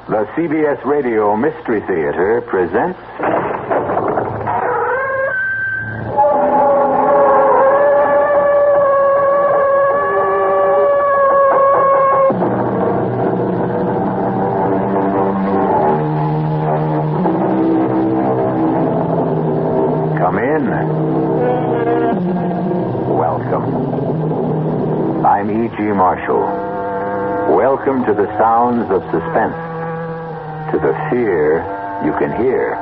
The CBS Radio Mystery Theater presents... Come in. Welcome. I'm E.G. Marshall. Welcome to the sounds of suspense. To the fear you can hear.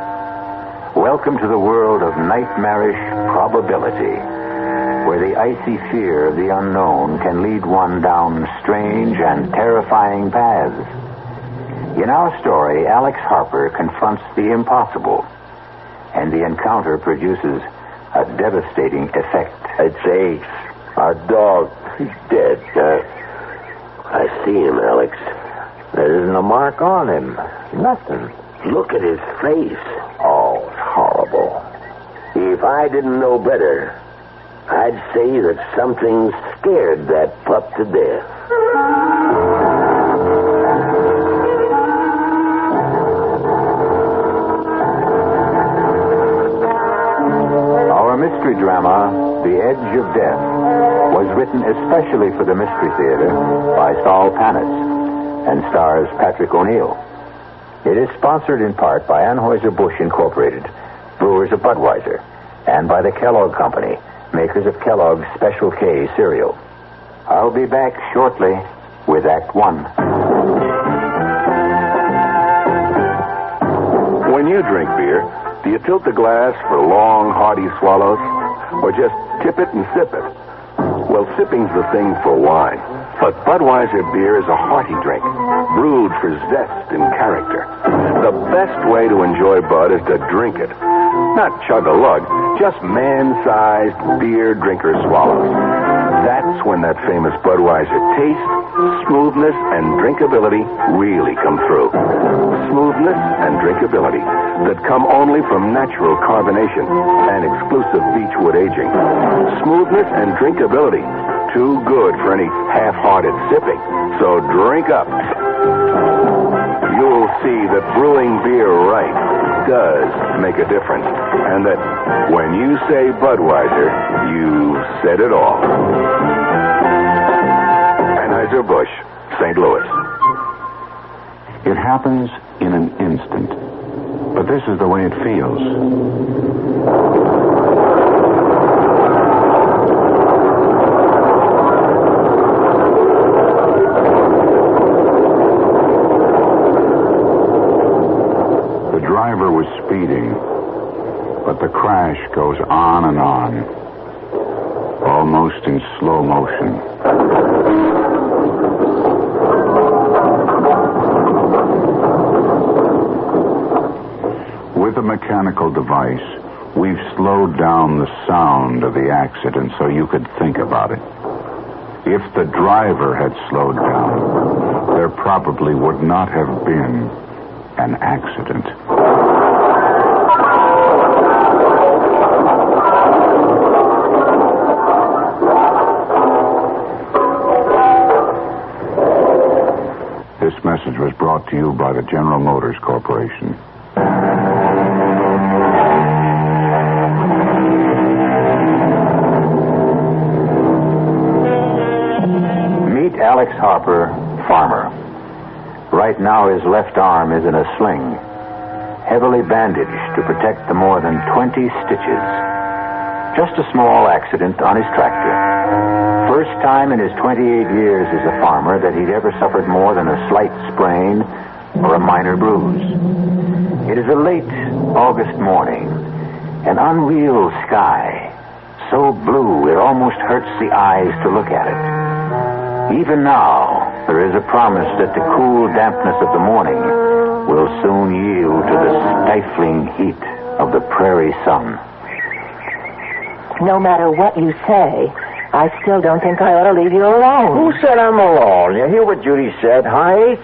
Welcome to the world of nightmarish probability, where the icy fear of the unknown can lead one down strange and terrifying paths. In our story, Alex Harper confronts the impossible, and the encounter produces a devastating effect. It's Ace, our dog. He's dead. I see him, Alex. There isn't a mark on him. Nothing. Look at his face. Oh, it's horrible. If I didn't know better, I'd say that something scared that pup to death. Our mystery drama, The Edge of Death, was written especially for the Mystery Theater by Saul Panitz and stars Patrick O'Neill. It is sponsored in part by Anheuser-Busch Incorporated, brewers of Budweiser, and by the Kellogg Company, makers of Kellogg's Special K cereal. I'll be back shortly with Act One. When you drink beer, do you tilt the glass for long, hearty swallows, or just tip it and sip it? Well, sipping's the thing for wine. But Budweiser beer is a hearty drink, brewed for zest and character. The best way to enjoy Bud is to drink it. Not chug-a-lug, just man-sized beer drinker swallows. That's when that famous Budweiser taste, smoothness, and drinkability really come through. Smoothness and drinkability that come only from natural carbonation and exclusive beechwood aging. Smoothness and drinkability. Too good for any half-hearted sipping. So drink up. You'll see that brewing beer right does make a difference. And that when you say Budweiser, you said it all. Anheuser-Busch, St. Louis. It happens in an instant. But this is the way it feels. Was speeding, but the crash goes on and on, almost in slow motion. With a mechanical device, we've slowed down the sound of the accident so you could think about it. If the driver had slowed down, there probably would not have been an accident. This message was brought to you by the General Motors Corporation. Meet Alex Harper, farmer. Right now, his left arm is in a sling, heavily bandaged to protect the more than 20 stitches. Just a small accident on his tractor. First time in his 28 years as a farmer that he'd ever suffered more than a slight sprain or a minor bruise. It is a late August morning, an unreal sky, so blue it almost hurts the eyes to look at it. Even now, there is a promise that the cool dampness of the morning will soon yield to the stifling heat of the prairie sun. No matter what you say, I still don't think I ought to leave you alone. Who said I'm alone? You hear what Judy said, huh, Ace?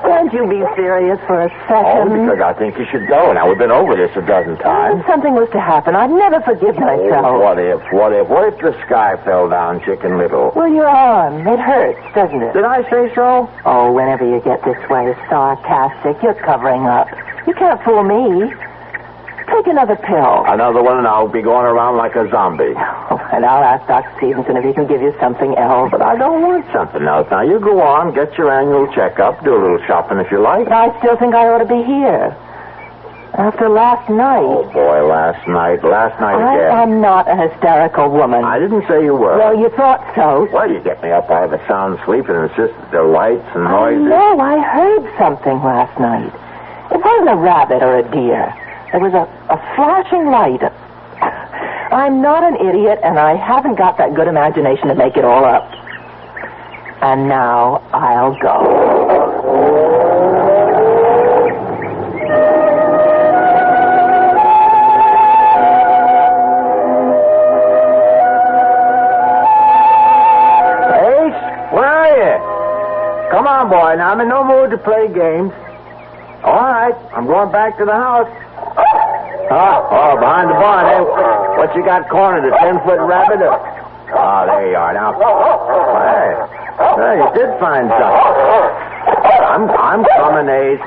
Can't you be serious for a Oh, second? because I think you should go. Now, we've been over this a dozen times. If something was to happen, I'd never forgive myself. Oh, what if the sky fell down, Chicken Little? Well, your arm, it hurts, doesn't it? Did I say so? Oh, whenever you get this way sarcastic, you're covering up. You can't fool me. Take another pill. Another one, and I'll be going around like a zombie. Oh, and I'll ask Doc Stevenson if he can give you something else. But I don't want something else. Now, you go on, get your annual checkup, do a little shopping if you like. But I still think I ought to be here. After last night. Oh, boy, last night again. I'm not a hysterical woman. I didn't say you were. Well, you thought so. Well, you get me up out of a sound sleep and insist that there are lights and noises. No, I heard something last night. It wasn't a rabbit or a deer. There was a flashing light. I'm not an idiot, and I haven't got that good imagination to make it all up. And now I'll go. Ace, where are you? Come on, boy. Now, I'm in no mood to play games. All right, I'm going back to the house. Oh, behind the barn, eh? What you got cornered, a 10-foot rabbit? Oh, there you are now. Hey, you did find something. I'm coming, Ace.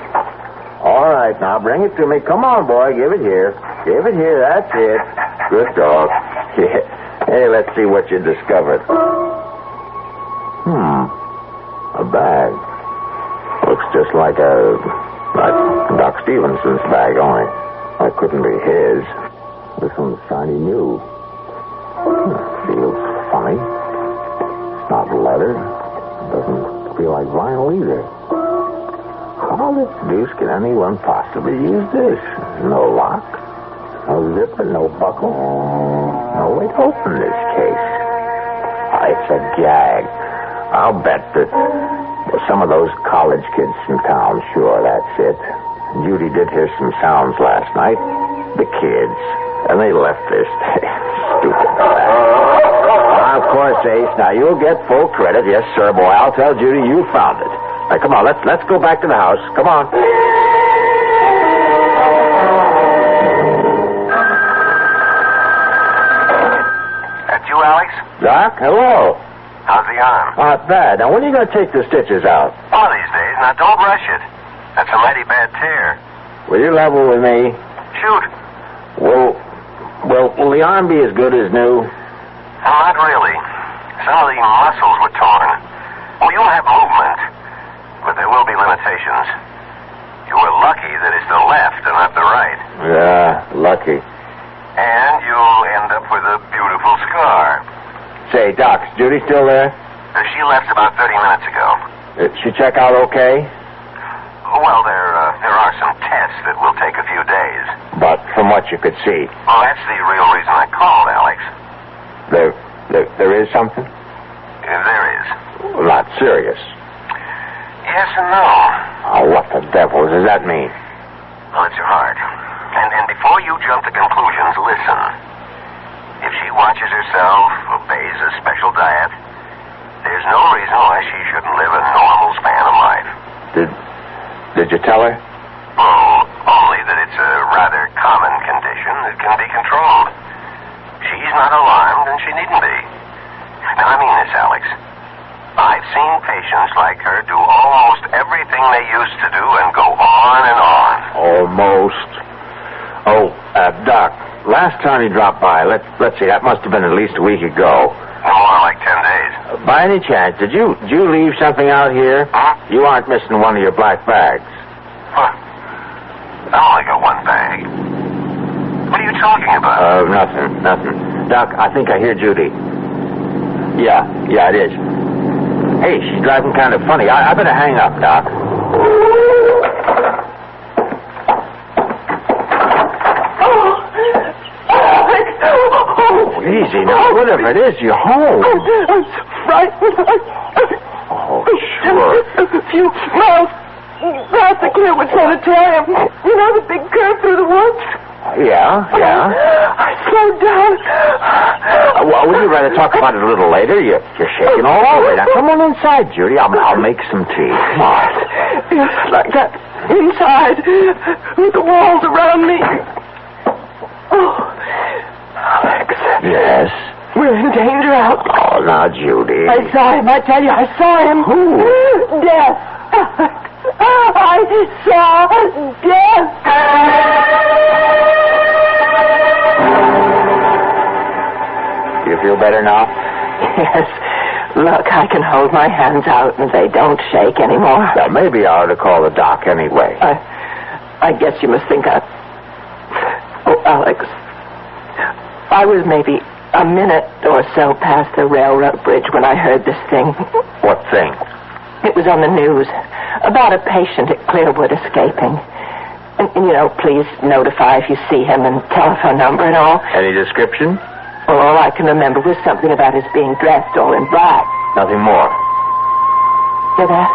All right, now bring it to me. Come on, boy, give it here. Give it here, that's it. Good dog. Hey, let's see what you discovered. A bag. Looks just like Doc Stevenson's bag, only. That couldn't be his. This one's shiny new. Feels funny. It's not leather. Doesn't feel like vinyl either. How the deuce can anyone possibly use this? No lock, no zipper, no buckle. No way to open this case. It's a gag. I'll bet that some of those college kids in town, sure, that's it. Judy did hear some sounds last night. The kids. And they left this stupid bag. Of course, Ace. Now, you'll get full credit. Yes, sir, boy. I'll tell Judy you found it. Now, come on. Let's go back to the house. Come on. That's you, Alex? Doc, hello. How's the arm? Not bad. Now, when are you going to take the stitches out? One of these days. Now, don't rush it. That's a mighty bad tear. Will you level with me? Shoot. Will the arm be as good as new? Well, not really. Some of the muscles were torn. Well, you'll have movement, but there will be limitations. You were lucky that it's the left and not the right. Yeah, lucky. And you'll end up with a beautiful scar. Say, Doc, is Judy still there? She left about 30 minutes ago. Did she check out okay? Well, there are some tests that will take a few days. But from what you could see. Well, that's the real reason I called, Alex. There is something? There is. Well, not serious. Yes and no. Oh, what the devil does that mean? Well, it's your heart. And before you jump to conclusions, listen. If she watches herself, obeys a special diet, there's no reason why she shouldn't live a normal span of life. Did you tell her? Oh, only that it's a rather common condition that can be controlled. She's not alarmed, and she needn't be. Now, I mean this, Alex. I've seen patients like her do almost everything they used to do and go on and on. Almost. Oh, Doc, last time you dropped by, let's see, that must have been at least a week ago. More like 10 days. By any chance, did you leave something out here? Huh? You aren't missing one of your black bags. Huh. I only got one bag. What are you talking about? Nothing. Doc, I think I hear Judy. Yeah, it is. Hey, she's driving kind of funny. I better hang up, Doc. Oh, easy now. Whatever it is, you're home. I'm so frightened. Oh, sure. A few miles past the Clearwood Sanitarium. You know the big curve through the woods? Yeah. I slowed down. Well, would you rather talk about it a little later? You're shaking all over. Now, come on inside, Judy. I'll make some tea. Come on. Yes, like that. Inside. With the walls around me. Oh, Alex. Yes? We're in danger out. Oh, now, Judy. I saw him. I tell you, I saw him. Who? Death. I saw death. You feel better now? Yes. Look, I can hold my hands out and they don't shake anymore. Well, maybe I ought to call the doc anyway. I guess you must think I... Oh, Alex. I was maybe a minute or so past the railroad bridge when I heard this thing. What thing? It was on the news about a patient at Clearwood escaping. And, please notify if you see him and telephone number and all. Any description? Well, all I can remember was something about his being dressed all in black. Nothing more. Hear that?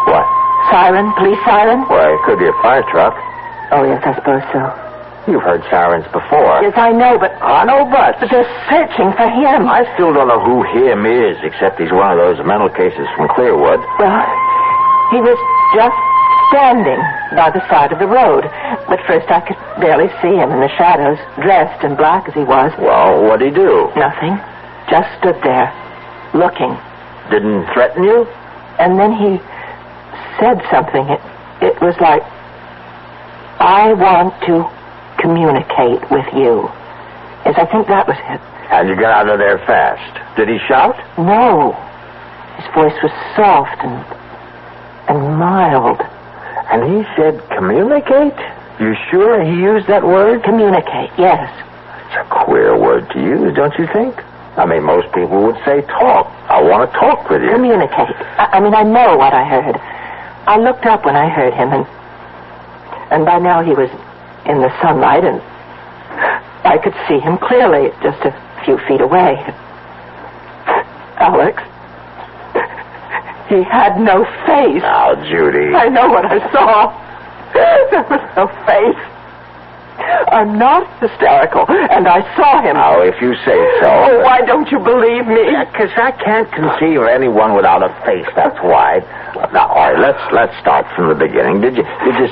What? Siren? Police siren? Well, it could be a fire truck. Oh, yes, I suppose so. You've heard sirens before. Yes, I know, but... I know, but they're searching for him. I still don't know who him is, except he's one of those mental cases from Clearwood. Well, he was just standing by the side of the road. But first I could barely see him in the shadows, dressed in black as he was. Well, what'd he do? Nothing. Just stood there, looking. Didn't threaten you? And then he said something. It was like, I want to communicate with you. Yes, I think that was it. And you got out of there fast. Did he shout? No. His voice was soft and mild. And he said communicate? You sure he used that word? Communicate, yes. It's a queer word to use, don't you think? I mean, most people would say talk. I want to talk with you. Communicate. I know what I heard. I looked up when I heard him, and by now he was in the sunlight, and I could see him clearly, just a few feet away. Alex, he had no face. Now, Judy. I know what I saw. There was no face. I'm not hysterical, and I saw him. Now, if you say so. Oh, why don't you believe me? Because I can't conceive of anyone without a face, that's why. Now, all right, let's start from the beginning. Did you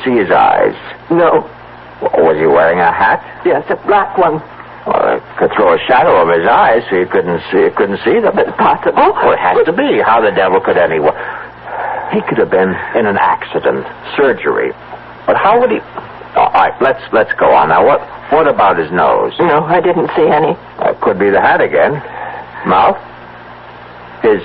see his eyes? No. Was he wearing a hat? Yes, a black one. Well, it could throw a shadow over his eyes so you couldn't see them. But possible. Well, it has to be. How the devil could anyone? He could have been in an accident, surgery. But how would he... All right, let's go on. Now, what about his nose? No, I didn't see any. Could be the hat again. Mouth? His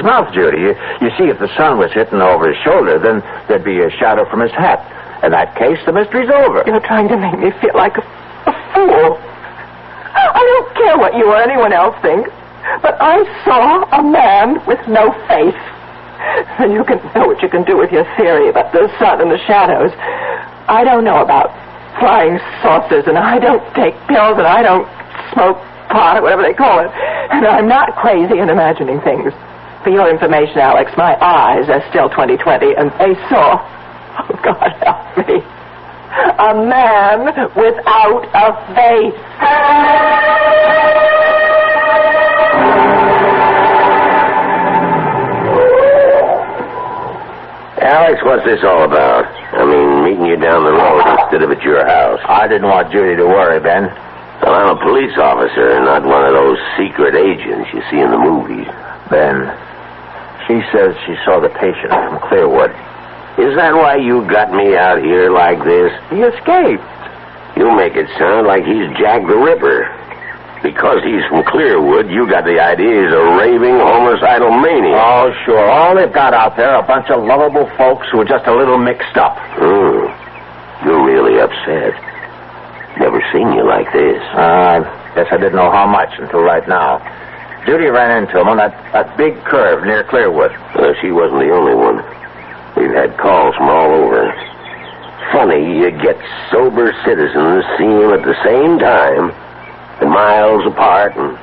mouth, Judy. You see, if the sun was hitting over his shoulder, then there'd be a shadow from his hat. In that case, the mystery's over. You're trying to make me feel like a fool. I don't care what you or anyone else thinks, but I saw a man with no face. And you can know what you can do with your theory about the sun and the shadows. I don't know about flying saucers, and I don't take pills, and I don't smoke pot, or whatever they call it. And I'm not crazy in imagining things. For your information, Alex, my eyes are still 20/20, and they saw... Oh, God help me. A man without a face. Alex, what's this all about? I mean, meeting you down the road instead of at your house. I didn't want Judy to worry, Ben. Well, I'm a police officer, not one of those secret agents you see in the movies. Ben, she says she saw the patient from Clearwood. Is that why you got me out here like this? He escaped. You make it sound like he's Jack the Ripper. Because he's from Clearwood, you got the idea he's a raving, homicidal maniac. Oh, sure. All they've got out there are a bunch of lovable folks who are just a little mixed up. You're really upset. Never seen you like this. I guess I didn't know how much until right now. Judy ran into him on that big curve near Clearwood. She wasn't the only one. We've had calls from all over. Funny, you get sober citizens seeing him at the same time, and miles apart, and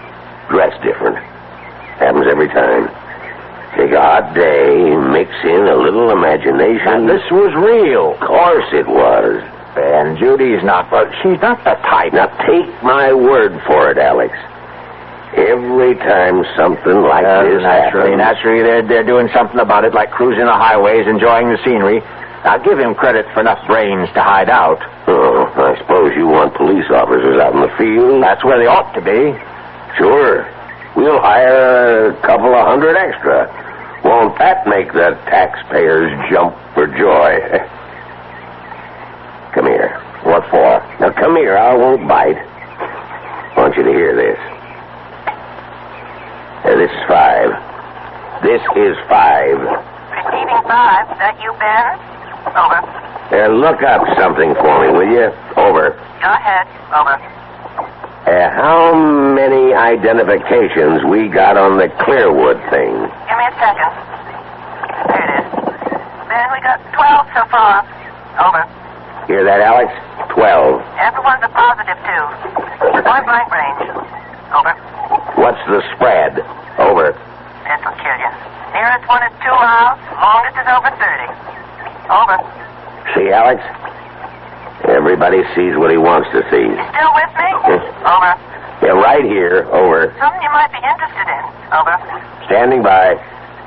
dressed different. Happens every time. Take a hot day, mix in a little imagination. Now, this was real. Of course it was. And Judy's not, but she's not the type. Now, take my word for it, Alex. Every time something like this happens... Naturally, they're doing something about it, like cruising the highways, enjoying the scenery. I'll give him credit for enough brains to hide out. Oh, I suppose you want police officers out in the field? That's where they ought to be. Sure. We'll hire a couple of hundred extra. Won't that make the taxpayers jump for joy? Come here. What for? Now, come here. I won't bite. I want you to hear this. This is 5. This is 5. Receiving 5. That you, Ben? Over. Look up something for me, will you? Over. Go ahead. Over. How many identifications we got on the Clearwood thing? Give me a second. There it is. Ben, we got 12 so far. Over. Hear that, Alex? 12. Everyone's a positive, too. Point blank range. Over. What's the spread? Over. This'll kill you. Nearest one is 2 miles. Longest is over 30. Over. See, Alex? Everybody sees what he wants to see. You still with me? Over. Yeah, right here. Over. Something you might be interested in. Over. Standing by.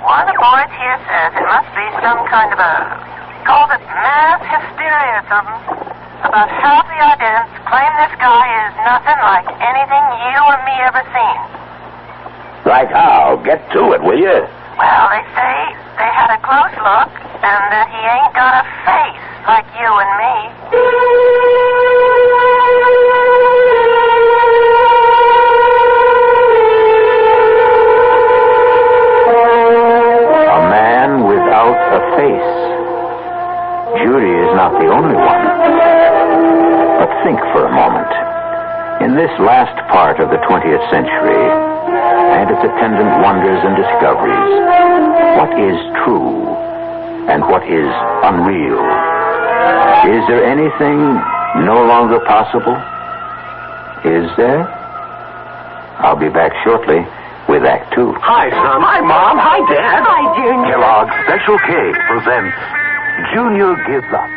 One of the boys here says it must be some kind of a... calls it mass hysteria or something. About half the identities claim this guy is nothing like anything you or me ever seen. Like how? Get to it, will you? Well, they say they had a close look and that he ain't got a face like you and me. A man without a face. Judy is not the only one. But think for a moment. In this last part of the 20th century, and its attendant wonders and discoveries, what is true and what is unreal? Is there anything no longer possible? Is there? I'll be back shortly with Act 2. Hi, son. Hi, Mom. Hi, Dad. Hi, Junior. Kellogg's Special K presents Junior Gives Up.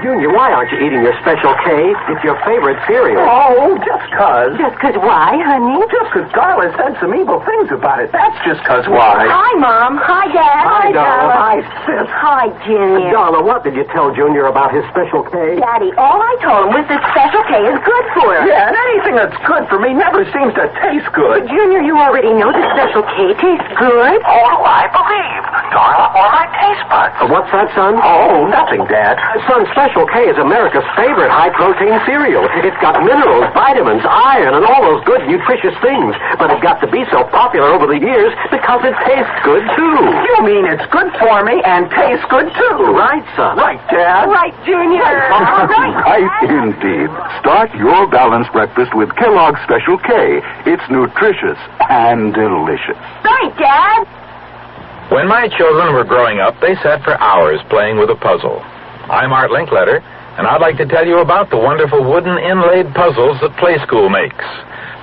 Junior, why aren't you eating your Special K? It's your favorite cereal. Oh, just 'cause. Just 'cause why, honey? Just 'cause Darla said some evil things about it. That's just 'cause why. Hi, Mom. Hi, Dad. Hi, Darla. Hi, Sis. Hi, Junior. Darla, what did you tell Junior about his Special K? Daddy, all I told him was that Special K is good for us. Yeah, and anything that's good for me never seems to taste good. Junior, you already know that Special K tastes good. Oh, I believe. Darla, or my taste buds. What's that, son? Oh, nothing, Dad. Son, Special K is America's favorite high-protein cereal. It's got minerals, vitamins, iron, and all those good, nutritious things. But it got to be so popular over the years because it tastes good, too. You mean it's good for me and tastes good, too? Right, son. Right, Dad. Right, Junior. Right, indeed. Start your balanced breakfast with Kellogg's Special K. It's nutritious and delicious. Right, Dad. When my children were growing up, they sat for hours playing with a puzzle. I'm Art Linkletter, and I'd like to tell you about the wonderful wooden inlaid puzzles that Play School makes.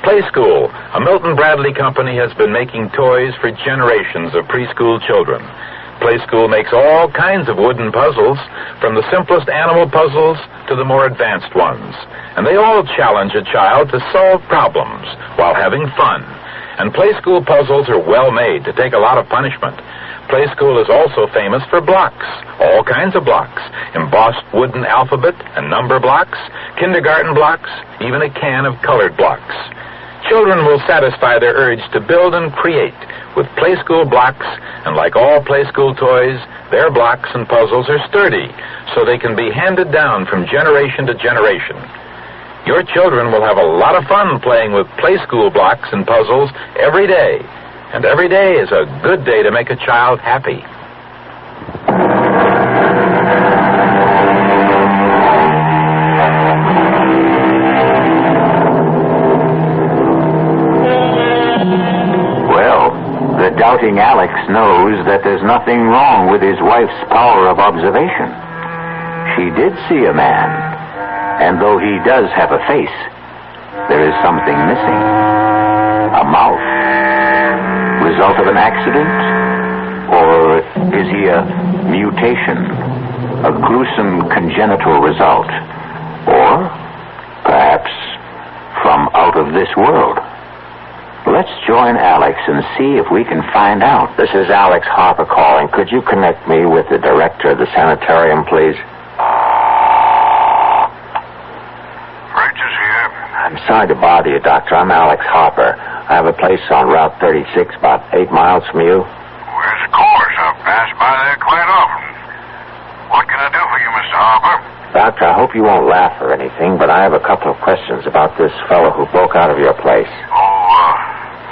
Play School, a Milton Bradley company, has been making toys for generations of preschool children. Play School makes all kinds of wooden puzzles, from the simplest animal puzzles to the more advanced ones. And they all challenge a child to solve problems while having fun. And Play School puzzles are well made to take a lot of punishment. Play School is also famous for blocks, all kinds of blocks, embossed wooden alphabet and number blocks, kindergarten blocks, even a can of colored blocks. Children will satisfy their urge to build and create with Play School blocks, and like all Play School toys, their blocks and puzzles are sturdy, so they can be handed down from generation to generation. Your children will have a lot of fun playing with Play School blocks and puzzles every day. And every day is a good day to make a child happy. Well, the doubting Alex knows that there's nothing wrong with his wife's power of observation. She did see a man, and though he does have a face, there is something missing. A mouth. Result of an accident? Or is he a mutation? A gruesome congenital result? Or perhaps from out of this world? let's join Alex and see if we can find out. This is Alex Harper calling. Could you connect me with the director of the sanitarium, please? Regis here. I'm sorry to bother you, Doctor. I'm Alex Harper. I have a place on Route 36, about 8 miles from you. Well, of course. I pass by there quite often. What can I do for you, Mr. Harper? Doctor, I hope you won't laugh or anything, but I have a couple of questions about this fellow who broke out of your place. Oh,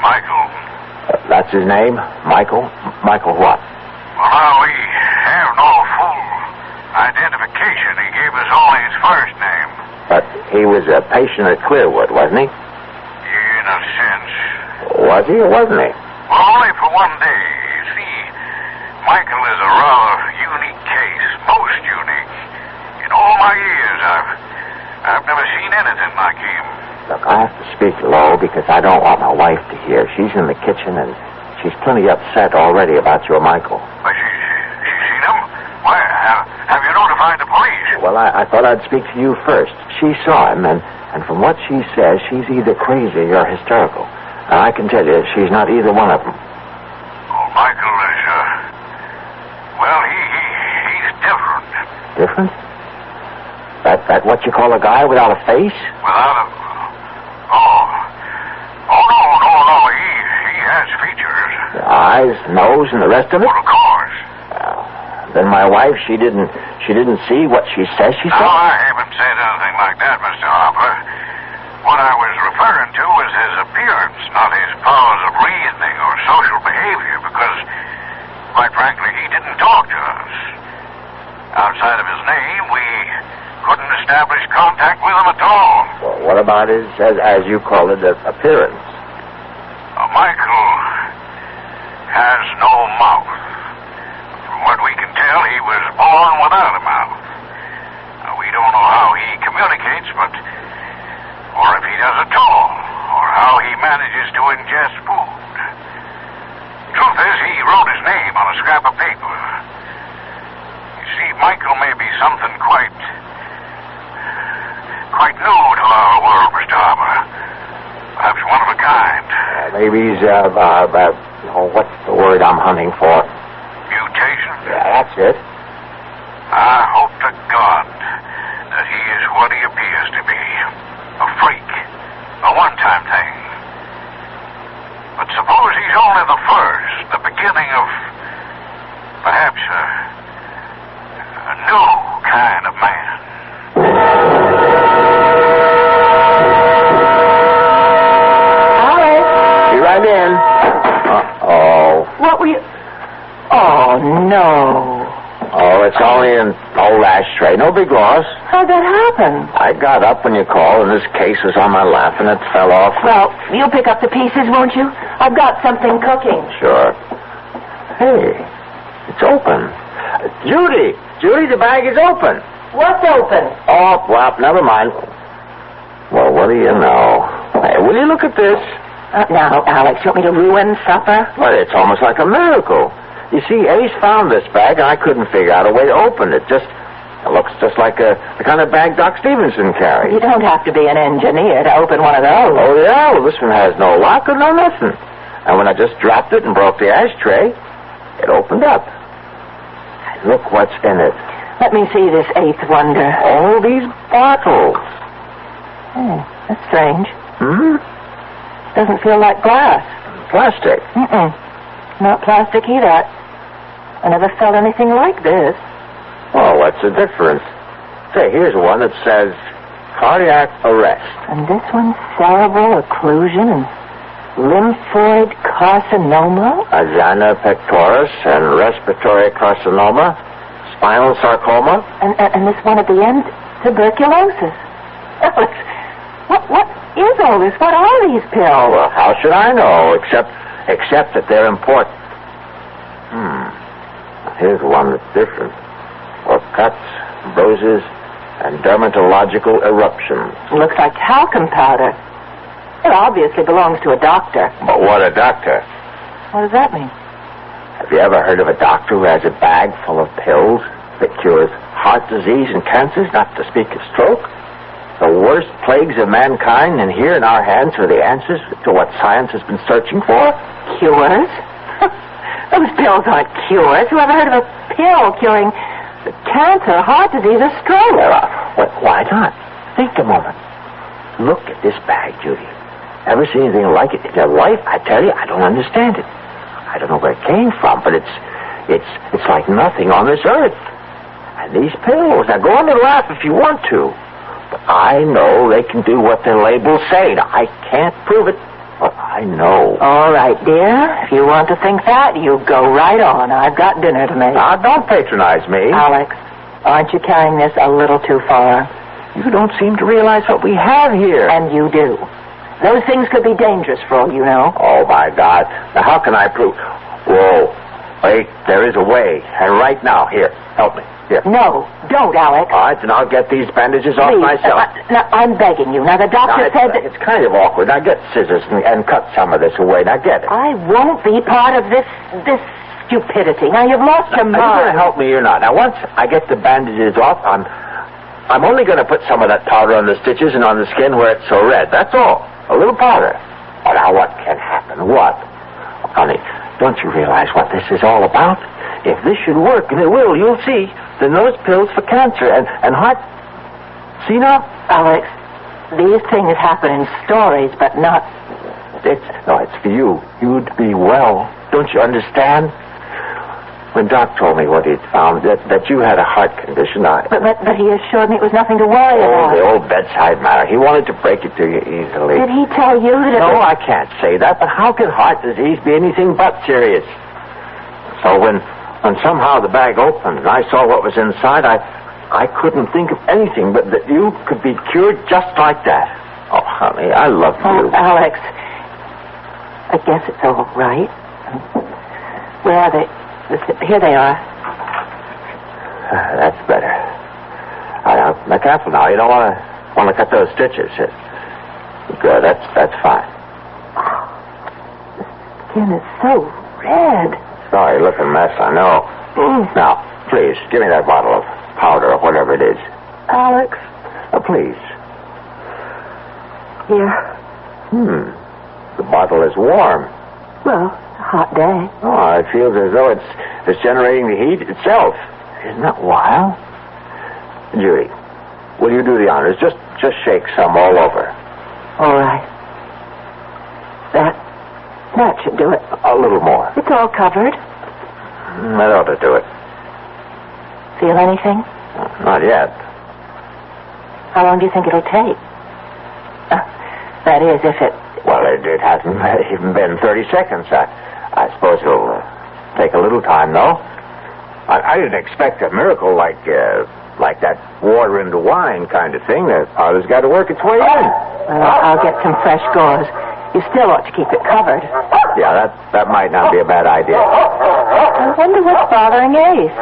Michael. That's his name? Michael? Michael what? Well, we have no full identification. He gave us only his first name. But he was a patient at Clearwood, wasn't he? In a sense. Was he or wasn't he? Well, only for one day. You see, Michael is a rather unique case. Most unique. In all my years, I've never seen anything like him. Look, I have to speak low because I don't want my wife to hear. She's in the kitchen and she's plenty upset already about your Michael. But she's seen him? Why, have you notified the police? Well, I thought I'd speak to you first. She saw him, and from what she says, she's either crazy or hysterical. And I can tell you, she's not either one of them. Oh, Michael is, well, he's different. Different? That what you call a guy without a face? Without a... Oh, no. He has features. The eyes, nose, and the rest of it? Well, of course. Then my wife, she didn't see what she says she saw? No, I haven't said anything like that, Mr. Harper. What I was referring to was his appearance, not his powers of reasoning or social behavior, because, quite frankly, he didn't talk to us. Outside of his name, we couldn't establish contact with him at all. Well, what about his, as you call it, appearance? Michael has no mouth. From what we can tell, he was born without a mouth. We don't know how he communicates, or if he does at all, or how he manages to ingest food. Truth is, he wrote his name on a scrap of paper. You see, Michael may be something quite new to our world, Mr. Harper. Perhaps one of a kind. Maybe he's, what's the word I'm hunting for? Mutation? Yeah, that's it. I hope to God that he is what he appears to be. A freak. A one-time thing. But suppose he's only the first, the beginning of perhaps a new kind of man. Alice? Be right in. Uh-oh. What were you... Oh, no. Oh, it's only an old ashtray. No big loss. How'd that happen? I got up when you called, and this case was on my lap, and it fell off. Well, you'll pick up the pieces, won't you? I've got something cooking. Sure. Hey, it's open. Judy, the bag is open. What's open? Oh, well, never mind. Well, what do you know? Hey, will you look at this? Now, Alex, you want me to ruin supper? Well, it's almost like a miracle. You see, Ace found this bag, and I couldn't figure out a way to open it. It looks just like the kind of bag Doc Stevenson carries. You don't have to be an engineer to open one of those. Oh, yeah? Well, this one has no lock or no nothing. And when I just dropped it and broke the ashtray, it opened up. Look what's in it. Let me see this eighth wonder. All these bottles. Oh, that's strange. Doesn't feel like glass. Plastic. Not plastic either. I never felt anything like this. Well, what's the difference? Say, here's one that says cardiac arrest. And this one's cerebral occlusion and lymphoid carcinoma? Ajana pectoris and respiratory carcinoma, spinal sarcoma. And this one at the end, tuberculosis. Alex, what is all this? What are these pills? Well, how should I know, except that they're important. Here's one that's different. For cuts, bruises, and dermatological eruptions. Looks like talcum powder. It obviously belongs to a doctor. But what a doctor? What does that mean? Have you ever heard of a doctor who has a bag full of pills that cures heart disease and cancers, not to speak of stroke? the worst plagues of mankind, and here in our hands are the answers to what science has been searching for? Cures? Those pills aren't cures. Who ever heard of a pill curing cancer, heart disease, or stroke? Well, why not? Think a moment. Look at this bag, Judy. Ever seen anything like it in your life? I tell you, I don't understand it. I don't know where it came from, but it's like nothing on this earth. And these pills, now go on and laugh if you want to, but I know they can do what their labels say. Now, I can't prove it, but I know. All right, dear. If you want to think that, you go right on. I've got dinner to make. Now, don't patronize me. Alex, aren't you carrying this a little too far? You don't seem to realize what we have here. And you do. Those things could be dangerous for all you know. Oh, my God. Now, how can I prove... Whoa. Wait, there is a way. And right now, here, help me. Here. No, don't, Alex. All right, then I'll get these bandages off myself. Now, I'm begging you. Now, the doctor said that... It's kind of awkward. Now, get scissors and cut some of this away. Now, get it. I won't be part of this stupidity. Now, you've lost your mind. Are you going to help me or not? Now, once I get the bandages off, I'm only going to put some of that powder on the stitches and on the skin where it's so red. That's all. A little powder. Oh, now, what can happen? What? Honey, don't you realize what this is all about? If this should work, and it will, you'll see, then those pills for cancer and heart... See now? Alex, these things happen in stories, but not... It's for you. You'd be well. Don't you understand? When Doc told me what he'd found, that you had a heart condition, But he assured me it was nothing to worry about. The old bedside matter. He wanted to break it to you easily. Did he tell you that No, I can't say that, but how can heart disease be anything but serious? So when somehow the bag opened and I saw what was inside, I couldn't think of anything but that you could be cured just like that. Oh, honey, I love you. Oh, Alex, I guess it's all right. Where are they? Here they are. That's better. Now, careful now. You don't want to cut those stitches. Good. That's fine. The skin is so red. Sorry, looking mess. I know. Now, please give me that bottle of powder or whatever it is. Alex. Please. Here. The bottle is warm. Well, it's a hot day. Oh, it feels as though it's generating the heat itself. Isn't that wild? Judy, will you do the honors? Just shake some all over. All right. That should do it. A little more. It's all covered. That ought to do it. Feel anything? Not yet. How long do you think it'll take? That is, if it... Well, it hasn't even been 30 seconds. I suppose it'll take a little time, though. I didn't expect a miracle like that water into wine kind of thing. The powder's got to work its way in. I'll get some fresh gauze. You still ought to keep it covered. Yeah, that might not be a bad idea. I wonder what's bothering Ace.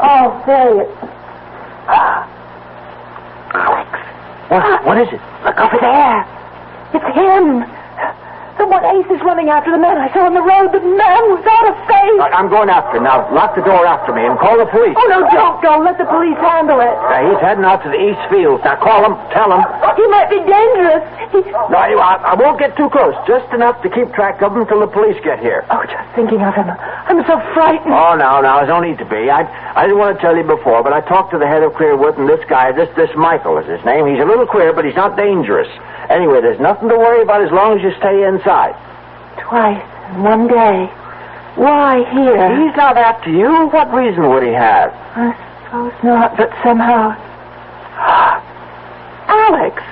Oh, there he is. Alex. What is it? Look over there. It's him. The one Ace is running after, the man I saw on the road, the man without a face. I'm going after him. Now, lock the door after me and call the police. Oh, no, don't go. Let the police handle it. He's heading out to the East Fields. Now, call him. Tell him. He might be dangerous. No, I won't get too close. Just enough to keep track of him until the police get here. Oh, just thinking of him. I'm so frightened. Oh, now, there's no need to be. I didn't want to tell you before, but I talked to the head of Clearwood, and this guy, this Michael is his name. He's a little queer, but he's not dangerous. Anyway, there's nothing to worry about as long as you stay inside. Twice in one day. Why here? He's not after you. What reason would he have? I suppose not, but somehow... Alex!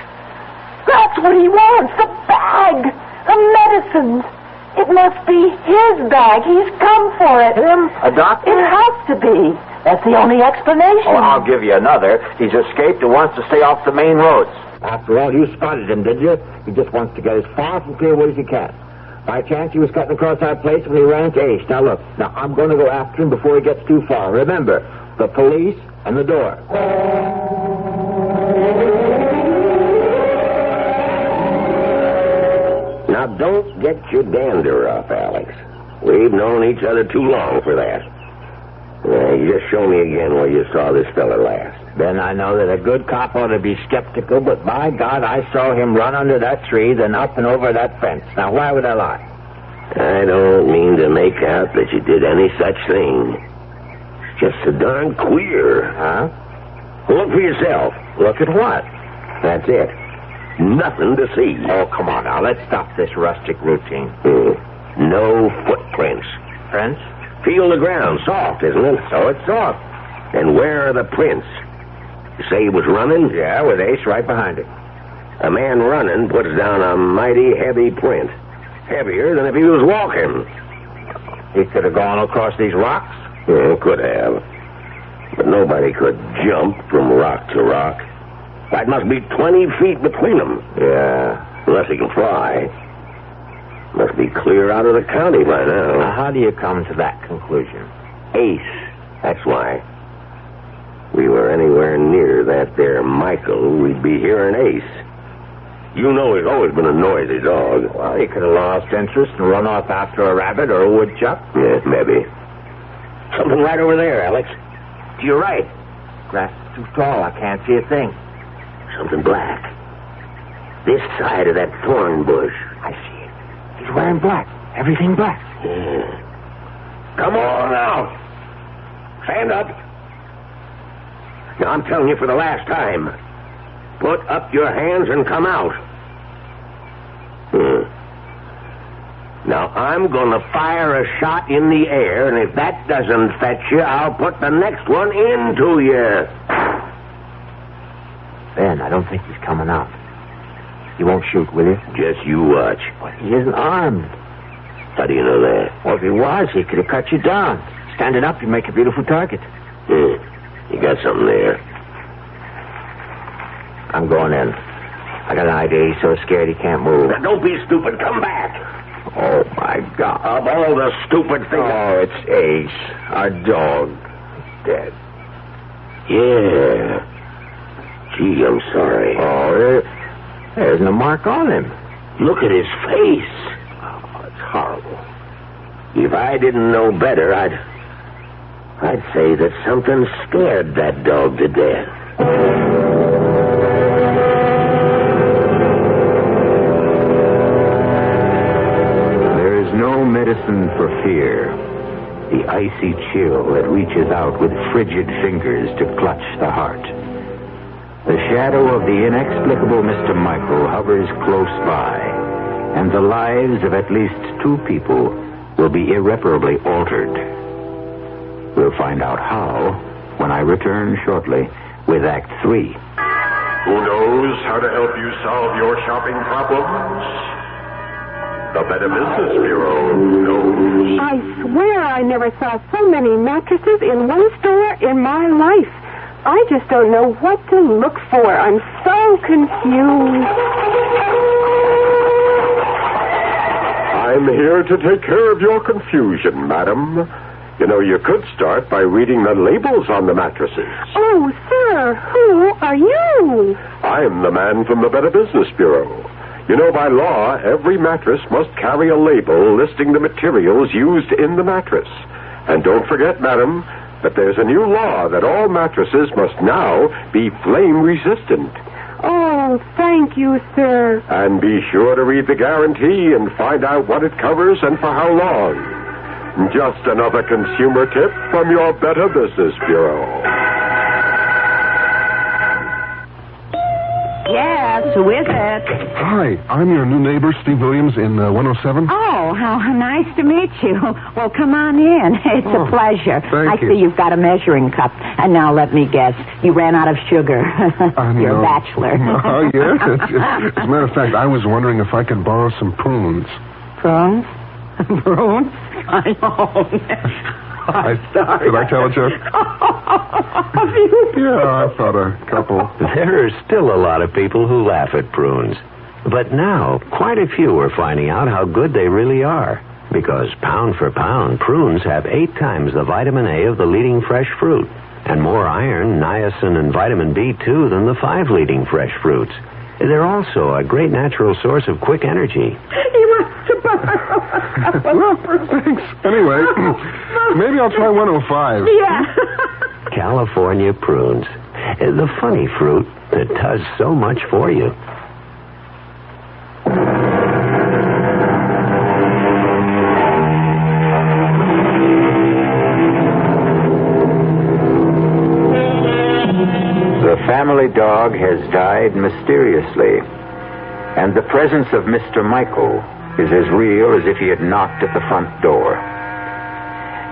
That's what he wants, the bag! The medicines! It must be his bag. He's come for it. Him? A doctor? It has to be. That's the only explanation. Oh, I'll give you another. He's escaped and wants to stay off the main roads. After all, you spotted him, did you? He just wants to get as far from Clearwood as he can. By chance, he was cutting across our place when he ran into Ace. Now, look. Now, I'm going to go after him before he gets too far. Remember, the police and the door. Now, don't get your dander up, Alex. We've known each other too long for that. You just show me again where you saw this fella last. Then I know that a good cop ought to be skeptical, but by God, I saw him run under that tree, then up and over that fence. Now, why would I lie? I don't mean to make out that you did any such thing. It's just so darn queer. Huh? Look for yourself. Look at what? That's it. Nothing to see. Oh, come on now. Let's stop this rustic routine. No footprints. Prints? Feel the ground. Soft, isn't it? So it's soft. And where are the prints? You say he was running? Yeah, with Ace right behind him. A man running puts down a mighty heavy print. Heavier than if he was walking. He could have gone across these rocks? Could have. But nobody could jump from rock to rock. That must be 20 feet between them. Yeah. Unless he can fly. Must be clear out of the county by now. How do you come to that conclusion? Ace. That's why. We were anywhere near that there Michael, we'd be hearing Ace. You know he's always been a noisy dog. Well, he could have lost interest and run off after a rabbit or a woodchuck. Yeah, maybe. Something right over there, Alex. To your right. Grass is too tall. I can't see a thing. Something black. This side of that thorn bush. I see it. He's wearing black. Everything black. Yeah. Come on out. Stand up. Now, I'm telling you for the last time. Put up your hands and come out. Now, I'm going to fire a shot in the air, and if that doesn't fetch you, I'll put the next one into you. Ben, I don't think he's coming out. You won't shoot, will you? Just you watch. But he isn't armed. How do you know that? Well, if he was, he could have cut you down. Standing up, you make a beautiful target. You got something there. I'm going in. I got an idea. He's so scared he can't move. Now, don't be stupid. Come back. Oh, my God. Of all the stupid things... Oh, it's Ace. Our dog. Dead. Yeah. Gee, I'm sorry. Oh, there isn't a mark on him. Look at his face. Oh, it's horrible. If I didn't know better, I'd say that something scared that dog to death. Medicine for fear. The icy chill that reaches out with frigid fingers to clutch the heart. The shadow of the inexplicable Mr. Michael hovers close by, and the lives of at least 2 people will be irreparably altered. We'll find out how when I return shortly with Act 3. Who knows how to help you solve your shopping problems? The Better Business Bureau knows. I swear I never saw so many mattresses in one store in my life. I just don't know what to look for. I'm so confused. I'm here to take care of your confusion, madam. You know, you could start by reading the labels on the mattresses. Oh, sir, who are you? I'm the man from the Better Business Bureau. You know, by law, every mattress must carry a label listing the materials used in the mattress. And don't forget, madam, that there's a new law that all mattresses must now be flame-resistant. Oh, thank you, sir. And be sure to read the guarantee and find out what it covers and for how long. Just another consumer tip from your Better Business Bureau. Yes, who is it? Hi, I'm your new neighbor, Steve Williams, in 107. Oh, how nice to meet you. Well, come on in. It's a pleasure. Thank I you. see you've got a measuring cup. And now let me guess, you ran out of sugar. You're a bachelor. Oh, yeah. As a matter of fact, I was wondering if I could borrow some prunes. Prunes? Prunes? I know. I'm sorry. Did I tell a joke? Yeah, I thought a couple. There are still a lot of people who laugh at prunes. But now, quite a few are finding out how good they really are. Because pound for pound, prunes have 8 times the vitamin A of the leading fresh fruit. And more iron, niacin, and vitamin B2 than the 5 leading fresh fruits. They're also a great natural source of quick energy. You were supposed Well, thanks. Anyway, maybe I'll try 105. Yeah. California prunes. The funny fruit that does so much for you. The family dog has died mysteriously, and the presence of Mr. Michael is as real as if he had knocked at the front door.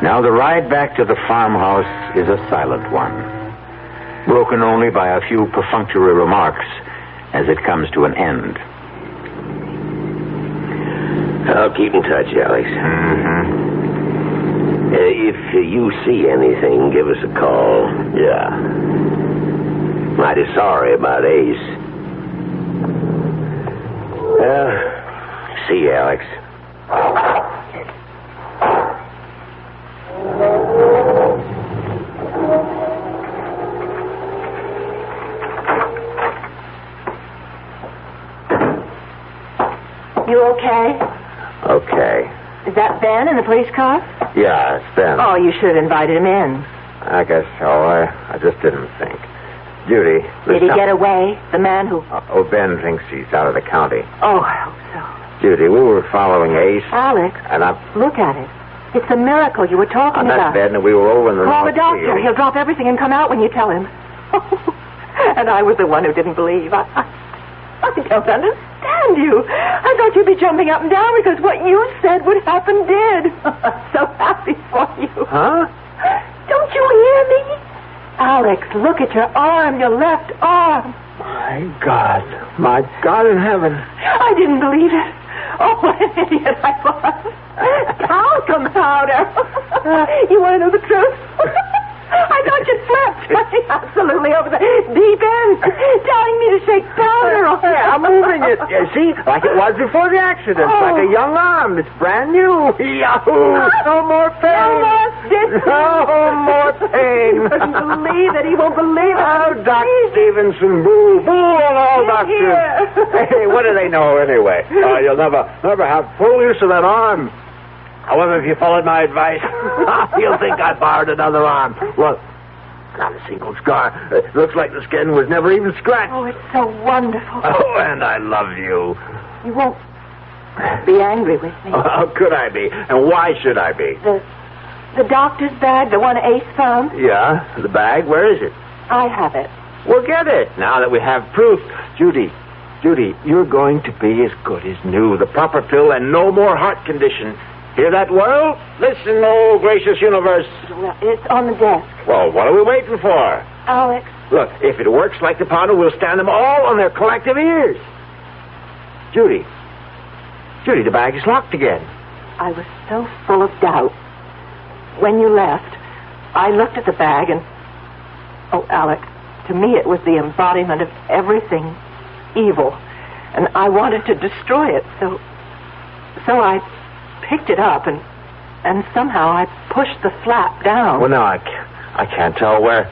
Now the ride back to the farmhouse is a silent one, broken only by a few perfunctory remarks as it comes to an end. I'll keep in touch, Alex. Mm-hmm. If you see anything, give us a call. Yeah. Mighty sorry about Ace. See you, Alex. You okay? Okay. Is that Ben in the police car? Yeah, it's Ben. Oh, you should have invited him in. I guess so. I just didn't think. Judy. Did he get away? The man who... Oh, Ben thinks he's out of the county. Oh, I hope so. Judy, we were following Ace. Alex, and look at it. It's a miracle you were talking about. That bed, and we were over in the... Call the doctor. He'll drop everything and come out when you tell him. And I was the one who didn't believe. I don't understand you. I thought you'd be jumping up and down because what you said would happen did. I'm so happy for you. Huh? Don't you hear me? Alex, look at your arm, your left arm. My God in heaven. I didn't believe it. Oh, what an idiot I was. Talcum powder. You want to know the truth? I thought you slept. Absolutely over the deep end. Telling me to shake powder on it. I'm moving it. You see, like it was before the accident. Oh. Like a young arm. It's brand new. Yahoo! No more pain. No more distance. No more pain. He wouldn't believe it. He won't believe it. Oh, Doc Stevenson, boo on all doctors. Hey, what do they know anyway? You'll never have full use of that arm. However, if you followed my advice, you'll think I borrowed another arm. Look, not a single scar. It looks like the skin was never even scratched. Oh, it's so wonderful. Oh, and I love you. You won't be angry with me. How could I be? And why should I be? The doctor's bag, the one Ace found? Yeah, the bag. Where is it? I have it. Well, get it. Now that we have proof. Judy, you're going to be as good as new. The proper pill and no more heart condition. Hear that, world? Listen, oh gracious universe. Well, it's on the desk. Well, what are we waiting for? Alex. Look, if it works like the powder, we'll stand them all on their collective ears. Judy, the bag is locked again. I was so full of doubt. When you left, I looked at the bag and... Oh, Alex, to me it was the embodiment of everything evil. And I wanted to destroy it, so I picked it up and somehow I pushed the flap down. Well, now I can't tell where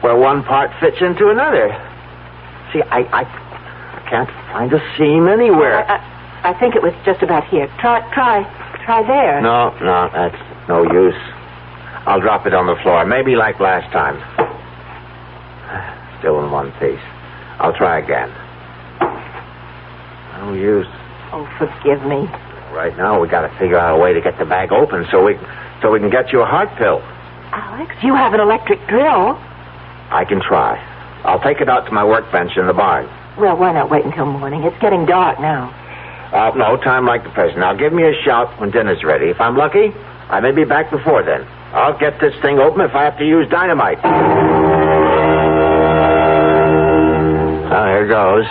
one part fits into another. See, I can't find a seam anywhere. I think it was just about here. Try there. No, that's no use. I'll drop it on the floor, maybe like last time. Still in one piece. I'll try again. No use. Oh, forgive me. Right now, we got to figure out a way to get the bag open so we can get you a heart pill. Alex, you have an electric drill. I can try. I'll take it out to my workbench in the barn. Well, why not wait until morning? It's getting dark now. No time like the present. Now, give me a shout when dinner's ready. If I'm lucky, I may be back before then. I'll get this thing open if I have to use dynamite. Oh, here goes.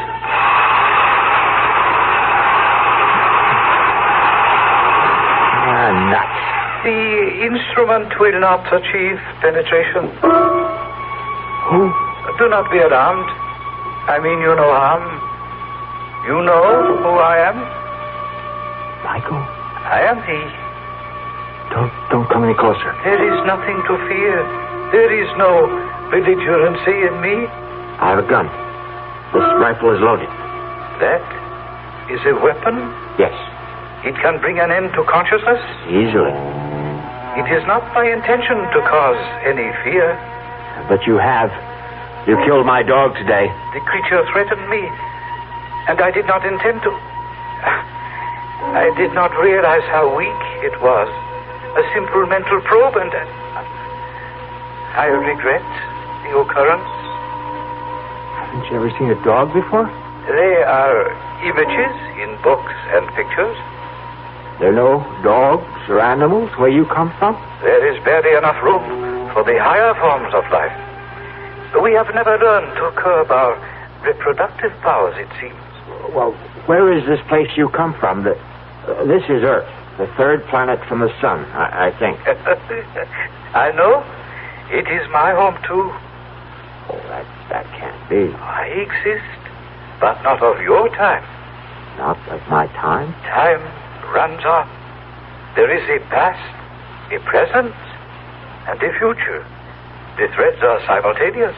Nuts. The instrument will not achieve penetration. Who? Do not be alarmed. I mean you no harm. You know who I am? Michael? I am he. Don't come any closer. There is nothing to fear. There is no belligerency in me. I have a gun. This rifle is loaded. That is a weapon? Yes. It can bring an end to consciousness? Easily. It is not my intention to cause any fear. But you have. You killed my dog today. The creature threatened me, and I did not intend to. I did not realize how weak it was. A simple mental probe, and I regret the occurrence. Haven't you ever seen a dog before? They are images in books and pictures. There are no dogs or animals where you come from? There is barely enough room for the higher forms of life. We have never learned to curb our reproductive powers, it seems. Well, where is this place you come from? This is Earth, the third planet from the sun, I think. I know. It is my home, too. Oh, that can't be. I exist, but not of your time. Not of my time? Time runs on. There is a past, a present, and a future. The threads are simultaneous.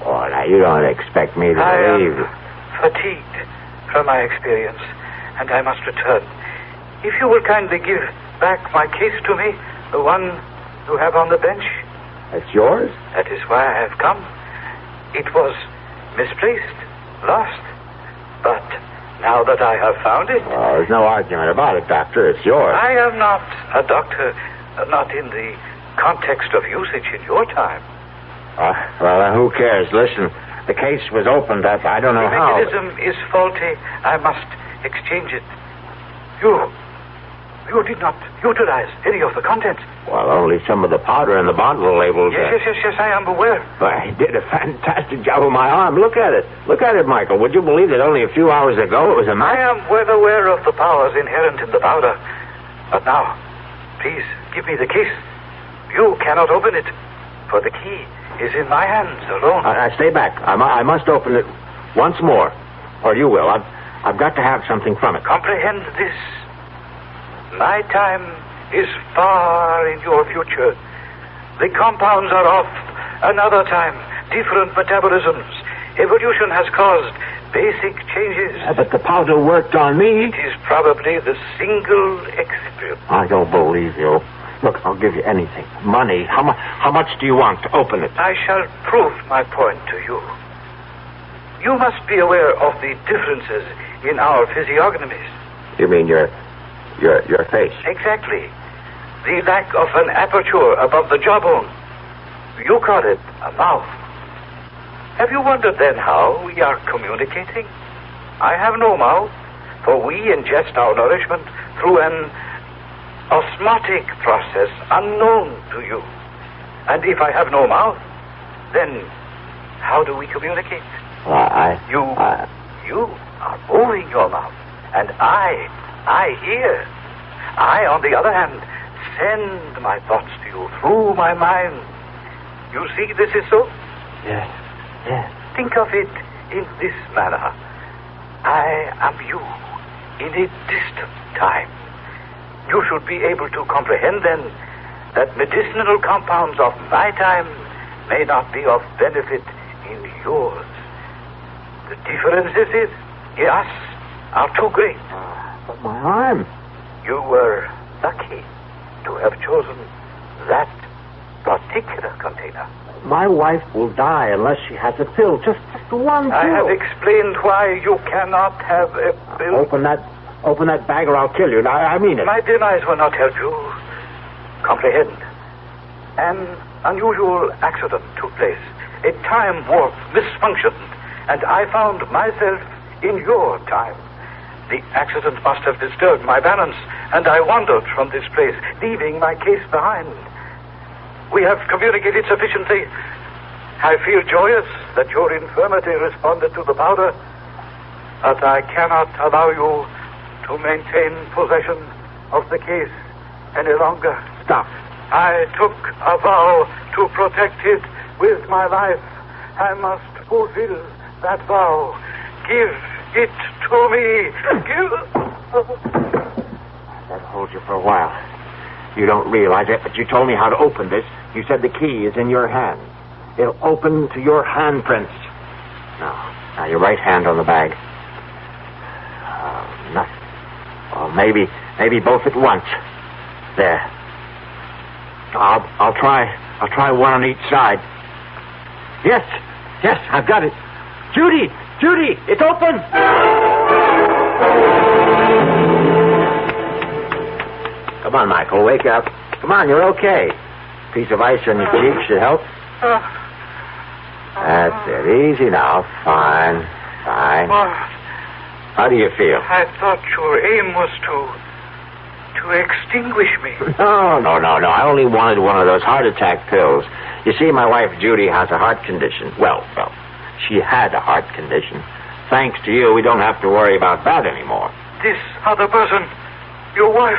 Oh, now you don't expect me to believe. I am fatigued from my experience, and I must return. If you will kindly give back my case to me, the one you have on the bench. That's yours? That is why I have come. It was misplaced, lost. But now that I have found it... Well, there's no argument about it, Doctor. It's yours. I am not a doctor, not in the context of usage in your time. Well, who cares? Listen, the case was opened up. I don't know how. The mechanism is faulty. I must exchange it. You did not utilize any of the contents. Well, only some of the powder and the bottle labels. Yes, I am aware. But I did a fantastic job with my arm. Look at it. Look at it, Michael. Would you believe that only a few hours ago it was a match? I am well aware of the powers inherent in the powder. But now, please, give me the case. You cannot open it, for the key is in my hands alone. Stay back. I must open it once more. Or you will. I've got to have something from it. Comprehend this. My time is far in your future. The compounds are of another time, different metabolisms. Evolution has caused basic changes. But the powder worked on me. It is probably the single excipient. I don't believe you. Look, I'll give you anything. Money. How much do you want to open it? I shall prove my point to you. You must be aware of the differences in our physiognomies. You mean your face? Exactly. The lack of an aperture above the jawbone. You call it a mouth. Have you wondered then how we are communicating? I have no mouth, for we ingest our nourishment through an osmotic process unknown to you. And if I have no mouth, then how do we communicate? You are moving your mouth, and I hear. I, on the other hand, send my thoughts to you through my mind. You see this is so? Yes. Think of it in this manner. I am you in a distant time. You should be able to comprehend then that medicinal compounds of my time may not be of benefit in yours. The differences in us are too great. But my arm. You were lucky to have chosen that particular container. My wife will die unless she has a pill. Just one pill. I have explained why you cannot have a pill. Open that bag or I'll kill you. I mean it. My denies will not help you. Comprehend. An unusual accident took place. A time warp misfunctioned, and I found myself in your time. The accident must have disturbed my balance, and I wandered from this place, leaving my case behind. We have communicated sufficiently. I feel joyous that your infirmity responded to the powder, but I cannot allow you to maintain possession of the case any longer. Stop. I took a vow to protect it with my life. I must fulfill that vow. Give it to me. That'll hold you for a while. You don't realize it, but you told me how to open this. You said the key is in your hand. It'll open to your handprints. Now your right hand on the bag. Nothing. Well, Maybe both at once. There. I'll try one on each side. Yes, I've got it. Judy, it's open. Come on, Michael, wake up. Come on, you're okay. Piece of ice on your cheek should help. That's it. Easy now. Fine. How do you feel? I thought your aim was to extinguish me. No. I only wanted one of those heart attack pills. You see, my wife Judy has a heart condition. Well, she had a heart condition. Thanks to you, we don't have to worry about that anymore. This other person, your wife,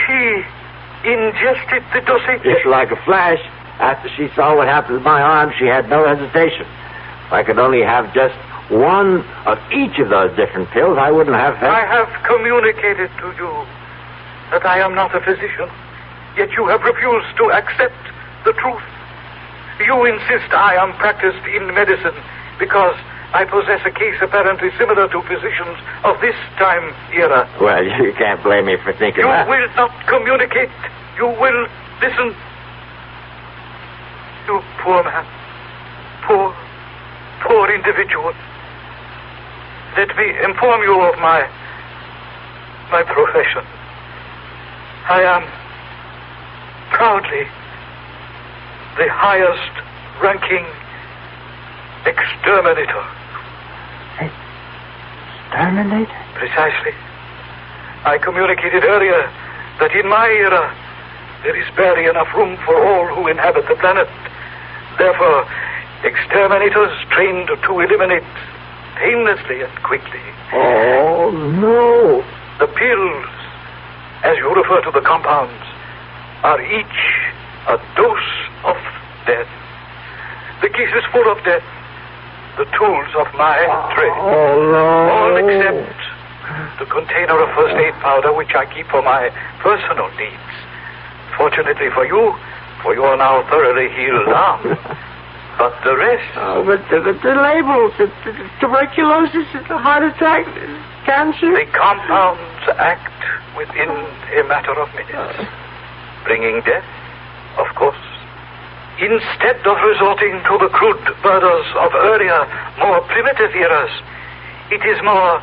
she ingested the dosage? Just like a flash. After she saw what happened to my arm, she had no hesitation. If I could only have just one of each of those different pills, I wouldn't have... I have communicated to you that I am not a physician, yet you have refused to accept the truth. You insist I am practiced in medicine because I possess a case apparently similar to physicians of this time era. Well, you can't blame me for thinking that. You will not communicate. You will listen. You poor man. Poor individual. Let me inform you of my profession. I am proudly the highest ranking exterminator. Exterminator? Precisely. I communicated earlier that in my era there is barely enough room for all who inhabit the planet. Therefore, exterminators trained to eliminate painlessly and quickly. Oh, no. The pills, as you refer to the compounds, are each a dose of death. The case is full of death. The tools of my trade. Oh, no. All except the container of first aid powder which I keep for my personal needs. Fortunately for you are now thoroughly healed arm. But the rest... Oh, but the labels, the tuberculosis, the heart attack, cancer... The compounds act within a matter of minutes. Bringing death, of course. Instead of resorting to the crude murders of earlier, more primitive eras, it is more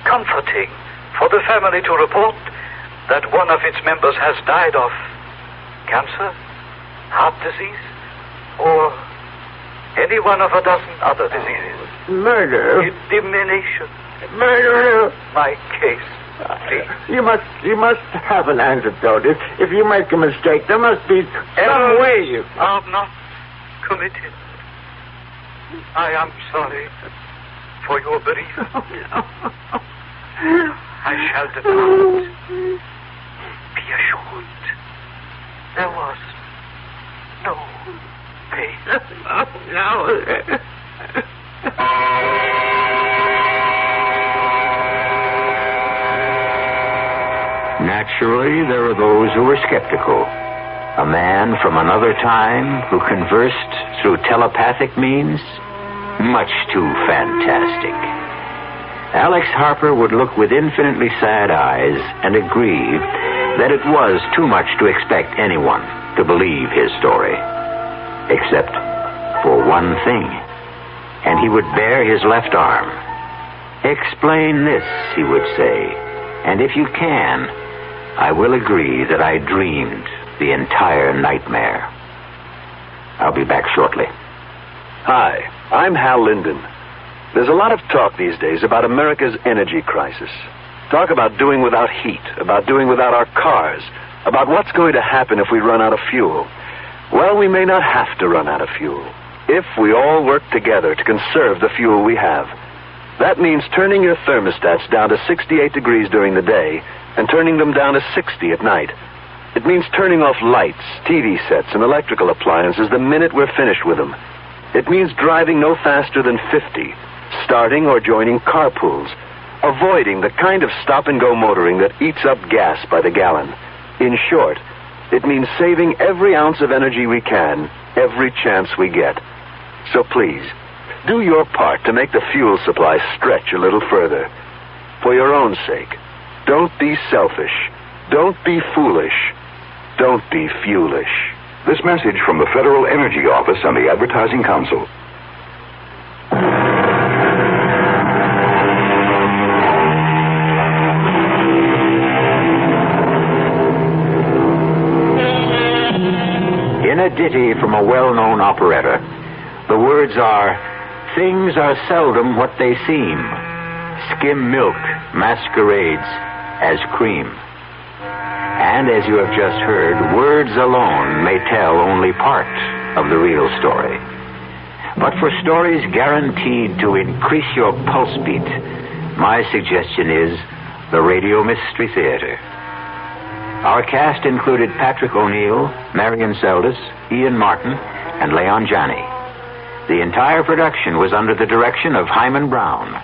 comforting for the family to report that one of its members has died of cancer, heart disease, or any one of a dozen other diseases. Murder. Elimination. Murder. My case. Please. You must have an antidote. If you make a mistake, there must be some way you... are not committed. I am sorry for your bereavement. I shall depart. Be assured, there was no pain. No. Naturally, there are those who were skeptical. A man from another time who conversed through telepathic means? Much too fantastic. Alex Harper would look with infinitely sad eyes and agree that it was too much to expect anyone to believe his story. Except for one thing. And he would bare his left arm. Explain this, he would say. And if you can, I will agree that I dreamed the entire nightmare. I'll be back shortly. Hi, I'm Hal Linden. There's a lot of talk these days about America's energy crisis. Talk about doing without heat, about doing without our cars, about what's going to happen if we run out of fuel. Well, we may not have to run out of fuel if we all work together to conserve the fuel we have. That means turning your thermostats down to 68 degrees during the day and turning them down to 60 at night. It means turning off lights, TV sets, and electrical appliances the minute we're finished with them. It means driving no faster than 50, starting or joining carpools, avoiding the kind of stop-and-go motoring that eats up gas by the gallon. In short, it means saving every ounce of energy we can, every chance we get. So please, do your part to make the fuel supply stretch a little further. For your own sake. Don't be selfish. Don't be foolish. Don't be fuelish. This message from the Federal Energy Office and the Advertising Council. In a ditty from a well-known operetta, the words are, "Things are seldom what they seem. Skim milk masquerades as cream." And as you have just heard, words alone may tell only part of the real story. But for stories guaranteed to increase your pulse beat, my suggestion is the Radio Mystery Theater. Our cast included Patrick O'Neill, Marion Seldes, Ian Martin, and Leon Janney. The entire production was under the direction of Himan Brown.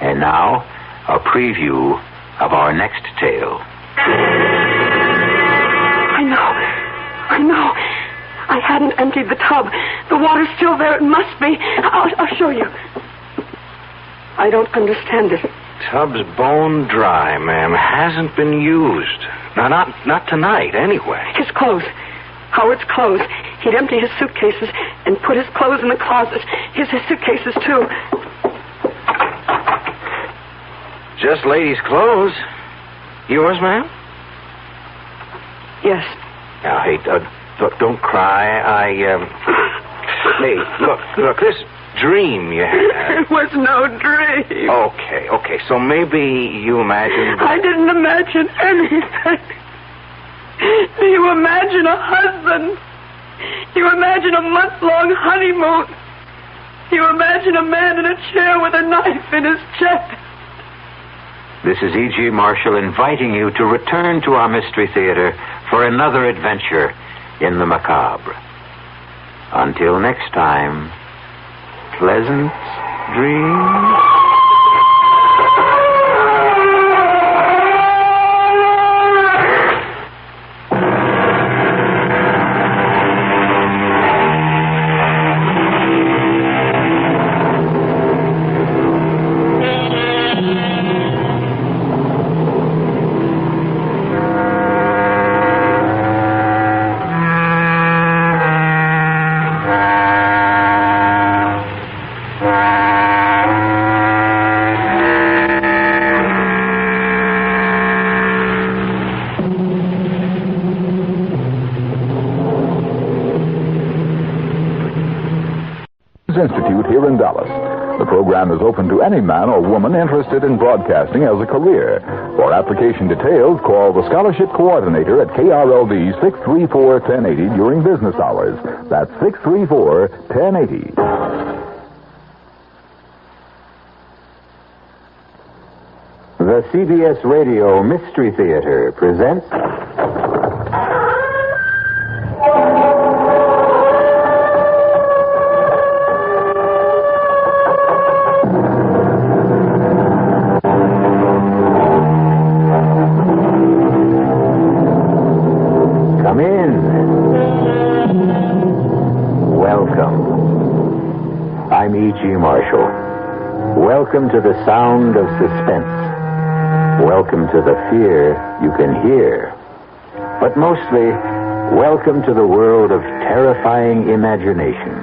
And now, a preview of our next tale. I know. I hadn't emptied the tub. The water's still there. It must be. I'll show you. I don't understand it. Tub's bone dry, ma'am. Hasn't been used. Now, not tonight, anyway. His clothes. Howard's clothes. He'd empty his suitcases and put his clothes in the closet. His suitcases, too. Just ladies' clothes. Yours, ma'am? Yes. Now, hey, don't cry. Hey, look, this dream you had. It was no dream. Okay, so maybe you imagined... I didn't imagine anything. Do you imagine a husband? You imagine a month-long honeymoon? You imagine a man in a chair with a knife in his chest? This is E.G. Marshall inviting you to return to our Mystery Theater for another adventure in the macabre. Until next time, pleasant dreams. Institute here in Dallas. The program is open to any man or woman interested in broadcasting as a career. For application details, call the Scholarship Coordinator at KRLD 634-1080 during business hours. That's 634-1080. The CBS Radio Mystery Theater presents... Come in. Welcome. I'm E.G. Marshall. Welcome to the sound of suspense. Welcome to the fear you can hear. But mostly, welcome to the world of terrifying imagination.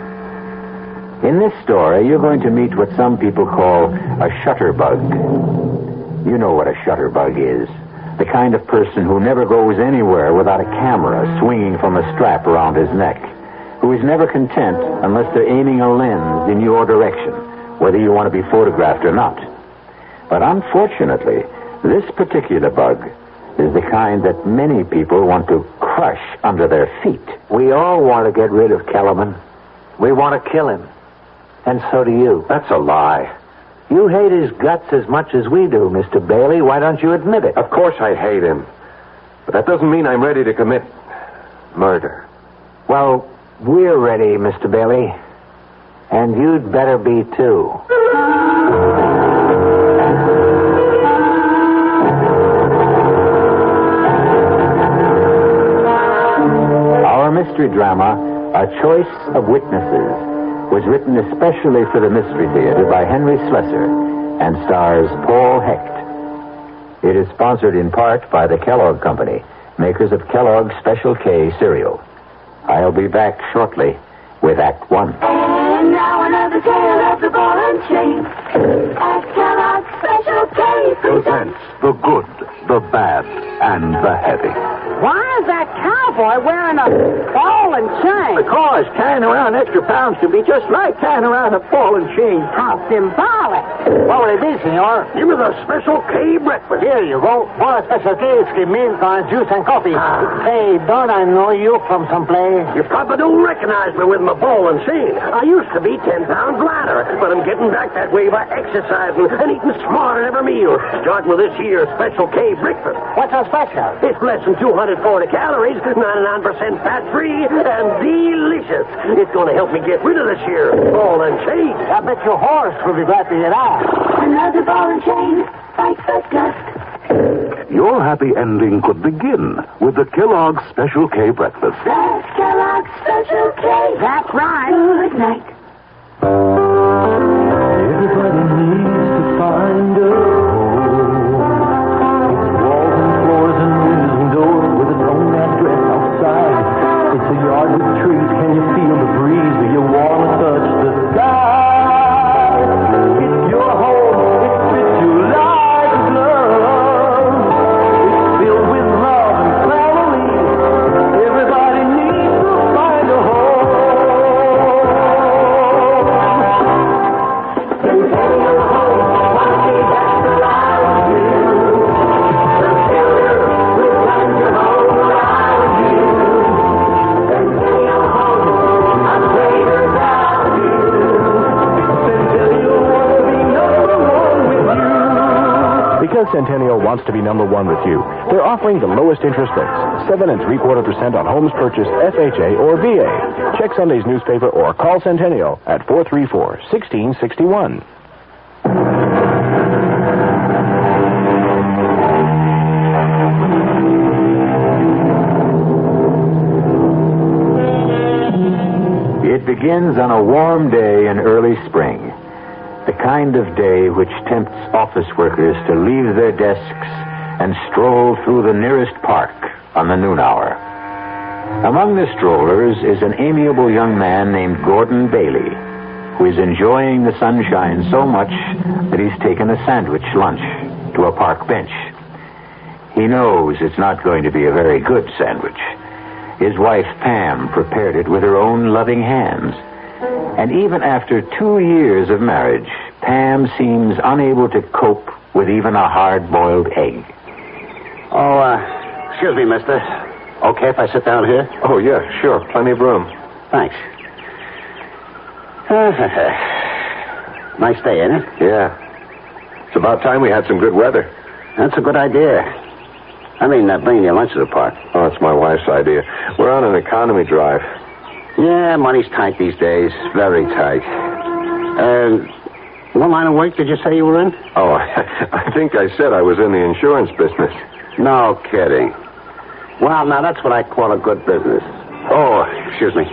In this story, you're going to meet what some people call a shutterbug. You know what a shutterbug is. The kind of person who never goes anywhere without a camera swinging from a strap around his neck. Who is never content unless they're aiming a lens in your direction, whether you want to be photographed or not. But unfortunately, this particular bug is the kind that many people want to crush under their feet. We all want to get rid of Kellerman. We want to kill him. And so do you. That's a lie. You hate his guts as much as we do, Mr. Bailey. Why don't you admit it? Of course I hate him. But that doesn't mean I'm ready to commit murder. Well, we're ready, Mr. Bailey. And you'd better be, too. Our mystery drama, A Choice of Witnesses, was written especially for the Mystery Theater by Henry Slesser and stars Paul Hecht. It is sponsored in part by the Kellogg Company, makers of Kellogg's Special K cereal. I'll be back shortly with Act One. And now another tale of the ball and chain. At Kellogg's Special K presents the good, the bad, and the heavy. Why is that cowboy wearing a ball and chain? Because carrying around extra pounds can be just like carrying around a ball and chain. How symbolic. What will it be, senor? Give me the Special K breakfast. Here you go. One Special K is milk and juice and coffee. Hey, don't I know you from someplace? You probably don't recognize me with my ball and chain. I used to be 10 pounds lighter, but I'm getting back that way by exercising and eating smarter every meal. Start with this here Special K breakfast. What's so special? It's less than 240 calories, 99% fat-free, and delicious. It's going to help me get rid of this here ball and chain. I bet your horse will be glad to hear that. another ball and chain. Fight for dust. Your happy ending could begin with the Kellogg's Special K breakfast. That's Kellogg's Special K. That's right. Good night. Everybody needs to find a home. It's walls and floors and windows and doors with its own address outside. It's a yard with trees. Can you feel the breeze? Do you want to touch the sky? It's your home. It fits you like a glove. It's filled with love and family. Everybody needs to find a home. Because Centennial wants to be number one with you, they're offering the lowest interest rates, 7 3/4% on homes purchased FHA or VA. Check Sunday's newspaper or call Centennial at 434-1661. It begins on a warm day in early spring. The kind of day which tempts office workers to leave their desks and stroll through the nearest park on the noon hour. Among the strollers is an amiable young man named Gordon Bailey, who is enjoying the sunshine so much that he's taken a sandwich lunch to a park bench. He knows it's not going to be a very good sandwich. His wife, Pam, prepared it with her own loving hands. And even after 2 years of marriage, Pam seems unable to cope with even a hard-boiled egg. Excuse me, mister. Okay if I sit down here? Oh, yeah, sure. Plenty of room. Thanks. Nice day, ain't it? Yeah. It's about time we had some good weather. That's a good idea. I mean, bringing your lunch to the park. Oh, it's my wife's idea. We're on an economy drive. Yeah, money's tight these days. Very tight. What line of work did you say you were in? Oh, I think I said I was in the insurance business. No kidding. Well, now that's what I call a good business. Oh, excuse me.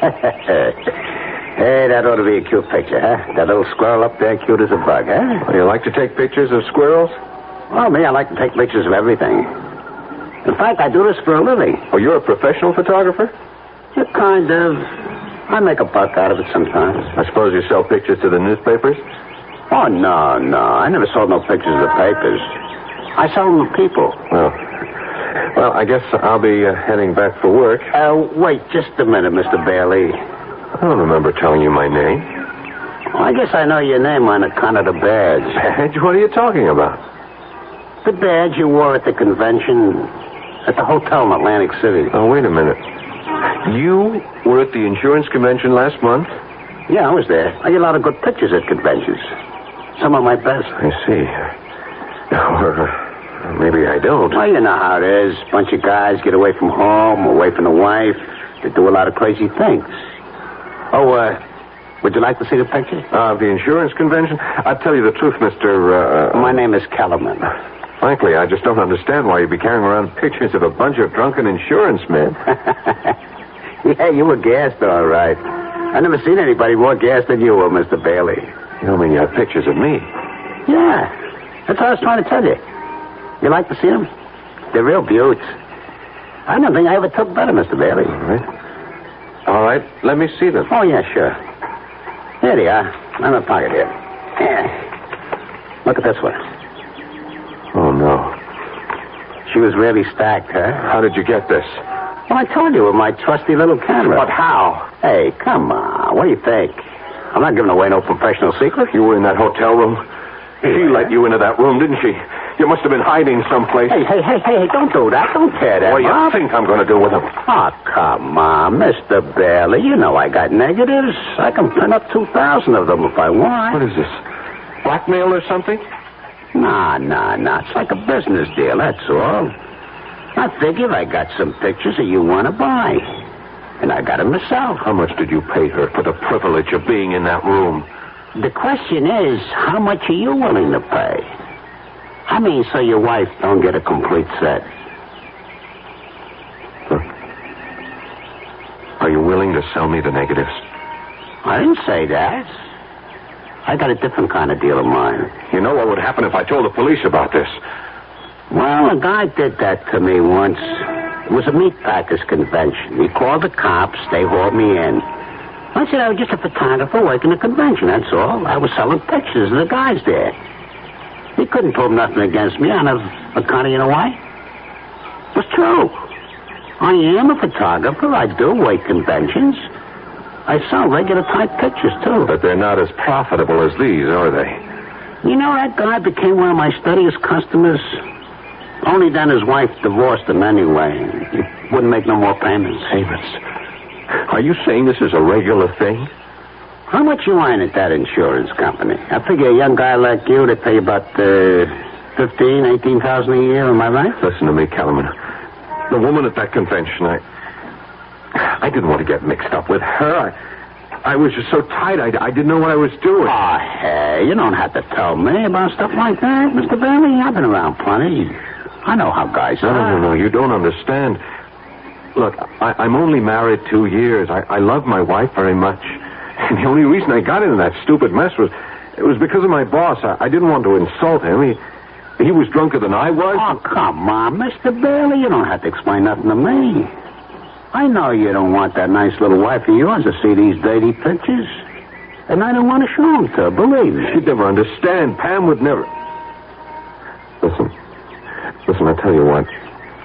Hey, that ought to be a cute picture, huh? That little squirrel up there, cute as a bug, huh? Oh, you like to take pictures of squirrels? Well, me, I like to take pictures of everything. In fact, I do this for a living. Oh, you're a professional photographer? Yeah, kind of. I make a buck out of it sometimes. I suppose you sell pictures to the newspapers? Oh, no. I never sold no pictures to the papers. I sell them to people. Well, I guess I'll be heading back for work. Wait just a minute, Mr. Bailey. I don't remember telling you my name. Well, I guess I know your name on account of the badge. Badge? What are you talking about? The badge you wore at the convention at the hotel in Atlantic City. Oh, wait a minute. You were at the insurance convention last month? Yeah, I was there. I get a lot of good pictures at conventions. Some of my best. I see. Or maybe I don't. Well, you know how it is. Bunch of guys get away from home, away from the wife. They do a lot of crazy things. Oh, would you like to see the picture? The insurance convention? I'll tell you the truth, Mr. My name is Kellerman. Frankly, I just don't understand why you'd be carrying around pictures of a bunch of drunken insurance men. Yeah, you were gassed, all right. I never seen anybody more gassed than you were, Mr. Bailey. You don't mean you have pictures of me? Yeah. That's what I was trying to tell you. You like to see them? They're real beauts. I don't think I ever took better, Mr. Bailey. All right, let me see them. Oh, yeah, sure. Here they are. I'm in my pocket here. Yeah. Look at this one. Oh, no. She was really stacked, huh? How did you get this? Well, I told you with my trusty little camera. But how? Hey, come on. What do you think? I'm not giving away no professional secret. You were in that hotel room. She let you into that room, didn't she? You must have been hiding someplace. Hey, don't do that. Don't tear that What do you think I'm going to do with them? Oh, come on, Mr. Bailey. You know I got negatives. I can print up 2,000 of them if I want. What is this? Blackmail or something? Nah. It's like a business deal, that's all. I figured I got some pictures that you want to buy. And I got them myself. How much did you pay her for the privilege of being in that room? The question is, how much are you willing to pay? I mean, so your wife don't get a complete set. Look, are you willing to sell me the negatives? I didn't say that. I got a different kind of deal in mind. You know what would happen if I told the police about this? Well, a guy did that to me once. It was a meatpackers convention. He called the cops. They hauled me in. I said I was just a photographer working a convention, that's all. I was selling pictures of the guys there. He couldn't prove nothing against me on account of, you know why? It was true. I am a photographer. I do work conventions. I sell regular type pictures, too. But they're not as profitable as these, are they? You know, that guy became one of my steadiest customers. Only then his wife divorced him anyway. He wouldn't make no more payments. Are you saying this is a regular thing? How much you earn at that insurance company? I figure a young guy like you, they pay about $15,000, $18,000 a year, am I right? Listen to me, Kellerman. The woman at that convention, I didn't want to get mixed up with her. I was just so tight, I didn't know what I was doing. Oh, hey, you don't have to tell me about stuff like that, Mr. Bailey. I've been around plenty. I know how guys are. No, you don't understand. Look, I'm only married 2 years. I love my wife very much. And the only reason I got into that stupid mess was because of my boss. I didn't want to insult him. He was drunker than I was. Oh, come on, Mr. Bailey. You don't have to explain nothing to me. I know you don't want that nice little wife of yours to see these dirty pictures. And I don't want to show them to her, believe me. She'd never understand. Pam would never... Listen, I'll tell you what.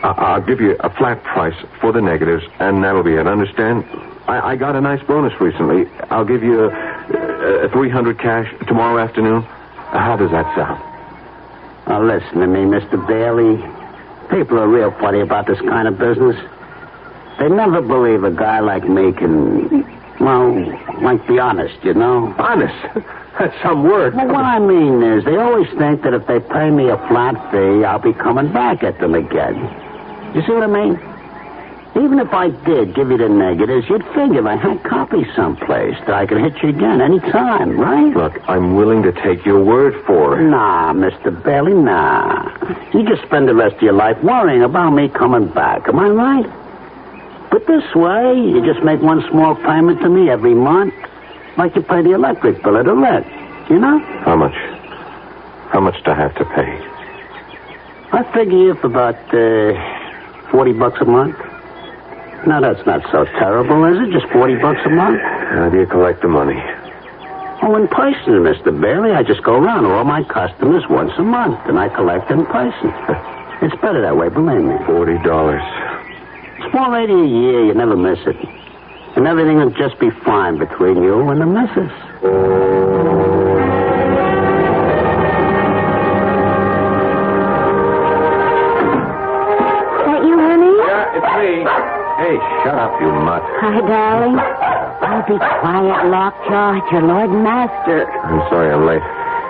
I'll give you a flat price for the negatives, and that'll be it. Understand? I got a nice bonus recently. I'll give you $300 cash tomorrow afternoon. How does that sound? Now, listen to me, Mr. Bailey. People are real funny about this kind of business. They never believe a guy like me can, well, be honest, you know? Honest? That's some word. Well, what I mean is, they always think that if they pay me a flat fee, I'll be coming back at them again. You see what I mean? Even if I did give you the negatives, you'd figure I had copies someplace that I could hit you again any time, right? Look, I'm willing to take your word for it. Nah, Mr. Bailey, nah. You just spend the rest of your life worrying about me coming back. Am I right? But this way, you just make one small payment to me every month, like you pay the electric bill or the rent, you know? How much? How much do I have to pay? I figure you for about $40 a month. Now, that's not so terrible, is it? Just $40 a month? How do you collect the money? Oh, in person, Mr. Bailey. I just go around to all my customers once a month, and I collect in person. It's better that way, believe me. $40. Small lady a year, you never miss it. And everything will just be fine between you and the missus. That you, honey? Yeah, it's me. Hey, shut up, you mutt. Hi, darling. Oh, be quiet, Lockjaw. It's your Lord and Master. I'm sorry I'm late.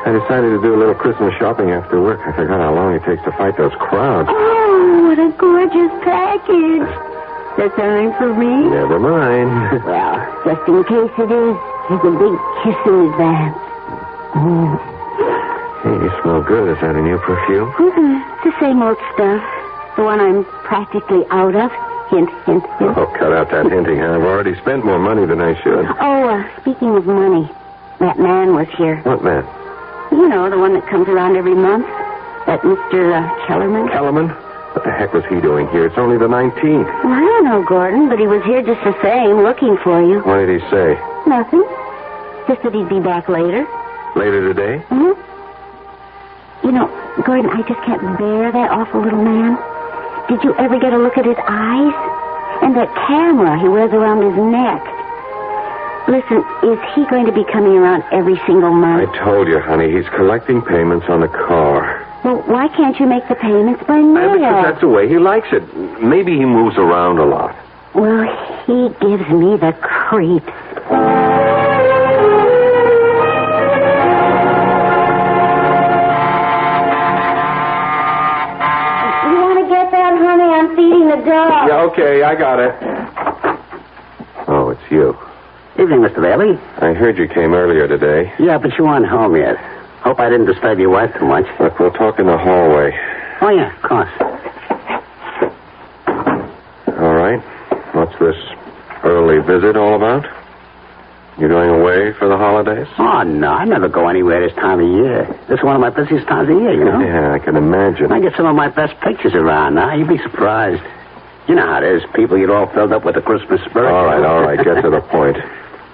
I decided to do a little Christmas shopping after work. I forgot how long it takes to fight those crowds. Oh, what a gorgeous package. That's something for me? Never mind. Well, just in case it is, here's a big kiss in advance. Hey, you smell good. Is that a new perfume? It's the same old stuff. The one I'm practically out of. Hint, hint, hint. Oh, cut out that hinting. I've already spent more money than I should. Oh, speaking of money, that man was here. What man? He You know, the one that comes around every month. That Mr. Kellerman. Kellerman? What the heck was he doing here? It's only the 19th. Well, I don't know, Gordon, but he was here just the same, looking for you. What did he say? Nothing. Just that he'd be back later. Later today? Mm-hmm. You know, Gordon, I just can't bear that awful little man. Did you ever get a look at his eyes? And that camera he wears around his neck. Listen, is he going to be coming around every single month? I told you, honey, he's collecting payments on the car. Well, why can't you make the payments by mail? Because that's the way he likes it. Maybe he moves around a lot. Well, he gives me the creeps. You want to get that, honey? I'm feeding the dog. Yeah, okay, I got it. Oh, it's you. Evening, Mr. Bailey. I heard you came earlier today. Yeah, but you aren't home yet. Hope I didn't disturb your wife too much. Look, we'll talk in the hallway. Oh, yeah, of course. All right. What's this early visit all about? You going away for the holidays? Oh, no, I never go anywhere this time of year. This is one of my busiest times of year, you know? Yeah, I can imagine. I get some of my best pictures around now. You'd be surprised. You know how it is. People get all filled up with the Christmas spirit. All right. Get to the point.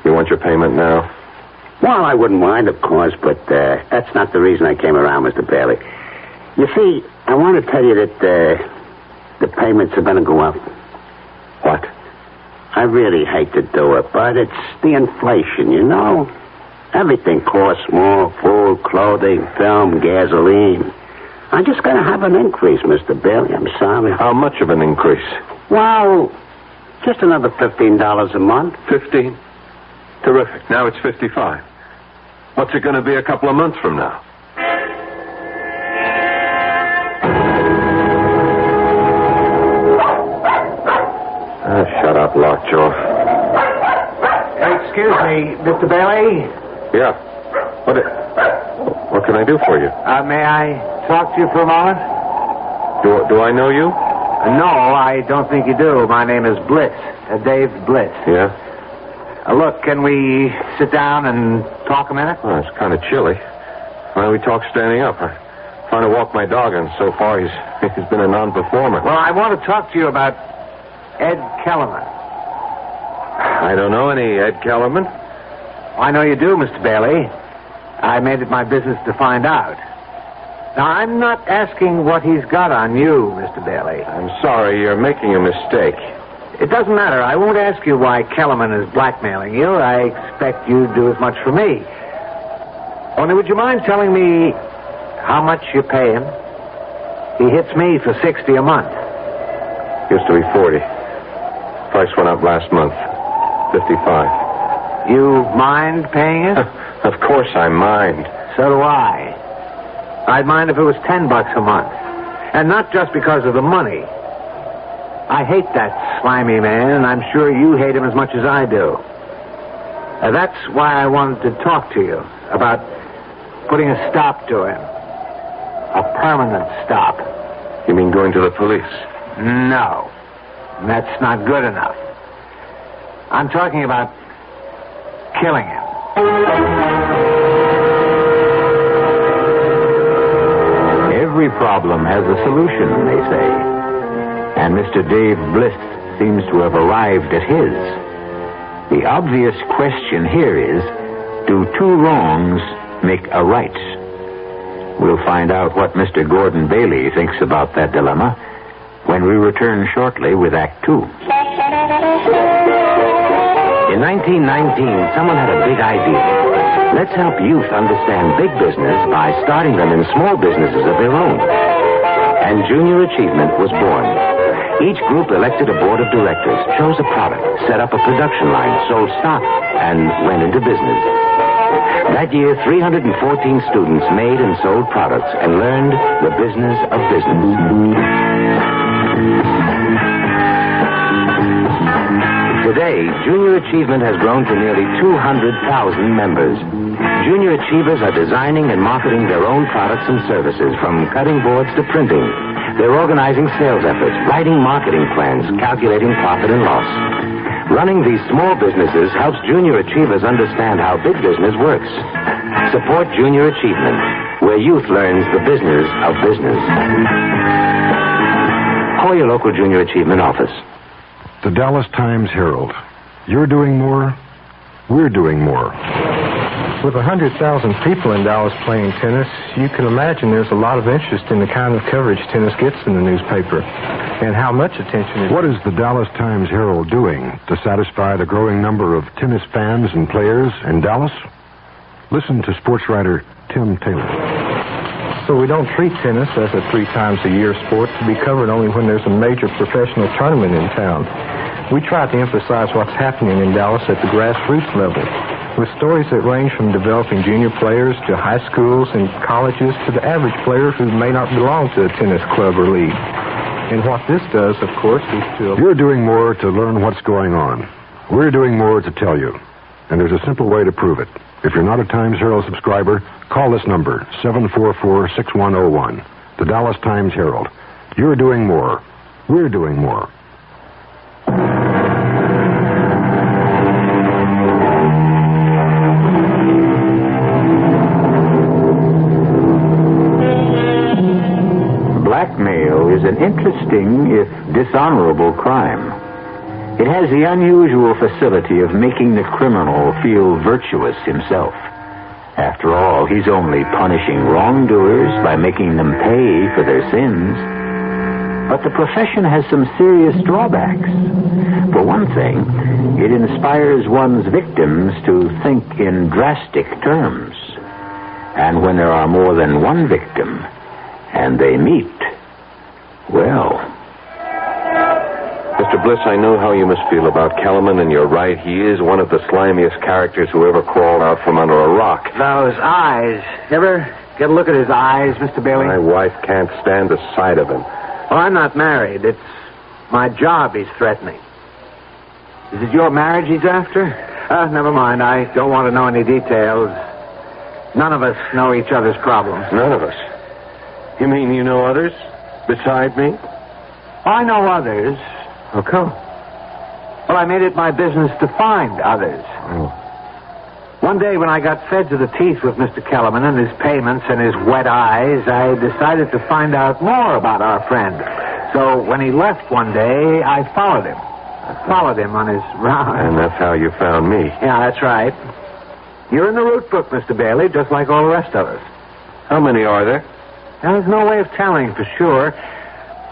You want your payment now? Well, I wouldn't mind, of course, but that's not the reason I came around, Mr. Bailey. You see, I want to tell you that the payments are going to go up. What? I really hate to do it, but it's the inflation, you know? Everything costs more. Food, clothing, film, gasoline. I'm just going to have an increase, Mr. Bailey. I'm sorry. How much of an increase? Well, just another $15 a month. 15? Terrific. Now it's 55. What's it going to be a couple of months from now? Shut up, Lockjaw. Excuse me, Mr. Bailey. Yeah. What can I do for you? May I talk to you for a moment? Do I know you? No, I don't think you do. My name is Blitz. Dave Blitz. Yeah? Look, can we sit down and talk a minute? Well, it's kind of chilly. Why don't we talk standing up? I'm trying to walk my dog, and so far he's been a non-performer. Well, I want to talk to you about Ed Kellerman. I don't know any Ed Kellerman. I know you do, Mr. Bailey. I made it my business to find out. Now, I'm not asking what he's got on you, Mr. Bailey. I'm sorry, you're making a mistake. It doesn't matter. I won't ask you why Kellerman is blackmailing you. I expect you'd do as much for me. Only would you mind telling me how much you pay him? He hits me for $60 a month. Used to be 40. Price went up last month. 55. You mind paying it? Of course I mind. So do I. I'd mind if it was $10 a month. And not just because of the money. I hate that slimy man, and I'm sure you hate him as much as I do. That's why I wanted to talk to you about putting a stop to him. A permanent stop. You mean going to the police? No. That's not good enough. I'm talking about killing him. Every problem has a solution, they say. And Mr. Dave Bliss seems to have arrived at his. The obvious question here is, do two wrongs make a right? We'll find out what Mr. Gordon Bailey thinks about that dilemma when we return shortly with Act Two. In 1919, someone had a big idea. Let's help youth understand big business by starting them in small businesses of their own. And Junior Achievement was born. Each group elected a board of directors, chose a product, set up a production line, sold stock, and went into business. That year, 314 students made and sold products and learned the business of business. Today, Junior Achievement has grown to nearly 200,000 members. Junior Achievers are designing and marketing their own products and services, from cutting boards to printing. They're organizing sales efforts, writing marketing plans, calculating profit and loss. Running these small businesses helps Junior Achievers understand how big business works Support junior achievement, where youth learns the business of business. Call your local junior achievement office. The Dallas Times-Herald. You're doing more. We're doing more. With 100,000 people in Dallas playing tennis, you can imagine there's a lot of interest in the kind of coverage tennis gets in the newspaper and how much attention it... What is the Dallas Times-Herald doing to satisfy the growing number of tennis fans and players in Dallas? Listen to sports writer Tim Taylor. So we don't treat tennis as a 3-times-a-year sport to be covered only when there's a major professional tournament in town. We try to emphasize what's happening in Dallas at the grassroots level, with stories that range from developing junior players to high schools and colleges to the average player who may not belong to a tennis club or league. And what this does, of course, is to... You're doing more to learn what's going on. We're doing more to tell you. And there's a simple way to prove it. If you're not a Times-Herald subscriber, call this number, 744-6101, the Dallas Times-Herald. You're doing more. We're doing more. Blackmail is an interesting, if dishonorable, crime. It has the unusual facility of making the criminal feel virtuous himself. After all, he's only punishing wrongdoers by making them pay for their sins. But the profession has some serious drawbacks. For one thing, it inspires one's victims to think in drastic terms. And when there are more than one victim, and they meet, well... Mr. Bliss, I know how you must feel about Kellerman, and you're right. He is one of the slimiest characters who ever crawled out from under a rock. Those eyes. Ever get a look at his eyes, Mr. Bailey? My wife can't stand the sight of him. Well, I'm not married. It's my job he's threatening. Is it your marriage he's after? Never mind. I don't want to know any details. None of us know each other's problems. None of us? You mean you know others beside me? I know others. How come? Well, I made it my business to find others. Oh. One day when I got fed to the teeth with Mr. Kellerman and his payments and his wet eyes, I decided to find out more about our friend. So when he left one day, I followed him. I followed him on his round. And that's how you found me. Yeah, that's right. You're in the route book, Mr. Bailey, just like all the rest of us. How many are there? There's no way of telling for sure.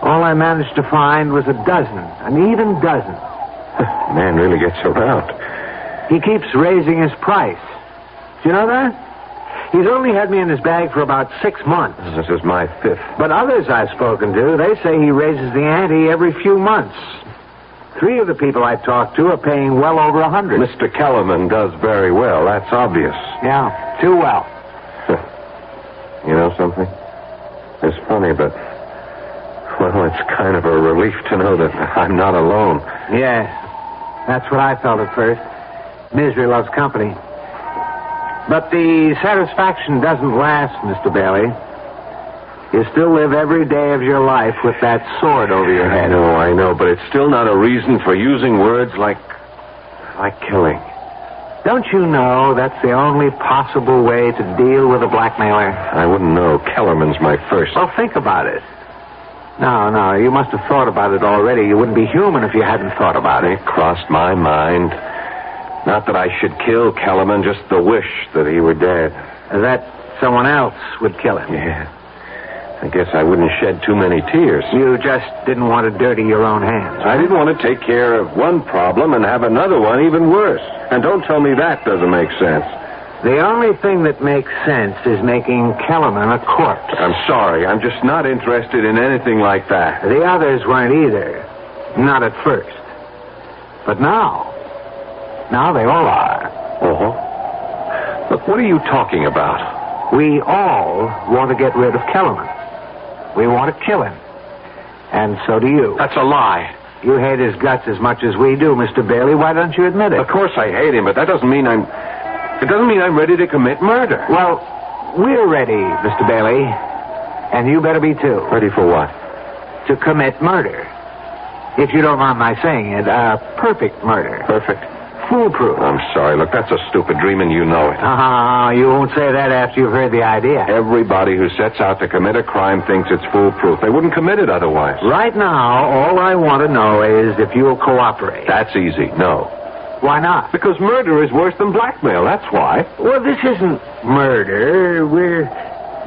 All I managed to find was a dozen, an even dozen. Man really gets around. He keeps raising his price. Do you know that? He's only had me in his bag for about 6 months. This is my 5th. But others I've spoken to, they say he raises the ante every few months. 3 of the people I talked to are paying well over 100. Mr. Kellerman does very well. That's obvious. Yeah, too well. You know something? It's funny, but... Well, it's kind of a relief to know that I'm not alone. Yes, that's what I felt at first. Misery loves company. But the satisfaction doesn't last, Mr. Bailey. You still live every day of your life with that sword over your head. I know, but it's still not a reason for using words like killing. Don't you know that's the only possible way to deal with a blackmailer? I wouldn't know. Kellerman's my first. Well, think about it. No, you must have thought about it already. You wouldn't be human if you hadn't thought about it. It crossed my mind. Not that I should kill Kellerman, just the wish that he were dead. That someone else would kill him. Yeah. I guess I wouldn't shed too many tears. You just didn't want to dirty your own hands. I didn't want to take care of one problem and have another one even worse. And don't tell me that doesn't make sense. The only thing that makes sense is making Kellerman a corpse. I'm sorry. I'm just not interested in anything like that. The others weren't either. Not at first. But now they all are. Uh-huh. Look, what are you talking about? We all want to get rid of Kellerman. We want to kill him. And so do you. That's a lie. You hate his guts as much as we do, Mr. Bailey. Why don't you admit it? Of course I hate him, but that doesn't mean I'm ready to commit murder. Well, we're ready, Mr. Bailey. And you better be too. Ready for what? To commit murder. If you don't mind my saying it, perfect murder. Perfect? foolproof. I'm sorry. Look, that's a stupid dream, and you know it. You won't say that after you've heard the idea. Everybody who sets out to commit a crime thinks it's foolproof. They wouldn't commit it otherwise. Right now, all I want to know is if you'll cooperate. That's easy. No. Why not? Because murder is worse than blackmail. That's why. Well, this isn't murder. We're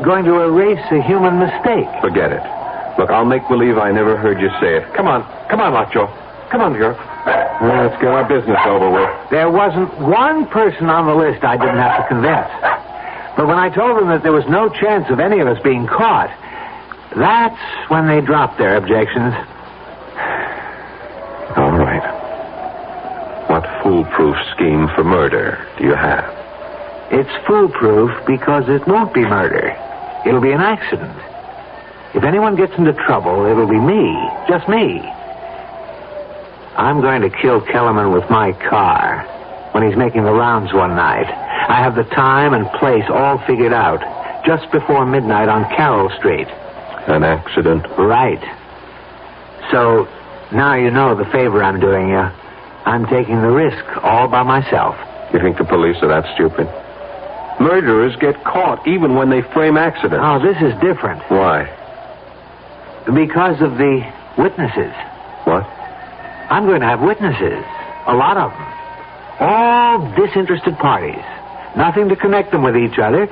going to erase a human mistake. Forget it. Look, I'll make believe I never heard you say it. Come on, Lockjaw. Come on, girl. Let's get our business over with. There wasn't one person on the list I didn't have to convince. But when I told them that there was no chance of any of us being caught, that's when they dropped their objections. All right. What foolproof scheme for murder do you have? It's foolproof because it won't be murder. It'll be an accident. If anyone gets into trouble, it'll be me. Just me. I'm going to kill Kellerman with my car when he's making the rounds one night. I have the time and place all figured out. Just before midnight on Carroll Street. An accident? Right. So, now you know the favor I'm doing you. I'm taking the risk all by myself. You think the police are that stupid? Murderers get caught even when they frame accidents. Oh, this is different. Why? Because of the witnesses. What? I'm going to have witnesses. A lot of them. All disinterested parties. Nothing to connect them with each other.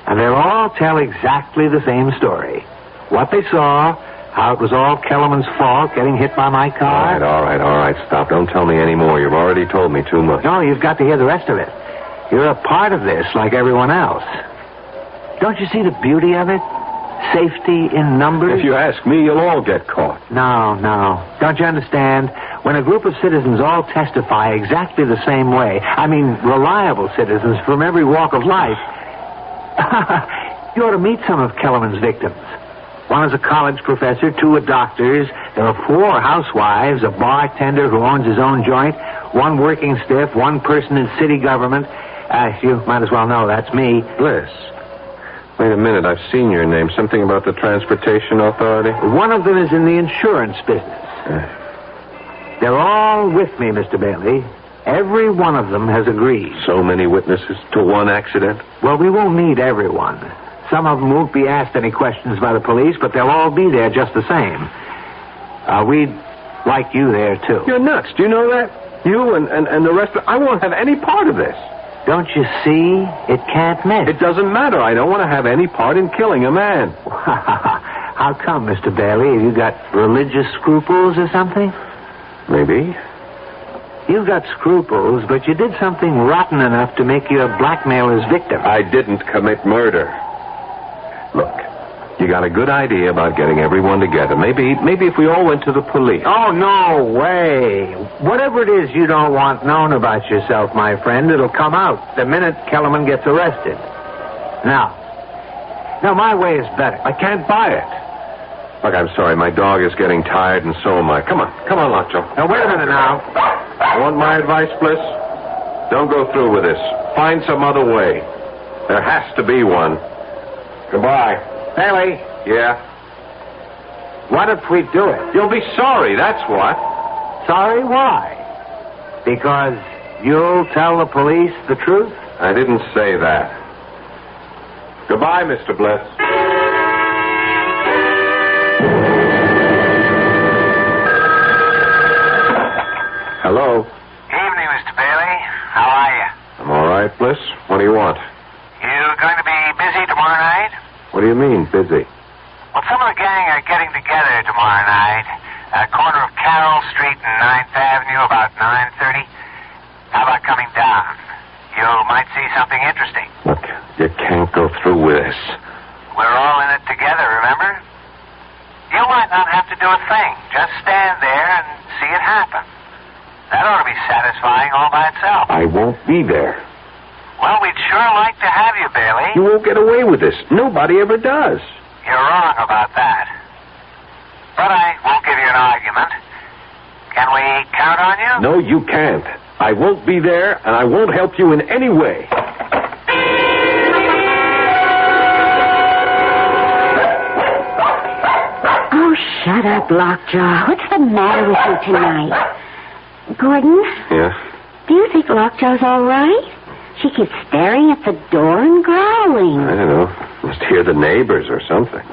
And they'll all tell exactly the same story. What they saw, how it was all Kellerman's fault, getting hit by my car. All right. Stop. Don't tell me any more. You've already told me too much. No, you've got to hear the rest of it. You're a part of this like everyone else. Don't you see the beauty of it? Safety in numbers? If you ask me, you'll all get caught. No. Don't you understand? When a group of citizens all testify exactly the same way, I mean reliable citizens from every walk of life, you ought to meet some of Kellerman's victims. One is a college professor, two are doctors, there are four housewives, a bartender who owns his own joint, one working stiff, one person in city government. You might as well know that's me. Bliss. Wait a minute, I've seen your name. Something about the Transportation Authority? One of them is in the insurance business. They're all with me, Mr. Bailey. Every one of them has agreed. So many witnesses to one accident? Well, we won't meet everyone. Some of them won't be asked any questions by the police, but they'll all be there just the same. We'd like you there, too. You're nuts. Do you know that? You and the rest of... I won't have any part of this. Don't you see? It can't miss. It doesn't matter. I don't want to have any part in killing a man. How come, Mr. Bailey? Have you got religious scruples or something? Maybe. You've got scruples, but you did something rotten enough to make you a blackmailer's victim. I didn't commit murder. Look, you got a good idea about getting everyone together. Maybe if we all went to the police. Oh, no way. Whatever it is you don't want known about yourself, my friend, it'll come out the minute Kellerman gets arrested. Now, my way is better. I can't buy it. Look, I'm sorry. My dog is getting tired, and so am I. Come on, Lockjaw. Now, wait a minute now. Want my advice, Bliss? Don't go through with this. Find some other way. There has to be one. Goodbye. Bailey. Yeah? What if we do it? You'll be sorry, that's what. Sorry? Why? Because you'll tell the police the truth? I didn't say that. Goodbye, Mr. Bliss. Hello. Evening, Mr. Bailey. How are you? I'm all right, Bliss. What do you want? You going to be busy tomorrow night? What do you mean, busy? Well, some of the gang are getting together tomorrow night. Corner of Carroll Street and 9th Avenue, about 9:30. How about coming down? You might see something interesting. Look, you can't go through with this. We're all in it together, remember? You might not have to do a thing. Just stand there and see it happen. That ought to be satisfying all by itself. I won't be there. Well, we'd sure like to have you, Bailey. You won't get away with this. Nobody ever does. You're wrong about that. But I won't give you an argument. Can we count on you? No, you can't. I won't be there, and I won't help you in any way. Oh, shut up, Lockjaw. What's the matter with you tonight? Gordon? Yeah? Do Do you think Lockjaw's all right? She keeps staring at the door and growling. I don't know. Must hear the neighbors or something.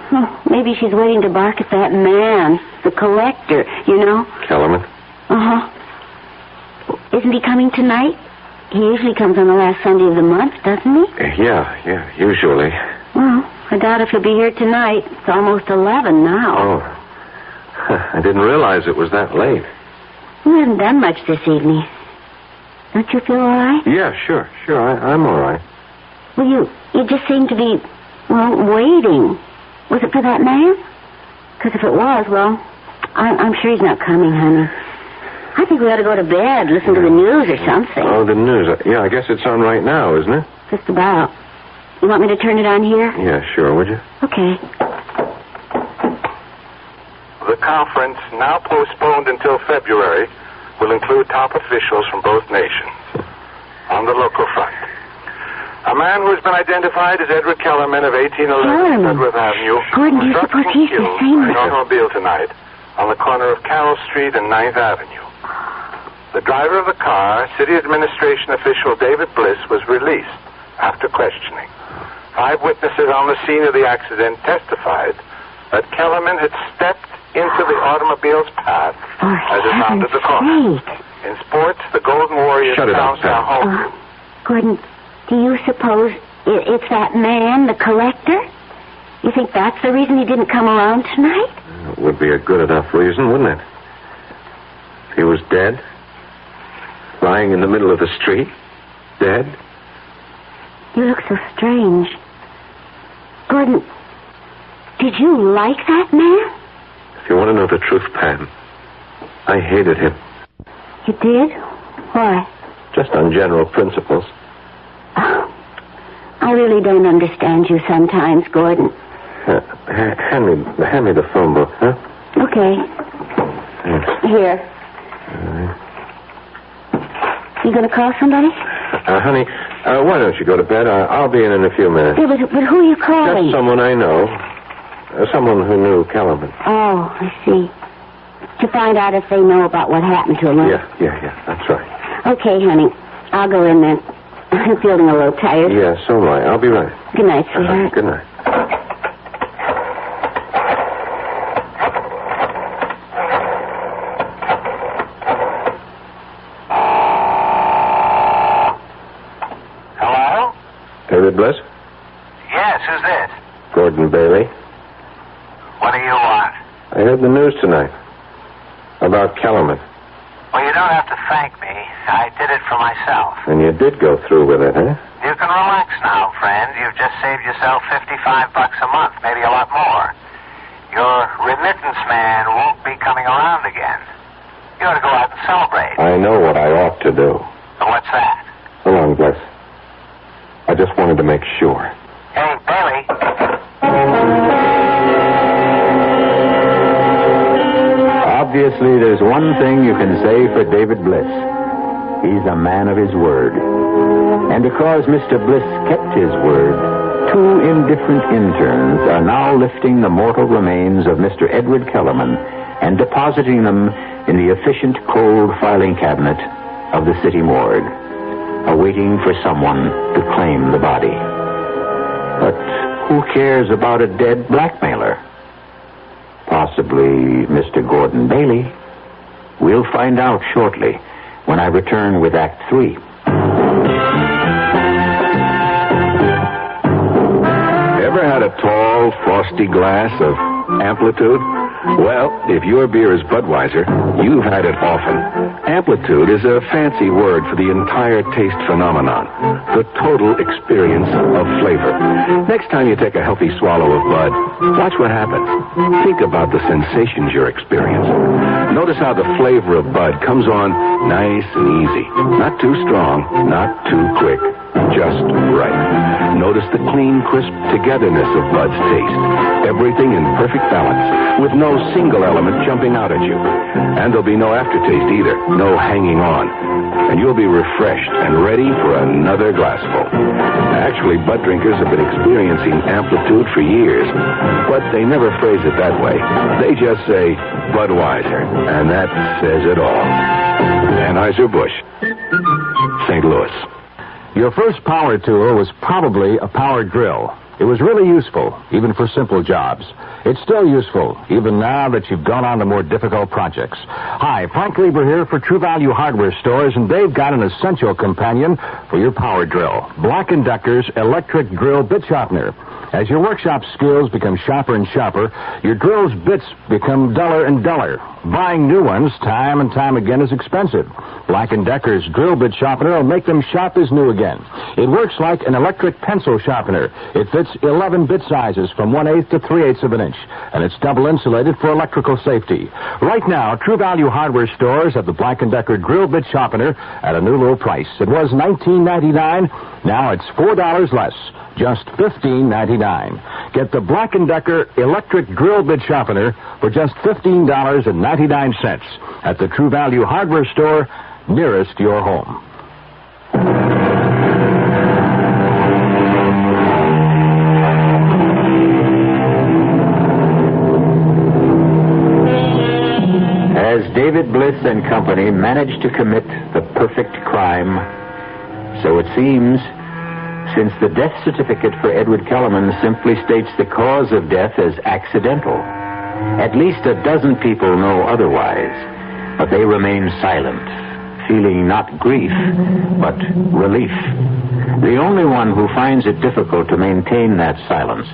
Maybe she's waiting to bark at that man, the collector, you know. Kellerman? Uh-huh. Isn't he coming tonight? He usually comes on the last Sunday of the month, doesn't he? Yeah, usually. Well, I doubt if he'll be here tonight. It's almost 11 now. Oh. I didn't realize it was that late. We haven't done much this evening. Don't you feel all right? Yeah, sure. I'm all right. Well, you just seem to be, waiting. Was it for that man? Because if it was, I'm sure he's not coming, honey. I think we ought to go to bed, listen to the news or something. Oh, the news. Yeah, I guess it's on right now, isn't it? Just about. You want me to turn it on here? Yeah, sure, would you? Okay. The conference, now postponed until February, will include top officials from both nations. On the local front, a man who has been identified as Edward Kellerman of 1811 Redwood Avenue Gordon, do you suppose he's the same? in an automobile tonight on the corner of Carroll Street and 9th Avenue. The driver of the car, city administration official David Bliss, was released after questioning. 5 witnesses on the scene of the accident testified that Kellerman had stepped into the automobile's path as it rounded the corner. In sports, the Golden Warriors announced their home. Gordon, do you suppose it's that man, the collector? You think that's the reason he didn't come around tonight? It would be a good enough reason, wouldn't it? If he was dead, lying in the middle of the street, dead. You look so strange. Gordon, did you like that man? If you want to know the truth, Pam, I hated him. You did? Why? Just on general principles. Oh, I really don't understand you sometimes, Gordon. Hand me the phone book, huh? Okay. Thanks. Here. You going to call somebody? Honey, why don't you go to bed? I'll be in a few minutes. Yeah, but who are you calling? Just someone I know. Someone who knew Kellerman. Oh, I see. To find out if they know about what happened to him. Yeah, that's right. Okay, honey. I'll go in then. I'm feeling a little tired. Yeah, so am I. I'll be right. Good night, sweetheart. Good night. Hello? David Bliss? Yes, who's this? Gordon Bailey. What do you want? I heard the news tonight. About Kellerman. Well, you don't have to thank me. I did it for myself. And you did go through with it, huh? You can relax now, friend. You've just saved yourself $55 a month, maybe a lot more. Your remittance man won't be coming around again. You ought to go out and celebrate. I know what I ought to do. What's that? So long, Bliss. I just wanted to make sure. Hey, Bailey. Obviously, there's one thing you can say for David Bliss. He's a man of his word. And because Mr. Bliss kept his word, 2 indifferent interns are now lifting the mortal remains of Mr. Edward Kellerman and depositing them in the efficient cold filing cabinet of the city morgue, awaiting for someone to claim the body. But who cares about a dead blackmailer? Possibly Mr. Gordon Bailey. We'll find out shortly when I return with Act 3. Ever had a tall, frosty glass of Amplitude? Well, if your beer is Budweiser, you've had it often. Amplitude is a fancy word for the entire taste phenomenon, the total experience of flavor. Next time you take a healthy swallow of Bud, watch what happens. Think about the sensations you're experiencing. Notice how the flavor of Bud comes on nice and easy. Not too strong, not too quick. Just right. Notice the clean, crisp togetherness of Bud's taste. Everything in perfect balance, with no single element jumping out at you. And there'll be no aftertaste either, no hanging on. And you'll be refreshed and ready for another glassful. Actually, Bud drinkers have been experiencing Amplitude for years, but they never phrase it that way. They just say Budweiser, and that says it all. Anheuser-Busch. St. Louis. Your first power tool was probably a power drill. It was really useful, even for simple jobs. It's still useful, even now that you've gone on to more difficult projects. Hi, Frank Lieber here for True Value Hardware Stores, and they've got an essential companion for your power drill. Black & Decker's electric drill bit sharpener. As your workshop skills become sharper and sharper, your drill's bits become duller and duller. Buying new ones time and time again is expensive. Black & Decker's drill bit sharpener will make them sharp as new again. It works like an electric pencil sharpener. It fits 11 bit sizes from 1/8 to 3/8 of an inch, and it's double insulated for electrical safety. Right now, True Value Hardware Stores have the Black & Decker drill bit sharpener at a new low price. It was $19.99. Now it's $4 less. Just $15.99. Get the Black & Decker electric drill bit sharpener for just $15.99 at the True Value Hardware Store nearest your home. As David Bliss and company managed to commit the perfect crime, so it seems, since the death certificate for Edward Kellerman simply states the cause of death as accidental. At least a dozen people know otherwise, but they remain silent, feeling not grief, but relief. The only one who finds it difficult to maintain that silence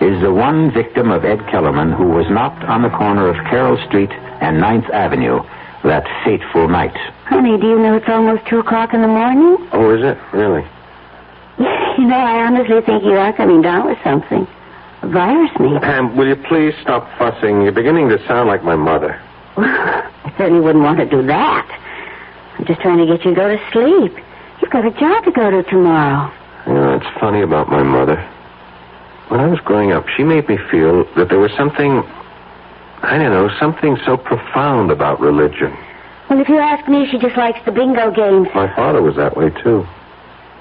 is the one victim of Ed Kellerman who was knocked on the corner of Carroll Street and 9th Avenue that fateful night. Honey, do you know it's almost 2 o'clock in the morning? Oh, is it? Really? You know, I honestly think you are coming down with something. A virus, maybe. Pam, will you please stop fussing? You're beginning to sound like my mother. I certainly wouldn't want to do that. I'm just trying to get you to go to sleep. You've got a job to go to tomorrow. You know, it's funny about my mother. When I was growing up, she made me feel that there was something, I don't know, something so profound about religion. Well, if you ask me, she just likes the bingo games. My father was that way, too.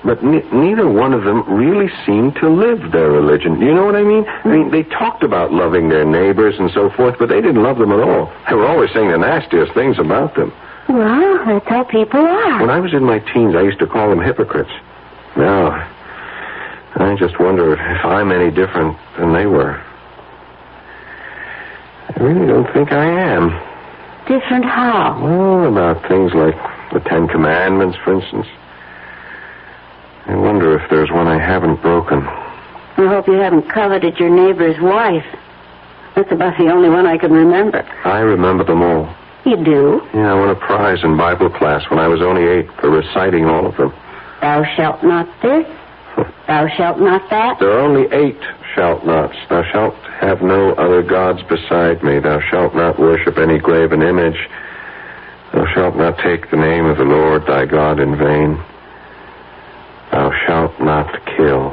But neither one of them really seemed to live their religion. You know what I mean? I mean, they talked about loving their neighbors and so forth, but they didn't love them at all. They were always saying the nastiest things about them. Well, that's how people are. When I was in my teens, I used to call them hypocrites. Now, I just wonder if I'm any different than they were. I really don't think I am. Different how? Well, about things like the 10 Commandments, for instance. I wonder if there's one I haven't broken. I hope you haven't coveted your neighbor's wife. That's about the only one I can remember. I remember them all. You do? Yeah, I won a prize in Bible class when I was only 8 for reciting all of them. Thou shalt not this. Thou shalt not that. There are only 8 shalt nots. Thou shalt have no other gods beside me. Thou shalt not worship any graven image. Thou shalt not take the name of the Lord thy God in vain. Thou shalt not kill.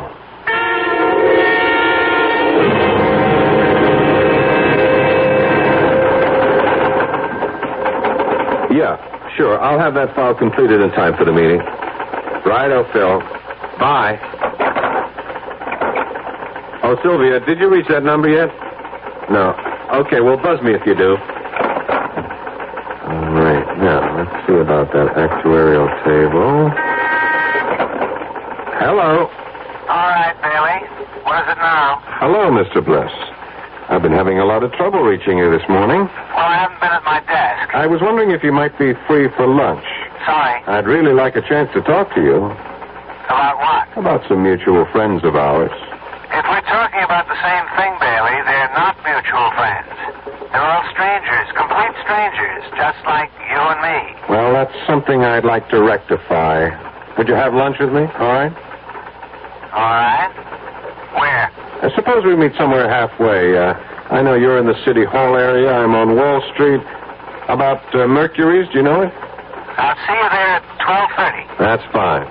Yeah, sure. I'll have that file completed in time for the meeting. Righto, Phil. Bye. Oh, Sylvia, did you reach that number yet? No. Okay, well, buzz me if you do. All right. Now, let's see about that actuarial table. Hello. All right, Bailey. What is it now? Hello, Mr. Bliss. I've been having a lot of trouble reaching you this morning. Well, I haven't been at my desk. I was wondering if you might be free for lunch. Sorry. I'd really like a chance to talk to you. About what? About some mutual friends of ours. If we're talking about the same thing, Bailey, they're not mutual friends. They're all strangers, complete strangers, just like you and me. Well, that's something I'd like to rectify. Would you have lunch with me? All right? All right. Where? Suppose we meet somewhere halfway. I know you're in the City Hall area. I'm on Wall Street. About Mercury's, do you know it? I'll see you there at 12:30. That's fine.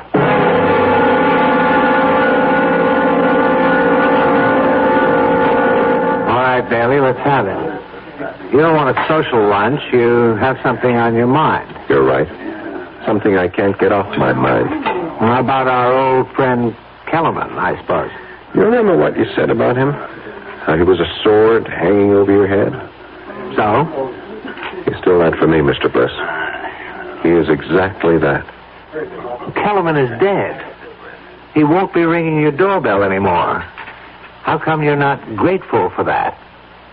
All right, Bailey, let's have it. You don't want a social lunch. You have something on your mind. You're right. Something I can't get off my mind. How about our old friend Kellerman, I suppose? You remember what you said about him? How he was a sword hanging over your head? So? He's still that for me, Mr. Bliss. He is exactly that. Kellerman is dead. He won't be ringing your doorbell anymore. How come you're not grateful for that?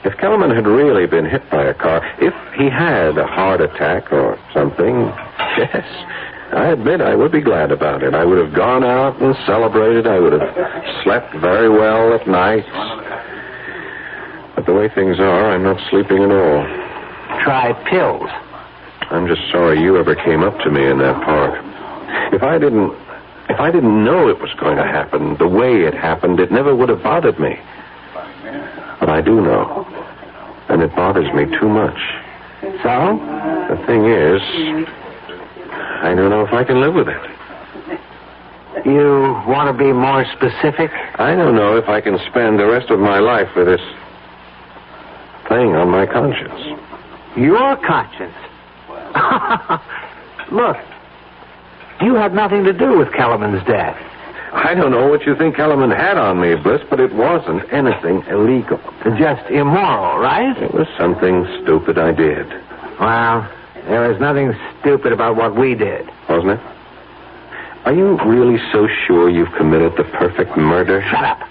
If Kellerman had really been hit by a car, if he had a heart attack or something, yes, I admit I would be glad about it. I would have gone out and celebrated. I would have slept very well at night. But the way things are, I'm not sleeping at all. Try pills. I'm just sorry you ever came up to me in that park. If I didn't know it was going to happen the way it happened, it never would have bothered me. But I do know. And it bothers me too much. So? The thing is, I don't know if I can live with it. You want to be more specific? I don't know if I can spend the rest of my life with this thing on my conscience. Your conscience? Look, you had nothing to do with Kellerman's death. I don't know what you think Kellerman had on me, Bliss, but it wasn't anything illegal. Just immoral, right? It was something stupid I did. Well, there was nothing stupid about what we did. Wasn't it? Are you really so sure you've committed the perfect murder? Shut up.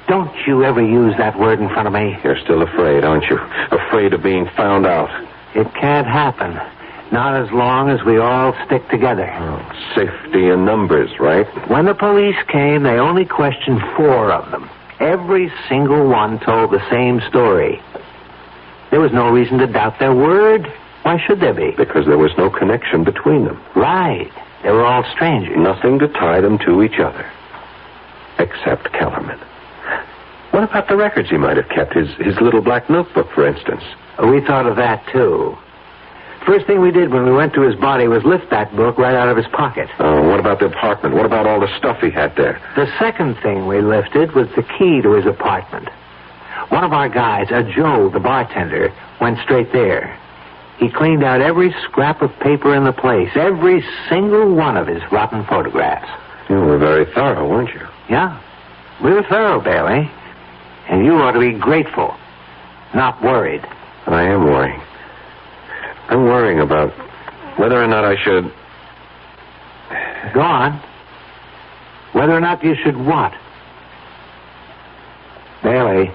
Don't you ever use that word in front of me. You're still afraid, aren't you? Afraid of being found out. It can't happen. Not as long as we all stick together. Oh, safety in numbers, right? When the police came, they only questioned 4 of them. Every single one told the same story. There was no reason to doubt their word. Why should there be? Because there was no connection between them. Right. They were all strangers. Nothing to tie them to each other. Except Kellerman. What about the records he might have kept? His little black notebook, for instance. We thought of that, too. First thing we did when we went to his body was lift that book right out of his pocket. Oh, what about the apartment? What about all the stuff he had there? The second thing we lifted was the key to his apartment. One of our guys, Joe, the bartender, went straight there. He cleaned out every scrap of paper in the place, every single one of his rotten photographs. You were very thorough, weren't you? Yeah. We were thorough, Bailey. And you ought to be grateful, not worried. I am worrying. I'm worrying about whether or not I should... Go on. Whether or not you should what? Bailey,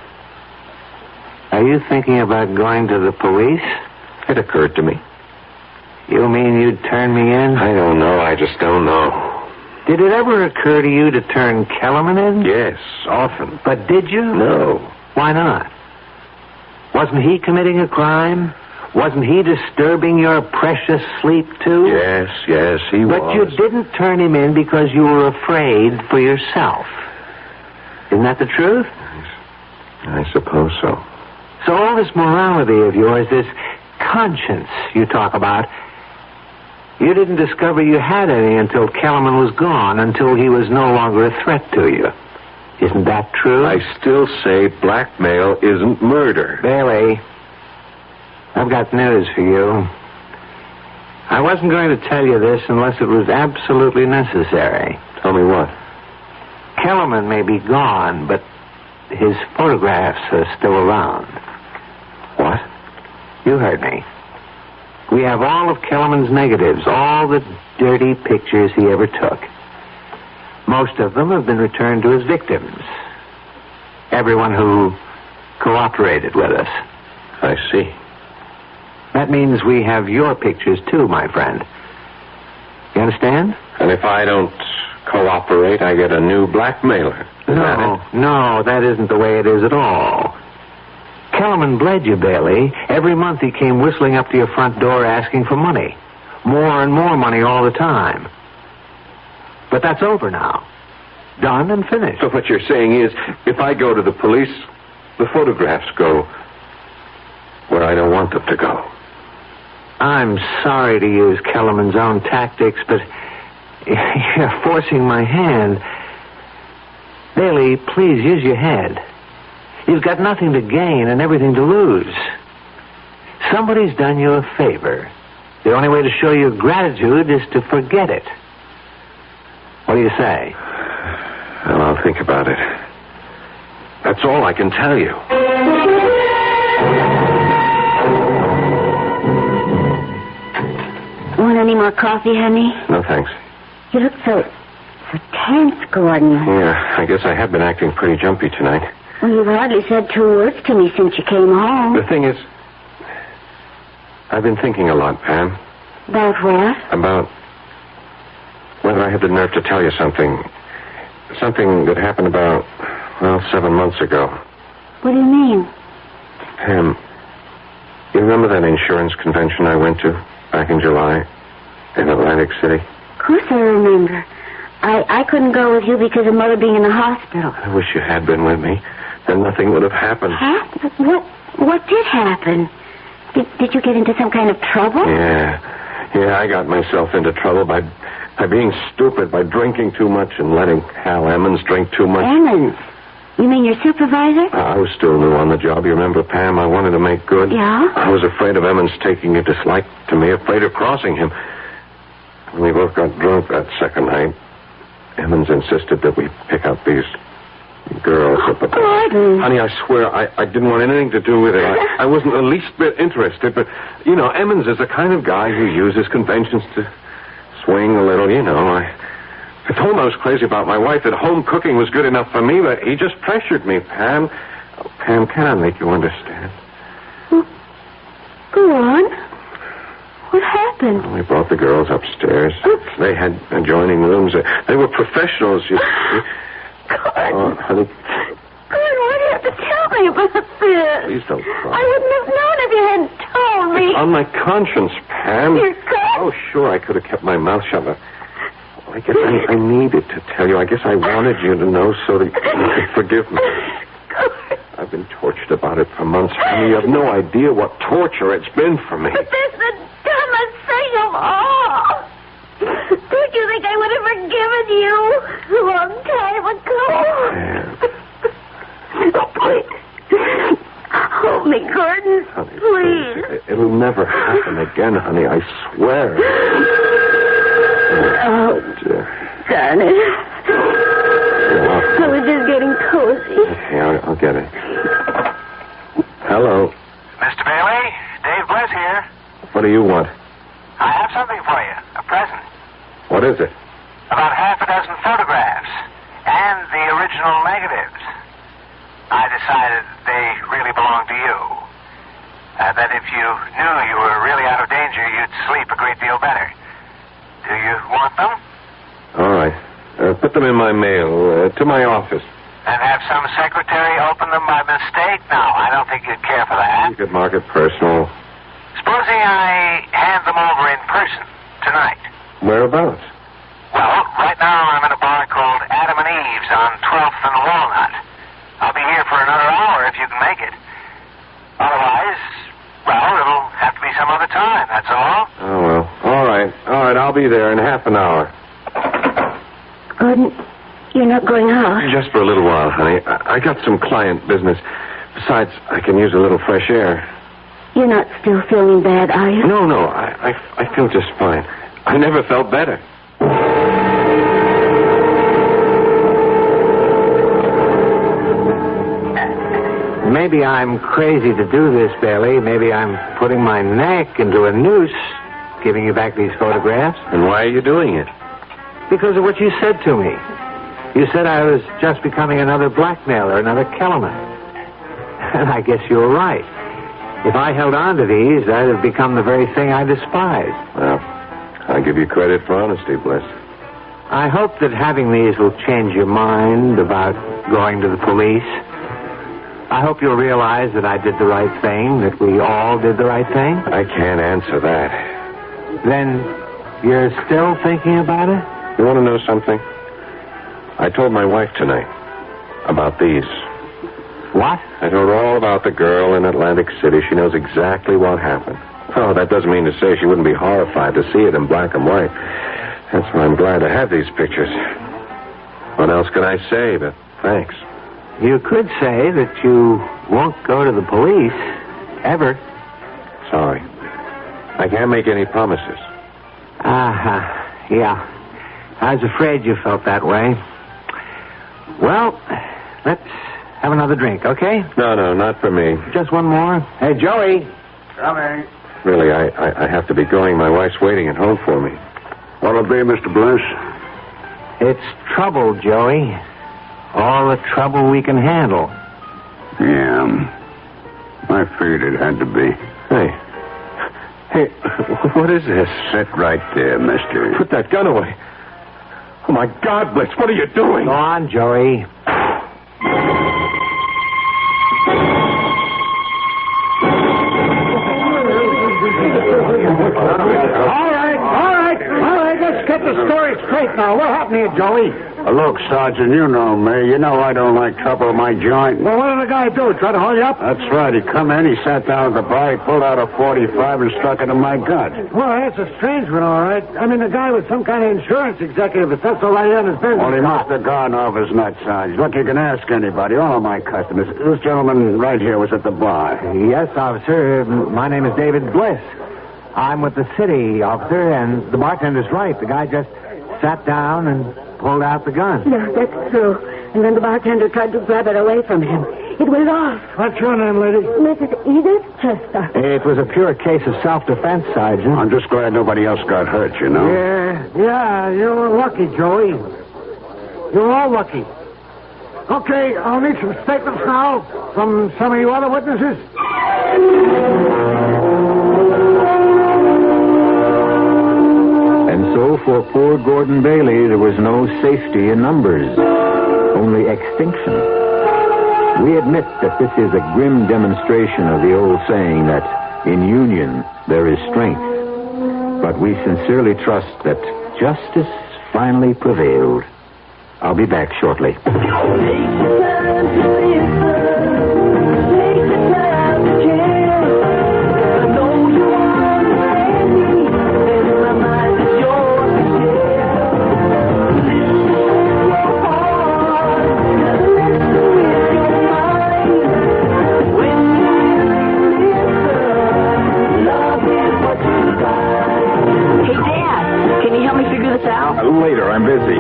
are you thinking about going to the police? It occurred to me. You mean you'd turn me in? I don't know. I just don't know. Did it ever occur to you to turn Kellerman in? Yes, often. But did you? No. Why not? Wasn't he committing a crime? Wasn't he disturbing your precious sleep, too? Yes, he was. But you didn't turn him in because you were afraid for yourself. Isn't that the truth? I suppose so. So all this morality of yours, this conscience you talk about, you didn't discover you had any until Kellerman was gone, until he was no longer a threat to you. Isn't that true? I still say blackmail isn't murder. Bailey, I've got news for you. I wasn't going to tell you this unless it was absolutely necessary. Tell me what? Kellerman may be gone, but his photographs are still around. What? You heard me. We have all of Kellerman's negatives, all the dirty pictures he ever took. Most of them have been returned to his victims. Everyone who cooperated with us. I see. That means we have your pictures, too, my friend. You understand? And if I don't cooperate, I get a new blackmailer. No, that isn't the way it is at all. Kellerman bled you, Bailey. Every month he came whistling up to your front door asking for money. More and more money all the time. But that's over now. Done and finished. So what you're saying is, if I go to the police, the photographs go where I don't want them to go. I'm sorry to use Kellerman's own tactics, but you're forcing my hand. Bailey, please use your head. You've got nothing to gain and everything to lose. Somebody's done you a favor. The only way to show your gratitude is to forget it. What do you say? Well, I'll think about it. That's all I can tell you. One Want any more coffee, honey? No, thanks. You look so tense, Gordon. Yeah, I guess I have been acting pretty jumpy tonight. Well, you've hardly said 2 words to me since you came home. The thing is, I've been thinking a lot, Pam. About what? About whether I have the nerve to tell you something. Something that happened about, 7 months ago. What do you mean? Pam, you remember that insurance convention I went to back in July in Atlantic City? Of course I remember. I couldn't go with you because of Mother being in the hospital. I wish you had been with me. Then nothing would have happened. What did happen? Did you get into some kind of trouble? Yeah, I got myself into trouble by being stupid, by drinking too much and letting Hal Emmons drink too much. Emmons? You mean your supervisor? I was still new on the job. You remember, Pam? I wanted to make good. Yeah? I was afraid of Emmons taking a dislike to me, afraid of crossing him. When we both got drunk that second night, Emmons insisted that we pick up these girls. But, honey, I swear, I didn't want anything to do with it. I wasn't the least bit interested, but, Emmons is the kind of guy who uses conventions to swing a little, I told him I was crazy about my wife, that home cooking was good enough for me, but he just pressured me, Pam. Oh, Pam, can I make you understand? Go on. What happened? We brought the girls upstairs. Oops. They had adjoining rooms. They were professionals, you see. Gordon. Oh, honey. Gordon, why do you have to tell me about this? Please don't cry. I wouldn't have known if you hadn't told me. It's on my conscience, Pam. You could. Oh, sure, I could have kept my mouth shut. I guess I needed to tell you. I guess I wanted you to know so that you could forgive me. I've been tortured about it for months. Honey, you have no idea what torture it's been for me. But that's the dumbest thing of all. Don't you think I would have forgiven you a long time ago? Yeah. Oh, please. Hold me, Gordon. Honey, please. It'll never happen again, honey. I swear. Oh, dear. darn it. I was just getting cozy. Okay, I'll get it. Hello. Mr. Bailey, Dave Bliss here. What do you want? I have something for you. A present. What is it? About half a dozen photographs. And the original negatives. I decided they really belonged to you. That if you knew you were really out of danger, you'd sleep a great deal better. Do you want them? All right. Put them in my mail, to my office. And have some secretary open them by mistake? No, I don't think you'd care for that. You could mark it personal. Supposing I hand them over in person tonight. Whereabouts? Well, right now I'm in a bar called Adam and Eve's on 12th and Walnut. I'll be here for another hour if you can make it. Otherwise, well, it'll have to be some other time, that's all. Oh, well. All right, I'll be there in half an hour. Gordon, you're not going out? Just for a little while, honey. I got some client business. Besides, I can use a little fresh air. You're not still feeling bad, are you? No, I feel just fine. I never felt better. Maybe I'm crazy to do this, Bailey. Maybe I'm putting my neck into a noose, giving you back these photographs. And why are you doing it? Because of what you said to me. You said I was just becoming another blackmailer, another Kellerman. And I guess you were right. If I held on to these, I'd have become the very thing I despised. Well, I give you credit for honesty, Bliss. I hope that having these will change your mind about going to the police. I hope you'll realize that I did the right thing, that we all did the right thing. I can't answer that. Then you're still thinking about it? You want to know something? I told my wife tonight about these. What? I told her all about the girl in Atlantic City. She knows exactly what happened. Oh, that doesn't mean to say she wouldn't be horrified to see it in black and white. That's why I'm glad to have these pictures. What else can I say but thanks? You could say that you won't go to the police, ever. Sorry. I can't make any promises. Yeah. I was afraid you felt that way. Well, let's have another drink, okay? No, not for me. Just one more. Hey, Joey. Coming. really, I have to be going. My wife's waiting at home for me. What'll it be, Mr. Bliss? It's trouble, Joey. All the trouble we can handle. Yeah. I figured it had to be. Hey, what is this? Sit right there, mister. Put that gun away. Oh, my God, Blitz, what are you doing? Go on, Joey. All right, let's get the story straight now. What happened here, Joey? Look, Sergeant, you know me. You know I don't like trouble with my joint. Well, what did the guy do? Try to hold you up? That's right. He come in, he sat down at the bar, he pulled out a 45 and stuck it in my gut. Well, that's a strange one, all right. I mean, the guy was some kind of insurance executive that sets all right on his business. Well, he must have gone off his nuts, Sarge. Look, you can ask anybody, all of my customers. This gentleman right here was at the bar. Yes, officer. My name is David Bliss. I'm with the city, officer, and the bartender's right. The guy just sat down and pulled out the gun. Yeah, that's true. And then the bartender tried to grab it away from him. It went off. What's your name, lady? Mrs. Edith Chester. It was a pure case of self-defense, Sergeant. I'm just glad nobody else got hurt, you know. Yeah, you were lucky, Joey. You were all lucky. Okay, I'll need some statements now from some of you other witnesses. And so for poor Gordon Bailey, there was no safety in numbers, only extinction. We admit that this is a grim demonstration of the old saying that in union there is strength. But we sincerely trust that justice finally prevailed. I'll be back shortly. Later, I'm busy.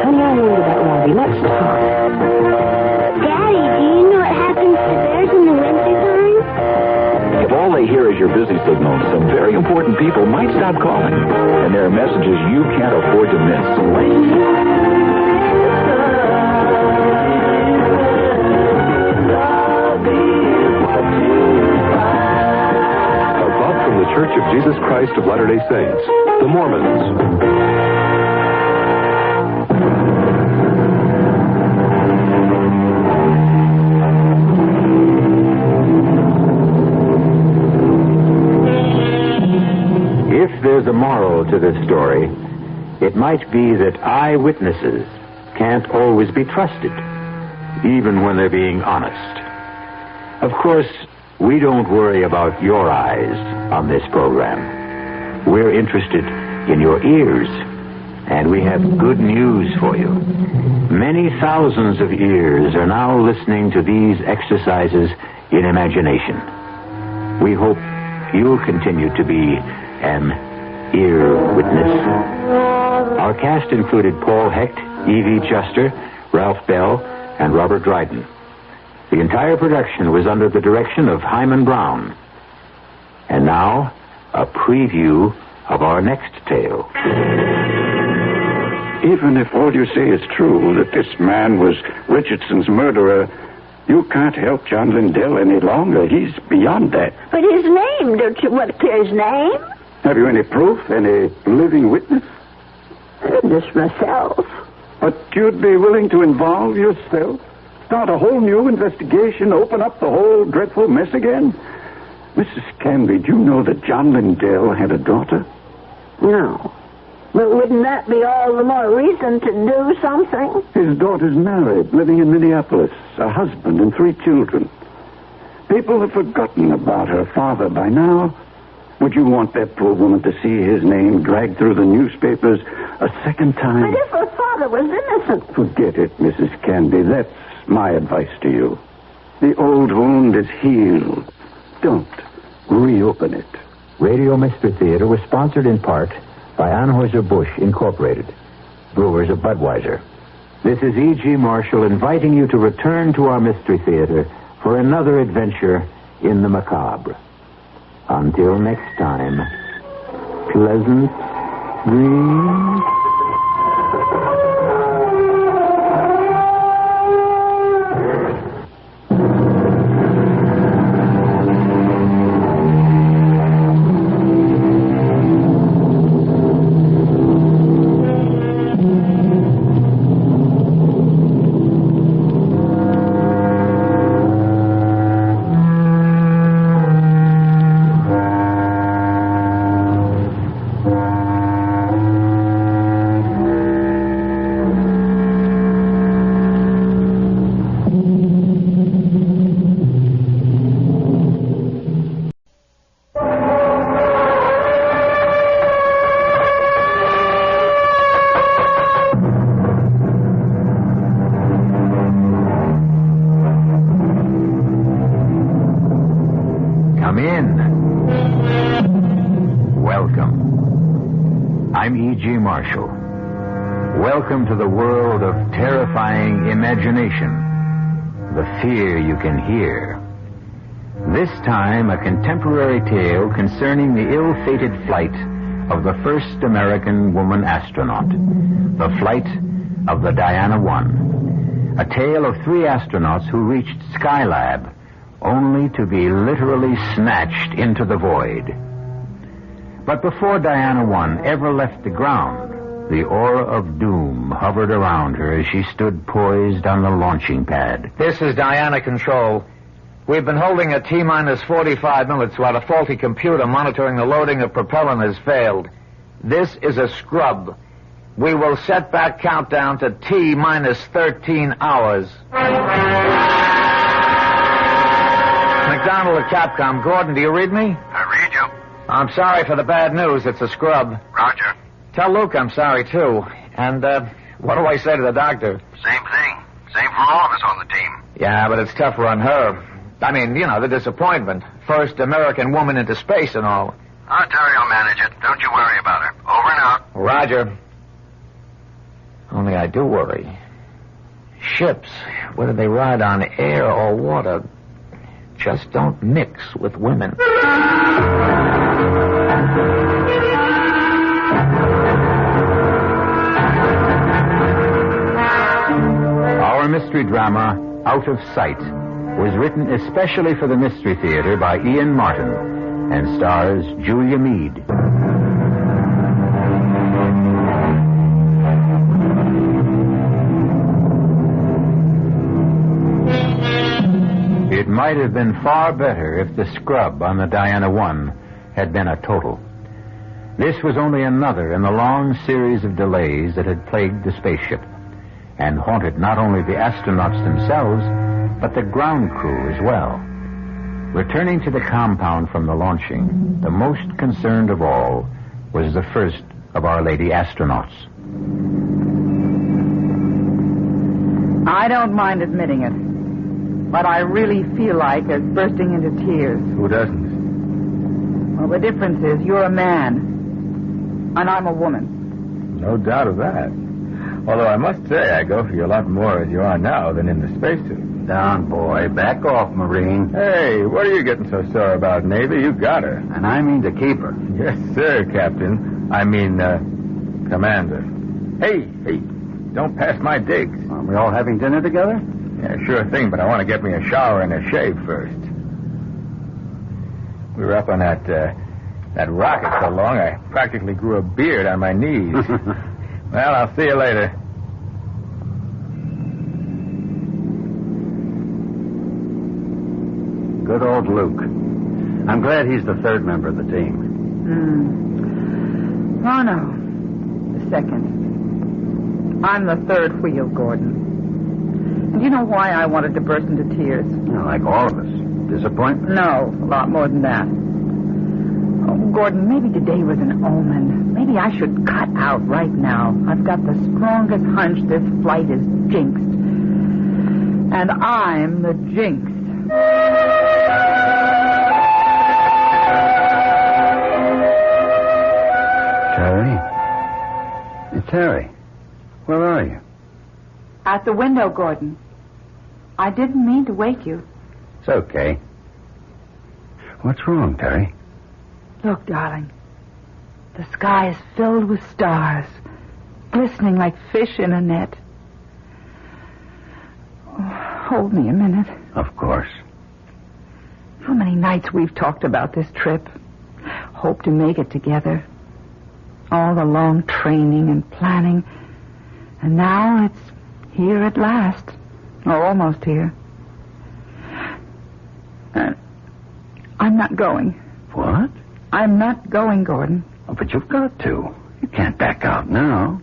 Honey, I'm worried about Robbie. Let's talk. Daddy, do you know what happens to bears in the wintertime? If all they hear is your busy signal, some very important people might stop calling. And there are messages you can't afford to miss. A thought from the Church of Jesus Christ of Latter-day Saints, the Mormons. If there's a moral to this story, it might be that eyewitnesses can't always be trusted, even when they're being honest. Of course, we don't worry about your eyes on this program. We're interested in your ears, and we have good news for you. Many thousands of ears are now listening to these exercises in imagination. We hope you'll continue to be an ear witness. Our cast included Paul Hecht, Evie Chester, Ralph Bell, and Robert Dryden. The entire production was under the direction of Himan Brown. And now, a preview of our next tale. Even if all you say is true, that this man was Richardson's murderer, you can't help John Lindell any longer. He's beyond that. But his name, don't you want to clear his name? Have you any proof? Any living witness? Just myself. But you'd be willing to involve yourself? Start a whole new investigation? Open up the whole dreadful mess again? Mrs. Canby, do you know that John Lindell had a daughter? No. But wouldn't that be all the more reason to do something? His daughter's married, living in Minneapolis, a husband and 3 children. People have forgotten about her father by now. Would you want that poor woman to see his name dragged through the newspapers a second time? But if her father was innocent... Forget it, Mrs. Canby. That's my advice to you. The old wound is healed. Don't reopen it. Radio Mystery Theater was sponsored in part by Anheuser-Busch Incorporated, brewers of Budweiser. This is E.G. Marshall inviting you to return to our Mystery Theater for another adventure in the macabre. Until next time, pleasant dreams. Welcome to the world of terrifying imagination, the fear you can hear. This time, a contemporary tale concerning the ill-fated flight of the first American woman astronaut, the flight of the Diana I. A tale of 3 astronauts who reached Skylab only to be literally snatched into the void. But before Diana I ever left the ground, the aura of doom hovered around her as she stood poised on the launching pad. This is Diana Control. We've been holding at T-minus 45 minutes while a faulty computer monitoring the loading of propellant has failed. This is a scrub. We will set back countdown to T-minus 13 hours. McDonald at Capcom. Gordon, do you read me? I read you. I'm sorry for the bad news. It's a scrub. Roger. Tell Luke I'm sorry, too. And, what do I say to the doctor? Same thing. Same for all of us on the team. Yeah, but it's tougher on her. I mean, you know, the disappointment. First American woman into space and all. Terry will manage it. Don't you worry about her. Over and out. Roger. Only I do worry. Ships, whether they ride on air or water, just don't mix with women. Our mystery drama, Out of Sight, was written especially for the Mystery Theater by Ian Martin and stars Julia Mead. It might have been far better if the scrub on the Diana I had been a total. This was only another in the long series of delays that had plagued the spaceship and haunted not only the astronauts themselves, but the ground crew as well. Returning to the compound from the launching, the most concerned of all was the first of Our Lady astronauts. I don't mind admitting it, but I really feel like bursting into tears. Who doesn't? Well, the difference is you're a man, and I'm a woman. No doubt of that. Although I must say I go for you a lot more as you are now than in the spacesuit. Down, boy. Back off, Marine. Hey, what are you getting so sore about, Navy? You got her. And I mean to keep her. Yes, sir, Captain. I mean, Commander. Hey, don't pass my digs. Are we all having dinner together? Yeah, sure thing, but I want to get me a shower and a shave first. We were up on that rocket so long I practically grew a beard on my knees. Well, I'll see you later. Good old Luke. I'm glad he's the third member of the team. Oh, no. The second. I'm the third wheel, Gordon. And you know why I wanted to burst into tears? Like all of us. Disappointment? No, a lot more than that. Oh, Gordon, maybe today was an omen. Maybe I should cut out right now. I've got the strongest hunch this flight is jinxed. And I'm the jinx. Terry? It's Terry. Where are you? At the window, Gordon. I didn't mean to wake you. It's okay. What's wrong, Terry? Look, darling. The sky is filled with stars, glistening like fish in a net. Oh, hold me a minute. Of course. How many nights we've talked about this trip. Hope to make it together. All the long training and planning. And now it's here at last. Or almost here. I'm not going. What? I'm not going, Gordon. Oh, but you've got to. You can't back out now.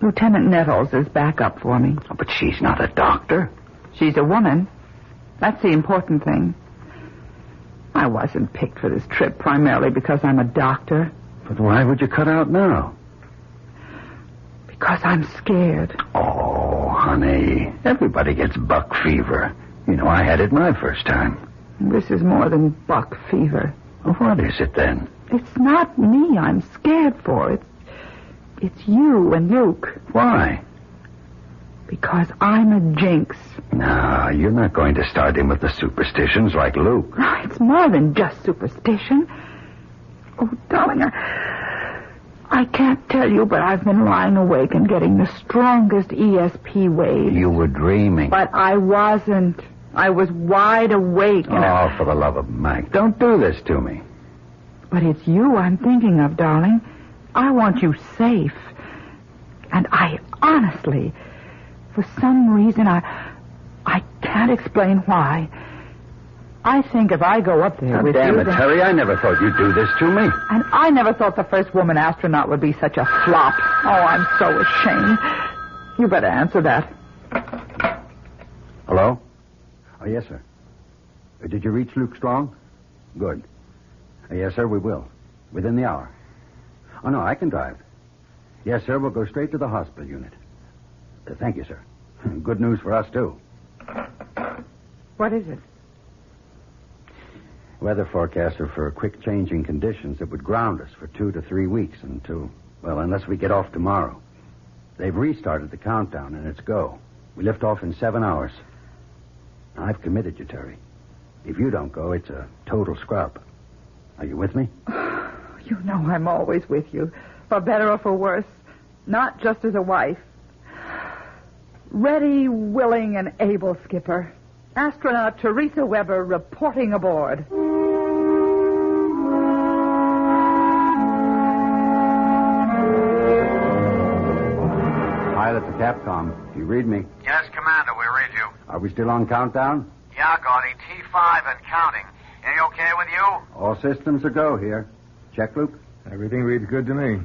Lieutenant Nettles is back up for me. Oh, but she's not a doctor. She's a woman. That's the important thing. I wasn't picked for this trip primarily because I'm a doctor. But why would you cut out now? Because I'm scared. Oh, honey. Everybody gets buck fever. You know, I had it my first time. This is more than buck fever. Well, what is it then? It's not me I'm scared for. It's you and Luke. Why? Because I'm a jinx. No, you're not going to start in with the superstitions like Luke. It's more than just superstition. Oh, darling, I can't tell you, but I've been lying awake and getting the strongest ESP waves. You were dreaming. But I wasn't. I was wide awake. And for the love of Mike, don't do this to me. But it's you I'm thinking of, darling. I want you safe. And I honestly, for some reason, I can't explain why. I think if I go up there with you... Damn it, Terry, I never thought you'd do this to me. And I never thought the first woman astronaut would be such a flop. Oh, I'm so ashamed. You better answer that. Hello? Oh, yes, sir. Did you reach Luke Strong? Good. Yes, sir, we will. Within the hour. Oh, no, I can drive. Yes, sir, we'll go straight to the hospital unit. Thank you, sir. Good news for us, too. What is it? Weather forecasts are for quick changing conditions that would ground us for 2 to 3 weeks unless we get off tomorrow. They've restarted the countdown, and it's go. We lift off in 7 hours. Now, I've committed you, Terry. If you don't go, it's a total scrub. Are you with me? You know I'm always with you, for better or for worse. Not just as a wife. Ready, willing, and able, Skipper. Astronaut Teresa Weber reporting aboard. Pilot to Capcom. Do you read me? Yes, Commander, we read you. Are we still on countdown? Yeah, Gordy, T5 and counting. Any okay with you? All systems are go here. Check, Luke? Everything reads good to me.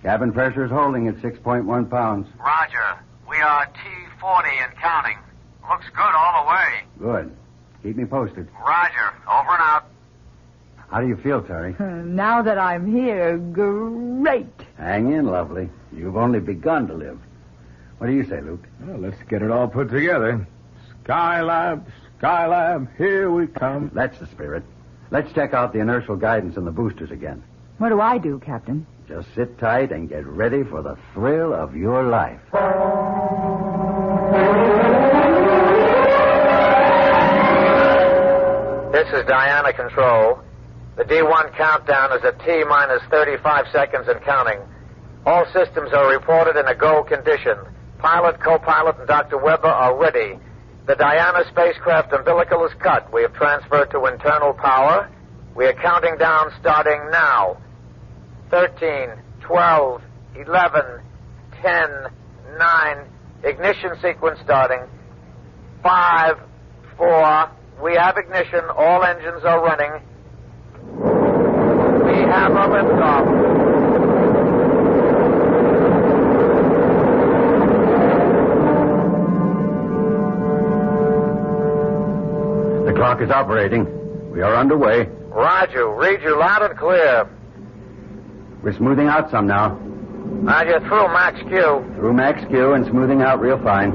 Cabin pressure is holding at 6.1 pounds. Roger. We are T40 and counting. Looks good all the way. Good. Keep me posted. Roger. Over and out. How do you feel, Terry? Now that I'm here, great. Hang in, lovely. You've only begun to live. What do you say, Luke? Well, let's get it all put together. Skylab, here we come. That's the spirit. Let's check out the inertial guidance and the boosters again. What do I do, Captain? Just sit tight and get ready for the thrill of your life. This is Diana Control. The D1 countdown is at T-minus 35 seconds and counting. All systems are reported in a go condition. Pilot, co-pilot, and Dr. Weber are ready. The Diana spacecraft umbilical is cut. We have transferred to internal power. We are counting down starting now. 13, 12, 11, 10, 9. Ignition sequence starting. 5, 4. We have ignition. All engines are running. We have a liftoff. The clock is operating. We are underway. Roger. Read you loud and clear. We're smoothing out some now. Roger. Through Max Q. Through Max Q and smoothing out real fine.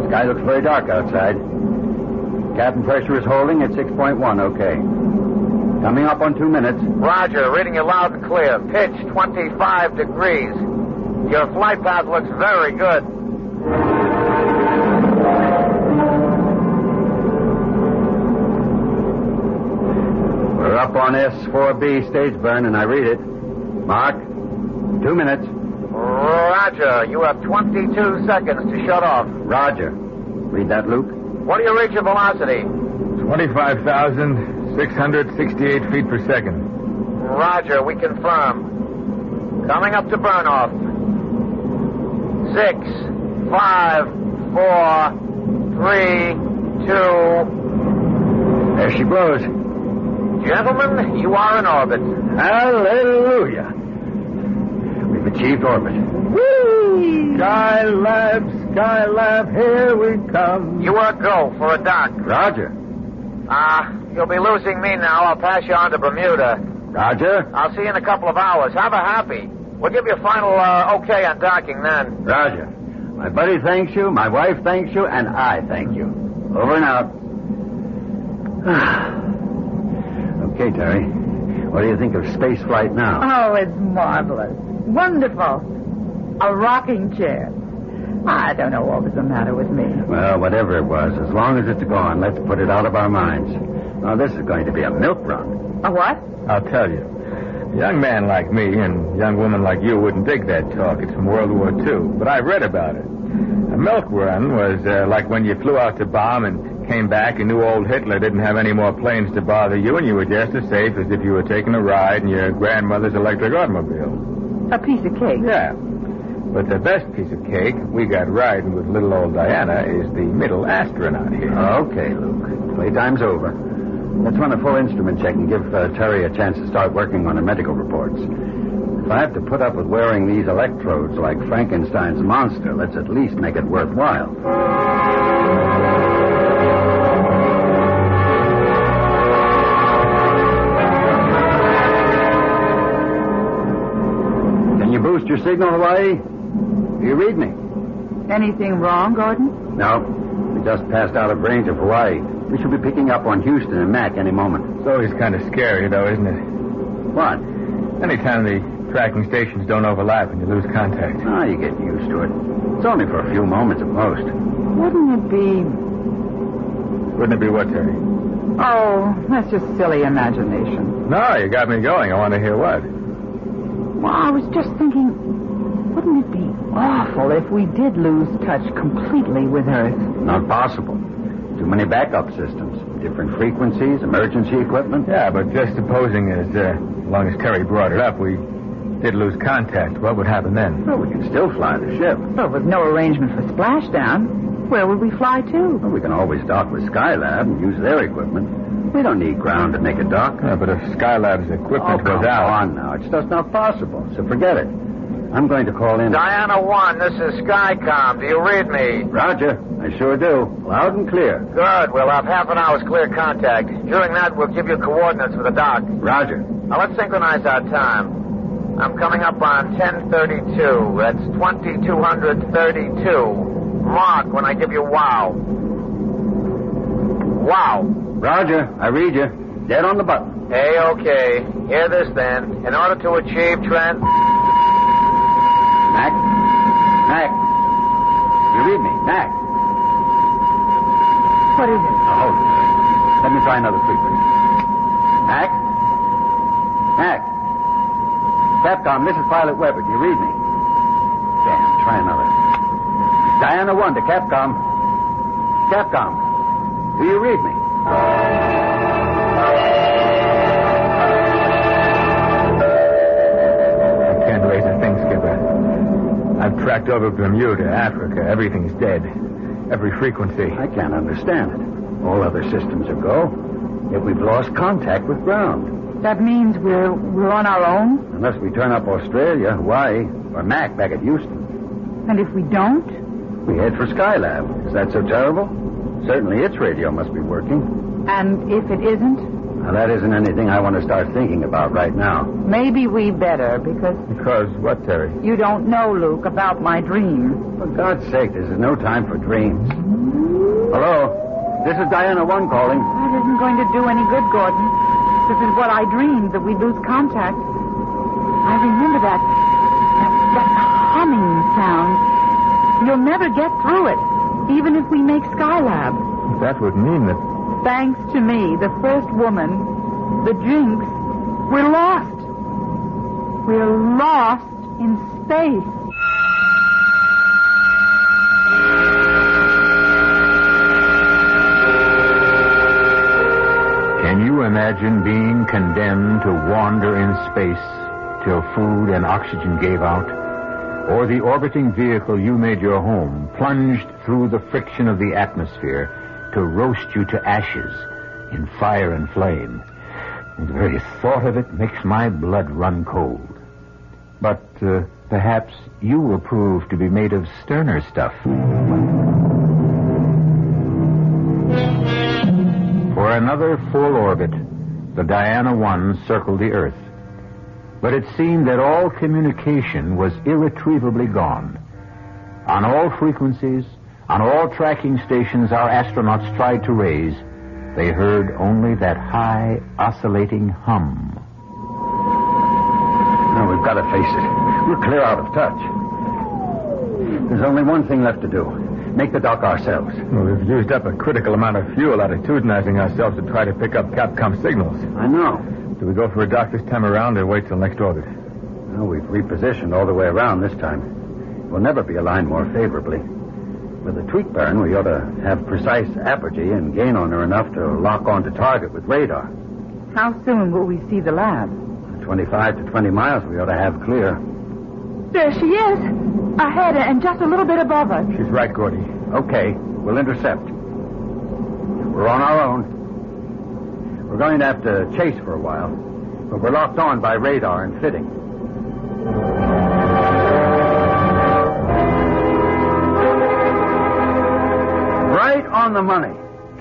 The sky looks very dark outside. Cabin pressure is holding at 6.1, okay. Coming up on 2 minutes. Roger. Reading you loud and clear. Pitch 25 degrees. Your flight path looks very good. up on S4B stage burn, and I read it. Mark, 2 minutes. Roger. You have 22 seconds to shut off. Roger. Read that, Luke. What do you reach your velocity? 25,668 feet per second. Roger. We confirm. Coming up to burn off. 6, 5, 4, 3, 2. There she blows. Gentlemen, you are in orbit. Hallelujah. We've achieved orbit. Whee! Skylab, here we come. You are go for a dock. Roger. You'll be losing me now. I'll pass you on to Bermuda. Roger. I'll see you in a couple of hours. Have a happy. We'll give you a final okay on docking then. Roger. My buddy thanks you, my wife thanks you, and I thank you. Over and out. Okay, Terry. What do you think of space flight now? Oh, it's marvelous. Wonderful. A rocking chair. I don't know what was the matter with me. Well, whatever it was, as long as it's gone, let's put it out of our minds. Now, this is going to be a milk run. A what? I'll tell you. A young man like me and a young woman like you wouldn't dig that talk. It's from World War II. But I've read about it. A milk run was like when you flew out to bomb and came back and knew old Hitler didn't have any more planes to bother you, and you were just as safe as if you were taking a ride in your grandmother's electric automobile. A piece of cake. Yeah. But the best piece of cake we got riding with little old Diana is the middle astronaut here. Okay, Luke. Playtime's over. Let's run a full instrument check and give Terry a chance to start working on her medical reports. If I have to put up with wearing these electrodes like Frankenstein's monster, let's at least make it worthwhile. Can you boost your signal, Hawaii? Do you read me? Anything wrong, Gordon? No. We just passed out of range of Hawaii. We should be picking up on Houston and Mac any moment. It's always kind of scary, though, isn't it? What? Anytime the tracking stations don't overlap and you lose contact. Oh, you get used to it. It's only for a few moments at most. Wouldn't it be... Wouldn't it be what, Terry? Oh, that's just silly imagination. No, you got me going. I want to hear what. Well, I was just thinking, wouldn't it be awful if we did lose touch completely with Earth? Not possible. Too many backup systems. Different frequencies, emergency equipment. Yeah, but just supposing as long as Terry brought it up, we did lose contact, what would happen then? Well, we can still fly the ship. Well, with no arrangement for splashdown, where would we fly to? Well, we can always dock with Skylab and use their equipment. We don't need ground to make a dock. Yeah, but if Skylab's equipment goes out... come on now. It's just not possible, so forget it. I'm going to call in... Diana 1, this is Skycom. Do you read me? Roger. I sure do. Loud and clear. Good. We'll have half an hour's clear contact. During that, we'll give you coordinates for the dock. Roger. Now, let's synchronize our time. I'm coming up on 10:32. That's 2232. Mark when I give you wow. Wow. Roger. I read you. Dead on the button. Hey, okay. Hear this, then. In order to achieve trend... Mac? Mac? You read me? Mac? What is it? Oh, hold it. Let me try another frequency. Mac? Mac? Capcom, this is Pilot Weber. Do you read me? Damn, try another. Diana 1 to Capcom. Capcom, do you read me? I can't raise a thing, Skipper. I've tracked over Bermuda, Africa. Everything's dead. Every frequency. I can't understand it. All other systems are go. Yet we've lost contact with ground. That means we're on our own? Unless we turn up Australia, Hawaii, or Mac back at Houston. And if we don't? We head for Skylab. Is that so terrible? Certainly its radio must be working. And if it isn't? Now, that isn't anything I want to start thinking about right now. Maybe we better, because... Because what, Terry? You don't know, Luke, about my dream. For God's sake, this is no time for dreams. Hello? This is Diana 1 calling. That isn't going to do any good, Gordon. This is what I dreamed, that we'd lose contact. I remember that humming sound. You'll never get through it, even if we make Skylab. That would mean that... Thanks to me, the first woman, The jinx. We're lost. We're lost in space. Can you imagine being condemned to wander in space till food and oxygen gave out? Or the orbiting vehicle you made your home plunged through the friction of the atmosphere to roast you to ashes in fire and flame? The very thought of it makes my blood run cold. But perhaps you will prove to be made of sterner stuff. For another full orbit, the Diana 1 circled the Earth. But it seemed that all communication was irretrievably gone. On all frequencies, on all tracking stations our astronauts tried to raise, they heard only that high, oscillating hum. No, we've got to face it. We're clear out of touch. There's only one thing left to do. Make the dock ourselves. Well, we've used up a critical amount of fuel attitudinizing ourselves to try to pick up Capcom signals. I know. Do we go for a dock this time around or wait till next orbit? Well, we've repositioned all the way around this time. We'll never be aligned more favorably. With the tweak burn, we ought to have precise apogee and gain on her enough to lock onto target with radar. How soon will we see the lab? 25 to 20 miles we ought to have clear. There she is. Ahead and just a little bit above us. She's right, Gordy. Okay, we'll intercept. We're on our own. We're going to have to chase for a while, but we're locked on by radar and fitting. Right on the money.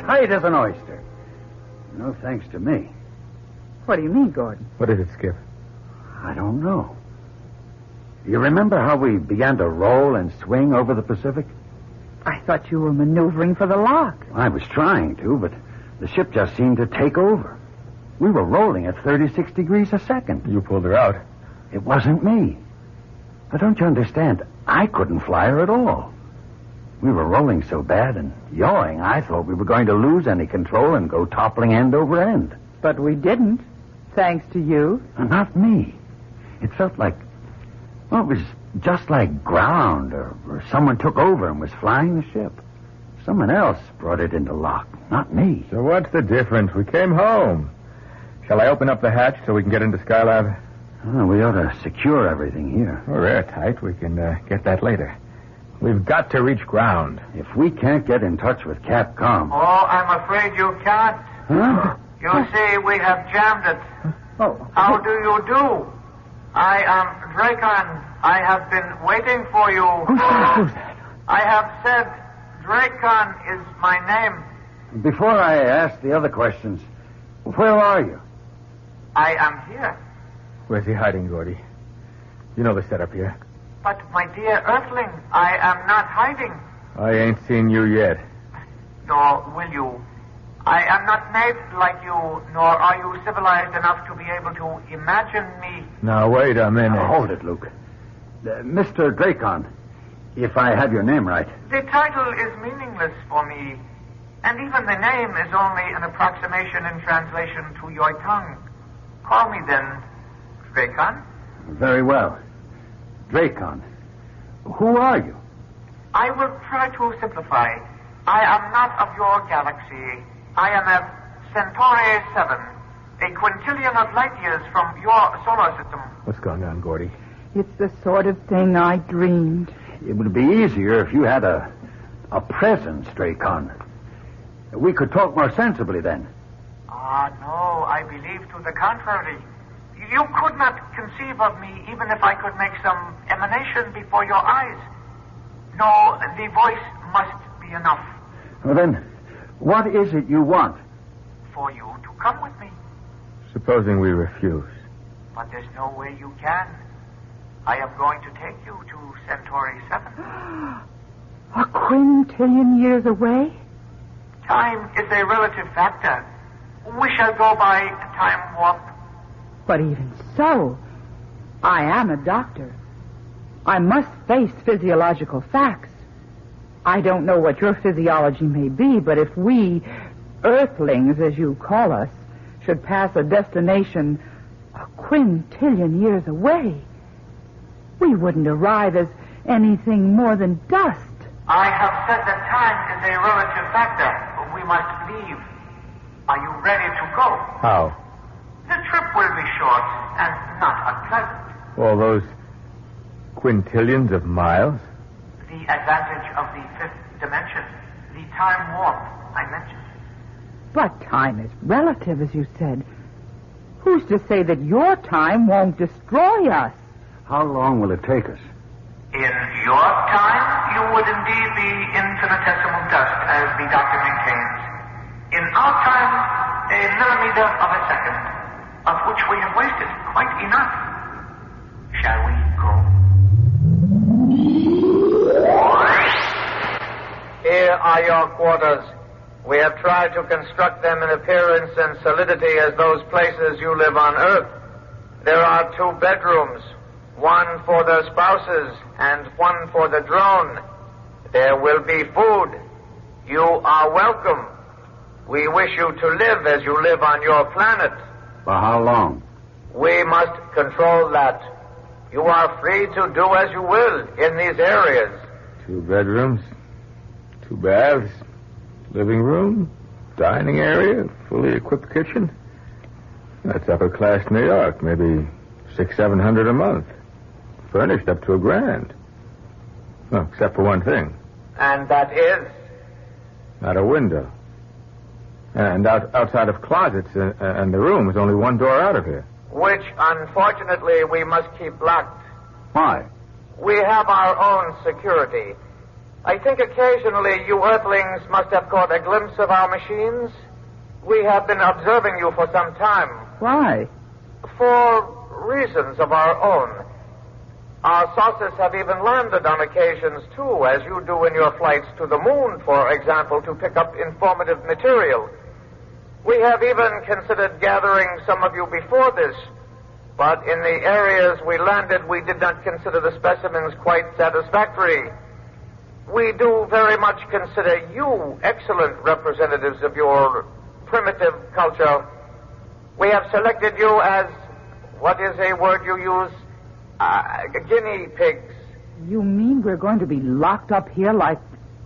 Tight as an oyster. No thanks to me. What do you mean, Gordon? What is it, Skip? I don't know. You remember how we began to roll and swing over the Pacific? I thought you were maneuvering for the lock. I was trying to, but the ship just seemed to take over. We were rolling at 36 degrees a second. You pulled her out. It wasn't me. But don't you understand? I couldn't fly her at all. We were rolling so bad and yawing, I thought we were going to lose any control and go toppling end over end. But we didn't, thanks to you. Not me. It felt like, well, it was just like ground, or someone took over and was flying the ship. Someone else brought it into lock, not me. So what's the difference? We came home. Shall I open up the hatch so we can get into Skylab? Oh, we ought to secure everything here. We're airtight. We can get that later. We've got to reach ground. If we can't get in touch with Capcom... Oh, I'm afraid you can't. Huh? You see, we have jammed it. Oh. How do you do? I am Dracon. I have been waiting for you. Who's that? I have said Dracon is my name. Before I ask the other questions, where are you? I am here. Where's he hiding, Gordy? You know the setup here. But, my dear Earthling, I am not hiding. I ain't seen you yet. Nor will you. I am not made like you, nor are you civilized enough to be able to imagine me. Now, wait a minute. Now, hold it, Luke. Mr. Dracon, if I have your name right. The title is meaningless for me, and even the name is only an approximation in translation to your tongue. Call me then Dracon. Very well. Dracon, who are you? I will try to simplify. I am not of your galaxy. I am of Centauri 7, a quintillion of light years from your solar system. What's going on, Gordy? It's the sort of thing I dreamed. It would be easier if you had a presence, Dracon. We could talk more sensibly then. Ah, no, I believe to the contrary. You could not conceive of me even if I could make some emanation before your eyes. No, the voice must be enough. Well, then, what is it you want? For you to come with me. Supposing we refuse. But there's no way you can. I am going to take you to Centauri 7. A quintillion years away? Time is a relative factor. We shall go by time warp. But even so, I am a doctor. I must face physiological facts. I don't know what your physiology may be, but if we, Earthlings, as you call us, should pass a destination a quintillion years away, we wouldn't arrive as anything more than dust. I have said that time is a relative factor. We must leave. Are you ready to go? How? The trip will be short and not unpleasant. All those quintillions of miles? The advantage of the fifth dimension, the time warp I mentioned. But time is relative, as you said. Who's to say that your time won't destroy us? How long will it take us? In your time, you would indeed be infinitesimal dust, as the doctor maintains. In our time, a millimeter of a second, of which we have wasted quite enough. Shall we go? Here are your quarters. We have tried to construct them in appearance and solidity as those places you live on Earth. There are 2 bedrooms, one for the spouses and one for the drone. There will be food. You are welcome. We wish you to live as you live on your planet. For how long? We must control that. You are free to do as you will in these areas. 2 bedrooms, 2 baths, living room, dining area, fully equipped kitchen. That's upper class New York, maybe $600-700 a month. Furnished up to $1,000. Well, except for one thing. And that is? Not a window. And outside of closets and the room is only one door out of here. Which, unfortunately, we must keep locked. Why? We have our own security. I think occasionally you Earthlings must have caught a glimpse of our machines. We have been observing you for some time. Why? For reasons of our own. Our saucers have even landed on occasions, too, as you do in your flights to the moon, for example, to pick up informative material. We have even considered gathering some of you before this, but in the areas we landed, we did not consider the specimens quite satisfactory. We do very much consider you excellent representatives of your primitive culture. We have selected you as, what is a word you use? Guinea pigs. You mean we're going to be locked up here like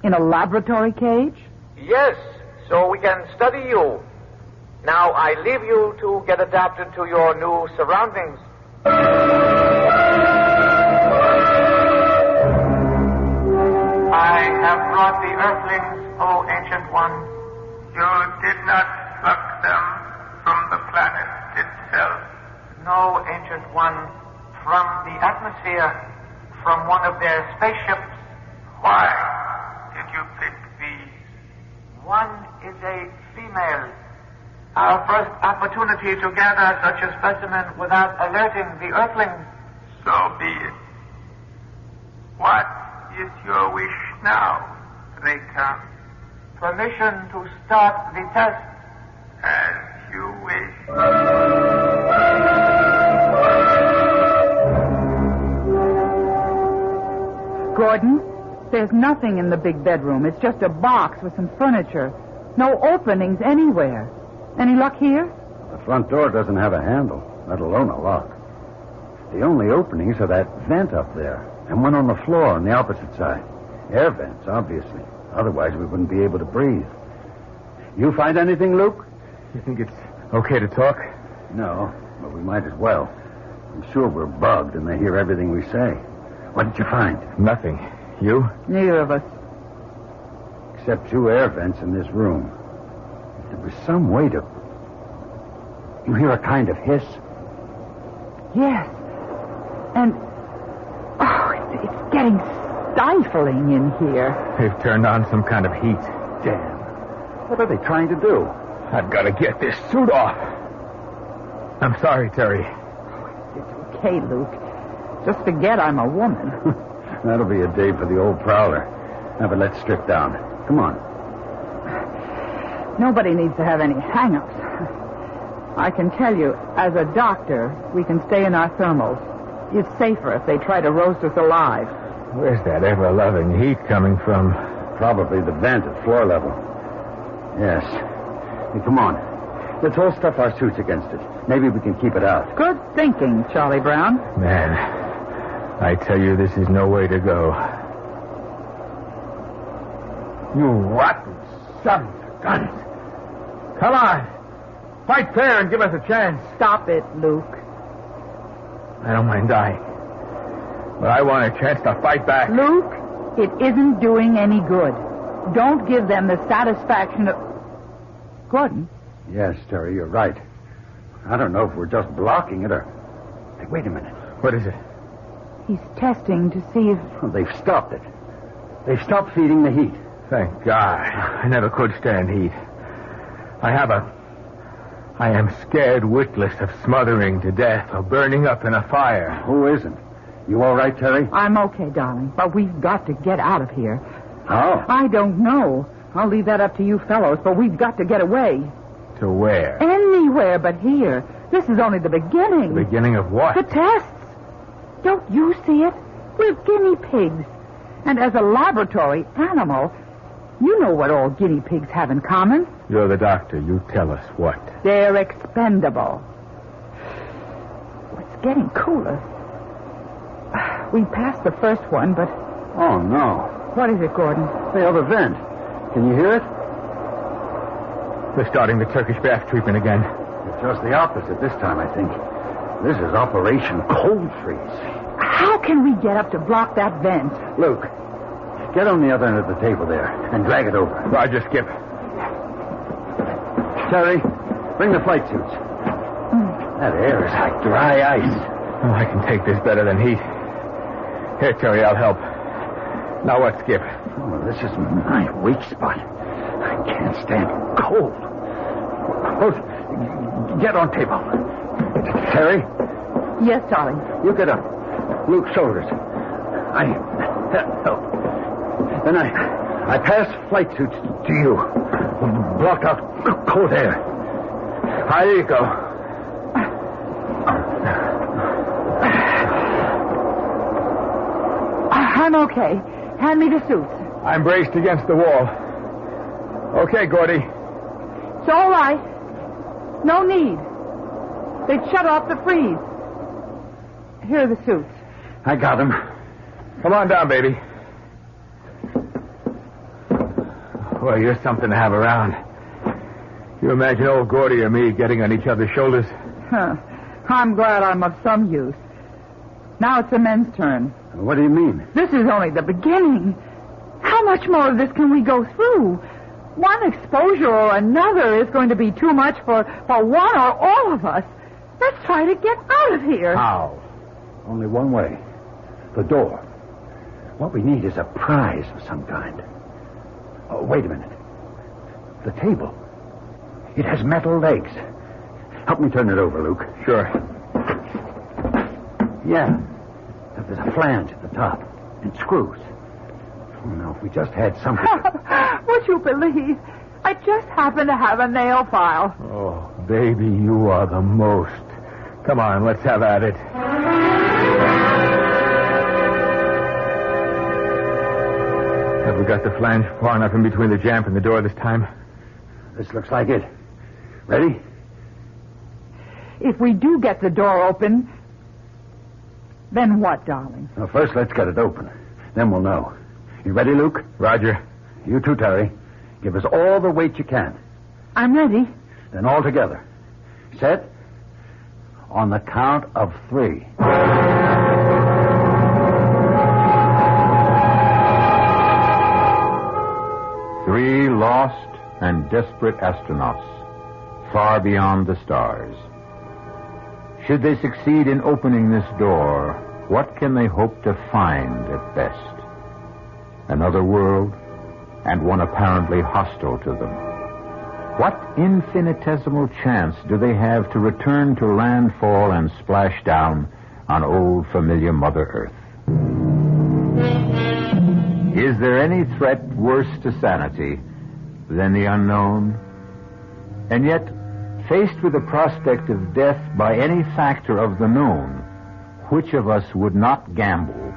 in a laboratory cage? Yes, so we can study you. Now I leave you to get adapted to your new surroundings. I have brought the Earthlings, O Ancient One. You did not pluck them from the planet itself. No, Ancient One. From the atmosphere, from one of their spaceships. Why did you pick these? One is a female. Our first opportunity to gather such a specimen without alerting the Earthlings. So be it. What is your wish now, Raycon? Permission to start the test. As you wish. Gordon, there's nothing in the big bedroom. It's just a box with some furniture. No openings anywhere. Any luck here? The front door doesn't have a handle, let alone a lock. The only openings are that vent up there and one on the floor on the opposite side. Air vents, obviously. Otherwise, we wouldn't be able to breathe. You find anything, Luke? You think it's okay to talk? No, but we might as well. I'm sure we're bugged and they hear everything we say. What did you find? Nothing. You? Neither of us. Except 2 air vents in this room. If there was some way to... You hear a kind of hiss? Yes. And... Oh, it's getting stifling in here. They've turned on some kind of heat. Damn. What are they trying to do? I've got to get this suit off. I'm sorry, Terry. It's okay, Luke. Just forget I'm a woman. That'll be a day for the old prowler. Now, but let's strip down. Come on. Nobody needs to have any hang-ups. I can tell you, as a doctor, we can stay in our thermals. It's safer if they try to roast us alive. Where's that ever-loving heat coming from? Probably the vent at floor level. Yes. Hey, come on. Let's all stuff our suits against it. Maybe we can keep it out. Good thinking, Charlie Brown. Man, I tell you, this is no way to go. You rotten sons of guns. Come on. Fight fair and give us a chance. Stop it, Luke. I don't mind dying. But I want a chance to fight back. Luke, it isn't doing any good. Don't give them the satisfaction of... Gordon? Yes, Terry, you're right. I don't know if we're just blocking it or... Hey, wait a minute. What is it? He's testing to see if... Well, they've stopped it. They've stopped feeding the heat. Thank God. I never could stand heat. I am scared witless of smothering to death or burning up in a fire. Who isn't? You all right, Terry? I'm okay, darling, but we've got to get out of here. How? I don't know. I'll leave that up to you fellows, but we've got to get away. To where? Anywhere but here. This is only the beginning. The beginning of what? The tests. Don't you see it? We're guinea pigs. And as a laboratory animal, you know what all guinea pigs have in common. You're the doctor. You tell us what. They're expendable. It's getting cooler. We passed the first one, but... Oh, no. What is it, Gordon? The other vent. Can you hear it? They're starting the Turkish bath treatment again. It's just the opposite this time, I think. This is Operation Cold Freeze. How can we get up to block that vent? Luke, get on the other end of the table there and drag it over. Roger, Skip. Terry, bring the flight suits. That air is like dry ice. Oh, I can take this better than heat. Here, Terry, I'll help. Now what, Skip? Oh, this is my weak spot. I can't stand cold. Both get on table. Terry? Yes, darling. You get up. Luke, shoulders. Then I pass flight suits to you. Block out cold air. Here you go. I'm okay. Hand me the suits. I'm braced against the wall. Okay, Gordy. It's all right. No need. They've shut off the freeze. Here are the suits. I got them. Come on down, baby. Well, you're something to have around. You imagine old Gordy or me getting on each other's shoulders? Huh. I'm glad I'm of some use. Now it's the men's turn. What do you mean? This is only the beginning. How much more of this can we go through? One exposure or another is going to be too much for one or all of us. Let's try to get out of here. How? Only one way. The door. What we need is a prize of some kind. Oh, wait a minute. The table. It has metal legs. Help me turn it over, Luke. Sure. Yeah. There's a flange at the top. And screws. Oh, no, if we just had something... Would you believe? I just happen to have a nail file. Oh, baby, you are the most. Come on, let's have at it. Have we got the flange far enough in between the jamb and the door this time? This looks like it. Ready? If we do get the door open, then what, darling? Well, first, let's get it open. Then we'll know. You ready, Luke? Roger. You too, Terry. Give us all the weight you can. I'm ready. Then all together. Set. On the count of 3. Three lost and desperate astronauts, far beyond the stars. Should they succeed in opening this door, what can they hope to find at best? Another world, and one apparently hostile to them. What infinitesimal chance do they have to return to landfall and splash down on old familiar Mother Earth? Is there any threat worse to sanity than the unknown? And yet, faced with the prospect of death by any factor of the known, which of us would not gamble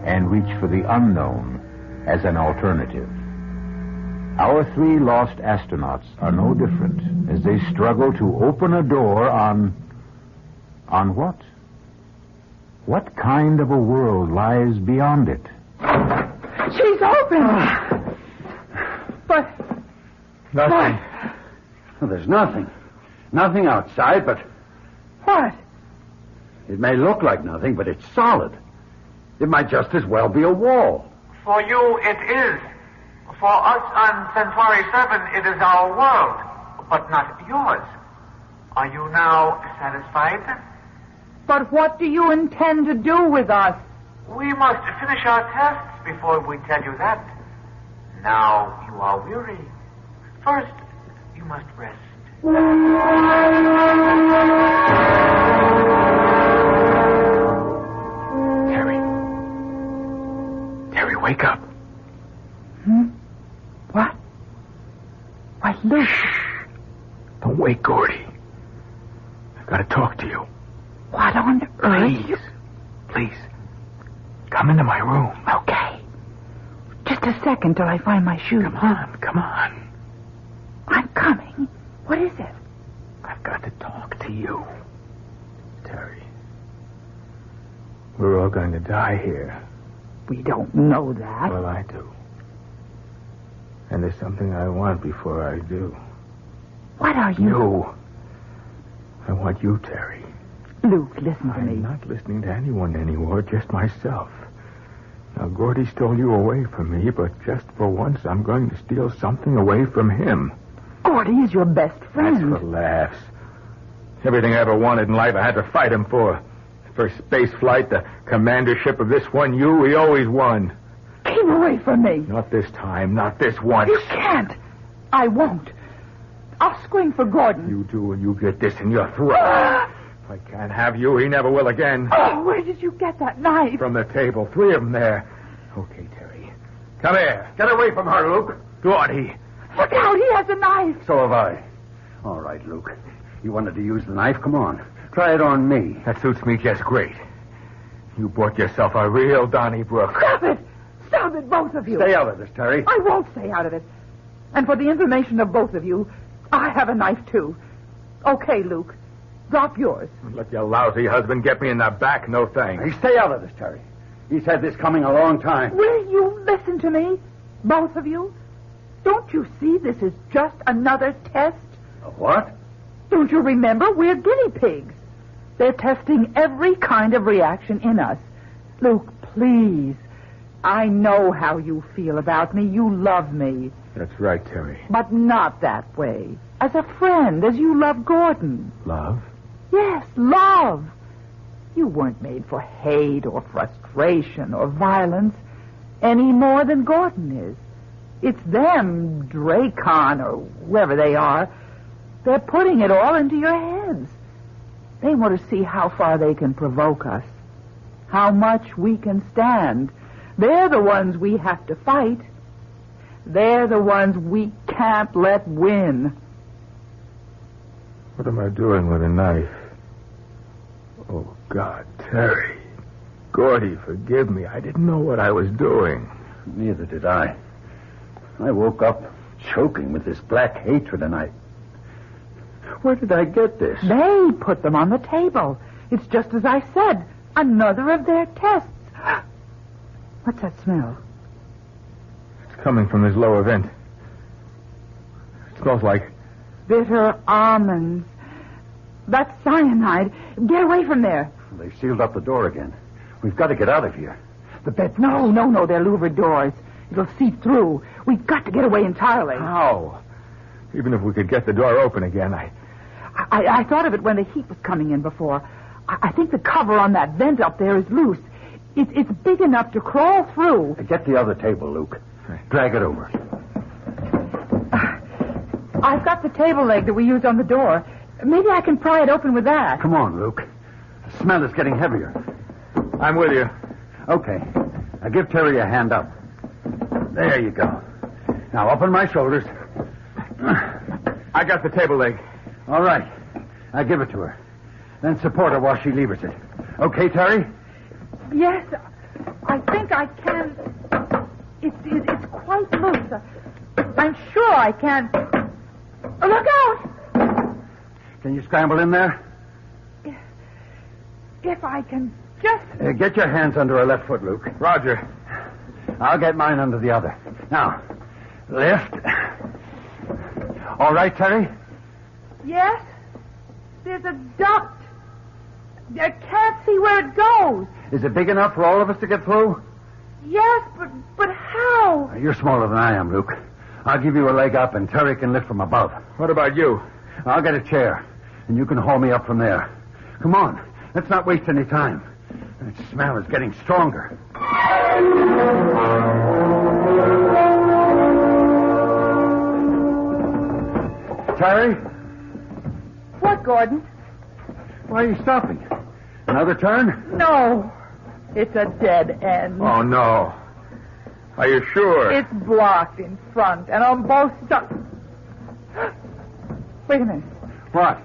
and reach for the unknown as an alternative? Our 3 lost astronauts are no different as they struggle to open a door on what? What kind of a world lies beyond it? She's open. But... Nothing. Well, there's nothing. Nothing outside, but... What? It may look like nothing, but it's solid. It might just as well be a wall. For you, it is. For us on Centauri 7, it is our world, but not yours. Are you now satisfied? But what do you intend to do with us? We must finish our tests before we tell you that. Now you are weary. First, you must rest. Terry, wake up. What? Why, Luke. Shh. Don't wake Gordy. I've got to talk to you. What on earth? Please. Come into my room. Okay. Just a second till I find my shoes. Come on. I'm coming. What is it? I've got to talk to you. Terry. We're all going to die here. We don't know that. Well, I do. And there's something I want before I do. What are you? You. I want you, Terry. Luke, listen to me. I'm not listening to anyone anymore, just myself. Now, Gordy stole you away from me, but just for once, I'm going to steal something away from him. Gordy is your best friend. That's for laughs. Everything I ever wanted in life, I had to fight him for. The first space flight, the commandership of this one you, he always won. Keep away from me. Not this time, not this once. You can't. I won't. I'll scream for Gordon. You do, and you get this in your throat. If I can't have you, he never will again. Oh, where did you get that knife? From the table. 3 of them there. Okay, Terry. Come here. Get away from her, Luke. Gordy. Look out, he has a knife. So have I. All right, Luke. You wanted to use the knife? Come on. Try it on me. That suits me just great. You bought yourself a real Donnybrook. Stop it. Stop it, both of you. Stay out of this, Terry. I won't stay out of it. And for the information of both of you, I have a knife, too. Okay, Luke. Drop yours. Let your lousy husband get me in the back, no thanks. Hey, stay out of this, Terry. He's had this coming a long time. Will you listen to me? Both of you? Don't you see this is just another test? What? Don't you remember? We're guinea pigs. They're testing every kind of reaction in us. Luke, please. I know how you feel about me. You love me. That's right, Terry. But not that way. As a friend, as you love Gordon. Love? Yes, love. You weren't made for hate or frustration or violence any more than Gordon is. It's them, Dracon or whoever they are. They're putting it all into your heads. They want to see how far they can provoke us, how much we can stand. They're the ones we have to fight. They're the ones we can't let win. What am I doing with a knife? Oh, God, Terry. Gordy, forgive me. I didn't know what I was doing. Neither did I. I woke up choking with this black hatred, and Where did I get this? They put them on the table. It's just as I said. Another of their tests. What's that smell? It's coming from this lower vent. It smells like... bitter almonds. That's cyanide. Get away from there. They've sealed up the door again. We've got to get out of here. The bed... No, they're louvered doors. It'll seep through. We've got to get away entirely. How? Even if we could get the door open again, I thought of it when the heat was coming in before. I think the cover on that vent up there is loose. It's big enough to crawl through. Get the other table, Luke. Drag it over. I've got the table leg that we used on the door. Maybe I can pry it open with that. Come on, Luke. The smell is getting heavier. I'm with you. Okay. Now give Terry a hand up. There you go. Now up on my shoulders. I got the table leg. All right. Now give it to her. Then support her while she levers it. Okay, Terry? Yes. I think I can. It's quite loose. I'm sure I can. Look out! Can you scramble in there? If I can just... Get your hands under her left foot, Luke. Roger. I'll get mine under the other. Now, lift. All right, Terry? Yes? There's a duct. I can't see where it goes. Is it big enough for all of us to get through? Yes, but how? You're smaller than I am, Luke. I'll give you a leg up, and Terry can lift from above. What about you? I'll get a chair, and you can haul me up from there. Come on. Let's not waste any time. That smell is getting stronger. Terry? What, Gordon? Why are you stopping? Another turn? No. It's a dead end. Oh, no. Are you sure? It's blocked in front and on both sides. Wait a minute. What?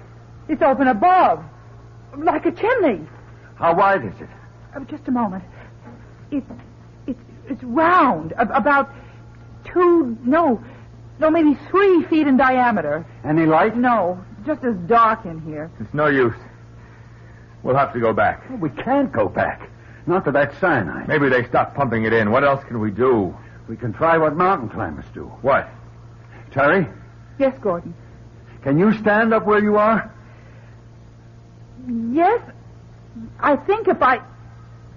It's open above. Like a chimney. How wide is it? Just a moment. It's round. About maybe 3 feet in diameter. Any light? No. Just as dark in here. It's no use. We'll have to go back. We can't go back. Not to that cyanide. Maybe they stopped pumping it in. What else can we do? We can try what mountain climbers do. What? Terry? Yes, Gordon. Can you stand up where you are? Yes. I think if I...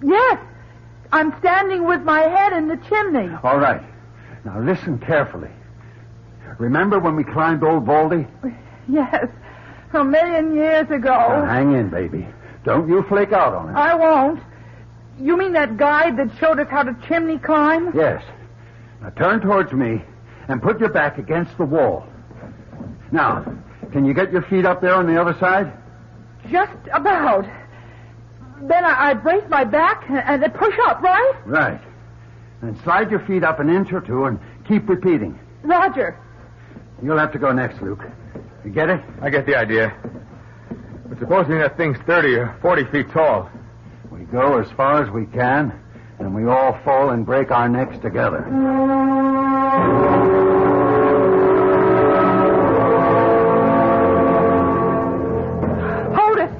Yes. I'm standing with my head in the chimney. All right. Now listen carefully. Remember when we climbed Old Baldy? Yes. 1,000,000 years ago. Now, hang in, baby. Don't you flake out on it. I won't. You mean that guide that showed us how to chimney climb? Yes. Now turn towards me and put your back against the wall. Now, can you get your feet up there on the other side? Just about. Then I brace my back and then push up, right? Right. And slide your feet up an inch or two and keep repeating. Roger. You'll have to go next, Luke. You get it? I get the idea. But supposing that thing's 30 or 40 feet tall. We go as far as we can, and we all fall and break our necks together. Hold it.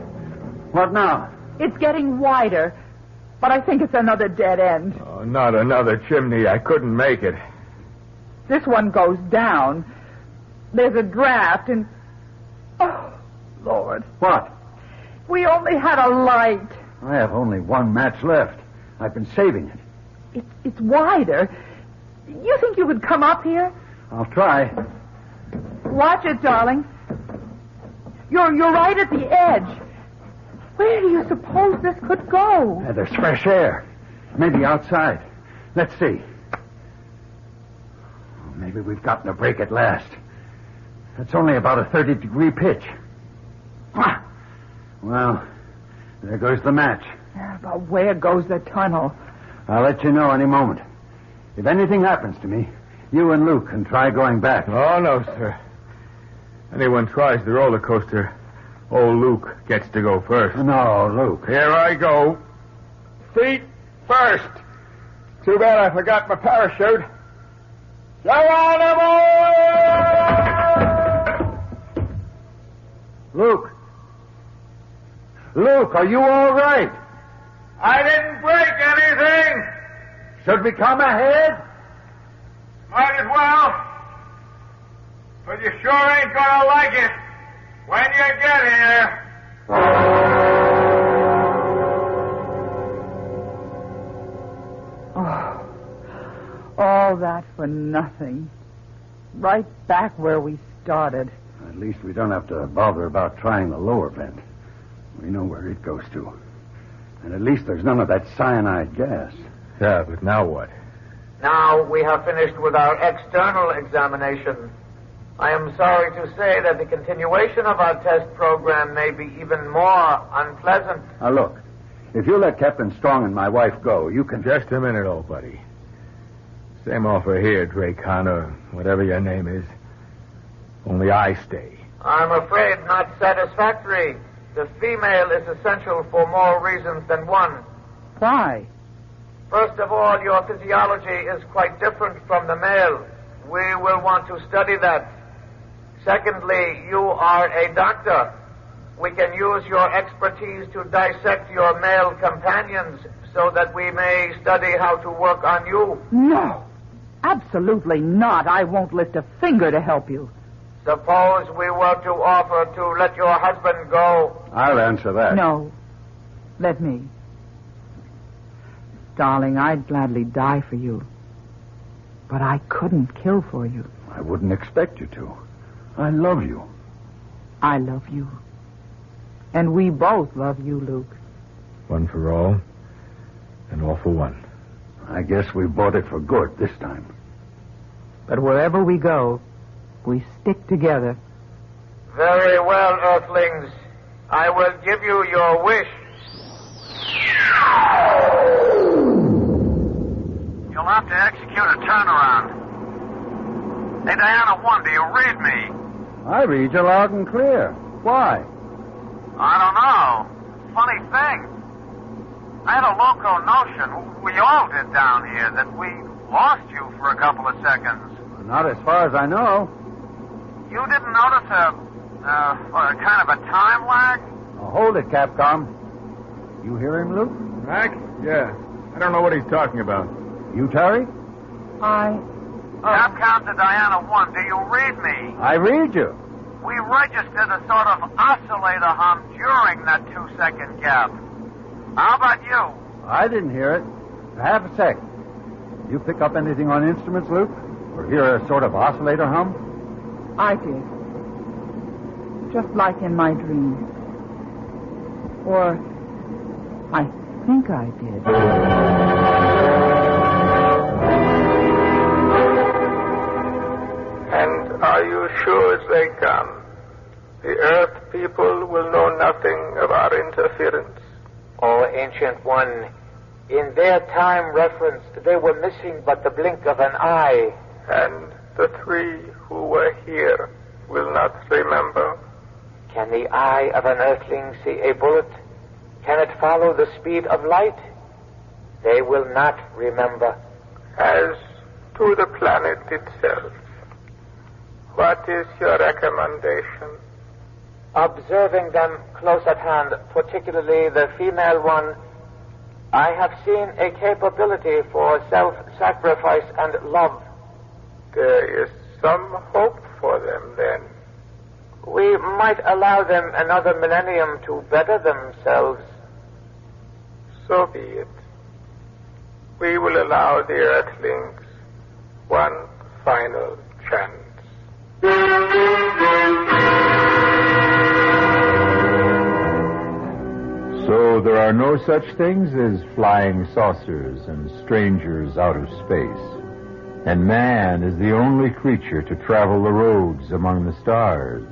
What now? It's getting wider, but I think it's another dead end. Oh, not another chimney. I couldn't make it. This one goes down. There's a draft, and... Oh, Lord. What? We only had a light. I have only one match left. I've been saving it. It's wider. You think you could come up here? I'll try. Watch it, darling. You're right at the edge. Where do you suppose this could go? There's fresh air. Maybe outside. Let's see. Maybe we've gotten a break at last. It's only about a 30-degree pitch. Ah! Well, there goes the match. But where goes the tunnel? I'll let you know any moment. If anything happens to me, you and Luke can try going back. Oh, no, sir. Anyone tries the roller coaster, old Luke gets to go first. No, Luke. Here I go. Feet first. Too bad I forgot my parachute. Luke. Luke, are you all right? I didn't break anything. Should we come ahead? Might as well. But you sure ain't gonna like it when you get here. Oh, all that for nothing. Right back where we started. At least we don't have to bother about trying the lower vent. We know where it goes to. And at least there's none of that cyanide gas. Yeah, but now what? Now we have finished with our external examination. I am sorry to say that the continuation of our test program may be even more unpleasant. Now, look. If you let Captain Strong and my wife go, you can... Just a minute, old buddy. Same offer here, Dracon, or whatever your name is. Only I stay. I'm afraid not satisfactory. The female is essential for more reasons than one. Why? First of all, your physiology is quite different from the male. We will want to study that. Secondly, you are a doctor. we can use your expertise to dissect your male companions so that we may study how to work on you. No, absolutely not. I won't lift a finger to help you. Suppose we were to offer to let your husband go. I'll answer that. No. Let me. Darling, I'd gladly die for you. But I couldn't kill for you. I wouldn't expect you to. I love you. I love you. And we both love you, Luke. One for all, and all for one. I guess we bought it for good this time. But wherever we go, we stick together. Very well, Earthlings. I will give you your wish. You'll have to execute a turnaround. Hey, Diana 1, do you read me? I read you loud and clear. Why? I don't know. Funny thing. I had a loco notion, we all did down here, that we lost you for a couple of seconds. Not as far as I know. You didn't notice a kind of a time lag? Now, hold it, Capcom. You hear him, Luke? Mac? Yeah. I don't know what he's talking about. You, Terry? Capcom to Diana 1, do you read me? I read you. We registered a sort of oscillator hum during that 2-second gap. How about you? I didn't hear it. Half a sec. You pick up anything on instruments, Luke? Or hear a sort of oscillator hum? I did. Just like in my dream. Or I think I did. And are you sure they come? The Earth people will know nothing of our interference. Oh, Ancient One, in their time referenced, they were missing but the blink of an eye. And the three who were here will not remember. Can the eye of an Earthling see a bullet? Can it follow the speed of light? They will not remember. As to the planet itself, what is your recommendation? Observing them close at hand, particularly the female one, I have seen a capability for self-sacrifice and love. There is some hope for them, then. We might allow them another millennium to better themselves. So be it. We will allow the Earthlings one final chance. So there are no such things as flying saucers and strangers out of space. And man is the only creature to travel the roads among the stars.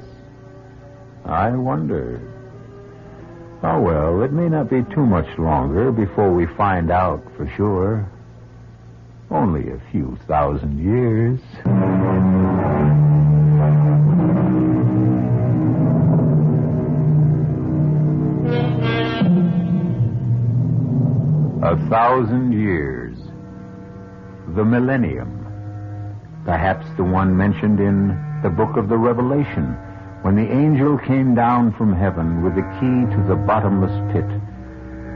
I wonder. Oh, well, it may not be too much longer before we find out for sure. Only a few thousand years. 1,000 years. The millennium. Perhaps the one mentioned in the book of the Revelation, when the angel came down from heaven with the key to the bottomless pit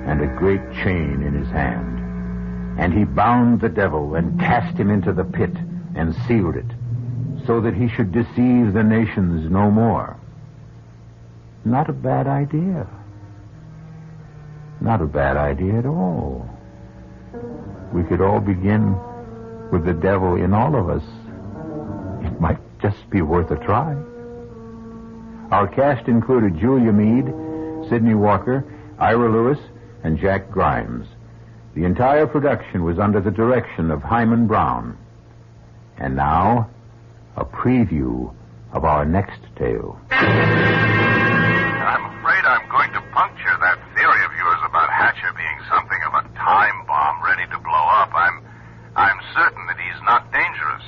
and a great chain in his hand. And he bound the devil and cast him into the pit and sealed it, so that he should deceive the nations no more. Not a bad idea. Not a bad idea at all. We could all begin with the devil in all of us. It might just be worth a try. Our cast included Julia Mead, Sidney Walker, Ira Lewis, and Jack Grimes. The entire production was under the direction of Himan Brown. And now, a preview of our next tale. I'm afraid I'm going to puncture that theory of yours about Hatcher being something of a time bomb ready to blow up. I'm certain that he's not dangerous.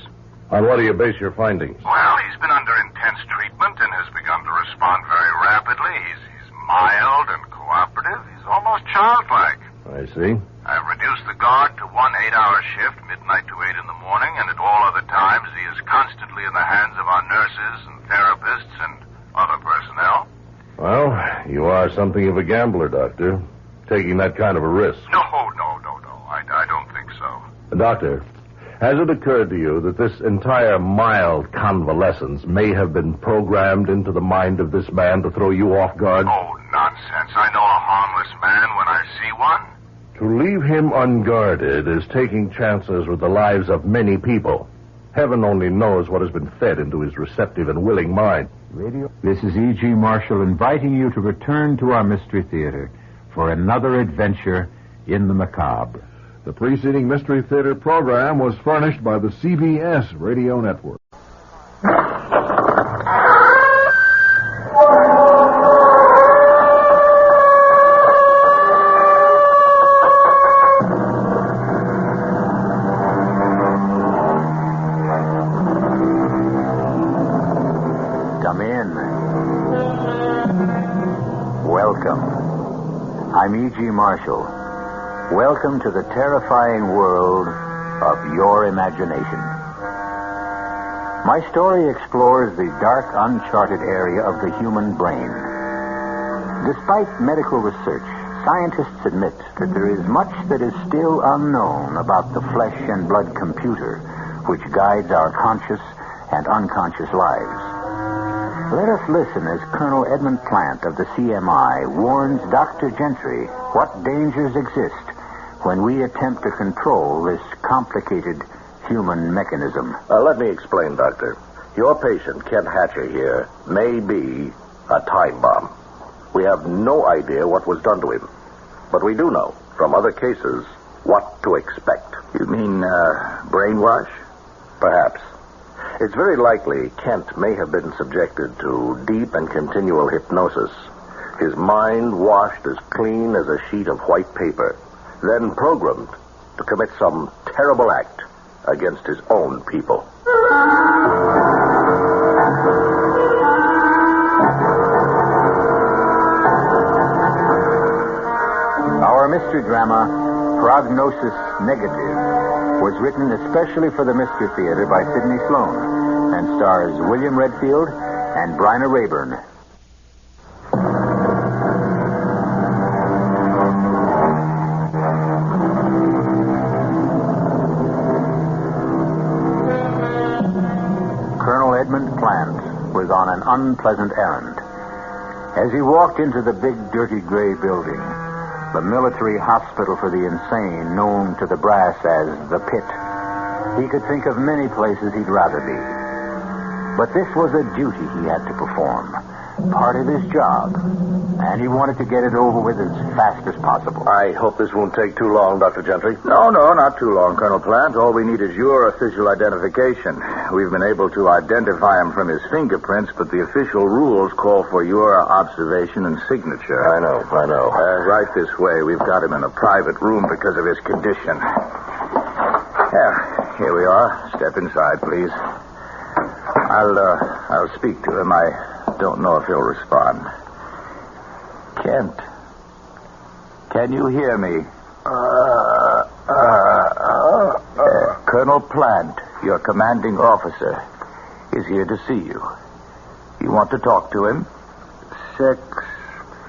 On what do you base your findings? Well, he's been under intense treatment and has begun to respond very rapidly. He's mild and cooperative. He's almost childlike. I see. I've reduced the guard to 1 8-hour shift, midnight to 8 in the morning, and at all other times he is constantly in the hands of our nurses and therapists and other personnel. Well, are something of a gambler, Doctor, taking that kind of a risk. No. I don't think so. Doctor, has it occurred to you that this entire mild convalescence may have been programmed into the mind of this man to throw you off guard? Oh, nonsense. I know a harmless man when I see one. To leave him unguarded is taking chances with the lives of many people. Heaven only knows what has been fed into his receptive and willing mind. This is E.G. Marshall inviting you to return to our Mystery Theater for another adventure in the macabre. The preceding Mystery Theater program was furnished by the CBS Radio Network. Come in. Welcome. I'm E.G. Marshall. Welcome to the terrifying world of your imagination. My story explores the dark, uncharted area of the human brain. Despite medical research, scientists admit that there is much that is still unknown about the flesh and blood computer which guides our conscious and unconscious lives. Let us listen as Colonel Edmund Plant of the CMI warns Dr. Gentry what dangers exist when we attempt to control this complicated human mechanism. Let me explain, Doctor. Your patient, Kent Hatcher here, may be a time bomb. We have no idea what was done to him. But we do know, from other cases, what to expect. You mean, brainwash? Perhaps. It's very likely Kent may have been subjected to deep and continual hypnosis. His mind washed as clean as a sheet of white paper, then programmed to commit some terrible act against his own people. Our mystery drama, Prognosis Negative, was written especially for the Mystery Theater by Sidney Sloan and stars William Redfield and Bryna Rayburn. Colonel Edmund Plant was on an unpleasant errand. As he walked into the big, dirty gray building, the military hospital for the insane, known to the brass as the Pit, he could think of many places he'd rather be. But this was a duty he had to perform, part of his job, and he wanted to get it over with as fast as possible. I hope this won't take too long, Dr. Gentry. No, not too long, Colonel Plant. All we need is your official identification. We've been able to identify him from his fingerprints, but the official rules call for your observation and signature. I know. Right this way. We've got him in a private room because of his condition. Yeah, here we are. Step inside, please. I'll speak to him. I don't know if he'll respond. Kent, can you hear me? Colonel Plant, your commanding officer, is here to see you. You want to talk to him? 6,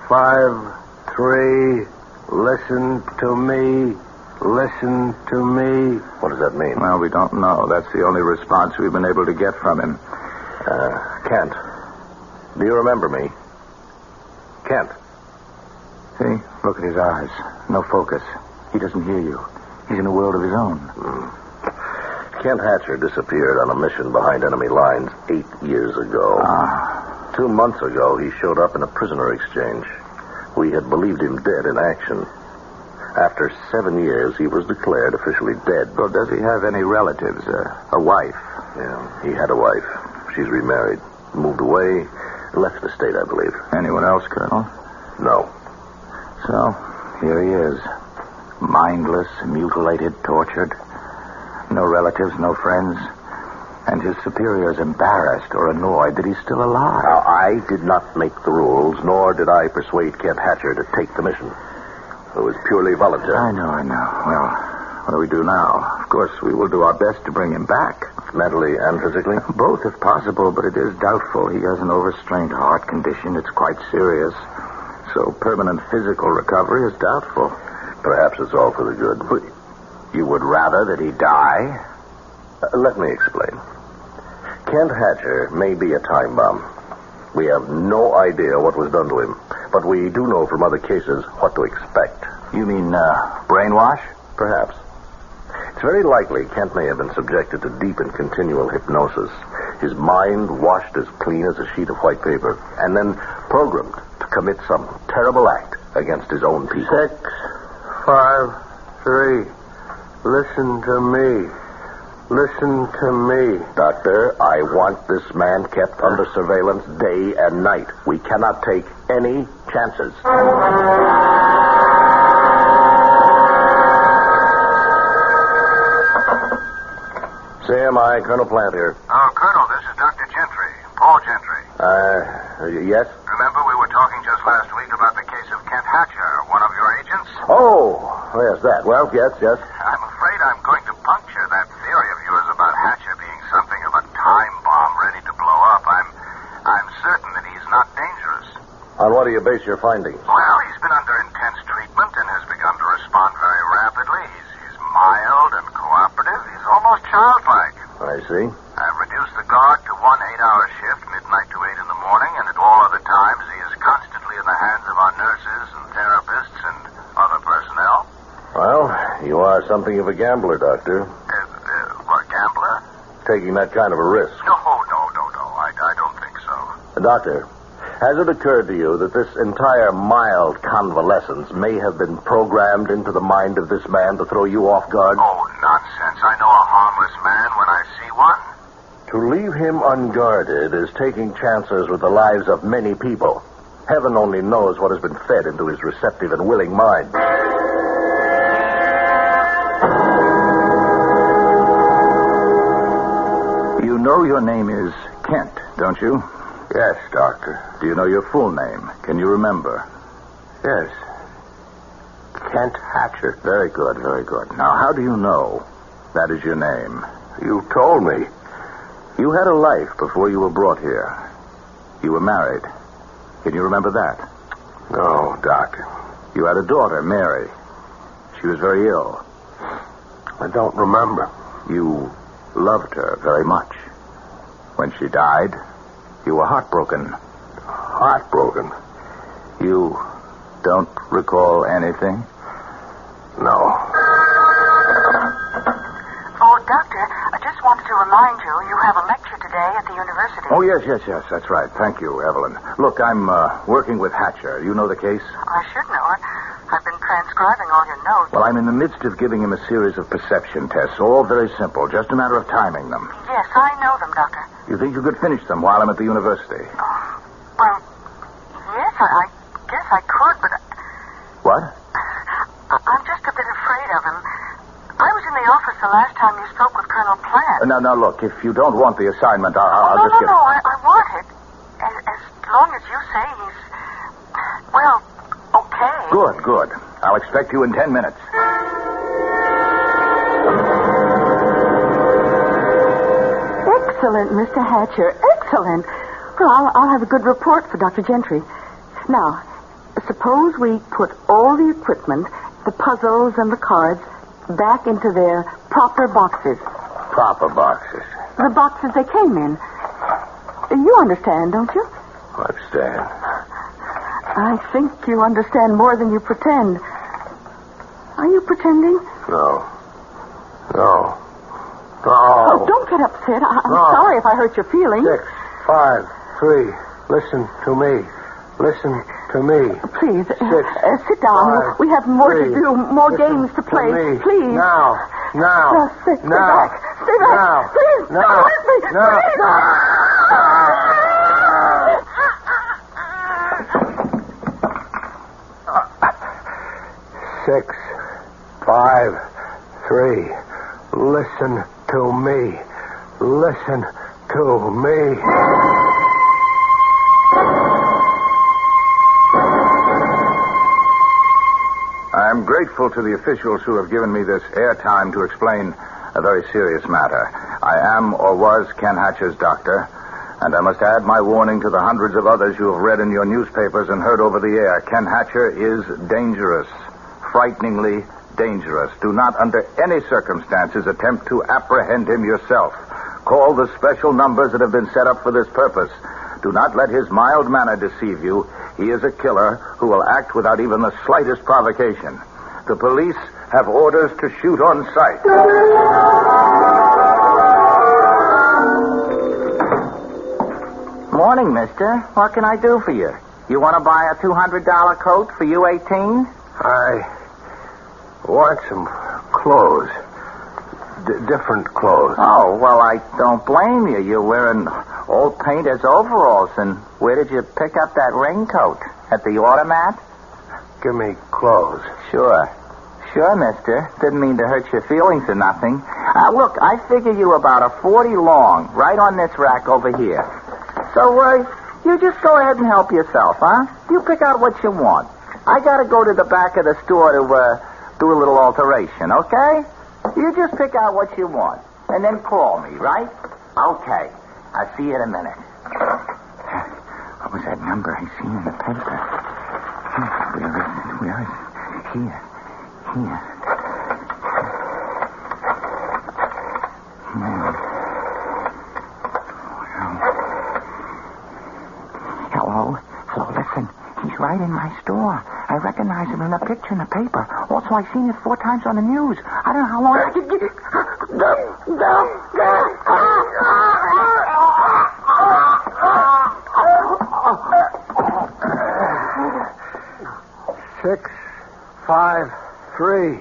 5, 3, listen to me. Listen to me. What does that mean? Well, we don't know. That's the only response we've been able to get from him. Kent, do you remember me? Kent. See? Look at his eyes. No focus. He doesn't hear you. He's in a world of his own. Kent Hatcher disappeared on a mission behind enemy lines 8 years ago. 2 months ago, he showed up in a prisoner exchange. We had believed him dead in action. After 7 years, he was declared officially dead. Well, does he have any relatives? A wife? Yeah, he had a wife. She's remarried. Moved away. Left the state, I believe. Anyone else, Colonel? No. So, here he is. Mindless, mutilated, tortured. No relatives, no friends. And his superiors embarrassed or annoyed that he's still alive. Now, I did not make the rules, nor did I persuade Kent Hatcher to take the mission. It was purely voluntary. I know. Well, what do we do now? Of course, we will do our best to bring him back. Mentally and physically? Both, if possible, but it is doubtful. He has an overstrained heart condition. It's quite serious. So permanent physical recovery is doubtful. Perhaps it's all for the good. But you would rather that he die? Let me explain. Kent Hatcher may be a time bomb. We have no idea what was done to him, but we do know from other cases what to expect. You mean brainwash? Perhaps. It's very likely Kent may have been subjected to deep and continual hypnosis, his mind washed as clean as a sheet of white paper, and then programmed to commit some terrible act against his own people. 6, 5, 3. Listen to me. Listen to me. Doctor, I want this man kept under surveillance day and night. We cannot take any chances. Sam, Colonel Plant here. Oh, Colonel, this is Dr. Gentry, Paul Gentry. Yes? Remember we were talking just last week about the case of Kent Hatcher, one of your agents? Oh, yes, that. Well, yes. I'm afraid I'm going to puncture that theory of yours about Hatcher being something of a time bomb ready to blow up. I'm certain that he's not dangerous. On what do you base your findings? Well, he's been under intense treatment and has begun to respond very rapidly. He's mild and cooperative. He's almost childlike. I see. I've reduced the guard to 1 8-hour shift, midnight to 8 in the morning, and at all other times he is constantly in the hands of our nurses and therapists and other personnel. Well, you are something of a gambler, Doctor. What, gambler? Taking that kind of a risk. No. I don't think so. Doctor, has it occurred to you that this entire mild convalescence may have been programmed into the mind of this man to throw you off guard? Oh, nonsense. I know a harmless man when I see one. To leave him unguarded is taking chances with the lives of many people. Heaven only knows what has been fed into his receptive and willing mind. You know your name is Kent, don't you? Yes, Doctor. Do you know your full name? Can you remember? Yes. Kent Hatcher. Very good. Now, how do you know that is your name? You told me. You had a life before you were brought here. You were married. Can you remember that? No, Doctor. You had a daughter, Mary. She was very ill. I don't remember. You loved her very much. When she died, you were heartbroken. Heartbroken? You don't recall anything? No. Oh, Doctor, I just wanted to remind you have a lecture today at the university. Oh, yes, that's right. Thank you, Evelyn. Look, I'm working with Hatcher. You know the case? I should know it. I've been transcribing all your notes. Well, I'm in the midst of giving him a series of perception tests, all very simple, just a matter of timing them. Yes, I know them, Doctor. You think you could finish them while I'm at the university? Well, yes, I guess I could, but... What? I'm just a bit afraid of him. I was in the office the last time you spoke with Colonel Plant. Now, look, if you don't want the assignment, I'll just get... No, I want it. As long as you say he's... Well, okay. Good. I'll expect you in 10 minutes. Excellent, Mr. Hatcher. Excellent. Well, I'll have a good report for Dr. Gentry. Now, suppose we put all the equipment, the puzzles and the cards, back into their proper boxes. Proper boxes? The boxes they came in. You understand, don't you? Understand. I think you understand more than you pretend. Are you pretending? No. Oh, don't get upset. I'm sorry if I hurt your feelings. 6, 5, 3. Listen to me. Listen to me. Please, 6, sit down. 5, we have more 3. to do, more Listen games to play. me. Please. Now. Stay back. Stay back. Now. Please, Now. don't hurt me. Now. Please. 6, 5, 3. Listen to me. Listen to me. I'm grateful to the officials who have given me this airtime to explain a very serious matter. I am, or was, Ken Hatcher's doctor. And I must add my warning to the hundreds of others you have read in your newspapers and heard over the air. Ken Hatcher is dangerous. Frighteningly dangerous. Do not, under any circumstances, attempt to apprehend him yourself. Call the special numbers that have been set up for this purpose. Do not let his mild manner deceive you. He is a killer who will act without even the slightest provocation. The police have orders to shoot on sight. Morning, mister. What can I do for you? You want to buy a $200 coat for you 18? I want some clothes. Different clothes. Oh, well, I don't blame you. You're wearing old painter's overalls. And where did you pick up that raincoat? At the automat? Give me clothes. Sure, mister. Didn't mean to hurt your feelings or nothing. Look, I figure you about a 40 long, right on this rack over here. So, you just go ahead and help yourself, huh? You pick out what you want. I gotta go to the back of the store to, do a little alteration, okay? You just pick out what you want, and then call me, right? Okay. I'll see you in a minute. What was that number I seen in the paper? Where is it? Here. Hello, listen. He's right in my store. I recognize him in a picture in the paper. Also, I've seen it 4 times on the news. I don't know how long I could get... Six, 5, 3.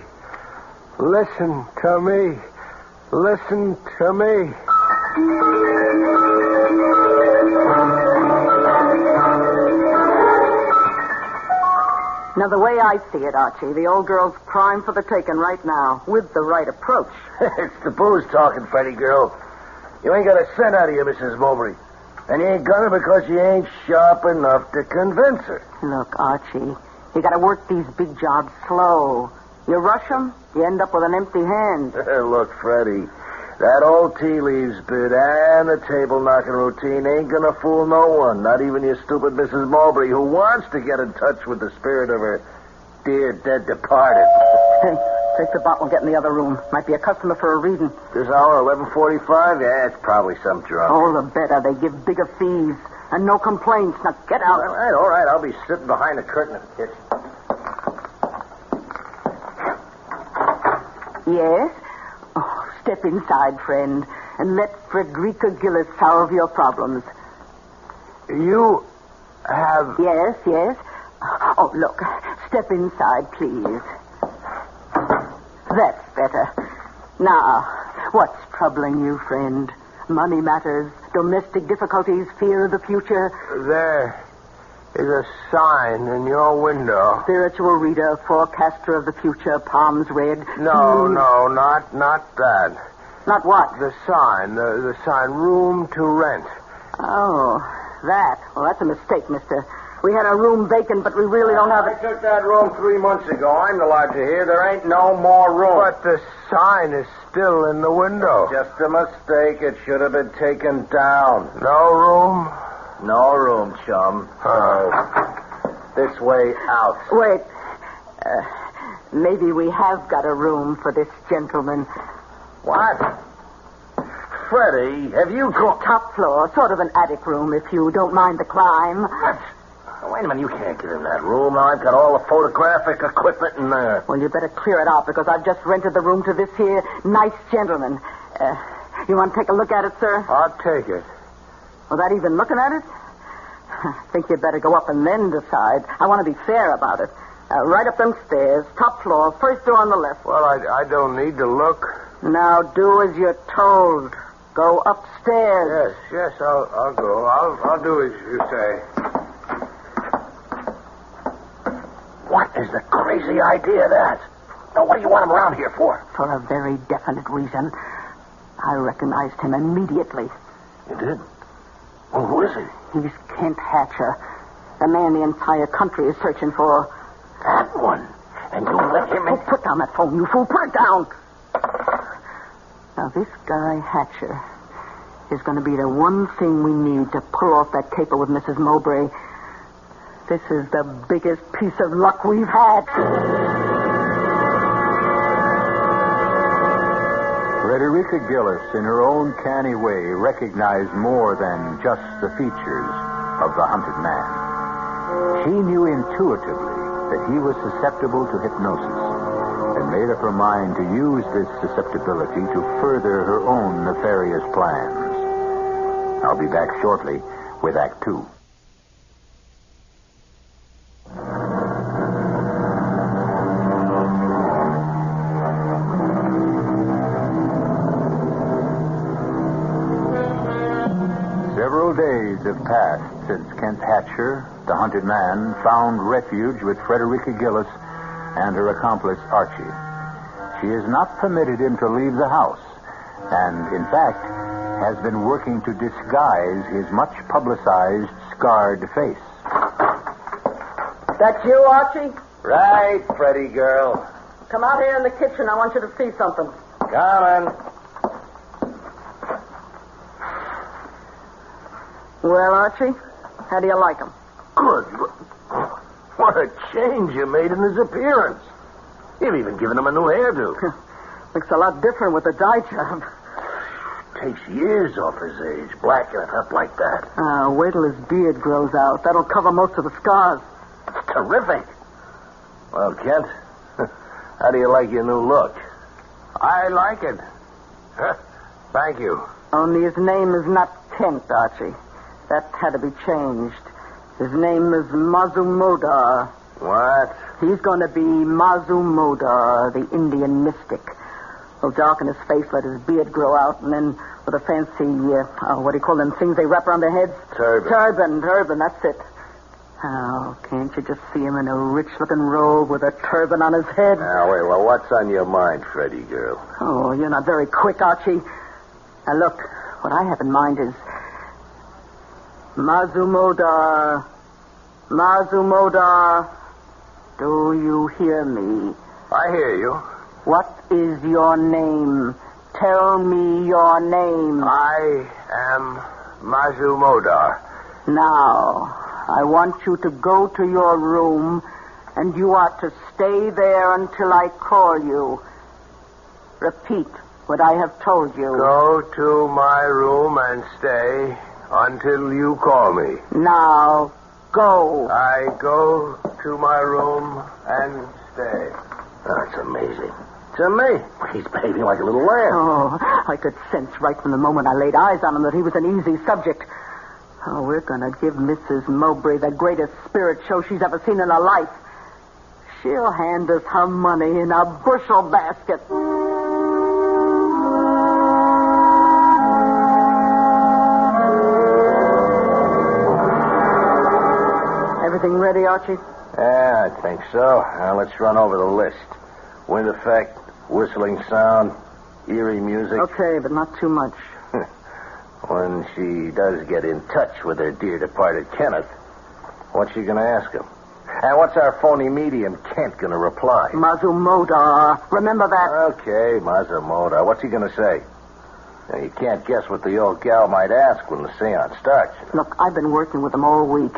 Listen to me. Listen to me. Now, the way I see it, Archie, the old girl's prime for the taking right now, with the right approach. It's the booze talking, Freddy girl. You ain't got a cent out of you, Mrs. Mowbray. And you ain't gonna because you ain't sharp enough to convince her. Look, Archie, you gotta work these big jobs slow. You rush them, you end up with an empty hand. Look, Freddy, that old tea leaves bit and the table knocking routine ain't gonna fool no one, not even your stupid Mrs. Mowbray, who wants to get in touch with the spirit of her dear dead departed. Hey, take the bottle and get in the other room. Might be a customer for a reason. This hour, 11:45? Yeah, it's probably some drunk. Oh, the better. They give bigger fees. And no complaints. Now, get out. All right. I'll be sitting behind the curtain in the kitchen. Yes? Oh, step inside, friend, and let Frederica Gillis solve your problems. You have... Yes. Oh, look. Step inside, please. That's better. Now, what's troubling you, friend? Money matters, domestic difficulties, fear of the future. There is a sign in your window. Spiritual reader, forecaster of the future, palms red. No, not that. Not what? The sign, the sign, room to rent. Oh, that. Well, that's a mistake, mister. We had a room vacant, but we really don't have it. I took that room 3 months ago. I'm the lodger here. There ain't no more room. But the sign is still in the window. Just a mistake. It should have been taken down. No room? No room, chum. This way out. Wait. Maybe we have got a room for this gentleman. What? Freddie, have you got... Top floor, sort of an attic room, if you don't mind the climb. What? Wait a minute, you can't get in that room. Now, I've got all the photographic equipment in there. Well, you better clear it out, because I've just rented the room to this here nice gentleman. You want to take a look at it, sir? I'll take it. Without even looking at it? I think you'd better go up and then decide. I want to be fair about it. Right up them stairs, top floor, first door on the left. Well, I don't need to look. Now, do as you're told. Go upstairs. Yes, I'll go. I'll do as you say. What is the crazy idea of that? Now, what do you want him around here for? For a very definite reason. I recognized him immediately. You did? Well, who is he? He's Kent Hatcher, the man the entire country is searching for. That one? And you let him in? Oh, put down that phone, you fool. Put it down. Now, this guy, Hatcher, is going to be the one thing we need to pull off that caper with Mrs. Mowbray. This is the biggest piece of luck we've had. Frederica Gillis, in her own canny way, recognized more than just the features of the hunted man. She knew intuitively that he was susceptible to hypnosis and made up her mind to use this susceptibility to further her own nefarious plans. I'll be back shortly with Act 2. Several days have passed since Kent Hatcher, the hunted man, found refuge with Frederica Gillis and her accomplice, Archie. She has not permitted him to leave the house, and, in fact, has been working to disguise his much-publicized, scarred face. That you, Archie? Right, Freddie girl. Come out here in the kitchen. I want you to see something. Coming. Well, Archie, how do you like him? Good. What a change you made in his appearance. You've even given him a new hairdo. Looks a lot different with the dye job. Takes years off his age, blacking it up like that. Wait till his beard grows out. That'll cover most of the scars. It's terrific. Well, Kent, how do you like your new look? I like it. Thank you. Only his name is not Kent, Archie. That had to be changed. His name is Mazumodar. What? He's going to be Mazumodar, the Indian mystic. He'll darken his face, let his beard grow out, and then with a fancy, what do you call them things they wrap around their heads? Turban. Turban, that's it. Oh, can't you just see him in a rich-looking robe with a turban on his head? Now, wait, well, what's on your mind, Freddie girl? Oh, you're not very quick, Archie. Now, look, what I have in mind is Mazumodar. Mazumodar, do you hear me? I hear you. What is your name? Tell me your name. I am Mazumodar. Now, I want you to go to your room, and you are to stay there until I call you. Repeat what I have told you. Go to my room and stay until you call me. Now, go. I go to my room and stay. That's amazing. To me, he's behaving like a little lamb. Oh, I could sense right from the moment I laid eyes on him that he was an easy subject. Oh, we're going to give Mrs. Mowbray the greatest spirit show she's ever seen in her life. She'll hand us her money in a bushel basket. Everything ready, Archie? Yeah, I think so. Now let's run over the list. Wind effect, whistling sound, eerie music. Okay, but not too much. When she does get in touch with her dear departed Kenneth, what's she going to ask him? And what's our phony medium Kent going to reply? Mazumodar. Remember that? Okay, Mazumodar. What's he going to say? Now, you can't guess what the old gal might ask when the seance starts. Look, I've been working with him all week.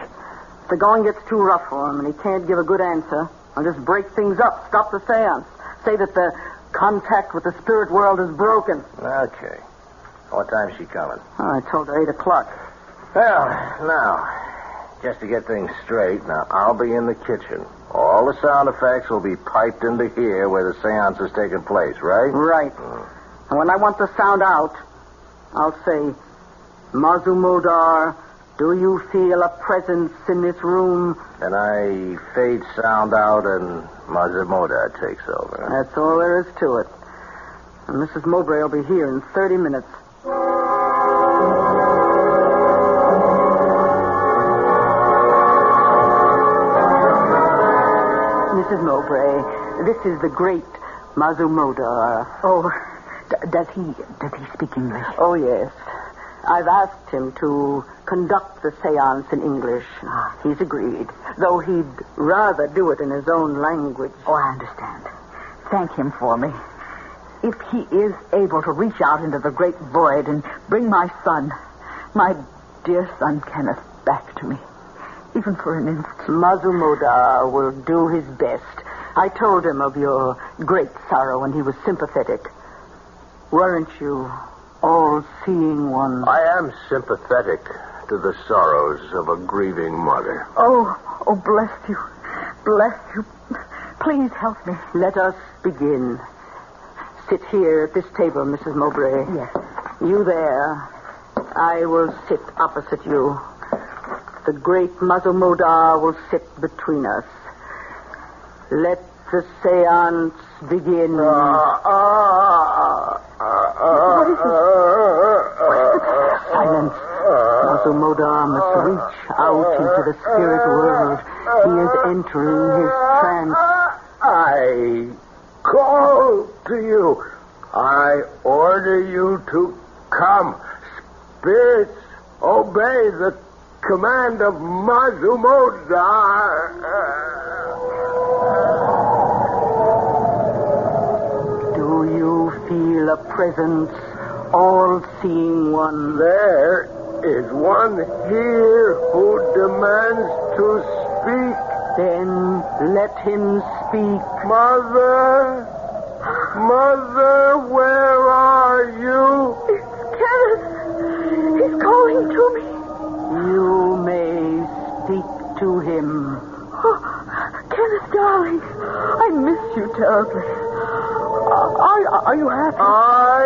If the going gets too rough for him and he can't give a good answer, I'll just break things up, stop the seance. Say that the contact with the spirit world is broken. Okay. What time's she coming? Oh, I told her 8 o'clock. Well, now, just to get things straight, now, I'll be in the kitchen. All the sound effects will be piped into here where the seance is taking place, right? Right. And when I want the sound out, I'll say, Mazumodar, do you feel a presence in this room? Then I fade sound out and Mazumodar takes over. That's all there is to it. And Mrs. Mowbray will be here in 30 minutes. Mrs. Mowbray, this is the great Mazumodar. Oh, does he speak English? Oh, yes. I've asked him to conduct the seance in English. He's agreed, though he'd rather do it in his own language. Oh, I understand. Thank him for me. if he is able to reach out into the great void and bring my dear son Kenneth, back to me, even for an instant. Mazumoda will do his best. I told him of your great sorrow, and he was sympathetic. Weren't you, all-seeing one? I am sympathetic to the sorrows of a grieving mother. Oh, bless you. Bless you. Please help me. Let us begin. Sit here at this table, Mrs. Mowbray. Yes. You there. I will sit opposite you. The great Mazumoda will sit between us. Let the seance begin. What is it? Silence. Mazumoda must reach out into the spirit world. He is entering his trance. I call to you. I order you to come. Spirits, obey the command of Mazumoda. Do you feel a presence, all-seeing one? There is one here who demands to speak. Then let him speak. Mother, where are you? It's Kenneth. He's calling to me. You may speak to him. Oh, Kenneth, darling, I miss you terribly. Are you happy? I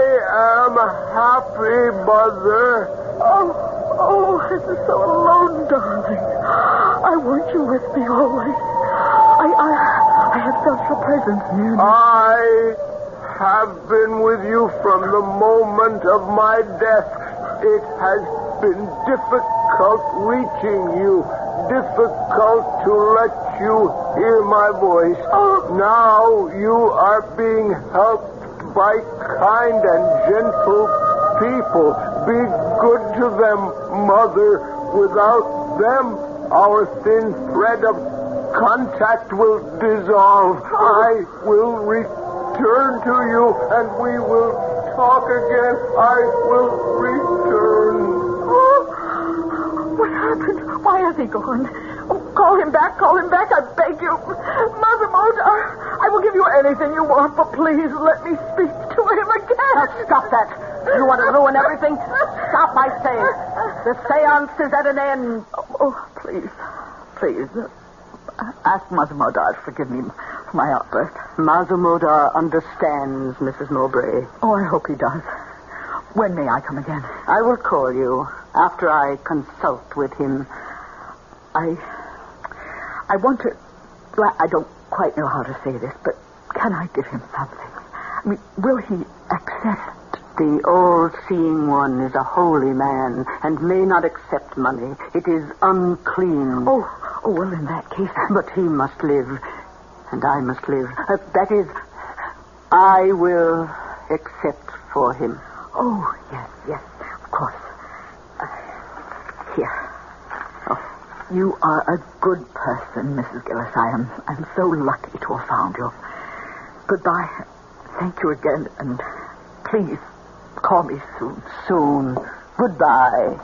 am happy, Mother. Oh, I'm so alone, darling. I want you with me always. I have felt your presence near me. I have been with you from the moment of my death. It has been difficult reaching you, difficult to let you hear my voice. Now you are being helped by kind and gentle people. Be good to them, Mother. Without them, our thin thread of contact will dissolve. I will return to you, and we will talk again. I will return. Oh, what happened? Why has he gone? Oh, call him back, I beg you. Mazumoda, I will give you anything you want, but please let me speak to him again. Now, stop that. You want to ruin everything? Stop, I say. The seance is at an end. Oh, please. Ask Mazumoda to forgive me for my outburst. Mazumoda understands, Mrs. Mowbray. Oh, I hope he does. When may I come again? I will call you after I consult with him. I want to... Well, I don't quite know how to say this, but can I give him something? I mean, will he accept? The all-seeing one is a holy man and may not accept money. It is unclean. Oh, well, in that case... But he must live, and I must live. That is, I will accept for him. Oh, yes, of course. Here. Oh, you are a good person, Mrs. Gillis. I'm so lucky to have found you. Goodbye. Thank you again, and please call me soon. Soon. Goodbye.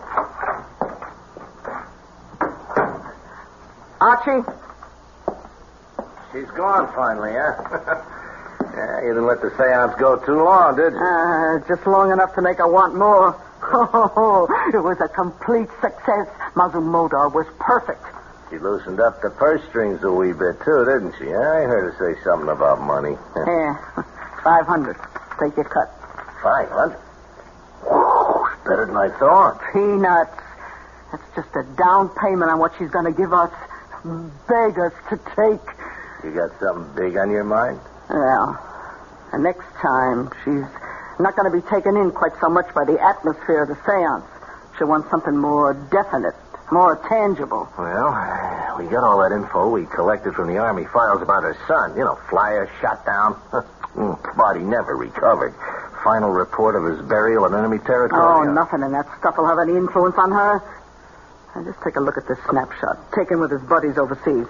Archie? She's gone finally, huh? Yeah, you didn't let the seance go too long, did you? Just long enough to make her want more. Oh, it was a complete success. Mazumoda was perfect. She loosened up the purse strings a wee bit, too, didn't she? I heard her say something about money. Yeah, 500. Take your cut. 500? Whew, it's better than I thought. Peanuts. That's just a down payment on what she's going to give us. Beg us to take. You got something big on your mind? Well, the next time, she's not going to be taken in quite so much by the atmosphere of the seance. She wants something more definite, more tangible. Well, we got all that info we collected from the Army files about her son. You know, flyer shot down. Body never recovered. Final report of his burial in enemy territory. Oh, nothing in that stuff will have any influence on her. Now, just take a look at this snapshot, taken with his buddies overseas.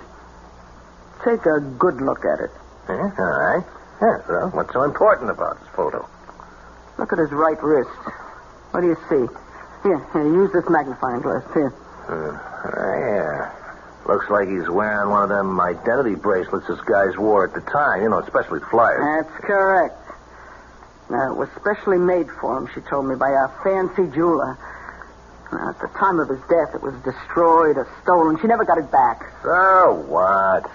Take a good look at it. Yeah, all right. Yeah, well, what's so important about this photo? Look at his right wrist. What do you see? Here, use this magnifying glass. Here. Yeah. Looks like he's wearing one of them identity bracelets this guys wore at the time. You know, especially flyers. That's correct. Now, it was specially made for him, she told me, by a fancy jeweler. Now, at the time of his death, it was destroyed or stolen. She never got it back. So what?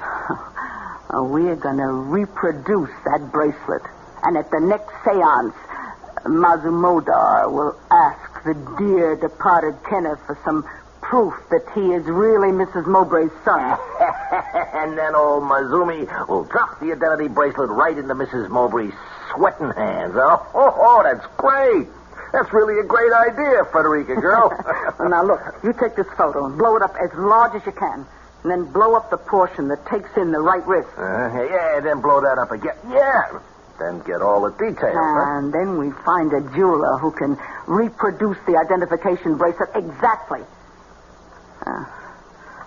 We're going to reproduce that bracelet. And at the next seance, Mazumodar will ask the dear departed Kenneth for some proof that he is really Mrs. Mowbray's son. And then old Mazumi will drop the identity bracelet right into Mrs. Mowbray's sweating hands. Oh, that's great. That's really a great idea, Frederica, girl. Well, now, look, you take this photo and blow it up as large as you can. And then blow up the portion that takes in the right wrist. Yeah, then blow that up again. Yeah. Then get all the details. And then we find a jeweler who can reproduce the identification bracelet exactly.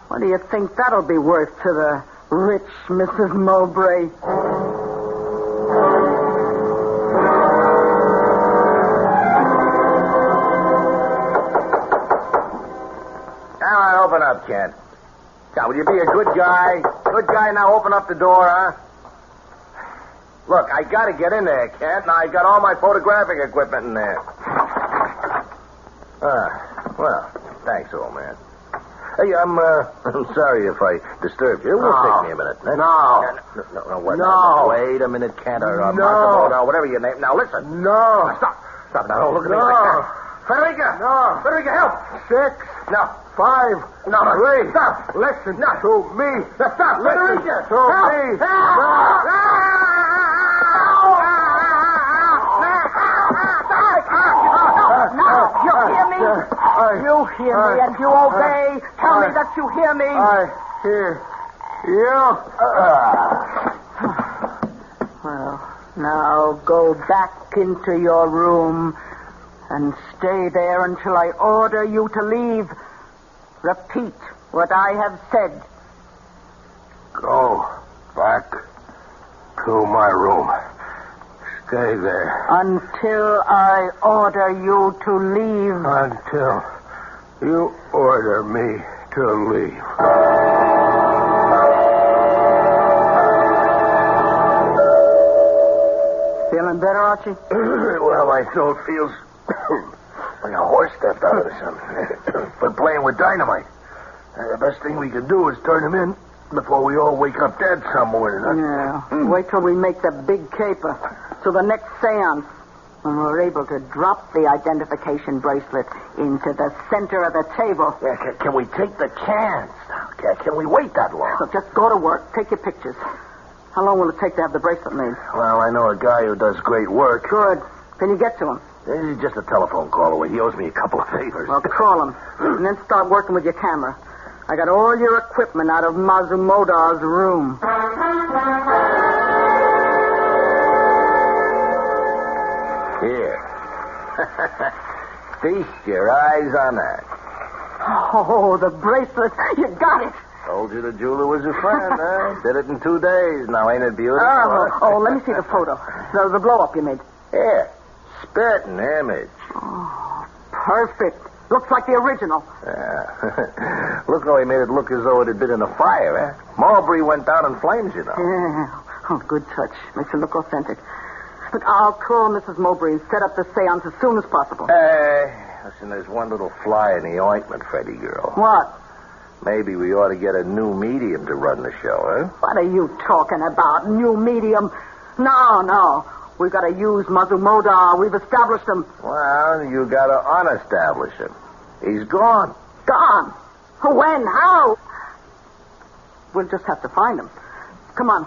What do you think that'll be worth to the rich Mrs. Mowbray? Now, open up, Kent. Now, will you be a good guy? Good guy, now open up the door, huh? Look, I gotta get in there, Kent. Now, I got all my photographic equipment in there. Well, thanks, old man. Hey, I'm sorry if I disturbed you. It will take me a minute. No. What? No. Wait a minute, Kent. No. Whatever your name. Now, listen. No. Stop. Now, don't look at me like that. Frederica! No. Frederica, help! 6. No. 5. No. 3. Stop. Listen to me. Stop. Frederica. To me. You hear me? You hear me and you obey. Tell me that you hear me. I hear you. Well, now go back into your room and stay there until I order you to leave. Repeat what I have said. Go back to my room. Stay there. Until I order you to leave. Until you order me to leave. Feeling better, Archie? Well, my throat feels like a horse stepped out of something. But playing with dynamite. The best thing we can do is turn him in before we all wake up dead some morning. Yeah. Wait till we make the big caper. To the next seance. When we're able to drop the identification bracelet into the center of the table. Yeah, can we take the chance? Can we wait that long? So just go to work. Take your pictures. How long will it take to have the bracelet made? Well, I know a guy who does great work. Good. Can you get to him? He's just a telephone call away. He owes me a couple of favors. Well, call him. And then start working with your camera. I got all your equipment out of Mazumodar's room. Here. Feast your eyes on that. Oh, the bracelet. You got it. Told you the jeweler was a friend, huh? Did it in 2 days. Now, ain't it beautiful? Oh, let me see the photo. The blow-up you made. Here. Spitting image. Oh, perfect. Looks like the original. Yeah. Look how he made it look as though it had been in a fire, eh? Mulberry went down in flames, you know. Yeah. Oh, good touch. Makes it look authentic. Look, I'll call Mrs. Mowbray and set up the seance as soon as possible. Listen, there's one little fly in the ointment, Freddie girl. What? Maybe we ought to get a new medium to run the show, huh? What are you talking about? New medium? No. We've got to use Mazumodar. We've established him. Well, you got to unestablish him. He's gone. Gone? When? How? We'll just have to find him. Come on.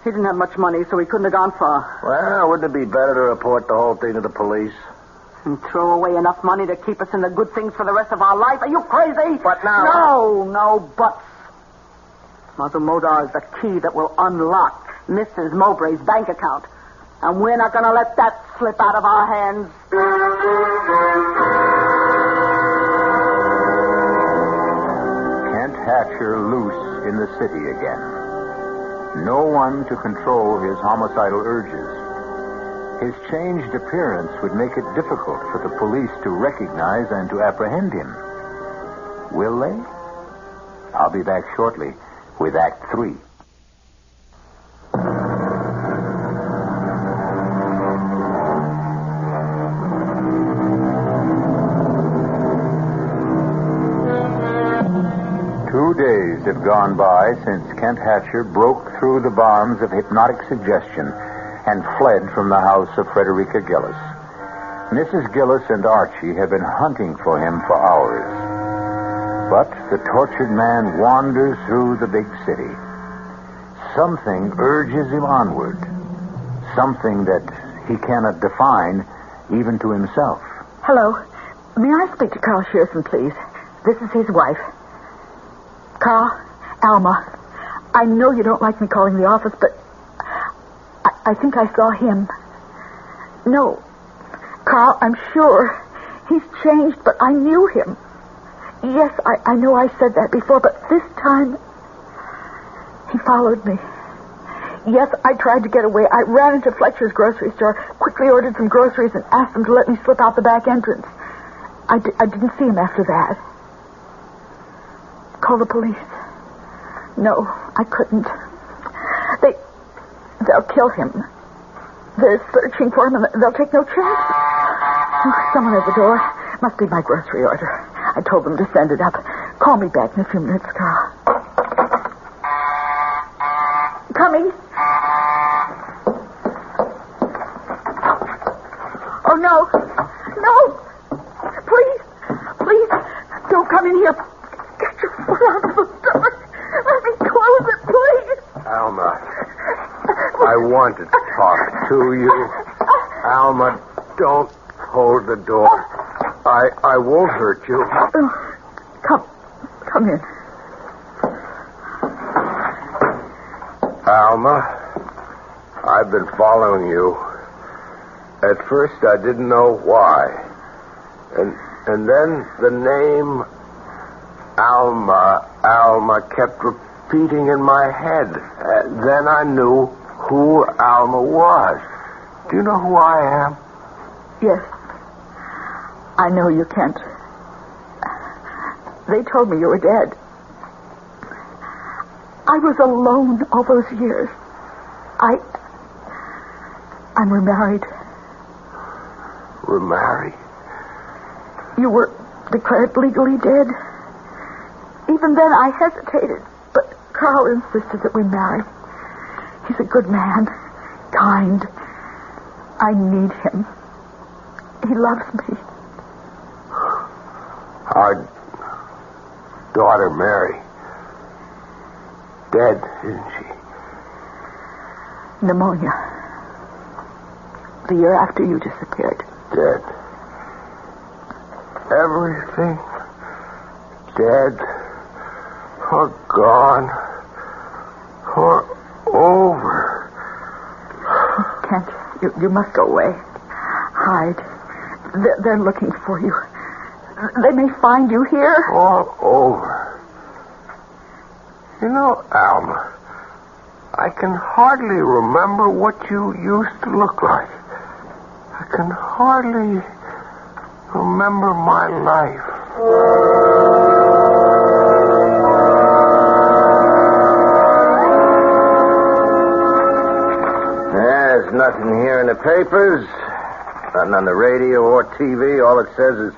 He didn't have much money, so he couldn't have gone far. Well, wouldn't it be better to report the whole thing to the police? And throw away enough money to keep us in the good things for the rest of our life? Are you crazy? But now... No buts. Mazumodar is the key that will unlock Mrs. Mowbray's bank account. And we're not going to let that slip out of our hands. Kent Hatcher loose in the city again. No one to control his homicidal urges. His changed appearance would make it difficult for the police to recognize and to apprehend him. Will they? I'll be back shortly with Act 3. Days have gone by since Kent Hatcher broke through the bonds of hypnotic suggestion and fled from the house of Frederica Gillis. Mrs. Gillis and Archie have been hunting for him for hours. But the tortured man wanders through the big city. Something urges him onward. Something that he cannot define even to himself. Hello. May I speak to Carl Shearson, please? This is his wife. Carl, Alma, I know you don't like me calling the office, but I think I saw him. No, Carl, I'm sure. He's changed, but I knew him. Yes, I know I said that before, but this time he followed me. Yes, I tried to get away. I ran into Fletcher's grocery store, quickly ordered some groceries, and asked them to let me slip out the back entrance. I didn't see him after that. Call the police. No, I couldn't. They'll kill him. They're searching for him, and they'll take no chances. Oh, someone at the door. Must be my grocery order. I told them to send it up. Call me back in a few minutes, Carl. Coming. Oh, no. No. Please, don't come in here. Get your foot out of the door. Let me close it, please. Alma, I want to talk to you. Alma, don't hold the door. I won't hurt you. Come in. Alma, I've been following you. At first, I didn't know why. And then the name Alma kept repeating in my head. Then I knew who Alma was. Do you know who I am? Yes. I know you can't. They told me you were dead. I was alone all those years. I'm remarried. Remarried? You were declared legally dead. Even then I hesitated, but Carl insisted that we marry. He's a good man, kind. I need him. He loves me. Our daughter, Mary, dead, isn't she? Pneumonia. The year after you disappeared. Dead. Everything dead, or gone, or over. Kent, you must go away. Hide. They're looking for you. They may find you here. All over. You know, Alma, I can hardly remember what you used to look like. I can hardly remember my life. There's nothing here in the papers. Nothing on the radio or TV. All it says is,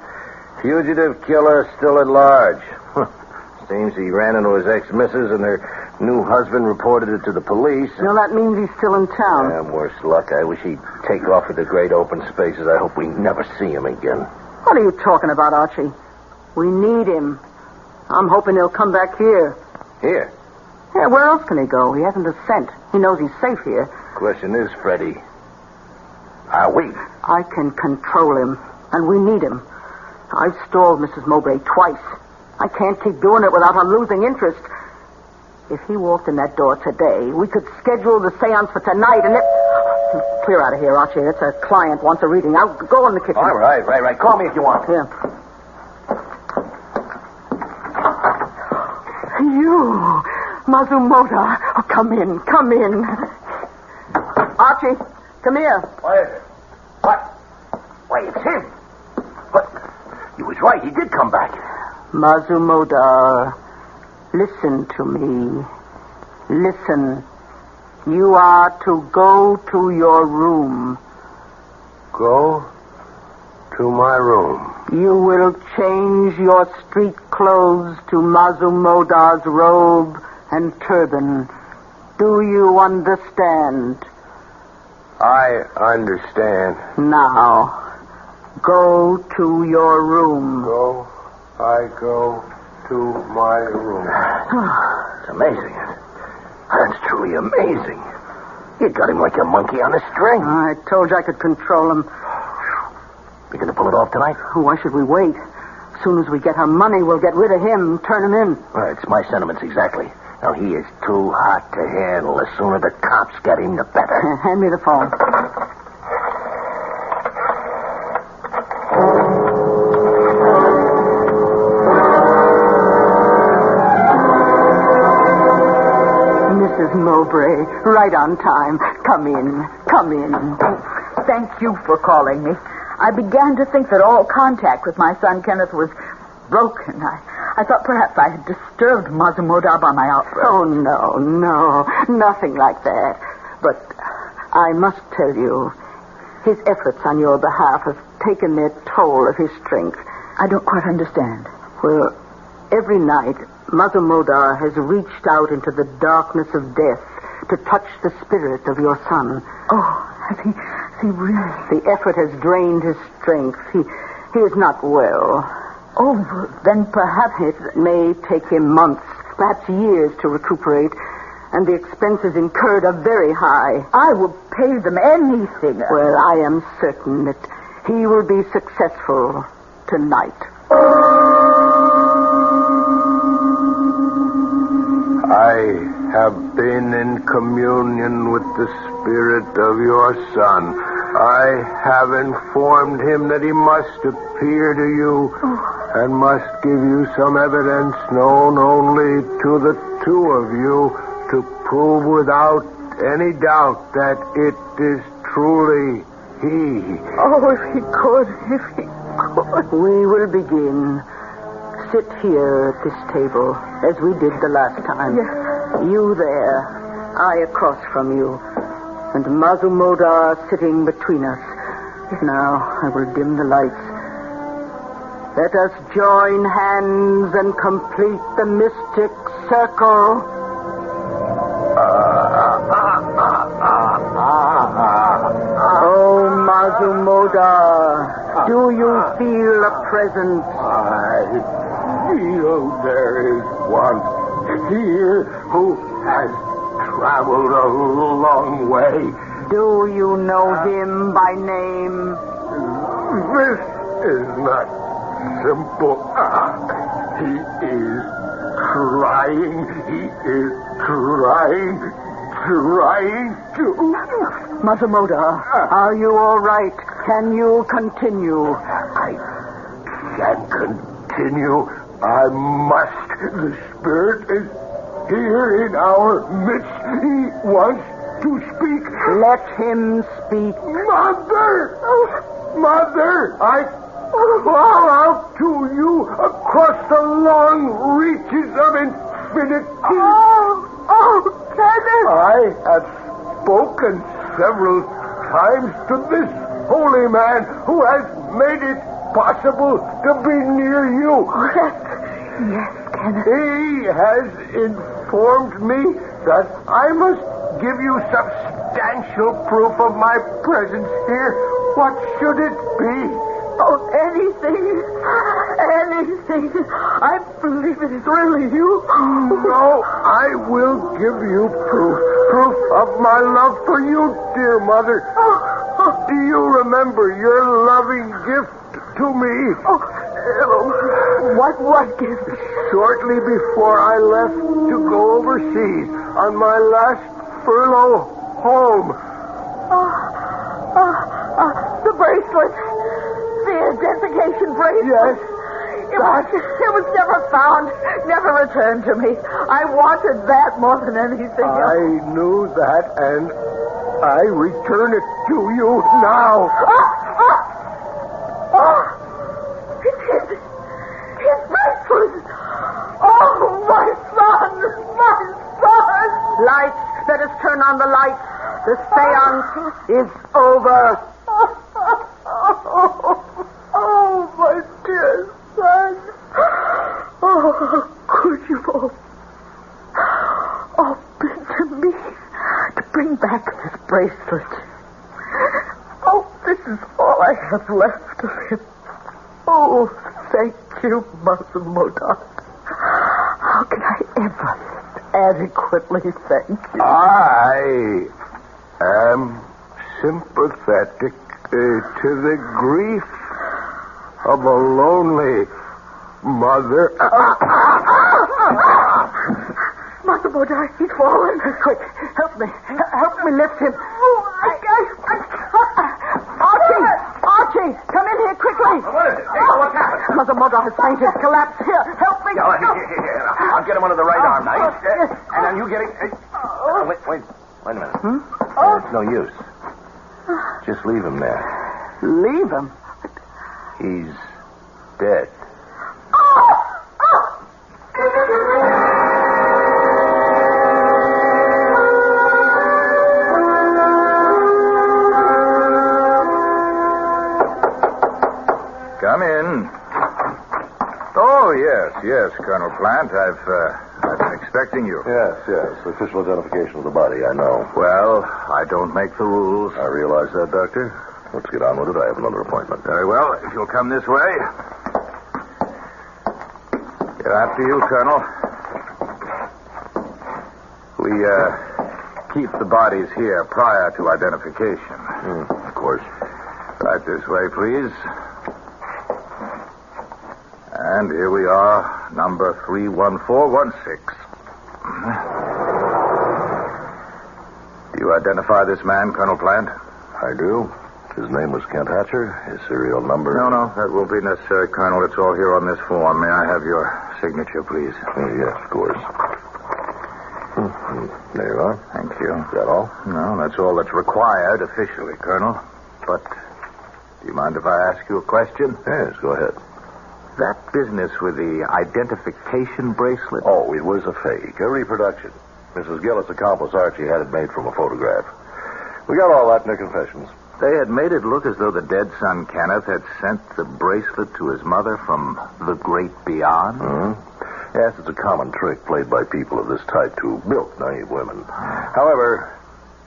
fugitive killer still at large. Seems he ran into his ex-missus and her new husband reported it to the police. No, that means he's still in town. Yeah, worse luck. I wish he'd take off with the great open spaces. I hope we never see him again. What are you talking about, Archie? We need him. I'm hoping he'll come back here. Here? Yeah, where else can he go? He hasn't a cent. He knows he's safe here. Question is, Freddie, are we? I can control him, and we need him. I've stalled Mrs. Mowbray twice. I can't keep doing it without her losing interest. If he walked in that door today, we could schedule the seance for tonight, and Clear out of here, Archie. It's a client wants a reading. I'll go in the kitchen. All right. Call me if you want. Yeah. You, Mazumoto. Oh, Come in. Archie, come here. What is it? What? Why, it's him. What? He was right. He did come back. Mazumodar, listen to me. Listen. You are to go to your room. Go to my room. You will change your street clothes to Mazumodar's robe and turban. Do you understand? I understand. Now, go to your room. I go to my room. It's amazing. That's truly amazing. You got him like a monkey on a string. I told you I could control him. You going to pull it off tonight? Why should we wait? As soon as we get our money, we'll get rid of him, turn him in. Well, it's my sentiments exactly. Now, he is too hot to handle. The sooner the cops get him, the better. Hand me the phone. Mrs. Mowbray, right on time. Come in. Thank you for calling me. I began to think that all contact with my son Kenneth was broken. I thought perhaps I had disturbed Mazumodar by my outburst. Oh, no. Nothing like that. But I must tell you, his efforts on your behalf have taken their toll of his strength. I don't quite understand. Well, every night, Mazumodar has reached out into the darkness of death to touch the spirit of your son. Oh, has he really? The effort has drained his strength. He is not well. Oh, then perhaps it may take him months, perhaps years to recuperate, and the expenses incurred are very high. I will pay them anything. Well, I am certain that he will be successful tonight. I have been in communion with the spirit of your son. I have informed him that he must appear to you and must give you some evidence known only to the two of you to prove without any doubt that it is truly he. Oh, if he could. We will begin. Sit here at this table, as we did the last time. Yes. You there, I across from you, and Mazumodar sitting between us. Now I will dim the lights. Let us join hands and complete the mystic circle. Oh, Mazumodar, do you feel a presence? I feel there is one here who has traveled a long way. Do you know him by name? This is not simple. He is trying. He is trying to... Mazumodar, are you all right? Can you continue? I can continue. I must. The spirit is here in our midst. He wants to speak. Let him speak. Mother, I call out to you across the long reaches of infinity. Oh, Kenneth! I have spoken several times to this holy man who has made it possible to be near you. Yes, Kenneth. He has informed me that I must give you substantial proof of my presence here. What should it be? Oh, anything. I believe it is really you. No, I will give you proof of my love for you, dear mother. Do you remember your loving gift to me? What gift? Shortly before I left to go overseas on my last furlough home. The bracelet. The identification bracelet. Yes. It was never found, never returned to me. I wanted that more than anything else. I knew that, and I return it to you now. His bracelet. Oh, my son. Lights. Let us turn on the lights. The seance is over. Oh, my dear son. Oh, how could you all been to me to bring back this bracelet? Oh, this is all I have left of him. Oh, thank you, Muscle Modoc. How can I ever adequately thank you? I am sympathetic to the grief of a lonely mother. Muscle Modoc, he's fallen. Quick, help me. Help me lift him. Archie, come in here quickly. What is it? What's happened? Mother Modoc has fainted. Collapsed. Here, help me. Here. I'll get him under the right arm now. Yes. And then you get him. Wait a minute. It's no use. Just leave him there. Leave him? He's dead. Come in. Oh, yes, Colonel Plant. I've been expecting you. Yes. Official identification of the body, I know. Well, I don't make the rules. I realize that, Doctor. Let's get on with it. I have another appointment. Very well. If you'll come this way. After you, Colonel. We keep the bodies here prior to identification. Of course. Right this way, please. And here we are, number 31416. Do you identify this man, Colonel Plant? I do. His name was Kent Hatcher. His serial number... No, that will be necessary, Colonel. It's all here on this form. May I have your signature, please? Yes, of course. There you are. Thank you. Is that all? No, that's all that's required officially, Colonel. But do you mind if I ask you a question? Yes, go ahead. That business with the identification bracelet? Oh, it was a fake, a reproduction. Mrs. Gillis' accomplice, Archie, had it made from a photograph. We got all that in her confessions. They had made it look as though the dead son, Kenneth, had sent the bracelet to his mother from the great beyond? Mm-hmm. Yes, it's a common trick played by people of this type to bilk naive women. However,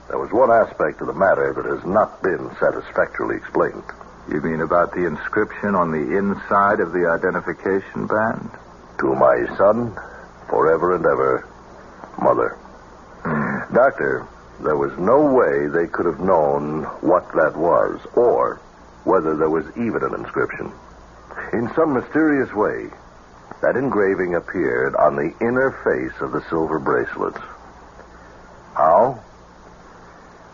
there was one aspect of the matter that has not been satisfactorily explained. You mean about the inscription on the inside of the identification band? To my son, forever and ever, Mother. Doctor, there was no way they could have known what that was, or whether there was even an inscription. In some mysterious way, that engraving appeared on the inner face of the silver bracelets. How?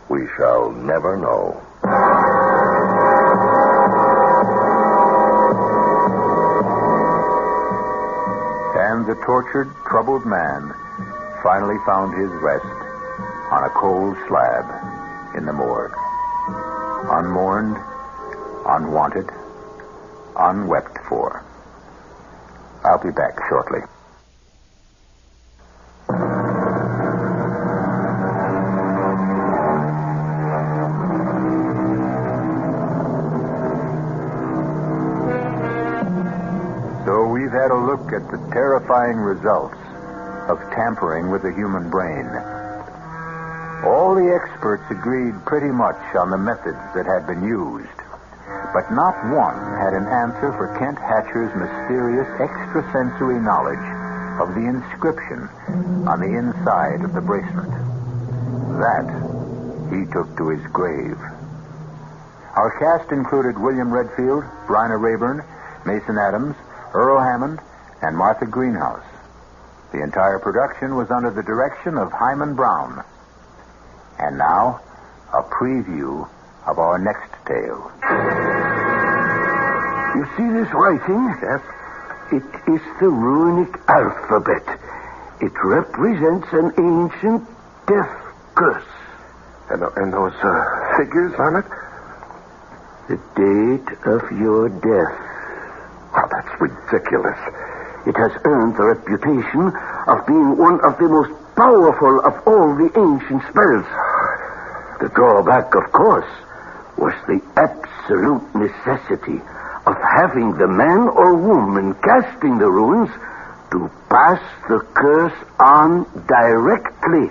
We shall never know. And the tortured, troubled man finally found his rest on a cold slab in the morgue. Unmourned, unwanted, unwept for. I'll be back shortly. So we've had a look at the terrifying results of tampering with the human brain. All the experts agreed pretty much on the methods that had been used, but not one had an answer for Kent Hatcher's mysterious extrasensory knowledge of the inscription on the inside of the bracelet. That he took to his grave. Our cast included William Redfield, Bryna Rayburn, Mason Adams, Earl Hammond, and Martha Greenhouse. The entire production was under the direction of Himan Brown. And now, a preview of our next tale. You see this writing? Yes. It is the runic alphabet. It represents an ancient death curse. And those figures on it? The date of your death. Oh, that's ridiculous. It has earned the reputation of being one of the most powerful of all the ancient spells. The drawback, of course, was the absolute necessity of having the man or woman casting the runes to pass the curse on directly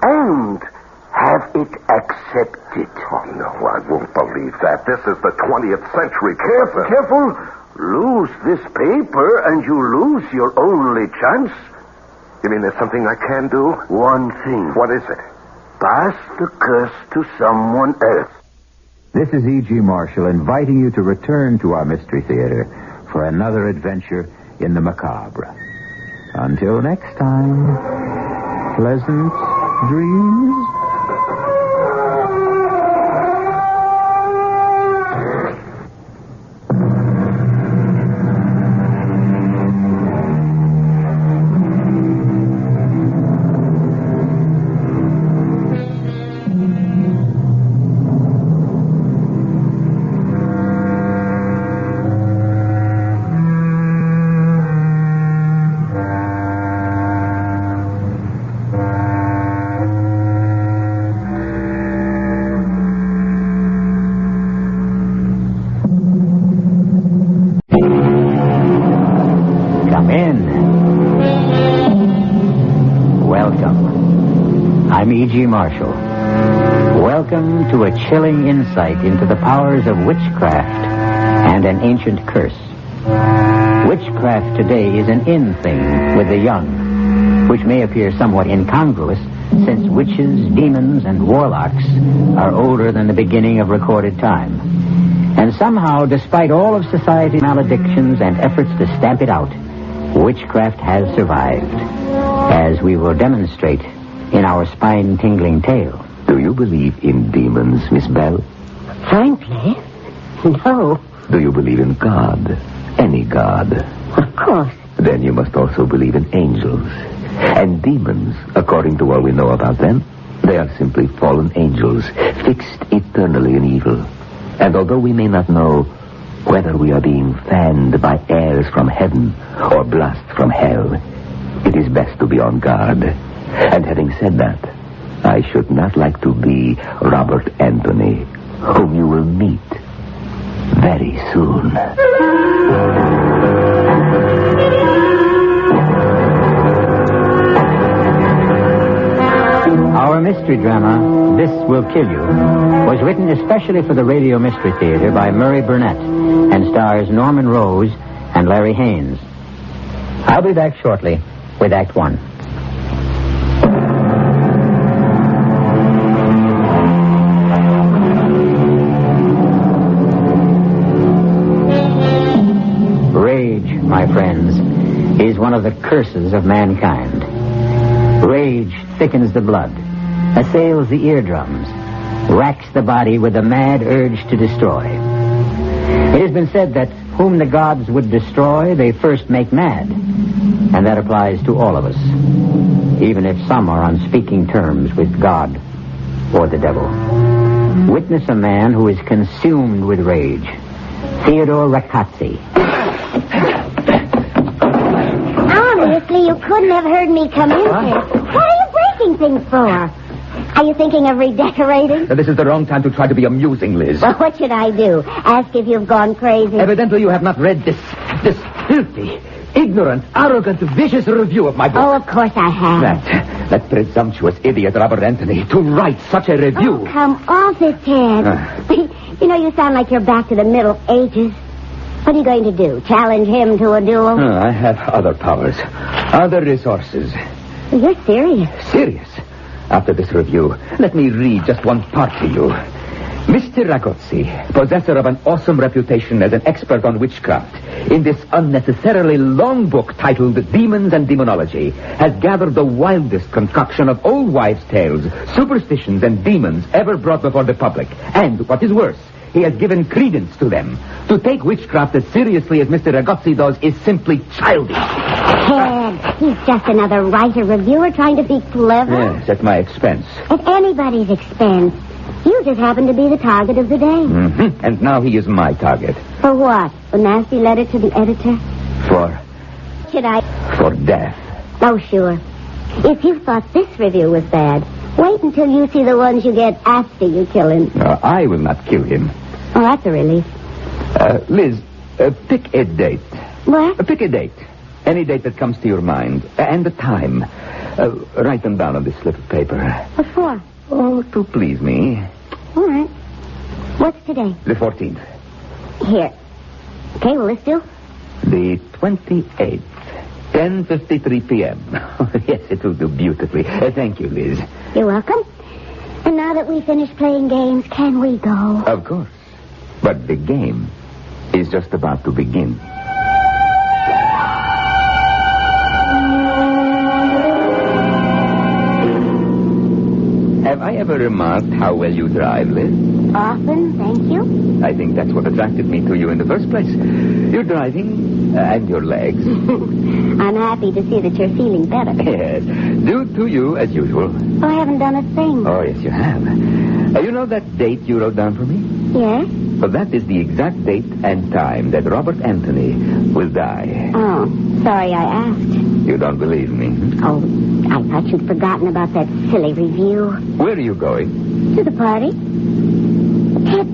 and have it accepted. Oh, no, I won't believe that. This is the 20th century. Careful. Lose this paper and you lose your only chance. You mean there's something I can do? One thing. What is it? Pass the curse to someone else. This is E.G. Marshall inviting you to return to our Mystery Theater for another adventure in the macabre. Until next time, pleasant dreams. I'm E.G. Marshall. Welcome to a chilling insight into the powers of witchcraft and an ancient curse. Witchcraft today is an in thing with the young, which may appear somewhat incongruous since witches, demons, and warlocks are older than the beginning of recorded time. And somehow, despite all of society's maledictions and efforts to stamp it out, witchcraft has survived, as we will demonstrate in our spine-tingling tale. Do you believe in demons, Miss Bell? Frankly, no. Do you believe in God? Any God? Of course. Then you must also believe in angels. And demons, according to all we know about them, they are simply fallen angels, fixed eternally in evil. And although we may not know whether we are being fanned by airs from heaven or blasts from hell, it is best to be on guard. And having said that, I should not like to be Robert Anthony, whom you will meet very soon. Our mystery drama, This Will Kill You, was written especially for the Radio Mystery Theater by Murray Burnett and stars Norman Rose and Larry Haynes. I'll be back shortly with Act One. Rage, my friends, is one of the curses of mankind. Rage thickens the blood, assails the eardrums, racks the body with a mad urge to destroy. It has been said that whom the gods would destroy, they first make mad. And that applies to all of us, even if some are on speaking terms with God or the devil. Witness a man who is consumed with rage. Theodore Rackazzi. Obviously, you couldn't have heard me come in here. What are you breaking things for? Are you thinking of redecorating? This is the wrong time to try to be amusing, Liz. Well, what should I do? Ask if you've gone crazy? Evidently, you have not read this filthy, ignorant, arrogant, vicious review of my book. Oh, of course I have. That presumptuous idiot, Robert Anthony, to write such a review. Oh, come off it, Ted. You know, you sound like you're back to the Middle Ages. What are you going to do? Challenge him to a duel? I have other powers, other resources. You're serious. Serious? After this review, let me read just one part to you. Mr. Ragozzi, possessor of an awesome reputation as an expert on witchcraft, in this unnecessarily long book titled Demons and Demonology, has gathered the wildest concoction of old wives' tales, superstitions, and demons ever brought before the public. And, what is worse, he has given credence to them. To take witchcraft as seriously as Mr. Ragozzi does is simply childish. Ted, he's just another writer reviewer trying to be clever. Yes, at my expense. At anybody's expense. You just happen to be the target of the day. Mm-hmm. And now he is my target. For what? A nasty letter to the editor? For death. Oh, sure. If you thought this review was bad, wait until you see the ones you get after you kill him. No, I will not kill him. Oh, that's a relief. Liz, pick a date. What? Pick a date. Any date that comes to your mind. And the time. Write them down on this slip of paper. What for? Oh, to please me. All right. What's today? The 14th. Here. Okay, will this do? The 28th. 10:53 p.m. Yes, it will do beautifully. Thank you, Liz. You're welcome. And now that we finished playing games, can we go? Of course. But the game is just about to begin. Have I ever remarked how well you drive, Liz? Often, thank you. I think that's what attracted me to you in the first place. Your driving and your legs. I'm happy to see that you're feeling better. Yes. Due to you, as usual. Oh, I haven't done a thing. Oh, yes, you have. You know that date you wrote down for me? Yes? Well, that is the exact date and time that Robert Anthony will die. Oh, sorry I asked. You don't believe me? Oh, I thought you'd forgotten about that silly review. Where are you going? To the party. Ted,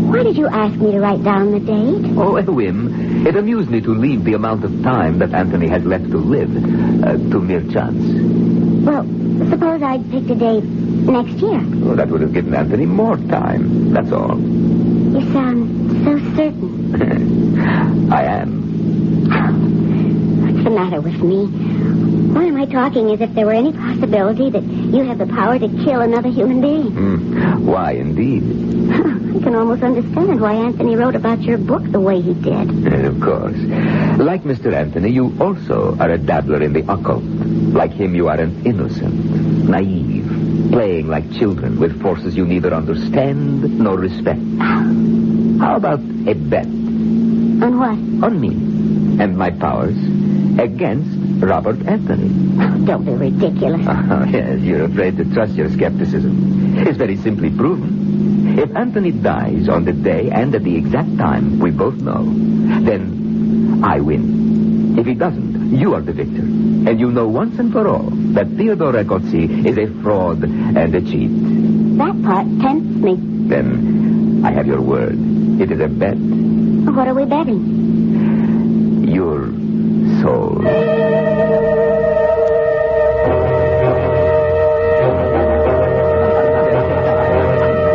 why did you ask me to write down the date? Oh, a whim. It amused me to leave the amount of time that Anthony has left to live to mere chance. Well, suppose I'd picked a date next year. Well, that would have given Anthony more time. That's all. You sound so certain. I am. What's the matter with me? Why am I talking as if there were any possibility that you have the power to kill another human being? Why, indeed. I can almost understand why Anthony wrote about your book the way he did. Of course. Like Mr. Anthony, you also are a dabbler in the occult. Like him, you are an innocent, naive, playing like children with forces you neither understand nor respect. How about a bet? On what? On me and my powers against Robert Anthony. Don't be ridiculous. Yes, you're afraid to trust your skepticism. It's very simply proven. If Anthony dies on the day and at the exact time we both know, then I win. If he doesn't, you are the victor. And you know once and for all that Theodore Ragozzi is a fraud and a cheat. That part tempts me. Then I have your word. It is a bet. What are we betting? Your soul.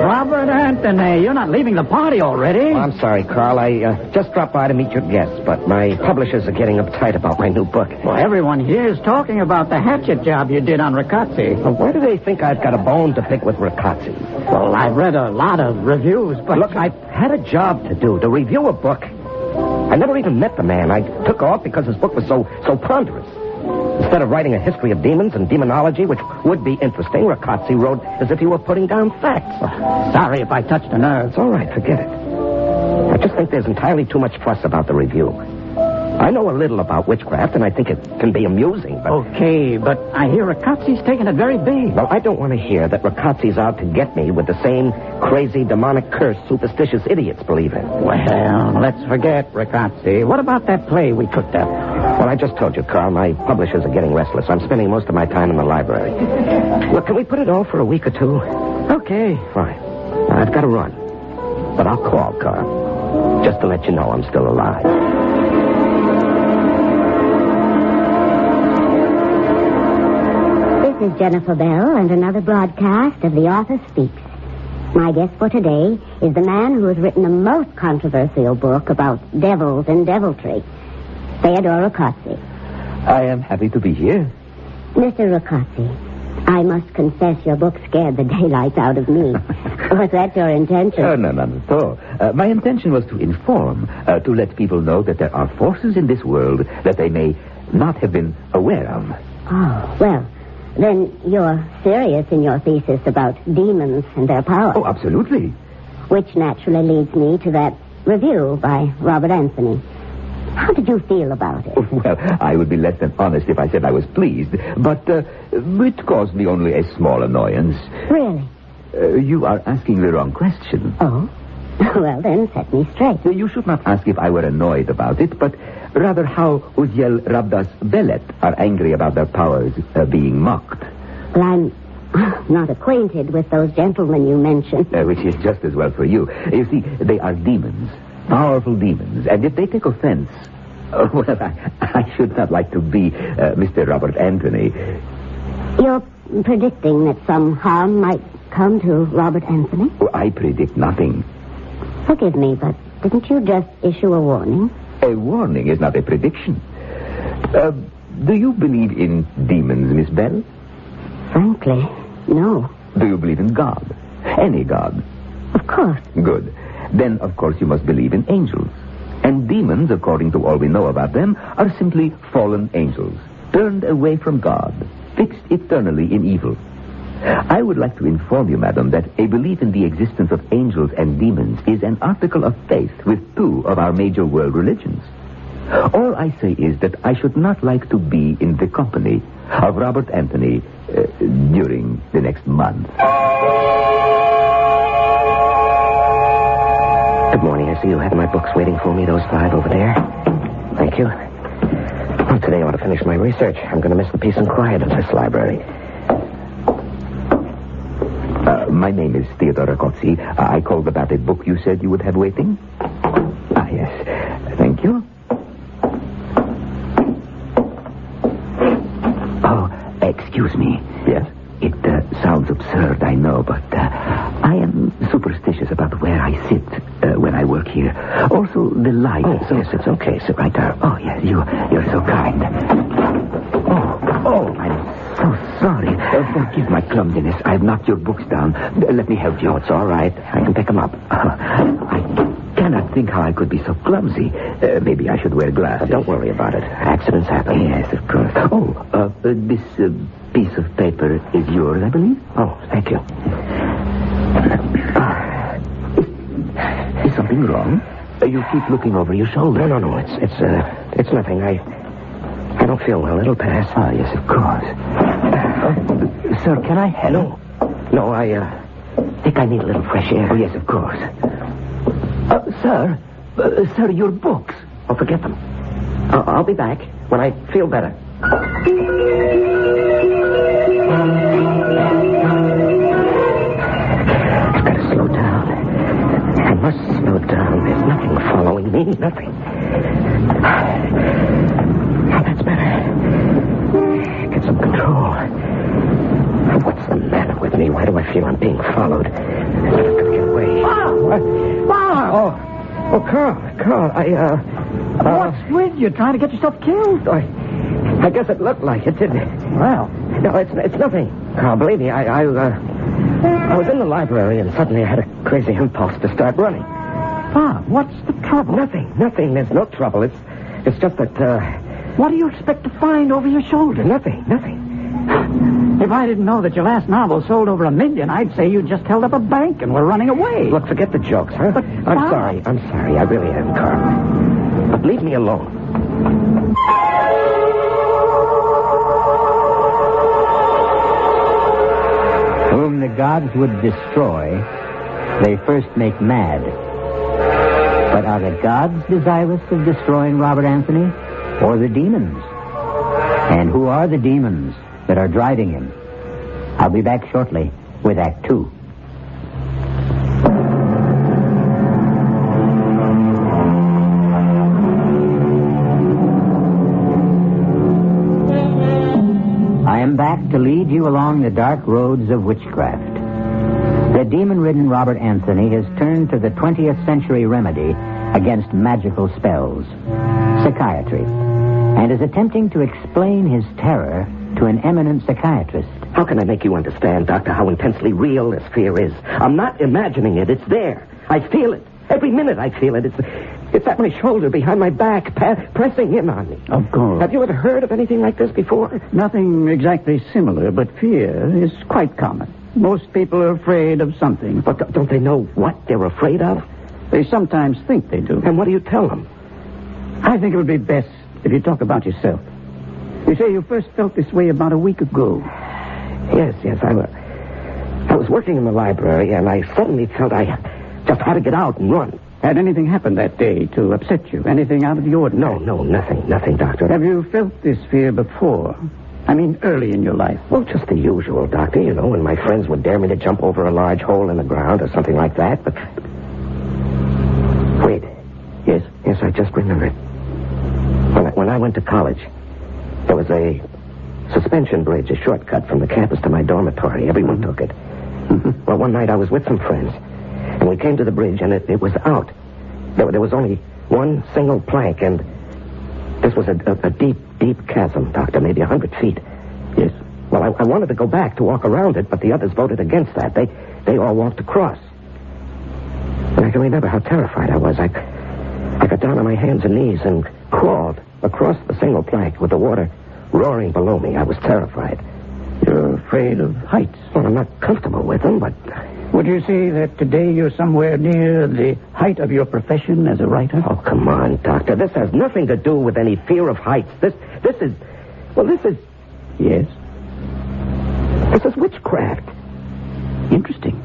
Robert Anthony, you're not leaving the party already. Oh, I'm sorry, Carl. I just dropped by to meet your guests, but my publishers are getting uptight about my new book. Well, everyone here is talking about the hatchet job you did on Ragozzi. Well, why do they think I've got a bone to pick with Ragozzi? Well, I've read a lot of reviews, but... Look, I've had a job to do, to review a book. I never even met the man. I took off because his book was so ponderous. Instead of writing a history of demons and demonology, which would be interesting, Ragozzi wrote as if he were putting down facts. Sorry if I touched a nerve. It's all right. Forget it. I just think there's entirely too much fuss about the review. I know a little about witchcraft, and I think it can be amusing, but... Okay, but I hear Ragozzi's taking it very big. Well, I don't want to hear that Ragozzi's out to get me with the same crazy, demonic curse superstitious idiots believe in. Well, let's forget Ragozzi. What about that play we cooked up? Well, I just told you, Carl, my publishers are getting restless. I'm spending most of my time in the library. Look, can we put it off for a week or two? Okay. Fine. I've got to run. But I'll call, Carl, just to let you know I'm still alive. This is Jennifer Bell and another broadcast of The Author Speaks. My guest for today is the man who has written the most controversial book about devils and deviltry, Theodore Ragozzi. I am happy to be here. Mr. Ragozzi, I must confess your book scared the daylights out of me. Was that your intention? Oh, no, not at all. My intention was to inform, to let people know that there are forces in this world that they may not have been aware of. Oh, well, then you're serious in your thesis about demons and their power. Oh, absolutely. Which naturally leads me to that review by Robert Anthony. How did you feel about it? Well, I would be less than honest if I said I was pleased, but it caused me only a small annoyance. Really? You are asking the wrong question. Oh? Well, then, set me straight. You should not ask if I were annoyed about it, but rather how Uziel Rabdas Belet are angry about their powers being mocked. Well, I'm not acquainted with those gentlemen you mentioned. Which is just as well for you. You see, they are demons. Powerful demons. And if they take offense... well, I should not like to be Mr. Robert Anthony. You're predicting that some harm might come to Robert Anthony? Oh, I predict nothing. Forgive me, but didn't you just issue a warning? A warning is not a prediction. Do you believe in demons, Miss Bell? Frankly, no. Do you believe in God? Any God? Of course. Good. Then, of course, you must believe in angels. And demons, according to all we know about them, are simply fallen angels, turned away from God, fixed eternally in evil. I would like to inform you, madam, that a belief in the existence of angels and demons is an article of faith with two of our major world religions. All I say is that I should not like to be in the company of Robert Anthony during the next month. Good morning. I see you have my books waiting for me, those 5 over there. Thank you. Well, today I ought to finish my research. I'm going to miss the peace and quiet of this library. My name is Theodore Ragozzi. I called about a book you said you would have waiting. Ah, yes. Thank you. Oh, excuse me. Yes? It sounds absurd, I know, but I am superstitious about where I sit when I work here. Also, the light. Oh, so... yes, it's okay. Sit right there. Oh, yes, you're so kind. Oh, I'm so sorry. Forgive my clumsiness. I've knocked your books down. Let me help you. Oh, it's all right. I can pick them up. I cannot think how I could be so clumsy. Maybe I should wear glasses. Don't worry about it. Accidents happen. Yes, of course. Oh, this piece of paper is yours, I believe? Oh, thank you. Is something wrong? You keep looking over your shoulder. No. It's nothing. I don't feel well. It'll pass. Ah, yes, of course. Sir, can I help? No, I think I need a little fresh air. Oh, yes, of course. Sir, your books. Oh, forget them. I'll be back when I feel better. I've got to slow down. I must slow down. There's nothing following me. Nothing. Oh, that's better. Get some control. What's the matter with me? Why do I feel I'm being followed? I've got to get away. Oh, Carl, What's with you? Trying to get yourself killed? I guess it looked like it, didn't it? Well. No, it's nothing. Carl, believe me, I was in the library and suddenly I had a crazy impulse to start running. Bob, what's the trouble? Nothing. There's no trouble. It's just that, What do you expect to find over your shoulder? Nothing. If I didn't know that your last novel sold over 1 million, I'd say you just held up a bank and were running away. Look, forget the jokes, huh? But, I'm sorry. I really am, Carl. But leave me alone. Whom the gods would destroy, they first make mad. But are the gods desirous of destroying Robert Anthony, or the demons? And who are the demons that are driving him? I'll be back shortly with Act 2. I am back to lead you along the dark roads of witchcraft. The demon-ridden Robert Anthony has turned to the 20th century remedy against magical spells, psychiatry, and is attempting to explain his terror to an eminent psychiatrist. How can I make you understand, Doctor, how intensely real this fear is? I'm not imagining it. It's there. I feel it. Every minute I feel it. It's at my shoulder, behind my back, pressing in on me. Of course. Have you ever heard of anything like this before? Nothing exactly similar, but fear is quite common. Most people are afraid of something. But don't they know what they're afraid of? They sometimes think they do. And what do you tell them? I think it would be best if you talk about yourself. You say you first felt this way about a week ago. Yes. I was working in the library, and I suddenly felt I just had to get out and run. Had anything happened that day to upset you? Anything out of the ordinary? No, nothing, Doctor. Have you felt this fear before? I mean, early in your life? Well, just the usual, Doctor. You know, when my friends would dare me to jump over a large hole in the ground or something like that, but... Wait. Yes, I just remembered. When I went to college, there was a suspension bridge, a shortcut from the campus to my dormitory. Everyone took it. Well, one night I was with some friends, and we came to the bridge, and it was out. There was only one single plank, and this was a deep chasm, Doctor, maybe 100 feet. Yes. Well, I wanted to go back to walk around it, but the others voted against that. They all walked across. And I can remember how terrified I was. I got down on my hands and knees and crawled across the single plank with the water roaring below me. I was terrified. You're afraid of heights? Well, I'm not comfortable with them, but... Would you say that today you're somewhere near the height of your profession as a writer? Oh, come on, Doctor. This has nothing to do with any fear of heights. This is... Yes? This is witchcraft. Interesting.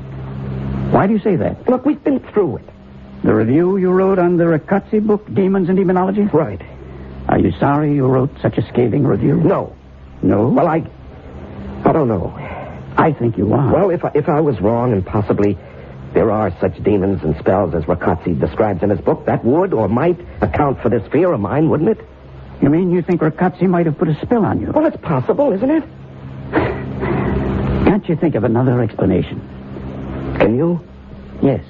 Why do you say that? Look, we've been through it. The review you wrote on the Riccozzi book, Demons and Demonology? Right. Are you sorry you wrote such a scathing review? No. No? Well, I don't know. I think you are. Well, if I was wrong, and possibly there are such demons and spells as Riccozzi describes in his book, that would or might account for this fear of mine, wouldn't it? You mean you think Riccozzi might have put a spell on you? Well, it's possible, isn't it? Can't you think of another explanation? Can you? Yes.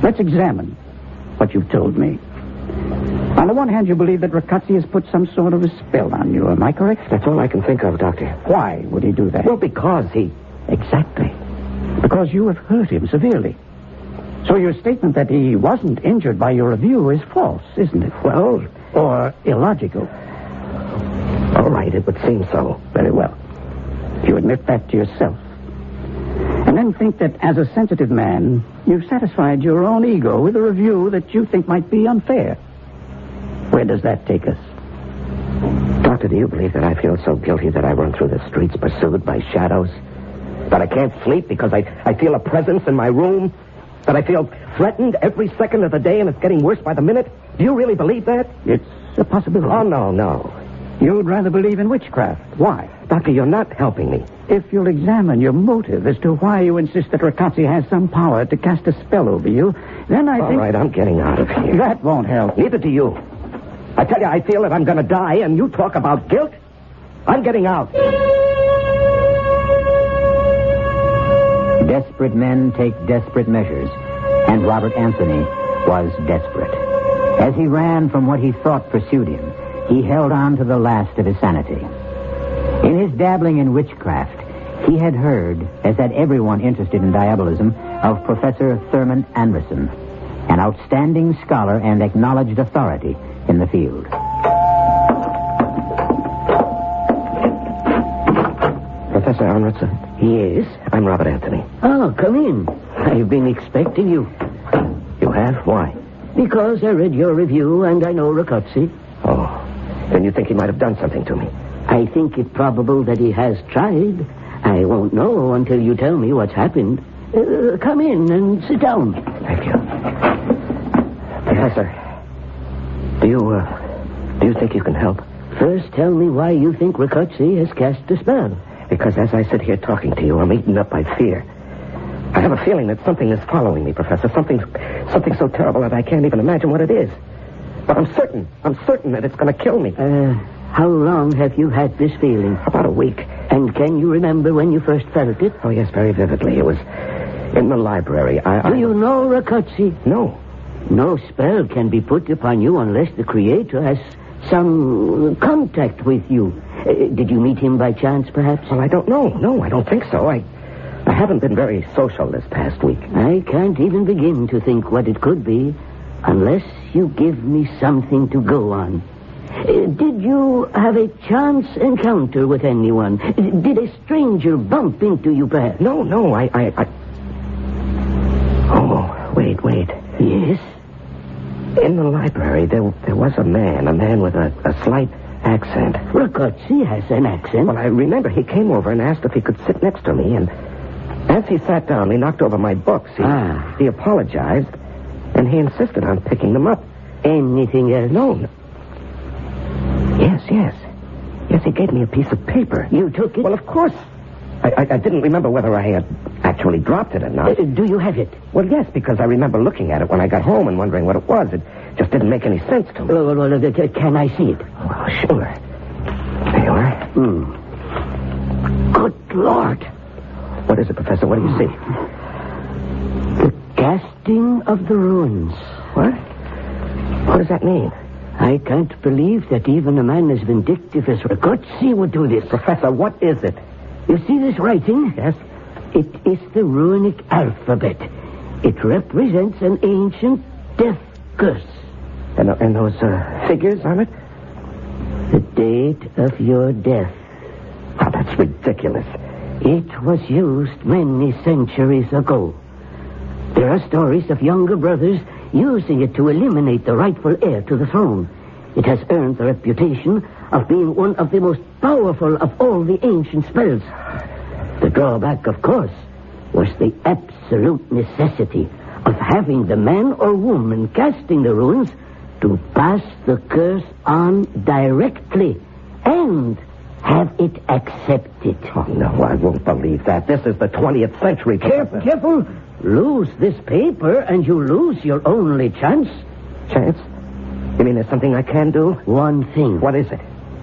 Let's examine what you've told me. On the one hand, you believe that Riccozzi has put some sort of a spell on you. Am I correct? That's all I can think of, Doctor. Why would he do that? Well, because he... Exactly. Because you have hurt him severely. So your statement that he wasn't injured by your review is false, isn't it? Well... Or illogical. All right, it would seem so. Very well. You admit that to yourself. And then think that as a sensitive man, you've satisfied your own ego with a review that you think might be unfair. Where does that take us? Doctor, do you believe that I feel so guilty that I run through the streets pursued by shadows? That I can't sleep because I feel a presence in my room? That I feel threatened every second of the day and it's getting worse by the minute? Do you really believe that? It's a possibility. Oh, no. You'd rather believe in witchcraft. Why? Doctor, you're not helping me. If you'll examine your motive as to why you insist that Riccozzi has some power to cast a spell over you, then I think... All right, I'm getting out of here. That won't help. Neither do you. I tell you, I feel that I'm going to die, and you talk about guilt? I'm getting out. Desperate men take desperate measures, and Robert Anthony was desperate. As he ran from what he thought pursued him, he held on to the last of his sanity. In his dabbling in witchcraft, he had heard, as had everyone interested in diabolism, of Professor Thurman Anderson, an outstanding scholar and acknowledged authority in the field. Professor Anderson? Yes? I'm Robert Anthony. Oh, come in. I've been expecting you. You have? Why? Because I read your review and I know Riccozzi. Oh. Then you think he might have done something to me? I think it probable that he has tried. I won't know until you tell me what's happened. Come in and sit down. Thank you. Professor, do you think you can help? First, tell me why you think Riccozzi has cast a spell. Because as I sit here talking to you, I'm eaten up by fear. I have a feeling that something is following me, Professor. Something so terrible that I can't even imagine what it is. But I'm certain that it's going to kill me. How long have you had this feeling? About a week. And can you remember when you first felt it? Oh, yes, very vividly. It was in the library. Do you know Riccozzi? No. No spell can be put upon you unless the Creator has some contact with you. Did you meet him by chance, perhaps? Well, I don't know. No, I don't think so. I haven't been very social this past week. I can't even begin to think what it could be unless you give me something to go on. Did you have a chance encounter with anyone? Did a stranger bump into you, perhaps? No, I... Oh, wait. Yes? In the library, there was a man with a slight accent. Ragazzi has an accent. Well, I remember he came over and asked if he could sit next to me, and as he sat down, he knocked over my books. He apologized, and he insisted on picking them up. Anything else? No. Yes, he gave me a piece of paper. You took it? Well, of course. I didn't remember whether I had actually dropped it or not. Do you have it? Well, yes, because I remember looking at it when I got home and wondering what it was. It just didn't make any sense to me. Well, can I see it? Well, sure. There you are. Good Lord. What is it, Professor? What do you see? The casting of the runes. What? What does that mean? I can't believe that even a man as vindictive as Ragazzi would do this. Professor, what is it? You see this writing? Yes. It is the runic alphabet. It represents an ancient death curse. And those figures on it? The date of your death. Oh, that's ridiculous. It was used many centuries ago. There are stories of younger brothers using it to eliminate the rightful heir to the throne. It has earned the reputation of being one of the most powerful of all the ancient spells. The drawback, of course, was the absolute necessity of having the man or woman casting the runes to pass the curse on directly and have it accepted. Oh, no, I won't believe that. This is the 20th century. Careful. Lose this paper and you lose your only chance. Chance? You mean there's something I can do? One thing. What is it?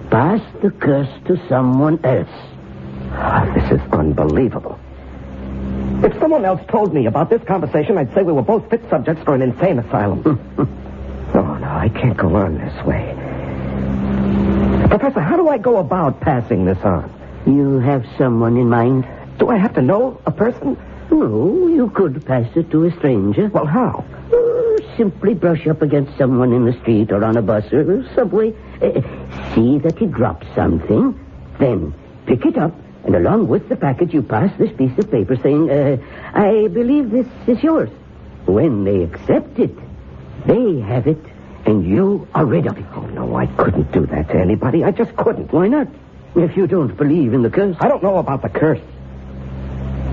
Pass the curse to someone else. Oh, this is unbelievable. If someone else told me about this conversation, I'd say we were both fit subjects for an insane asylum. Oh, no, I can't go on this way. Professor, how do I go about passing this on? You have someone in mind? Do I have to know a person? No, you could pass it to a stranger. Well, how? Simply brush up against someone in the street or on a bus or subway. See that he drops something. Then pick it up, and along with the package, you pass this piece of paper saying, I believe this is yours. When they accept it, they have it, and you are rid of it. Oh, no, I couldn't do that to anybody. I just couldn't. Why not? If you don't believe in the curse. I don't know about the curse.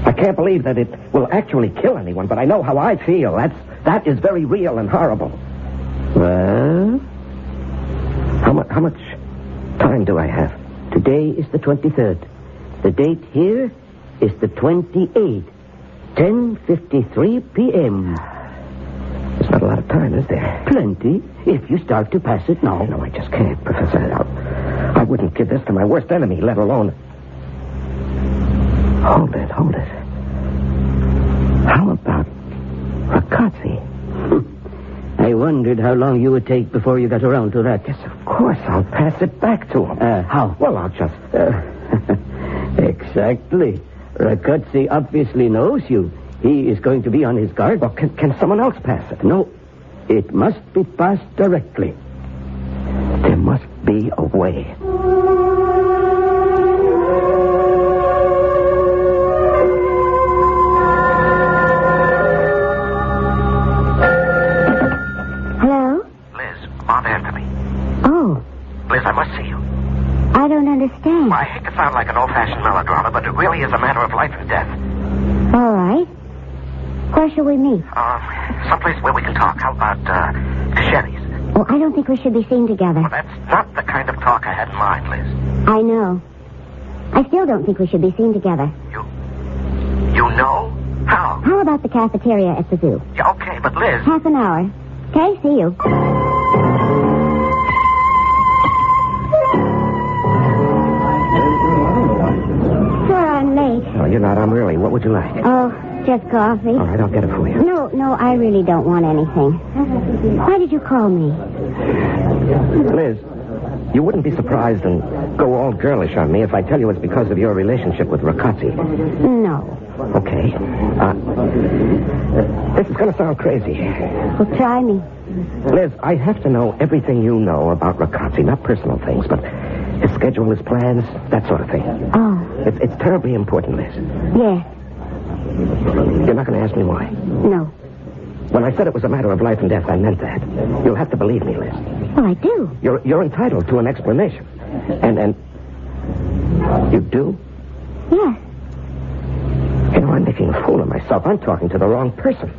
I can't believe that it will actually kill anyone, but I know how I feel. That is very real and horrible. Well? How much time do I have? Today is the 23rd. The date here is the 28th. 10:53 p.m. There's not a lot of time, is there? Plenty, if you start to pass it now. No, I just can't, Professor. I wouldn't give this to my worst enemy, let alone... Hold it. How about Ragazzi? I wondered how long you would take before you got around to that. Yes, of course. I'll pass it back to him. How? Well, I'll just... Exactly. Ragazzi obviously knows you. He is going to be on his guard. Well, can someone else pass it? No. It must be passed directly. There must be a way. Liz, I must see you. I don't understand. Well, I hate to sound like an old-fashioned melodrama, but it really is a matter of life and death. All right. Where shall we meet? Someplace where we can talk. How about, Sherry's? Oh, I don't think we should be seen together. Well, that's not the kind of talk I had in mind, Liz. I know. I still don't think we should be seen together. You know? How? How about the cafeteria at the zoo? Yeah, okay, but Liz... Half an hour. Okay, see you. No, you're not. I'm early. What would you like? Oh, just coffee. All right, I'll get it for you. No, I really don't want anything. Why did you call me? Liz, you wouldn't be surprised and go all girlish on me if I tell you it's because of your relationship with Ragazzi. No. Okay. This is going to sound crazy. Well, try me. Liz, I have to know everything you know about Ragazzi, not personal things, but his schedule, his plans, that sort of thing. Oh. It's terribly important, Liz. Yes. You're not going to ask me why? No. When I said it was a matter of life and death, I meant that. You'll have to believe me, Liz. Well, I do. You're entitled to an explanation. And you do? Yes. You know, I'm making a fool of myself. I'm talking to the wrong person.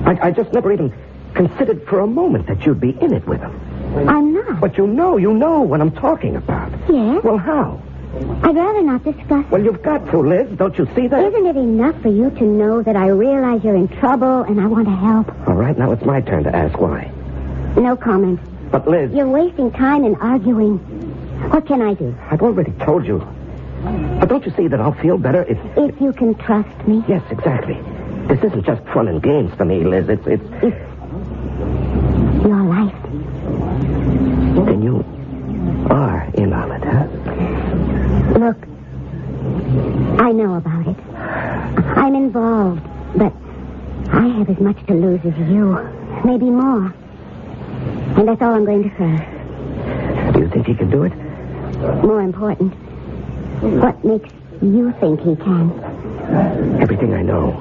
I just never even considered for a moment that you'd be in it with him. I'm not. But you know what I'm talking about. Yes. Well, how? I'd rather not discuss it. Well, you've got to, Liz. Don't you see that? Isn't it enough for you to know that I realize you're in trouble and I want to help? All right, now it's my turn to ask why. No comment. But, Liz... You're wasting time in arguing. What can I do? I've already told you. But don't you see that I'll feel better if you can trust me? Yes, exactly. This isn't just fun and games for me, Liz. It's your life. Then you are in on it, huh? Look, I know about it. I'm involved, but I have as much to lose as you. Maybe more. And that's all I'm going to say. Do you think he can do it? More important, what makes you think he can? Everything I know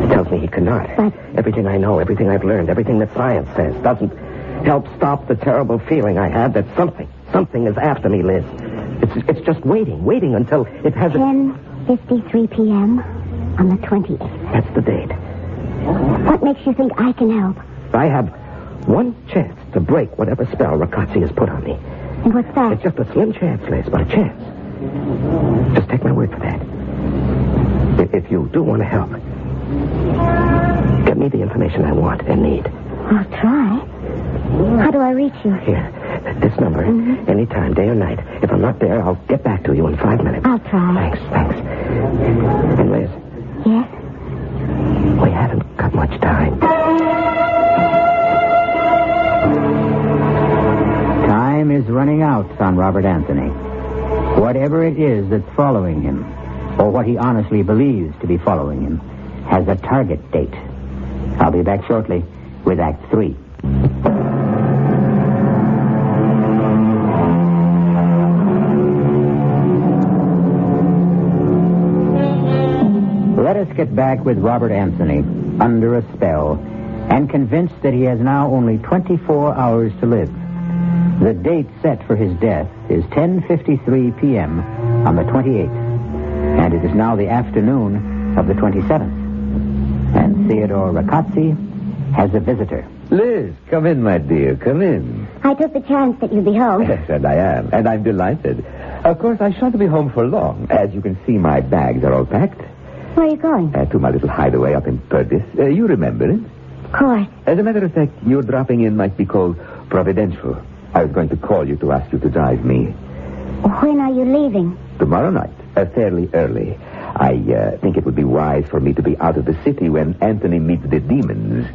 tells me he cannot. But everything I know, everything I've learned, everything that science says doesn't help stop the terrible feeling I have that something is after me, Liz. It's just waiting until it has 10:53 p.m. on the 28th. That's the date. What makes you think I can help? I have one chance to break whatever spell Ragazzi has put on me. And what's that? It's just a slim chance, Liz, but a chance. Just take my word for that. If you do want to help, get me the information I want and need. I'll try. How do I reach you? Here, this number, anytime, day or night. If I'm not there, I'll get back to you in 5 minutes. I'll try. Thanks. And Liz? Yes? We haven't got much time. Time is running out on Robert Anthony. Whatever it is that's following him, or what he honestly believes to be following him, has a target date. I'll be back shortly with Act 3. Let us get back with Robert Anthony, under a spell, and convinced that he has now only 24 hours to live. The date set for his death is 10:53 p.m. on the 28th, and it is now the afternoon of the 27th. And Theodore Ragazzi has a visitor. Liz, come in, my dear, come in. I took the chance that you'd be home. Yes, and I am, and I'm delighted. Of course, I shan't be home for long. As you can see, my bags are all packed. Where are you going? To my little hideaway up in Perdis. You remember it? Of course. As a matter of fact, your dropping in might be called providential. I was going to call you to ask you to drive me. When are you leaving? Tomorrow night, fairly early. I think it would be wise for me to be out of the city when Anthony meets the demons.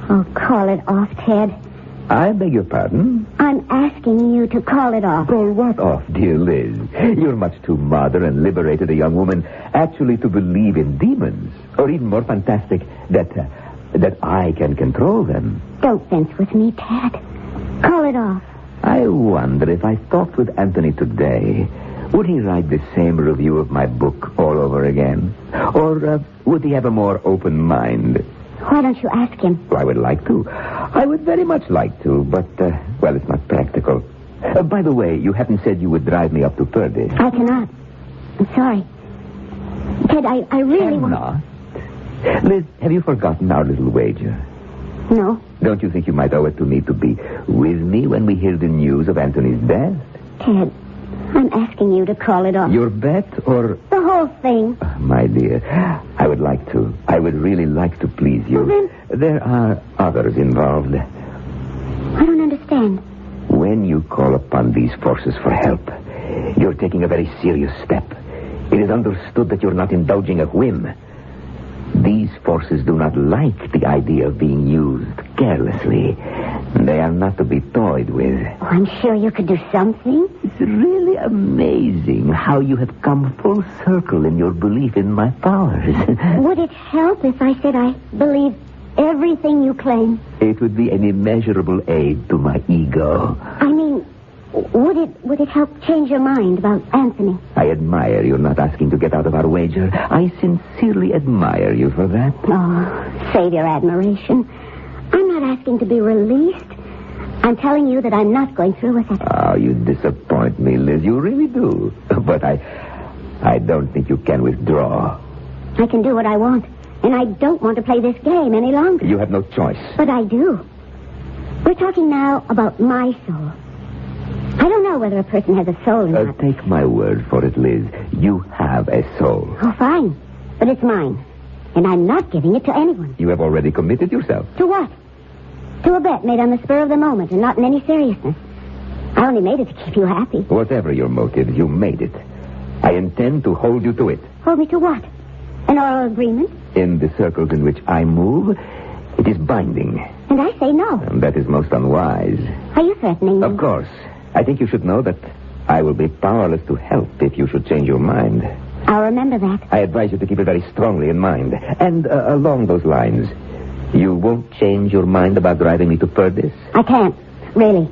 Oh, call it off, Ted. I beg your pardon? I'm asking you to call it off. Call what off, dear Liz? You're much too modern and liberated a young woman actually to believe in demons. Or even more fantastic, that I can control them. Don't fence with me, Ted. Call it off. I wonder if I talked with Anthony today, would he write the same review of my book all over again? Or would he have a more open mind? Why don't you ask him? Well, I would like to. I would very much like to, but, well, it's not practical. By the way, you haven't said you would drive me up to Perdis. I cannot. I'm sorry. Ted, I really want... Liz, have you forgotten our little wager? No. Don't you think you might owe it to me to be with me when we hear the news of Anthony's death? Ted, I'm asking you to call it off. Your bet or... The whole thing. My dear, I would like to. I would really like to please you. Well, then... There are others involved. I don't understand. When you call upon these forces for help, you're taking a very serious step. It is understood that you're not indulging a whim. These forces do not like the idea of being used, carelessly. They are not to be toyed with. Oh, I'm sure you could do something. It's really amazing how you have come full circle in your belief in my powers. Would it help if I said I believe everything you claim? It would be an immeasurable aid to my ego. I mean, would it help change your mind about Anthony? I admire your not asking to get out of our wager. I sincerely admire you for that. Oh, save your admiration. I'm not asking to be released. I'm telling you that I'm not going through with it. Oh, you disappoint me, Liz. You really do. But I don't think you can withdraw. I can do what I want, and I don't want to play this game any longer. You have no choice. But I do. We're talking now about my soul. I don't know whether a person has a soul or not. Take my word for it, Liz. You have a soul. Oh, fine. But it's mine. And I'm not giving it to anyone. You have already committed yourself. To what? To a bet made on the spur of the moment and not in any seriousness. I only made it to keep you happy. Whatever your motive, you made it. I intend to hold you to it. Hold me to what? An oral agreement? In the circles in which I move, it is binding. And I say no. And that is most unwise. Are you threatening me? Of course. I think you should know that I will be powerless to help if you should change your mind. I'll remember that. I advise you to keep it very strongly in mind. And along those lines, you won't change your mind about driving me to Perdis? I can't, really.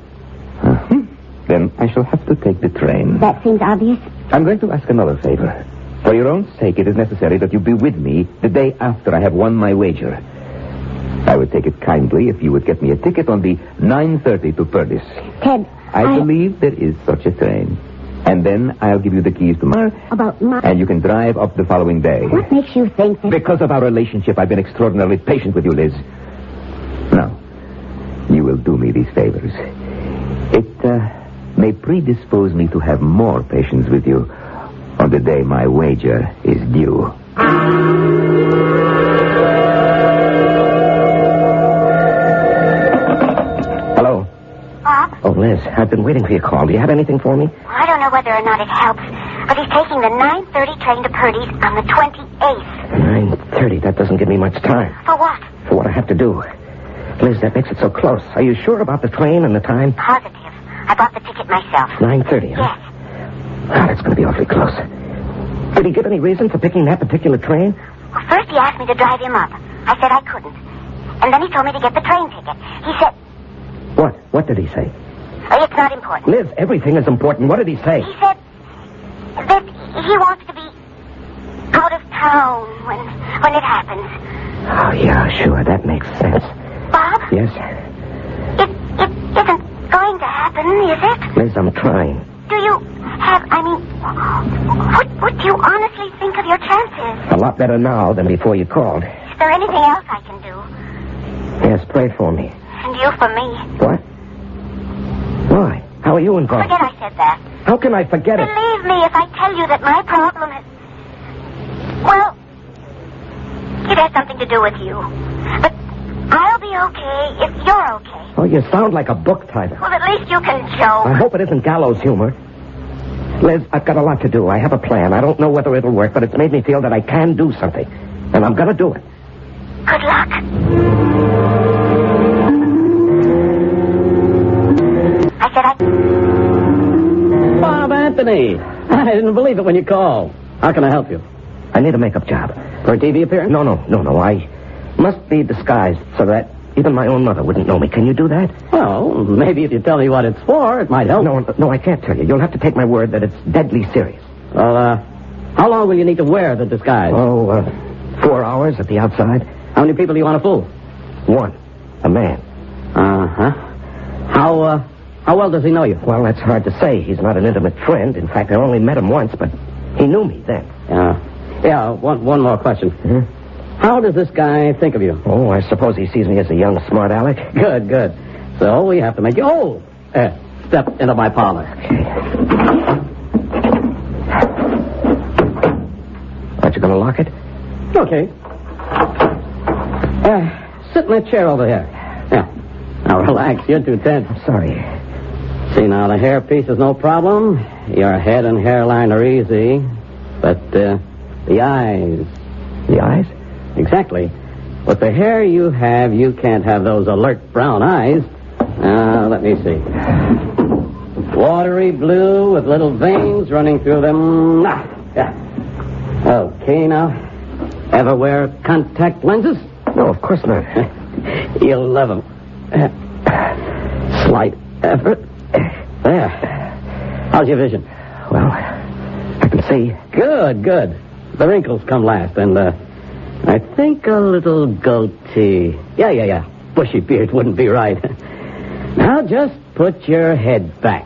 Uh-huh. Then I shall have to take the train. That seems obvious. I'm going to ask another favor. For your own sake, it is necessary that you be with me the day after I have won my wager. I would take it kindly if you would get me a ticket on the 9:30 to Perdis. Ted, I believe there is such a train. And then I'll give you the keys tomorrow. About my... And you can drive up the following day. What makes you think that... Because of our relationship, I've been extraordinarily patient with you, Liz. Now, you will do me these favors. It may predispose me to have more patience with you on the day my wager is due. Hello? Bob? Oh, Liz, I've been waiting for your call. Do you have anything for me? I don't know whether or not it helps, but he's taking the 9:30 train to Purdy's on the 28th. 9:30? That doesn't give me much time. For what? For what I have to do. Liz, that makes it so close. Are you sure about the train and the time? Positive. I bought the ticket myself. 9:30, huh? Yes. God, it's going to be awfully close. Did he give any reason for picking that particular train? Well, first he asked me to drive him up. I said I couldn't. And then he told me to get the train ticket. He said... What? What did he say? Oh, it's not important. Liz, everything is important. What did he say? He said that he wants to be out of town when it happens. Oh, yeah, sure. That makes sense. Bob? Yes? It isn't going to happen, is it? Liz, I'm trying. Do you have, what do you honestly think of your chances? A lot better now than before you called. Is there anything else I can do? Yes, pray for me. And you for me. What? Why? How are you involved? Forget I said that. How can I forget it? Believe me if I tell you that my problem is... Well, it has something to do with you. But I'll be okay if you're okay. Oh, you sound like a book title. Well, at least you can joke. I hope it isn't gallows humor. Liz, I've got a lot to do. I have a plan. I don't know whether it'll work, but it's made me feel that I can do something. And I'm going to do it. Good luck. I said Bob Anthony. I didn't believe it when you called. How can I help you? I need a makeup job. For a TV appearance? No. I must be disguised so that even my own mother wouldn't know me. Can you do that? Well, maybe if you tell me what it's for, it might help. No, I can't tell you. You'll have to take my word that it's deadly serious. Well, how long will you need to wear the disguise? 4 hours at the outside. How many people do you want to fool? One. A man. Uh-huh. How well does he know you? Well, that's hard to say. He's not an intimate friend. In fact, I only met him once, but he knew me then. Yeah, one more question. Mm-hmm. How does this guy think of you? Oh, I suppose he sees me as a young smart aleck. Good. So we have to make you... step into my parlor. Aren't you going to lock it? Okay. Sit in that chair over here. Yeah. Now, relax. You're too tense. I'm sorry. See, now, the hairpiece is no problem. Your head and hairline are easy. But, the eyes... The eyes? Exactly. With the hair you have, you can't have those alert brown eyes. Let me see. Watery blue with little veins running through them. Yeah. Okay, now. Ever wear contact lenses? No, of course not. You'll love them. Slight effort. There. How's your vision? Well, I can see. Good. The wrinkles come last, and I think a little goatee. Yeah. Bushy beard wouldn't be right. Now just put your head back.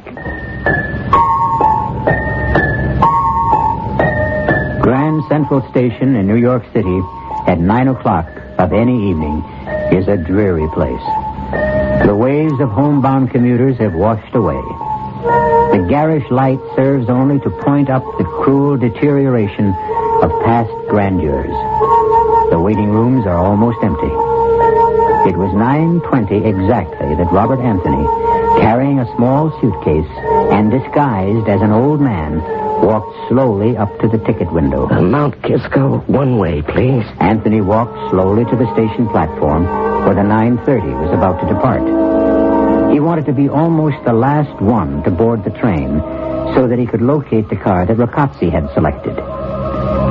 Grand Central Station in New York City at 9 o'clock of any evening is a dreary place. The waves of homebound commuters have washed away. The garish light serves only to point up the cruel deterioration of past grandeurs. The waiting rooms are almost empty. It was 9:20 exactly that Robert Anthony, carrying a small suitcase and disguised as an old man, walked slowly up to the ticket window. Mount Kisco, one way, please. Anthony walked slowly to the station platform where the 9:30 was about to depart. He wanted to be almost the last one to board the train so that he could locate the car that Ragazzi had selected.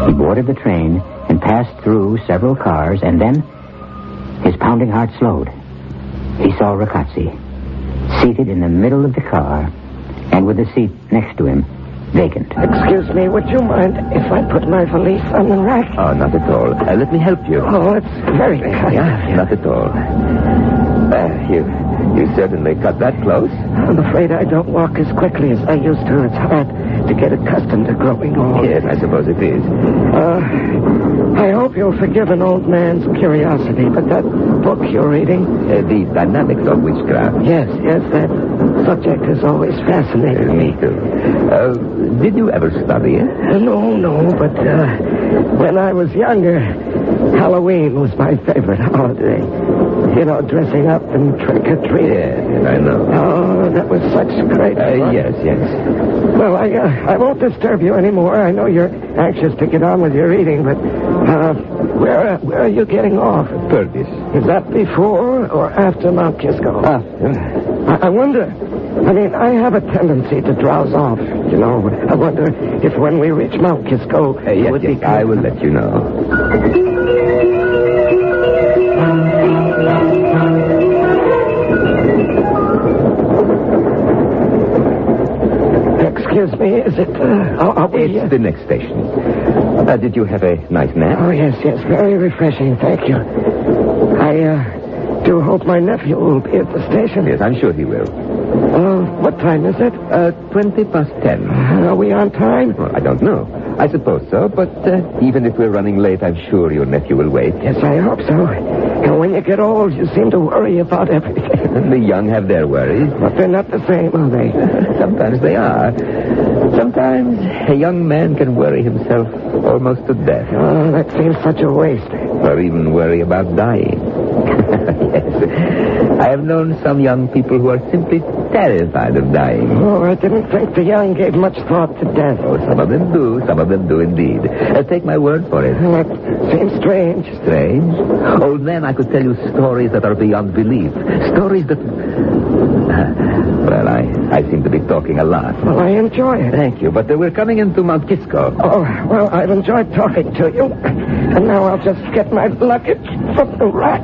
He boarded the train and passed through several cars, and then his pounding heart slowed. He saw Ragazzi, seated in the middle of the car, and with the seat next to him vacant. Excuse me, would you mind if I put my valise on the rack? Oh, not at all. Let me help you. Oh, it's very kind. Yeah, not at all. You certainly cut that close. I'm afraid I don't walk as quickly as I used to. It's hard to get accustomed to growing old. Yes, I suppose it is. I hope you'll forgive an old man's curiosity, but that book you're reading... The Dynamics of Witchcraft. Yes, that subject has always fascinated me. Me too. Did you ever study it? No, but when I was younger, Halloween was my favorite holiday. You know, dressing up and trick-or-treating. Yes, I know. Oh, that was such great fun. Yes. Well, I won't disturb you anymore. I know you're anxious to get on with your reading, but where are you getting off? Purvis. Is that before or after Mount Kisco? After. I wonder. I mean, I have a tendency to drowse off, you know. I wonder if when we reach Mount Kisco... Yes, I will let you know. Excuse me, is it... It's the next station. Did you have a nice nap? Oh, yes, very refreshing, thank you. I do hope my nephew will be at the station. Yes, I'm sure he will. What time is it? 10:20. Are we on time? Well, I don't know. I suppose so, but even if we're running late, I'm sure your nephew will wait. Yes, I hope so. And when you get old, you seem to worry about everything. The young have their worries. But they're not the same, are they? Sometimes they are. Sometimes a young man can worry himself almost to death. Oh, that seems such a waste. Or even worry about dying. Yes. I have known some young people who are simply terrified of dying. Oh, I didn't think the young gave much thought to death. Oh, some of them do. Some of them do indeed. Take my word for it. That seems strange. Strange? Old man, I could tell you stories that are beyond belief. Stories that... Well, I seem to be talking a lot. Well, I enjoy it. Thank you, but we're coming into Mount Kisco. Oh, well, I've enjoyed talking to you. And now I'll just get my luggage from the rack.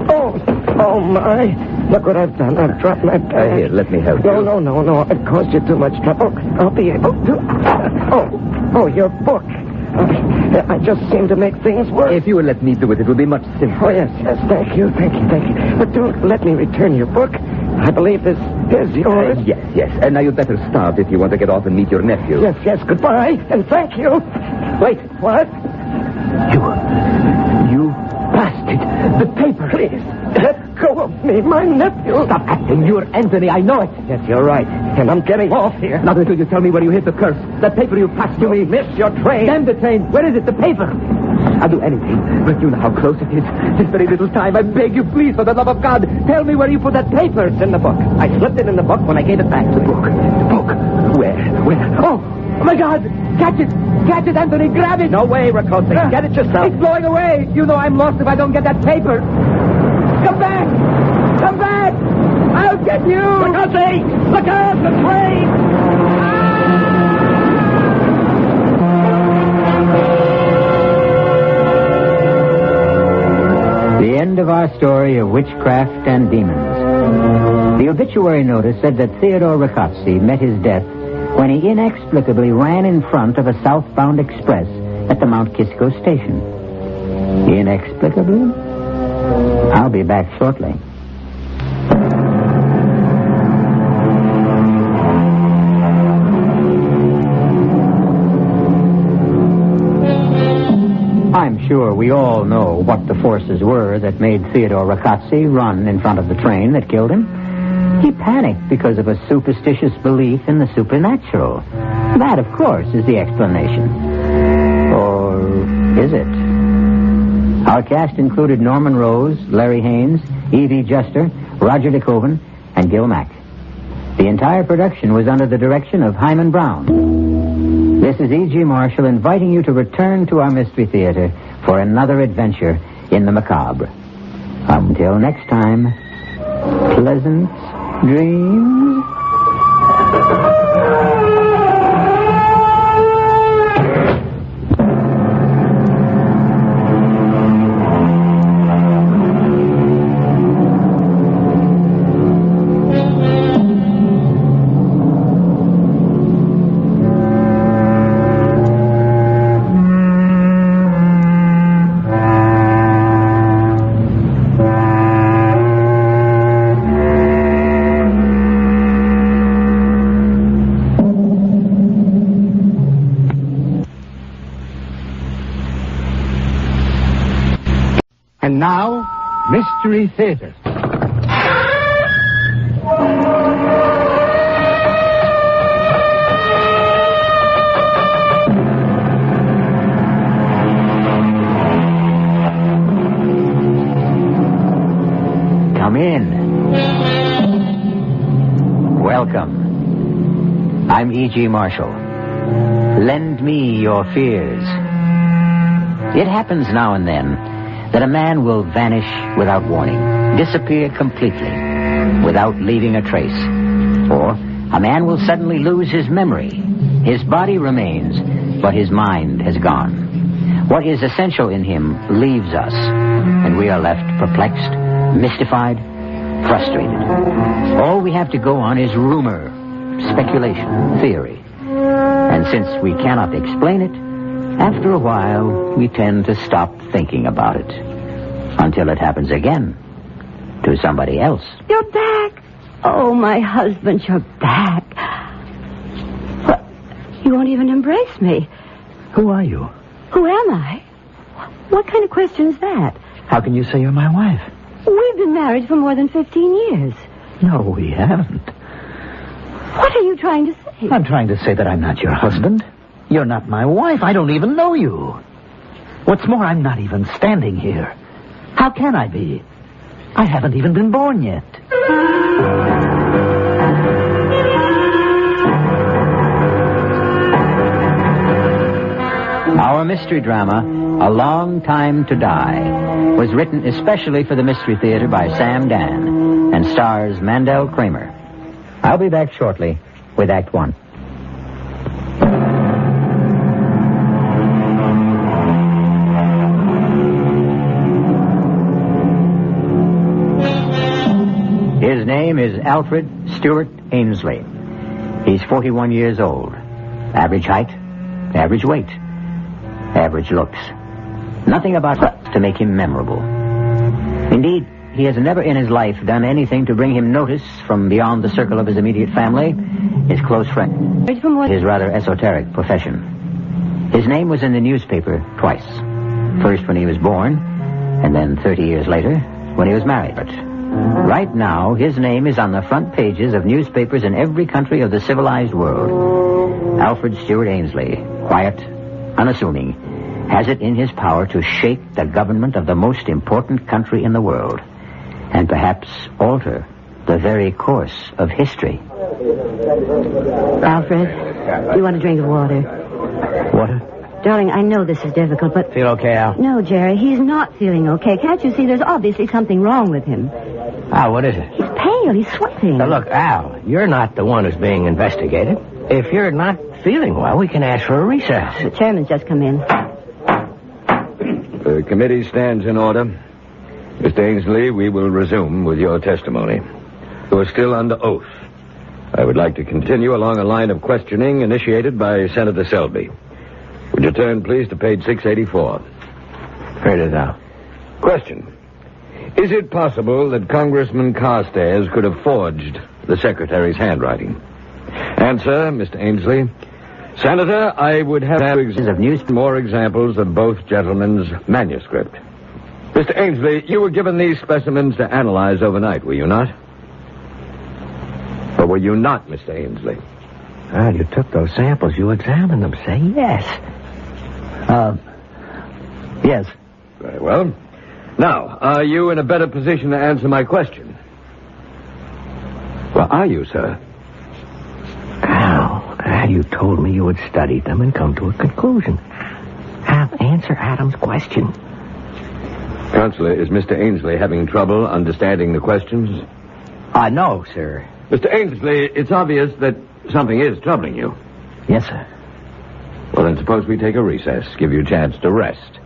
Oh, my. Look what I've done. I've dropped my bag. Here, let me help you. No. I've caused you too much trouble. I'll be able to... Oh, your book. I just seem to make things worse. If you will let me do it, it will be much simpler. Oh, yes. Thank you. But don't let me return your book. I believe this is yours. Yes. And now you'd better start if you want to get off and meet your nephew. Yes. Goodbye, and thank you. Wait. What? You bastard. The paper. Please, let go of me, my nephew. Stop acting. You're Anthony. I know it. Yes, you're right. And I'm getting off here. Not until you tell me where you hid the curse. That paper you passed to me. Missed your train. Damn the train. Where is it? The paper. I'll do anything. But you know how close it is. This very little time. I beg you, please, for the love of God, tell me where you put that paper. It's in the book. I slipped it in the book when I gave it back. The book. Where? Oh, Oh, my God! Catch it! Catch it, Anthony! Grab it! No way, Riccotti. Get it yourself. It's blowing away. You know I'm lost if I don't get that paper. Come back! Come back! I'll get you! Riccotti! Look out! The train! The end of our story of witchcraft and demons. The obituary notice said that Theodore Riccozzi met his death when he inexplicably ran in front of a southbound express at the Mount Kisco station. Inexplicably? I'll be back shortly. I'm sure we all know what the forces were that made Theodore Riccozzi run in front of the train that killed him. He panicked because of a superstitious belief in the supernatural. That, of course, is the explanation. Or is it? Our cast included Norman Rose, Larry Haynes, Evie Juster, Roger DeKoven, and Gil Mack. The entire production was under the direction of Himan Brown. This is E.G. Marshall inviting you to return to our Mystery Theater for another adventure in the macabre. Until next time, pleasant dreams. And now, Mystery Theater. Come in. Welcome. I'm E.G. Marshall. Lend me your fears. It happens now and then that a man will vanish without warning, disappear completely, without leaving a trace. Or a man will suddenly lose his memory. His body remains, but his mind has gone. What is essential in him leaves us, and we are left perplexed, mystified, frustrated. All we have to go on is rumor, speculation, theory. And since we cannot explain it, after a while, we tend to stop thinking about it. Until it happens again. To somebody else. You're back. Oh, my husband, you're back. What? You won't even embrace me. Who are you? Who am I? What kind of question is that? How can you say you're my wife? We've been married for more than 15 years. No, we haven't. What are you trying to say? I'm trying to say that I'm not your husband. You're not my wife. I don't even know you. What's more, I'm not even standing here. How can I be? I haven't even been born yet. Our mystery drama, A Long Time to Die, was written especially for the Mystery Theater by Sam Dan and stars Mandel Kramer. I'll be back shortly with Act One. His name is Alfred Stewart Ainsley. He's 41 years old. Average height, average weight, average looks. Nothing about to make him memorable. Indeed, he has never in his life done anything to bring him notice from beyond the circle of his immediate family, his close friend, his rather esoteric profession. His name was in the newspaper twice. First when he was born, and then 30 years later when he was married. But right now, his name is on the front pages of newspapers in every country of the civilized world. Alfred Stewart Ainsley, quiet, unassuming, has it in his power to shake the government of the most important country in the world, and perhaps alter the very course of history. Alfred, you want a drink of water? Water? Darling, I know this is difficult, but... Feel okay, Al? No, Jerry, he's not feeling okay. Can't you see there's obviously something wrong with him? Al, what is it? He's pale. He's sweating. Now, look, Al, you're not the one who's being investigated. If you're not feeling well, we can ask for a recess. The chairman's just come in. The committee stands in order. Mr. Ainsley, we will resume with your testimony. You are still under oath. I would like to continue along a line of questioning initiated by Senator Selby. Would you turn, please, to page 684? Read it out. Question. Is it possible that Congressman Carstairs could have forged the secretary's handwriting? Answer, Mr. Ainsley. Senator, I would have more examples of both gentlemen's manuscript. Mr. Ainsley, you were given these specimens to analyze overnight, were you not? Or were you not, Mr. Ainsley? Well, you took those samples. You examined them. Say yes. Yes. Very well. Now, are you in a better position to answer my question? Well, are you, sir? Al, you told me you had studied them and come to a conclusion. Al, answer Adam's question. Counselor, is Mr. Ainsley having trouble understanding the questions? No, sir. Mr. Ainsley, it's obvious that something is troubling you. Yes, sir. Well, then suppose we take a recess, give you a chance to rest.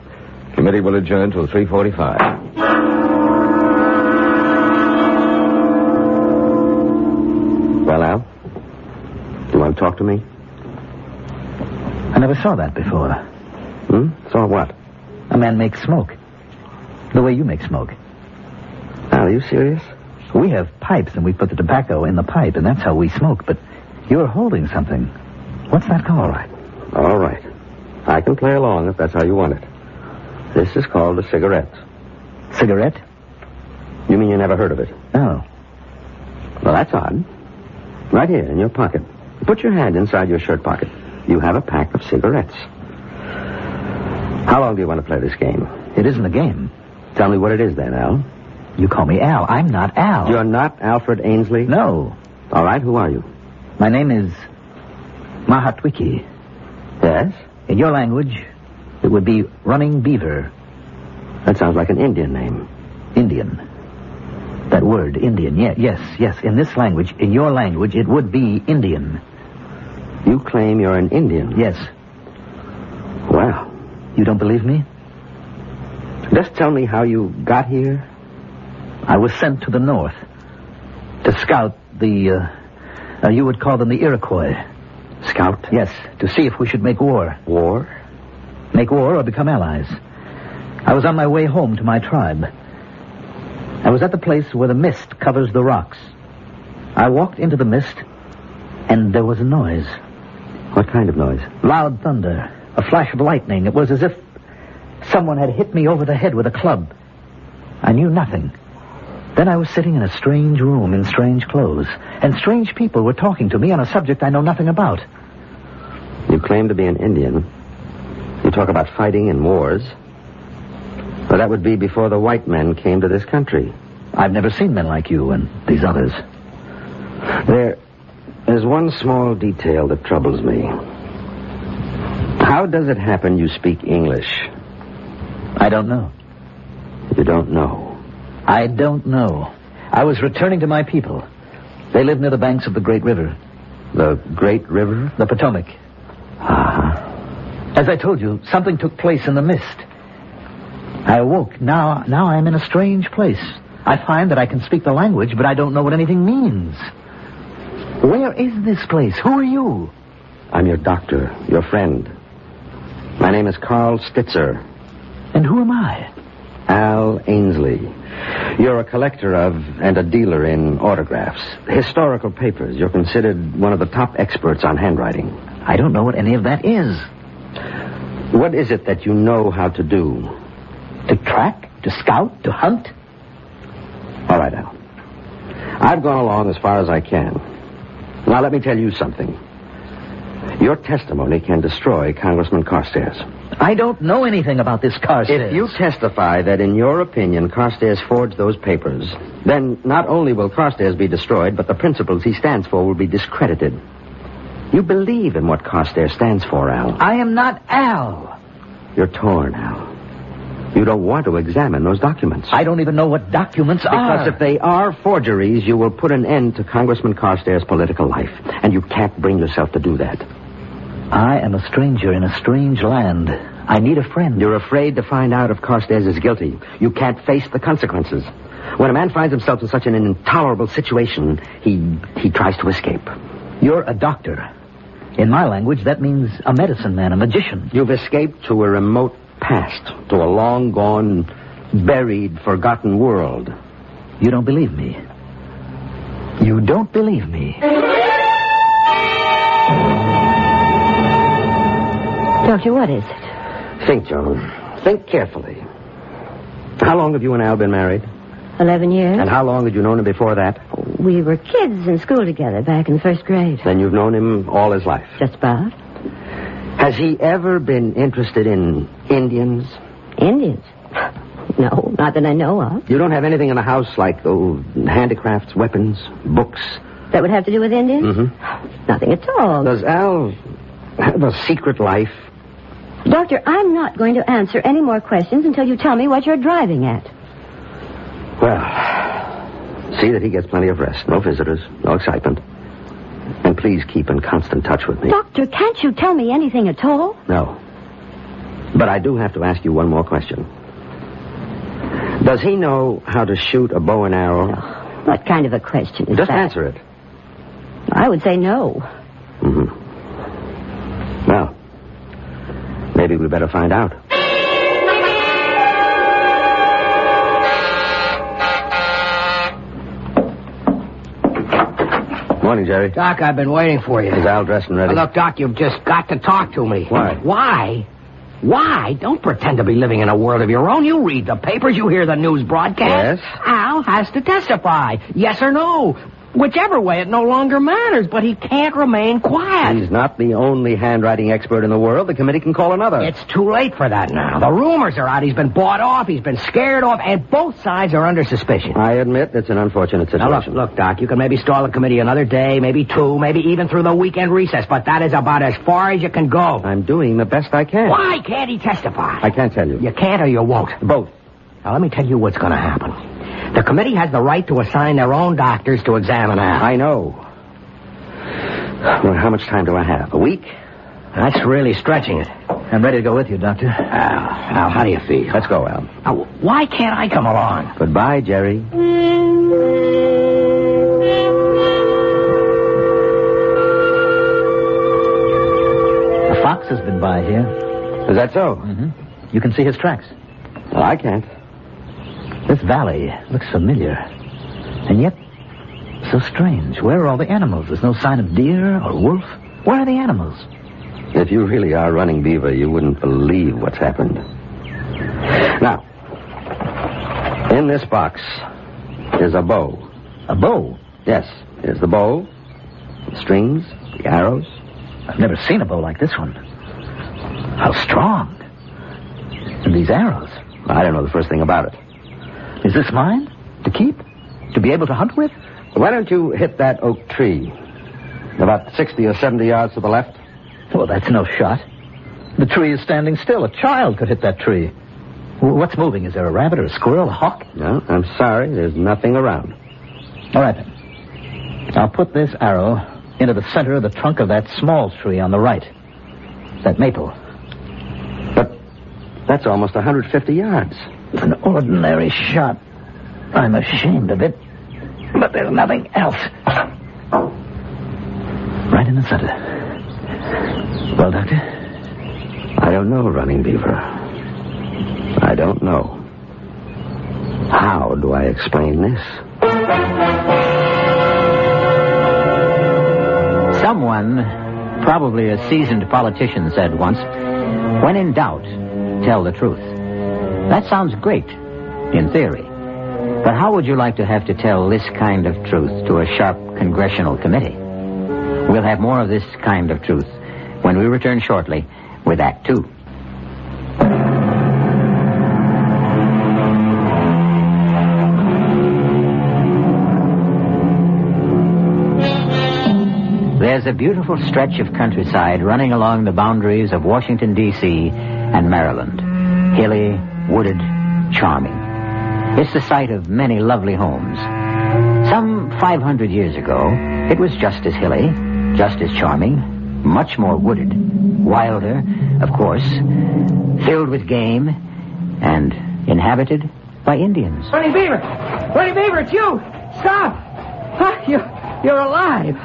Committee will adjourn till 3:45. Well, Al? You want to talk to me? I never saw that before. Saw what? A man makes smoke. The way you make smoke. Al, are you serious? We have pipes, and we put the tobacco in the pipe, and that's how we smoke. But you're holding something. What's that called? All right. I can play along if that's how you want it. This is called a cigarette. Cigarette? You mean you never heard of it? No. Well, that's odd. Right here in your pocket. Put your hand inside your shirt pocket. You have a pack of cigarettes. How long do you want to play this game? It isn't a game. Tell me what it is then, Al. You call me Al. I'm not Al. You're not Alfred Ainsley? No. All right, who are you? My name is Mahatwiki. Yes? In your language, it would be Running Beaver. That sounds like an Indian name. Indian. That word, Indian. Yes. In this language, in your language, it would be Indian. You claim you're an Indian? Yes. Well. You don't believe me? Just tell me how you got here. I was sent to the north to scout the, you would call them the Iroquois. Scout? Yes, to see if we should make war. War? Make war or become allies. I was on my way home to my tribe. I was at the place where the mist covers the rocks. I walked into the mist, and there was a noise. What kind of noise? Loud thunder. A flash of lightning. It was as if someone had hit me over the head with a club. I knew nothing. Then I was sitting in a strange room in strange clothes, and strange people were talking to me on a subject I know nothing about. You claim to be an Indian. You talk about fighting in wars. Well, that would be before the white men came to this country. I've never seen men like you and these others. There's one small detail that troubles me. How does it happen you speak English? I don't know. You don't know? I don't know. I was returning to my people. They live near the banks of the Great River. The Great River? The Potomac. As I told you, something took place in the mist. I awoke. Now I'm in a strange place. I find that I can speak the language, but I don't know what anything means. Where is this place? Who are you? I'm your doctor, your friend. My name is Carl Stitzer. And who am I? Al Ainsley. You're a collector of and a dealer in autographs, historical papers. You're considered one of the top experts on handwriting. I don't know what any of that is. What is it that you know how to do? To track? To scout? To hunt? All right, Al. I've gone along as far as I can. Now, let me tell you something. Your testimony can destroy Congressman Carstairs. I don't know anything about this Carstairs. If you testify that, in your opinion, Carstairs forged those papers, then not only will Carstairs be destroyed, but the principles he stands for will be discredited. You believe in what Carstairs stands for, Al. I am not Al. You're torn, Al. You don't want to examine those documents. I don't even know what documents are. Because if they are forgeries, you will put an end to Congressman Carstairs' political life. And you can't bring yourself to do that. I am a stranger in a strange land. I need a friend. You're afraid to find out if Carstairs is guilty. You can't face the consequences. When a man finds himself in such an intolerable situation, he tries to escape. You're a doctor. In my language, that means a medicine man, a magician. You've escaped to a remote past, to a long-gone, buried, forgotten world. You don't believe me. You don't believe me. Doctor, what is it? Think, Joan. Think carefully. How long have you and Al been married? 11 years. And how long had you known him before that? We were kids in school together back in the first grade. Then you've known him all his life? Just about. Has he ever been interested in Indians? Indians? No, not that I know of. You don't have anything in the house like handicrafts, weapons, books? That would have to do with Indians? Mm-hmm. Nothing at all. Does Al have a secret life? Doctor, I'm not going to answer any more questions until you tell me what you're driving at. Well, see that he gets plenty of rest. No visitors, no excitement. And please keep in constant touch with me. Doctor, can't you tell me anything at all? No. But I do have to ask you one more question. Does he know how to shoot a bow and arrow? Oh, what kind of a question is Just that? answer it. I would say no. Mm-hmm. Well, maybe we better find out. Morning, Jerry. Doc, I've been waiting for you. Is Al dressed and ready? Look, Doc, you've just got to talk to me. Why? Why? Why? Don't pretend to be living in a world of your own. You read the papers, you hear the news broadcast. Yes? Al has to testify. Yes or no. Whichever way, it no longer matters, but he can't remain quiet. He's not the only handwriting expert in the world. The committee can call another. It's too late for that now. The rumors are out. He's been bought off. He's been scared off, and both sides are under suspicion. I admit it's an unfortunate situation. Now, look, Doc, you can maybe stall the committee another day, maybe two, maybe even through the weekend recess, but that is about as far as you can go. I'm doing the best I can. Why can't he testify? I can't tell you. You can't or you won't? Both. Now, let me tell you what's going to happen. The committee has the right to assign their own doctors to examine Al. I know. Well, how much time do I have? A week? That's really stretching it. I'm ready to go with you, Doctor. Al, how do you feel? Let's go, Al. Now, why can't I come along? Goodbye, Jerry. A fox has been by here. Is that so? Mm-hmm. You can see his tracks. Well, I can't. This valley looks familiar. And yet, so strange. Where are all the animals? There's no sign of deer or wolf. Where are the animals? If you really are running Beaver, you wouldn't believe what's happened. Now, in this box is a bow. A bow? Yes. Here's the bow, the strings, the arrows. I've never seen a bow like this one. How strong. And these arrows. I don't know the first thing about it. Is this mine? To keep? To be able to hunt with? Why don't you hit that oak tree? About 60 or 70 yards to the left. Well, that's no shot. The tree is standing still. A child could hit that tree. What's moving? Is there a rabbit or a squirrel, a hawk? No, I'm sorry. There's nothing around. All right, then. I'll put this arrow into the center of the trunk of that small tree on the right. That maple. But that's almost 150 yards. An ordinary shot. I'm ashamed of it. But there's nothing else. Right in the center. Well, Doctor? I don't know, Running Beaver. I don't know. How do I explain this? Someone, probably a seasoned politician, said once, when in doubt, tell the truth. That sounds great, in theory. But how would you like to have to tell this kind of truth to a sharp congressional committee? We'll have more of this kind of truth when we return shortly with Act Two. There's a beautiful stretch of countryside running along the boundaries of Washington, D.C. and Maryland. Hilly, wooded, charming. It's the site of many lovely homes. Some 500 years ago, it was just as hilly, just as charming, much more wooded, wilder, of course, filled with game, and inhabited by Indians. Running Beaver! Running Beaver, it's you! Stop! Huh, you're alive!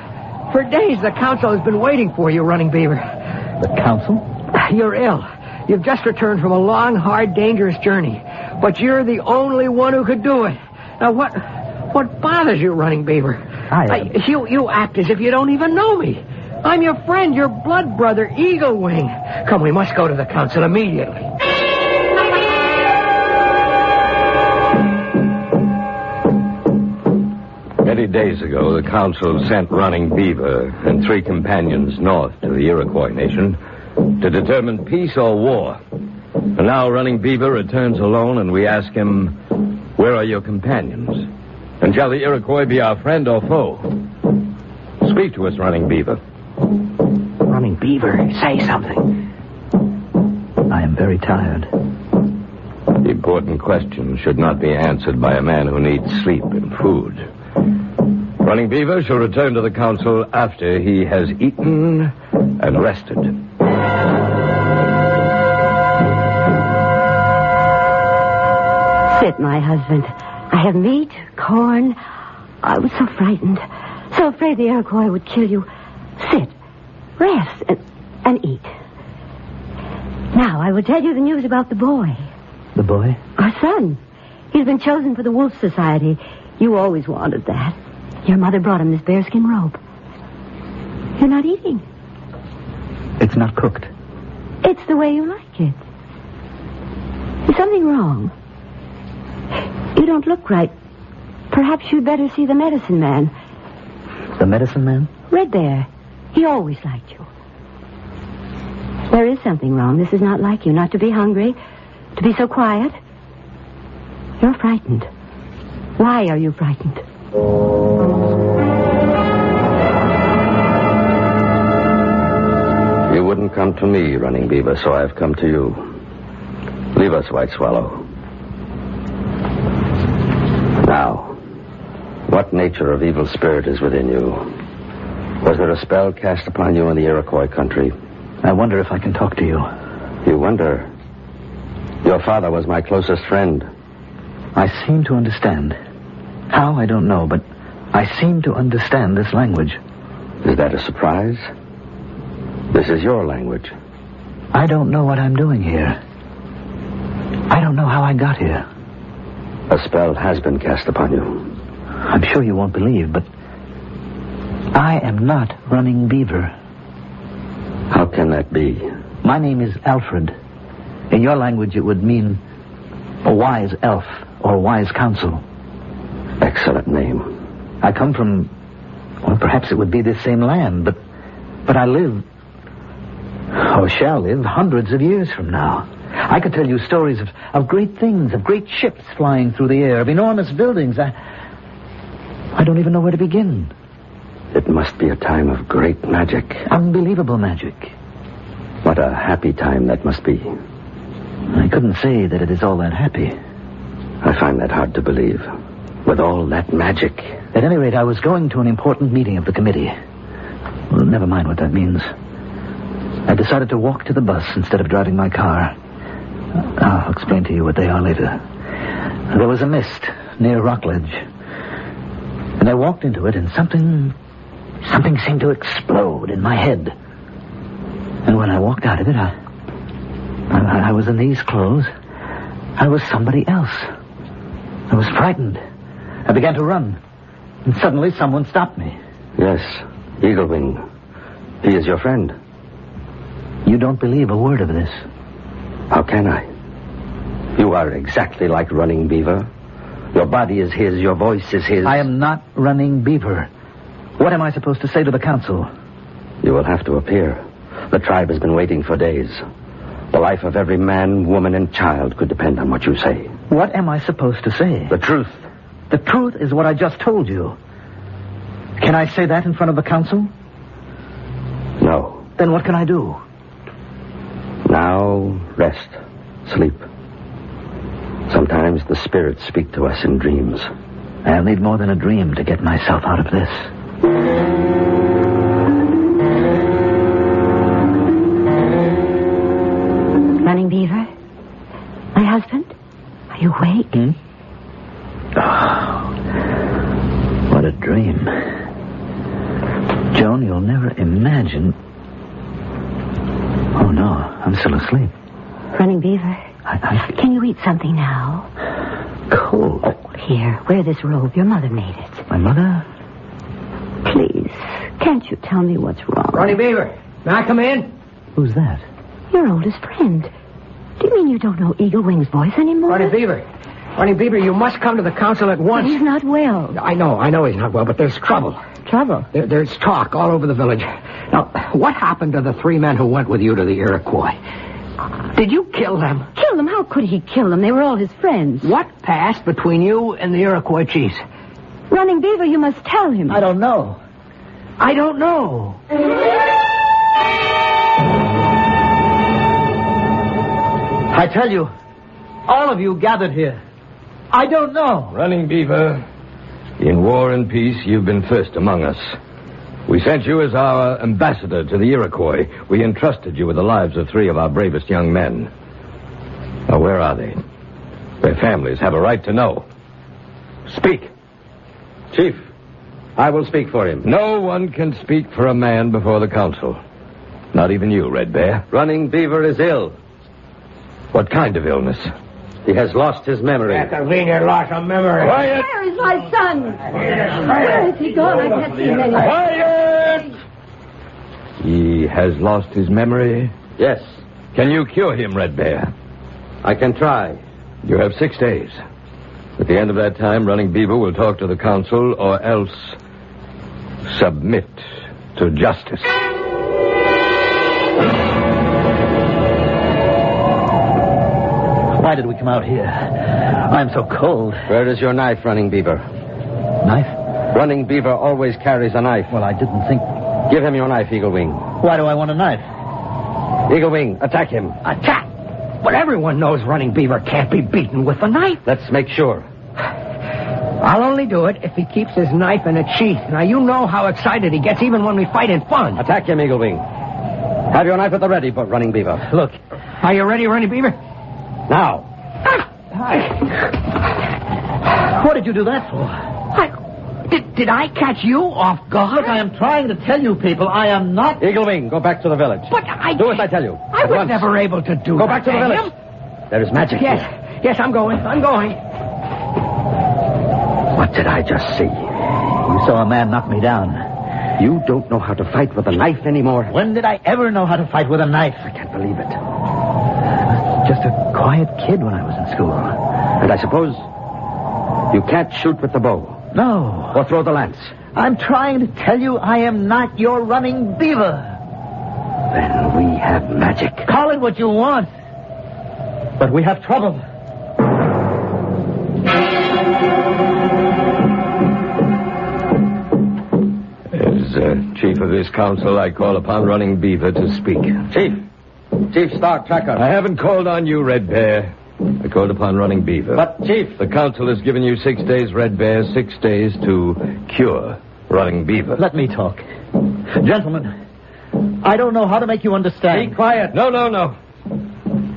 For days, the council has been waiting for you, Running Beaver. The council? You're ill. You've just returned from a long, hard, dangerous journey. But you're the only one who could do it. Now, what bothers you, Running Beaver? You act as if you don't even know me. I'm your friend, your blood brother, Eagle Wing. Come, we must go to the council immediately. Many days ago, the council sent Running Beaver and 3 companions north to the Iroquois nation to determine peace or war. And now Running Beaver returns alone, and we ask him, where are your companions? And shall the Iroquois be our friend or foe? Speak to us, Running Beaver. Running Beaver, say something. I am very tired. Important questions should not be answered by a man who needs sleep and food. Running Beaver shall return to the council after he has eaten and rested. Sit, my husband. I have meat, corn. I was so frightened. So afraid the Iroquois would kill you. Sit, rest, and eat. Now, I will tell you the news about the boy. The boy? Our son. He's been chosen for the Wolf Society. You always wanted that. Your mother brought him this bearskin robe. You're not eating. It's not cooked. It's the way you like it. Is something wrong? You don't look right. Perhaps you'd better see the medicine man. The medicine man? Red Bear. He always liked you. There is something wrong. This is not like you. Not to be hungry. To be so quiet. You're frightened. Why are you frightened? You wouldn't come to me, Running Beaver, so I've come to you. Leave us, White Swallow. Now, what nature of evil spirit is within you? Was there a spell cast upon you in the Iroquois country? I wonder if I can talk to you. You wonder? Your father was my closest friend. I seem to understand. How, I don't know, but I seem to understand this language. Is that a surprise? This is your language. I don't know what I'm doing here. I don't know how I got here. A spell has been cast upon you. I'm sure you won't believe, but I am not Running Beaver. How can that be? My name is Alfred. In your language, it would mean a wise elf or wise counsel. Excellent name. I come from, well, perhaps it would be this same land, but I live, or shall live, hundreds of years from now. I could tell you stories of great things, of great ships flying through the air, of enormous buildings. I don't even know where to begin. It must be a time of great magic. Unbelievable magic. What a happy time that must be. I couldn't say that it is all that happy. I find that hard to believe. With all that magic. At any rate, I was going to an important meeting of the committee. Well, never mind what that means. I decided to walk to the bus instead of driving my car. I'll explain to you what they are later. There was a mist near Rockledge. And I walked into it, and something seemed to explode in my head. And when I walked out of it, I was in these clothes. I was somebody else. I was frightened. I began to run. And suddenly someone stopped me. Yes, Eagle Wing. He is your friend. You don't believe a word of this. How can I? You are exactly like Running Beaver. Your body is his, your voice is his. I am not Running Beaver. What am I supposed to say to the council? You will have to appear. The tribe has been waiting for days. The life of every man, woman, and child could depend on what you say. What am I supposed to say? The truth. The truth is what I just told you. Can I say that in front of the council? No. Then what can I do? Now, rest. Sleep. Sometimes the spirits speak to us in dreams. I'll need more than a dream to get myself out of this. Running Beaver? My husband? Are you awake? Oh, what a dream. Joan, you'll never imagine... Oh, no, I'm still asleep. Running Beaver, can you eat something now? Cold. Oh, here, wear this robe. Your mother made it. My mother? Please, can't you tell me what's wrong? Running Beaver, may I come in? Who's that? Your oldest friend. Do you mean you don't know Eagle Wing's voice anymore? Running Beaver, you must come to the council at once. But he's not well. I know he's not well, but there's trouble. Trouble? There's talk all over the village. Now, what happened to the 3 men who went with you to the Iroquois? Did you kill them? Kill them? How could he kill them? They were all his friends. What passed between you and the Iroquois chiefs? Running Beaver, you must tell him. I don't know. I tell you, all of you gathered here. I don't know. Running Beaver, in war and peace, you've been first among us. We sent you as our ambassador to the Iroquois. We entrusted you with the lives of 3 of our bravest young men. Now, where are they? Their families have a right to know. Speak. Chief, I will speak for him. No one can speak for a man before the council. Not even you, Red Bear. Running Beaver is ill. What kind of illness? He has lost his memory. Convenient loss of memory. Quiet! Where is my son? Where is he gone? I can't see him anywhere. Quiet! He has lost his memory? Yes. Can you cure him, Red Bear? I can try. You have 6 days. At the end of that time, Running Beaver will talk to the council or else submit to justice. Why did we come out here? I'm so cold. Where is your knife, Running Beaver? Knife? Running Beaver always carries a knife. Well, I didn't think... Give him your knife, Eagle Wing. Why do I want a knife? Eagle Wing, attack him. Attack? But everyone knows Running Beaver can't be beaten with a knife. Let's make sure. I'll only do it if he keeps his knife in a sheath. Now, you know how excited he gets even when we fight in fun. Attack him, Eagle Wing. Have your knife at the ready, but Running Beaver. Look. Are you ready, Running Beaver? Now. What did you do that for? Did I catch you off guard? Look, I am trying to tell you people I am not... Eagle Wing, go back to the village. But Do as I tell you. I was never able to do Go that. back to the village. There is magic here. Yes, I'm going. What did I just see? You saw a man knock me down. You don't know how to fight with a knife anymore. When did I ever know how to fight with a knife? I can't believe it. I was just a quiet kid when I was in school. And I suppose you can't shoot with the bow. No. Or throw the lance. I'm trying to tell you I am not your Running Beaver. Then we have magic. Call it what you want. But we have trouble. As chief of this council, I call upon Running Beaver to speak. Chief Star Tracker. I haven't called on you, Red Bear. I called upon Running Beaver. But, Chief... The council has given you 6 days, Red Bear, 6 days to cure Running Beaver. Let me talk. Gentlemen, I don't know how to make you understand. Be quiet. No.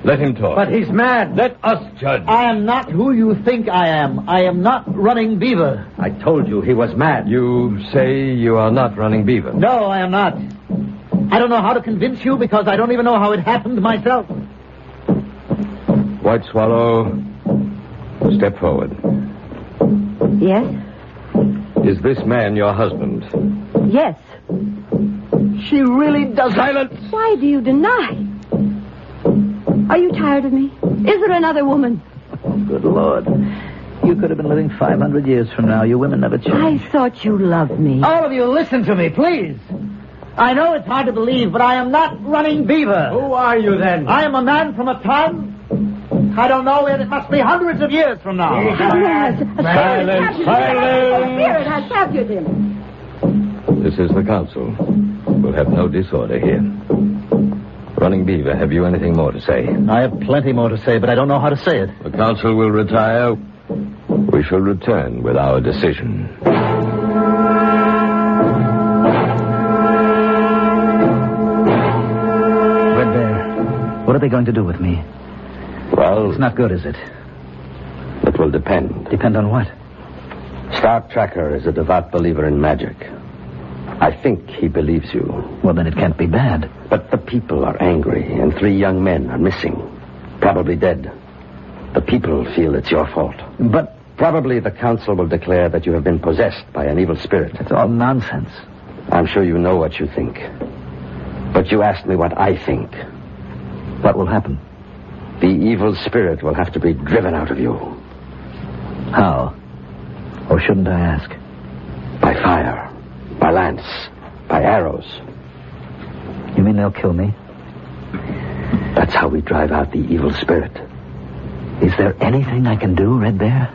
Let him talk. But he's mad. Let us judge. I am not who you think I am. I am not Running Beaver. I told you he was mad. You say you are not Running Beaver. No, I am not. I don't know how to convince you because I don't even know how it happened myself. White Swallow, step forward. Yes? Is this man your husband? Yes. She really does... Silence! Why do you deny? Are you tired of me? Is there another woman? Oh, good Lord. You could have been living 500 years from now. You women never change. I thought you loved me. All of you, listen to me, please. I know it's hard to believe, but I am not Running Beaver. Who are you, then? I am a man from a time... I don't know, it must be hundreds of years from now. Yes. Silence! A spirit has captured him. This is the council. We'll have no disorder here. Running Beaver, have you anything more to say? I have plenty more to say, but I don't know how to say it. The council will retire. We shall return with our decision. Red Bear, what are they going to do with me? Well... It's not good, is it? It will depend. Depend on what? Star Tracker is a devout believer in magic. I think he believes you. Well, then it can't be bad. But the people are angry, and 3 young men are missing. Probably dead. The people feel it's your fault. But... Probably the council will declare that you have been possessed by an evil spirit. That's all nonsense. I'm sure you know what you think. But you asked me what I think. What will happen? The evil spirit will have to be driven out of you. How? Or shouldn't I ask? By fire. By lance. By arrows. You mean they'll kill me? That's how we drive out the evil spirit. Is there anything I can do, Red Bear?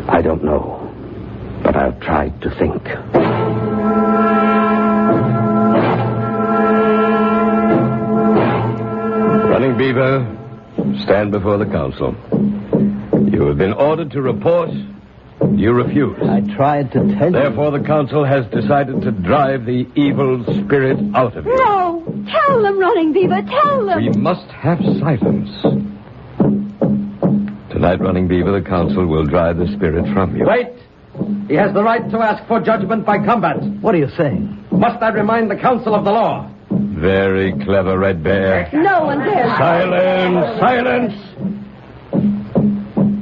I don't know. But I've tried to think. Running Beaver, stand before the council. You have been ordered to report. You refuse. I tried to tell you. Therefore, the council has decided to drive the evil spirit out of you. No! Tell them, Running Beaver, tell them! We must have silence. Tonight, Running Beaver, the council will drive the spirit from you. Wait! He has the right to ask for judgment by combat. What are you saying? Must I remind the council of the law? Very clever, Red Bear. No one dares. Silence! Silence!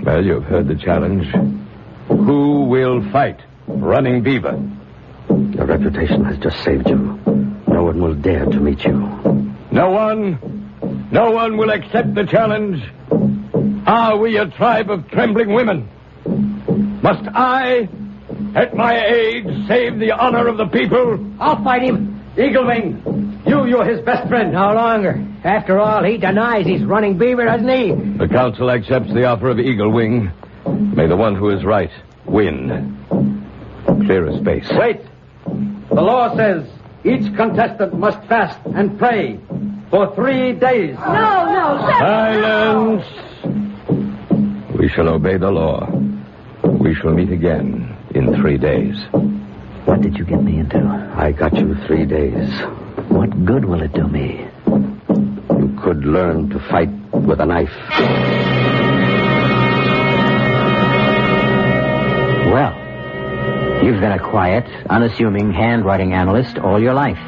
Well, you've heard the challenge. Who will fight Running Beaver? Your reputation has just saved you. No one will dare to meet you. No one? No one will accept the challenge? Are we a tribe of trembling women? Must I, at my age, save the honor of the people? I'll fight him. Eagle Wing, you're his best friend. No longer. After all, he denies he's Running Beaver, doesn't he? The council accepts the offer of Eagle Wing. May the one who is right win. Clear a space. Wait! The law says each contestant must fast and pray for 3 days. No. Silence! We shall obey the law. We shall meet again in 3 days. What did you get me into? I got you 3 days. What good will it do me? You could learn to fight with a knife. Well, you've been a quiet, unassuming handwriting analyst all your life.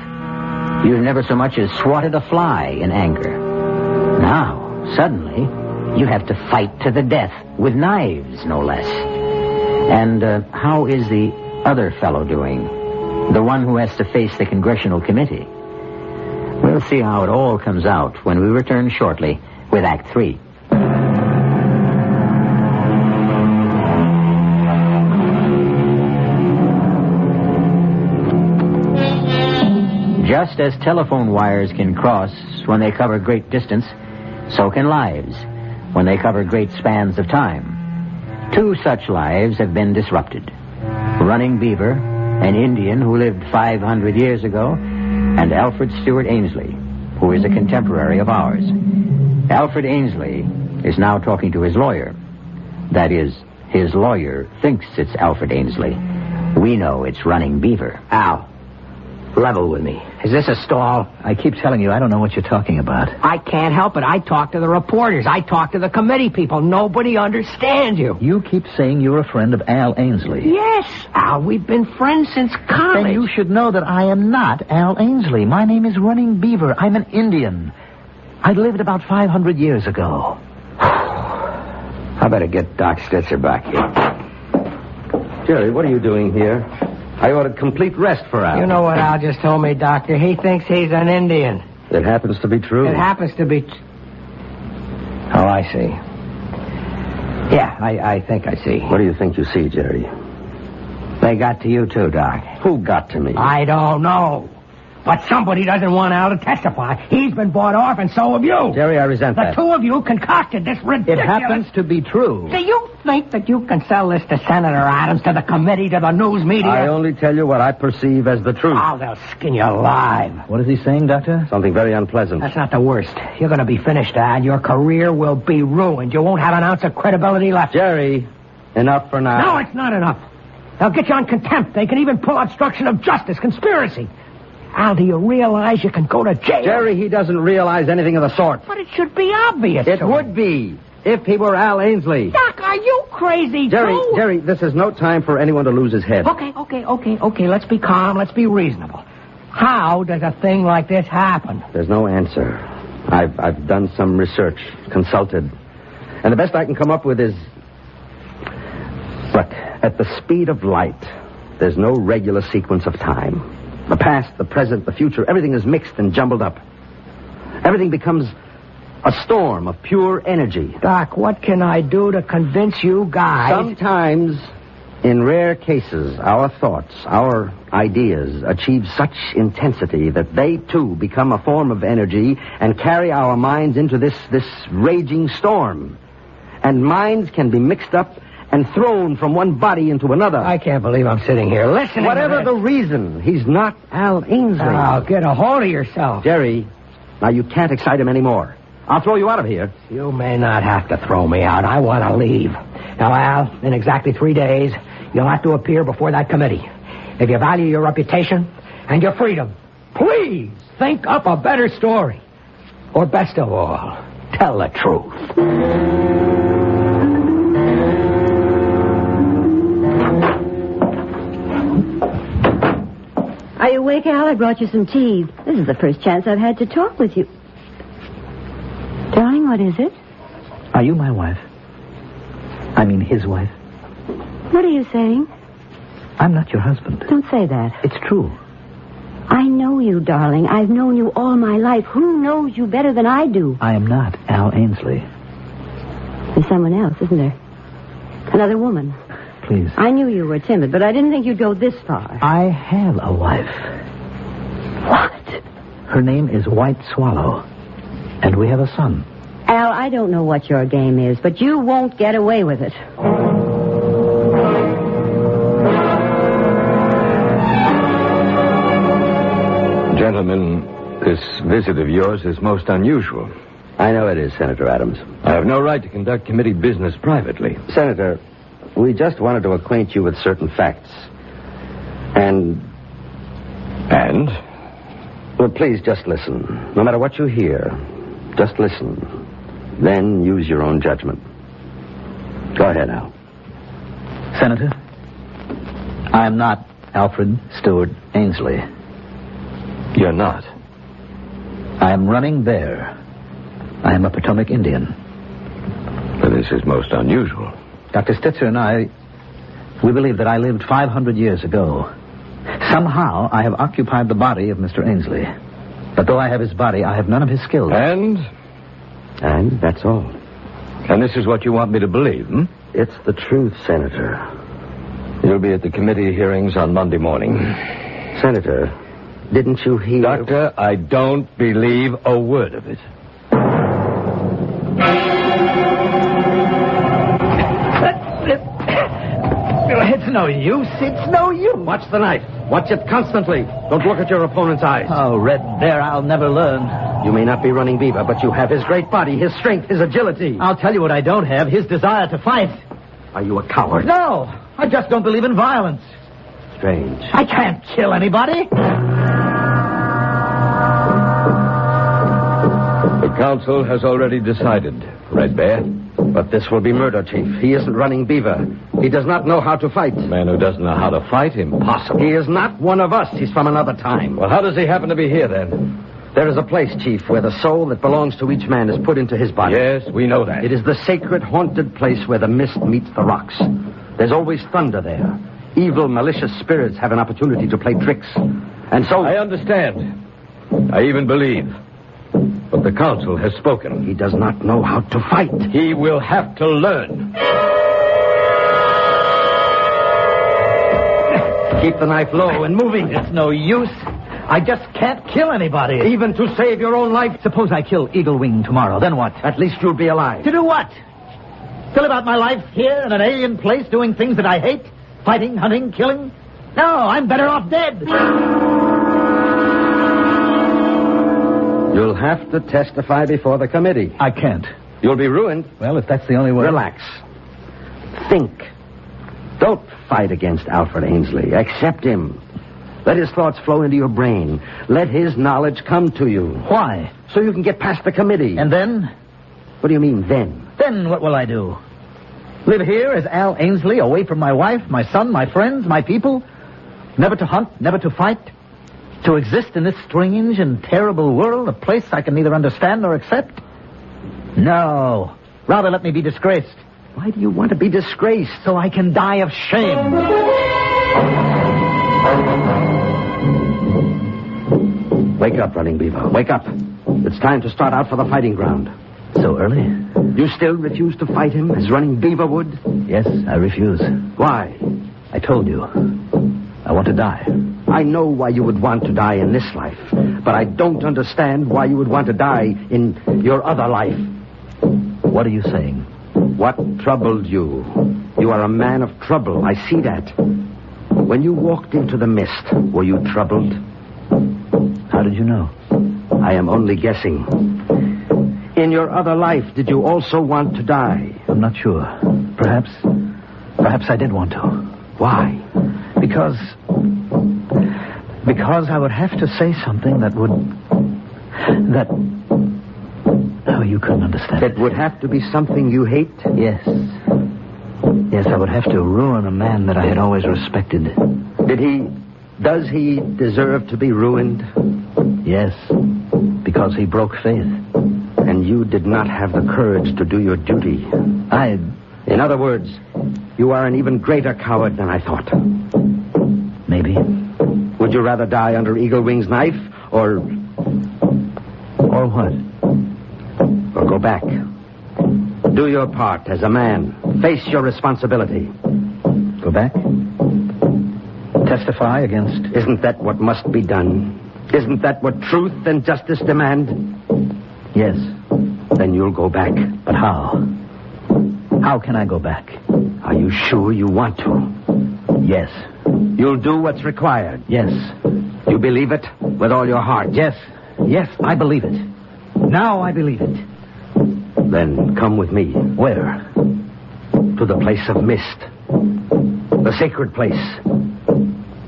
You've never so much as swatted a fly in anger. Now, suddenly, you have to fight to the death with knives, no less. And how is the other fellow doing? The one who has to face the Congressional Committee? We'll see how it all comes out when we return shortly with Act 3. Just as telephone wires can cross when they cover great distance, so can lives when they cover great spans of time. 2 such lives have been disrupted. Running Beaver, an Indian who lived 500 years ago, and Alfred Stewart Ainsley, who is a contemporary of ours. Alfred Ainsley is now talking to his lawyer. That is, his lawyer thinks it's Alfred Ainsley. We know it's Running Beaver. Al, level with me. Is this a stall? I keep telling you, I don't know what you're talking about. I can't help it. I talk to the reporters. I talk to the committee people. Nobody understands you. You keep saying you're a friend of Al Ainsley. Yes, Al. We've been friends since college. Then you should know that I am not Al Ainsley. My name is Running Beaver. I'm an Indian. I lived about 500 years ago. I better get Doc Stetzer back here. Jerry, what are you doing here? I ordered complete rest for Al. You know what Al just told me, Doctor? He thinks he's an Indian. It happens to be true. It happens to be... Oh, I see. Yeah, I think I see. What do you think you see, Jerry? They got to you too, Doc. Who got to me? I don't know. But somebody doesn't want Al to testify. He's been bought off, and so have you. Jerry, I resent that. The two of you concocted this ridiculous... It happens to be true. Do you think that you can sell this to Senator Adams, to the committee, to the news media? I only tell you what I perceive as the truth. Oh, they'll skin you alive. What is he saying, Doctor? Something very unpleasant. That's not the worst. You're going to be finished, Ad. Your career will be ruined. You won't have an ounce of credibility left. Jerry, enough for now. No, it's not enough. They'll get you on contempt. They can even pull obstruction of justice, conspiracy. Al, do you realize you can go to jail? Jerry, he doesn't realize anything of the sort. But it should be obvious. It would be, if he were Al Ainsley. Doc, are you crazy, Jerry, this is no time for anyone to lose his head. Okay. Let's be calm. Let's be reasonable. How does a thing like this happen? There's no answer. I've done some research, consulted. And the best I can come up with is... Look, at the speed of light, there's no regular sequence of time. The past, the present, the future, everything is mixed and jumbled up. Everything becomes a storm of pure energy. Doc, what can I do to convince you guys? Sometimes, in rare cases, our thoughts, our ideas achieve such intensity that they, too, become a form of energy and carry our minds into this raging storm. And minds can be mixed up and thrown from one body into another. I can't believe I'm sitting here listening. Whatever the reason, he's not Al Ainsley. Oh, get a hold of yourself. Jerry, now you can't excite him anymore. I'll throw you out of here. You may not have to throw me out. I want to leave. Now, Al, in exactly 3 days, you'll have to appear before that committee. If you value your reputation and your freedom, please think up a better story. Or best of all, tell the truth. Are you awake, Al? I brought you some tea. This is the first chance I've had to talk with you. Darling, what is it? Are you my wife? I mean his wife? What are you saying? I'm not your husband. Don't say that. It's true. I know you, darling. I've known you all my life. Who knows you better than I do? I am not Al Ainsley. There's someone else, isn't there? Another woman. Please. I knew you were timid, but I didn't think you'd go this far. I have a wife. What? Her name is White Swallow, and we have a son. Al, I don't know what your game is, but you won't get away with it. Gentlemen, this visit of yours is most unusual. I know it is, Senator Adams. I have no right to conduct committee business privately. Senator, we just wanted to acquaint you with certain facts. And? Well, please just listen. No matter what you hear, just listen. Then use your own judgment. Go ahead, Al. Senator, I am not Alfred Stewart Ainsley. You're not? I am running there. I am a Potomac Indian. But this is most unusual. Dr. Stitzer and I, we believe that I lived 500 years ago. Somehow, I have occupied the body of Mr. Ainsley. But though I have his body, I have none of his skills. And that's all. And this is what you want me to believe, hmm? It's the truth, Senator. You'll be at the committee hearings on Monday morning. Senator, didn't you hear... Doctor, I don't believe a word of it. It's no use. It's no use. Watch the knife. Watch it constantly. Don't look at your opponent's eyes. Oh, Red Bear, I'll never learn. You may not be running Beaver, but you have his great body, his strength, his agility. I'll tell you what I don't have, his desire to fight. Are you a coward? No, I just don't believe in violence. Strange. I can't kill anybody. The council has already decided, Red Bear. But this will be murder, Chief. He isn't running Beaver. He does not know how to fight. A man who doesn't know how to fight? Impossible. He is not one of us. He's from another time. Well, how does he happen to be here, then? There is a place, Chief, where the soul that belongs to each man is put into his body. Yes, we know that. It is the sacred, haunted place where the mist meets the rocks. There's always thunder there. Evil, malicious spirits have an opportunity to play tricks. And so... I understand. I even believe. But the council has spoken. He does not know how to fight. He will have to learn. Keep the knife low and moving. It's no use. I just can't kill anybody. Even to save your own life? Suppose I kill Eagle Wing tomorrow. Then what? At least you'll be alive. To do what? To live out my life here in an alien place doing things that I hate? Fighting, hunting, killing? No, I'm better off dead. You'll have to testify before the committee. I can't. You'll be ruined. Well, if that's the only way... Relax. Think. Don't fight against Alfred Ainsley. Accept him. Let his thoughts flow into your brain. Let his knowledge come to you. Why? So you can get past the committee. And then? What do you mean, then? Then what will I do? Live here as Al Ainsley, away from my wife, my son, my friends, my people? Never to hunt, never to fight? To exist in this strange and terrible world, a place I can neither understand nor accept? No. Rather let me be disgraced. Why do you want to be disgraced? So I can die of shame. Wake up, Running Beaver. Wake up. It's time to start out for the fighting ground. So early? You still refuse to fight him as Running Beaver would? Yes, I refuse. Why? I told you. I want to die. I know why you would want to die in this life, but I don't understand why you would want to die in your other life. What are you saying? What troubled you? You are a man of trouble. I see that. When you walked into the mist, were you troubled? How did you know? I am only guessing. In your other life, did you also want to die? I'm not sure. Perhaps I did want to. Why? Because I would have to say something that oh, you couldn't understand. That would have to be something you hate? Yes. Yes, I would have to ruin a man that I had always respected. Does he deserve to be ruined? Yes, because he broke faith. And you did not have the courage to do your duty. In other words, you are an even greater coward than I thought. Maybe. Would you rather die under Eagle Wing's knife, or what? Or go back? Do your part as a man. Face your responsibility. Go back? Testify against... Isn't that what must be done? Isn't that what truth and justice demand? Yes. Then you'll go back. But how? How can I go back? Are you sure you want to? Yes. You'll do what's required? Yes. You believe it with all your heart? Yes. Yes, I believe it. Now I believe it. Then come with me. Where? To the place of mist. The sacred place.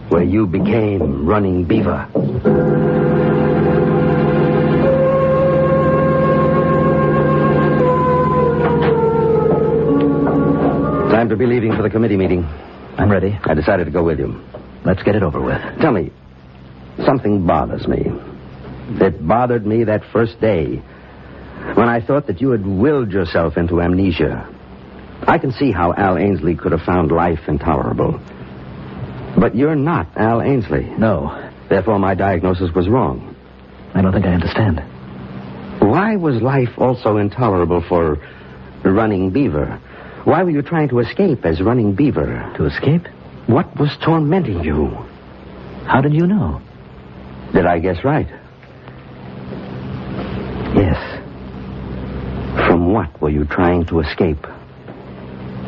Where you became Running Beaver. Time to be leaving for the committee meeting. I'm ready. I decided to go with you. Let's get it over with. Tell me, something bothers me. It bothered me that first day when I thought that you had willed yourself into amnesia. I can see how Al Ainsley could have found life intolerable. But you're not Al Ainsley. No. Therefore, my diagnosis was wrong. I don't think I understand. Why was life also intolerable for Running Beaver? Why were you trying to escape as Running Beaver? To escape? What was tormenting you? How did you know? Did I guess right? Yes. From what were you trying to escape?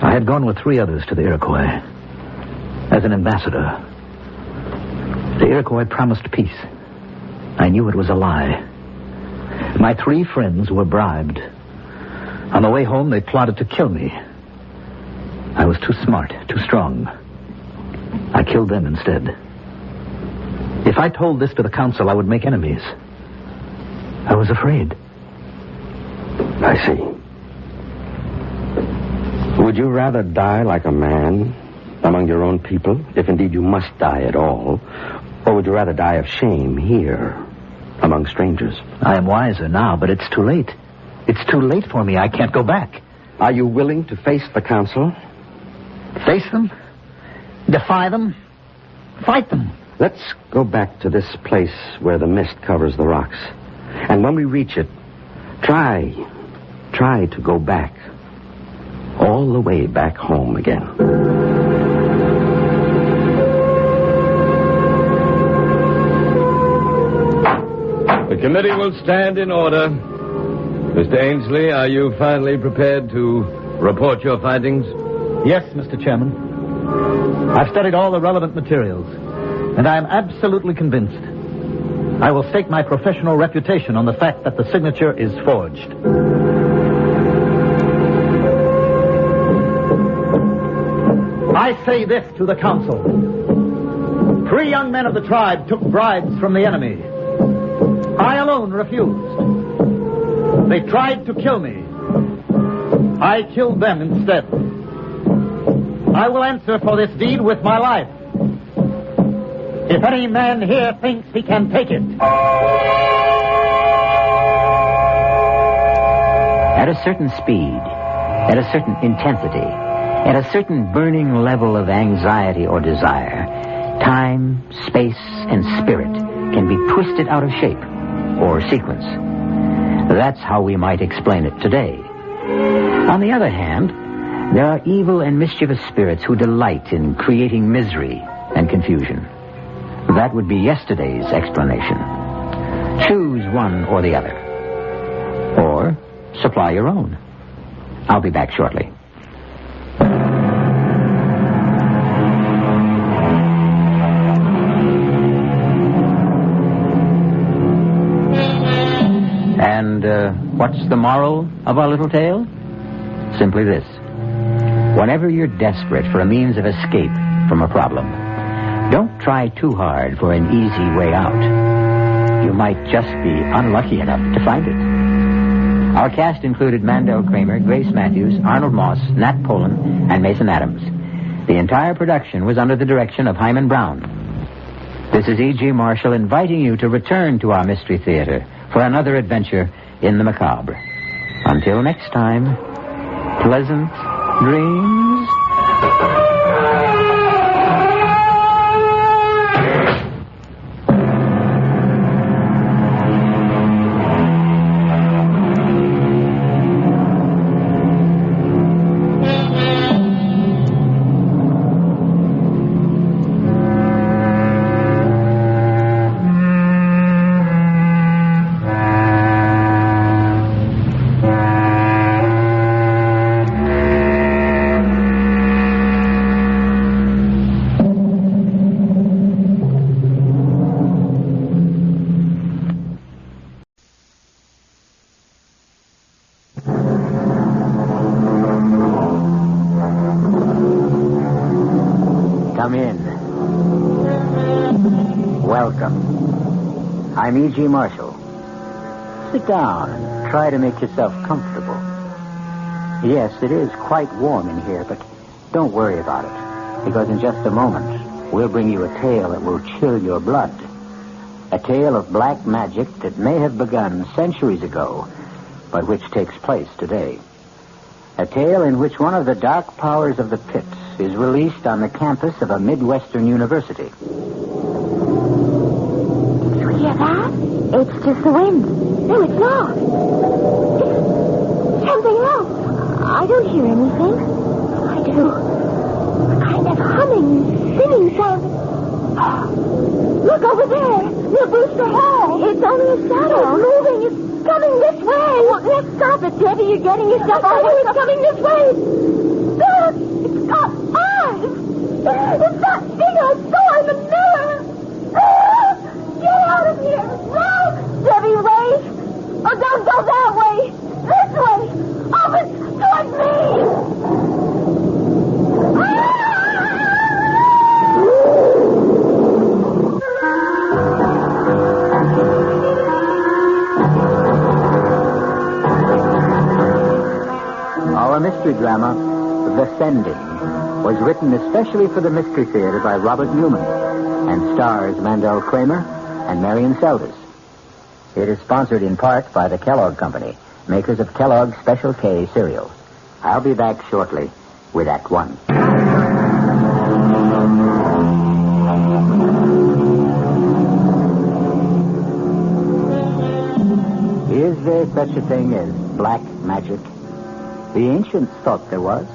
I had gone with 3 others to the Iroquois as an ambassador. The Iroquois promised peace. I knew it was a lie. My 3 friends were bribed. On the way home, they plotted to kill me. I was too smart, too strong. I killed them instead. If I told this to the council, I would make enemies. I was afraid. I see. Would you rather die like a man among your own people, if indeed you must die at all, or would you rather die of shame here among strangers? I am wiser now, but it's too late. It's too late for me. I can't go back. Are you willing to face the council? Face them? Defy them? Fight them? Let's go back to this place where the mist covers the rocks. And when we reach it, try to go back. All the way back home again. committee will stand in order. Mr. Ainsley, are you finally prepared to report your findings? Yes, Mr. Chairman. I've studied all the relevant materials, and I am absolutely convinced. I will stake my professional reputation on the fact that the signature is forged. I say this to the council. 3 young men of the tribe took bribes from the enemy. I alone refused. They tried to kill me. I killed them instead. I will answer for this deed with my life. If any man here thinks he can take it. At a certain speed, at a certain intensity, at a certain burning level of anxiety or desire, time, space, and spirit can be twisted out of shape or sequence. That's how we might explain it today. On the other hand, there are evil and mischievous spirits who delight in creating misery and confusion. That would be yesterday's explanation. Choose one or the other. Or supply your own. I'll be back shortly. And what's the moral of our little tale? Simply this. Whenever you're desperate for a means of escape from a problem, don't try too hard for an easy way out. You might just be unlucky enough to find it. Our cast included Mandel Kramer, Grace Matthews, Arnold Moss, Nat Polan, and Mason Adams. The entire production was under the direction of Himan Brown. This is E.G. Marshall inviting you to return to our Mystery Theater for another adventure in the macabre. Until next time, pleasant dreams. Come in. Welcome. I'm E.G. Marshall. Sit down and try to make yourself comfortable. Yes, it is quite warm in here, but don't worry about it, because in just a moment, we'll bring you a tale that will chill your blood. A tale of black magic that may have begun centuries ago, but which takes place today. A tale in which one of the dark powers of the pit is released on the campus of a Midwestern university. Did you hear that? It's just the wind. No, it's not. It's something else. I don't hear anything. I do. A kind of humming, singing sound. Look over there. Near Booster Hall. It's only a shadow. It's moving. It's coming this way. Well, let's stop it, Debbie. You're getting yourself out. It's coming this way. Look. It's got eyes. It's not seeing us. Go on the mirror. Get out of here. Run. Debbie, wait. Oh, don't go that way. This way. Over towards me. Our mystery drama, The Sending, was written especially for the Mystery Theater by Robert Newman and stars Mandel Kramer and Marion Seldes. It is sponsored in part by the Kellogg Company, makers of Kellogg's Special K cereal. I'll be back shortly with Act One. Is there such a thing as black magic? The ancients thought there was.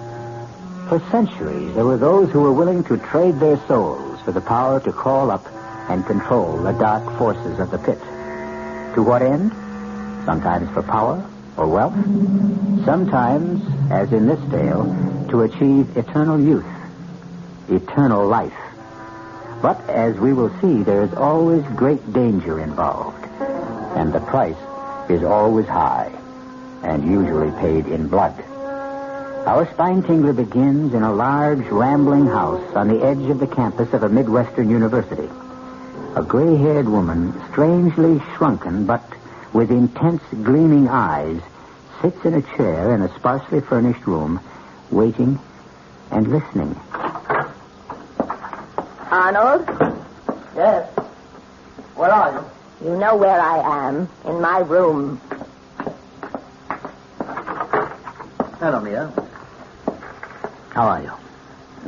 For centuries, there were those who were willing to trade their souls for the power to call up and control the dark forces of the pit. To what end? Sometimes for power or wealth. Sometimes, as in this tale, to achieve eternal youth, eternal life. But as we will see, there is always great danger involved. And the price is always high, and usually paid in blood. Our spine tingler begins in a large, rambling house on the edge of the campus of a Midwestern university. A gray-haired woman, strangely shrunken, but with intense, gleaming eyes, sits in a chair in a sparsely furnished room, waiting and listening. Arnold? Yes? Where are you? You know where I am. In my room. Hello, Mia. How are you?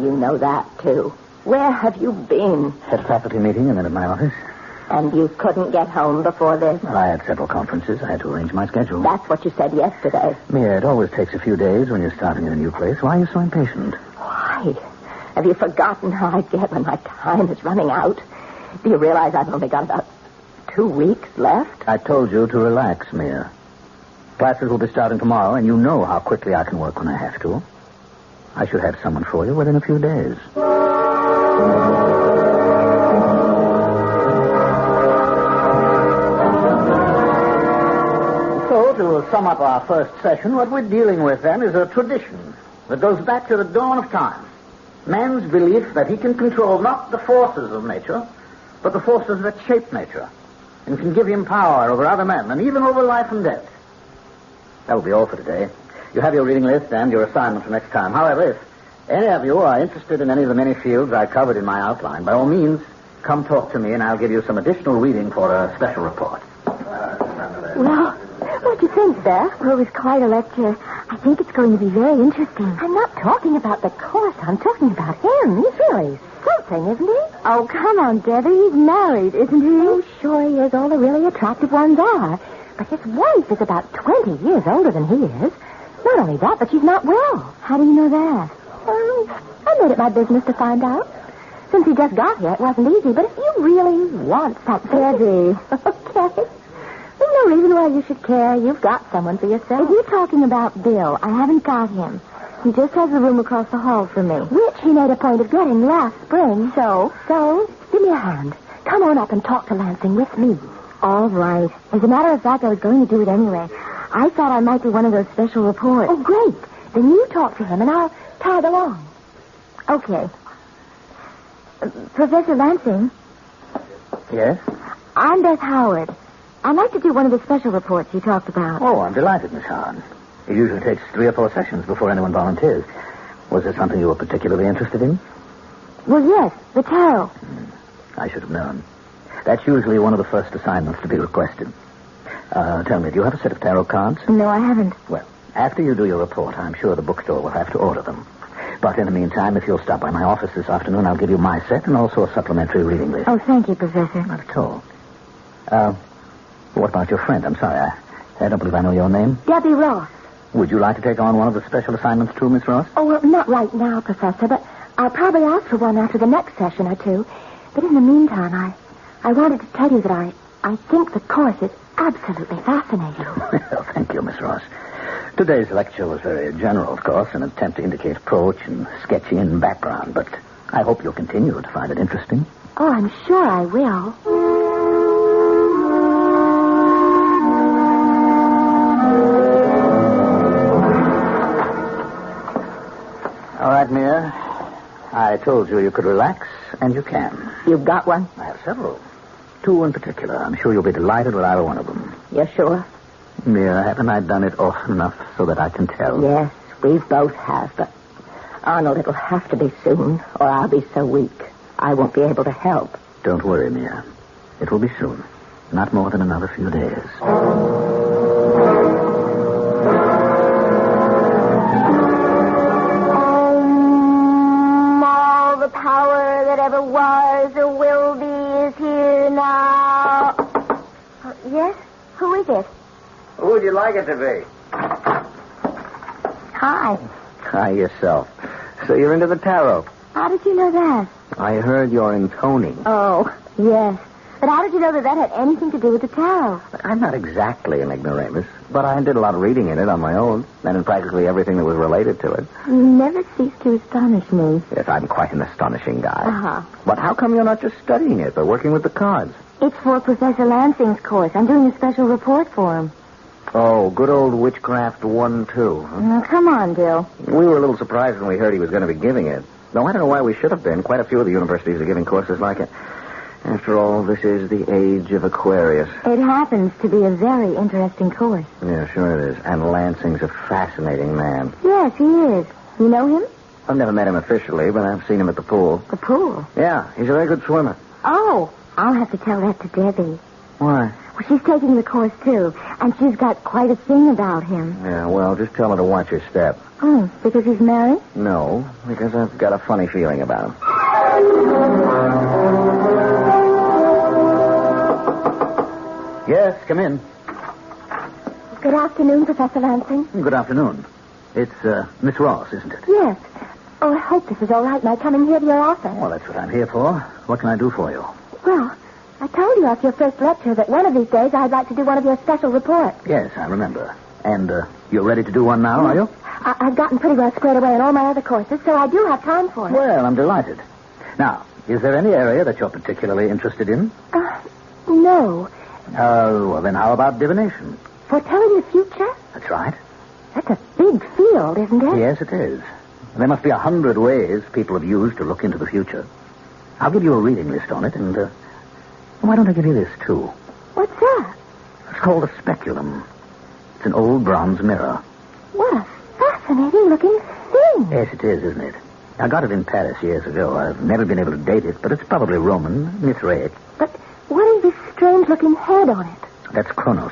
You know that, too. Where have you been? At a faculty meeting and then at my office. And you couldn't get home before this? Well, I had several conferences. I had to arrange my schedule. That's what you said yesterday. Mia, it always takes a few days when you're starting in a new place. Why are you so impatient? Why? Have you forgotten how I get when my time is running out? Do you realize I've only got about 2 weeks left? I told you to relax, Mia. Classes will be starting tomorrow, and you know how quickly I can work when I have to. I should have someone for you within a few days. So, to sum up our first session, what we're dealing with, then, is a tradition that goes back to the dawn of time. Man's belief that he can control not the forces of nature, but the forces that shape nature, and can give him power over other men, and even over life and death. That will be all for today. You have your reading list and your assignment for next time. However, if any of you are interested in any of the many fields I covered in my outline, by all means, come talk to me, and I'll give you some additional reading for a special report. Well, what'd you think, sir? Well, it was quite a lecture. I think it's going to be very interesting. I'm not talking about the course. I'm talking about him. He's really something, isn't he? Oh, come on, Debbie. He's married, isn't he? Oh, sure he is. All the really attractive ones are. But his wife is about 20 years older than he is. Not only that, but she's not well. How do you know that? I made it my business to find out. Since he just got here, it wasn't easy. But if you really want something... Debbie. Okay. There's no reason why you should care. You've got someone for yourself. If you're talking about Bill, I haven't got him. He just has the room across the hall from me. Which he made a point of getting last spring. So, give me a hand. Come on up and talk to Lansing with me. All right. As a matter of fact, I was going to do it anyway. I thought I might do one of those special reports. Oh, great. Then you talk to him, and I'll tag along. Okay. Professor Lansing? Yes? I'm Beth Howard. I'd like to do one of the special reports you talked about. Oh, I'm delighted, Miss Howard. It usually takes 3 or 4 sessions before anyone volunteers. Was there something you were particularly interested in? Well, yes, the tarot. I should have known. That's usually one of the first assignments to be requested. Tell me, do you have a set of tarot cards? No, I haven't. Well, after you do your report, I'm sure the bookstore will have to order them. But in the meantime, if you'll stop by my office this afternoon, I'll give you my set and also a supplementary reading list. Oh, thank you, Professor. Not at all. What about your friend? I'm sorry, I don't believe I know your name. Debbie Ross. Would you like to take on one of the special assignments too, Miss Ross? Oh, well, not right now, Professor, but I'll probably ask for one after the next session or two. But in the meantime, I wanted to tell you that I think the course is absolutely fascinating. Well, thank you, Miss Ross. Today's lecture was very general, of course, an attempt to indicate approach and sketch in background, but I hope you'll continue to find it interesting. Oh, I'm sure I will. All right, Mia. I told you could relax, and you can. You've got one? I have several. 2 in particular. I'm sure you'll be delighted with either one of them. You're sure? Mia, haven't I done it often enough so that I can tell? Yes, we both have, but Arnold, it'll have to be soon, or I'll be so weak I won't be able to help. Don't worry, Mia. It will be soon. Not more than another few days. All the power that ever was or will be is here now. Yes? Who is it? Who would you like it to be? Hi. Hi yourself. So you're into the tarot. How did you know that? I heard your intoning. Oh, yes. But how did you know that had anything to do with the tarot? I'm not exactly an ignoramus, but I did a lot of reading in it on my own, and in practically everything that was related to it. You never cease to astonish me. Yes, I'm quite an astonishing guy. Uh-huh. But how come you're not just studying it, but working with the cards? It's for Professor Lansing's course. I'm doing a special report for him. Oh, good old Witchcraft 1-2. Now, come on, Bill. We were a little surprised when we heard he was going to be giving it. Though I don't know why we should have been. Quite a few of the universities are giving courses like it. After all, this is the age of Aquarius. It happens to be a very interesting course. Yeah, sure it is. And Lansing's a fascinating man. Yes, he is. You know him? I've never met him officially, but I've seen him at the pool. The pool? Yeah, he's a very good swimmer. Oh, I'll have to tell that to Debbie. Why? Well, she's taking the course, too, and she's got quite a thing about him. Yeah, well, just tell her to watch her step. Oh, because he's married? No, because I've got a funny feeling about him. Yes, come in. Good afternoon, Professor Lansing. Good afternoon. It's Miss Ross, isn't it? Yes. Oh, I hope this is all right, my coming here to your office. Well, that's what I'm here for. What can I do for you? Well, I told you after your first lecture that one of these days I'd like to do one of your special reports. Yes, I remember. And you're ready to do one now, are you? I've gotten pretty well squared away in all my other courses, so I do have time for it. Well, I'm delighted. Now, is there any area that you're particularly interested in? No. Well, then how about divination? Foretelling the future? That's right. That's a big field, isn't it? Yes, it is. There must be 100 ways people have used to look into the future. I'll give you a reading list on it, and why don't I give you this, too? What's that? It's called a speculum. It's an old bronze mirror. What a fascinating-looking thing. Yes, it is, isn't it? I got it in Paris years ago. I've never been able to date it, but it's probably Roman, Mithraic. But what is this strange-looking head on it? That's Kronos,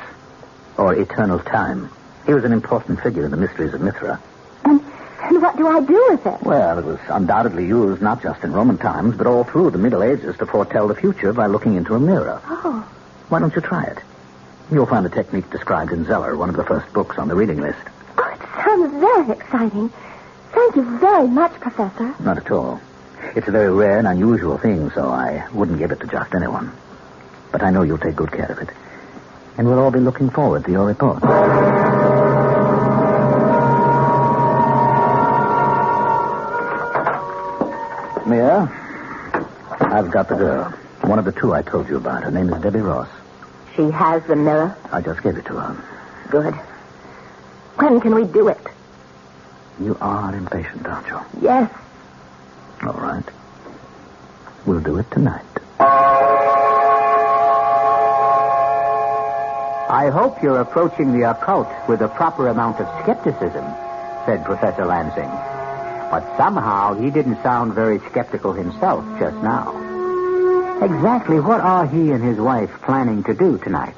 or eternal time. He was an important figure in the mysteries of Mithra. And what do I do with it? Well, it was undoubtedly used not just in Roman times, but all through the Middle Ages to foretell the future by looking into a mirror. Oh. Why don't you try it? You'll find the technique described in Zeller, one of the first books on the reading list. Oh, it sounds very exciting. Thank you very much, Professor. Not at all. It's a very rare and unusual thing, so I wouldn't give it to just anyone. But I know you'll take good care of it. And we'll all be looking forward to your report. Mia, I've got the girl. One of the two I told you about. Her name is Debbie Ross. She has the mirror? I just gave it to her. Good. When can we do it? You are impatient, aren't you? Yes. All right. We'll do it tonight. I hope you're approaching the occult with a proper amount of skepticism, said Professor Lansing. But somehow he didn't sound very skeptical himself just now. Exactly what are he and his wife planning to do tonight?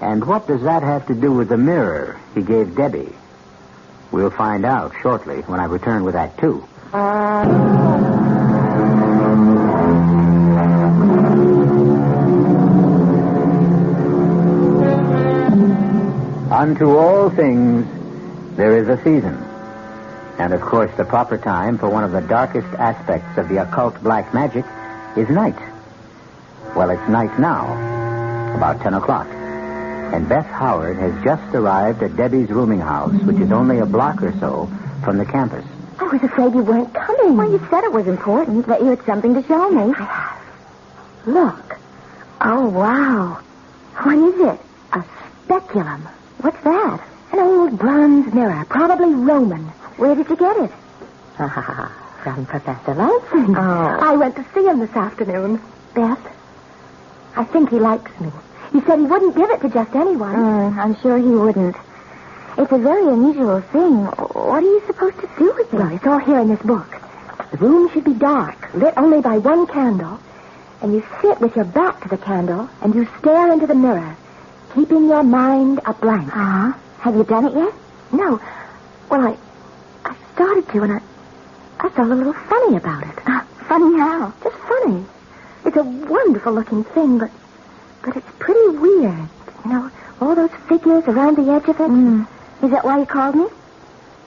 And what does that have to do with the mirror he gave Debbie? We'll find out shortly when I return with Act 2. Unto all things there is a season. And, of course, the proper time for one of the darkest aspects of the occult black magic is night. Well, it's night now, about 10 o'clock. And Beth Howard has just arrived at Debbie's rooming house, which is only a block or so from the campus. I was afraid you weren't coming. Well, you said it was important, that you had something to show me. I have. Look. Oh, wow. What is it? A speculum. What's that? An old bronze mirror, probably Roman. Where did you get it? From Professor Lansing. Oh. I went to see him this afternoon. Beth, I think he likes me. He said he wouldn't give it to just anyone. I'm sure he wouldn't. It's a very unusual thing. What are you supposed to do with it? Well, it's all here in this book. The room should be dark, lit only by one candle. And you sit with your back to the candle, and you stare into the mirror, keeping your mind a blank. Uh-huh. Have you done it yet? No. Well, I started to, and I felt a little funny about it. Funny how? Just funny. It's a wonderful-looking thing, but it's pretty weird. You know, all those figures around the edge of it. Is that why you called me?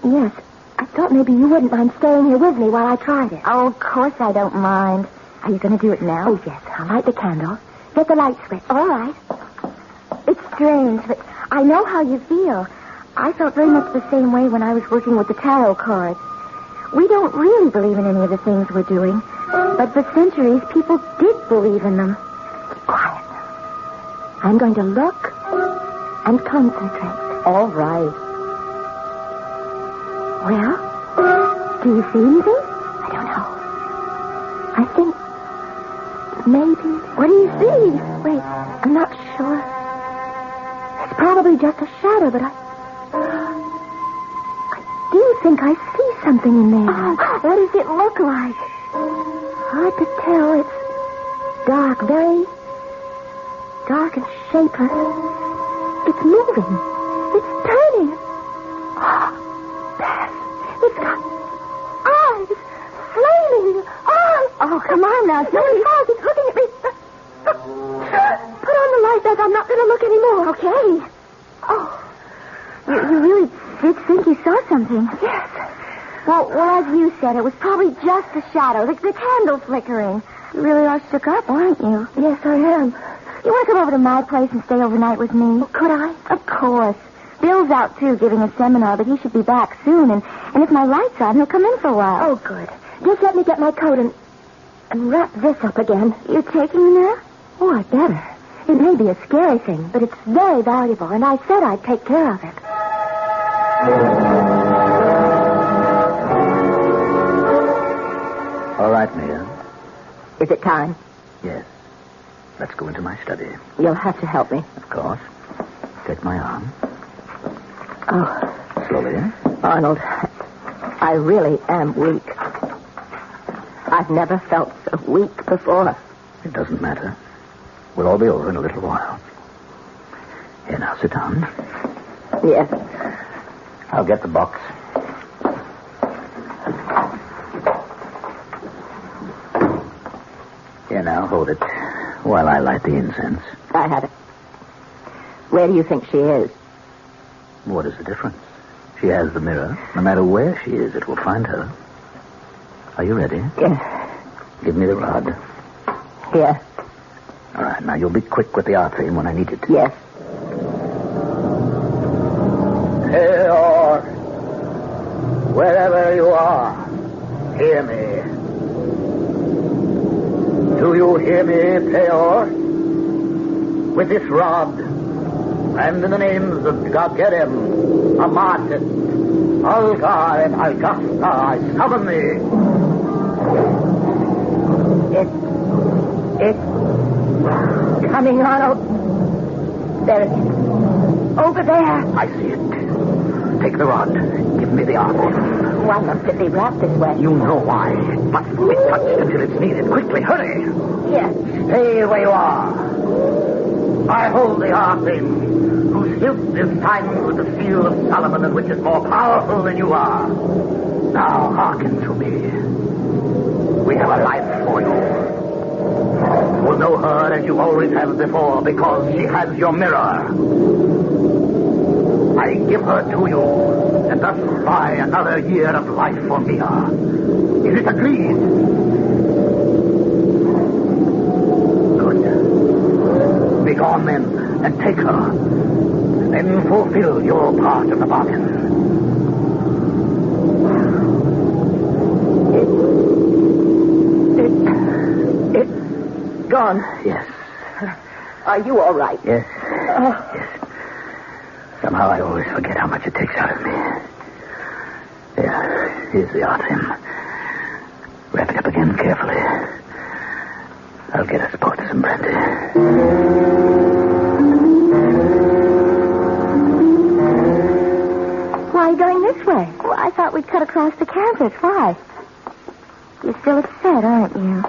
Yes. I thought maybe you wouldn't mind staying here with me while I tried it. Oh, of course I don't mind. Are you going to do it now? Oh, yes. I'll light the candle. Get the light switch. All right. It's strange, but I know how you feel. I felt very much the same way when I was working with the tarot cards. We don't really believe in any of the things we're doing, but for centuries, people did believe in them. Keep quiet. I'm going to look and concentrate. All right. Well, do you see anything? I don't know. I think maybe... What do you see? Wait, I'm not sure. It's probably just a shadow, but I do think I see something in there. Oh, what does it look like? Hard to tell. It's dark, very dark and shapeless. It's moving. It's turning. Oh, it's got eyes, flaming eyes. Oh, come on now. Somebody else is looking at me. Put on the light, Beth. I'm not going to look anymore. Okay. Oh, you really did think you saw something. Yes. Well, as you said, it was probably just a shadow, the candle flickering. You really are shook up, aren't you? Yes, I am. You want to come over to my place and stay overnight with me? Well, could I? Of course. Bill's out, too, giving a seminar, but he should be back soon. And if my light's on, he'll come in for a while. Oh, good. Just let me get my coat and wrap this up again. You're taking me now? Oh, I better. It may be a scary thing, but it's very valuable, and I said I'd take care of it. All right, Mia. Is it time? Yes. Let's go into my study. You'll have to help me. Of course. Take my arm. Oh. Slowly. Arnold, I really am weak. I've never felt so weak before. It doesn't matter. We'll all be over in a little while. Here, now, sit down. Yes. I'll get the box. Here, now, hold it while I light the incense. I have it. Where do you think she is? What is the difference? She has the mirror. No matter where she is, it will find her. Are you ready? Yes. Give me the rod. Here. All right, now you'll be quick with the art theme when I need it. Yes. Peor, wherever you are, hear me. Do you hear me, Peor? With this rod, and in the names of Gagerim, Amatis, Algar, and Algasta, I summon thee. It's coming, Arnold. There it is. Over there. I see it. Take the rod. Give me the art. Why must it be wrapped this way? You know why. It must be touched until it's needed. Quickly, hurry. Yes. Stay where you are. I hold the Arthing, whose hilt is timed with the seal of Solomon, and which is more powerful than you are. Now, hearken to me. We have a life for you. You will know her as you always have before, because she has your mirror. I give her to you, and thus buy another year of life for Mia. Is it agreed? Good. Be gone, then, and take her. Then fulfill your part of the bargain. It's gone. Yes. Are you all right? Yes. Yes. Somehow I always forget how much it takes out of me. There, here's the art hymn. Wrap it up again carefully. I'll get us both some brandy. Why are you going this way? Well, I thought we'd cut across the campus. Why? You're still upset, aren't you?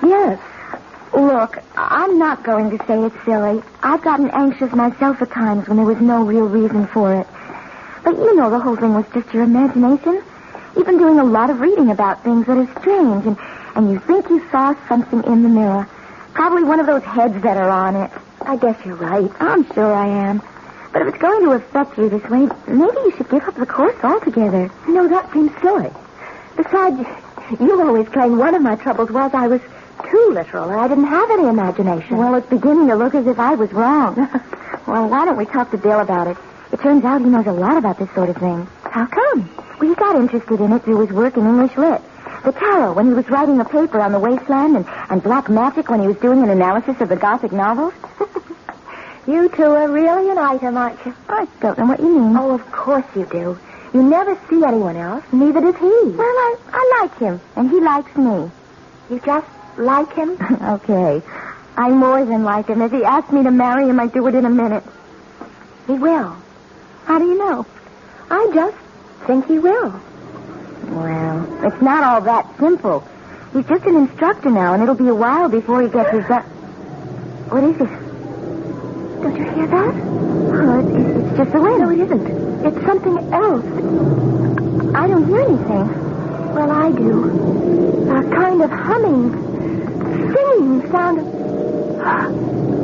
Yes. Look, I'm not going to say it's silly. I've gotten anxious myself at times when there was no real reason for it. But you know the whole thing was just your imagination. You've been doing a lot of reading about things that are strange, and you think you saw something in the mirror. Probably one of those heads that are on it. I guess you're right. I'm sure I am. But if it's going to affect you this way, maybe you should give up the course altogether. No, that seems silly. Besides, you always claim one of my troubles was I was too literal, or I didn't have any imagination. Well, it's beginning to look as if I was wrong. Well, why don't we talk to Bill about it? It turns out he knows a lot about this sort of thing. How come? Well, he got interested in it through his work in English Lit. The tarot, when he was writing a paper on the wasteland, and black magic when he was doing an analysis of the Gothic novels. You two are really an item, aren't you? I don't know what you mean. Oh, of course you do. You never see anyone else, neither does he. Well, I like him, and he likes me. You just like him? Okay. I more than like him. If he asked me to marry him, I'd do it in a minute. He will. How do you know? I just think he will. Well, it's not all that simple. He's just an instructor now, and it'll be a while before he gets his... What is it? Don't you hear that? Oh, it's just the wind. No, it isn't. It's something else. I don't hear anything. Well, I do. A kind of humming, singing sound of...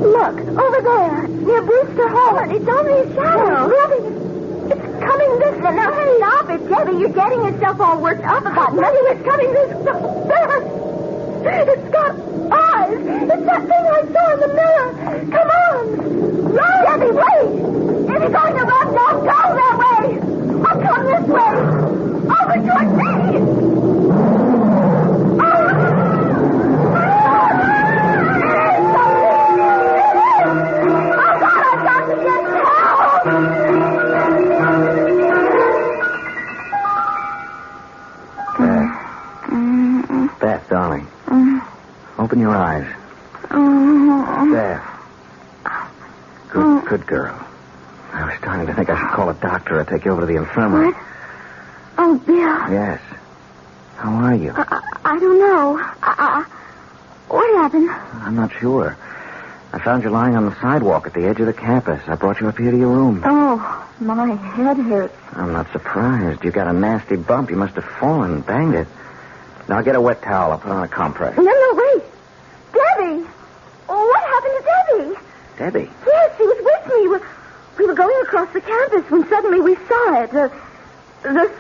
Look, over there, near Brewster Hall. It's only a shadow. It's coming this way. Now, hurry up. It's Debbie. You're getting yourself all worked up about nothing. It's coming this fast. It's got eyes. It's that thing I saw in the mirror. Come on. Run. Debbie, wait. If you're going to run, don't go that way. I'll come this way. Over toward me. Beth, darling. Open your eyes. Beth. Good girl. I was starting to think I should call a doctor or take you over to the infirmary. What? Oh, Bill. Yes. How are you? I don't know. What happened? I'm not sure. I found you lying on the sidewalk at the edge of the campus. I brought you up here to your room. Oh, my head hurts. I'm not surprised. You got a nasty bump. You must have fallen and banged it. Now get a wet towel. I'll put on a compress. No, wait. Debbie! What happened to Debbie? Debbie? Yes, she was with me. We were going across the campus when suddenly we saw it. The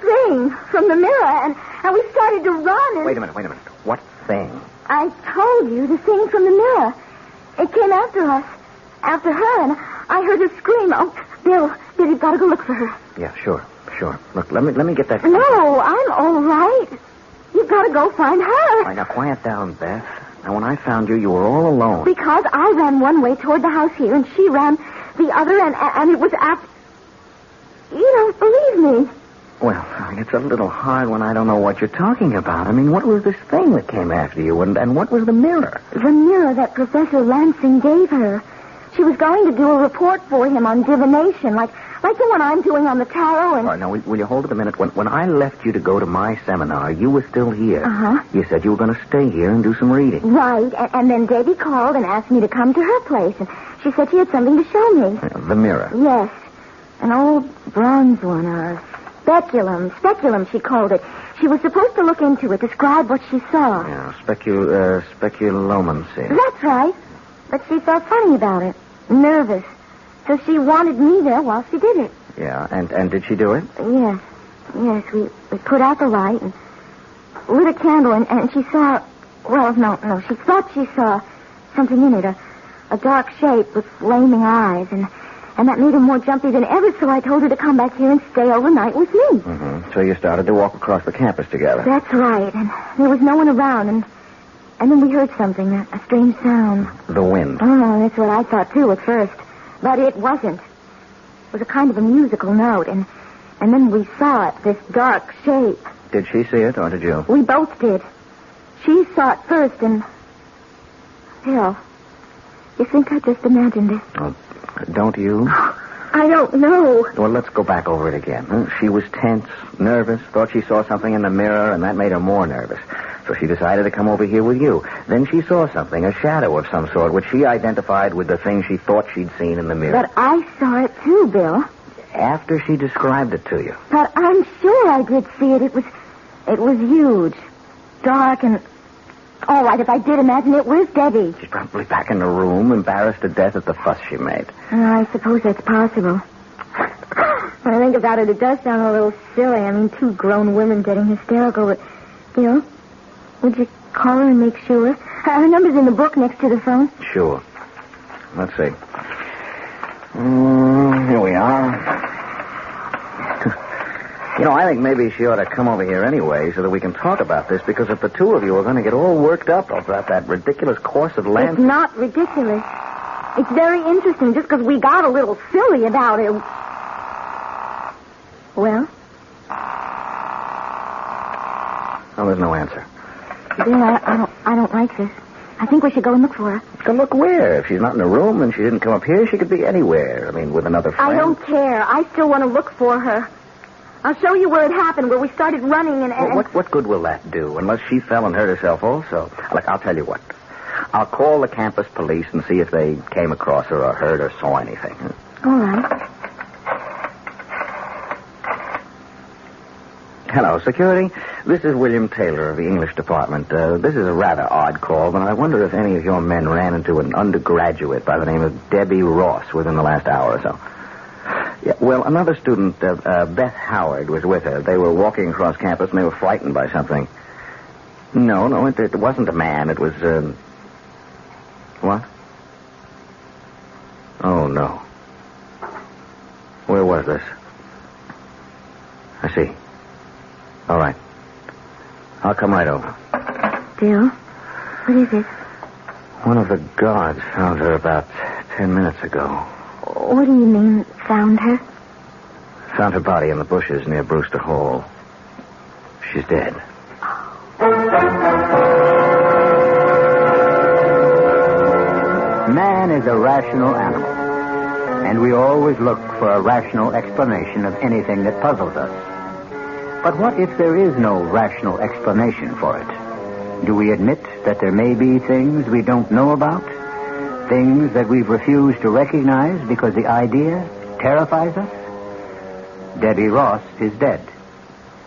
thing from the mirror, and we started to run. And... Wait a minute. What thing? I told you, the thing from the mirror. It came after us, after her, and I heard her scream. Oh, Bill, you've got to go look for her. Yeah, sure. Look, let me get that. No, I'm all right. You've got to go find her. All right, now quiet down, Beth. Now, when I found you, you were all alone. Because I ran one way toward the house here, and she ran the other, and it was after... You don't believe me. Well, it's a little hard when I don't know what you're talking about. I mean, what was this thing that came after you, and what was the mirror? The mirror that Professor Lansing gave her. She was going to do a report for him on divination, like the one I'm doing on the tarot. And... All right, now, will you hold it a minute? When I left you to go to my seminar, you were still here. Uh-huh. You said you were going to stay here and do some reading. Right, and then Debbie called and asked me to come to her place, and she said she had something to show me. The mirror? Yes, an old bronze one, or speculum, she called it. She was supposed to look into it, describe what she saw. Yeah, speculomancy. That's right, but she felt funny about it, nervous. So she wanted me there while she did it. Yeah, and did she do it? Yes, we put out the light and lit a candle, and she saw... Well, no, she thought she saw something in it, a dark shape with flaming eyes, and that made her more jumpy than ever, so I told her to come back here and stay overnight with me. Mm-hmm. So you started to walk across the campus together. That's right, and there was no one around, and then we heard something, a strange sound. The wind. Oh, that's what I thought, too, at first. But it wasn't. It was a kind of a musical note, and then we saw it, this dark shape. Did she see it, or did you? We both did. She saw it first, and... Bill, you think I just imagined it? Oh, don't you? I don't know. Well, let's go back over it again. She was tense, nervous, thought she saw something in the mirror, and that made her more nervous. So she decided to come over here with you. Then she saw something, a shadow of some sort, which she identified with the thing she thought she'd seen in the mirror. But I saw it too, Bill. After she described it to you. But I'm sure I did see it. It was huge, dark, and... All right, if I did imagine it, where's Debbie? She's probably back in the room, embarrassed to death at the fuss she made. I suppose that's possible. When I think about it, it does sound a little silly. I mean, two grown women getting hysterical. But, Bill, would you call her and make sure? Her number's in the book next to the phone. Sure. Let's see. Here we are. I think maybe she ought to come over here anyway so that we can talk about this, because if the two of you are going to get all worked up about that ridiculous course of land... It's not ridiculous. It's very interesting just because we got a little silly about it. Well? Oh, there's no answer. Bill, I don't like this. I think we should go and look for her. Go look where? If she's not in a room and she didn't come up here, she could be anywhere. I mean, with another friend. I don't care. I still want to look for her. I'll show you where it happened, where we started running and... Well, what good will that do, unless she fell and hurt herself also? Look, I'll tell you what. I'll call the campus police and see if they came across her or heard or saw anything. All right. Hello, security. This is William Taylor of the English department. This is a rather odd call, but I wonder if any of your men ran into an undergraduate by the name of Debbie Ross within the last hour or so. Yeah, well, another student, Beth Howard, was with her. They were walking across campus and they were frightened by something. No, it wasn't a man. It was, what? Oh, no. Where was this? I see. All right. I'll come right over. Bill, what is it? One of the guards found her about 10 minutes ago. What do you mean, found her? Found her body in the bushes near Brewster Hall. She's dead. Man is a rational animal, and we always look for a rational explanation of anything that puzzles us. But what if there is no rational explanation for it? Do we admit that there may be things we don't know about? Things that we've refused to recognize because the idea terrifies us? Debbie Ross is dead.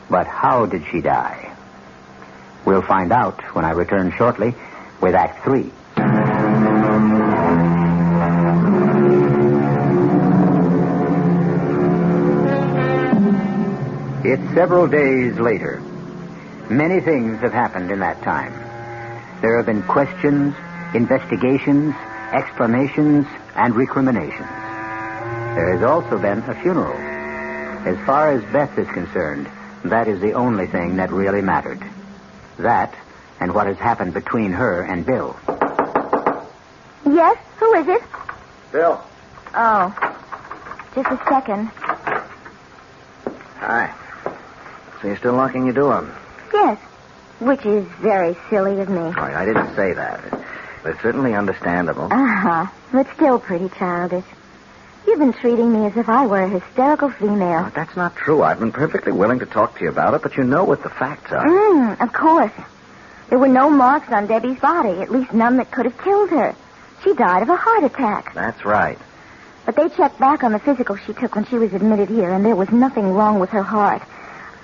But how did she die? We'll find out when I return shortly with Act 3. It's several days later. Many things have happened in that time. There have been questions, investigations, explanations, and recriminations. There has also been a funeral. As far as Beth is concerned, that is the only thing that really mattered. That, and what has happened between her and Bill. Yes? Who is it? Bill. Oh. Just a second. Hi. So you're still locking your door? Yes. Which is very silly of me. All right, I didn't say that. It's certainly understandable. Uh-huh. But still pretty childish. You've been treating me as if I were a hysterical female. No, that's not true. I've been perfectly willing to talk to you about it, but you know what the facts are. Of course. There were no marks on Debbie's body, at least none that could have killed her. She died of a heart attack. That's right. But they checked back on the physical she took when she was admitted here, and there was nothing wrong with her heart.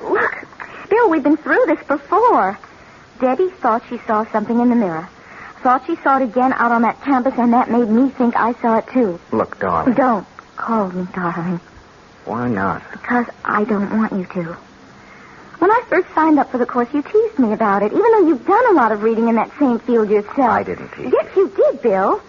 Look, Bill, we've been through this before. Debbie thought she saw something in the mirror. Thought she saw it again out on that campus, and that made me think I saw it, too. Look, darling. Don't call me darling. Why not? Because I don't want you to. When I first signed up for the course, you teased me about it, even though you've done a lot of reading in that same field yourself. I didn't tease. Yes, you did, Bill.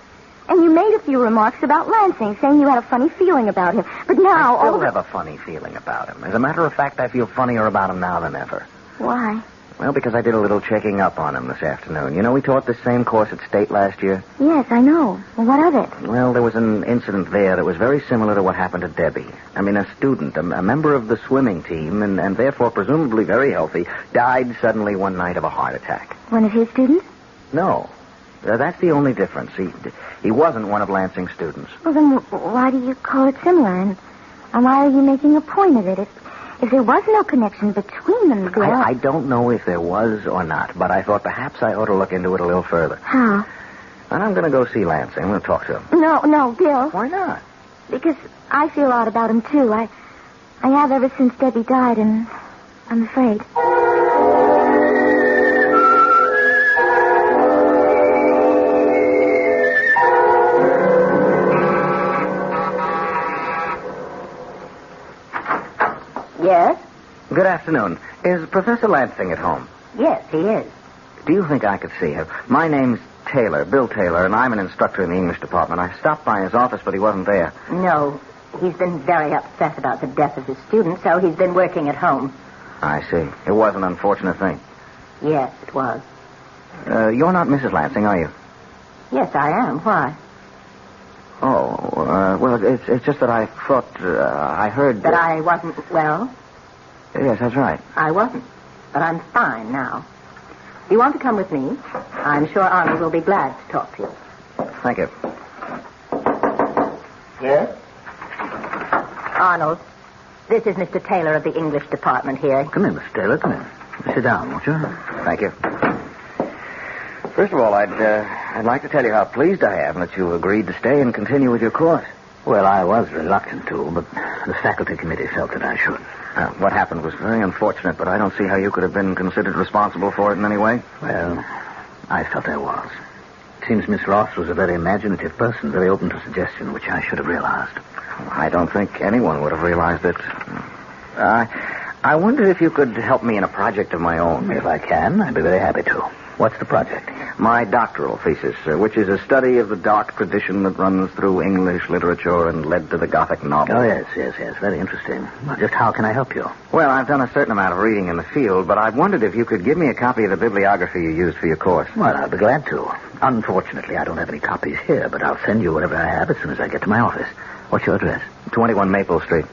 And you made a few remarks about Lansing, saying you had a funny feeling about him. But now... I still have a funny feeling about him. As a matter of fact, I feel funnier about him now than ever. Why? Well, because I did a little checking up on him this afternoon. You know, we taught the same course at State last year? Yes, I know. Well, what of it? Well, there was an incident there that was very similar to what happened to Debbie. I mean, a student, a member of the swimming team, and therefore presumably very healthy, died suddenly one night of a heart attack. One of his students? No. That's the only difference. He wasn't one of Lansing's students. Well, then why do you call it similar? And why are you making a point of it? If there was no connection between them, Bill... I don't know if there was or not, but I thought perhaps I ought to look into it a little further. How? And I'm going to go see Lansing. I'm going to talk to him. No, Bill. Why not? Because I feel odd about him, too. I have ever since Debbie died, and I'm afraid. Yes? Good afternoon. Is Professor Lansing at home? Yes, he is. Do you think I could see her? My name's Taylor, Bill Taylor, and I'm an instructor in the English department. I stopped by his office, but he wasn't there. No, he's been very upset about the death of his student, so he's been working at home. I see. It was an unfortunate thing. Yes, it was. You're not Mrs. Lansing, are you? Yes, I am. Why? Oh, well, it's just that I thought, I heard... That I wasn't well? Yes, that's right. I wasn't, but I'm fine now. If you want to come with me, I'm sure Arnold will be glad to talk to you. Thank you. Yes? Arnold, this is Mr. Taylor of the English department here. Come in, Mr. Taylor, come in. Sit down, won't you? Thank you. First of all, I'd like to tell you how pleased I am that you agreed to stay and continue with your course. Well, I was reluctant to, but the faculty committee felt that I should. What happened was very unfortunate, but I don't see how you could have been considered responsible for it in any way. Well, I felt I was. It seems Miss Ross was a very imaginative person, very open to suggestion, which I should have realized. I don't think anyone would have realized it. I wondered if you could help me in a project of my own. If I can, I'd be very happy to. What's the project? My doctoral thesis, which is a study of the dark tradition that runs through English literature and led to the Gothic novel. Oh, yes. Very interesting. Well, just how can I help you? Well, I've done a certain amount of reading in the field, but I've wondered if you could give me a copy of the bibliography you used for your course. Well, I'll be glad to. Unfortunately, I don't have any copies here, but I'll send you whatever I have as soon as I get to my office. What's your address? 21 Maple Street.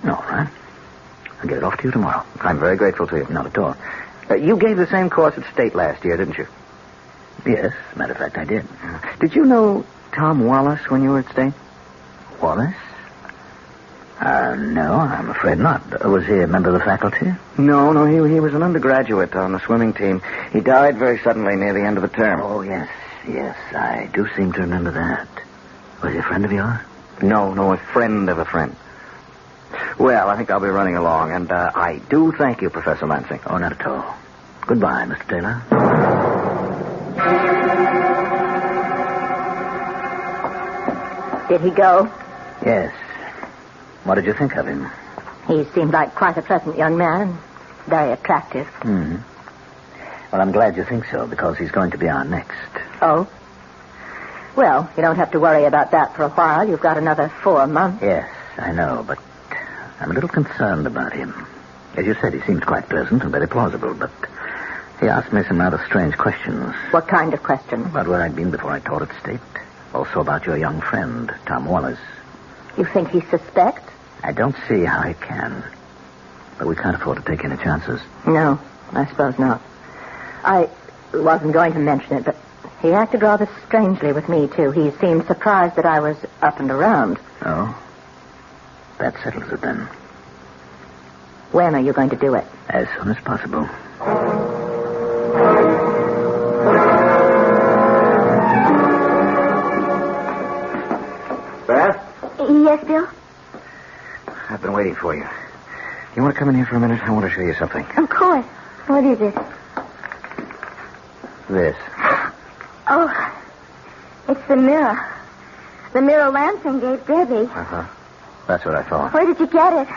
All right. I'll get it off to you tomorrow. I'm very grateful to you. Not at all. You gave the same course at State last year, didn't you? Yes, matter of fact, I did. Did you know Tom Wallace when you were at State? Wallace? No, I'm afraid not. Was he a member of the faculty? No, he was an undergraduate on the swimming team. He died very suddenly near the end of the term. Oh, yes, I do seem to remember that. Was he a friend of yours? No, a friend of a friend. Well, I think I'll be running along, and I do thank you, Professor Lansing. Oh, not at all. Goodbye, Mr. Taylor. Did he go? Yes. What did you think of him? He seemed like quite a pleasant young man, very attractive. Mm-hmm. Well, I'm glad you think so, because he's going to be our next. Oh? Well, you don't have to worry about that for a while. You've got another 4 months. Yes, I know, but I'm a little concerned about him. As you said, he seems quite pleasant and very plausible, but he asked me some rather strange questions. What kind of questions? About where I'd been before I taught at State. Also about your young friend, Tom Wallace. You think he suspects? I don't see how he can. But we can't afford to take any chances. No, I suppose not. I wasn't going to mention it, but he acted rather strangely with me, too. He seemed surprised that I was up and around. Oh? That settles it, then. When are you going to do it? As soon as possible. Beth? Yes, Bill? I've been waiting for you. You want to come in here for a minute? I want to show you something. Of course. What is it? This. Oh, it's the mirror. The mirror Lansing gave Debbie. Uh-huh. That's what I thought. Where did you get it?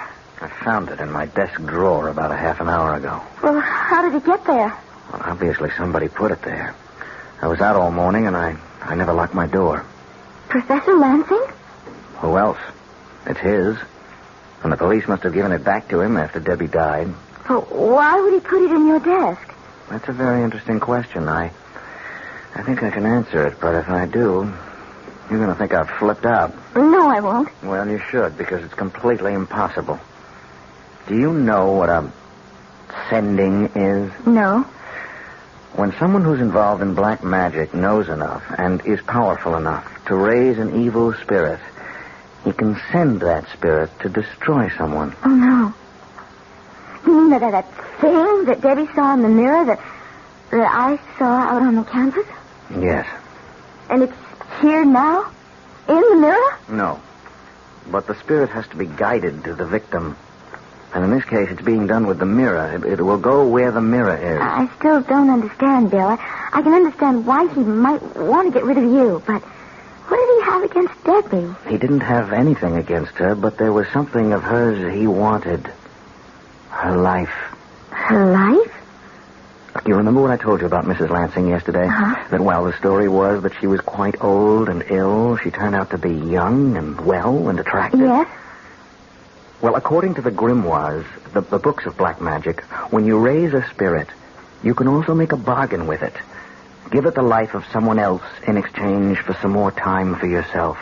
I found it in my desk drawer about a half an hour ago. Well, how did it get there? Well, obviously somebody put it there. I was out all morning, and I never locked my door. Professor Lansing? Who else? It's his. And the police must have given it back to him after Debbie died. Well, why would he put it in your desk? That's a very interesting question. I think I can answer it, but if I do, you're going to think I've flipped out. No, I won't. Well, you should, because it's completely impossible. Do you know what a sending is? No. When someone who's involved in black magic knows enough and is powerful enough to raise an evil spirit, he can send that spirit to destroy someone. Oh, no. You mean that thing that Debbie saw in the mirror that I saw out on the campus? Yes. And it's here now? In the mirror? No. But the spirit has to be guided to the victim. And in this case, it's being done with the mirror. It will go where the mirror is. I still don't understand, Bill. I can understand why he might want to get rid of you, but what did he have against Debbie? He didn't have anything against her, but there was something of hers he wanted. Her life. Her life? You remember what I told you about Mrs. Lansing yesterday? Uh-huh. That while the story was that she was quite old and ill, she turned out to be young and well and attractive? Yes. Well, according to the grimoires, the books of black magic, when you raise a spirit, you can also make a bargain with it. Give it the life of someone else in exchange for some more time for yourself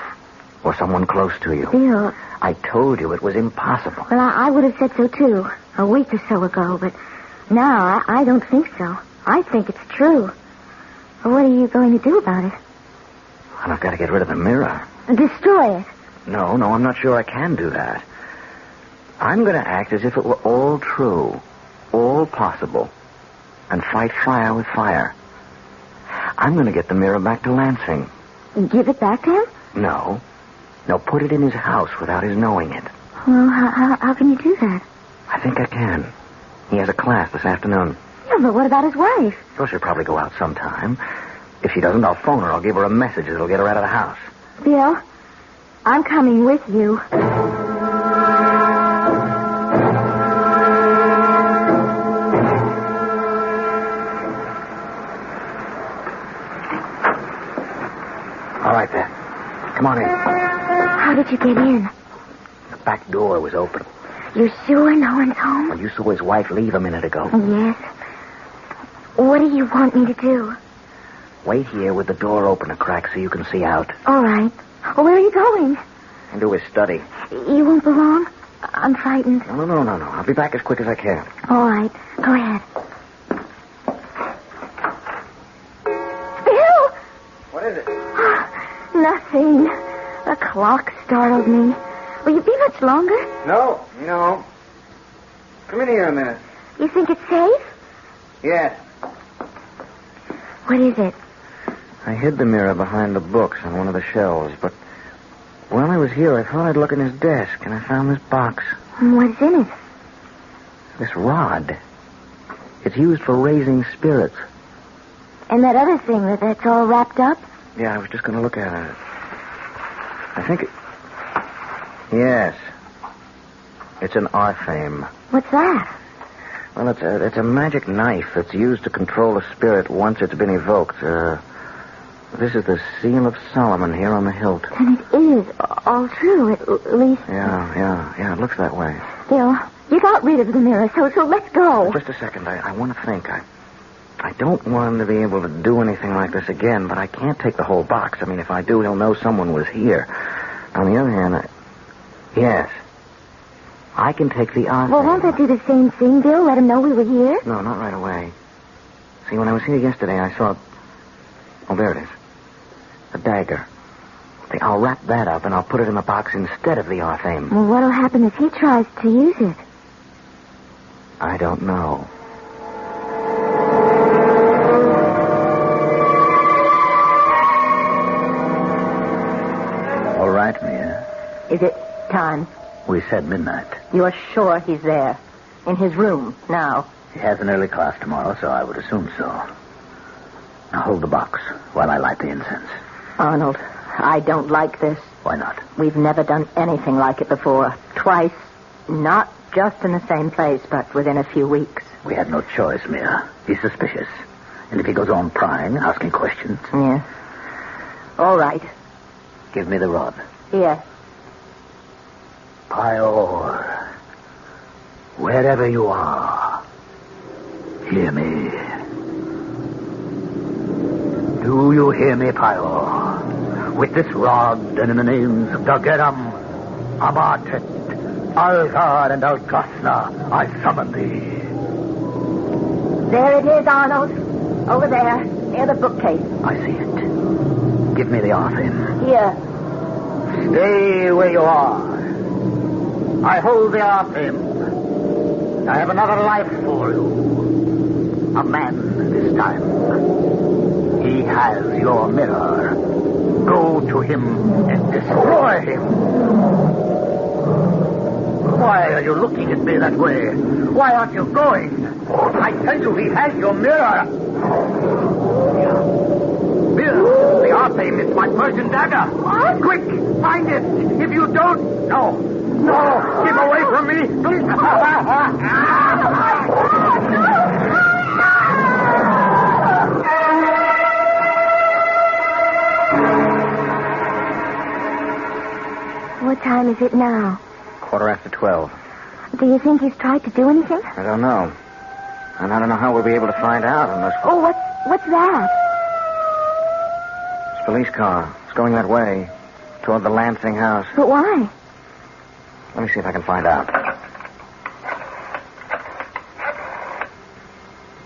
or someone close to you. Bill. I told you it was impossible. Well, I would have said so, too, a week or so ago, but now I don't think so. I think it's true. Well, what are you going to do about it? Well, I've got to get rid of the mirror. Destroy it. No, I'm not sure I can do that. I'm going to act as if it were all true, all possible, and fight fire with fire. I'm going to get the mirror back to Lansing. Give it back to him? No, put it in his house without his knowing it. Well, how can you do that? I think I can. He has a class this afternoon. Yeah, but what about his wife? Well, she'll probably go out sometime. If she doesn't, I'll phone her. I'll give her a message that'll get her out of the house. Bill, I'm coming with you. All right, then. Come on in. How did you get in? The back door was open. You're sure no one's home? Well, you saw his wife leave a minute ago. Yes. What do you want me to do? Wait here with the door open a crack so you can see out. All right. Well, where are you going? Into his study. You won't be long? I'm frightened. No. I'll be back as quick as I can. All right. Go ahead. Bill! What is it? Nothing. A clock startled me. Will you be much longer? No. Come in here a minute. You think it's safe? Yes. What is it? I hid the mirror behind the books on one of the shelves, but while I was here, I thought I'd look in his desk, and I found this box. What's in it? This rod. It's used for raising spirits. And that other thing that's all wrapped up? Yeah, I was just going to look at it. I think it... Yes. It's an arthame. What's that? Well, it's a magic knife that's used to control a spirit once it's been evoked. This is the seal of Solomon here on the hilt. And it is all true, at least... Yeah, it looks that way. Bill, you got rid of the mirror, so let's go. Just a second. I want to think. I don't want him to be able to do anything like this again, but I can't take the whole box. I mean, if I do, he'll know someone was here. On the other hand, yes, I can take the arthame. Well, won't that do the same thing, Bill? Let him know we were here? No, not right away. See, when I was here yesterday, I saw... Oh, there it is. A dagger. See, I'll wrap that up, and I'll put it in the box instead of the arthame. Well, what'll happen if he tries to use it? I don't know. All right, Mia. Is it time? We said midnight. You are sure he's there? In his room, now? He has an early class tomorrow, so I would assume so. Now hold the box while I light the incense. Arnold, I don't like this. Why not? We've never done anything like it before. Twice. Not just in the same place, but within a few weeks. We had no choice, Mia. He's suspicious. And if he goes on prying, asking questions... Yes. All right. Give me the rod. Here. Pior, wherever you are, hear me. Do you hear me, Pior? With this rod and in the names of Dageram, Abatet, Algar, and Algasna, I summon thee. There it is, Arnold. Over there, near the bookcase. I see it. Give me the arthame. Here. Stay where you are. I hold the arthame. I have another life for you. A man this time. He has your mirror. Go to him and destroy him. Why are you looking at me that way? Why aren't you going? I tell you, he has your mirror. Bill, the arthame is my Persian dagger. What? Quick, find it. If you don't... No, keep away from me, please. time is it now? 12:15. Do you think he's tried to do anything? I don't know. And I don't know how we'll be able to find out unless... Oh, what's that? It's a police car. It's going that way, toward the Lansing house. But why? Let me see if I can find out.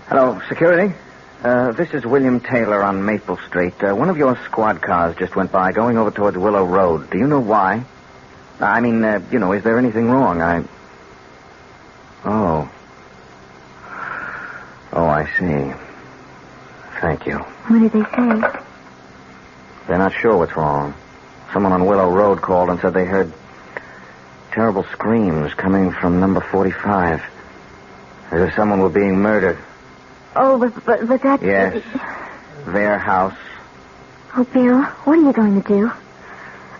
Hello, security? This is William Taylor on Maple Street. One of your squad cars just went by, going over towards Willow Road. Do you know why? I mean, is there anything wrong? Oh, I see. Thank you. What did they say? They're not sure what's wrong. Someone on Willow Road called and said they heard terrible screams coming from number 45. As if someone were being murdered. Oh, but that's... Yes. Their house. Oh, Bill, what are you going to do?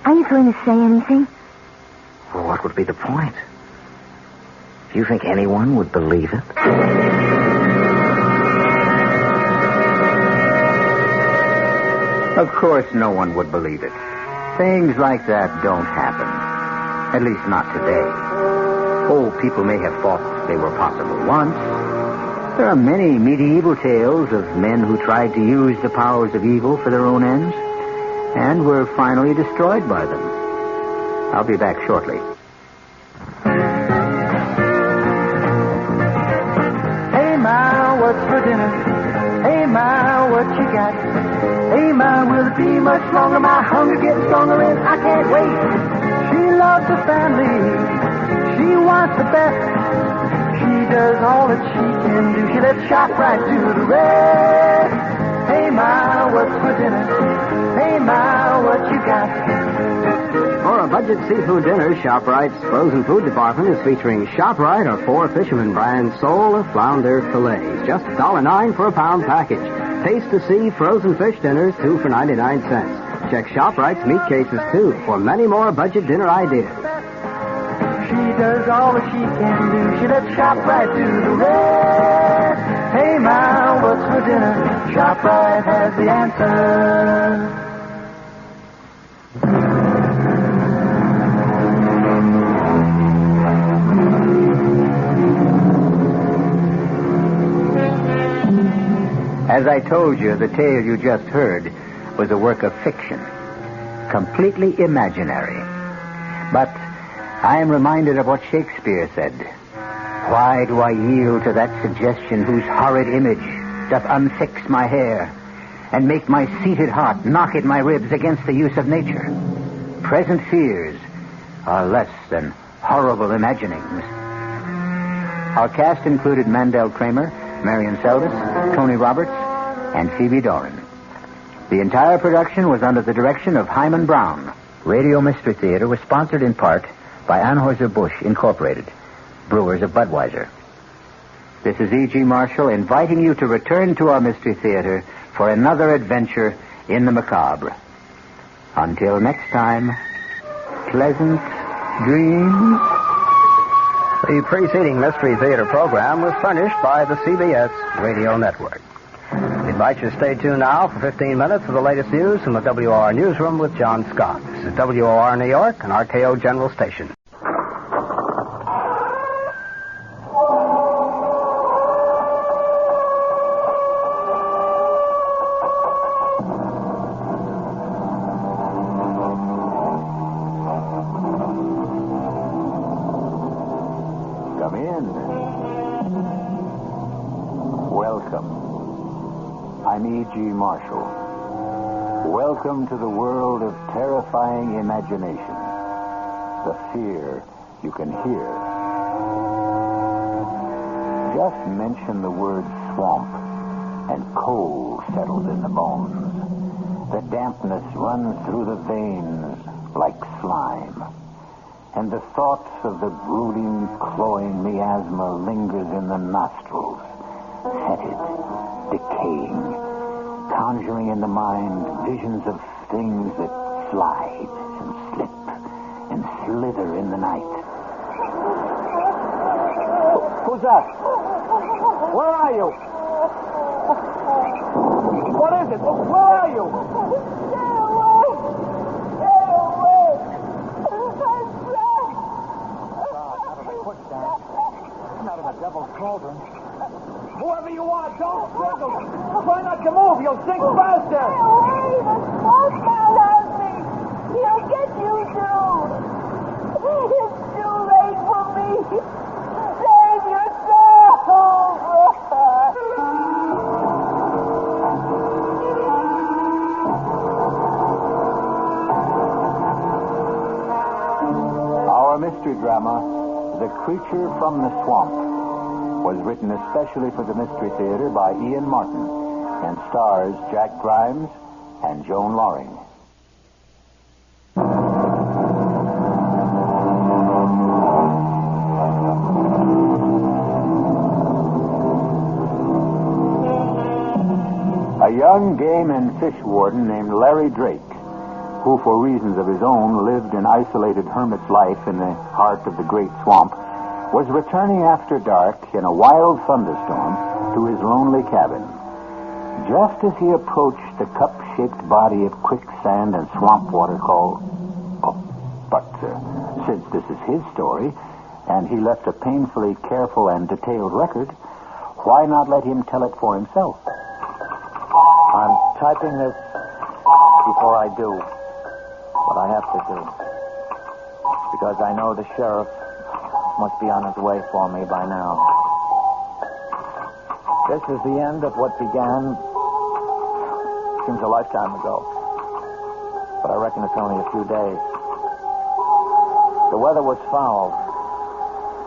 Are you going to say anything? Well, what would be the point? Do you think anyone would believe it? Of course no one would believe it. Things like that don't happen. At least not today. Oh, people may have thought they were possible once. There are many medieval tales of men who tried to use the powers of evil for their own ends and were finally destroyed by them. I'll be back shortly. Hey, Ma, what's for dinner? Hey, Ma, what you got? Hey, Ma, will it be much longer? My hunger getting stronger and I can't wait. She loves the family. She wants the best. She does all that she can do. She lets shop right to the rest. Hey, Ma, what's for dinner? Hey, Ma, what you got? For a budget seafood dinner, ShopRite's frozen food department is featuring ShopRite or 4 Fisherman brand sole or flounder fillets. Just $1.09 for a pound package. Taste to see frozen fish dinners, 2 for 99 cents. Check ShopRite's meat cases, too, for many more budget dinner ideas. She does all that she can do. She lets shop right to the rest. Hey, Ma, what's for dinner? ShopRite has the answer. As I told you, the tale you just heard was a work of fiction. Completely imaginary. But I am reminded of what Shakespeare said. Why do I yield to that suggestion whose horrid image doth unfix my hair and make my seated heart knock at my ribs against the use of nature? Present fears are less than horrible imaginings. Our cast included Mandel Kramer, Marion Seldes, Tony Roberts, and Phoebe Doran. The entire production was under the direction of Himan Brown. Radio Mystery Theater was sponsored in part by Anheuser-Busch Incorporated, brewers of Budweiser. This is E.G. Marshall inviting you to return to our Mystery Theater for another adventure in the macabre. Until next time, pleasant dreams. The preceding Mystery Theater program was furnished by the CBS Radio Network. We invite you to stay tuned now for 15 minutes of the latest news from the WOR Newsroom with John Scott. This is WOR New York and RKO General Station. Come in. Welcome. I'm E.G. Marshall. Welcome to the world of terrifying imagination. The fear you can hear. Just mention the word swamp, and cold settles in the bones. The dampness runs through the veins like slime. And the thoughts of the brooding, cloying miasma lingers in the nostrils, fetid, decaying, conjuring in the mind visions of things that slide and slip and slither in the night. Who's that? Where are you? What is it? Where are you? Stay away! Stay away! I'm I'm not in the devil's cauldron. Whoever you are, don't struggle. Try not to move. You'll sink faster. Hurry, the smoke man has me. He'll get you too. It's too late for me. Save yourself. Our mystery drama, The Creature from the Swamp, was written especially for the Mystery Theater by Ian Martin and stars Jack Grimes and Joan Loring. A young game and fish warden named Larry Drake, who for reasons of his own lived an isolated hermit's life in the heart of the great swamp, was returning after dark in a wild thunderstorm to his lonely cabin. Just as he approached the cup-shaped body of quicksand and swamp water called... since this is his story, and he left a painfully careful and detailed record, why not let him tell it for himself? I'm typing this before I do what I have to do. Because I know the sheriff must be on his way for me by now. This is the end of what began seems a lifetime ago. But I reckon it's only a few days. The weather was foul.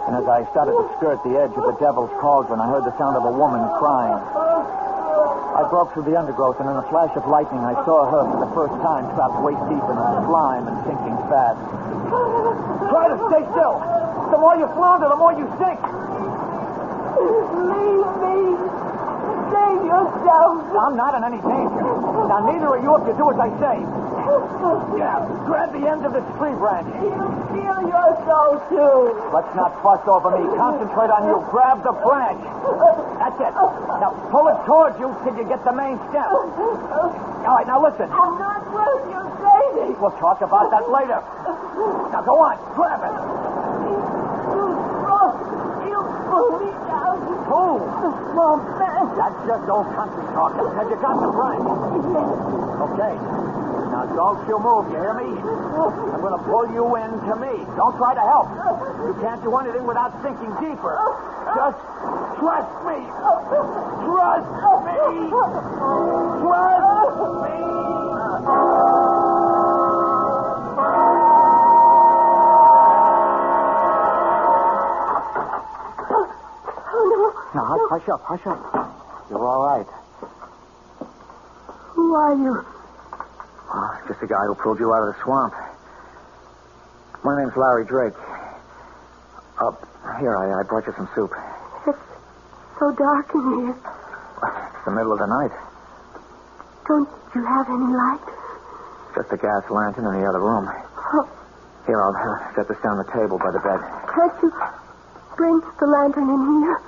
And as I started to skirt the edge of the Devil's Cauldron, I heard the sound of a woman crying. I broke through the undergrowth, and in a flash of lightning, I saw her for the first time trapped waist deep in slime and sinking fast. Try to stay still. The more you flounder, the more you sink. Leave me. Save yourself. I'm not in any danger. Now, neither are you if you do as I say. Yeah, grab the end of this tree branch. You feel your soul, too. Let's not fuss over me. Concentrate on you. Grab the branch. That's it. Now, pull it towards you till you get the main stem. All right, now listen. I'm not worth your saving. We'll talk about that later. Now, go on. Grab it. You pull me down. Who? Mom, man. That's just old country talk. Have you got the branch? Okay. Now, don't you move, you hear me? I'm going to pull you in to me. Don't try to help. You can't do anything without sinking deeper. Just trust me. Trust me. Trust me. Now, hush up, hush up. You're all right. Who are you? Oh, just the guy who pulled you out of the swamp. My name's Larry Drake. Here, I brought you some soup. It's so dark in here. It's the middle of the night. Don't you have any light? Just a gas lantern in the other room. Oh. Here, I'll set this down the table by the bed. Can't you bring the lantern in here?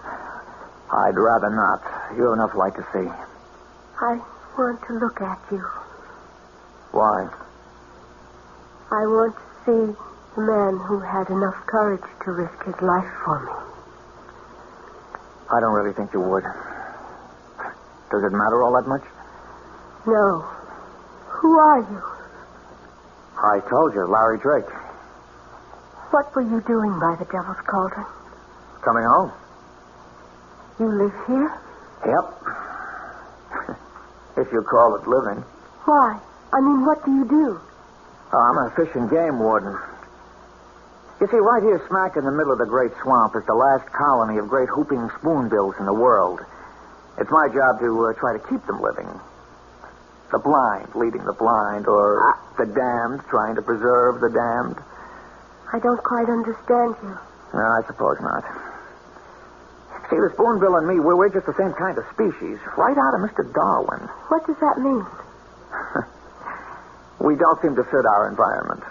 I'd rather not. You have enough light to see. I want to look at you. Why? I want to see the man who had enough courage to risk his life for me. I don't really think you would. Does it matter all that much? No. Who are you? I told you, Larry Drake. What were you doing by the Devil's Cauldron? Coming home. You live here? Yep. If you call it living. Why? I mean, what do you do? Oh, I'm a fish and game warden. You see, right here smack in the middle of the great swamp is the last colony of great whooping spoonbills in the world. It's my job to try to keep them living. The blind leading the blind, or the damned trying to preserve the damned. I don't quite understand you. No, I suppose not. See, the spoonbill and me, we're just the same kind of species, right out of Mr. Darwin. What does that mean? We don't seem to fit our environment.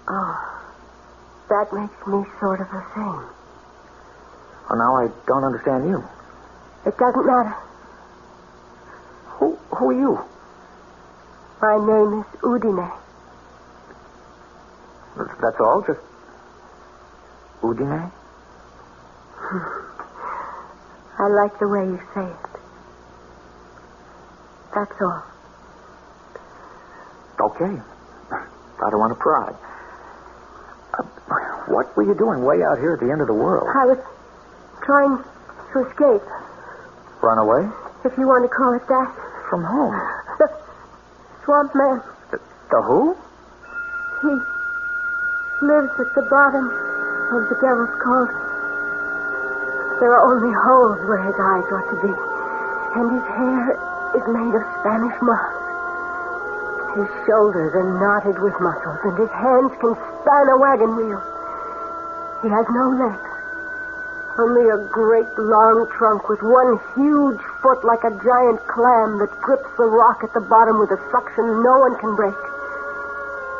Oh, that makes me sort of the same. Well, now I don't understand you. It doesn't matter. Who are you? My name is Udine. That's all? Just Udine? I like the way you say it. That's all. Okay. I don't want to pry. What were you doing way out here at the end of the world? I was trying to escape, Run away? if you want to call it that. From whom? The swamp man. The who? He lives at the bottom of the Devil's Cauldron. There are only holes where his eyes ought to be. And his hair is made of Spanish moss. His shoulders are knotted with muscles, and his hands can span a wagon wheel. He has no legs. Only a great long trunk with one huge foot like a giant clam that grips the rock at the bottom with a suction no one can break.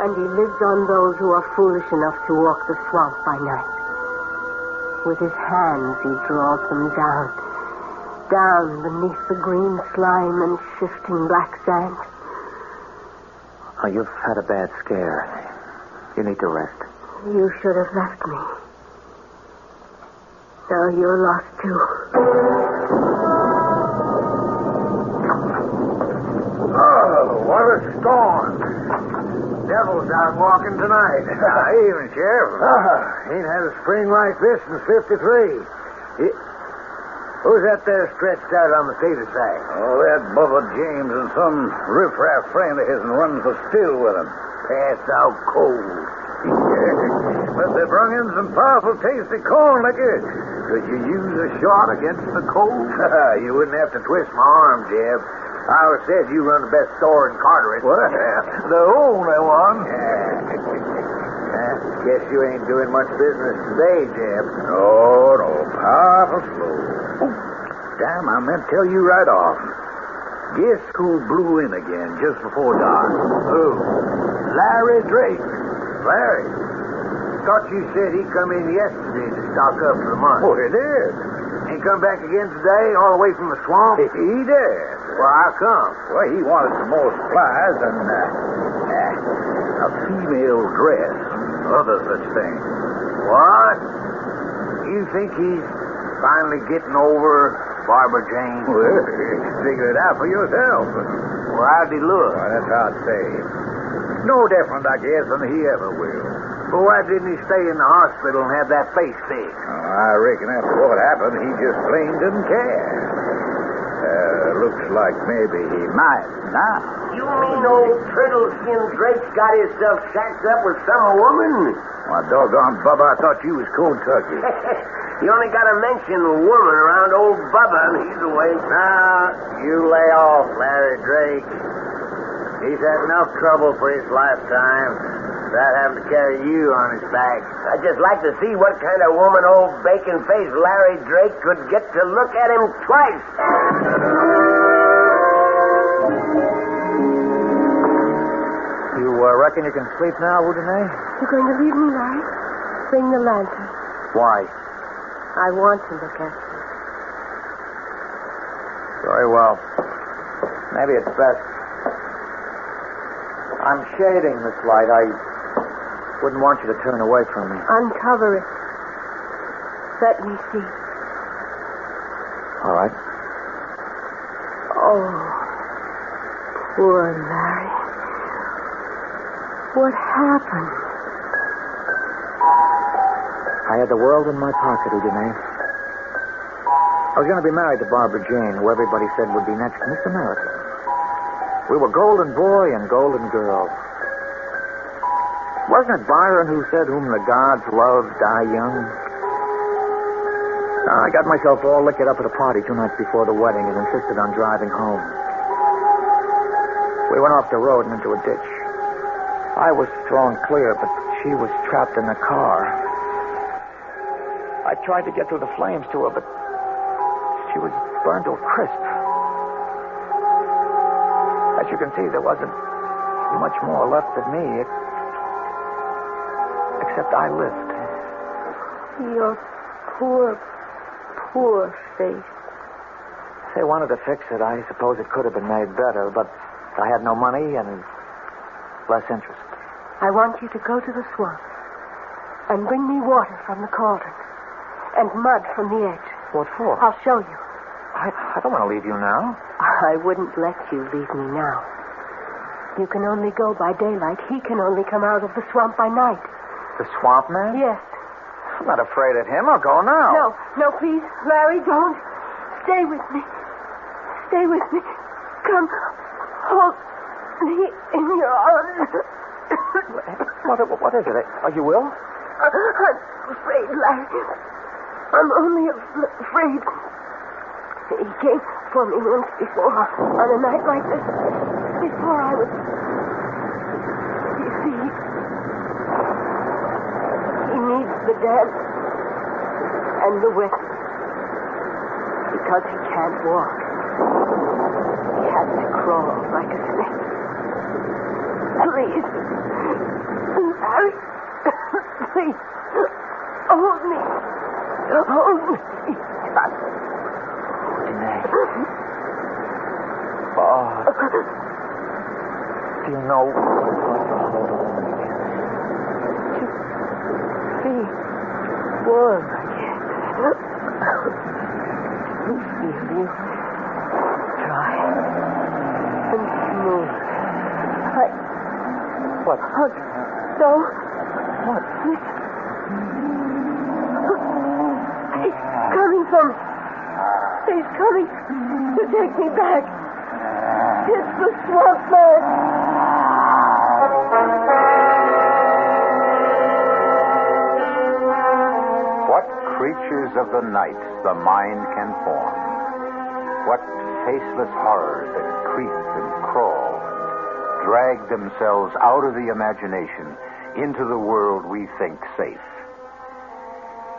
And he lives on those who are foolish enough to walk the swamp by night. With his hands he draws them down beneath the green slime and shifting black sand. Oh, you've had a bad scare. You need to rest. You should have left me. Now you're lost, too. Oh, what a storm. Devil's out walking tonight. Evening, Sheriff. Ain't had a spring like this since 53. Who's that there stretched out on the cedar side? Oh, that Bubba James and some riffraff friend of his runs the still with him. Passed out cold. But they brung in some powerful tasty corn liquor. Could you use a shot against the cold? You wouldn't have to twist my arm, Jeb. I always said you run the best store in Carteret. What? The only one. Guess you ain't doing much business today, Jeb. No, powerful slow. Oh, damn, I meant to tell you right off. Guess who blew in again just before dark? Who? Larry Drake. Larry? Thought you said he come in yesterday to stock up for the month. Oh, he did. He come back again today, all the way from the swamp? He did. Well, how come? Well, he wanted some more supplies and a female dress and other such things. What? You think he's finally getting over Barbara Jane? Well, figure it out for yourself. Well, how'd he look? Well, that's hard to say. No different, I guess, than he ever will. But why didn't he stay in the hospital and have that face fixed? Oh, I reckon after what happened, he just plain didn't care. Looks like maybe he might now. You mean old turtle-skin Drake's got himself shacked up with some woman? Why, doggone, Bubba, I thought you was cold turkey. You only got to mention a woman around old Bubba and he's away. Now, you lay off, Larry Drake. He's had enough trouble for his lifetime without having to carry you on his back. I'd just like to see what kind of woman old bacon-faced Larry Drake could get to look at him twice. You reckon you can sleep now, Udine? You're going to leave me, Larry? Bring the lantern. Why? I want to look at you. Very well. Maybe it's best. I'm shading this light. I wouldn't want you to turn away from me. Uncover it. Let me see. All right. Oh, poor Larry. What happened? I had the world in my pocket, Udine. I was going to be married to Barbara Jane, who everybody said would be next Miss America. We were golden boy and golden girl. Wasn't it Byron who said, "Whom the gods love, die young"? I got myself all liquored up at a party 2 nights before the wedding and insisted on driving home. We went off the road and into a ditch. I was thrown clear, but she was trapped in the car. I tried to get through the flames to her, but she was burned to a crisp. As you can see, there wasn't much more left of me, except I lived. Your poor, poor face. If they wanted to fix it, I suppose it could have been made better, but I had no money and less interest. I want you to go to the swamp and bring me water from the cauldron. and mud from the edge. What for? I'll show you. I don't want to leave you now. I wouldn't let you leave me now. You can only go by daylight. He can only come out of the swamp by night. The swamp man? Yes. I'm not afraid of him. I'll go now. No, please. Larry, don't. Stay with me. Stay with me. Come. Hold me in your arms. What is it? Are you ill? I'm afraid, Larry. I'm only afraid. He came for me once before, on a night like this. Before I was... You see, he needs the dance and the whip because he can't walk. He has to crawl like a snake. Please. Larry. Please. Hold me. Hold me. Oh. Do you know what it's like to hold a woman again? Be warm again. Feel you dry and smooth. What? No. What? Listen. He's coming from... He's coming to take me back. It's the swamp man. What creatures of the night the mind can form. What faceless horrors that creep and crawl and drag themselves out of the imagination into the world we think safe.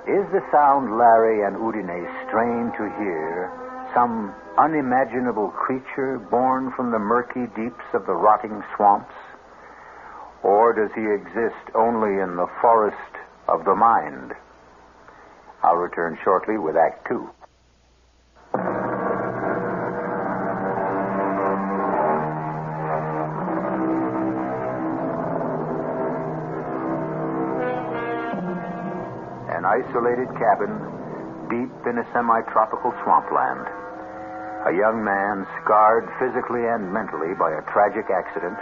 Is the sound Larry and Udine strain to hear some unimaginable creature born from the murky deeps of the rotting swamps? Or does he exist only in the forest of the mind? I'll return shortly with Act 2. An isolated cabin deep in a semi-tropical swampland. A young man scarred physically and mentally by a tragic accident.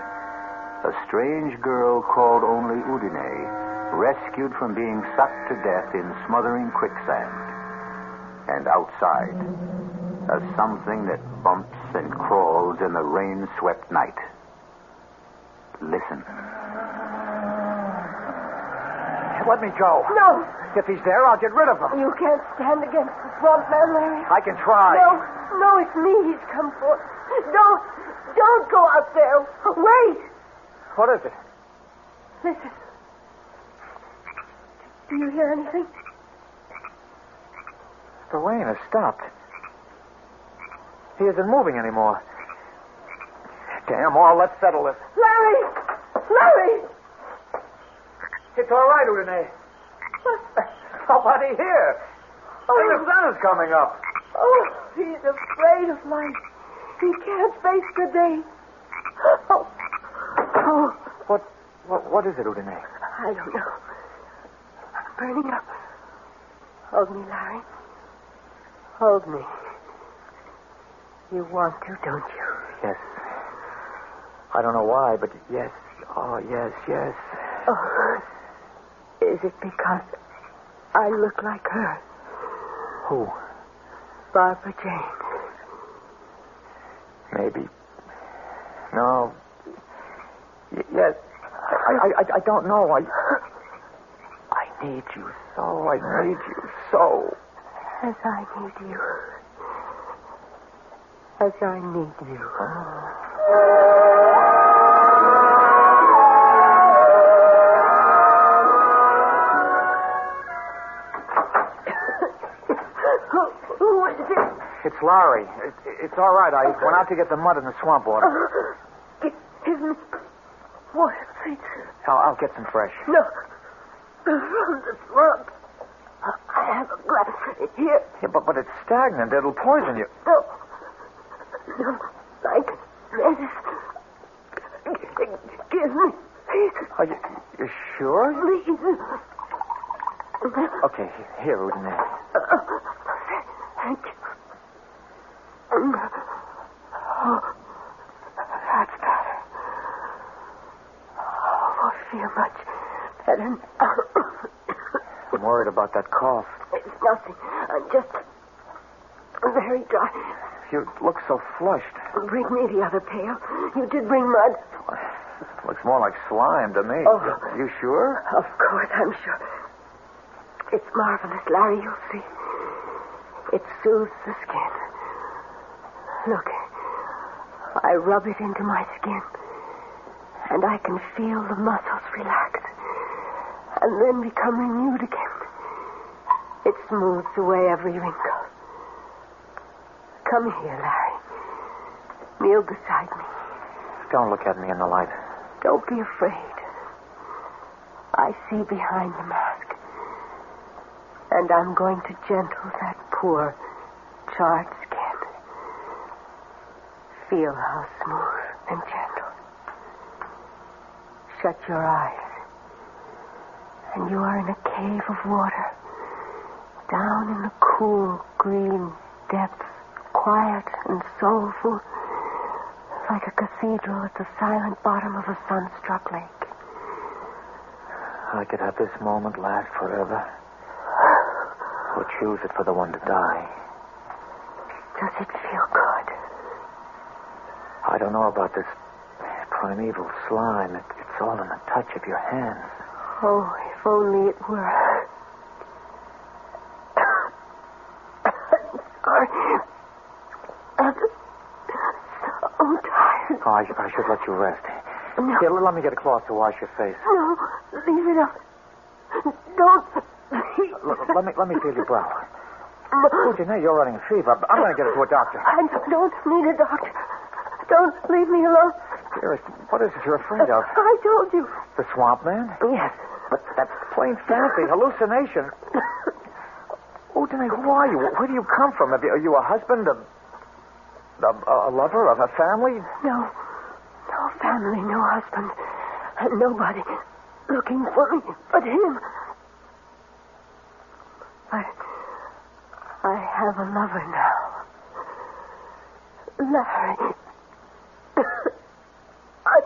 A strange girl called only Udine, rescued from being sucked to death in smothering quicksand. And outside, a something that bumps and crawls in the rain-swept night. Listen. Let me go. No. If he's there, I'll get rid of him. You can't stand against the swamp man, Larry. I can try. No, it's me he's come for. Don't go out there. Wait. What is it? Listen. Do you hear anything? The rain has stopped. He isn't moving anymore. Damn, all, let's settle this. Larry! It's all right, Udine. Nobody here. And the sun is coming up. Oh, he's afraid of light. He can't face the day. Oh. What is it, Udine? I don't know. I'm burning up. Hold me, Larry. Hold me. You want to, don't you? Yes. I don't know why, but yes. Oh, yes. Oh. Is it because I look like her? Who? Barbara Jane. Maybe. No. Yes. I don't know. I need you so. I need you so. As I need you. As I need you. Who is it? It's Larry. It's all right. I went out to get the mud in the swamp water. Give me water, please. I'll get some fresh. No. From the swamp. I have a glass here. Yeah, but it's stagnant. It'll poison you. No, like this. Give me. Are you sure? Please. Okay, here, Udine. Thank you. Oh, that's better. Oh, I feel much better now. I'm worried about that cough. It's nothing. I'm just very dry. You look so flushed. Bring me the other pail. You did bring mud. Looks more like slime to me. Oh. You sure? Of course, I'm sure. It's marvelous, Larry. You'll see. It soothes the skin. Look, I rub it into my skin, and I can feel the muscles relax, and then become renewed again. It smooths away every wrinkle. Come here, Larry. Kneel beside me. Don't look at me in the light. Don't be afraid. I see behind the mask. And I'm going to gentle that poor, charred skin. Feel how smooth and gentle. Shut your eyes. And you are in a cave of water. Down in the cool, green depths. Quiet and soulful. Like a cathedral at the silent bottom of a sun-struck lake. I could have this moment last forever. Or choose it for the one to die. Does it feel good? I don't know about this primeval slime. It's all in the touch of your hands. Oh, if only it were. Sorry. I'm so tired. Oh, I should let you rest. No. Here, let me get a cloth to wash your face. No, leave it up. Don't. Let me feel your brow. No. Oh, Janae, you're running a fever. I'm going to get her to a doctor. I don't need a doctor. Don't leave me alone. Dearest, what is it you're afraid of? I told you. The swamp man? Yes. But that's plain fancy, hallucination. Oh, Janae, who are you? Where do you come from? Are you a husband, a lover, of a family? No. No family, no husband. And nobody looking for me but him. But I have a lover now. Larry. I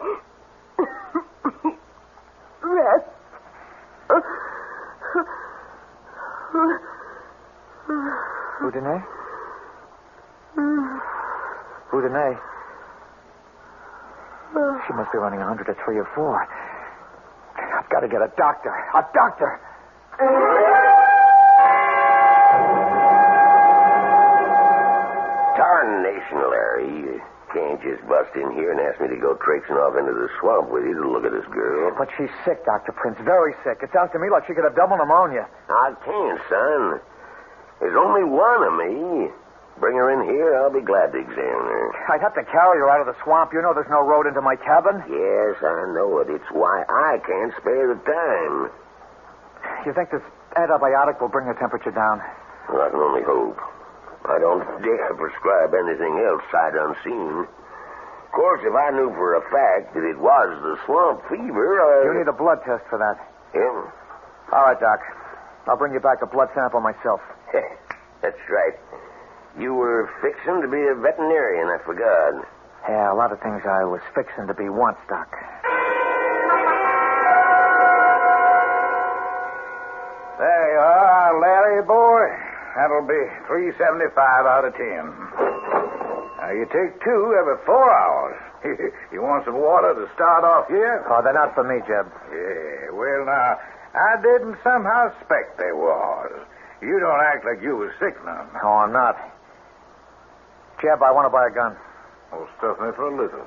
rest. Udine? Udine? She must be running 100 to 3 or 4. I've got to get a doctor. A doctor! Tarnation, Larry. You can't just bust in here and ask me to go traipsing off into the swamp with you to look at this girl. But she's sick, Dr. Prince. Very sick. It sounds to me like she could have double pneumonia. I can't, son. There's only one of me. Bring her in here. I'll be glad to examine her. I'd have to carry her out of the swamp. You know there's no road into my cabin. Yes, I know it. It's why I can't spare the time. You think this antibiotic will bring her temperature down? Well, I can only hope. I don't dare prescribe anything else sight unseen. Of course, if I knew for a fact that it was the swamp fever, You need a blood test for that. Yeah? All right, Doc. I'll bring you back a blood sample myself. That's right. You were fixing to be a veterinarian, I forgot. Yeah, a lot of things I was fixing to be once, Doc. There you are, Larry, boy. That'll be $3.75 out of 10. Now, you take 2 every 4 hours. You want some water to start off here? Oh, they're not for me, Jeb. Yeah, well, now, I didn't somehow suspect they was. You don't act like you was sick none. No, I'm not. Jeb, I want to buy a gun. Oh, stuff me for a little.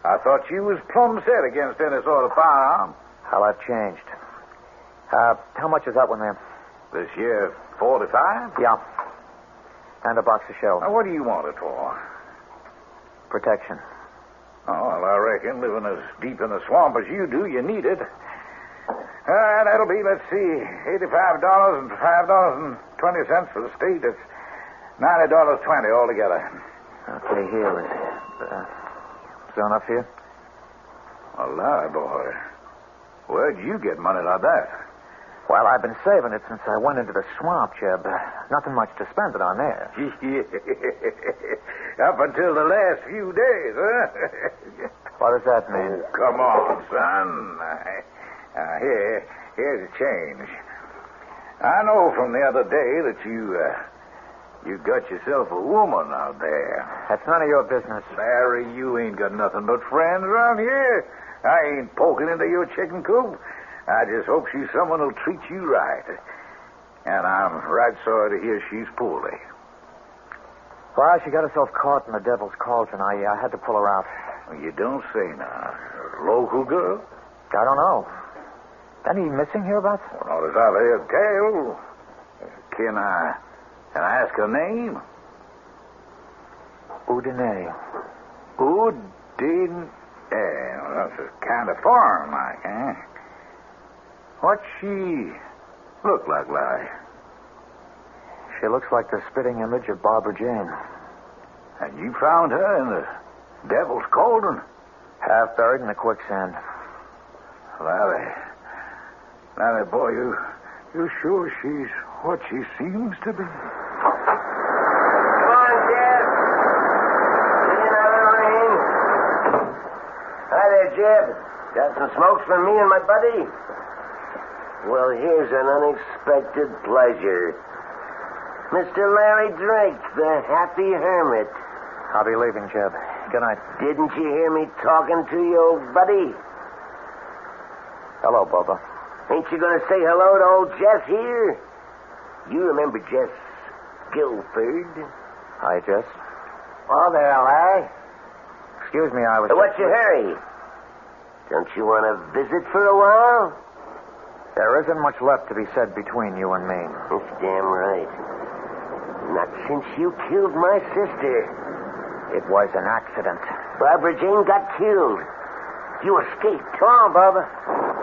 I thought you was plumb set against any sort of firearm. Well, I've changed. How much is that one there? This year, 45? Yeah. And a box of shells. Now, what do you want it for? Protection. Oh, well, I reckon, living as deep in the swamp as you do, you need it. That'll be, let's see, $85 and $5.20 for the state. That's $90.20 altogether. Okay, here. Is there enough here? Well, Larry, boy, where'd you get money like that? Well, I've been saving it since I went into the swamp, Jeb. Nothing much to spend it on there. Up until the last few days, huh? What does that mean? Oh, come on, son. Here's a change. I know from the other day that you got yourself a woman out there. That's none of your business. Larry, you ain't got nothing but friends around here. I ain't poking into your chicken coop. I just hope she's someone who'll treat you right. And I'm right sorry to hear she's poorly. Well, she got herself caught in the devil's cauldron. I had to pull her out. You don't say now. Local girl? I don't know. Any missing hereabouts? Well, not as I've heard tell. Can I ask her name? Udine. Udine. Well, that's a kind of foreign, like, huh? What's she look like, Larry? She looks like the spitting image of Barbara Jane. And you found her in the devil's cauldron? Half buried in the quicksand. Larry, boy, you sure she's what she seems to be? Come on, Jeb. Get in a little rain. Hi there, Jeb. Got some smokes for me and my buddy? Well, here's an unexpected pleasure. Mr. Larry Drake, the happy hermit. I'll be leaving, Jeb. Good night. Didn't you hear me talking to you, old buddy? Hello, Bubba. Ain't you going to say hello to old Jess here? You remember Jess Guilford? Hi, Jess. Oh, there, Larry. Excuse me, I was... What's your hurry? Don't you want to visit for a while? There isn't much left to be said between you and me. That's damn right. Not since you killed my sister. It was an accident. Barbara Jane got killed. You escaped. Come on, Barbara.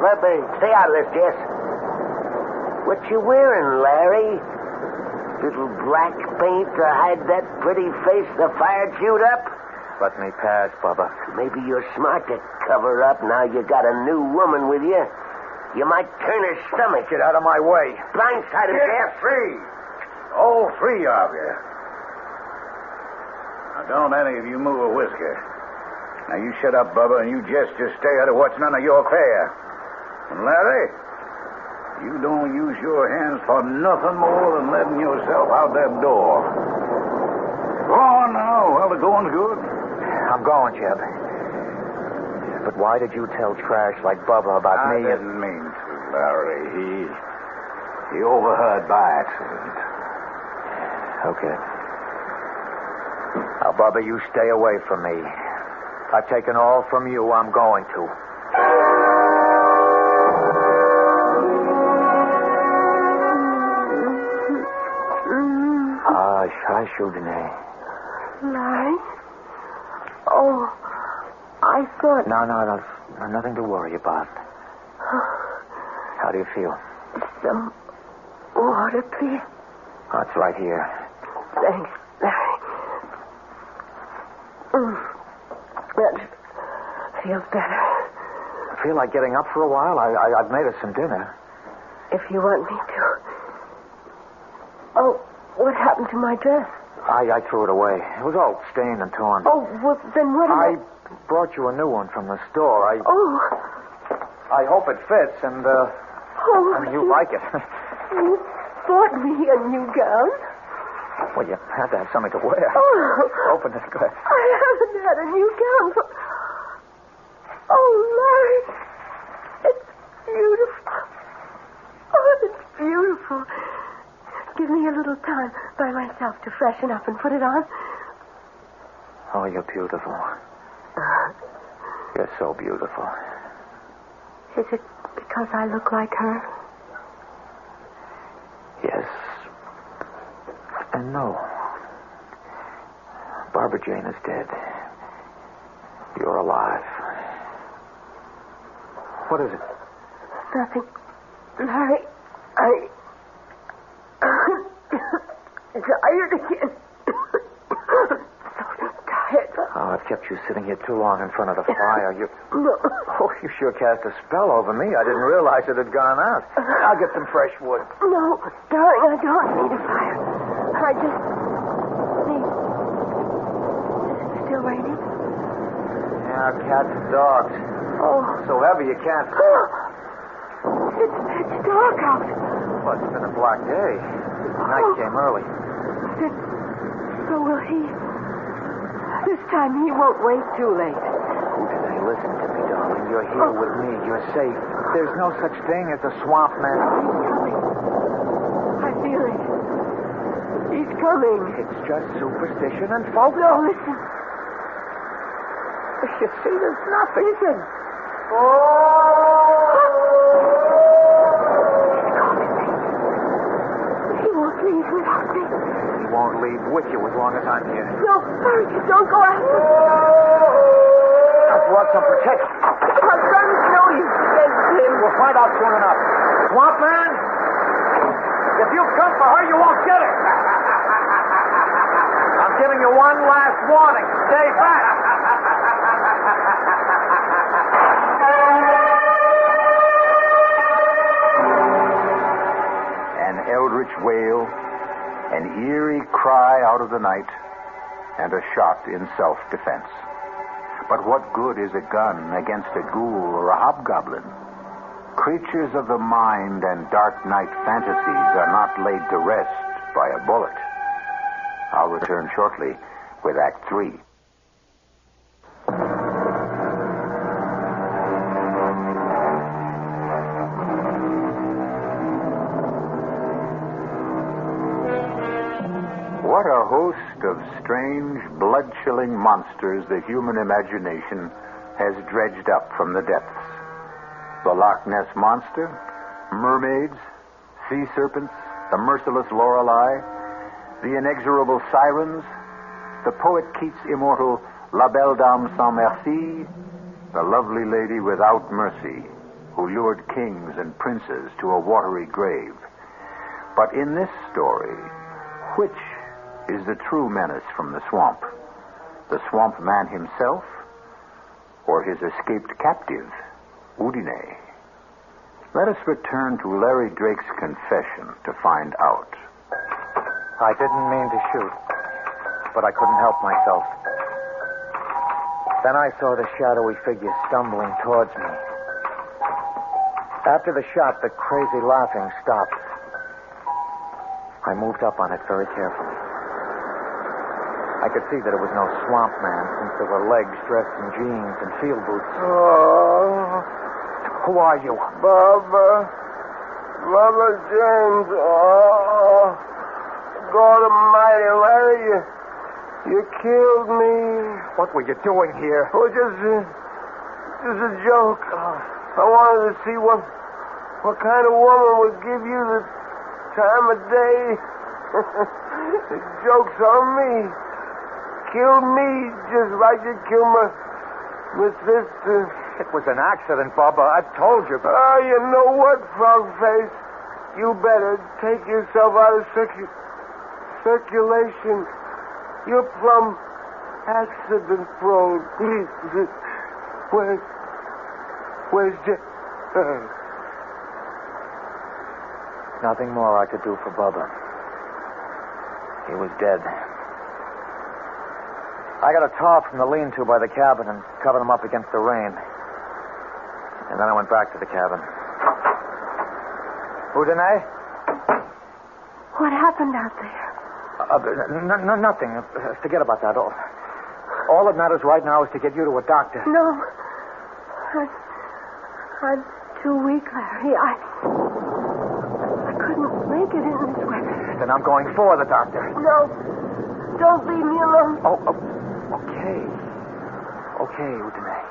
Stay out of this, Jess. What you wearing, Larry? Little black paint to hide that pretty face the fire chewed up? Let me pass, Bubba. Maybe you're smart to cover up now you got a new woman with you. You might turn her stomach. Get out of my way. Blindside him, Jess. Free. All three of you. Now, don't any of you move a whisker. Now, you shut up, Bubba, and you just stay out of what's none of your affair. And Larry, you don't use your hands for nothing more than letting yourself out that door. Go on now. Well, the going's good. I'm going, Jeb. But why did you tell trash like Bubba about me? I didn't mean to, Larry. He overheard by accident. Okay. Now, Bubba, you stay away from me. I've taken all from you. I'm going to. Hush, Udine. Larry? Oh, I thought... No, nothing to worry about. How do you feel? Some water, please. Oh, it's right here. Thanks, Larry. That feels better. Feel like getting up for a while? I've made us some dinner. If you want me to. Oh, what happened to my dress? I threw it away. It was all stained and torn. Oh, well, then what I brought you a new one from the store. I hope it fits, and you like it. You bought me a new gown? Well, you had to have something to wear. Oh. Open this glass. I haven't had a new gown for... Oh, Larry. It's beautiful. Oh, it's beautiful. Give me a little time by myself to freshen up and put it on. Oh, you're beautiful. You're so beautiful. Is it because I look like her? Yes. And no. Barbara Jane is dead. You're alive. What is it? Nothing. Larry, tired again. So tired. Oh, I've kept you sitting here too long in front of the fire. No. Oh, you sure cast a spell over me. I didn't realize it had gone out. I'll get some fresh wood. No, darling, I don't need a fire. I just need... Is it still raining? Yeah, cats and dogs. Oh. So heavy you can't see. It's pitch dark out. Well, it's been a black day. Night came early. Then, so will he. This time he won't wait too late. Hey, listen to me, darling. You're here with me. You're safe. There's no such thing as a swamp man. He's coming. I feel it. He's coming. It's just superstition and folk. No, listen. You see, there's nothing. Listen. He won't leave without me. He won't leave with you as long as I'm here. No, hurry, don't go after him. I've brought some protection. My brother's no use against him. We'll find out soon enough. Swamp man, if you come for her, you won't get her. I'm giving you one last warning. Stay back. An eldritch wail, an eerie cry out of the night, and a shot in self-defense. But what good is a gun against a ghoul or a hobgoblin? Creatures of the mind and dark night fantasies are not laid to rest by a bullet. I'll return shortly with Act 3. What a host of strange, blood-chilling monsters the human imagination has dredged up from the depths. The Loch Ness Monster, mermaids, sea serpents, the merciless Lorelei, the inexorable sirens, the poet Keats' immortal La Belle Dame sans Merci, the lovely lady without mercy who lured kings and princes to a watery grave. But in this story, which is the true menace from the swamp? The swamp man himself, or his escaped captive, Udine? Let us return to Larry Drake's confession to find out. I didn't mean to shoot, but I couldn't help myself. Then I saw the shadowy figure stumbling towards me. After the shot, the crazy laughing stopped. I moved up on it very carefully. I could see that it was no swamp man, since there were legs dressed in jeans and field boots. Oh. Who are you? Bubba James. Oh. God almighty, Larry, you killed me. What were you doing here? Oh, just a joke. I wanted to see what kind of woman would give you the time of day. The joke's on me. Kill me just like you killed my sister. It was an accident, Bubba. I've told you. Oh, you know what, Frogface? You better take yourself out of circulation. You're plumb accident prone. Where's Jack? Nothing more I could do for Bubba. He was dead. I got a tarp from the lean-to by the cabin and covered him up against the rain. And then I went back to the cabin. Udine? What happened out there? Nothing. Forget about that. All that matters right now is to get you to a doctor. No. I'm too weak, Larry. I couldn't make it in this weather. Then I'm going for the doctor. No. Don't leave me alone. Okay, Udine.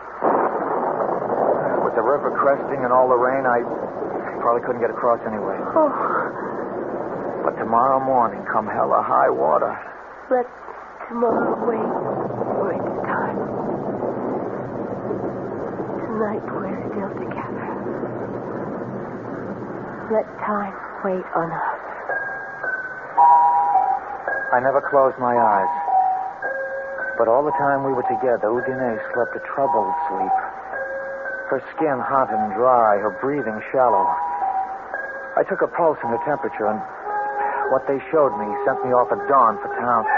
With the river cresting and all the rain, I probably couldn't get across anyway. Oh. But tomorrow morning, come hell or high water. Let tomorrow wait for its time. Tonight we're still together. Let time wait on us. I never closed my eyes. But all the time we were together, Udine slept a troubled sleep. Her skin hot and dry, her breathing shallow. I took her pulse and her temperature, and what they showed me sent me off at dawn for town.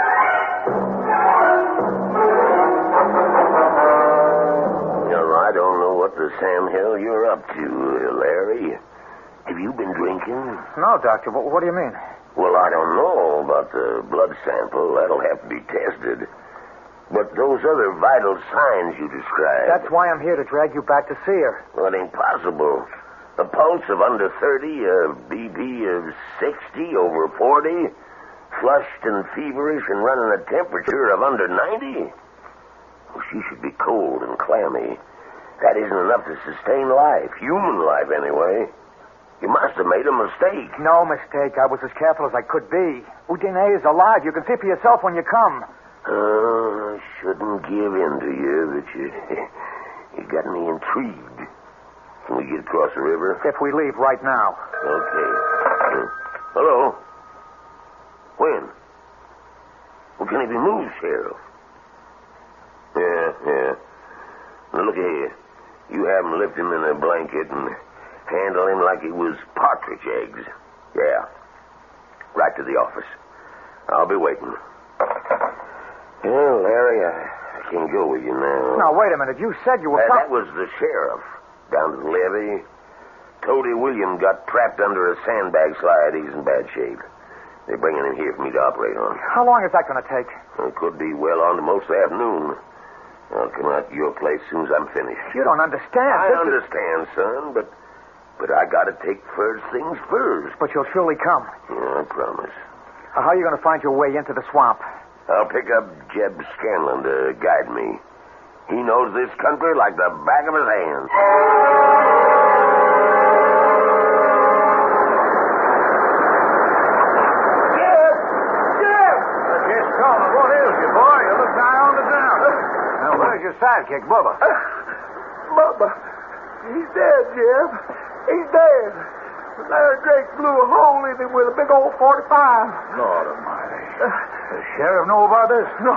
I don't know what the Sam Hill you're up to, Larry. Have you been drinking? No, Doctor. What do you mean? Well, I don't know about the blood sample. That'll have to be tested. But those other vital signs you described... That's why I'm here, to drag you back to see her. Well, it ain't possible. A pulse of under 30, a BP of 60 over 40, flushed and feverish and running a temperature of under 90? Well, she should be cold and clammy. That isn't enough to sustain life, human life anyway. You must have made a mistake. No mistake. I was as careful as I could be. Udine is alive. You can see for yourself when you come. I shouldn't give in to you, but you got me intrigued. Can we get across the river? If we leave right now. Okay. Hello? When? Well, can he be moved, Sheriff? Yeah. Now, look here. You have him lift him in a blanket and handle him like he was partridge eggs. Yeah. Right to the office. I'll be waiting. Well, Larry, I can't go with you now. Now, wait a minute. You said you were... That was the sheriff down at the levee. Toady William got trapped under a sandbag slide. He's in bad shape. They're bringing him here for me to operate on. How long is that going to take? It could be well on to most of the afternoon. I'll come out to your place as soon as I'm finished. You don't understand. I understand, son, but I got to take first things first. But you'll surely come. Yeah, I promise. How are you going to find your way into the swamp? I'll pick up Jeb Scanlon to guide me. He knows this country like the back of his hand. Jeb! Just call me. What ails you, boy? You look nigh on the ground. Now, where's your sidekick, Bubba? Bubba, he's dead, Jeb. He's dead. Larry Drake blew a hole in him with a big old 45. Lord almighty. The sheriff know about this? No,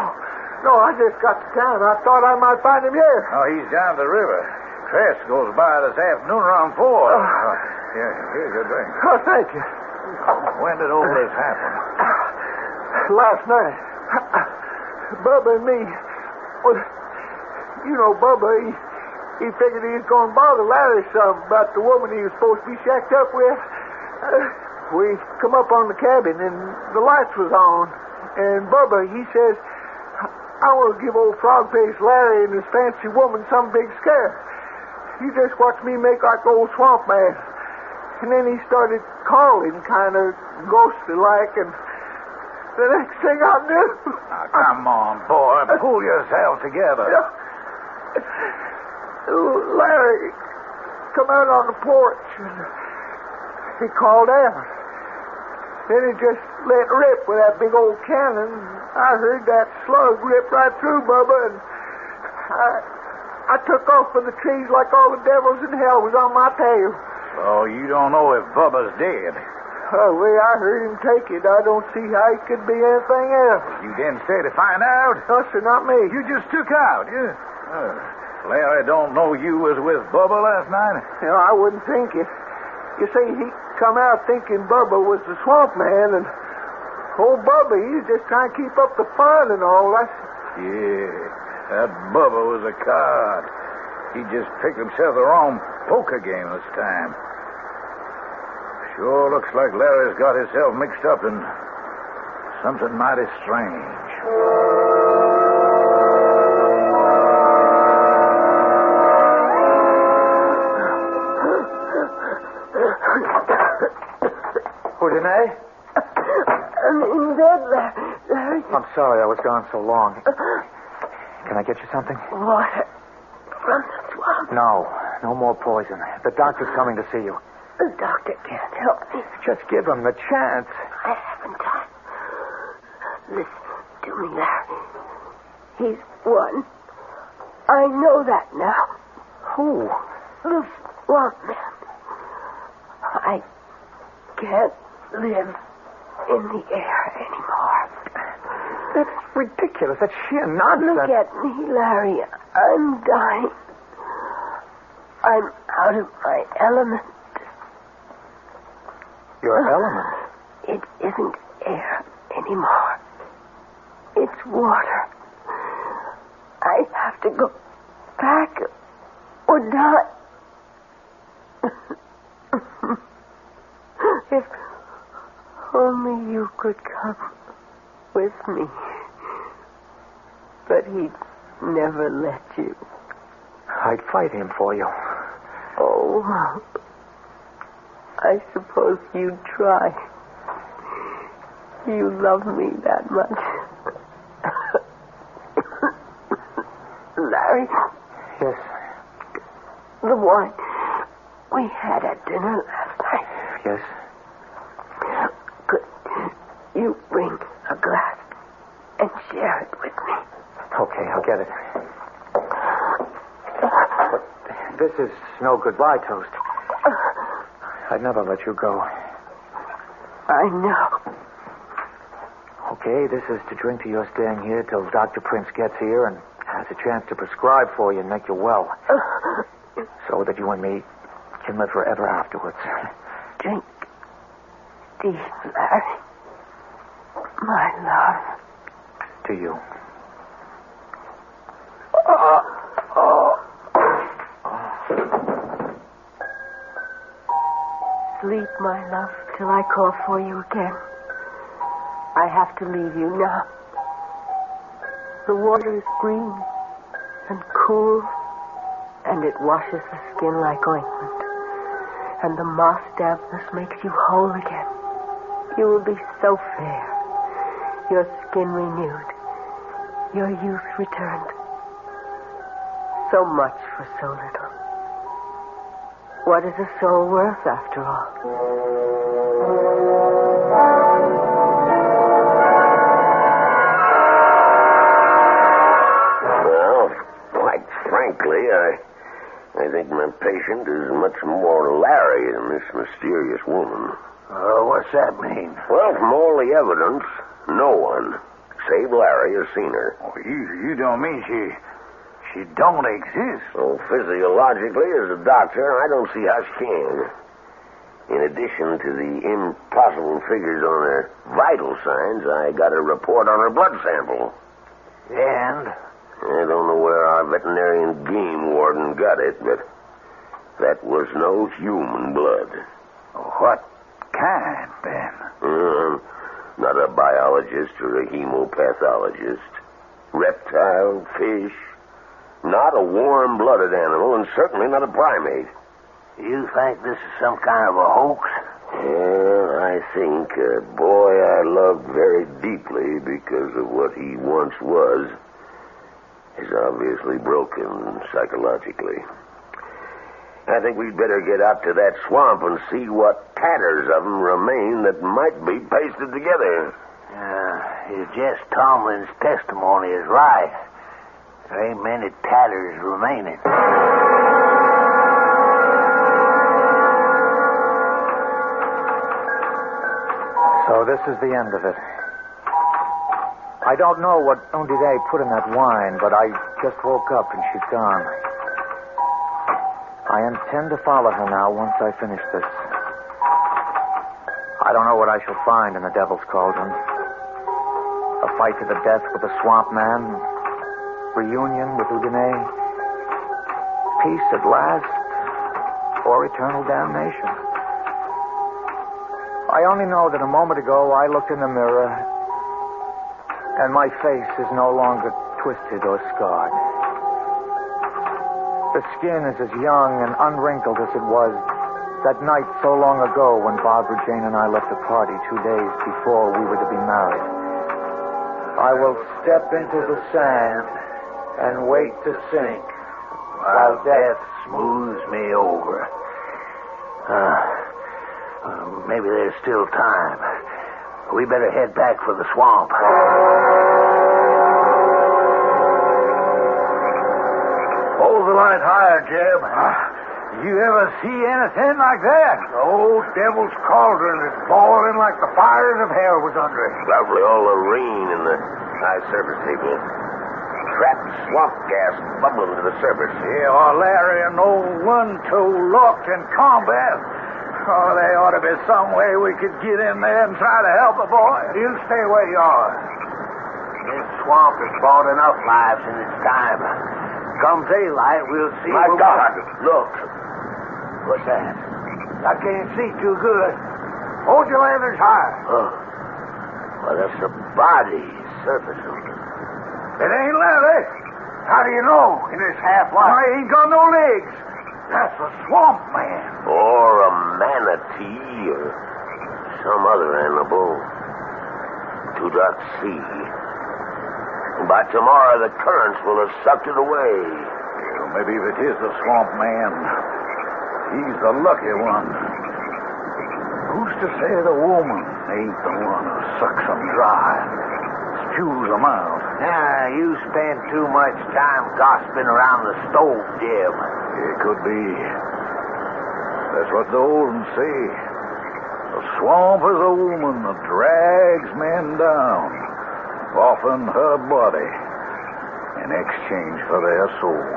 I just got to town. I thought I might find him here. Oh, he's down the river. Crest goes by this afternoon around 4. Here's your drink. Oh, thank you. When did all this happen? Last night. Bubba and me. Well, you know, Bubba, he figured he was going to bother Larry some about the woman he was supposed to be shacked up with. We come up on the cabin, and the lights was on. And Bubba, he says, I want to give old frog-faced Larry and his fancy woman some big scare. He just watched me make like old swamp man. And then he started calling kind of ghostly-like, and the next thing I knew... Now, come on, boy. Pull yourself together. Larry come out on the porch, and he called out. Then he just let rip with that big old cannon. I heard that slug rip right through Bubba, and I took off for the trees like all the devils in hell was on my tail. So you don't know if Bubba's dead? The way I heard him take it, I don't see how he could be anything else. You didn't stay to find out? No, sir, not me. You just took out, Larry don't know you was with Bubba last night? You know, I wouldn't think it. You see, he come out thinking Bubba was the swamp man, and old Bubba, he's just trying to keep up the fun and all. Yeah, that Bubba was a card. He just picked himself the wrong poker game this time. Sure looks like Larry's got himself mixed up in something mighty strange. Udine? I'm in bed, Larry. I'm sorry I was gone so long. Can I get you something? Water from the swamp. No more poison. The doctor's coming to see you. The doctor can't help me. Just give him the chance. I haven't time. Listen to me, Larry. He's won. I know that now. Who? The swamp man. I can't live in the air anymore. That's ridiculous. That's sheer nonsense. Look at me, Larry. I'm dying. I'm out of my element. Your element? It isn't air anymore. It's water. I have to go back or die. If only you could come with me. But he'd never let you. I'd fight him for you. Oh, I suppose you'd try. You love me that much. Larry? Yes? The wine we had at dinner last night. Yes? Could you bring a glass and share it with me? Okay, I'll get it. But this is no goodbye toast. I'd never let you go. I know. Okay, this is to drink to your staying here till Dr. Prince gets here and has a chance to prescribe for you and make you well. So that you and me can live forever afterwards. Drink deep, Larry. My love. To you. Sleep, my love, till I call for you again. I have to leave you now. The water is green and cool, and it washes the skin like ointment. And the moss dampness makes you whole again. You will be so fair. Your skin renewed. Your youth returned. So much for so little. What is a soul worth, after all? Well, quite frankly, I think my patient is much more Larry than this mysterious woman. What's that mean? Well, from all the evidence, no one, save Larry, has seen her. Oh, you don't mean she don't exist? So physiologically, as a doctor, I don't see how she can. In addition to the impossible figures on her vital signs, I got a report on her blood sample. And? I don't know where our veterinarian game warden got it, but that was no human blood. What kind, Ben? Not a biologist or a hemopathologist. Reptile, fish. Not a warm-blooded animal, and certainly not a primate. You think this is some kind of a hoax? Well, I think a boy I loved very deeply because of what he once was is obviously broken psychologically. I think we'd better get out to that swamp and see what tatters of them remain that might be pasted together. If Jess Tomlin's testimony is right, there ain't many tatters remaining. So this is the end of it. I don't know what Undide put in that wine, but I just woke up and she's gone. I intend to follow her now once I finish this. I don't know what I shall find in the Devil's Cauldron. A fight to the death with the Swamp Man. Reunion with Udine. Peace at last. Or eternal damnation. I only know that a moment ago I looked in the mirror and my face is no longer twisted or scarred. The skin is as young and unwrinkled as it was that night so long ago when Barbara Jane and I left the party 2 days before we were to be married. I will step into the sand and wait to sink while death smooths me over. Maybe there's still time. We better head back for the swamp. Hold the light higher, Jeb. You ever see anything like that? The old Devil's Cauldron is boiling like the fires of hell was under it. Lovely, all the rain and the High surface table. Trapped swamp gas bubbling to the surface. Yeah, Larry and old One-Toe locked in combat. Oh, there ought to be some way we could get in there and try to help the boy. You stay where you are. This swamp has bought enough lives in its time. Come daylight, we'll see. My God, look. What's that? I can't see too good. Hold your lanterns high. Oh. Well, that's a body surfacing. It ain't Larry. How do you know in this half-light? Why, he ain't got no legs. That's a swamp man. Or a manatee or some other animal. Do not see. By tomorrow, the currents will have sucked it away. Well, maybe if it is the swamp man, he's the lucky one. Who's to say the woman ain't the one who sucks them dry, spews them out? You spend too much time gossiping around the stove, Jim. It could be. That's what the old ones say. The swamp is a woman that drags men down, often her body, in exchange for their souls.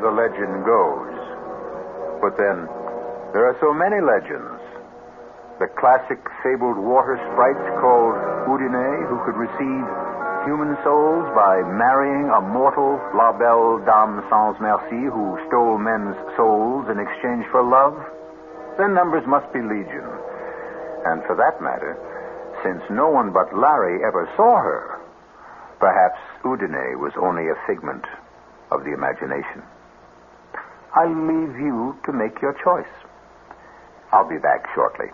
The legend goes. But then, there are so many legends. The classic fabled water sprites called Udine, who could receive human souls by marrying a mortal La Belle Dame Sans Merci who stole men's souls in exchange for love. Their numbers must be legion. And for that matter, since no one but Larry ever saw her, perhaps Udine was only a figment of the imagination. I'll leave you to make your choice. I'll be back shortly.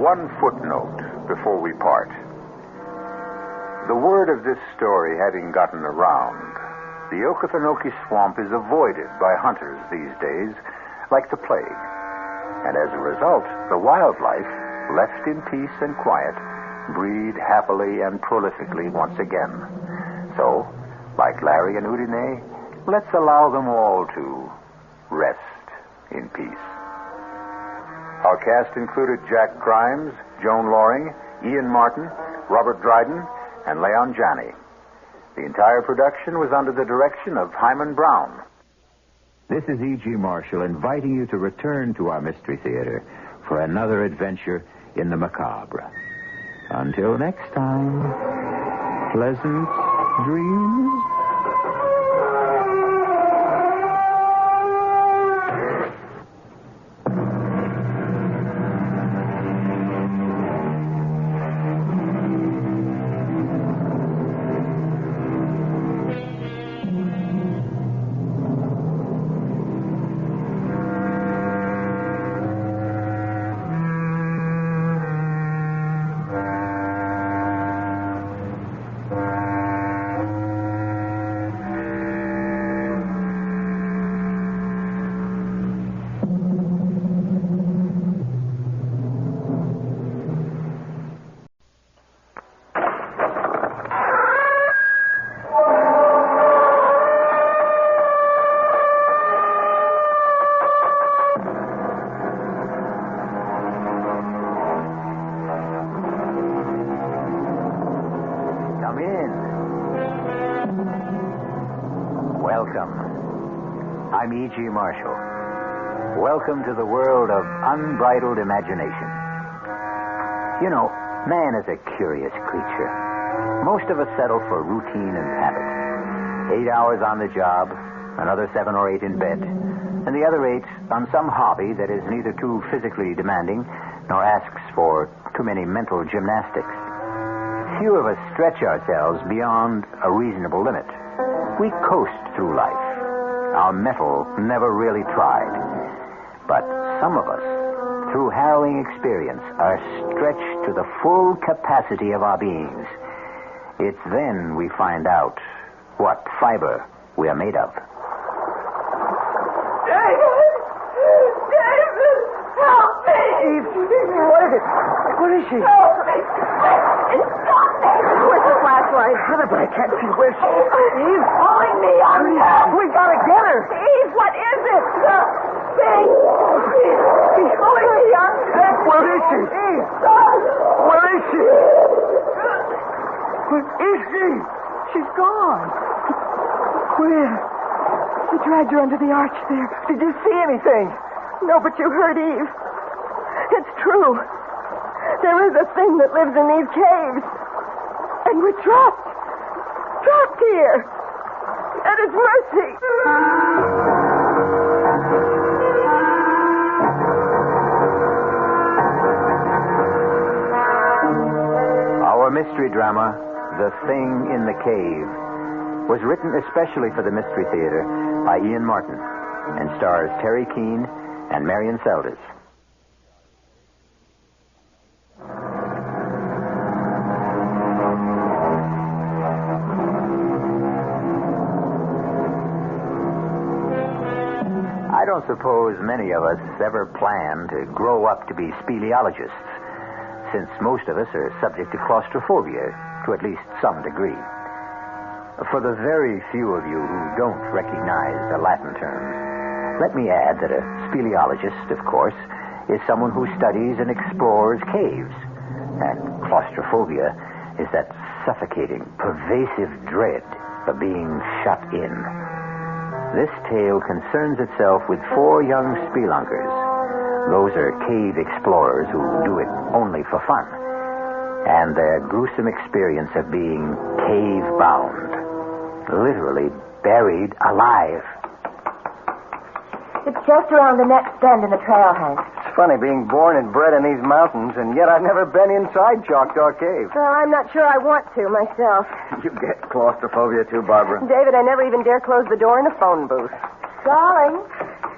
One footnote before we part. The word of this story having gotten around, the Okefenokee Swamp is avoided by hunters these days like the plague. And as a result, the wildlife, left in peace and quiet, breed happily and prolifically once again. So, like Larry and Udine, let's allow them all to rest in peace. Our cast included Jack Grimes, Joan Loring, Ian Martin, Robert Dryden, and Leon Janney. The entire production was under the direction of Himan Brown. This is E.G. Marshall inviting you to return to our Mystery Theater for another adventure in the macabre. Until next time, pleasant dreams. I'm E.G. Marshall. Welcome to the world of unbridled imagination. You know, man is a curious creature. Most of us settle for routine and habit. 8 hours on the job, another 7 or 8 in bed, and the other 8 on some hobby that is neither too physically demanding nor asks for too many mental gymnastics. Few of us stretch ourselves beyond a reasonable limit. We coast through life. Our mettle never really tried. But some of us, through harrowing experience, are stretched to the full capacity of our beings. It's then we find out what fiber we are made of. David! David! Help What is it? What is she? Help me. It's got me. Where's the flashlight? I have it, but I can't see where she is. Eve? Pulling me under. We gotta get her. Eve, what is it? The thing. She's pulling me under. Where is she? Eve? Where is she? Where is she? She's gone. Where? We dragged her under the arch there. Did you see anything? No, but you heard Eve. It's true. There is a thing that lives in these caves. And we're trapped. Trapped here. And it's mercy. Our mystery drama, The Thing in the Cave, was written especially for the Mystery Theater by Ian Martin and stars Terry Keane and Marion Seldes. I don't suppose many of us ever plan to grow up to be speleologists, since most of us are subject to claustrophobia to at least some degree. For the very few of you who don't recognize the Latin terms, let me add that a speleologist, of course, is someone who studies and explores caves. And claustrophobia is that suffocating, pervasive dread of being shut in. This tale concerns itself with 4 young spelunkers. Those are cave explorers who do it only for fun, and their gruesome experience of being cave-bound, literally buried alive. It's just around the next bend in the trail, Hank. It's funny being born and bred in these mountains, and yet I've never been inside Choctaw Cave. Well, I'm not sure I want to myself. You get claustrophobia too, Barbara. David, I never even dare close the door in a phone booth. Darling,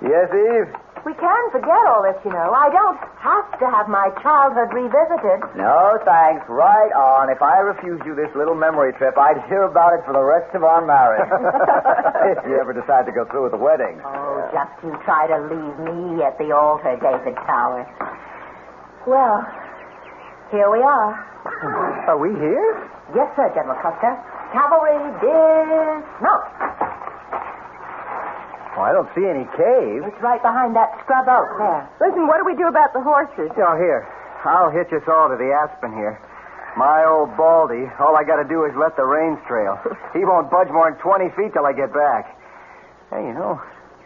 Yes, Eve? we can forget all this, you know. I don't have to have my childhood revisited. No, thanks. Right on. If I refused you this little memory trip, I'd hear about it for the rest of our marriage. If you ever decide to go through with the wedding. Oh, just you try to leave me at the altar, David Tower. Well, here we are. Are we here? Yes, sir, General Custer. Cavalry dismount. Oh, I don't see any cave. It's right behind that scrub oak there. listen, what do we do about the horses? Oh, here. I'll hitch us all to the aspen here. My old Baldy, all I got to do is let the reins trail. He won't budge more than 20 feet till I get back. Hey, you know,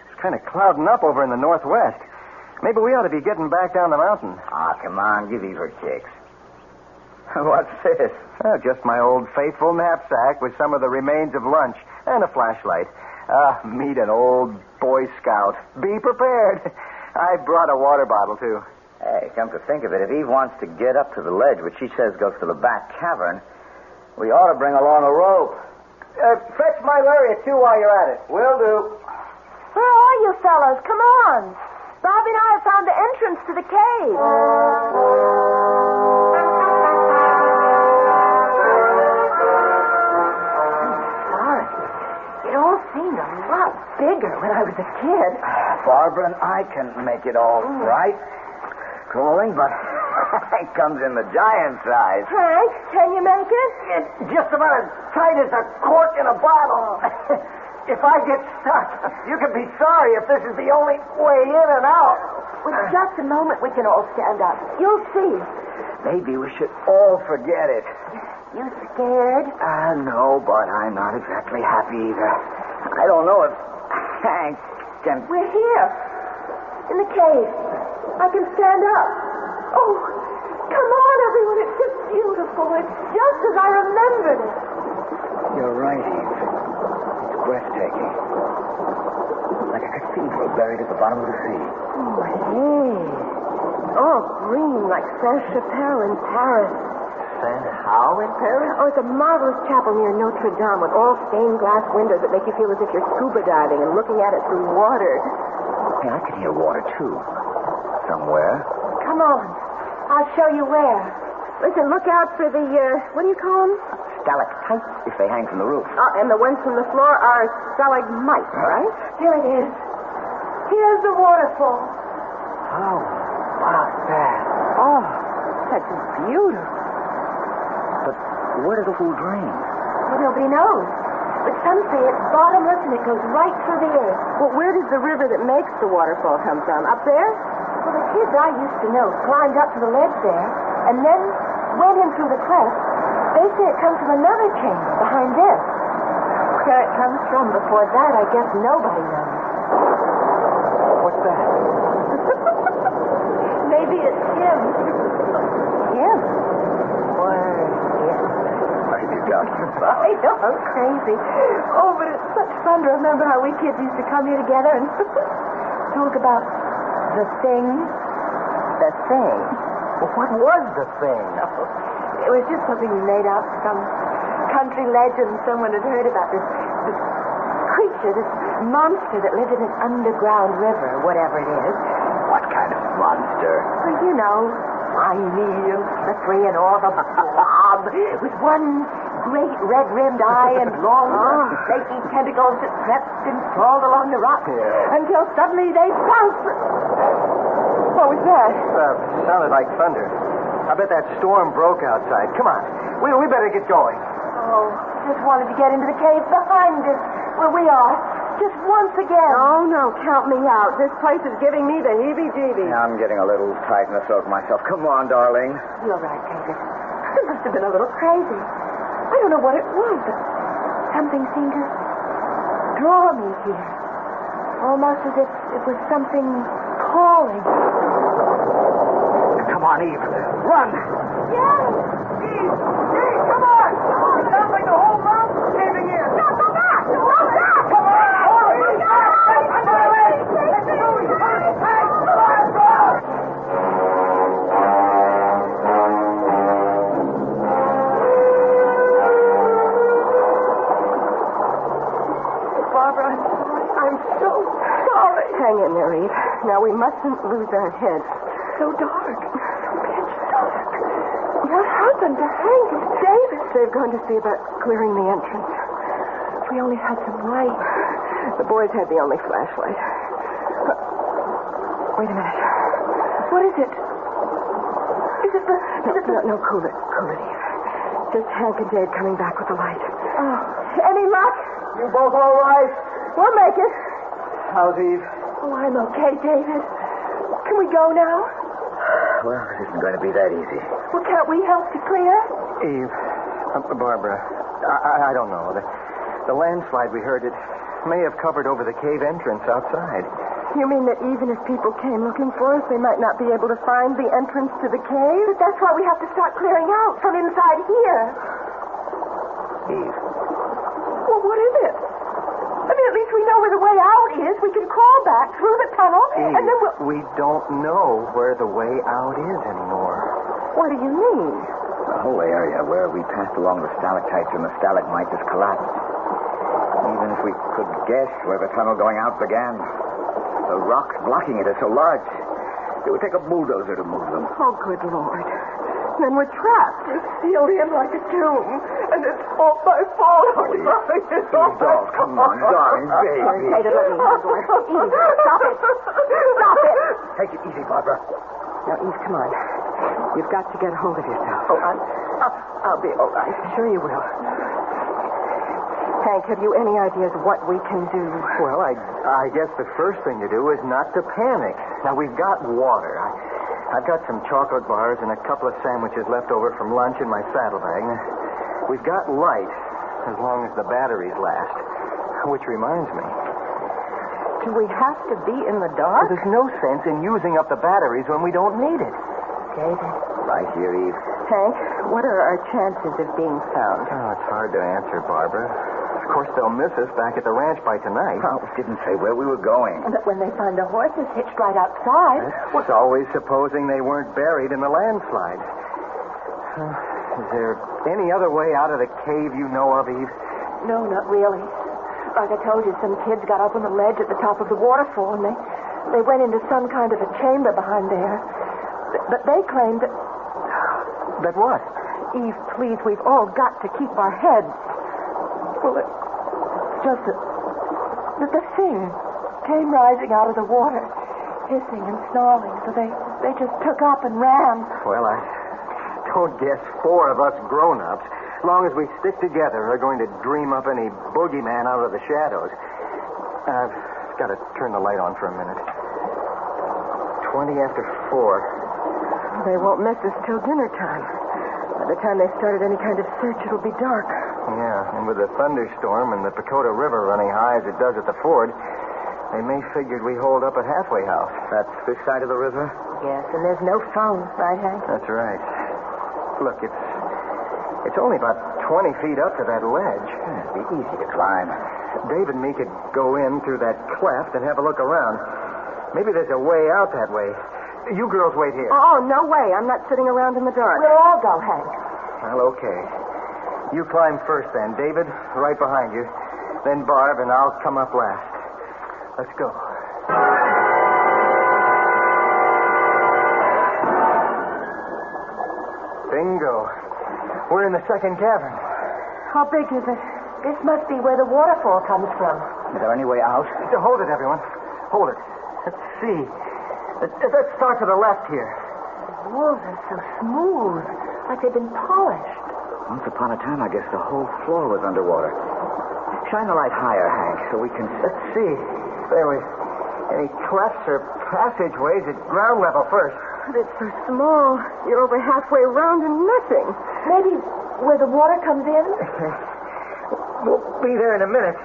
it's kind of clouding up over in the northwest. Maybe we ought to be getting back down the mountain. Ah, come on, give Eve her kicks. What's this? Oh, just my old faithful knapsack with some of the remains of lunch and a flashlight. Meet an old Boy Scout. Be prepared. I brought a water bottle, too. Hey, come to think of it, if Eve wants to get up to the ledge, which she says goes to the back cavern, we ought to bring along a rope. Fetch my lariat, too, while you're at it. Will do. Where are you fellows? Come on. Bobby and I have found the entrance to the cave. It all seemed a lot bigger when I was a kid. Barbara and I can make it all right. Crawling, but it comes in the giant size. Hank, can you make it? It's just about as tight as a cork in a bottle. If I get stuck, you can be sorry if this is the only way in and out. With just a moment, we can all stand up. You'll see. Maybe we should all forget it. You scared? No, but I'm not exactly happy either. I don't know if Hank can... We're here. In the cave. I can stand up. Oh, come on, everyone. It's just beautiful. It's just as I remembered it. You're right, Eve. It's breathtaking. Like a cathedral buried at the bottom of the sea. Oh, hey. All green like Saint-Chapelle in Paris. How in Paris? Oh, it's a marvelous chapel near Notre Dame with all stained glass windows that make you feel as if you're scuba diving and looking at it through water. Hey, I can hear water, too. Somewhere. Come on. I'll show you where. Listen, look out for the, what do you call them? Stalactites, if they hang from the roof. And the ones from the floor are stalagmites, right? Here it is. Here's the waterfall. How about that? Oh, that's beautiful. But where did the fool drain? Well, nobody knows. But some say it's bottomless and it goes right through the earth. Well, where does the river that makes the waterfall come from? Up there? Well, the kids I used to know climbed up to the ledge there and then went in through the cleft. They say it comes from another chamber behind this. Where it comes from before that, I guess nobody knows. What's that? Maybe it's him. Him? Why, what are you talking about? I know, I'm crazy. Oh, but it's such fun to remember how we kids used to come here together and talk about the thing. The thing? Well, what was the thing? It was just something we made up, some country legend someone had heard about this creature, this monster that lived in an underground river, whatever it is. What kind of monster? Well, you know, slimy and slippery and all the blob, with one great red-rimmed eye and long, shaky tentacles that crept and crawled along the rocks until suddenly they bounced. What was that? Sounded like thunder. I bet that storm broke outside. Come on. We better get going. Oh, just wanted to get into the cave behind us, where we are. Just once again. Oh, no, count me out. This place is giving me the heebie-jeebies. Yeah, I'm getting a little tight in the throat myself. Come on, darling. You're right, David. It must have been a little crazy. I don't know what it was, but something seemed to draw me here. Almost as if it was something calling. Come on, Eve. Run! Yes! Eve, come on! It sounds like the whole mountain's caving in. No, go back! Go back! Come on! Barbara, I'm so sorry. Hang in there, Eve. Now, we mustn't lose our heads. So dark. So pitch dark. What happened to Hank and David? They've gone to see about clearing the entrance. If we only had some light. The boys had the only flashlight. But, wait a minute. What is it? Is it the... No, cool it, Eve. Just Hank and Dave coming back with the light. Oh, any luck? You both all right? We'll make it. How's Eve? Oh, I'm okay, David. Can we go now? Well, it isn't going to be that easy. Well, can't we help to clear? Eve, Barbara, I don't know. The landslide we heard, it may have covered over the cave entrance outside. You mean that even if people came looking for us, they might not be able to find the entrance to the cave? But that's why we have to start clearing out from inside here. Eve. Well, what is it? I mean, at least we know where the way out is. We can crawl back through the tunnel, Eve, and then we'll... we don't know where the way out is anymore. What do you mean? The whole area where we passed along the stalactites and the stalagmites has collapsed. Even if we could guess where the tunnel going out began, the rocks blocking it are so large, it would take a bulldozer to move them. Oh, good Lord. Then we're trapped. We're sealed in like a tomb. And it's all my fault. Oh, Eve, come on, darling, baby. Hey, let me handle her. Eve, stop it. Stop it. Take it easy, Barbara. Now, Eve, come on. You've got to get a hold of yourself. Oh, I'll be all right. Sure you will. Hank, have you any ideas what we can do? Well, I guess the first thing to do is not to panic. Now, we've got water. I've got some chocolate bars and a couple of sandwiches left over from lunch in my saddlebag. We've got light, as long as the batteries last. Which reminds me. Do we have to be in the dark? There's no sense in using up the batteries when we don't need it. David. Right here, Eve. Hank, what are our chances of being found? Oh, it's hard to answer, Barbara. Of course, they'll miss us back at the ranch by tonight. Oh, we didn't say where we were going. But when they find the horses hitched right outside... It's always supposing they weren't buried in the landslide. Is there any other way out of the cave you know of, Eve? No, not really. Like I told you, some kids got up on the ledge at the top of the waterfall, and they went into some kind of a chamber behind there. But they claimed that... That what? Eve, please, we've all got to keep our heads. Well, it's just that the thing came rising out of the water. hissing and snarling, so they just took up and ran. Well, I don't guess 4 of us grown-ups, as long as we stick together, are going to dream up any boogeyman out of the shadows. I've got to turn the light on for a minute. 20 after 4. They won't miss us till dinner time. By the time they started any kind of search, it'll be dark. Yeah, and with the thunderstorm and the Pacoda River running high as it does at the ford, they may figured we holed up at Halfway House. That's this side of the river? Yes, and there's no phone, right, Hank? That's right. Look, it's only about 20 feet up to that ledge. It'd be easy to climb. Dave and me could go in through that cleft and have a look around. Maybe there's a way out that way. You girls wait here. Oh, no way. I'm not sitting around in the dark. We'll all go, Hank. Well, okay. You climb first then. David, right behind you. Then Barb, and I'll come up last. Let's go. Bingo. We're in the second cavern. How big is it? This must be where the waterfall comes from. Is there any way out? Hold it, everyone. Hold it. Let's see. Let's start to the left here. The walls are so smooth, like they've been polished. Once upon a time, I guess the whole floor was underwater. Shine the light higher, Hank, so we can... Let's see. There we... Any clefts or passageways at ground level first. But it's so small. You're over halfway around and nothing. Maybe where the water comes in? We'll be there in a minute.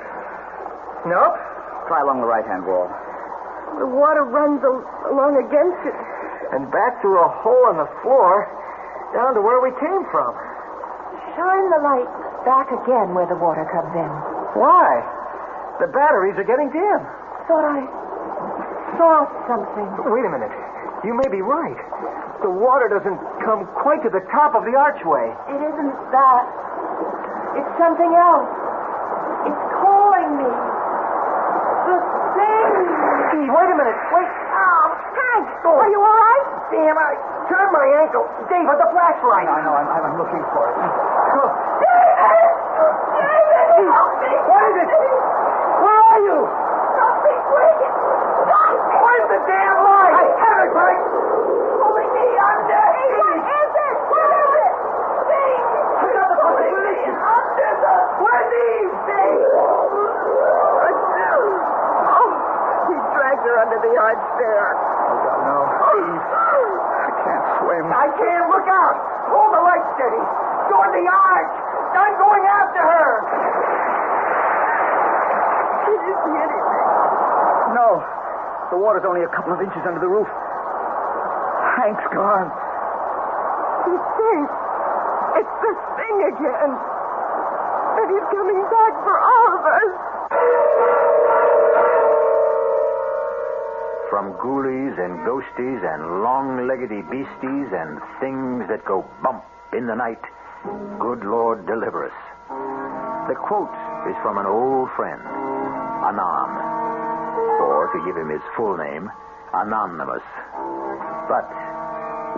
Nope. Try along the right-hand wall. The water runs along against it. And back through a hole in the floor, down to where we came from. Shine the light back again where the water comes in. Why? The batteries are getting dim. Thought I saw something. Wait a minute. You may be right. The water doesn't come quite to the top of the archway. It isn't that. It's something else. It's calling me. The thing. Wait a minute. Wait. Oh, Hank, are you all right? Damn, I turned my ankle. Dave, with the flashlight. I know. I'm looking for it. Look. David! David, help me! What is it? Where are you? Something quick. Where's the damn light? I have it, Mike. Pulling me under. What is it? What is it? Thing. Pulling me under the... Where's Eve? Thing. Oh, he dragged her under the arch there. Oh, God, no. Eve. I can't swim. I can't. Look out. Hold the light steady. Toward the arch. I'm going after her. Did you see anything? No. The water's only a couple of inches under the roof. Hank's gone. The thing. It's the thing again. And he's coming back for all of us. From ghoulies and ghosties and long-leggedy beasties and things that go bump in the night, good Lord deliver us. The quote is from an old friend, Anon, or to give him his full name, Anonymous. But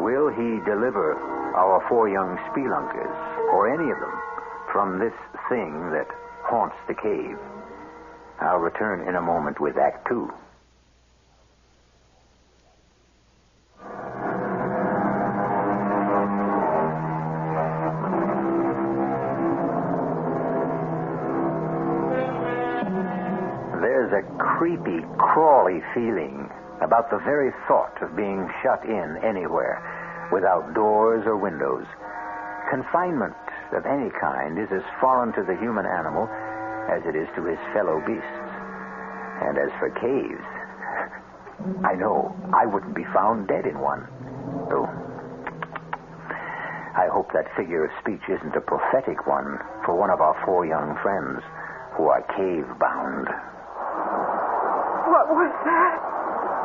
will he deliver our 4 young spelunkers, or any of them, from this thing that haunts the cave? I'll return in a moment with Act 2. There's a creepy, crawly feeling about the very thought of being shut in anywhere, without doors or windows. Confinement of any kind is as foreign to the human animal as it is to his fellow beasts. And as for caves, I know I wouldn't be found dead in one. Though I hope that figure of speech isn't a prophetic one for one of our 4 young friends who are cave-bound. What was that?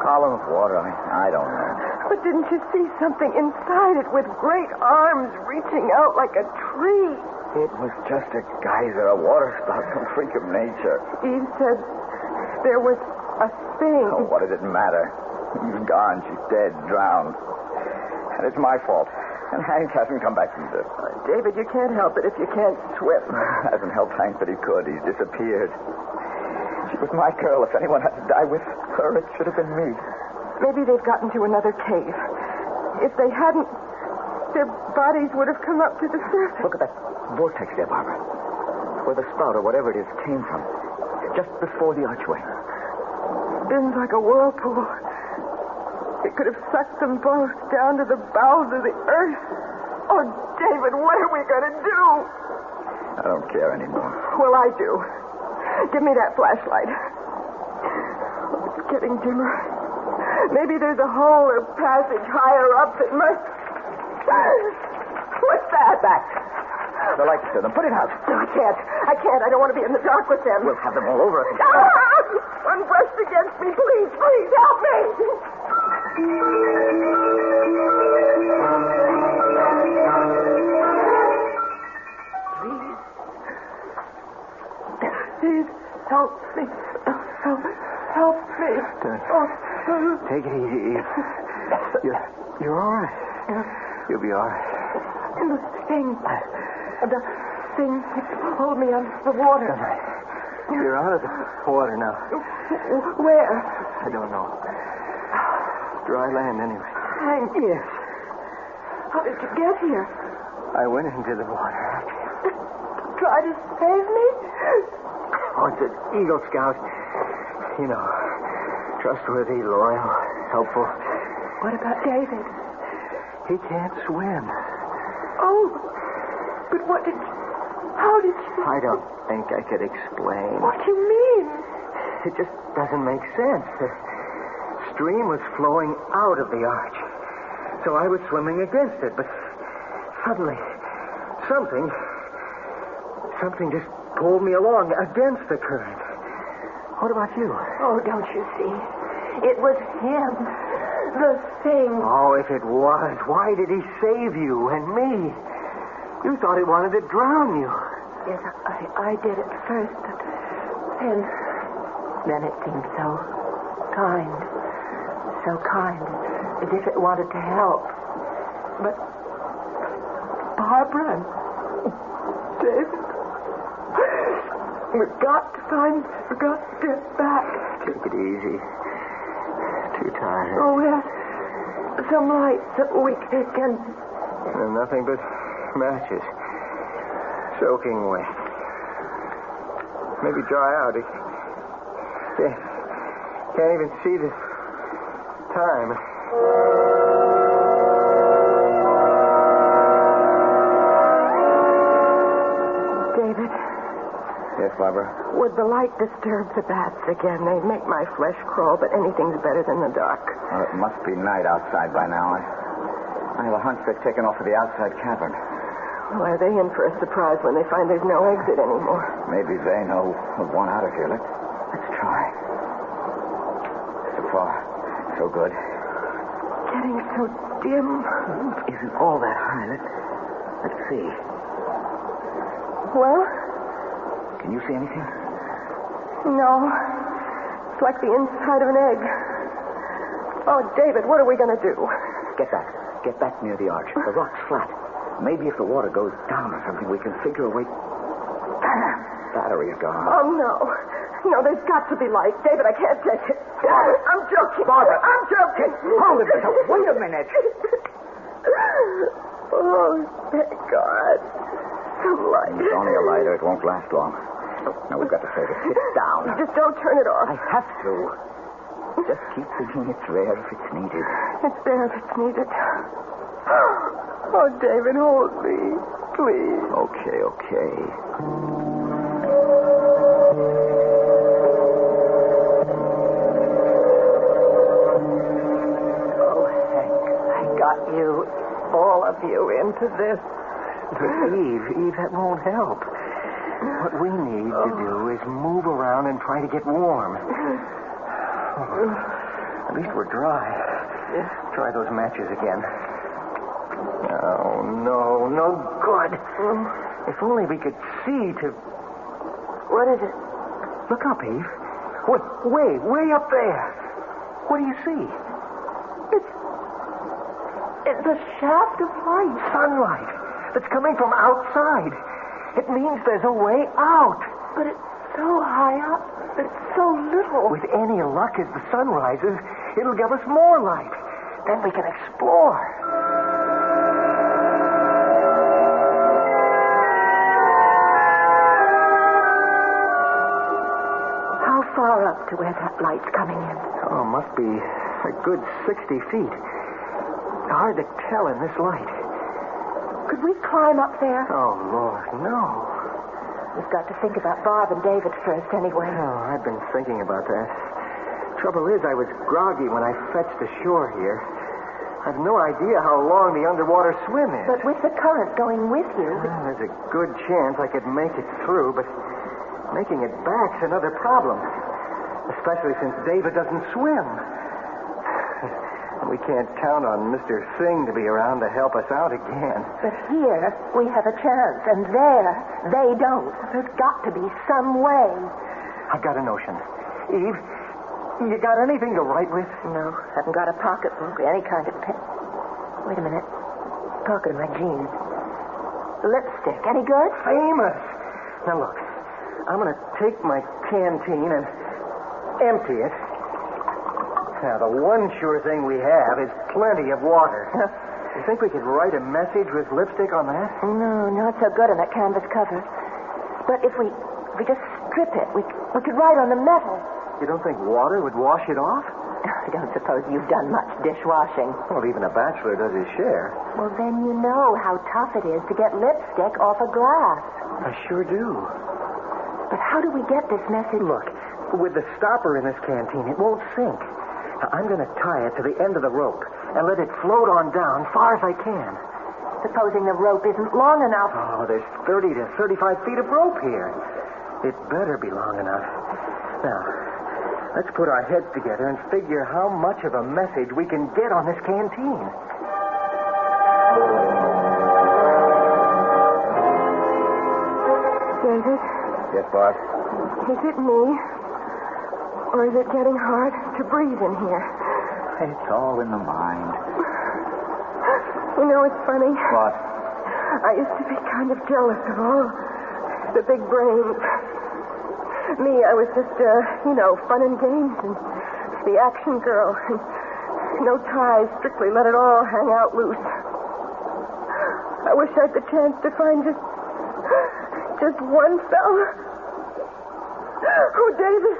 Column of water. I don't know. But didn't you see something inside it with great arms reaching out like a tree? It was just a geyser, a water spout, some freak of nature. Eve said there was a thing. Oh, what does it matter? She's gone. She's dead, drowned. And it's my fault. And Hank hasn't come back from this. David, you can't help it if you can't swim. Hasn't helped Hank that he could. He's disappeared. She was my girl. If anyone had to die with her, it should have been me. Maybe they've gotten to another cave. If they hadn't, their bodies would have come up to the surface. Look at that vortex there, Barbara. Where the spout or whatever it is came from. Just before the archway. Spins like a whirlpool. It could have sucked them both down to the bowels of the earth. Oh, David, what are we going to do? I don't care anymore. Well, I do. Give me that flashlight. It's getting dimmer. Maybe there's a hole or passage higher up that must... What's that? Back. The lights to them. Put it out. No, I can't. I don't want to be in the dark with them. We'll have them all over us. One brushed against me. Please, help me. Please, help me. Help me. Take it easy, Eve. You're all right. You'll be all right. The thing pulled me under the water. You're out of the water now. Where? I don't know. Dry land, anyway. Thank you. How did you get here? I went into the water. Try to save me? Oh, it's an Eagle Scout. You know, trustworthy, loyal, helpful. What about David? He can't swim. Oh, but how did you... I don't think I could explain. What do you mean? It just doesn't make sense. The stream was flowing out of the arch. So I was swimming against it, but suddenly, something just pulled me along against the current. What about you? Oh, don't you see? It was him. The thing. Oh, if it was, why did he save you and me? You thought he wanted to drown you. Yes, I did at first, but then it seemed so kind, as if it wanted to help. But Barbara and David, we've got to get back. Take it easy. Too tired. Oh, yes. Some lights that we can... Nothing but matches. Soaking wet. Maybe dry out. Can't even see the time. David. Yes, Barbara? Would the light disturb the bats again? They make my flesh crawl, but anything's better than the dark. Well, it must be night outside by now. I have a hunch they've taken off for the outside cavern. Well, are they in for a surprise when they find there's no exit anymore? Maybe they know of one out of here. Let's try. So far, so good. Getting so dim. It isn't all that high. Let's see. Well? Can you see anything? No. It's like the inside of an egg. Oh, David, what are we going to do? Get back. Get back near the arch. The rock's flat. Maybe if the water goes down or something, we can figure a way... Battery's gone. Oh, no. No, there's got to be light. David, I can't take it. Barbara. I'm joking. Barbara. I'm joking. Hold it. Wait a minute. Oh, thank God. Some light. It's only a lighter. It won't last long. Now, we've got to save it. Sit down. Just don't turn it off. I have to. Just keep thinking it's there if it's needed. It's there if it's needed. Oh, David, hold me. Please. Okay. Oh, Hank, I got you, all of you, into this. But Eve, that won't help. What we need to do is move around and try to get warm. At least we're dry. Try those matches again. Oh, no good. If only we could see to... What is it? Look up, Eve. Way up there. What do you see? It's a shaft of light. Sunlight that's coming from outside. It means there's a way out. But it's so high up. It's so little. With any luck, as the sun rises, It'll give us more light. Then we can explore. How far up to where that light's coming in? Oh, must be a good 60 feet. Hard to tell in this light. Could we climb up there? Oh, Lord, no. We've got to think about Bob and David first anyway. Oh, I've been thinking about that. Trouble is, I was groggy when I fetched ashore here. I've no idea how long the underwater swim is. But with the current going with you... Well, there's a good chance I could make it through, but making it back's another problem. Especially since David doesn't swim. We can't count on Mr. Singh to be around to help us out again. But here, we have a chance, and there, they don't. There's got to be some way. I've got a notion. Eve, you got anything to write with? No, haven't got a pocketbook, any kind of pen. Wait a minute. Pocket of my jeans. Lipstick, any good? Famous! Now look, I'm going to take my canteen and empty it. Now, the one sure thing we have is plenty of water. You think we could write a message with lipstick on that? No, not so good on that canvas cover. But if we just strip it, we could write on the metal. You don't think water would wash it off? I don't suppose you've done much dishwashing. Well, even a bachelor does his share. Well, then you know how tough it is to get lipstick off a glass. I sure do. But how do we get this message? Look, with the stopper in this canteen, it won't sink. Now, I'm going to tie it to the end of the rope and let it float on down far as I can. Supposing the rope isn't long enough. Oh, there's 30 to 35 feet of rope here. It better be long enough. Now, let's put our heads together and figure how much of a message we can get on this canteen. David? Yes, Bart? Is it me? Or is it getting hard to breathe in here? It's all in the mind. You know, it's funny. What? I used to be kind of jealous of all the big brains. Me, I was just, fun and games and the action girl. And no ties, strictly let it all hang out loose. I wish I had the chance to find just one fella. Oh, David.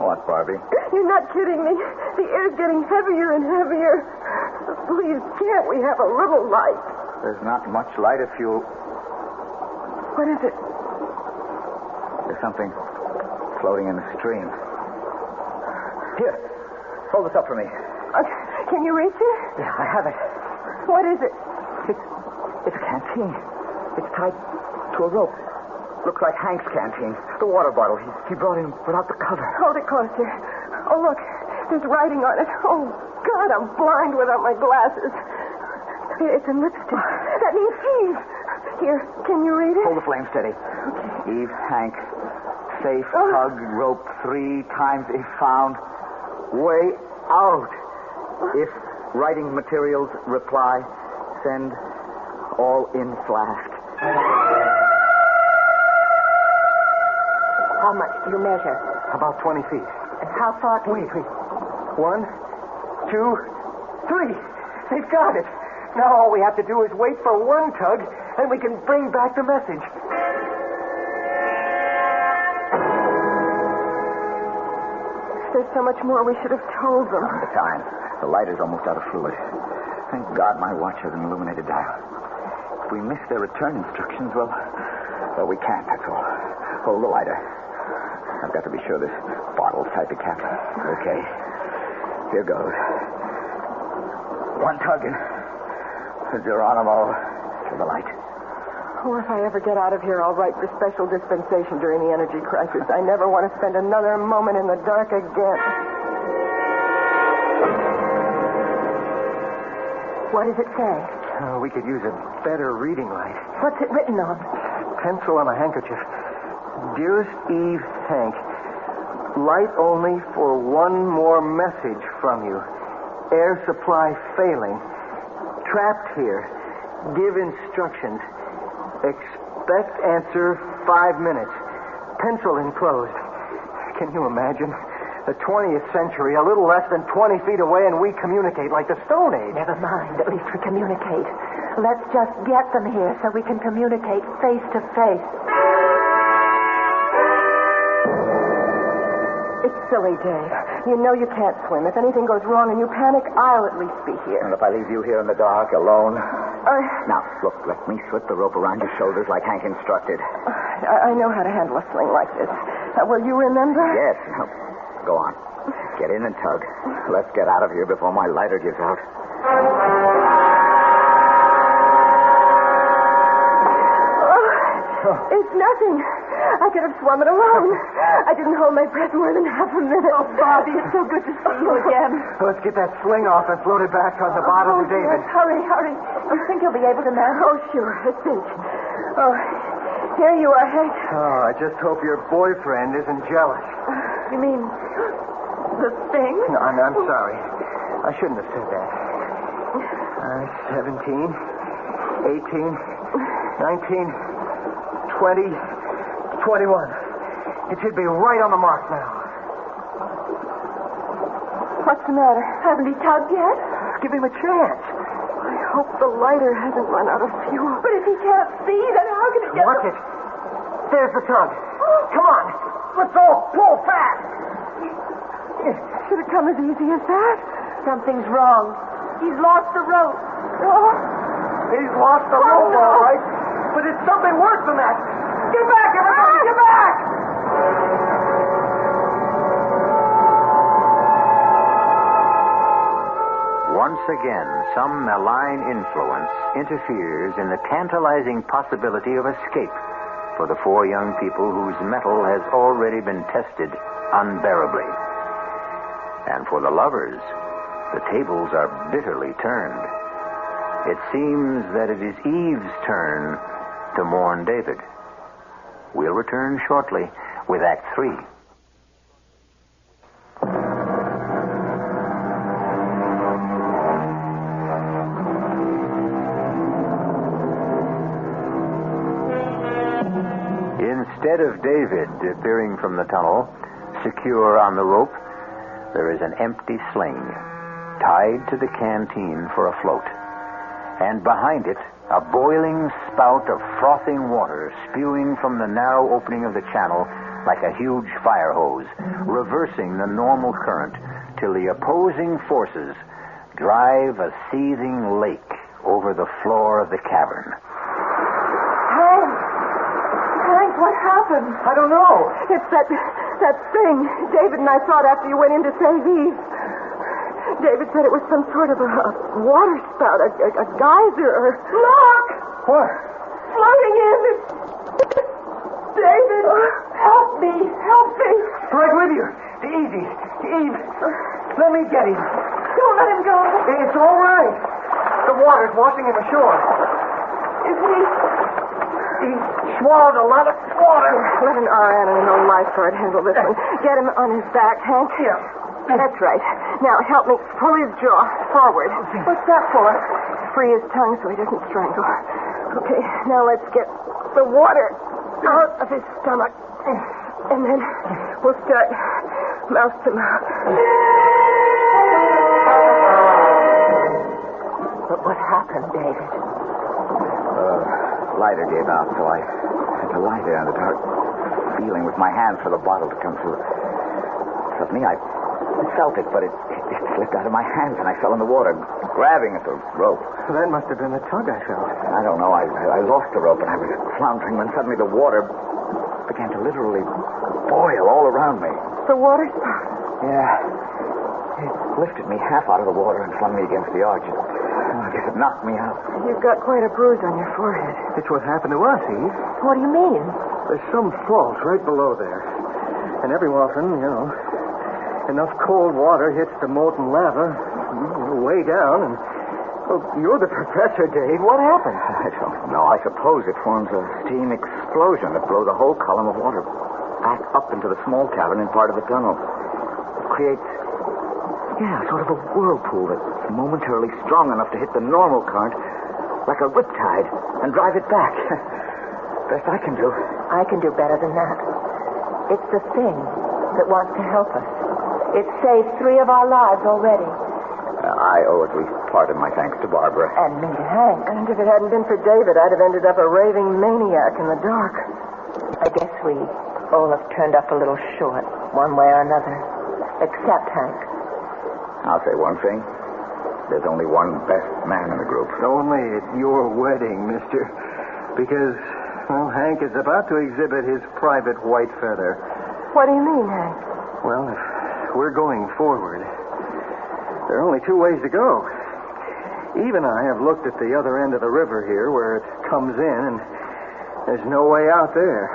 What, Barbie? You're not kidding me. The air's getting heavier and heavier. Please, can't we have a little light? There's not much light if you... What is it? There's something floating in the stream. Here, hold this up for me. Can you reach it? Yeah, I have it. What is it? It's a canteen. It's tied to a rope. Looks like Hank's canteen. The water bottle he brought in without the cover. Hold it closer. Oh, look. There's writing on it. Oh, God, I'm blind without my glasses. It's in lipstick. That means Eve. Here, can you read it? Hold the flame steady. Okay. Eve, Hank, safe, hug, rope 3 times if found. Way out. If writing materials reply, send all in flask. How much do you measure? About 20 feet. And how far... Wait. 1, 2, 3. They've got it. Now all we have to do is wait for one tug, and we can bring back the message. There's so much more we should have told them. The time. The light is almost out of fluid. Thank God my watch has an illuminated dial. If we miss their return instructions, well, we can't, that's all. Hold the lighter. I've got to be sure this bottle's tied to cap. Okay. Here goes. One tug and Geronimo to the light. Oh, if I ever get out of here, I'll write for special dispensation during the energy crisis. I never want to spend another moment in the dark again. What does it say? We could use a better reading light. What's it written on? Pencil on a handkerchief. Dearest Eve, Hank, light only for one more message from you. Air supply failing. Trapped here. Give instructions. Expect answer 5 minutes. Pencil enclosed. Can you imagine? The 20th century, a little less than 20 feet away, and we communicate like the Stone Age. Never mind. At least we communicate. Let's just get them here so we can communicate face to face. It's silly, Dave. You know you can't swim. If anything goes wrong and you panic, I'll at least be here. And if I leave you here in the dark, alone? Now, look, let me slip the rope around your shoulders like Hank instructed. I know how to handle a sling like this. Will you remember? Yes. Now, go on. Get in and tug. Let's get out of here before my lighter gives out. It's nothing. I could have swum it alone. I didn't hold my breath more than half a minute. Oh, Bobby, it's so good to see you again. Let's get that sling off and float it back on the bottom of David. Yes, hurry. You think you'll be able to manage? Oh, sure. I think. Oh, here you are, Hank. Oh, I just hope your boyfriend isn't jealous. You mean the thing? No, I'm sorry. I shouldn't have said that. 17, 18, 19... 20, 21. It should be right on the mark now. What's the matter? Haven't he tugged yet? Give him a chance. I hope the lighter hasn't run out of fuel. But if he can't see, then how can he get... Watch it. There's the tug. Come on. Let's all pull fast. Should it come as easy as that? Something's wrong. He's lost the rope. Oh. He's lost the rope, all right. But it's something worse than that. Get back, everybody! Get back! Once again, some malign influence interferes in the tantalizing possibility of escape for the four young people whose mettle has already been tested unbearably. And for the lovers, the tables are bitterly turned. It seems that it is Eve's turn to mourn David. We'll return shortly with Act 3. Instead of David appearing from the tunnel, secure on the rope, there is an empty sling tied to the canteen for a float. And behind it, a boiling spout of frothing water spewing from the narrow opening of the channel like a huge fire hose, reversing the normal current till the opposing forces drive a seething lake over the floor of the cavern. Hank, what happened? I don't know. It's that thing David and I saw it after you went in to save Eve. David said it was some sort of a water spout, a geyser, or... Look! What? Floating in. David, help me. Right with you. Easy. Eve, let me get him. Don't let him go. It's all right. The water's washing him ashore. Is he... He swallowed a lot of water. Let an RN and an old lifeguard handle this one. Get him on his back, Hank. Yeah. That's right. Now, help me pull his jaw forward. Okay. What's that for? Free his tongue so he doesn't strangle. Okay, now let's get the water out of his stomach. And then we'll start mouth to mouth. But what happened, David? Lighter gave out, so I had to lie there in the dark, feeling with my hand for the bottle to come through. Suddenly, I felt it, but it slipped out of my hands, and I fell in the water, grabbing at the rope. That must have been the tug I felt. I don't know. I lost the rope, and I was floundering when suddenly the water began to literally boil all around me. The water spout? Yeah. It lifted me half out of the water and flung me against the arch. I guess it knocked me out. You've got quite a bruise on your forehead. It's what happened to us, Eve. What do you mean? There's some fault right below there. And every often, enough cold water hits the molten lava way down, and... Well, you're the professor, Dave. What happened? I don't know. I suppose it forms a steam explosion that blows a whole column of water back up into the small cavern in part of the tunnel. It creates, sort of a whirlpool that's momentarily strong enough to hit the normal current like a riptide and drive it back. Best I can do. I can do better than that. It's the thing that wants to help us. It's saved 3 of our lives already. I owe at least part of my thanks to Barbara. And me to Hank. And if it hadn't been for David, I'd have ended up a raving maniac in the dark. I guess we all have turned up a little short, one way or another. Except Hank. I'll say one thing. There's only one best man in the group. Only at your wedding, mister. Because, well, Hank is about to exhibit his private white feather. What do you mean, Hank? Well, if we're going forward, there are only 2 ways to go. Eve and I have looked at the other end of the river here where it comes in, and there's no way out there.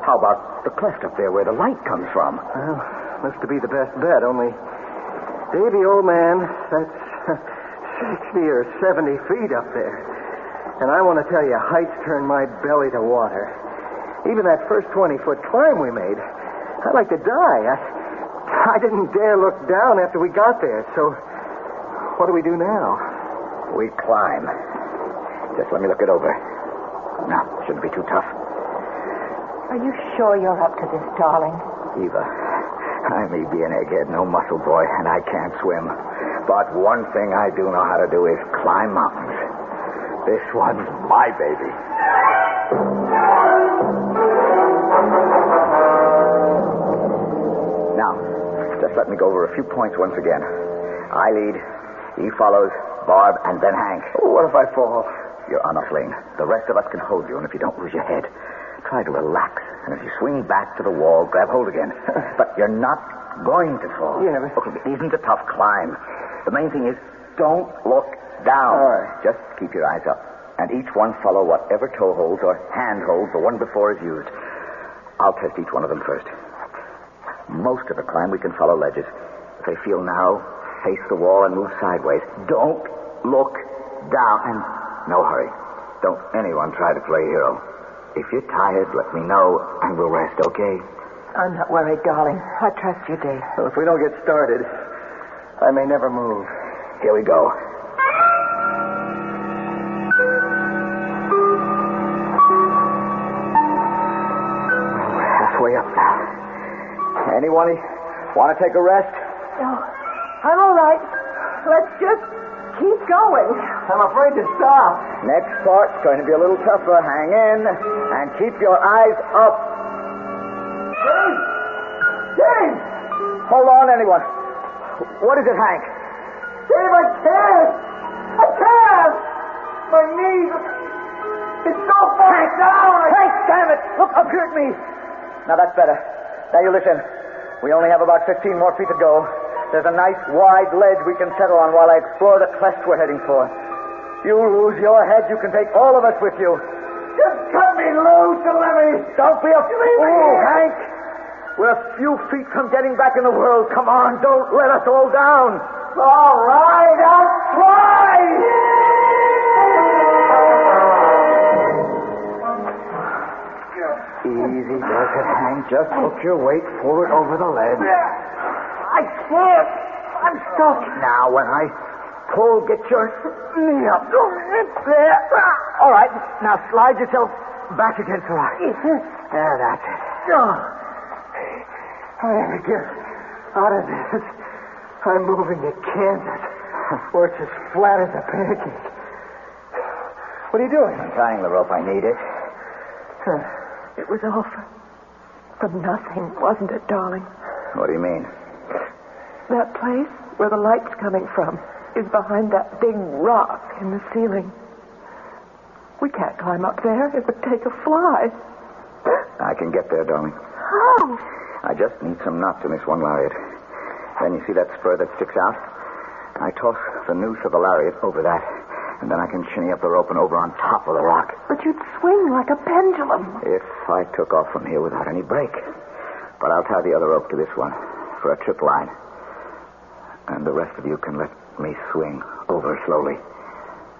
How about the cleft up there where the light comes from? Well, looks to be the best bet, only, Davy, old man, that's 60 or 70 feet up there. And I want to tell you, heights turn my belly to water. Even that first 20-foot climb we made, I'd like to die. I didn't dare look down after we got there, so what do we do now? We climb. Just let me look it over. Now, shouldn't be too tough. Are you sure you're up to this, darling? Eva, I may be an egghead, no muscle boy, and I can't swim. But one thing I do know how to do is climb mountains. This one's my baby. Now, just let me go over a few points once again. I lead, he follows, Barb, and then Hank. What if I fall? You're on a sling. The rest of us can hold you, and if you don't lose your head, try to relax. And if you swing back to the wall, grab hold again. But you're not going to fall. Yeah, but... Okay, it isn't a tough climb. The main thing is, don't look down. All right. Just keep your eyes up. And each one follow whatever toe holds or hand holds the one before is used. I'll test each one of them first. Most of the climb we can follow ledges. If they feel narrow, face the wall and move sideways. Don't look down. And no hurry. Don't anyone try to play hero. If you're tired, let me know, and we'll rest, okay? I'm not worried, darling. I trust you, Dave. Well, if we don't get started, I may never move. Here we go. We're halfway up now. Anyone want to take a rest? No, I'm all right. Let's just keep going. I'm afraid to stop. Next part's going to be a little tougher. Hang in and keep your eyes up. Dave! Dave! Hold on, anyone. What is it, Hank? Dave, I can't! I can't! My knees... It's so far down! Hank, damn it! Look up here at me! Now, that's better. Now, you listen. We only have about 15 more feet to go. There's a nice, wide ledge we can settle on while I explore the cleft we're heading for. You lose your head, you can take all of us with you. Just cut me loose and let me... Don't be a fool, Hank. We're a few feet from getting back in the world. Come on, don't let us all down. All right, I'll try! Easy does it, Hank. Just hook your weight forward over the ledge. I can't. I'm stuck. Now, when I pull, get your knee up. There. All right. Now, slide yourself back against the rock. There, that's it. I never get out of this. I'm moving to Kansas, where it's as flat as a pancake. What are you doing? I'm tying the rope. I need it. It was all for nothing, wasn't it, darling? What do you mean? That place where the light's coming from is behind that big rock in the ceiling. We can't climb up there. It would take a fly. I can get there, darling. How? I just need some knots in this one lariat. Then you see that spur that sticks out? I toss the noose of the lariat over that, and then I can shinny up the rope and over on top of the rock. But you'd swing like a pendulum. If I took off from here without any break. But I'll tie the other rope to this one for a trip line. And the rest of you can let me swing over slowly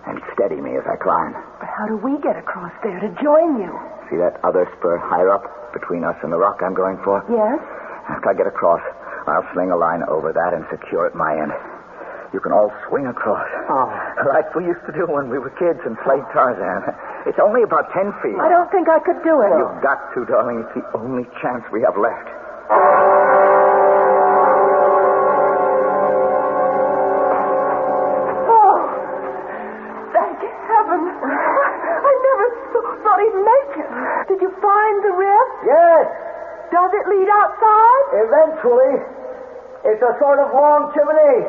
and steady me as I climb. But how do we get across there to join you? See that other spur higher up between us and the rock I'm going for? Yes. After I get across, I'll sling a line over that and secure at my end. You can all swing across. Oh. Like we used to do when we were kids and played Tarzan. It's only about 10 feet. I don't think I could do it. You've got to, darling. It's the only chance we have left. Did you find the rift? Yes. Does it lead outside? Eventually. It's a sort of long chimney.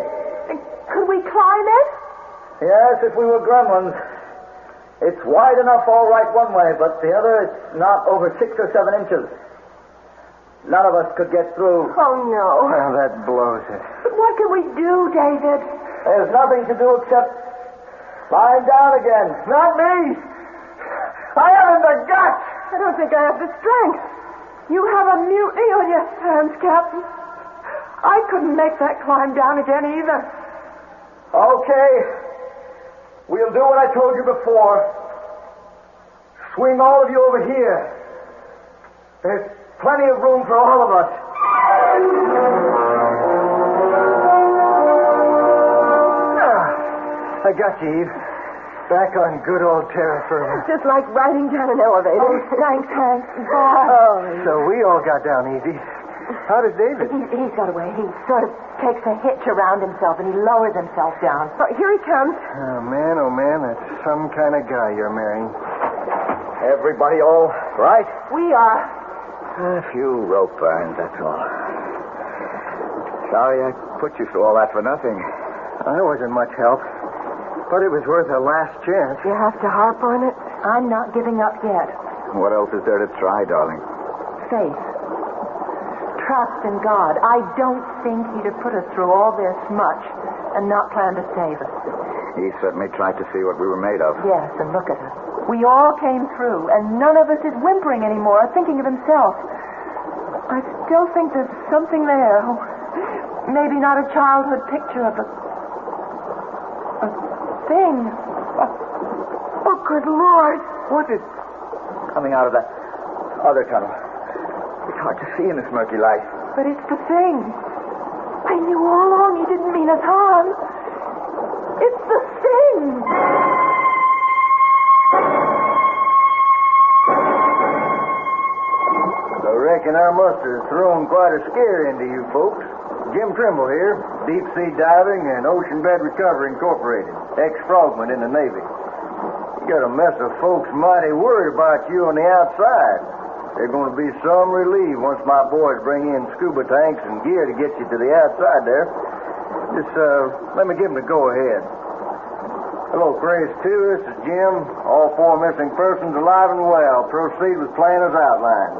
Could we climb it? Yes, if we were gremlins. It's wide enough all right one way, but the other, it's not over 6 or 7 inches. None of us could get through. Oh, no. Well, that blows it. But what can we do, David? There's nothing to do except lying down again. Not me. I haven't the guts. I don't think I have the strength. You have a mutiny on your hands, Captain. I couldn't make that climb down again either. Okay. We'll do what I told you before. Swing all of you over here. There's plenty of room for all of us. I got you, Eve. Back on good old terra firma. Just like riding down an elevator. Oh, thanks, Hank. Oh. So we all got down easy. How does David? He's got away. He sort of takes a hitch around himself and he lowers himself down. Oh, here he comes. Oh, man, that's some kind of guy you're marrying. Everybody all right? We are. A few rope burns, that's all. Sorry I put you through all that for nothing. I wasn't much help, but it was worth a last chance. You have to harp on it. I'm not giving up yet. What else is there to try, darling? Faith. Trust in God. I don't think he'd have put us through all this much and not planned to save us. He certainly tried to see what we were made of. Yes, and look at us. We all came through, and none of us is whimpering anymore, thinking of himself. I still think there's something there. Oh, maybe not a childhood picture of a thing. Oh, good Lord. What is coming out of that other tunnel? It's hard to see in this murky light. But it's the thing. I knew all along he didn't mean us harm. It's the thing. I reckon I must have thrown quite a scare into you folks. Jim Trimble here, Deep Sea Diving and Ocean Bed Recovery Incorporated, ex-frogman in the Navy. You got a mess of folks mighty worried about you on the outside. There's going to be some relief once my boys bring in scuba tanks and gear to get you to the outside there. Just, let me give them the go-ahead. Hello, Craze 2. This is Jim. All 4 missing persons alive and well. Proceed with plan as outlined.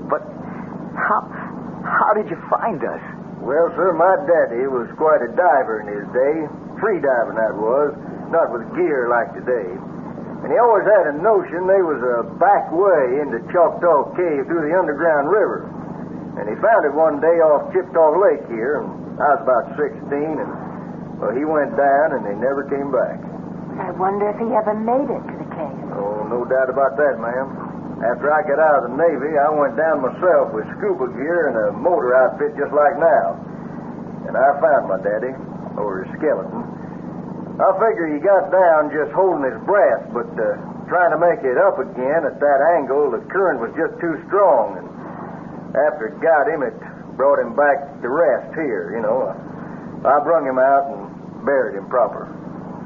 But how did you find us? Well, sir, my daddy was quite a diver in his day. Free diving, that was. Not with gear like today. And he always had a notion there was a back way into Choctaw Cave through the underground river. And he found it one day off Chippewa Lake here, and I was about 16, and well, he went down and they never came back. I wonder if he ever made it to the cave. Oh, no doubt about that, ma'am. After I got out of the Navy, I went down myself with scuba gear and a motor outfit just like now. And I found my daddy, or his skeleton. I figure he got down just holding his breath, but trying to make it up again at that angle, the current was just too strong. And after it got him, it brought him back to rest here, you know. I brung him out and buried him proper.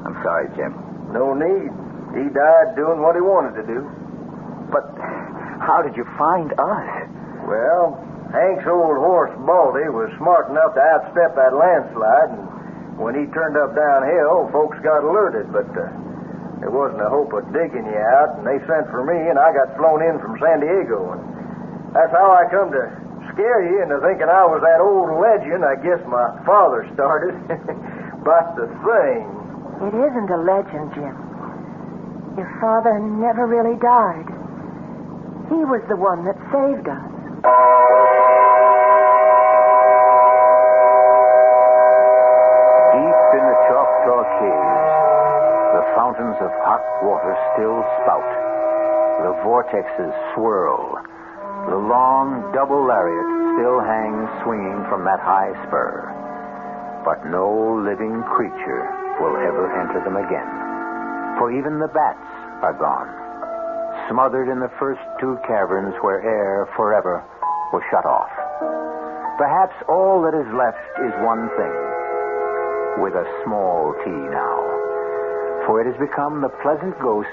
I'm sorry, Jim. No need. He died doing what he wanted to do. But how did you find us? Well, Hank's old horse, Baldy, was smart enough to outstep that landslide, and when he turned up downhill, folks got alerted, but there wasn't a hope of digging you out, and they sent for me, and I got flown in from San Diego, and that's how I come to scare you into thinking I was that old legend I guess my father started. But the thing... It isn't a legend, Jim. Your father never really died. He was the one that saved us. Deep in the Choctaw Caves, the fountains of hot water still spout. The vortexes swirl. The long double lariat still hangs swinging from that high spur. But no living creature will ever enter them again. For even the bats are gone, smothered in the first 2 caverns where air forever was shut off. Perhaps all that is left is one thing. with a small t now, for it has become the pleasant ghost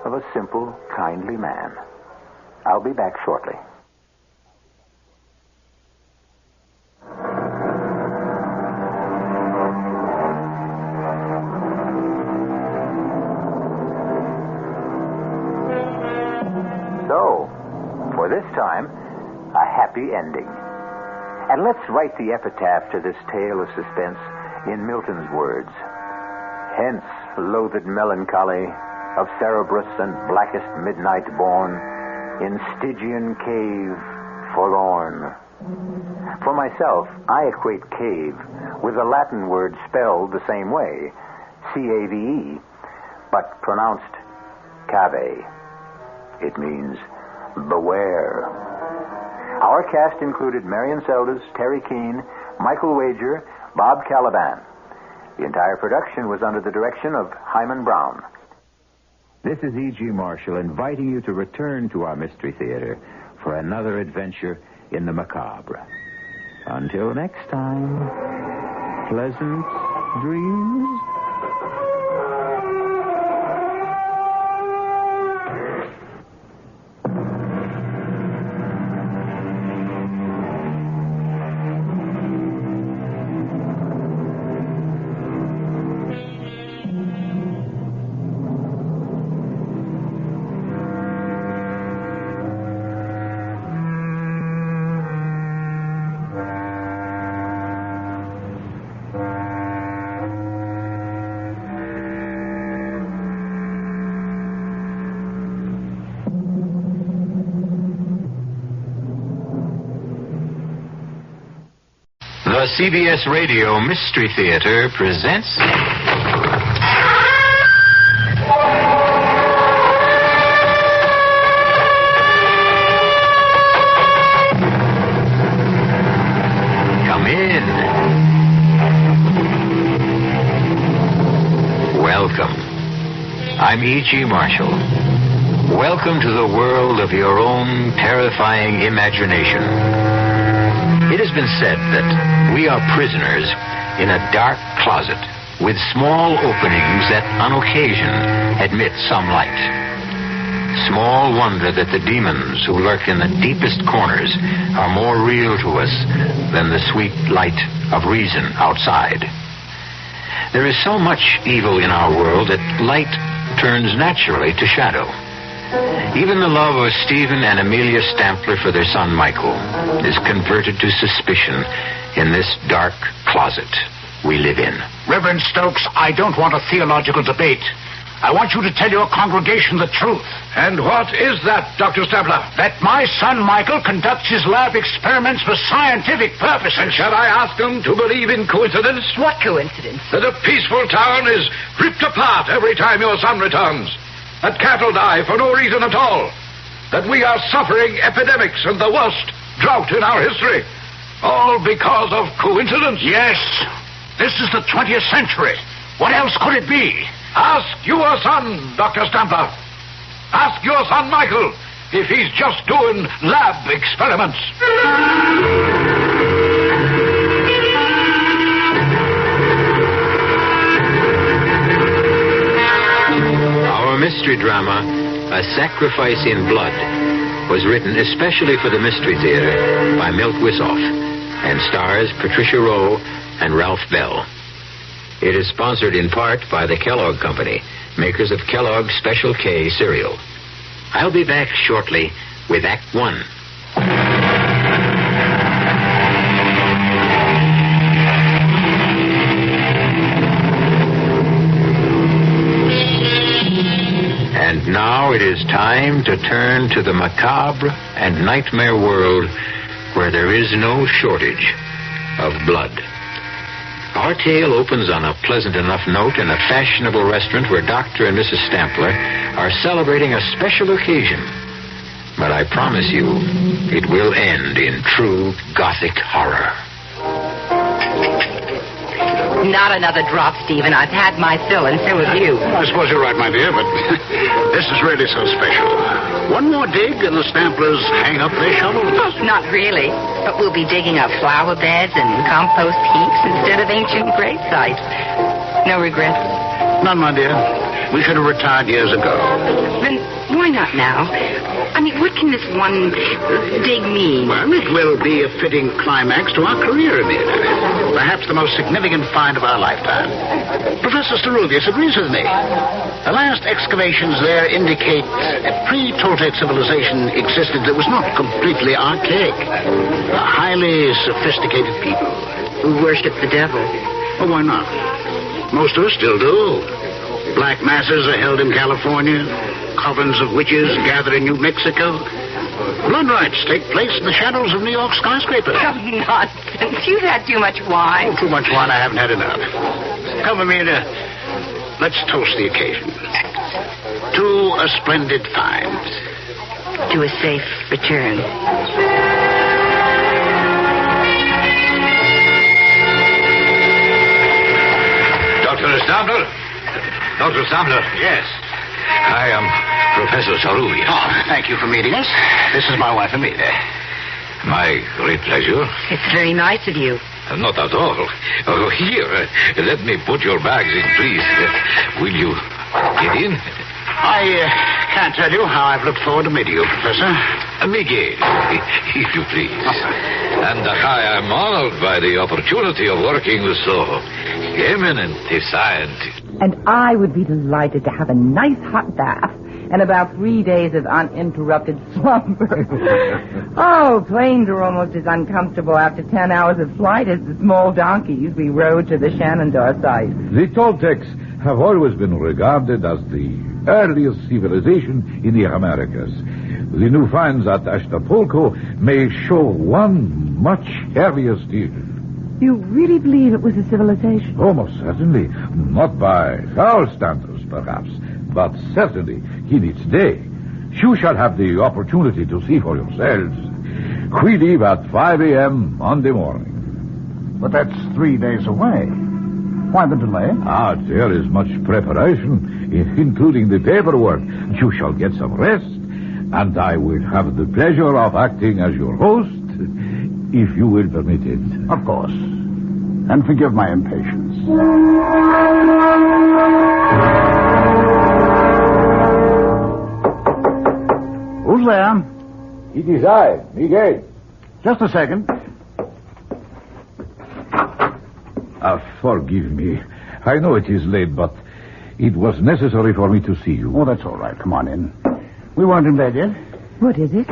of a simple, kindly man. I'll be back shortly. So, for this time, a happy ending. And let's write the epitaph to this tale of suspense in Milton's words. Hence, loathed melancholy of Cerberus and blackest midnight born, in Stygian cave forlorn. For myself, I equate cave with the Latin word spelled the same way, C-A-V-E, but pronounced cave. It means beware. Our cast included Marion Seldes, Terry Keane, Michael Wager, Bob Caliban. The entire production was under the direction of Himan Brown. This is E.G. Marshall inviting you to return to our Mystery Theater for another adventure in the macabre. Until next time, pleasant dreams. The CBS Radio Mystery Theater presents... Come in. Welcome. I'm E.G. Marshall. Welcome to the world of your own terrifying imagination. It has been said that we are prisoners in a dark closet with small openings that on occasion admit some light. Small wonder that the demons who lurk in the deepest corners are more real to us than the sweet light of reason outside. There is so much evil in our world that light turns naturally to shadow. Even the love of Stephen and Amelia Stampler for their son Michael is converted to suspicion in this dark closet we live in. Reverend Stokes, I don't want a theological debate. I want you to tell your congregation the truth. And what is that, Dr. Stampler? That my son Michael conducts his lab experiments for scientific purposes. And shall I ask them to believe in coincidence? What coincidence? That a peaceful town is ripped apart every time your son returns. That cattle die for no reason at all. That we are suffering epidemics and the worst drought in our history. All because of coincidence? Yes. This is the 20th century. What else could it be? Ask your son, Dr. Stampler. Ask your son, Michael, if he's just doing lab experiments. Mystery drama, A Sacrifice in Blood, was written especially for the Mystery Theater by Milt Wisoff and stars Patricia Rowe and Ralph Bell. It is sponsored in part by the Kellogg Company, makers of Kellogg's Special K cereal. I'll be back shortly with Act One. And now it is time to turn to the macabre and nightmare world where there is no shortage of blood. Our tale opens on a pleasant enough note in a fashionable restaurant where Dr. and Mrs. Stampler are celebrating a special occasion. But I promise you, it will end in true Gothic horror. Not another drop, Stephen. I've had my fill, and so have you. I suppose you're right, my dear, but this is really so special. One more dig, and the Stamplers hang up their shovels. Oh, not really. But we'll be digging up flower beds and compost heaps instead of ancient grave sites. No regrets? None, my dear. We should have retired years ago. Then why not now? I mean, what can this one dig mean? Well, it will be a fitting climax to our career, Amelia. Perhaps the most significant find of our lifetime. Professor Staruvius agrees with me. The last excavations there indicate a pre-Toltec civilization existed that was not completely archaic. A highly sophisticated people. Who worship the devil. Oh, why not? Most of us still do. Black masses are held in California. Covens of witches gather in New Mexico. Blood rites take place in the shadows of New York skyscrapers. Oh, nonsense. You've had too much wine. Oh, too much wine. I haven't had enough. Come, Amelia. Let's toast the occasion. To a splendid find. To a safe return. Dr. Stambler? Dr. Stambler? Yes. I am Professor Saruvius. Oh, thank you for meeting us. This is my wife, Amelia. My great pleasure. It's very nice of you. Not at all. Oh, here, let me put your bags in, please. Will you get in? I can't tell you how I've looked forward to meeting you, Professor. Miguel, if you please. And I am honored by the opportunity of working with so eminent a scientist. And I would be delighted to have a nice hot bath and about 3 days of uninterrupted slumber. Oh, planes are almost as uncomfortable after 10 hours of flight as the small donkeys we rode to the Shenandoah site. The Toltecs have always been regarded as the earliest civilization in the Americas. The new finds at Acapulco may show one much earlier still. You really believe it was a civilization? Oh, most certainly. Not by our standards, perhaps, but certainly in its day. You shall have the opportunity to see for yourselves. We leave at 5 a.m. Monday morning. But that's 3 days away. Why the delay? There is much preparation, including the paperwork. You shall get some rest, and I will have the pleasure of acting as your host, if you will permit it. Of course. And forgive my impatience. Who's there? It is I, Miguel. Just a second. Forgive me. I know it is late, but it was necessary for me to see you. Oh, that's all right. Come on in. We weren't in bed yet. What is it?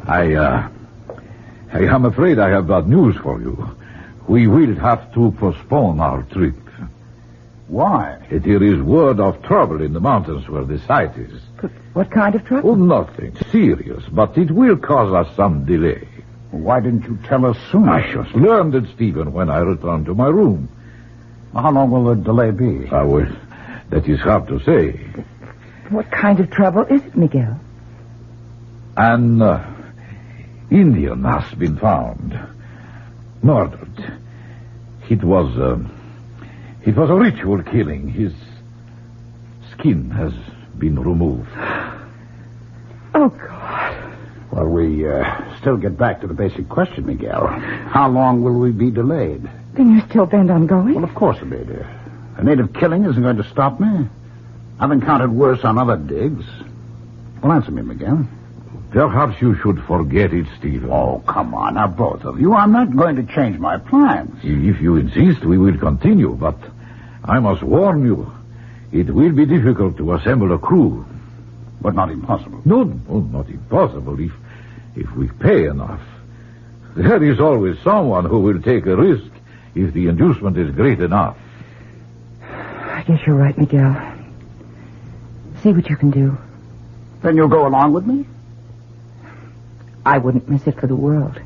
I am afraid I have bad news for you. We will have to postpone our trip. Why? There is word of trouble in the mountains where the site is. But what kind of trouble? Oh, nothing serious, but it will cause us some delay. Why didn't you tell us sooner? I just learned it, Stephen, when I returned to my room. How long will the delay be? Well, that is hard to say. What kind of trouble is it, Miguel? An Indian has been found. Murdered. It was a ritual killing. His skin has been removed. Oh, God. Well, we still get back to the basic question, Miguel. How long will we be delayed? Then you're still bent on going? Well, of course, Amelia. A native killing isn't going to stop me. I've encountered worse on other digs. Well, answer me, Miguel. Perhaps you should forget it, Stephen. Oh, come on, now, both of you. I'm not going to change my plans. If you insist, we will continue, but I must warn you, it will be difficult to assemble a crew. But not impossible. No, not impossible, if we pay enough. There is always someone who will take a risk if the inducement is great enough. I guess you're right, Miguel. See what you can do. Then you'll go along with me? I wouldn't miss it for the world.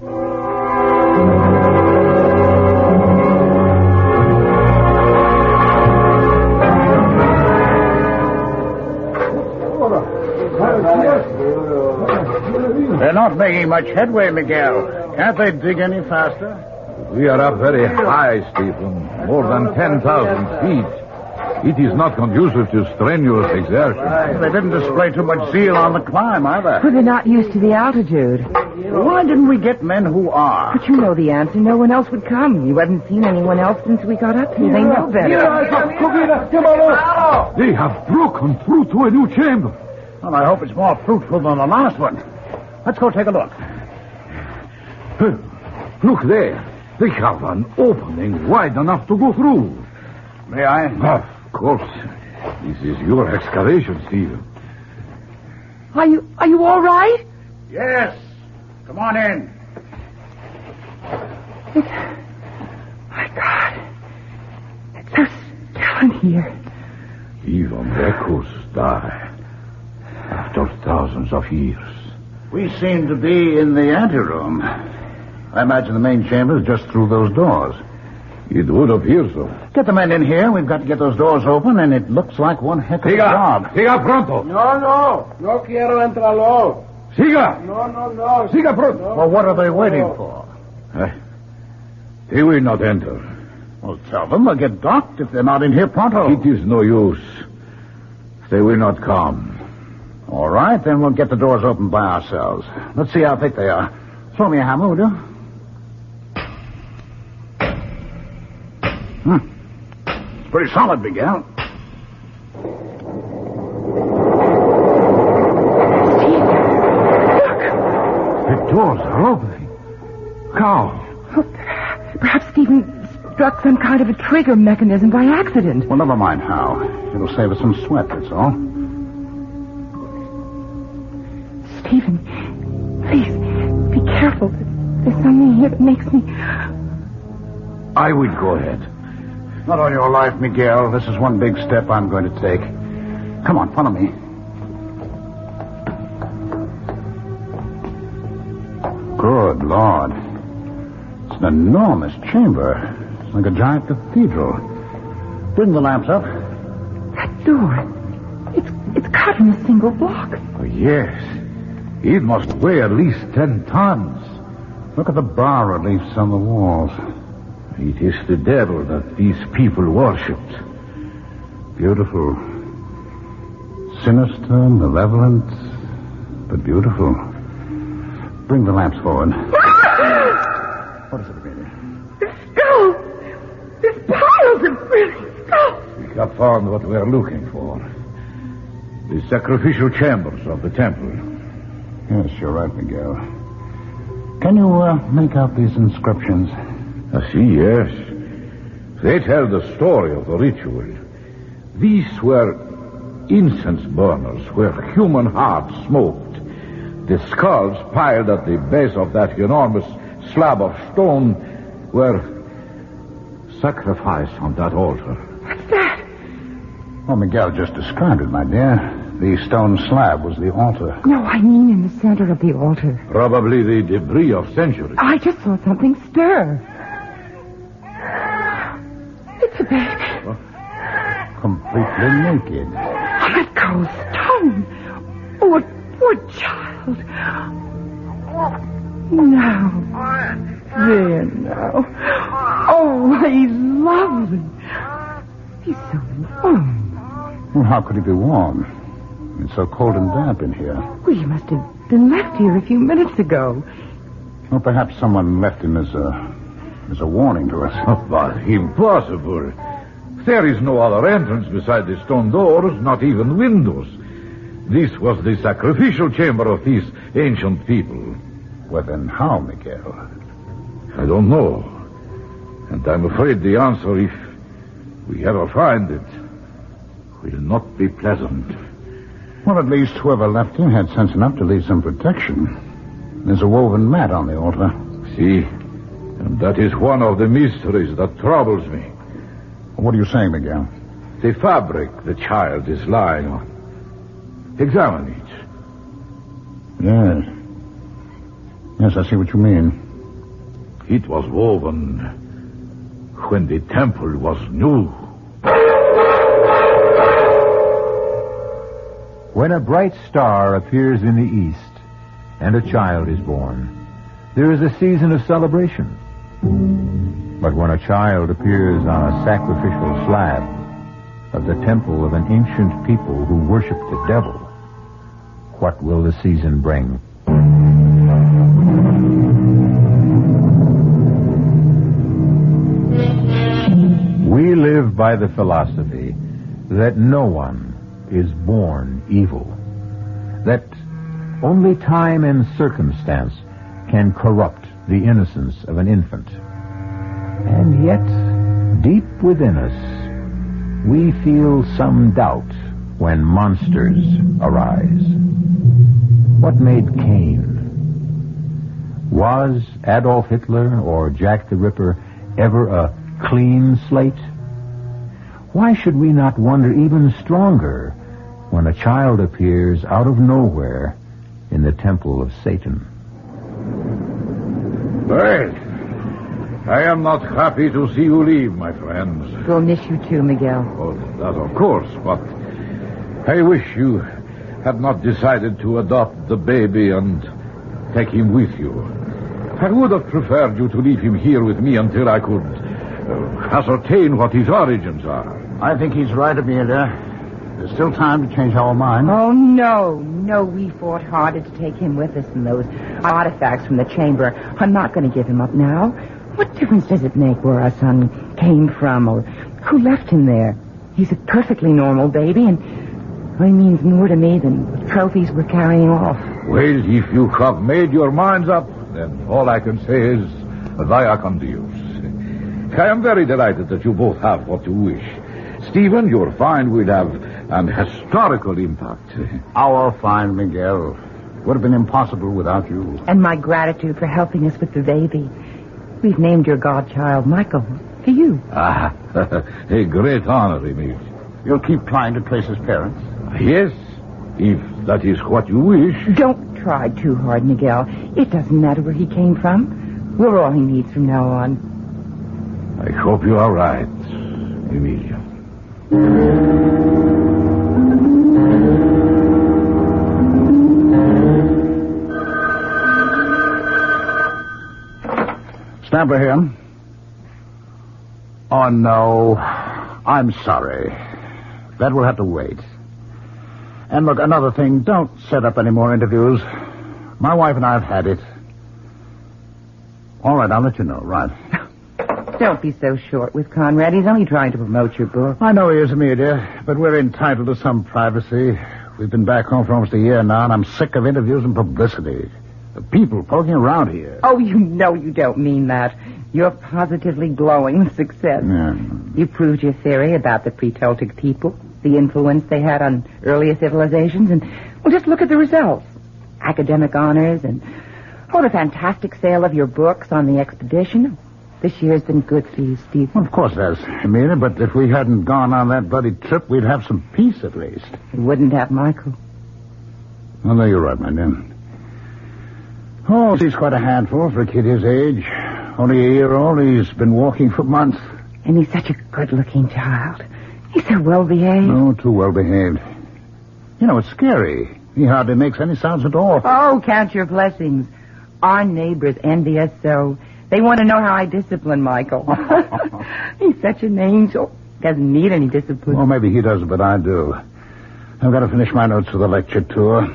They're not making much headway, Miguel. Can't they dig any faster? We are up very high, Stephen. More than 10,000 feet. It is not conducive to strenuous exertion. They didn't display too much zeal on the climb, either. But they're not used to the altitude. Why didn't we get men who are? But you know the answer. No one else would come. You haven't seen anyone else since we got up here. They know better. They have broken through to a new chamber. Well, I hope it's more fruitful than the last one. Let's go take a look. Look there. They have an opening wide enough to go through. May I? Of course. This is your excavation, Stephen. Are you all right? Yes. Come on in. My God. It's so still in here. Even echoes die after thousands of years. We seem to be in the anteroom. I imagine the main chamber is just through those doors. It would appear so. Get the men in here. We've got to get those doors open, and it looks like one heck of a job. Siga pronto. No quiero entrarlo. Siga. No. Siga pronto. Well, what are they waiting for? They will not enter. Well, tell them they'll get docked if they're not in here pronto. It is no use. They will not come. All right, then we'll get the doors open by ourselves. Let's see how thick they are. Throw me a hammer, will you? It's pretty solid, Miguel. The doors are opening. How? Oh, perhaps Stephen struck some kind of a trigger mechanism by accident. Well, never mind how. It'll save us some sweat, that's all. Stephen, please, be careful. There's something here that makes me... I will go ahead. Not on your life, Miguel. This is one big step I'm going to take. Come on, follow me. Good Lord. It's an enormous chamber. It's like a giant cathedral. Bring the lamps up. That door. It's cut in a single block. Oh, yes. It must weigh at least 10 tons. Look at the bas-reliefs on the walls. It is the devil that these people worshipped. Beautiful. Sinister, malevolent, but beautiful. Bring the lamps forward. What is it, Amelia? The skulls! There's piles of brilliant skulls! We have found what we are looking for. The sacrificial chambers of the temple. Yes, you're right, Miguel. Can you make out these inscriptions? I see, yes. They tell the story of the ritual. These were incense burners where human hearts smoked. The skulls piled at the base of that enormous slab of stone were sacrificed on that altar. What's that? Oh, Miguel just described it, my dear. The stone slab was the altar. No, I mean in the center of the altar. Probably the debris of centuries. I just saw something stir. It's a baby. What? Completely naked. Let go, stone. Oh, a poor child. Now. There now. Oh, he's lovely. He's so warm. Well, how could he be warm? It's so cold and damp in here. Well, you must have been left here a few minutes ago. Well, perhaps someone left him as a warning to us. Oh, but impossible. There is no other entrance beside the stone doors, not even windows. This was the sacrificial chamber of these ancient people. Well, then how, Miguel? I don't know. And I'm afraid the answer, if we ever find it, will not be pleasant. Well, at least whoever left him had sense enough to leave some protection. There's a woven mat on the altar. See? And that is one of the mysteries that troubles me. What are you saying, Miguel? The fabric the child is lying on. Examine it. Yes. Yes, I see what you mean. It was woven when the temple was new. When a bright star appears in the east and a child is born, there is a season of celebration. But when a child appears on a sacrificial slab of the temple of an ancient people who worship the devil, what will the season bring? We live by the philosophy that no one is born evil, that only time and circumstance can corrupt the innocence of an infant. And yet, deep within us, we feel some doubt when monsters arise. What made Cain? Was Adolf Hitler or Jack the Ripper ever a clean slate? Why should we not wonder even stronger when a child appears out of nowhere in the temple of Satan? Well, I am not happy to see you leave, my friends. We'll miss you too, Miguel. Oh, that of course, but I wish you had not decided to adopt the baby and take him with you. I would have preferred you to leave him here with me until I could ascertain what his origins are. I think he's right, Amelia. There's still time to change our mind. Oh, no, we fought harder to take him with us than those artifacts from the chamber. I'm not going to give him up now. What difference does it make where our son came from or who left him there? He's a perfectly normal baby, and he means more to me than the trophies we're carrying off. Well, if you have made your minds up, then all I can say is, vaya con Dios. I am very delighted that you both have what you wish. Stephen, your find will have an historical impact. Our find, Miguel, would have been impossible without you. And my gratitude for helping us with the baby. We've named your godchild Michael for you. A great honor, Emil. You'll keep trying to trace his parents? Yes, if that is what you wish. Don't try too hard, Miguel. It doesn't matter where he came from. We're all he needs from now on. I hope you are right, Emilia. Stamper here. Oh, no. I'm sorry. That will have to wait. And look, another thing, don't set up any more interviews. My wife and I have had it. All right, I'll let you know, right. Don't be so short with Conrad. He's only trying to promote your book. I know he is, Amelia, but we're entitled to some privacy. We've been back home for almost a year now, and I'm sick of interviews and publicity. The people poking around here. Oh, you know you don't mean that. You're positively glowing with success. Yeah. You proved your theory about the pre-Celtic people, the influence they had on earlier civilizations, and, well, just look at the results. Academic honors and, the fantastic sale of your books on the expedition. This year's been good for you, Steve. Well, of course it has, Amelia, but if we hadn't gone on that bloody trip, we'd have some peace at least. We wouldn't have Michael. Well, no, you're right, my dear. Oh, he's quite a handful for a kid his age. Only a year old. He's been walking for months. And he's such a good-looking child. He's so well-behaved. No, too well-behaved. You know, it's scary. He hardly makes any sounds at all. Oh, count your blessings. Our neighbors envy us so. They want to know how I discipline Michael. He's such an angel. Doesn't need any discipline. Well, maybe he doesn't, but I do. I've got to finish my notes for the lecture tour.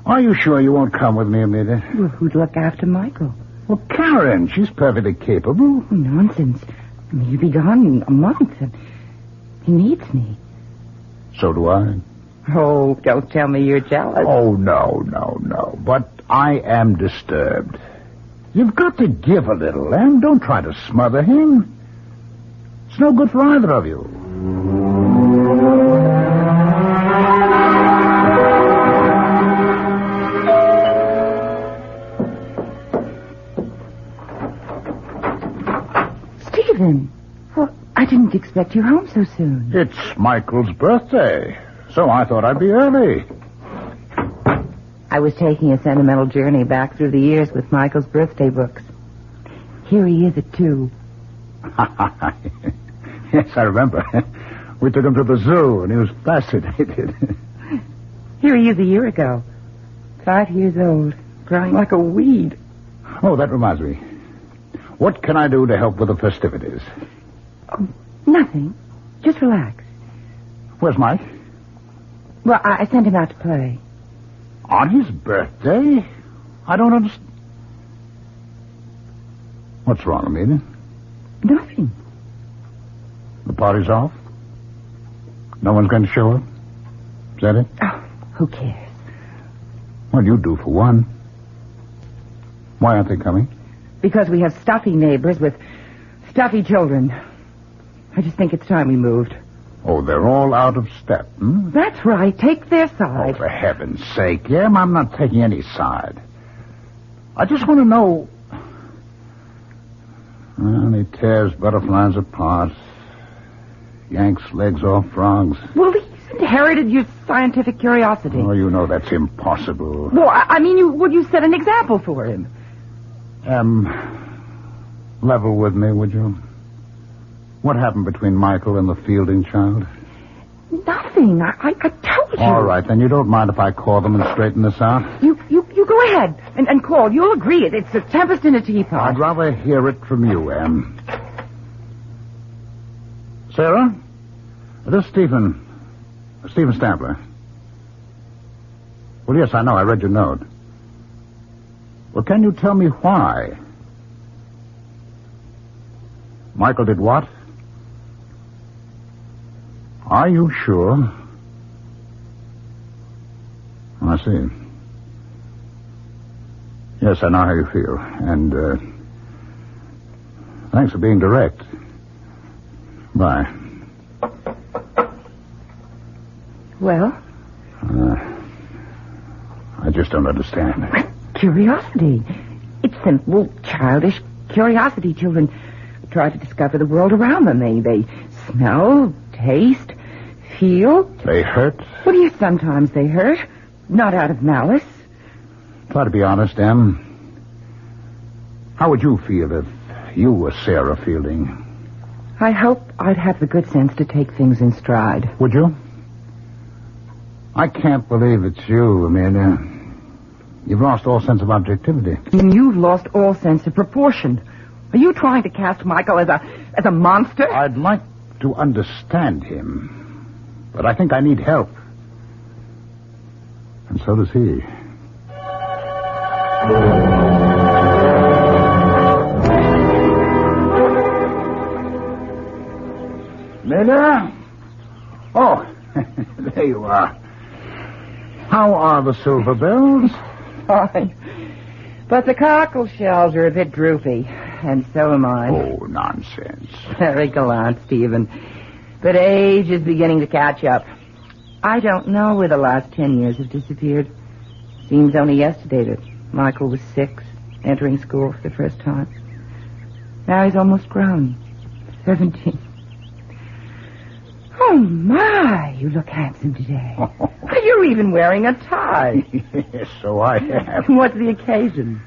Are you sure you won't come with me, Amelia? Well, who'd look after Michael? Well, Karen. She's perfectly capable. Oh, nonsense. I mean, you'll be gone a month. And he needs me. So do I. Oh, don't tell me you're jealous. Oh, no. But I am disturbed. You've got to give a little, and don't try to smother him. It's no good for either of you. Stephen, well, I didn't expect you home so soon. It's Michael's birthday, so I thought I'd be early. I was taking a sentimental journey back through the years with Michael's birthday books. Here he is at 2. Yes, I remember. We took him to the zoo, and he was fascinated. Here he is a year ago. 5 years old, growing like a weed. Oh, that reminds me. What can I do to help with the festivities? Oh, nothing. Just relax. Where's Mike? Well, I sent him out to play. On his birthday? I don't understand. What's wrong, Amelia? Nothing. The party's off? No one's going to show up? Is that it? Oh, who cares? Well, you do for one. Why aren't they coming? Because we have stuffy neighbors with stuffy children. I just think it's time we moved. Oh, they're all out of step, hmm? That's right. Take their side. Oh, for heaven's sake, Em, I'm not taking any side. I just want to know... Well, he tears butterflies apart, yanks legs off frogs. Well, he's inherited your scientific curiosity. Oh, you know that's impossible. Well, I mean, you set an example for him. Level with me, would you? What happened between Michael and the Fielding child? Nothing. I told you. All right, then you don't mind if I call them and straighten this out? You go ahead and call. You'll agree it's a tempest in a teapot. I'd rather hear it from you, Em. Sarah? This is Stephen Stabler. Well, yes, I know. I read your note. Well, can you tell me why? Michael did what? Are you sure? I see. Yes, I know how you feel. And, thanks for being direct. Bye. Well? I just don't understand. Curiosity. It's simple, childish curiosity. Children try to discover the world around them. They smell, taste, feel. They hurt? Well, yes, sometimes they hurt. Not out of malice. Try to be honest, Em. How would you feel if you were Sarah Fielding? I hope I'd have the good sense to take things in stride. Would you? I can't believe it's you, Amelia. You've lost all sense of objectivity. And you've lost all sense of proportion. Are you trying to cast Michael as a monster? I'd like to understand him, but I think I need help. And so does he. Amelia? Oh, there you are. How are the silver bells? Fine. But the cockle shells are a bit droopy, and so am I. Oh, nonsense. Very gallant, Stephen. But age is beginning to catch up. I don't know where the last 10 years have disappeared. Seems only yesterday that Michael was 6, entering school for the first time. Now he's almost grown. 17. Oh, my, you look handsome today. You're even wearing a tie. Yes, so I have. What's the occasion?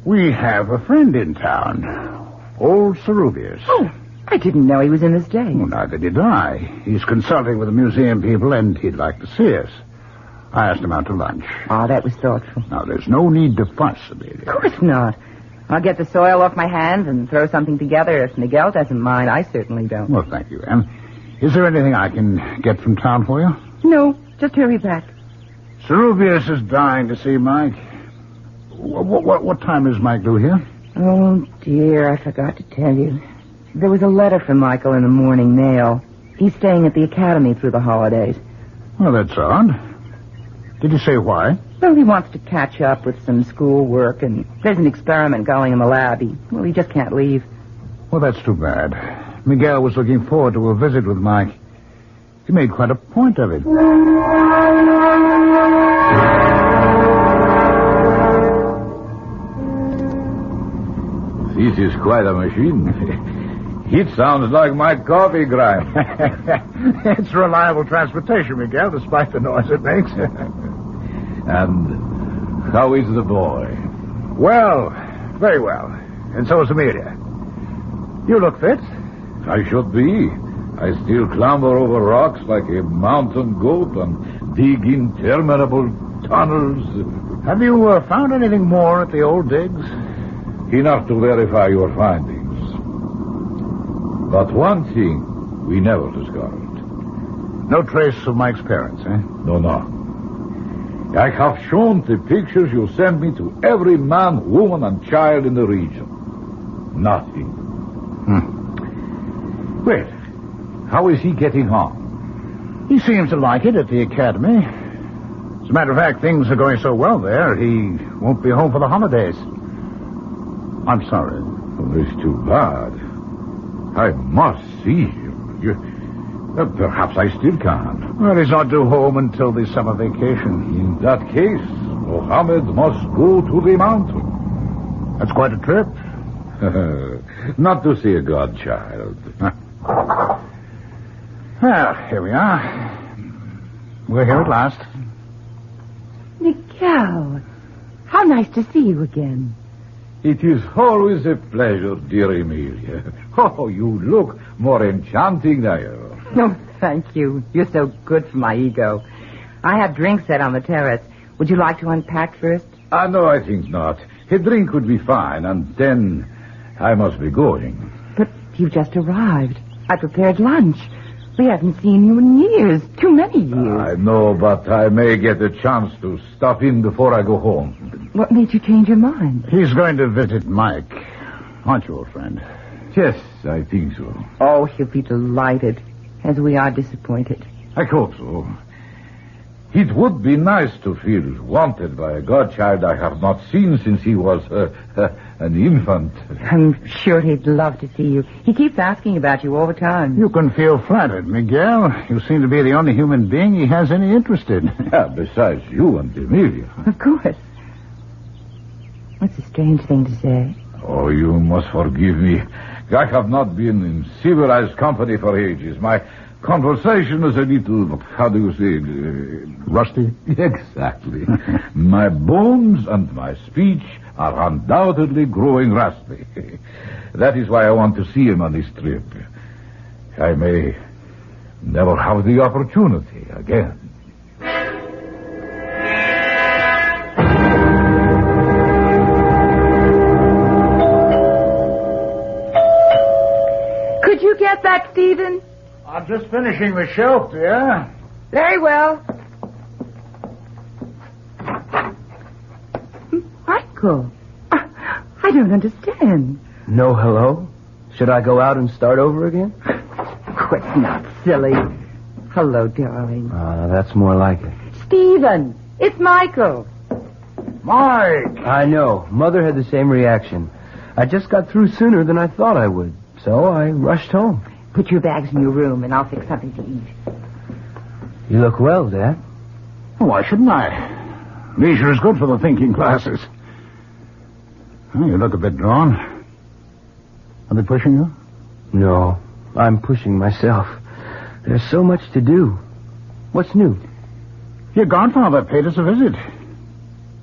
We have a friend in town, old Serubius. Oh, I didn't know he was in this day. Well, neither did I. He's consulting with the museum people, and he'd like to see us. I asked him out to lunch. Ah, that was thoughtful. Now, there's no need to fuss, Amelia. Of course not. I'll get the soil off my hands and throw something together. If Miguel doesn't mind, I certainly don't. Well, thank you, Em. Is there anything I can get from town for you? No, just hurry back. Serubius is dying to see Mike. What time is Mike due here? Oh, dear, I forgot to tell you. There was a letter from Michael in the morning mail. He's staying at the academy through the holidays. Well, that's odd. Did you say why? Well, he wants to catch up with some school work, and there's an experiment going in the lab. He just can't leave. Well, that's too bad. Miguel was looking forward to a visit with Mike. He made quite a point of it. This is quite a machine. It sounds like my coffee grind. It's reliable transportation, Miguel, despite the noise it makes. And how is the boy? Well, very well. And so is Amelia. You look fit. I should be. I still clamber over rocks like a mountain goat and dig interminable tunnels. Have you found anything more at the old digs? enough to verify your findings. But one thing we never discovered. No trace of Mike's parents, eh? No. I have shown the pictures you sent me to every man, woman, and child in the region. Nothing. Well, how is he getting on? He seems to like it at the academy. As a matter of fact, things are going so well there, he won't be home for the holidays. I'm sorry. Well, it's too bad. I must see him. Perhaps I still can. Well, he's not due home until the summer vacation. In that case, Mohammed must go to the mountain. That's quite a trip. Not to see a godchild. Well, here we are. We're here at last. Miguel, how nice to see you again. It is always a pleasure, dear Emilia. Oh, you look more enchanting than ever. No, thank you. You're so good for my ego. I have drinks set on the terrace. Would you like to unpack first? No, I think not. A drink would be fine, and then I must be going. But you've just arrived. I prepared lunch. We haven't seen you in years. Too many years. I know, but I may get a chance to stop in before I go home. What made you change your mind? He's going to visit Mike. Aren't you, old friend? Yes, I think so. Oh, he'll be delighted, as we are disappointed. I hope so. It would be nice to feel wanted by a godchild I have not seen since he was an infant. I'm sure he'd love to see you. He keeps asking about you all the time. You can feel flattered, Miguel. You seem to be the only human being he has any interest in. Yeah, besides you and Emilia. Of course. What's a strange thing to say? Oh, you must forgive me. I have not been in civilized company for ages. My conversation is a little, how do you say it? Rusty? Exactly. My bones and my speech are undoubtedly growing rusty. That is why I want to see him on this trip. I may never have the opportunity again. Could you get that, Stephen? I'm just finishing the shelf, dear. Very well. Michael, I don't understand. No hello? Should I go out and start over again? Quit, not silly. Hello, darling. That's more like it. Stephen, it's Michael. Mike! I know. Mother had the same reaction. I just got through sooner than I thought I would, so I rushed home. Put your bags in your room, and I'll fix something to eat. You look well, Dad. Why shouldn't I? Leisure is good for the thinking classes. Oh, you look a bit drawn. Are they pushing you? No, I'm pushing myself. There's so much to do. What's new? Your godfather paid us a visit.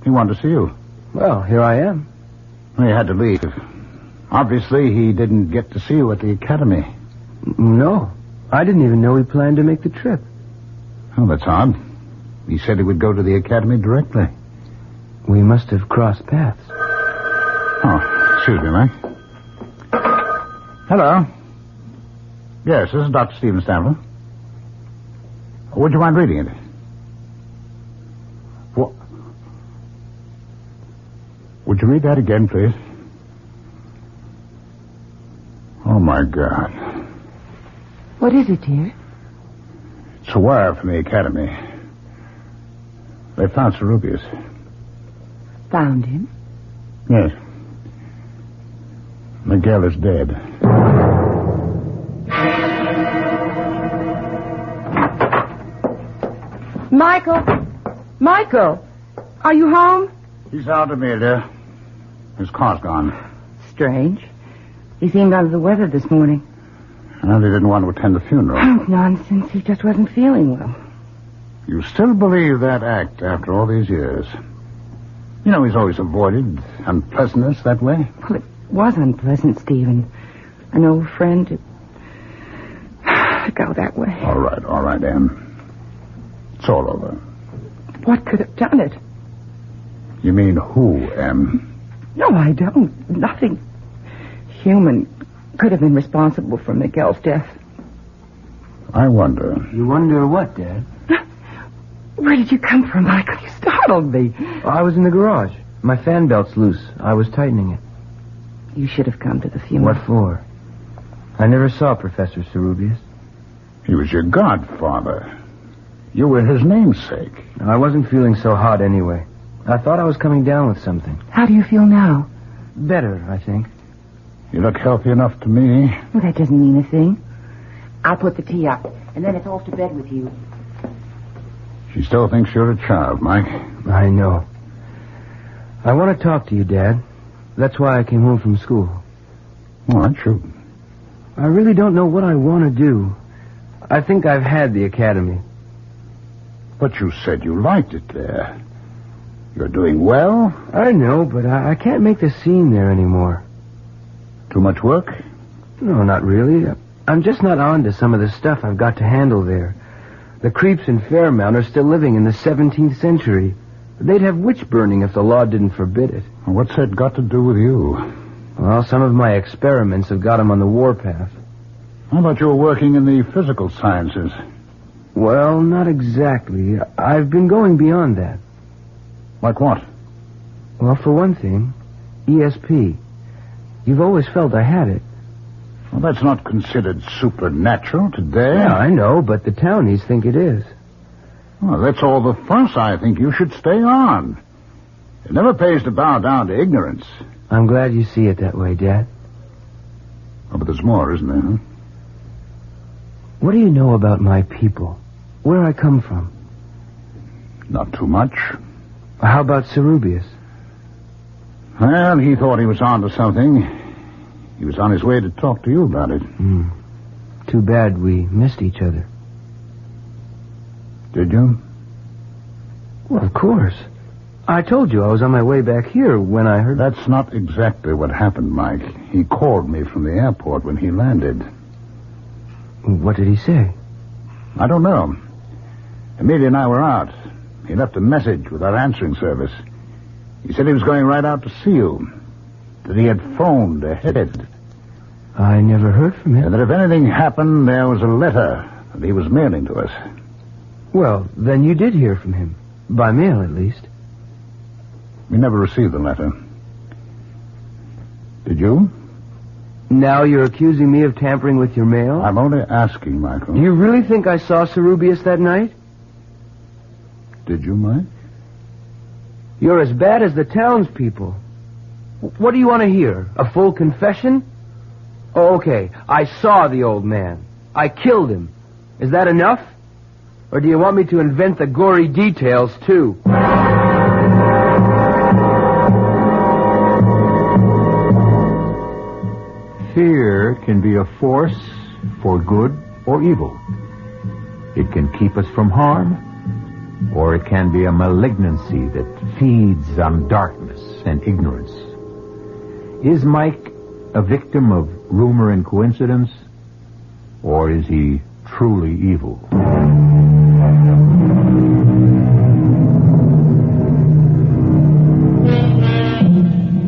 He wanted to see you. Well, here I am. He had to leave. Obviously, he didn't get to see you at the academy. No, I didn't even know he planned to make the trip. Oh, that's odd. He said he would go to the academy directly. We must have crossed paths. Oh, excuse me, Mike. Hello. Yes, this is Dr. Stephen Stanley. Would you mind reading it? What? Would you read that again, please? Oh, my God. What is it, dear? It's a wire from the academy. They found Serubius. Found him? Yes. Miguel is dead. Michael, are you home? He's out, Amelia. His car's gone. Strange. He seemed under the weather this morning. And he didn't want to attend the funeral. Oh, nonsense. He just wasn't feeling well. You still believe that act after all these years? You know, he's always avoided unpleasantness that way. Well, it was unpleasant, Stephen. An old friend to go that way. All right, Em. It's all over. What could have done it? You mean who, Em? No, I don't. Nothing human could have been responsible for Miguel's death. I wonder. You wonder what, Dad? Where did you come from, Michael? You startled me. I was in the garage. My fan belt's loose. I was tightening it. You should have come to the funeral. What for? I never saw Professor Cerubius. He was your godfather. You were his namesake. I wasn't feeling so hot anyway. I thought I was coming down with something. How do you feel now? Better, I think. You look healthy enough to me. Well, that doesn't mean a thing. I'll put the tea up, and then it's off to bed with you. She still thinks you're a child, Mike. I know. I want to talk to you, Dad. That's why I came home from school. All right, shoot. I really don't know what I want to do. I think I've had the academy. But you said you liked it there. You're doing well? I know, but I can't make the scene there anymore. Too much work? No, not really. I'm just not on to some of the stuff I've got to handle there. The creeps in Fairmount are still living in the 17th century. They'd have witch burning if the law didn't forbid it. What's that got to do with you? Well, some of my experiments have got them on the warpath. How about your working in the physical sciences? Well, not exactly. I've been going beyond that. Like what? Well, for one thing, ESP. You've always felt I had it. Well, that's not considered supernatural today. Yeah, I know, but the townies think it is. Well, that's all the fuss. I think you should stay on. It never pays to bow down to ignorance. I'm glad you see it that way, Dad. Oh, but there's more, isn't there, huh? What do you know about my people? Where I come from? Not too much. How about Cerubius? Well, he thought he was on to something. He was on his way to talk to you about it. Too bad we missed each other. Did you? Well, of course. I told you I was on my way back here when I heard... That's not exactly what happened, Mike. He called me from the airport when he landed. What did he say? I don't know. Amelia and I were out. He left a message with our answering service. He said he was going right out to see you. That he had phoned ahead. I never heard from him. And that if anything happened, there was a letter that he was mailing to us. Well, then you did hear from him. By mail, at least. We never received the letter. Did you? Now you're accusing me of tampering with your mail? I'm only asking, Michael. Do you really think I saw Cerubius that night? Did you, Mike? You're as bad as the townspeople. What do you want to hear? A full confession? Oh, okay. I saw the old man. I killed him. Is that enough? Or do you want me to invent the gory details, too? Fear can be a force for good or evil. It can keep us from harm, or it can be a malignancy that feeds on darkness and ignorance. Is Mike a victim of rumor and coincidence, or is he truly evil?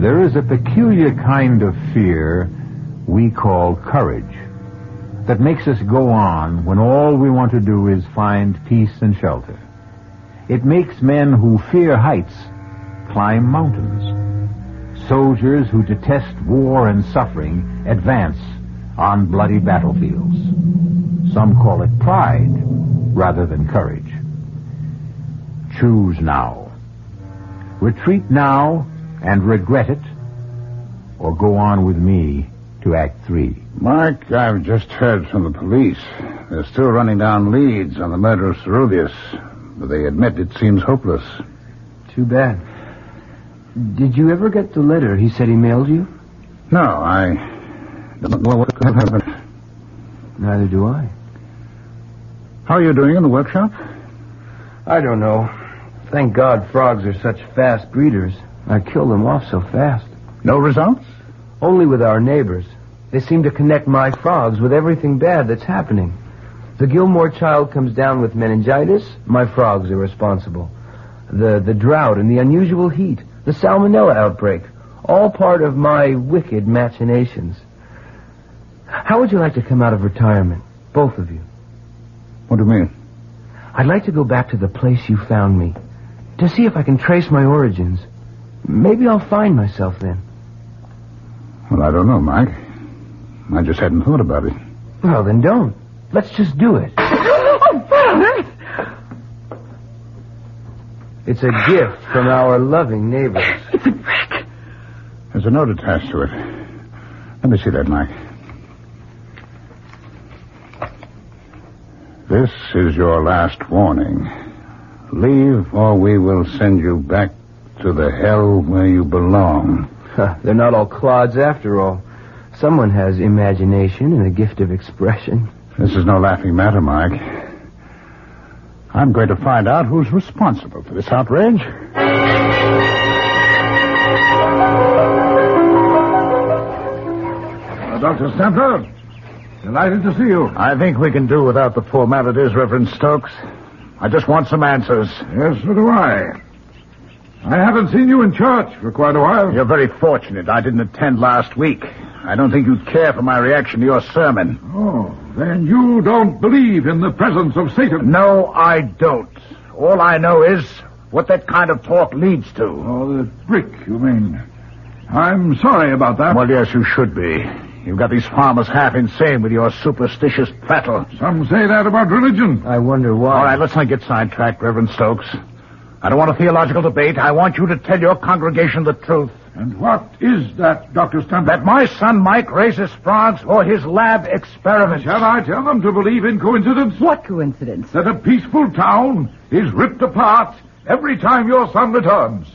There is a peculiar kind of fear we call courage that makes us go on when all we want to do is find peace and shelter. It makes men who fear heights climb mountains. Soldiers who detest war and suffering advance on bloody battlefields. Some call it pride rather than courage. Choose now. Retreat now and regret it, or go on with me to Act 3. Mark, I've just heard from the police. They're still running down leads on the murder of Cerubius, but they admit it seems hopeless. Too bad. Did you ever get the letter he said he mailed you? No, I don't know what could have happened. Neither do I. How are you doing in the workshop? I don't know. Thank God frogs are such fast breeders. I killed them off so fast. No results? Only with our neighbors. They seem to connect my frogs with everything bad that's happening. The Gilmore child comes down with meningitis, my frogs are responsible. The drought and the unusual heat, the salmonella outbreak, All part of my wicked machinations. How would you like to come out of retirement? Both of you. What do you mean? I'd like to go back to the place you found me. To see if I can trace my origins. Maybe I'll find myself then. Well, I don't know, Mike. I just hadn't thought about it. Well, then don't. Let's just do it. Oh, Father! It's a gift from our loving neighbors. It's a brick. There's a note attached to it. Let me see that, Mike. This is your last warning. Leave or we will send you back to the hell where you belong. They're not all clods after all. Someone has imagination and a gift of expression. This is no laughing matter, Mike. I'm going to find out who's responsible for this outrage. Dr. Stanford, delighted to see you. I think we can do without the formalities, Reverend Stokes. I just want some answers. Yes, so do I. I haven't seen you in church for quite a while. You're very fortunate. I didn't attend last week. I don't think you'd care for my reaction to your sermon. Oh, then you don't believe in the presence of Satan? No, I don't. All I know is what that kind of talk leads to. Oh, the brick, you mean. I'm sorry about that. Well, yes, you should be. You've got these farmers half insane with your superstitious prattle. Some say that about religion. I wonder why. All right, let's not get sidetracked, Reverend Stokes. I don't want a theological debate. I want you to tell your congregation the truth. And what is that, Dr. Stanford? That my son Mike raises frogs for his lab experiments. Shall I tell them to believe in coincidence? What coincidence? That a peaceful town is ripped apart every time your son returns.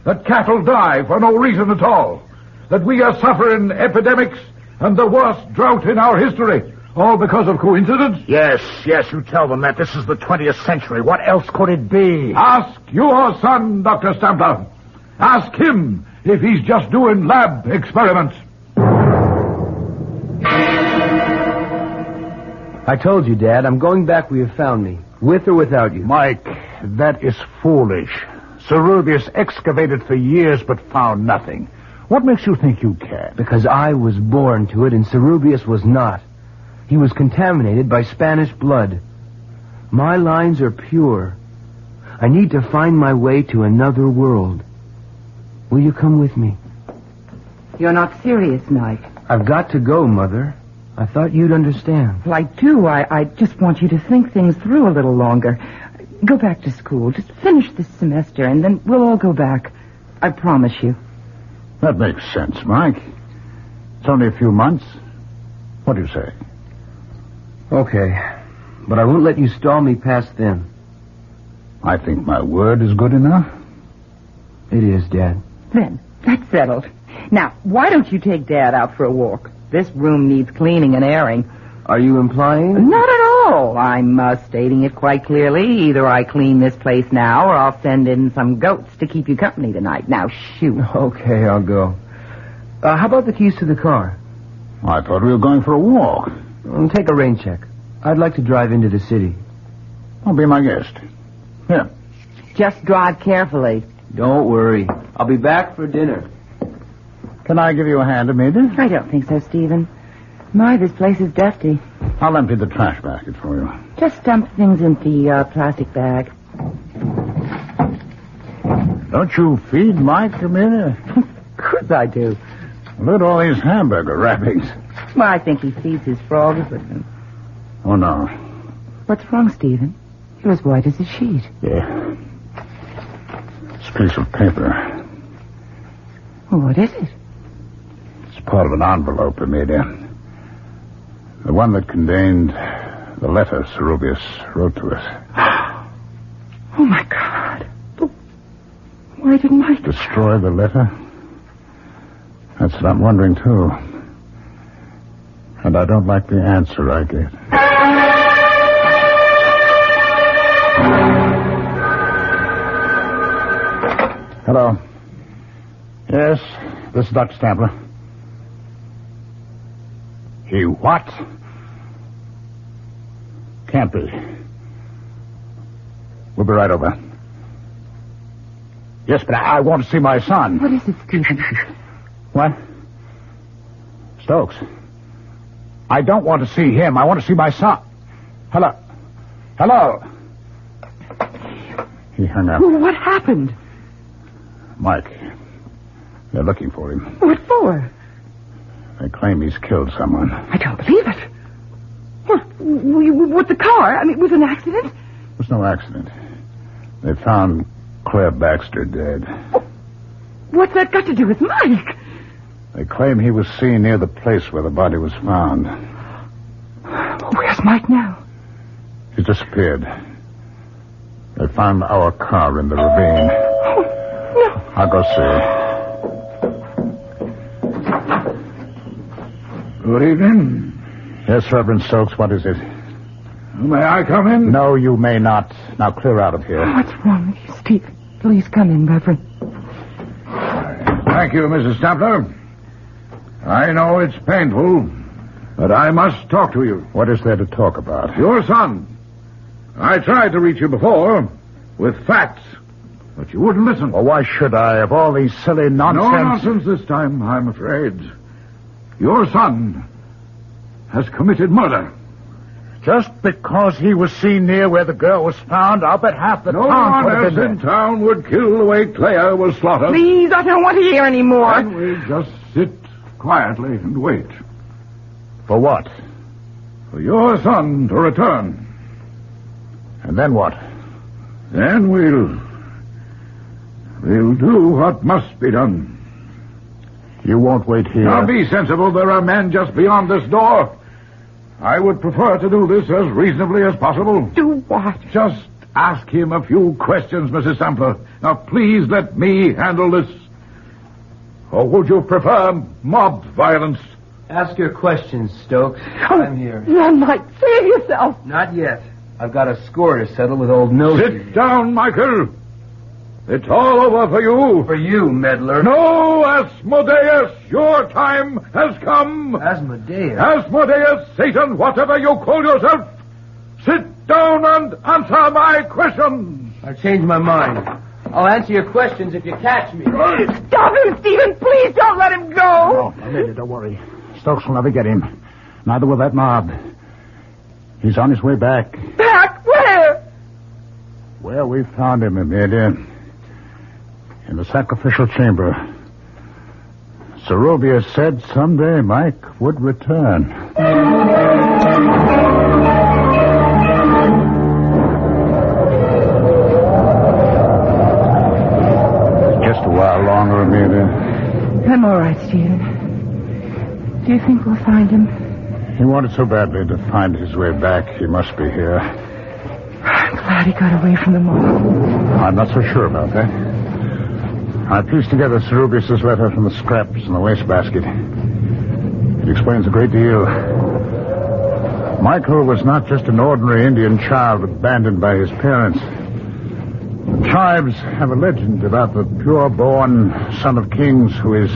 That cattle die for no reason at all. That we are suffering epidemics and the worst drought in our history. All because of coincidence? Yes, you tell them that. This is the 20th century. What else could it be? Ask your son, Dr. Stampler. Ask him if he's just doing lab experiments. I told you, Dad, I'm going back where you found me. With or without you. Mike, that is foolish. Cerubius excavated for years but found nothing. What makes you think you can? Because I was born to it and Cerubius was not. He was contaminated by Spanish blood. My lines are pure. I need to find my way to another world. Will you come with me? You're not serious, Mike. I've got to go, Mother. I thought you'd understand. Well, I do. I just want you to think things through a little longer. Go back to school. Just finish this semester, and then we'll all go back. I promise you. That makes sense, Mike. It's only a few months. What do you say? Okay, but I won't let you stall me past then. I think my word is good enough. It is, Dad. Then, that's settled. Now, why don't you take Dad out for a walk? This room needs cleaning and airing. Are you implying? Not at all. I'm stating it quite clearly. Either I clean this place now, or I'll send in some goats to keep you company tonight. Now, shoot. Okay, I'll go. How about the keys to the car? I thought we were going for a walk. Take a rain check. I'd like to drive into the city. I'll be my guest. Here. Just drive carefully. Don't worry. I'll be back for dinner. Can I give you a hand, Amelia? I don't think so, Stephen. My, this place is dusty. I'll empty the trash basket for you. Just dump things into the plastic bag. Don't you feed Mike, Amelia? Of course I do. Look at all these hamburger wrappings. Well, I think he feeds his frogs with them. Oh, no. What's wrong, Stephen? You're as white as a sheet. Yeah. This piece of paper. Well, what is it? It's part of an envelope, Amelia. The one that contained the letter Cerubius wrote to us. Oh, my God. But why did Mike... Destroy the letter? That's what I'm wondering, too. And I don't like the answer I get. Hello. Yes, this is Dr. Stapler. He what? Can't be. We'll be right over. Yes, but I want to see my son. What is it, Stephen? What? Stokes. I don't want to see him. I want to see my son. Hello. Hello. He hung up. What happened? Mike. They're looking for him. What for? They claim he's killed someone. I don't believe it. What? With the car? I mean, was it an accident? It was no accident. They found Claire Baxter dead. What's that got to do with Mike? They claim he was seen near the place where the body was found. Where's Mike now? He's disappeared. They found our car in the ravine. Oh, no. I'll go see. Good evening. Yes, Reverend Stokes, what is it? May I come in? No, you may not. Now clear out of here. What's wrong with you, Steve? Please come in, Reverend. Thank you, Mrs. Stapler. I know it's painful, but I must talk to you. What is there to talk about? Your son. I tried to reach you before with facts, but you wouldn't listen. Well, why should I? Of all these silly nonsense... No nonsense this time, I'm afraid. Your son has committed murder. Just because he was seen near where the girl was found, I'll bet half the no town... No one else in town would kill the way Claire was slaughtered. Please, I don't want to hear any more. Then we just sit quietly and wait. For what? For your son to return. And then what? Then we'll do what must be done. You won't wait here. Now be sensible. There are men just beyond this door. I would prefer to do this as reasonably as possible. Do what? Just ask him a few questions, Mrs. Sampler. Now, please let me handle this. Or would you prefer mob violence? Ask your questions, Stokes. I'm here. Run, Mike. Save yourself. Not yet. I've got a score to settle with old Nosy. Sit down, Michael. It's all over for you. For you, meddler. No, Asmodeus, your time has come. Asmodeus? Asmodeus, Satan, whatever you call yourself. Sit down and answer my questions. I've changed my mind. I'll answer your questions if you catch me. Stop him, Stephen. Please don't let him go. No, Amelia, don't worry. Stokes will never get him. Neither will that mob. He's on his way back. Back? Where? Where we found him, Amelia. In the sacrificial chamber. Serobia said someday Mike would return. Just a while longer, Amelia. I'm all right, Stephen. Do you think we'll find him? He wanted so badly to find his way back. He must be here. I'm glad he got away from them all. I'm not so sure about that. I pieced together Serubius' letter from the scraps in the wastebasket. It explains a great deal. Michael was not just an ordinary Indian child abandoned by his parents. The tribes have a legend about the pure-born son of kings who is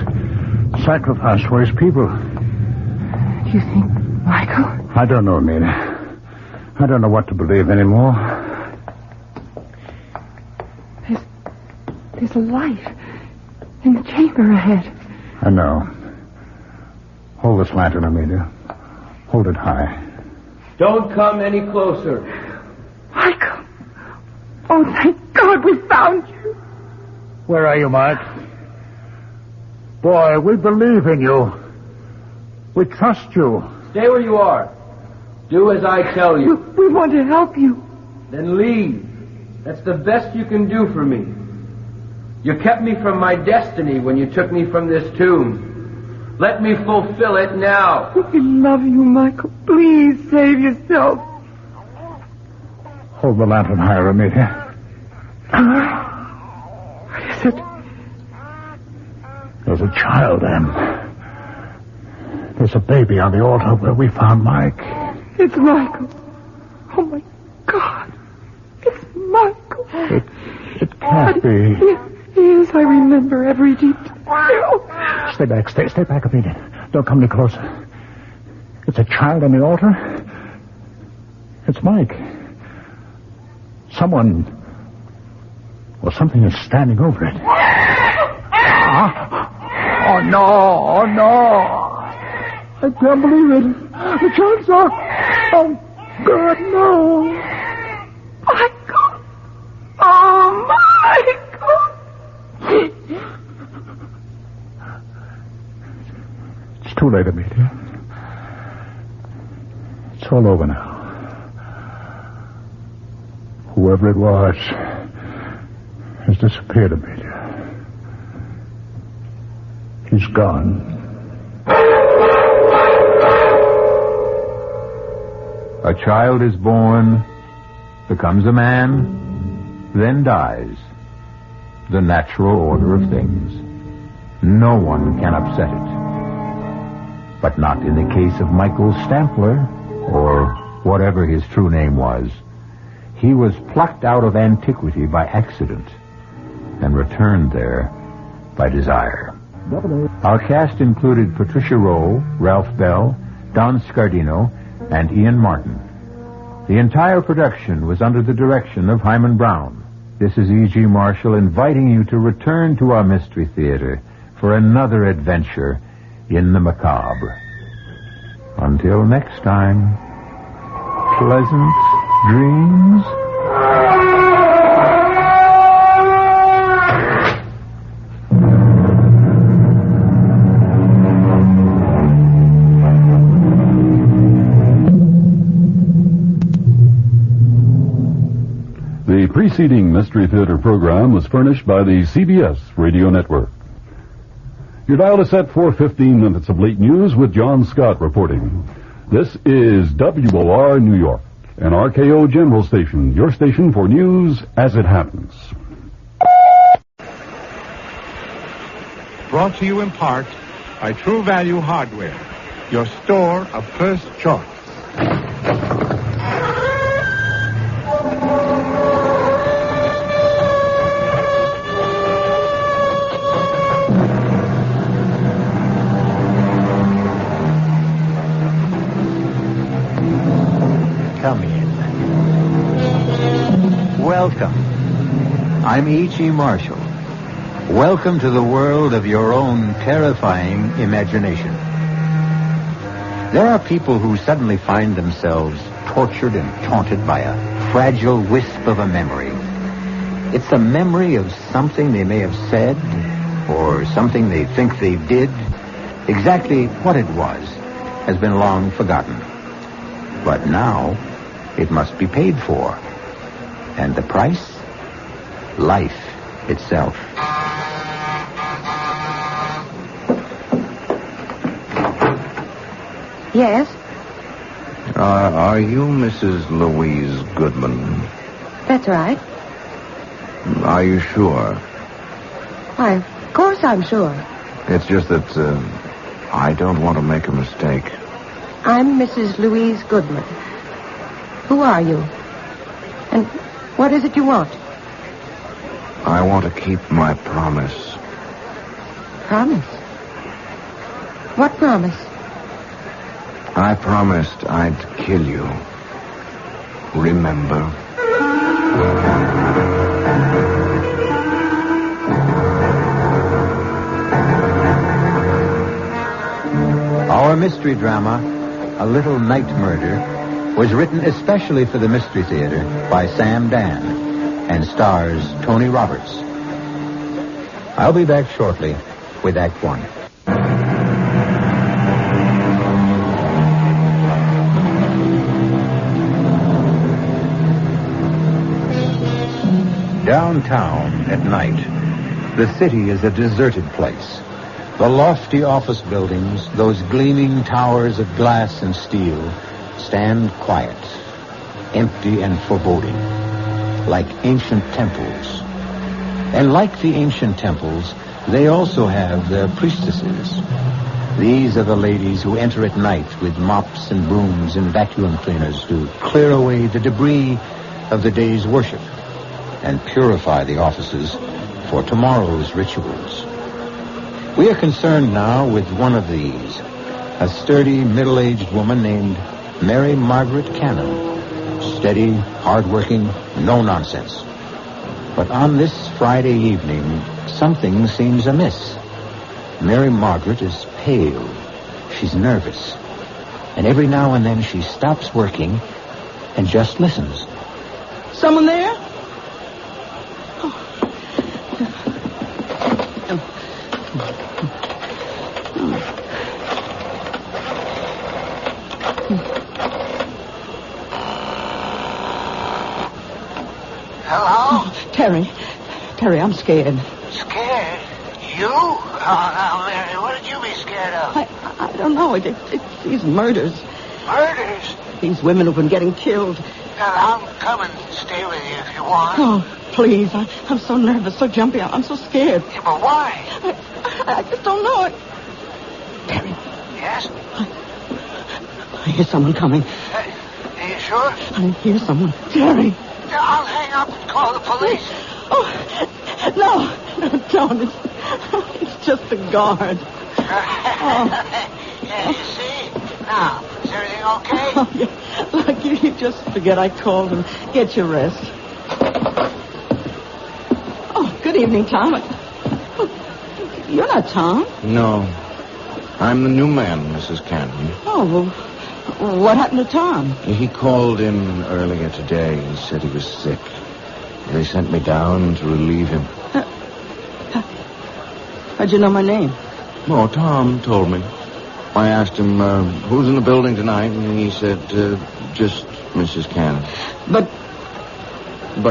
sacrificed for his people. Do you think Michael? I don't know, Nina. I don't know what to believe anymore. There's a light in the chamber ahead. I know. Hold this lantern, Amelia. Hold it high. Don't come any closer. Michael! Oh, thank God we found you. Where are you, Mike? Boy, we believe in you. We trust you. Stay where you are. Do as I tell you. We want to help you. Then leave. That's the best you can do for me. You kept me from my destiny when you took me from this tomb. Let me fulfill it now. We love you, Michael. Please save yourself. Hold the lantern higher, Amelia. What is it? There's a child, Em. There's a baby on the altar where we found Mike. It's Michael. Oh, my God. It's Michael. It can't be. Yes, I remember every detail. Stay back. Stay back a minute. Don't come any closer. It's a child on the altar. It's Mike. Someone or something is standing over it. Oh, Oh, no, no. I can't believe it. The chance are... Oh, God, no. Michael. Oh, Michael. It's too late, Amelia. It's all over now. Whoever it was has disappeared, Amelia. He's gone. A child is born, becomes a man, then dies. The natural order of things. No one can upset it. But not in the case of Michael Stampler, or whatever his true name was. He was plucked out of antiquity by accident and returned there by desire. Our cast included Patricia Rowe, Ralph Bell, Don Scardino, and Ian Martin. The entire production was under the direction of Himan Brown. This is E.G. Marshall inviting you to return to our Mystery Theater for another adventure in the macabre. Until next time, pleasant dreams. The preceding Mystery Theater program was furnished by the CBS Radio Network. Your dial is set for 15 minutes of late news with John Scott reporting. This is WOR New York, an RKO General Station, your station for news as it happens. Brought to you in part by True Value Hardware, your store of first choice. Come in. Welcome. I'm E.G. Marshall. Welcome to the world of your own terrifying imagination. There are people who suddenly find themselves tortured and taunted by a fragile wisp of a memory. It's a memory of something they may have said or something they think they did. Exactly what it was has been long forgotten. But now it must be paid for. And the price? Life itself. Yes? Are you Mrs. Louise Goodman? That's right. Are you sure? Why, of course I'm sure. It's just that I don't want to make a mistake. I'm Mrs. Louise Goodman. Who are you? And what is it you want? I want to keep my promise. Promise? What promise? I promised I'd kill you. Remember? Our mystery drama, A Little Night Murder, was written especially for the Mystery Theater by Sam Dan and stars Tony Roberts. I'll be back shortly with Act One. Downtown at night, the city is a deserted place. The lofty office buildings, those gleaming towers of glass and steel, stand quiet, empty and foreboding, like ancient temples. And like the ancient temples, they also have their priestesses. These are the ladies who enter at night with mops and brooms and vacuum cleaners to clear away the debris of the day's worship and purify the offices for tomorrow's rituals. We are concerned now with one of these, a sturdy, middle-aged woman named Mary Margaret Cannon. Steady, hard-working, no nonsense. But on this Friday evening, something seems amiss. Mary Margaret is pale. She's nervous. And every now and then she stops working and just listens. Someone there? Hello? Terry, I'm scared. Scared? You? Oh, now, Mary, what would you be scared of? I don't know. It's these murders. Murders? These women who've been getting killed. Now, I'll come and stay with you if you want. Oh, please. I'm so nervous, so jumpy. I'm so scared. Yeah, but why? I just don't know it. Terry. Yes? I hear someone coming. Are you sure? I hear someone. Terry. I'll hang up and call the police. Oh, no, don't. It's just a guard. Yeah, you see? Now, is everything okay? Oh, yeah. Look, you just forget I called and get your rest. Oh, good evening, Tom. You're not Tom. No. I'm the new man, Mrs. Cannon. Oh, well, what happened to Tom? He called in earlier today. He said he was sick. They sent me down to relieve him. How'd you know my name? Oh, Tom told me. I asked him, who's in the building tonight, and he said, just Mrs. Cannon. But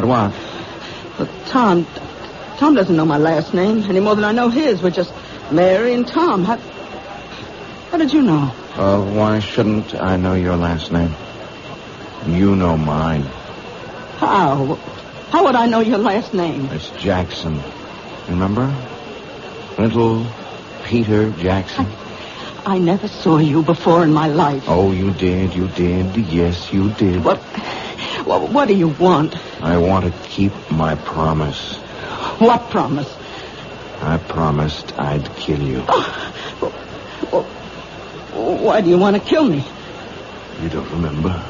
what? But Tom doesn't know my last name any more than I know his. We're just Mary and Tom. How did you know? Why shouldn't I know your last name? You know mine. How? How would I know your last name? It's Jackson. Remember? Little Peter Jackson. I never saw you before in my life. Oh, you did. Yes, you did. What do you want? I want to keep my promise. What promise? I promised I'd kill you. Why do you want to kill me? You don't remember?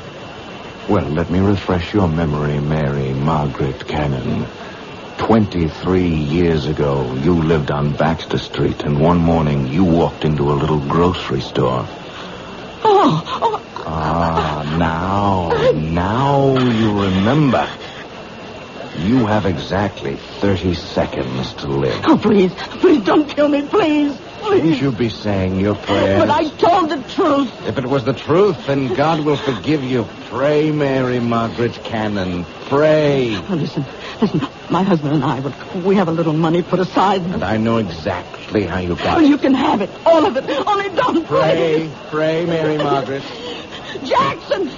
Well, let me refresh your memory, Mary Margaret Cannon. 23 years ago, you lived on Baxter Street, and one morning you walked into a little grocery store. Now you remember. You have exactly 30 seconds to live. Oh, please don't kill me, please. Shouldn't you be saying your prayers? But I told the truth. If it was the truth, then God will forgive you. Pray, Mary Margaret Cannon. Pray. Oh, listen. My husband and I, we have a little money put aside. And I know exactly how you got it. You can have it. All of it. Only don't pray. Pray, Mary Margaret. Jackson!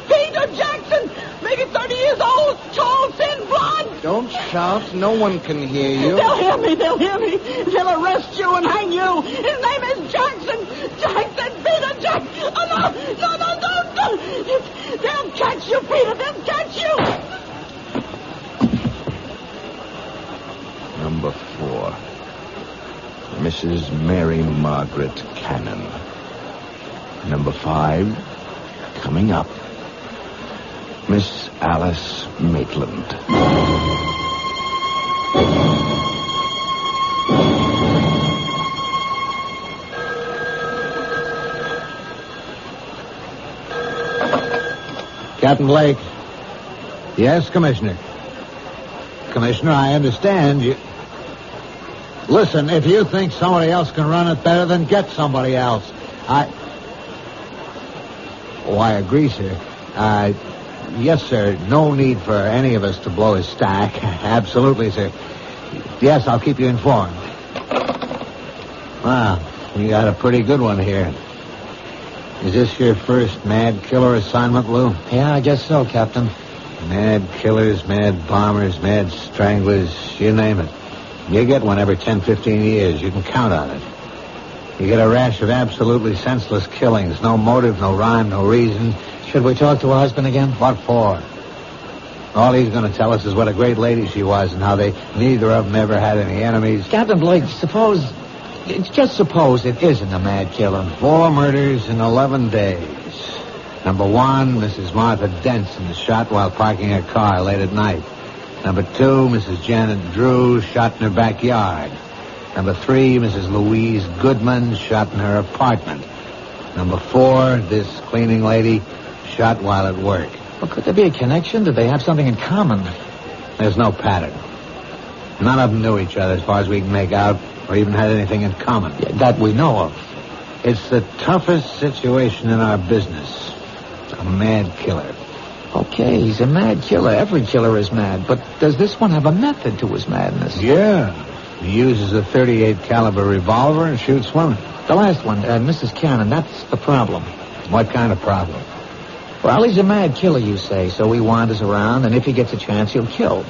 Peter Jackson! Maybe 30 years old, tall, thin, blonde. Don't shout. No one can hear you. They'll hear me. They'll arrest you and hang you. His name is Jackson. Jackson, Peter Jackson. Oh, don't. They'll catch you, Peter. They'll catch you. Number 4. Mrs. Mary Margaret Cannon. Number 5. Coming up, Miss Alice Maitland. Captain Blake. Yes, Commissioner. Commissioner, I understand you. Listen, if you think somebody else can run it better, then get somebody else. I agree, sir. Yes, sir. No need for any of us to blow his stack. Absolutely, sir. Yes, I'll keep you informed. Wow, you got a pretty good one here. Is this your first mad killer assignment, Lou? Yeah, I guess so, Captain. Mad killers, mad bombers, mad stranglers, you name it. You get one every 10, 15 years. You can count on it. You get a rash of absolutely senseless killings. No motive, no rhyme, no reason. Should we talk to her husband again? What for? All he's going to tell us is what a great lady she was and how they neither of them ever had any enemies. Captain Blake, just suppose it isn't a mad killer. 4 murders in 11 days. Number 1, Mrs. Martha Denson is shot while parking her car late at night. Number 2, Mrs. Janet Drew shot in her backyard. Number 3, Mrs. Louise Goodman, shot in her apartment. Number 4, this cleaning lady, shot while at work. Well, could there be a connection? Did they have something in common? There's no pattern. None of them knew each other as far as we can make out, or even had anything in common. Yeah, that we know of. It's the toughest situation in our business. A mad killer. Okay, he's a mad killer. Every killer is mad. But does this one have a method to his madness? Yeah. He uses a .38 caliber revolver and shoots women. The last one, Mrs. Cannon, that's the problem. What kind of problem? Well, he's a mad killer, you say, so he wanders around, and if he gets a chance, he'll kill.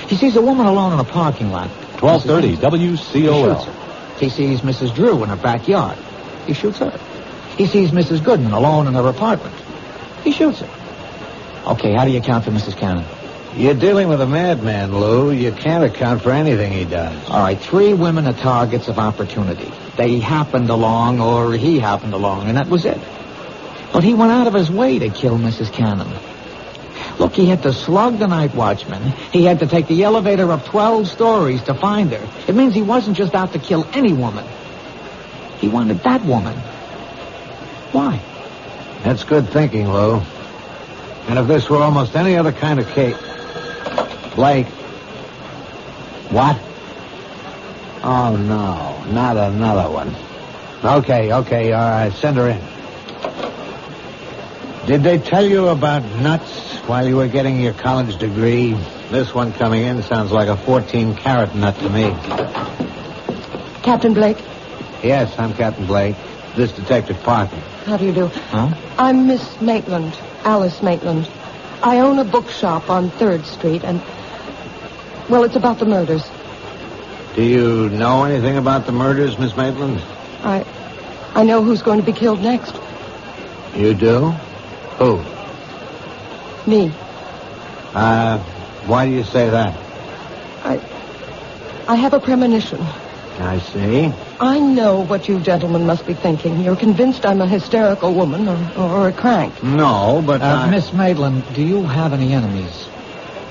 He sees a woman alone in a parking lot. 1230 WCOL. He sees Mrs. Drew in her backyard. He shoots her. He sees Mrs. Goodman alone in her apartment. He shoots her. Okay, how do you account for Mrs. Cannon? You're dealing with a madman, Lou. You can't account for anything he does. All right, 3 women are targets of opportunity. They happened along, or he happened along, and that was it. But he went out of his way to kill Mrs. Cannon. Look, he had to slug the night watchman. He had to take the elevator up 12 stories to find her. It means he wasn't just out to kill any woman. He wanted that woman. Why? That's good thinking, Lou. And if this were almost any other kind of case... Blake. What? Oh, no. Not another one. Okay, all right. Send her in. Did they tell you about nuts while you were getting your college degree? This one coming in sounds like a 14-carat nut to me. Captain Blake? Yes, I'm Captain Blake. This Detective Parker. How do you do? Huh? I'm Miss Maitland, Alice Maitland. I own a bookshop on 3rd Street, and... well, it's about the murders. Do you know anything about the murders, Miss Maitland? I know who's going to be killed next. You do? Who? Me. Why do you say that? I have a premonition. I see. I know what you gentlemen must be thinking. You're convinced I'm a hysterical woman or a crank. No, but Miss Maitland, do you have any enemies?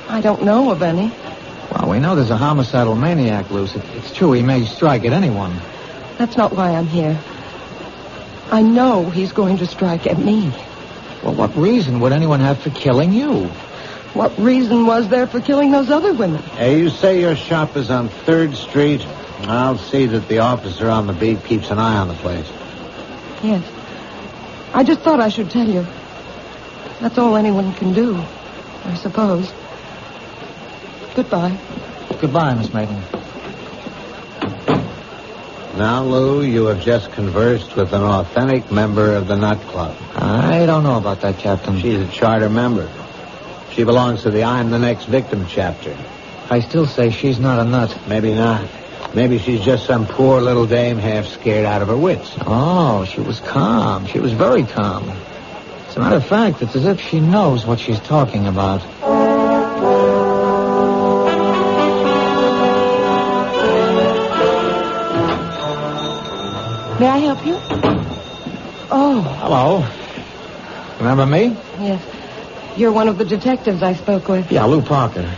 I don't know of any. Well, we know there's a homicidal maniac loose. It's true he may strike at anyone. That's not why I'm here. I know he's going to strike at me. Well, what reason would anyone have for killing you? What reason was there for killing those other women? Hey, you say your shop is on 3rd Street? I'll see that the officer on the beat keeps an eye on the place. Yes. I just thought I should tell you. That's all anyone can do, I suppose. Goodbye. Goodbye, Miss Maitland. Now, Lou, you have just conversed with an authentic member of the Nut Club. I don't know about that, Captain. She's a charter member. She belongs to the I'm the Next Victim chapter. I still say she's not a nut. Maybe not. Maybe she's just some poor little dame half scared out of her wits. Oh, she was calm. She was very calm. As a matter of fact, it's as if she knows what she's talking about. May I help you? Oh. Hello. Remember me? Yes. You're one of the detectives I spoke with. Yeah, Lou Parker.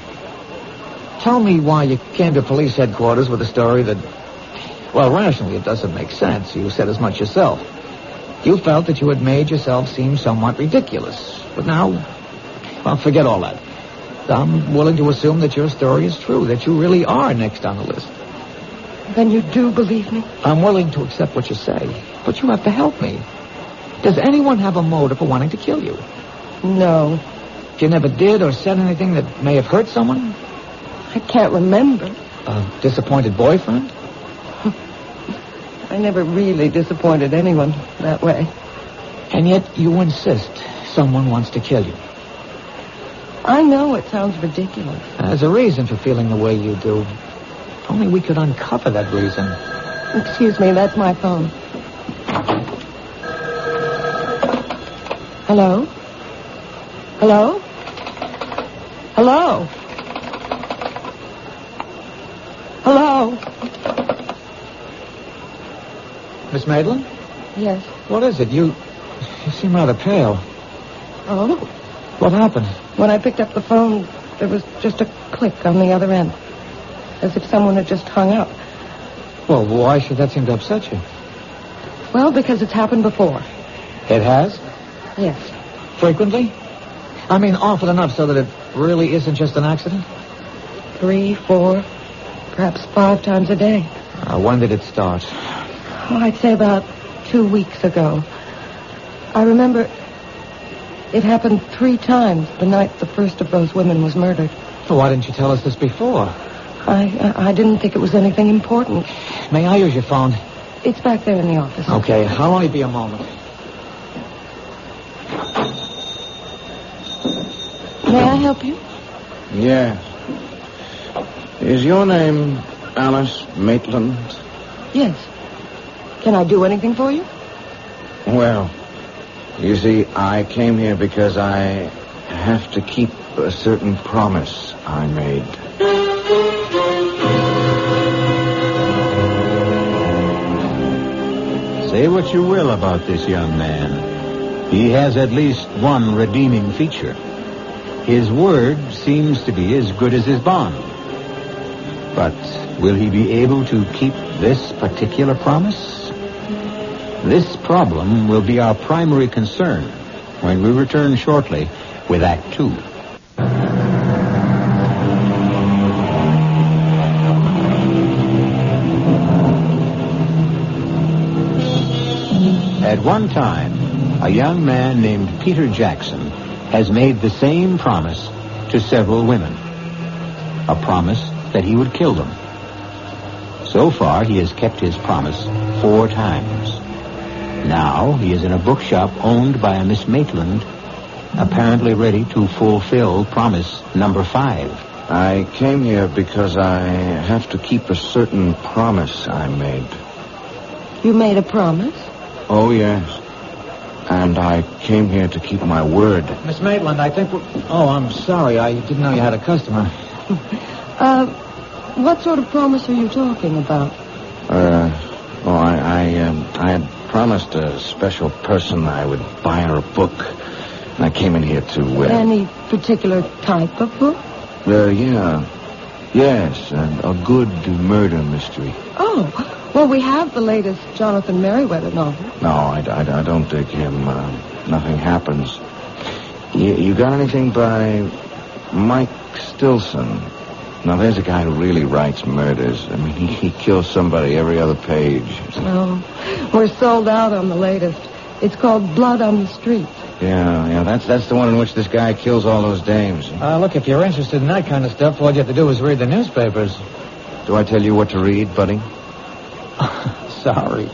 Tell me why you came to police headquarters with a story that, well, rationally it doesn't make sense. You said as much yourself. You felt that you had made yourself seem somewhat ridiculous. But now, well, forget all that. I'm willing to assume that your story is true, that you really are next on the list. Then you do believe me? I'm willing to accept what you say, but you have to help me. Does anyone have a motive for wanting to kill you? No. You never did or said anything that may have hurt someone? I can't remember. A disappointed boyfriend? I never really disappointed anyone that way. And yet you insist someone wants to kill you. I know it sounds ridiculous. There's a reason for feeling the way you do. If only we could uncover that reason. Excuse me, that's my phone. Hello? Hello? Hello? Hello? Miss Maitland? Yes. What is it? You seem rather pale. Oh? What happened? When I picked up the phone, there was just a click on the other end. As if someone had just hung up. Well, why should that seem to upset you? Well, because it's happened before. It has? Yes. Frequently? I mean, often enough so that it really isn't just an accident? 3, 4, perhaps 5 times a day. When did it start? Oh, I'd say about 2 weeks ago. I remember it happened 3 times the night the first of those women was murdered. Well, why didn't you tell us this before? I didn't think it was anything important. May I use your phone? It's back there in the office. Okay, I'll only be a moment. May I help you? Yes. Is your name Alice Maitland? Yes. Can I do anything for you? Well, you see, I came here because I have to keep a certain promise I made. Say what you will about this young man. He has at least one redeeming feature. His word seems to be as good as his bond. But will he be able to keep this particular promise? This problem will be our primary concern when we return shortly with Act 2. At one time, a young man named Peter Jackson has made the same promise to several women. A promise that he would kill them. So far, he has kept his promise 4 times. Now, he is in a bookshop owned by a Miss Maitland, apparently ready to fulfill promise number 5. I came here because I have to keep a certain promise I made. You made a promise? Oh, yes. And I came here to keep my word. Miss Maitland, I think Oh, I'm sorry. I didn't know you had a customer. What sort of promise are you talking about? I had promised a special person I would buy her a book. And I came in here to... Any particular type of book? Yeah. Yes, a good murder mystery. Oh, well, we have the latest Jonathan Merriweather novel. No, I don't dig him. Nothing happens. You got anything by Mike Stilson? Now, there's a guy who really writes murders. I mean, he kills somebody every other page. Oh, we're sold out on the latest. It's called Blood on the Street. Yeah, that's the one in which this guy kills all those dames. Look, if you're interested in that kind of stuff, all you have to do is read the newspapers. Do I tell you what to read, buddy? Sorry.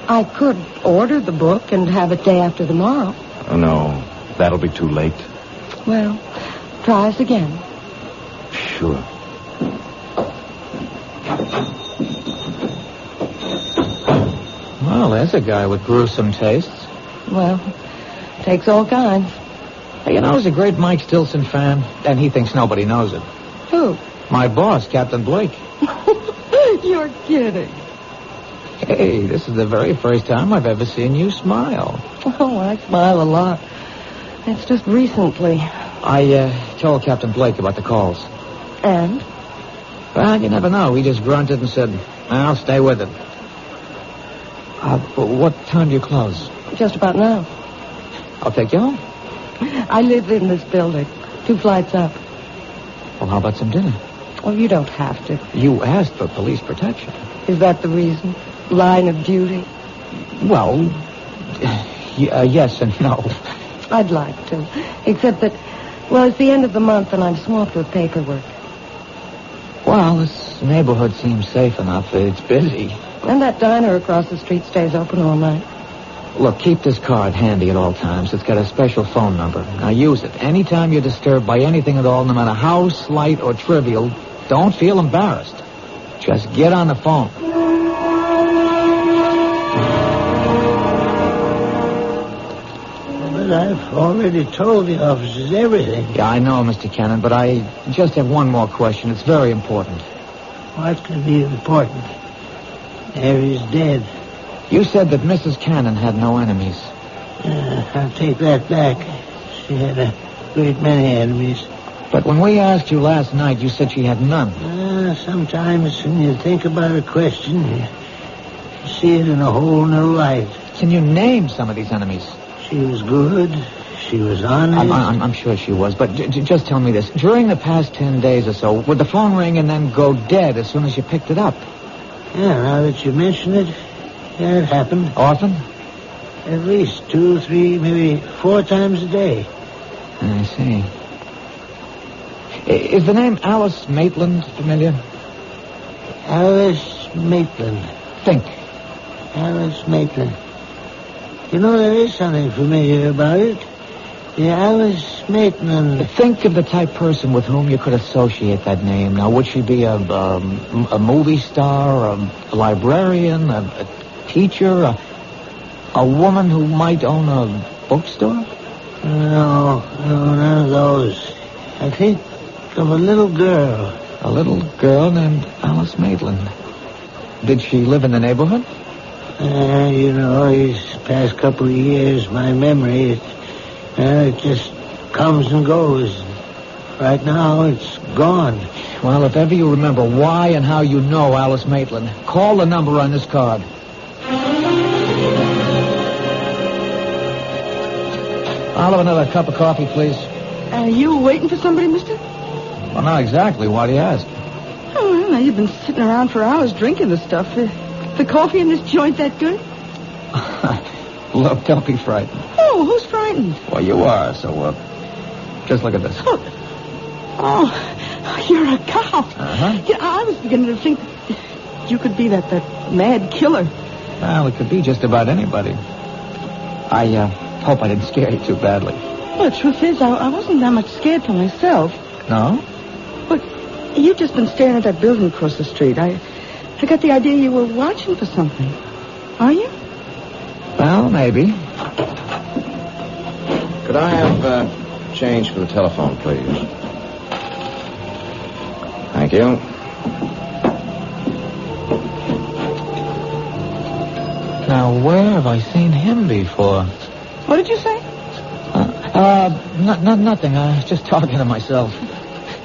I could order the book and have it day after tomorrow. Oh, no, that'll be too late. Well, try us again. Sure. Well, there's a guy with gruesome tastes. Well, takes all kinds. Hey, you know, he's a great Mike Stilson fan, and he thinks nobody knows it. Who? My boss, Captain Blake. You're kidding. Hey, this is the very first time I've ever seen you smile. Oh, I smile a lot. It's just recently. I told Captain Blake about the calls. And? Well, you never know. He just grunted and said, I'll stay with it. What time do you close? Just about now. I'll take you home. I live in this building, 2 flights up. Well, how about some dinner? Oh, you don't have to. You asked for police protection. Is that the reason? Line of duty? Well, yes and no. I'd like to. Except that, well, it's the end of the month and I'm swamped with paperwork. Well, this neighborhood seems safe enough. It's busy. And that diner across the street stays open all night. Look, keep this card handy at all times. It's got a special phone number. Now use it. Anytime you're disturbed by anything at all, no matter how slight or trivial, don't feel embarrassed. Just get on the phone. But I've already told the officers everything. Yeah, I know, Mr. Cannon, but I just have one more question. It's very important. What could be important? Mary's dead. You said that Mrs. Cannon had no enemies. I'll take that back. She had a great many enemies. But when we asked you last night, you said she had none. Sometimes when you think about a question, you see it in a whole new light. Can you name some of these enemies? She was good. She was honest. I'm sure she was, but just tell me this. During the past 10 days or so, would the phone ring and then go dead as soon as you picked it up? Yeah, now that you mention it, yeah, it happened. Often? At least 2, 3, maybe 4 times a day. I see. Is the name Alice Maitland familiar? Alice Maitland. Think. Alice Maitland. You know, there is something familiar about it. The Alice Maitland. Think of the type person with whom you could associate that name. Now, would she be a movie star, a librarian, a teacher, a woman who might own a bookstore? No, none of those. I think of a little girl. A little girl named Alice Maitland. Did she live in the neighborhood? You know, these past couple of years, my memory, it just comes and goes. Right now, it's gone. Well, if ever you remember why and how you know Alice Maitland, call the number on this card. I'll have another cup of coffee, please. Are you waiting for somebody, mister? Well, not exactly. Why do you ask? Oh, well, now you've been sitting around for hours drinking the stuff. The coffee in this joint that good? Look, don't be frightened. Oh, who's frightened? Well, you are, so, just look at this. Oh, you're a cow. Uh-huh. Yeah, I was beginning to think you could be that mad killer. Well, it could be just about anybody. I hope I didn't scare you too badly. Well, the truth is, I wasn't that much scared for myself. No? But you've just been staring at that building across the street. I got the idea you were watching for something. Are you? Well, maybe. Could I have change for the telephone, please? Thank you. Now, where have I seen him before? What did you say? Nothing. I was just talking to myself.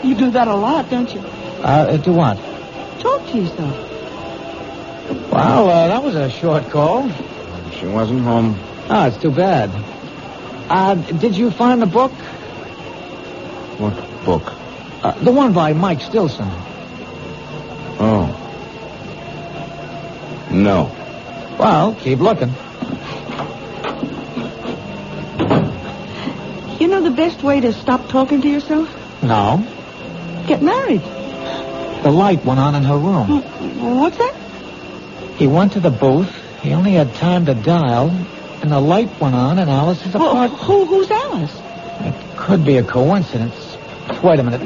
You do that a lot, don't you? Do what? Talk to yourself. Well, that was a short call. She wasn't home. Oh, it's too bad. Did you find the book? What book? The one by Mike Stilson. Oh. No. Well, keep looking. You know the best way to stop talking to yourself? No. Get married. The light went on in her room. What's that? He went to the booth. He only had time to dial, and the light went on in Alice's apartment. Who's Alice? It could be a coincidence. Wait a minute.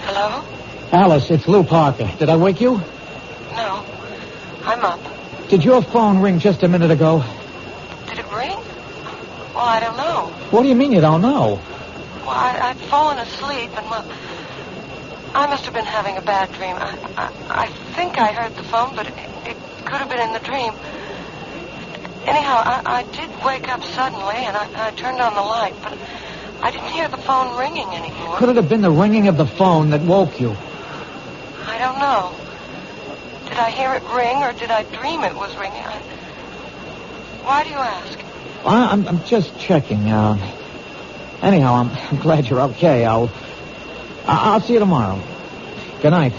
Hello? Alice, it's Lou Parker. Did I wake you? No. I'm up. Did your phone ring just a minute ago? Did it ring? Well, I don't know. What do you mean you don't know? Well, I'd fallen asleep, and, well, I must have been having a bad dream. I think I heard the phone, but it could have been in the dream. Anyhow, I did wake up suddenly, and I turned on the light, but I didn't hear the phone ringing anymore. Could it have been the ringing of the phone that woke you? I don't know. Did I hear it ring, or did I dream it was ringing? Why do you ask? I'm just checking. Anyhow, I'm glad you're okay. I'll see you tomorrow. Good night.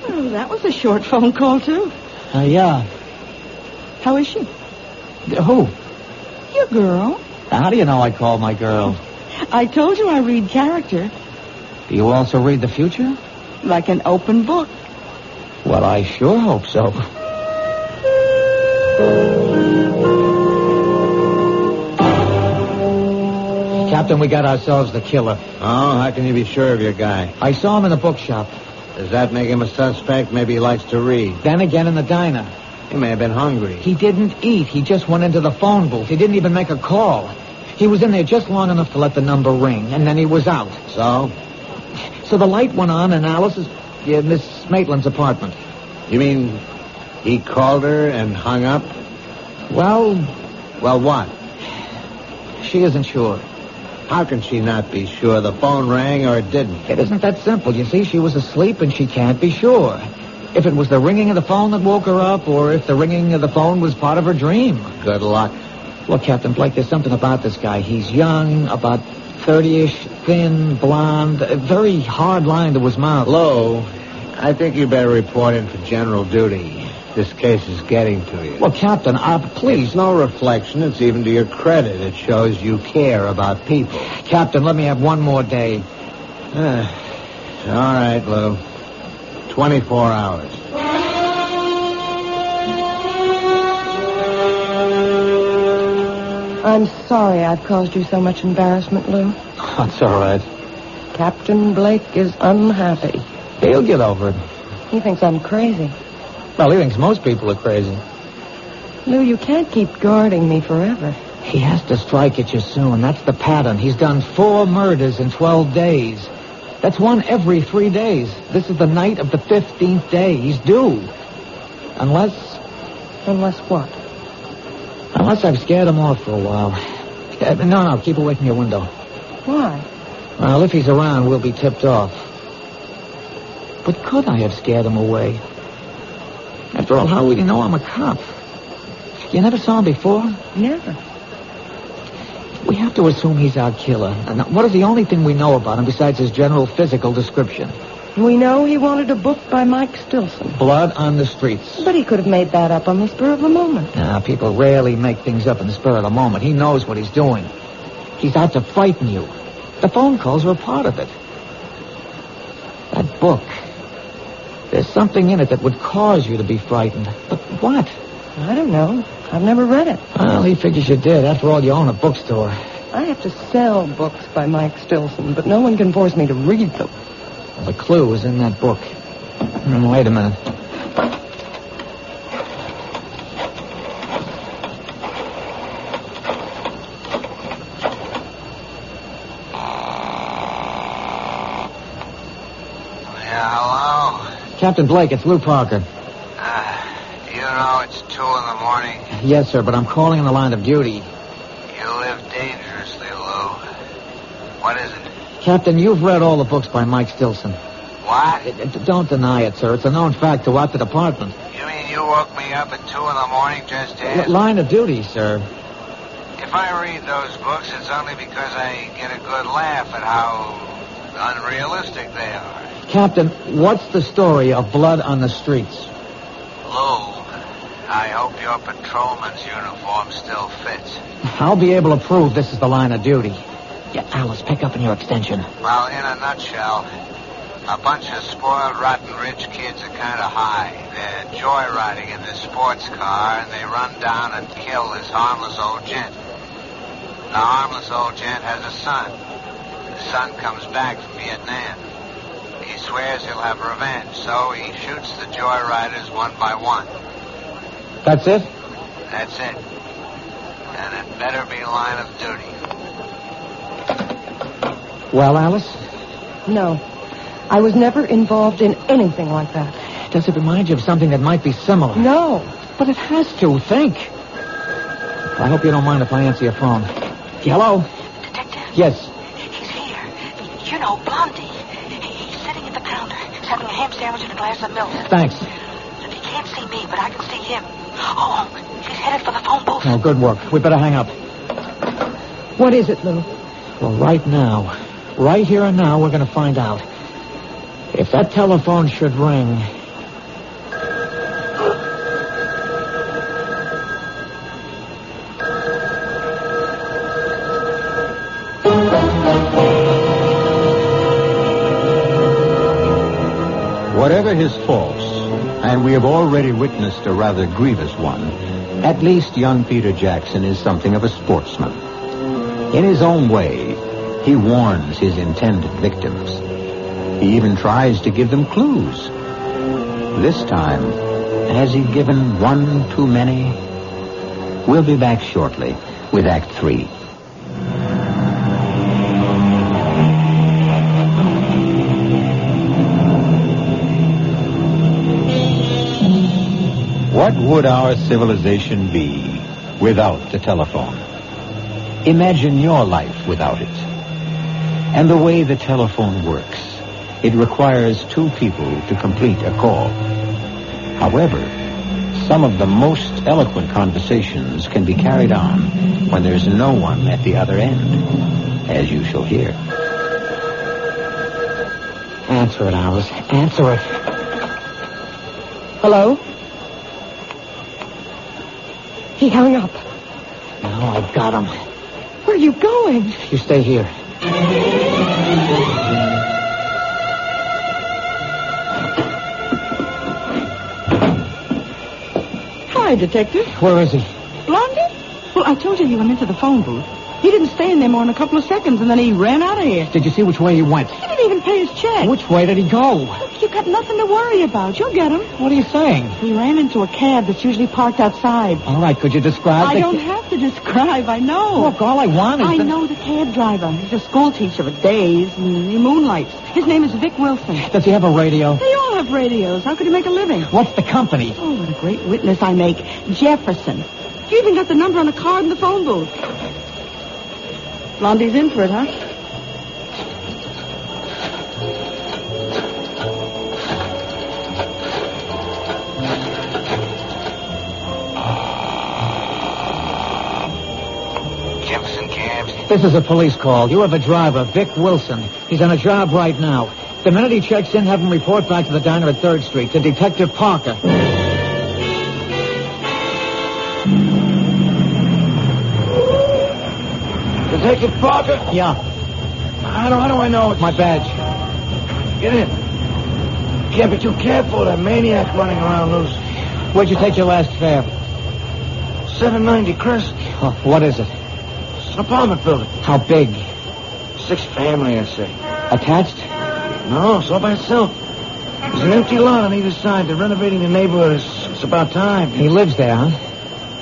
Oh, that was a short phone call, too. Yeah. How is she? Who? Your girl. How do you know I called my girl? I told you I read character. Do you also read the future? Like an open book. Well, I sure hope so. Captain, we got ourselves the killer. Oh, how can you be sure of your guy? I saw him in the bookshop. Does that make him a suspect? Maybe he likes to read. Then again in the diner. He may have been hungry. He didn't eat. He just went into the phone booth. He didn't even make a call. He was in there just long enough to let the number ring, and then he was out. So? So the light went on in Miss Maitland's apartment. You mean he called her and hung up? Well, what? she isn't sure. How can she not be sure? The phone rang or it didn't? It isn't that simple. You see, she was asleep and she can't be sure. If it was the ringing of the phone that woke her up, or if the ringing of the phone was part of her dream. Good luck. Look, Captain Blake, there's something about this guy. He's young, about 30-ish, thin, blonde, a very hard line to his mouth. Lo, I think you better report in for general duty. This case is getting to you. Well, Captain, please. It's no reflection. It's even to your credit. It shows you care about people. Captain, let me have one more day. All right, Lou. 24 hours. I'm sorry I've caused you so much embarrassment, Lou. That's all right. Captain Blake is unhappy. He'll get over it. He thinks I'm crazy. Well, he thinks most people are crazy. Lou, you can't keep guarding me forever. He has to strike at you soon. That's the pattern. He's done 4 murders in 12 days. That's one every 3 days. This is the night of the 15th day. He's due. Unless what? Unless I've scared him off for a while. No, keep away from your window. Why? Well, if he's around, we'll be tipped off. But could I have scared him away? After all, how would he know I'm a cop? You never saw him before? Never. We have to assume he's our killer. And what is the only thing we know about him besides his general physical description? We know he wanted a book by Mike Stilson. Blood on the Streets. But he could have made that up on the spur of the moment. People rarely make things up in the spur of the moment. He knows what he's doing. He's out to frighten you. The phone calls are a part of it. That book. There's something in it that would cause you to be frightened. But what? I don't know. I've never read it. Well, he figures you did. After all, you own a bookstore. I have to sell books by Mike Stilson, but no one can force me to read them. Well, the clue is in that book. Wait a minute. Captain Blake, it's Lou Parker. You know it's 2 a.m. Yes, sir, but I'm calling in the line of duty. You live dangerously, Lou. What is it? Captain, you've read all the books by Mike Stilson. What? Don't deny it, sir. It's a known fact throughout the department. You mean you woke me up at 2 a.m. just to ask? Line of duty, sir. If I read those books, it's only because I get a good laugh at how unrealistic they are. Captain, what's the story of Blood on the Streets? Lou, I hope your patrolman's uniform still fits. I'll be able to prove this is the line of duty. Yeah, Alice, pick up in your extension. Well, in a nutshell, a bunch of spoiled, rotten rich kids are kind of high. They're joyriding in this sports car, and they run down and kill this harmless old gent. The harmless old gent has a son. The son comes back from Vietnam. He swears he'll have revenge, so he shoots the joyriders one by one. That's it? That's it. And it better be line of duty. Well, Alice? No. I was never involved in anything like that. Does it remind you of something that might be similar? No. But it has to. Think. I hope you don't mind if I answer your phone. Hello? Detective? Yes. He's here. You know, Blondie. He's sitting at the counter, having a ham sandwich and a glass of milk. Thanks. He can't see me, but I can see him. Oh, he's headed for the phone booth. Oh, good work. We better hang up. What is it, Lou? Well, right now, right here and now, we're going to find out. If that telephone should ring... Whatever his faults, and we have already witnessed a rather grievous one, at least young Peter Jackson is something of a sportsman. In his own way, he warns his intended victims. He even tries to give them clues. This time, has he given one too many? We'll be back shortly with Act 3. would our civilization be without the telephone? Imagine your life without it. And the way the telephone works, it requires two people to complete a call. However, some of the most eloquent conversations can be carried on when there's no one at the other end, as you shall hear. Answer it, Alice. Answer it. Hello? He hung up. Now I've got him. Where are you going? You stay here. Hi, Detective. Where is he? Blondie? Well, I told you he went into the phone booth. He didn't stay in there more than a couple of seconds, and then he ran out of here. Did you see which way he went? He didn't even pay his check. Which way did he go? Look, you got nothing to worry about. You'll get him. What are you saying? He ran into a cab that's usually parked outside. All right, could you describe I don't have to describe. I know. Look, all I want is... I know the cab driver. He's a school teacher for days, and he moonlights. His name is Vic Wilson. Does he have a radio? They all have radios. How could he make a living? What's the company? Oh, what a great witness I make. Jefferson. You even got the number on the card in the phone booth. Blondie's in for it, huh? Jefferson cabs. This is a police call. You have a driver, Vic Wilson. He's on a job right now. The minute he checks in, have him report back to the diner at 3rd Street, to Detective Parker. Detective Parker? Yeah. How do I know it's my badge? Get in. Can't be too careful. That maniac running around loose. Where'd you take your last fare? 790 Crest. Oh, what is it? It's an apartment building. How big? 6 family, I say. Attached? No, it's all by itself. There's an empty lot on either side. They're renovating the neighborhood. It's about time. He lives there, huh?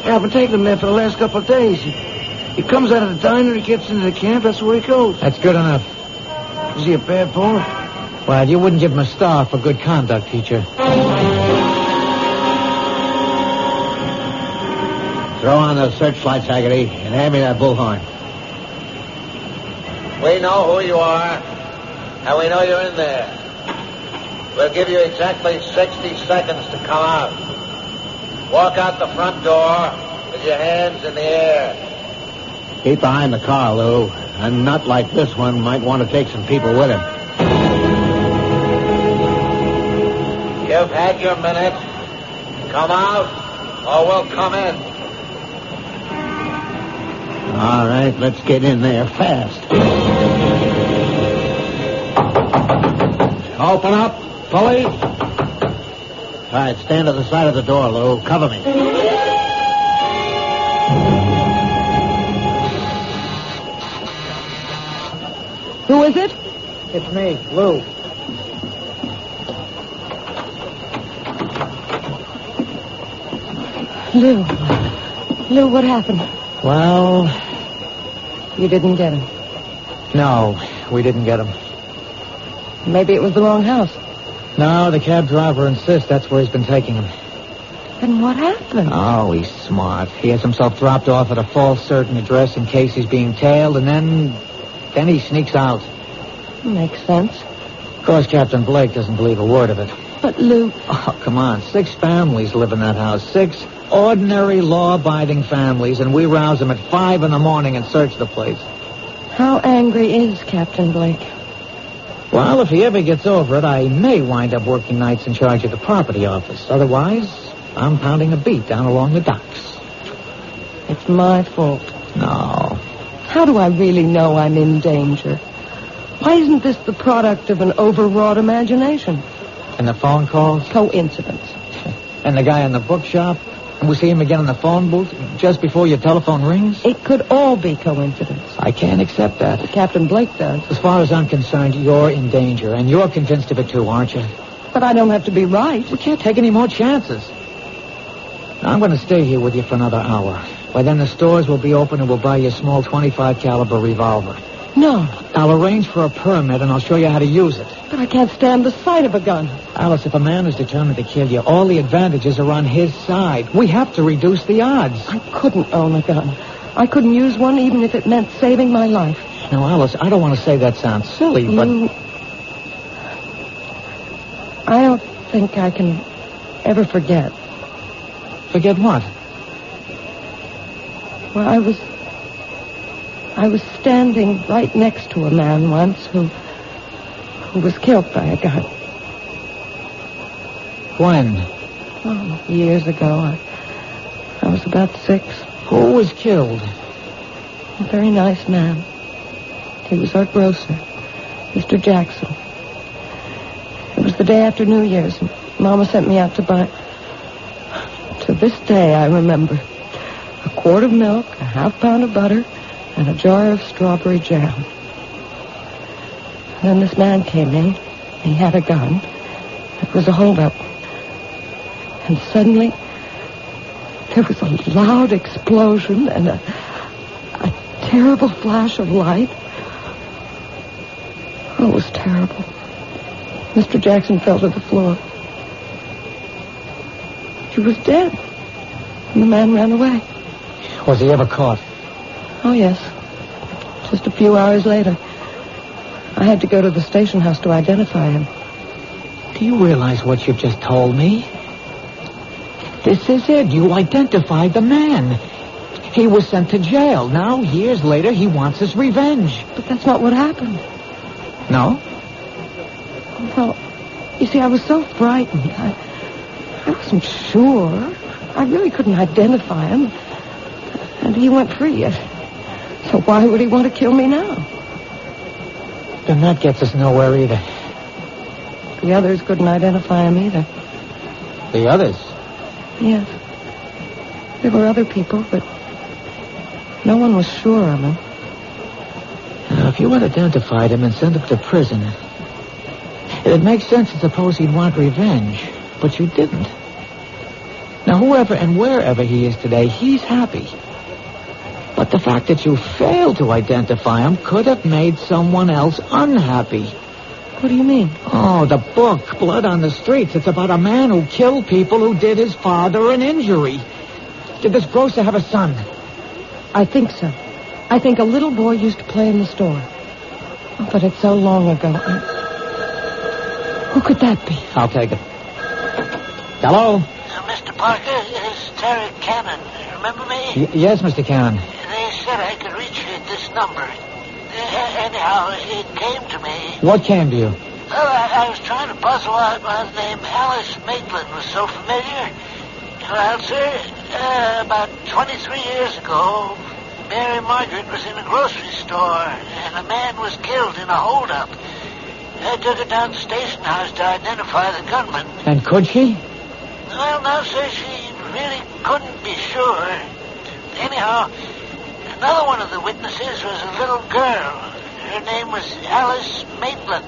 Yeah, I've been taking him there for the last couple of days. He comes out of the diner, he gets into the camp, that's where he goes. That's good enough. Is he a bad boy? Well, you wouldn't give him a star for good conduct, teacher. Throw on the searchlights, Haggerty, and hand me that bullhorn. We know who you are, and we know you're in there. We'll give you exactly 60 seconds to come out. Walk out the front door with your hands in the air. Keep behind the car, Lou. A nut like this one might want to take some people with him. You've had your minute. Come out, or we'll come in. All right, let's get in there fast. Open up, police. All right, stand to the side of the door, Lou. Cover me. Who is it? It's me, Lou. Lou, what happened? Well... You didn't get him. No, we didn't get him. Maybe it was the wrong house. No, the cab driver insists that's where he's been taking him. Then what happened? Oh, he's smart. He has himself dropped off at a false certain address in case he's being tailed, and then he sneaks out. Makes sense. Of course, Captain Blake doesn't believe a word of it. But, Lou... Oh, come on. 6 families live in that house. 6 ordinary, law-abiding families, and we rouse them at 5 in the morning and search the place. How angry is Captain Blake? Well, if he ever gets over it, I may wind up working nights in charge of the property office. Otherwise, I'm pounding a beat down along the docks. It's my fault. No. How do I really know I'm in danger? Why isn't this the product of an overwrought imagination? And the phone calls? Coincidence. And the guy in the bookshop? And we see him again in the phone booth just before your telephone rings? It could all be coincidence. I can't accept that. Captain Blake does. As far as I'm concerned, you're in danger. And you're convinced of it too, aren't you? But I don't have to be right. We can't take any more chances. Now, I'm going to stay here with you for another hour. By then, the stores will be open and we'll buy you a small .25 caliber revolver. No. I'll arrange for a permit, and I'll show you how to use it. But I can't stand the sight of a gun. Alice, if a man is determined to kill you, all the advantages are on his side. We have to reduce the odds. I couldn't own a gun. I couldn't use one even if it meant saving my life. Now, Alice, I don't want to say that sounds silly, but... I don't think I can ever forget. Forget what? Well, I was standing right next to a man once who was killed by a gun. When? Oh, years ago. I was about 6. Who was killed? A very nice man. He was our grocer, Mr. Jackson. It was the day after New Year's, and Mama sent me out to buy... To this day, I remember. A quart of milk, a half pound of butter, and a jar of strawberry jam. And then this man came in. He had a gun. It was a holdup. And suddenly, there was a loud explosion and a terrible flash of light. Oh, it was terrible. Mr. Jackson fell to the floor. He was dead. And the man ran away. Was he ever caught? Oh, yes. Just a few hours later. I had to go to the station house to identify him. Do you realize what you've just told me? This is it. You identified the man. He was sent to jail. Now, years later, he wants his revenge. But that's not what happened. No? Well, you see, I was so frightened. I wasn't sure. I really couldn't identify him. And he went free. So why would he want to kill me now? Then that gets us nowhere either. The others couldn't identify him either. The others? Yes. There were other people, but no one was sure of him. Now, if you had identified him and sent him to prison, it'd make sense to suppose he'd want revenge, but you didn't. Now, whoever and wherever he is today, he's happy. But the fact that you failed to identify him could have made someone else unhappy. What do you mean? Oh, the book, Blood on the Streets. It's about a man who killed people who did his father an injury. Did this grocer have a son? I think so. I think a little boy used to play in the store. Oh, but it's so long ago. Who could that be? I'll take it. Hello? Mr. Parker, it's Terry Cannon. Remember me? Yes, Mr. Cannon. They said I could reach you at this number. Anyhow, it came to me. What came to you? Well, I was trying to puzzle out why the name Alice Maitland was so familiar. Well, sir, about 23 years ago, Mary Margaret was in a grocery store, and a man was killed in a holdup. I took her down to the station house to identify the gunman. And could she? Well, no, sir, she really couldn't be sure. Anyhow, another one of the witnesses was a little girl. Her name was Alice Maitland.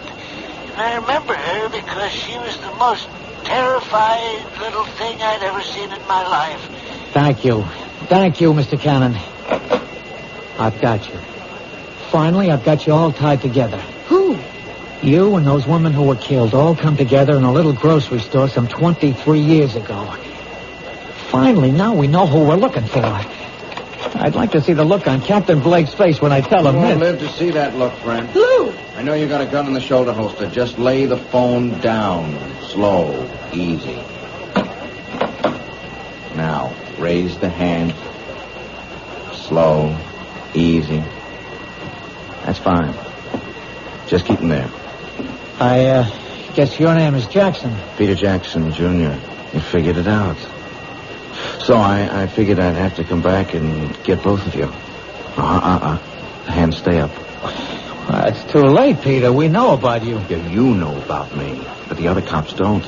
And I remember her because she was the most terrified little thing I'd ever seen in my life. Thank you. Thank you, Mr. Cannon. I've got you. Finally, I've got you all tied together. Who? You and those women who were killed all come together in a little grocery store some 23 years ago. Finally, now we know who we're looking for. I'd like to see the look on Captain Blake's face when I tell him You won't this. live to see that look, friend. Lou! I know you got a gun in the shoulder holster. Just lay the phone down. Slow. Easy. Now, raise the hand. Slow. Easy. That's fine. Just keep them there. I guess your name is Jackson. Peter Jackson, Jr. You figured it out. So I figured I'd have to come back and get both of you. Hands stay up. It's too late, Peter. We know about you. Yeah, you know about me, but the other cops don't.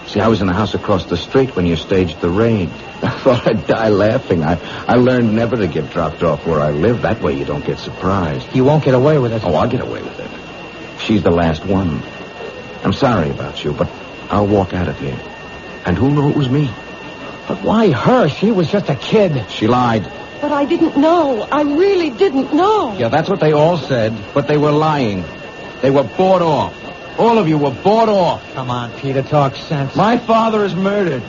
See, I was in the house across the street when you staged the raid. I thought I'd die laughing. I learned never to get dropped off where I live. That way you don't get surprised. You won't get away with it. Oh, I'll get away with it. She's the last one. I'm sorry about you, but I'll walk out of here. And who'll know it was me? But why her? She was just a kid. She lied. But I didn't know. I really didn't know. Yeah, that's what they all said, but they were lying. They were bought off. All of you were bought off. Come on, Peter, talk sense. My father is murdered,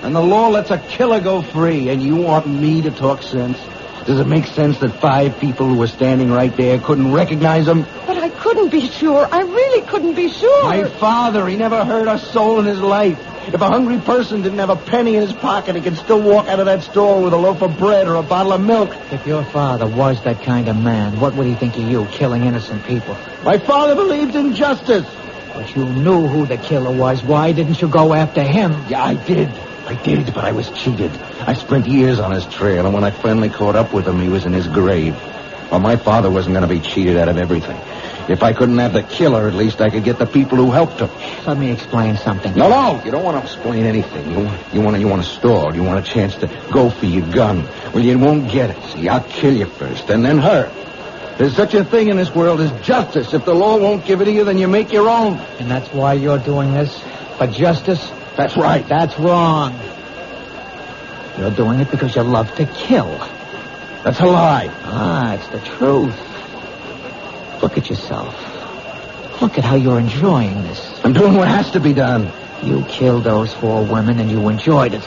and the law lets a killer go free, and you want me to talk sense? Does it make sense that 5 people who were standing right there couldn't recognize him? But I couldn't be sure. I really couldn't be sure. My father, he never hurt a soul in his life. If a hungry person didn't have a penny in his pocket, he could still walk out of that store with a loaf of bread or a bottle of milk. If your father was that kind of man, what would he think of you, killing innocent people? My father believed in justice. But you knew who the killer was. Why didn't you go after him? Yeah, I did, but I was cheated. I spent years on his trail, and when I finally caught up with him, he was in his grave. Well, my father wasn't going to be cheated out of everything. If I couldn't have the killer, at least I could get the people who helped him. Let me explain something. No, you don't want to explain anything. You want to stall. You want a chance to go for your gun. Well, you won't get it. See, I'll kill you first, and then her. There's such a thing in this world as justice. If the law won't give it to you, then you make your own. And that's why you're doing this? For justice? That's right. That's wrong. You're doing it because you love to kill. That's a lie. It's the truth. Look at yourself. Look at how you're enjoying this. I'm doing what has to be done. You killed those 4 women and you enjoyed it.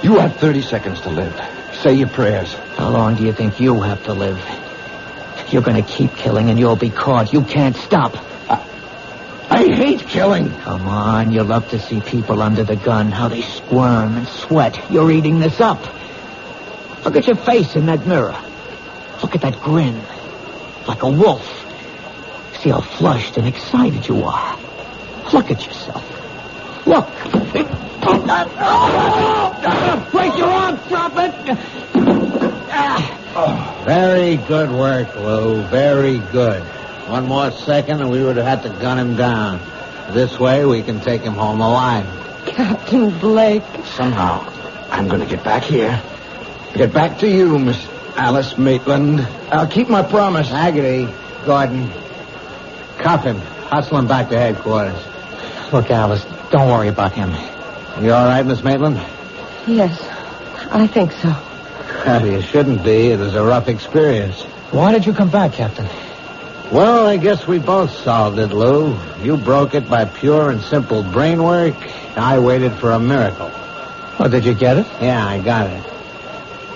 You have 30 seconds to live. Say your prayers. How long do you think you have to live? You're going to keep killing and you'll be caught. You can't stop. I hate killing. Come on, you love to see people under the gun, how they squirm and sweat. You're eating this up. Look at your face in that mirror. Look at that grin. Like a wolf. See how flushed and excited you are. Look at yourself. Look. Break your arm, drop it. Very good work, Lou. Very good. One more second and we would have had to gun him down. This way we can take him home alive. Captain Blake. Somehow, I'm going to get back here. Get back to you, Miss Alice Maitland. I'll keep my promise. Haggerty, Gordon. Cuff him. Hustle him back to headquarters. Look, Alice, don't worry about him. You all right, Miss Maitland? Yes, I think so. Well, you shouldn't be. It was a rough experience. Why did you come back, Captain? Well, I guess we both solved it, Lou. You broke it by pure and simple brain work. I waited for a miracle. Oh, did you get it? Yeah, I got it.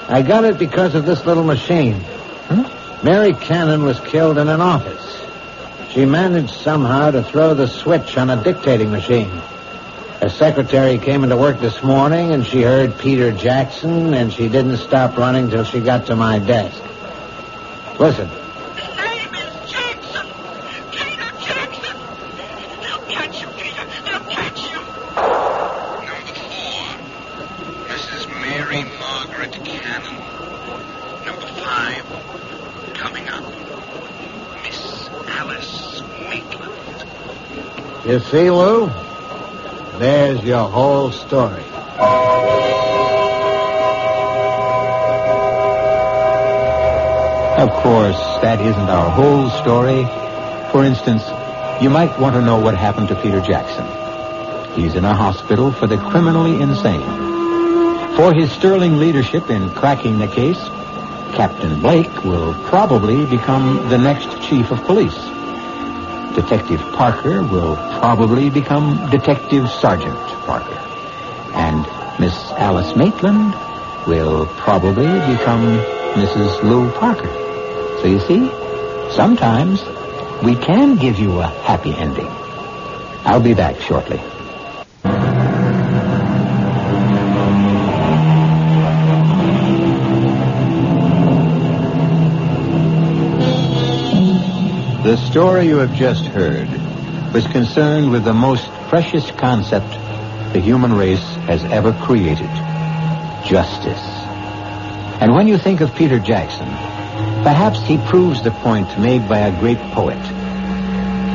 I got it because of this little machine. Huh? Mary Cannon was killed in an office. She managed somehow to throw the switch on a dictating machine. Her secretary came into work this morning, and she heard Peter Jackson, and she didn't stop running till she got to my desk. Listen. His name is Jackson. Peter Jackson. They'll catch you, Peter. They'll catch you. Number 4, Mrs. Mary Margaret Cannon. Number 5, coming up, Miss Alice Maitland. You see, Lou? There's your whole story. Of course, that isn't our whole story. For instance, you might want to know what happened to Peter Jackson. He's in a hospital for the criminally insane. For his sterling leadership in cracking the case, Captain Blake will probably become the next chief of police. Detective Parker will probably become Detective Sergeant Parker. And Miss Alice Maitland will probably become Mrs. Lou Parker. So you see, sometimes we can give you a happy ending. I'll be back shortly. The story you have just heard was concerned with the most precious concept the human race has ever created: justice. And when you think of Peter Jackson, perhaps he proves the point made by a great poet.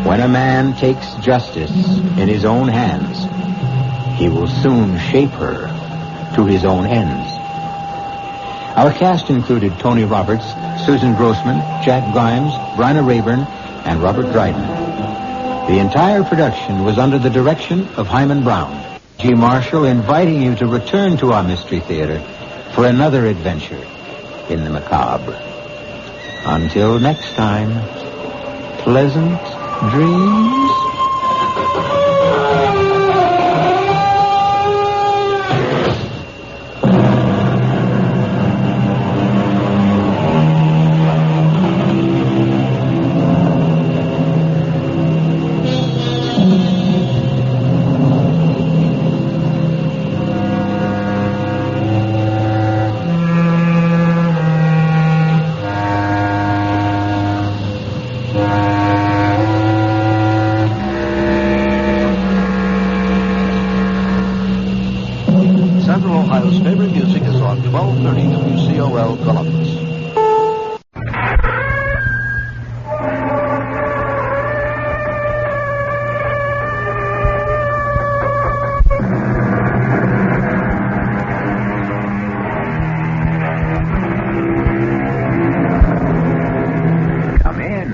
When a man takes justice in his own hands, he will soon shape her to his own ends. Our cast included Tony Roberts, Susan Grossman, Jack Grimes, Bryna Rayburn, and Robert Dryden. The entire production was under the direction of Himan Brown. G. Marshall inviting you to return to our Mystery Theater for another adventure in the macabre. Until next time, pleasant dreams. Ohio's favorite music is on 1230 WCOL Columbus. Come in.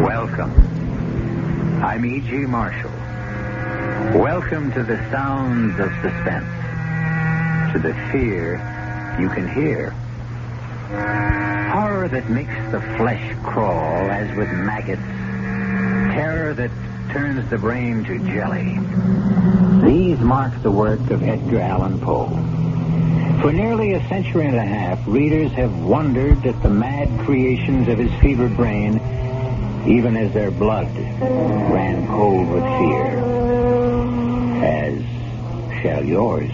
Welcome. I'm E.G. Marshall. Welcome to the sounds of suspense, to the fear you can hear. Horror that makes the flesh crawl as with maggots. Terror that turns the brain to jelly. These mark the work of Edgar Allan Poe. For nearly a century and a half, readers have wondered at the mad creations of his fevered brain, even as their blood ran cold with fear. As shall yours.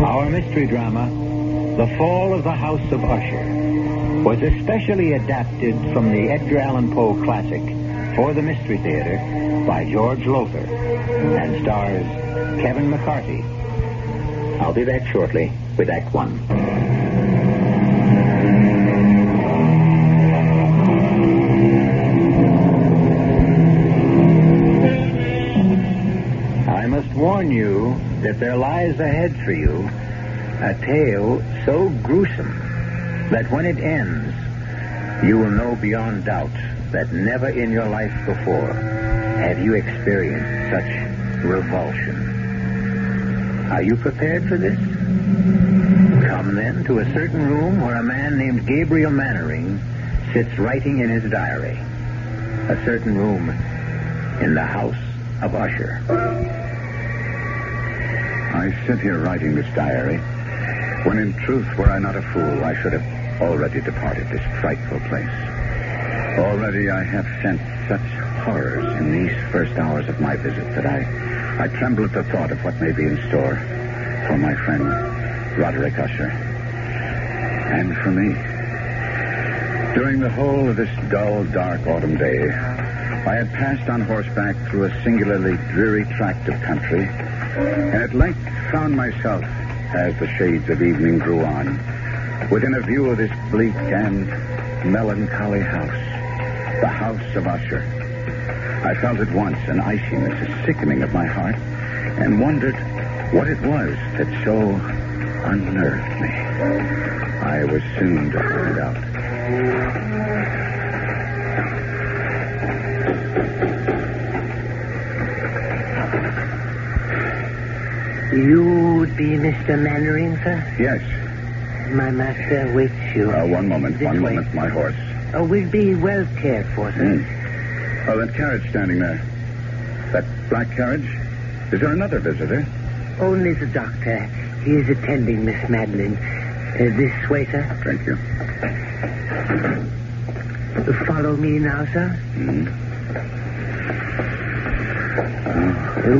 Our mystery drama, The Fall of the House of Usher, was especially adapted from the Edgar Allan Poe classic for the Mystery Theater by George Lothar and stars Kevin McCarthy. I'll be back shortly with Act One. I must warn you that there lies ahead for you a tale so gruesome that when it ends, you will know beyond doubt that never in your life before have you experienced such revulsion. Are you prepared for this? Come then to a certain room where a man named Gabriel Mannering sits writing in his diary. A certain room in the house of Usher. I sit here writing this diary, when in truth, were I not a fool, I should have already departed this frightful place. Already I have sensed such horrors in these first hours of my visit that I tremble at the thought of what may be in store for my friend Roderick Usher. And for me. During the whole of this dull, dark autumn day, I had passed on horseback through a singularly dreary tract of country, and at length found myself, as the shades of evening grew on, within a view of this bleak and melancholy house, the house of Usher. I felt at once an iciness, a sickening of my heart, and wondered what it was that so unnerved me. I was soon to find out. You would be Mr. Mannering, sir? Yes. My master waits you. One moment, my horse. We'll be well cared for, sir. Oh, that carriage standing there. That black carriage? Is there another visitor? Only the doctor. He is attending Miss Madeline. This way, sir. Thank you. Follow me now, sir.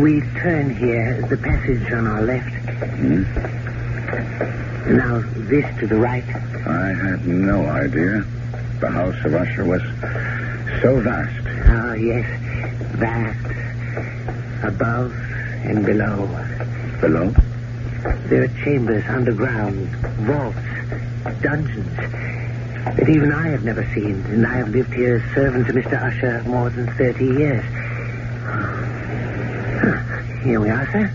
We turn here, the passage on our left. Now, this to the right. I had no idea the house of Usher was so vast. Oh, yes, vast. Above and below. Below? There are chambers underground, vaults, dungeons that even I have never seen, and I have lived here as servant to Mr. Usher more than 30 years. Here we are, sir.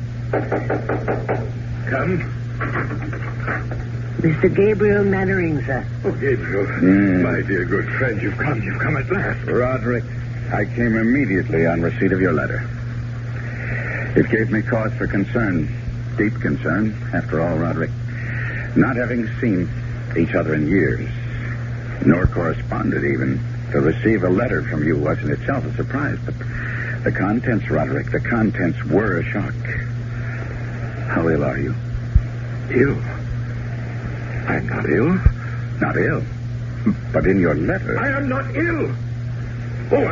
Come. Mr. Gabriel Mannering, sir. Oh, Gabriel. My dear good friend, you've come at last. Roderick, I came immediately on receipt of your letter. It gave me cause for concern, deep concern, after all, Roderick. Not having seen each other in years, nor corresponded even, to receive a letter from you was in itself a surprise. But the contents, Roderick, the contents were a shock. How ill are you? Ill? I'm not ill. Not ill? But in your letter... I am not ill. Oh,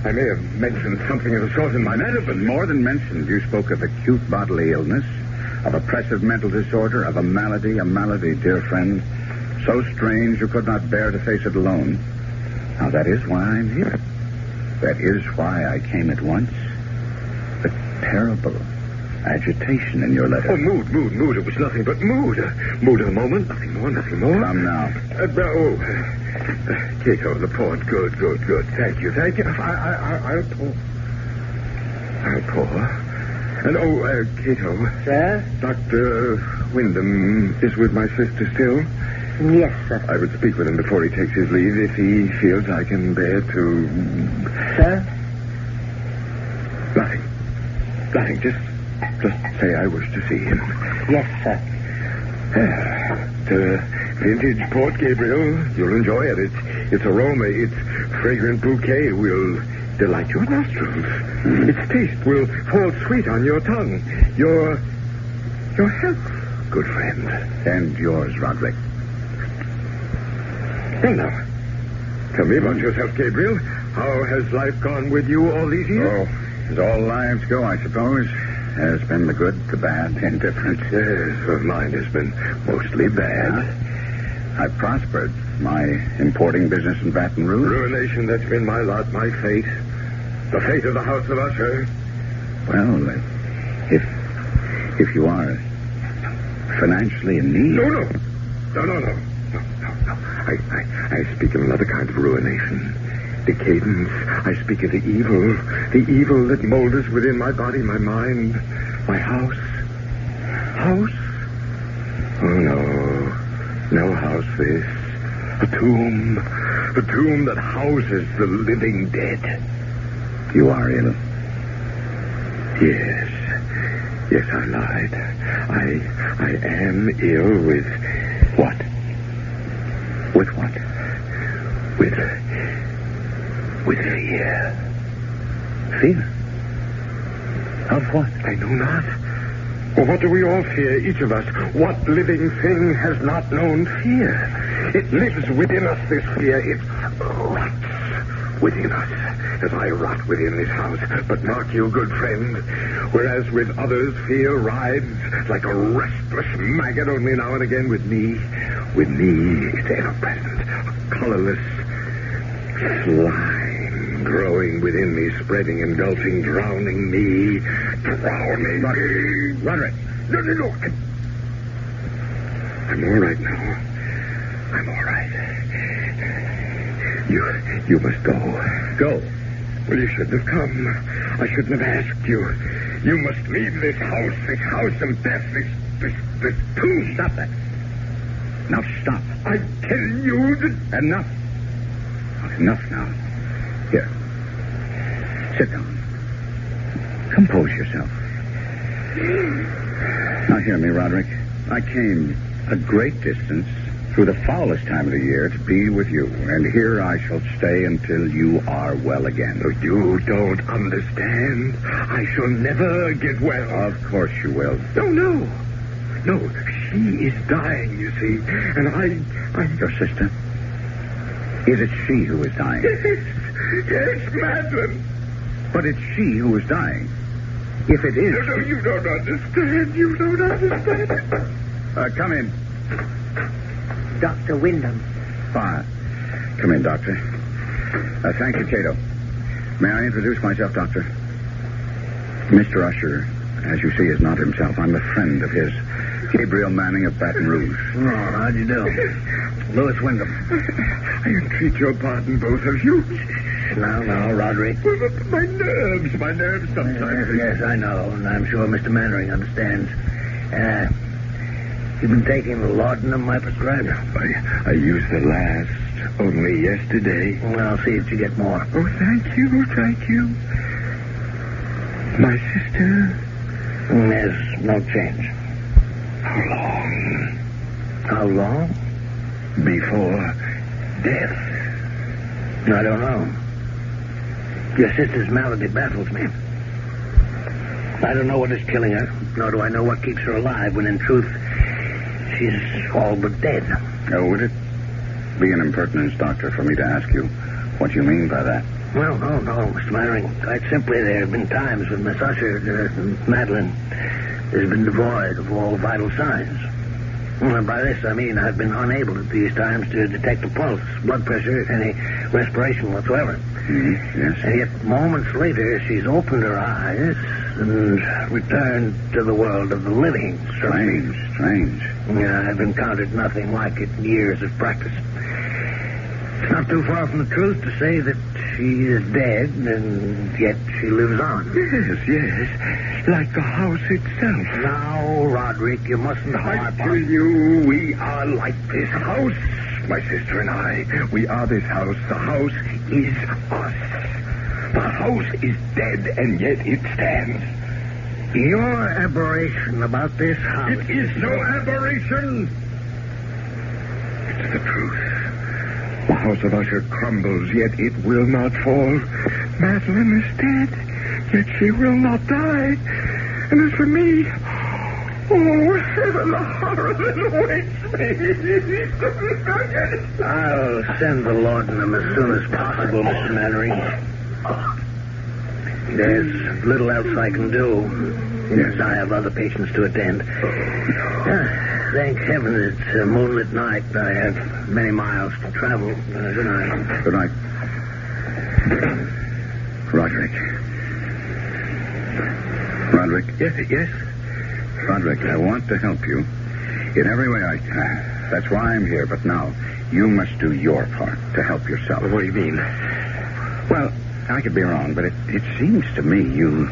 I may have mentioned something of the sort in my letter, but... More than mentioned, you spoke of acute bodily illness, of oppressive mental disorder, of a malady, dear friend, so strange you could not bear to face it alone. Now, that is why I'm here. That is why I came at once. The terrible agitation in your letter. Oh, mood. It was nothing but mood. Mood of the moment. Nothing more. Come now. Cato, the port. Good. Thank you. I'll pour. And, Cato. Sir? Dr. Wyndham is with my sister still? Yes, sir. I would speak with him before he takes his leave if he feels I can bear to... Sir? Nothing. Just say I wish to see him. Yes, sir. The vintage port, Gabriel. You'll enjoy it. Its aroma, its fragrant bouquet will delight your nostrils. Its taste will fall sweet on your tongue. Your health, good friend. And yours, Roderick. Well, now, tell me about yourself, Gabriel. How has life gone with you all these years? Oh, as all lives go, I suppose. Has been the good, the bad, indifferent. Yes, well, mine has been mostly bad. I prospered. My importing business in Baton Rouge. Ruination, that's been my lot, my fate. The fate of the House of Usher. Well, if you are financially in need... No. I speak of another kind of ruination. Decadence. I speak of the evil that molders within my body, my mind, my house. House? Oh, no house this. A tomb that houses the living dead. You are ill. Yes, I lied. I am ill with what? With what? With fear. Fear? Of what? I know not. Well, what do we all fear, each of us? What living thing has not known fear? It lives within us, this fear. It rots within us, as I rot within this house. But mark you, good friend, whereas with others fear rides like a restless maggot only now and again, with me, it's ever present, a colorless slime growing within me, spreading, engulfing, drowning me. Roderick. No. I'm all right now. I'm all right. You must go. Go? Well, you shouldn't have come. I shouldn't have asked you. You must leave this house of death, this tomb. Stop that. Now stop. I tell you that... Enough. Enough now. Here. Sit down. Compose yourself. Now hear me, Roderick. I came a great distance through the foulest time of the year to be with you, and here I shall stay until you are well again. Oh, you don't understand. I shall never get well. Of course you will. No. She is dying, you see, and I... Your sister? Is it she who is dying? Yes, Madeline. But it's she who is dying. If it is... No, you don't understand. You don't understand. Come in. Dr. Wyndham. Fine. Come in, Doctor. Thank you, Cato. May I introduce myself, Doctor? Mr. Usher, as you see, is not himself. I'm a friend of his. Gabriel Manning of Baton Rouge. Oh, how do you do? Louis Wyndham. I entreat your pardon, both of you. Now, Roderick. Well, my nerves sometimes. Yes, I know, and I'm sure Mr. Mannering understands. You've been taking the laudanum I prescribed? I used the last only yesterday. Well, I'll see if you get more. Oh, thank you, thank you. My sister? There's no change. How long? How long? Before death. I don't know. Your sister's malady baffles me. I don't know what is killing her, nor do I know what keeps her alive, when in truth, she's all but dead. Oh, would it be an impertinence, Doctor, for me to ask you what you mean by that? Well, no, Mr. Mannering. Quite simply, there have been times when Miss Usher, Madeline, has been devoid of all vital signs. Well, by this, I mean I've been unable at these times to detect a pulse, blood pressure, any respiration whatsoever. Mm-hmm. Yes. And yet, moments later, she's opened her eyes and returned to the world of the living. Strange. Yeah, I've encountered nothing like it in years of practice. It's not too far from the truth to say that she is dead, and yet she lives on. Yes. Like the house itself. Now, Roderick, you mustn't harp I tell you, we are like this house. My sister and I, we are this house. The house is us. The house is dead, and yet it stands. Your aberration about this house... It is no aberration. It's the truth. The house of Usher crumbles, yet it will not fall. Madeline is dead, yet she will not die. And as for me, oh, heaven, the horror that awaits me. I'll send the laudanum as soon as possible, Mr. Mannering. There's little else I can do. Yes, I have other patients to attend. Thank heaven it's a moonlit night. I have many miles to travel. Good night. Good night. Roderick. Yes? Roderick, I want to help you in every way I can. That's why I'm here. But now, you must do your part to help yourself. What do you mean? Well, I could be wrong, but it seems to me you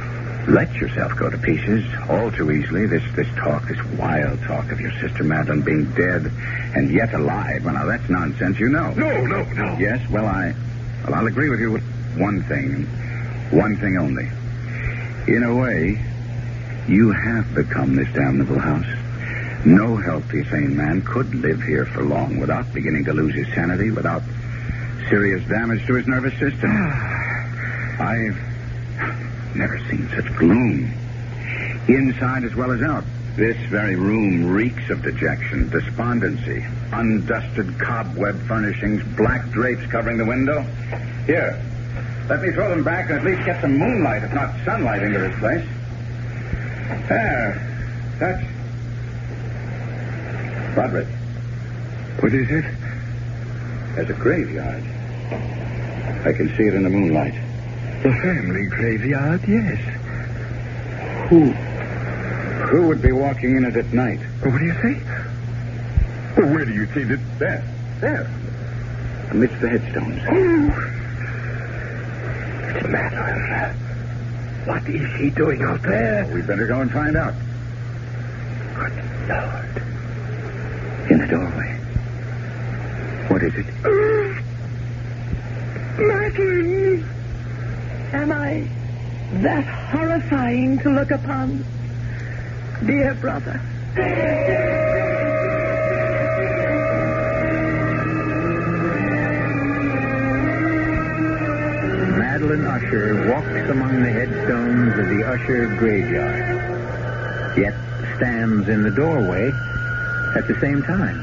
let yourself go to pieces all too easily. This talk, this wild talk of your sister Madeline being dead and yet alive. Well, now, that's nonsense, you know. No. Yes, well, I'll agree with you with one thing only. In a way, you have become this damnable house. No healthy, sane man could live here for long without beginning to lose his sanity, without serious damage to his nervous system. I've never seen such gloom, inside as well as out. This very room reeks of dejection, despondency, undusted cobweb furnishings, black drapes covering the window. Here, let me throw them back and at least get some moonlight, if not sunlight, into this place. There. That's... Roderick. What is it? There's a graveyard. I can see it in the moonlight. The family graveyard, yes. Who would be walking in it at night? What do you say? Well, where do you see that? There. Amidst the headstones. Oh. It's Madeline. What is she doing out there? We'd better go and find out. Good Lord. In the doorway. What is it? Madeline! Am I that horrifying to look upon? Dear brother. Madeline Usher walks among the headstones of the Usher graveyard, yet stands in the doorway at the same time.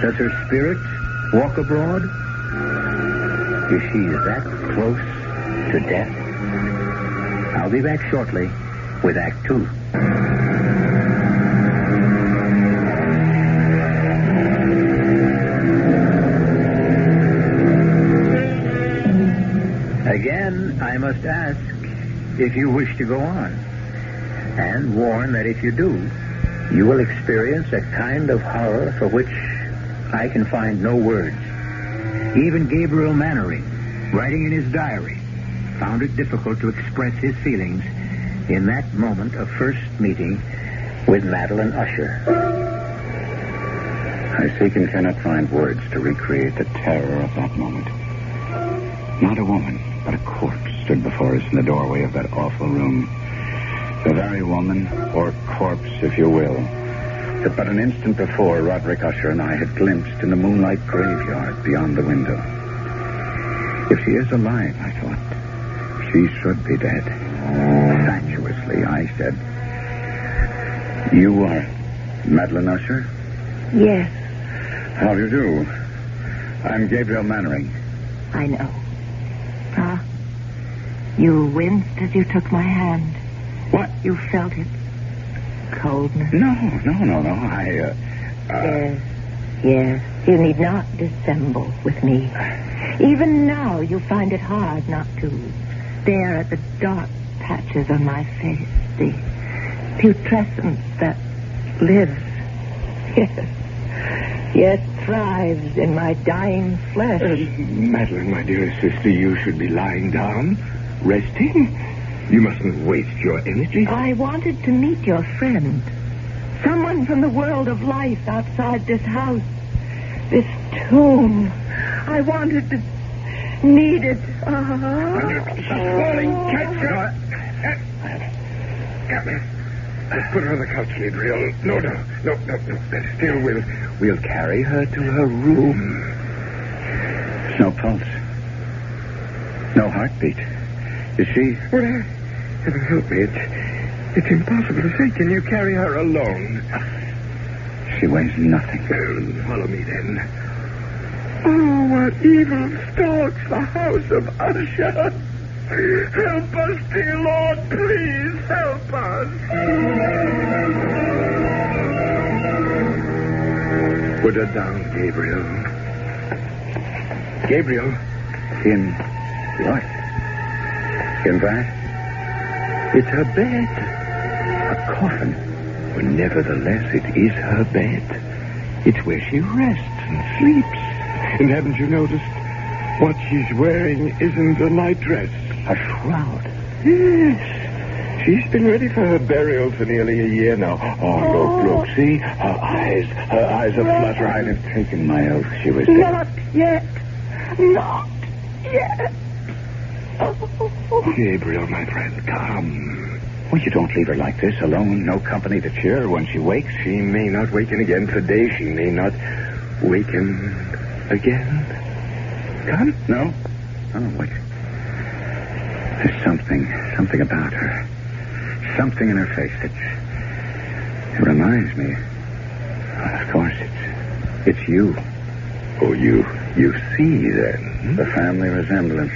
Does her spirit walk abroad? Is she that close to death? I'll be back shortly with Act 2. Again, I must ask if you wish to go on, and warn that if you do, you will experience a kind of horror for which I can find no words. Even Gabriel Mannering, writing in his diary, found it difficult to express his feelings in that moment of first meeting with Madeline Usher. I seek and cannot find words to recreate the terror of that moment. Not a woman, but a corpse stood before us in the doorway of that awful room. The very woman, or corpse, if you will, that but an instant before Roderick Usher and I had glimpsed in the moonlight graveyard beyond the window. If she is alive, I thought, she should be dead. Fatuously, I said, "You are Madeline Usher?" Yes. How do you do? I'm Gabriel Mannering. I know. You winced as you took my hand. What? You felt it. Coldness. No. Yes. You need not dissemble with me. Even now, you find it hard not to stare at the dark patches on my face, the putrescence that lives. Yes, thrives in my dying flesh. Madeline, my dearest sister, you should be lying down, resting. You mustn't waste your energy. I wanted to meet your friend. Someone from the world of life outside this house. This tomb. I wanted to... needed... She's falling. Catch her. Put her on the couch, Gabriel. No. Still, we'll carry her to her room. There's no pulse. No heartbeat. Is she... Well, heaven help me. It's impossible to say. Can you carry her alone? She weighs nothing. Follow me, then. Oh, what evil stalks the house of Usher. Help us, dear Lord. Please help us. Put her down, Gabriel. Gabriel. In what? In that? It's her bed. A coffin. But nevertheless, it is her bed. It's where she rests and sleeps. And haven't you noticed? What she's wearing isn't a nightdress. A shroud. Yes. She's been ready for her burial for nearly a year now. Oh, look. See? Her eyes are fluttering. I'd have taken my oath she was dead. Not yet. Gabriel, my friend, come. Well, you don't leave her like this, alone, no company to cheer her when she wakes. She may not waken again today. She may not waken again. Come? No. Oh, wait. There's something about her. Something in her face that... It reminds me... Well, of course, it's you. Oh, you see, then? The family resemblance.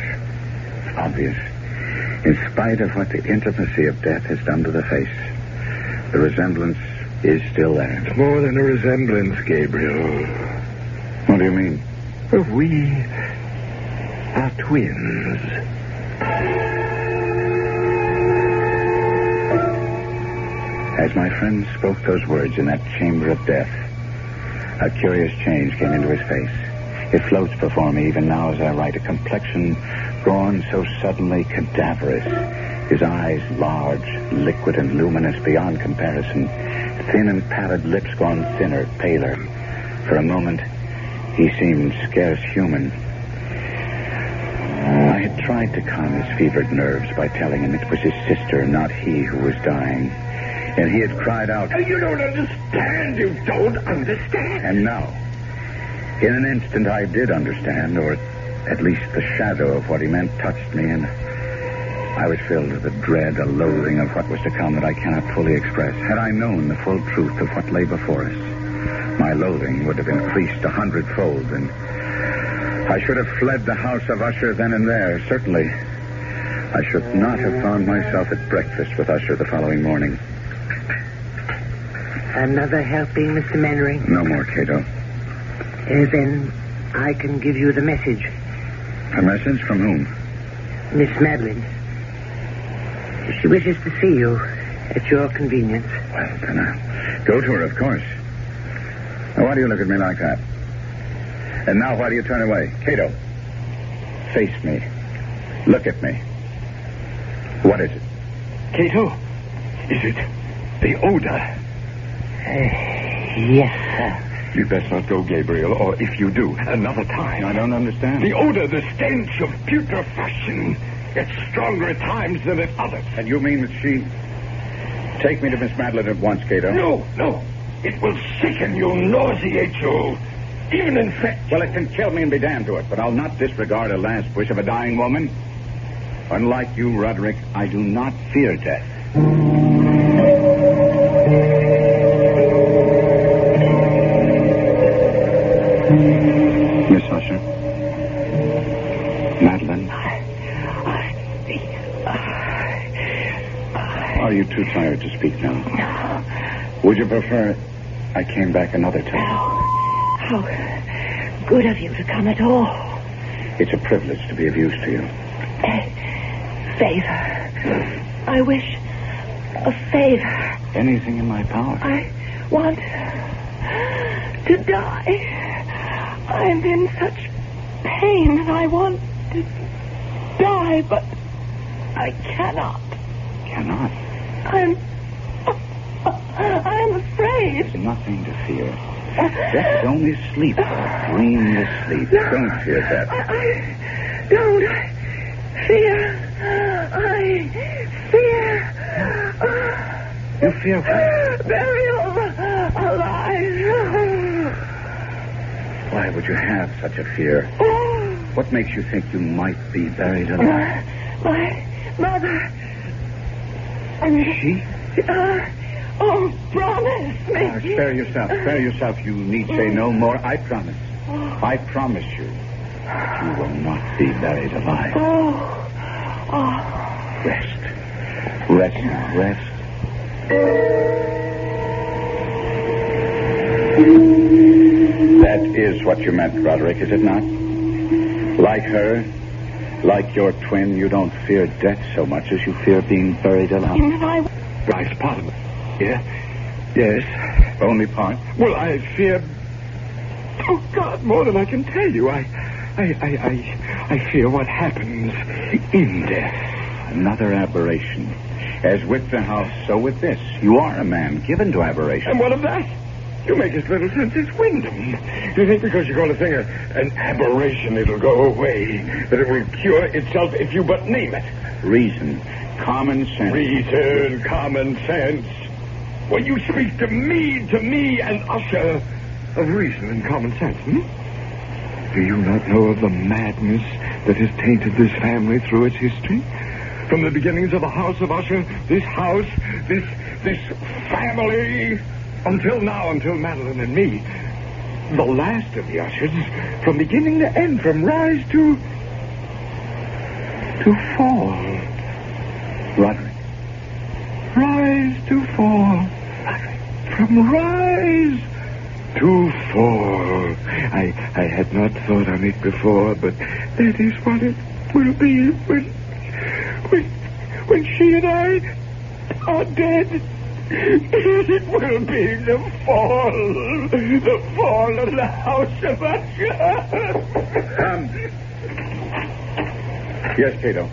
Obvious. In spite of what the intimacy of death has done to the face, the resemblance is still there. It's more than a resemblance, Gabriel. What do you mean? Well, we are twins. As my friend spoke those words in that chamber of death, a curious change came into his face. It floats before me even now as I write, a complexion drawn so suddenly cadaverous, his eyes large, liquid and luminous beyond comparison, thin and pallid lips gone thinner, paler. For a moment, he seemed scarce human. I had tried to calm his fevered nerves by telling him it was his sister, not he, who was dying. And he had cried out, You don't understand. You don't understand. And now, in an instant, I did understand, or at least the shadow of what he meant touched me, and I was filled with a dread, a loathing of what was to come that I cannot fully express. Had I known the full truth of what lay before us, my loathing would have increased 100-fold, and I should have fled the house of Usher then and there. Certainly, I should not have found myself at breakfast with Usher the following morning. Another helping, Mr. Mannering? No more, Cato. Then I can give you the message. A message from whom? Miss Madeline. She wishes to see you at your convenience. Well, then I'll go to her, of course. Now, why do you look at me like that? And now why do you turn away? Cato, face me. Look at me. What is it? Cato, is it the odor? Yes, sir. You'd best not go, Gabriel, or if you do, another time. I don't understand. The odor, the stench of putrefaction. It's stronger at times than at others. And you mean that she... Take me to Miss Madeline at once, Cato. No. It will sicken you, nauseate you, even infect. Well, it can kill me and be damned to it, but I'll not disregard a last wish of a dying woman. Unlike you, Roderick, I do not fear death. Miss Usher. Madeline. Are you too tired to speak now? No. Would you prefer I came back another time? No. How good of you to come at all. It's a privilege to be of use to you. A favor. I wish a favor. Anything in my power. I want to die. I'm in such pain and I want to die, but I cannot. Cannot? I'm afraid. There's nothing to fear. Death is only sleep. Dreamless sleep. Don't fear death. I don't fear. I fear. You fear what? Burial alive. Why would you have such a fear? What makes you think you might be buried alive? My mother. She? Promise me. Spare yourself. Spare yourself. You need say no more. I promise. I promise you. You will not be buried alive. Rest. Rest now. Rest. That is what you meant, Roderick, is it not? Like her, like your twin, you don't fear death so much as you fear being buried alive. Right, pardon me. Yeah? Yes. Only part? Well, I fear... Oh, God, more than I can tell you. I fear what happens in death. Another aberration. As with the house, so with this. You are a man given to aberration. And what of that? You make as little sense as Wyndham. You think because you call a thing an aberration, it'll go away, that it will cure itself if you but name it. Reason. Common sense. Reason, common sense. When you speak to me and Usher of reason and common sense, Do you not know of the madness that has tainted this family through its history? From the beginnings of the house of Usher, this house, this family, until now, until Madeline and me, the last of the Ushers, from beginning to end, from rise to fall. Roderick. Rise to fall. From rise to fall. I had not thought on it before, but that is what it will be when she and I are dead. It will be the fall of the house of Usher. Yes, Cato.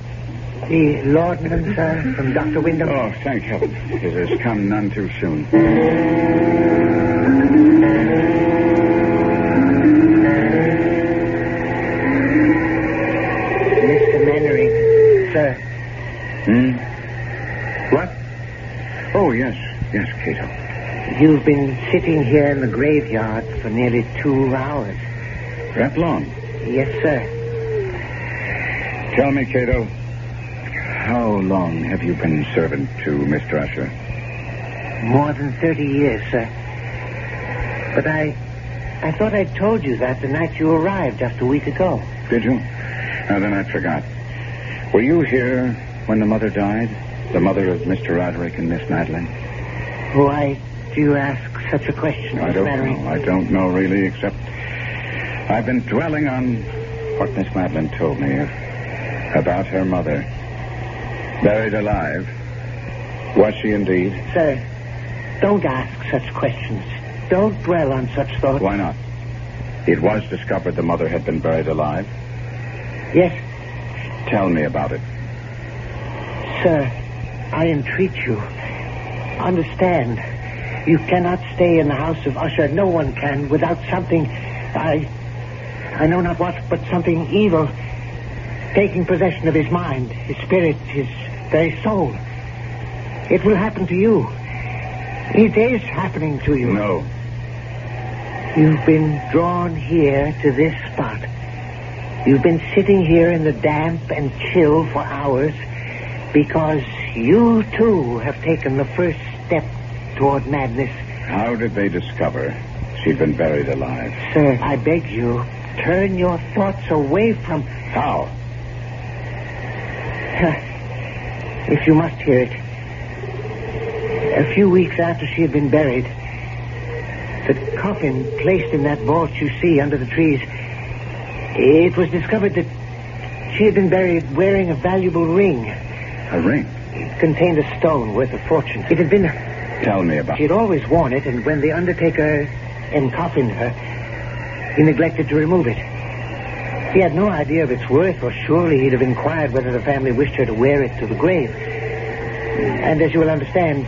The laudanum, sir, from Dr. Wyndham. Oh, thank heaven. It has come none too soon. Mr. Mannering, sir. What? Oh, yes. Yes, Cato. You've been sitting here in the graveyard for nearly 2 hours. That long? Yes, sir. Tell me, Cato, how long have you been servant to Mr. Usher? More than 30 years, sir. But I thought I'd told you that the night you arrived just a week ago. Did you? Now, then I forgot. Were you here when the mother died? The mother of Mr. Roderick and Miss Madeline? Why do you ask such a question, I don't know. I don't know, really, except I've been dwelling on what Miss Madeline told me about her mother. Buried alive. Was she indeed? Sir, don't ask such questions. Don't dwell on such thoughts. Why not? It was discovered the mother had been buried alive. Yes. Tell me about it. Sir, I entreat you. Understand. You cannot stay in the house of Usher. No one can without something, I know not what, but something evil taking possession of his mind, his spirit, his very soul. It will happen to you. It is happening to you. No. You've been drawn here to this spot. You've been sitting here in the damp and chill for hours because you, too, have taken the first step toward madness. How did they discover she'd been buried alive? Sir, I beg you, turn your thoughts away from... How? If you must hear it. A few weeks after she had been buried, the coffin placed in that vault you see under the trees, it was discovered that she had been buried wearing a valuable ring. A ring? It contained a stone worth a fortune. It had been... Tell me about it. She had always worn it, and when the undertaker encoffined her, he neglected to remove it. He had no idea of its worth, or surely he'd have inquired whether the family wished her to wear it to the grave. And as you will understand,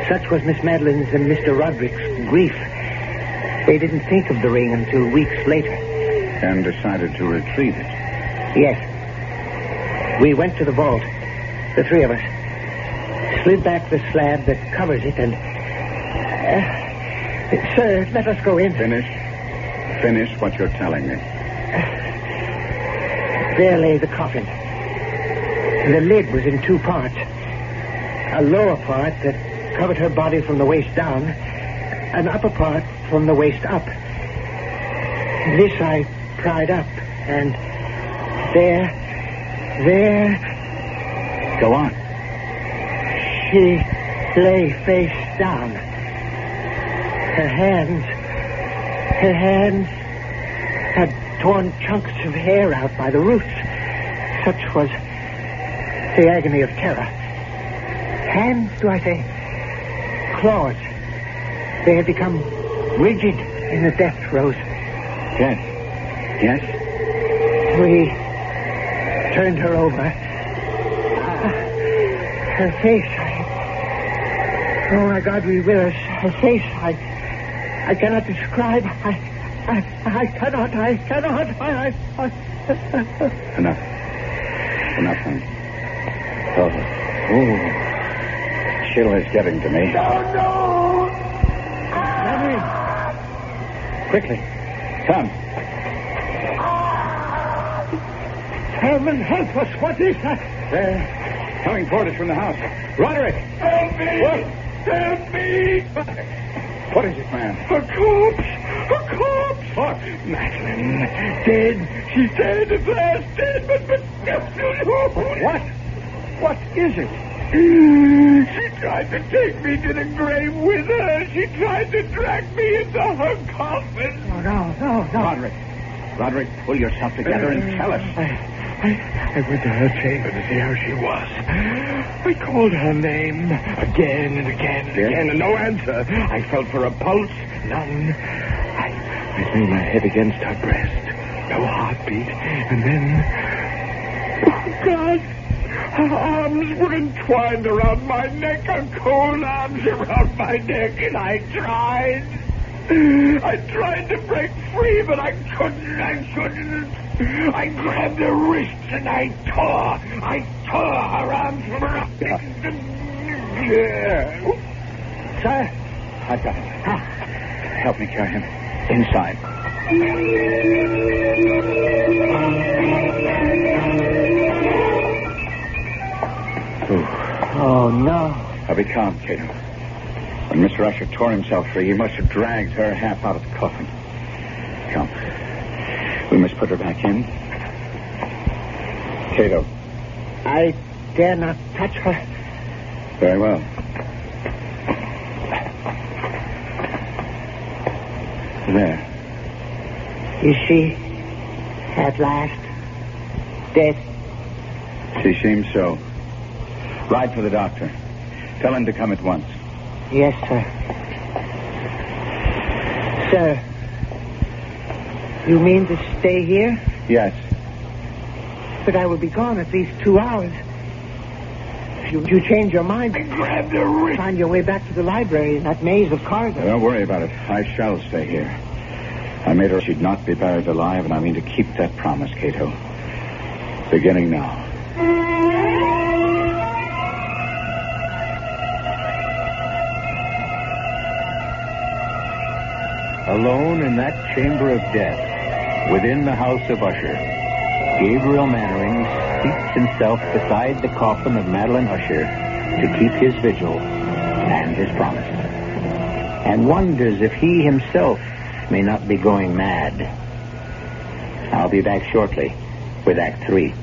such was Miss Madeline's and Mr. Roderick's grief. They didn't think of the ring until weeks later. And decided to retrieve it. Yes. We went to the vault, the three of us, slid back the slab that covers it, and... sir, let us go in. Finish what you're telling me. There lay the coffin. The lid was in two parts. A lower part that covered her body from the waist down, an upper part from the waist up. This I pried up, and there... Go on. She lay face down. Her hands had torn chunks of hair out by the roots. Such was the agony of terror. Hands, do I say? Claws. They had become rigid in the death throes. Yes? We turned her over. Her face, oh, my God, we will. Her face, I cannot describe. I cannot. Enough, then. Oh, chill is getting to me. No! Henry! Quickly. Come. Heaven help us. What is that? They're coming toward us from the house. Roderick! Help me! What? Help me! What is it, man? A corpse! A corpse! What? Madeline, dead. She's dead at last. Dead, but... What? What is it? She tried to take me to the grave with her. She tried to drag me into her coffin. No. Roderick, pull yourself together and tell us. I went to her chamber to see how she was. I called her name again and again and again, and no answer. I felt for a pulse, none. I lay my head against her breast, no heartbeat, and then... Oh, God! Her arms were entwined around my neck, her cold arms around my neck, and I tried. I tried to break free, but I couldn't. I grabbed her wrists and I tore her arms from her. Sir? I've got him. Help me carry him inside. Oh, no. Now be calm, Cato. When Mr. Usher tore himself free, he must have dragged her half out of the coffin. Come. We must put her back in. Cato. I dare not touch her. Very well. There. Is she at last dead? She seems so. Ride for the doctor. Tell him to come at once. Yes, sir. Sir, you mean to stay here? Yes. But I will be gone at least 2 hours. If you change your mind, grab the wrist. Find your way back to the library in that maze of corridors. Don't worry about it. I shall stay here. I made her she'd not be buried alive, and I mean to keep that promise, Cato. Beginning now. Alone in that chamber of death, within the house of Usher, Gabriel Mannering seats himself beside the coffin of Madeline Usher to keep his vigil and his promise, and wonders if he himself may not be going mad. I'll be back shortly with Act 3.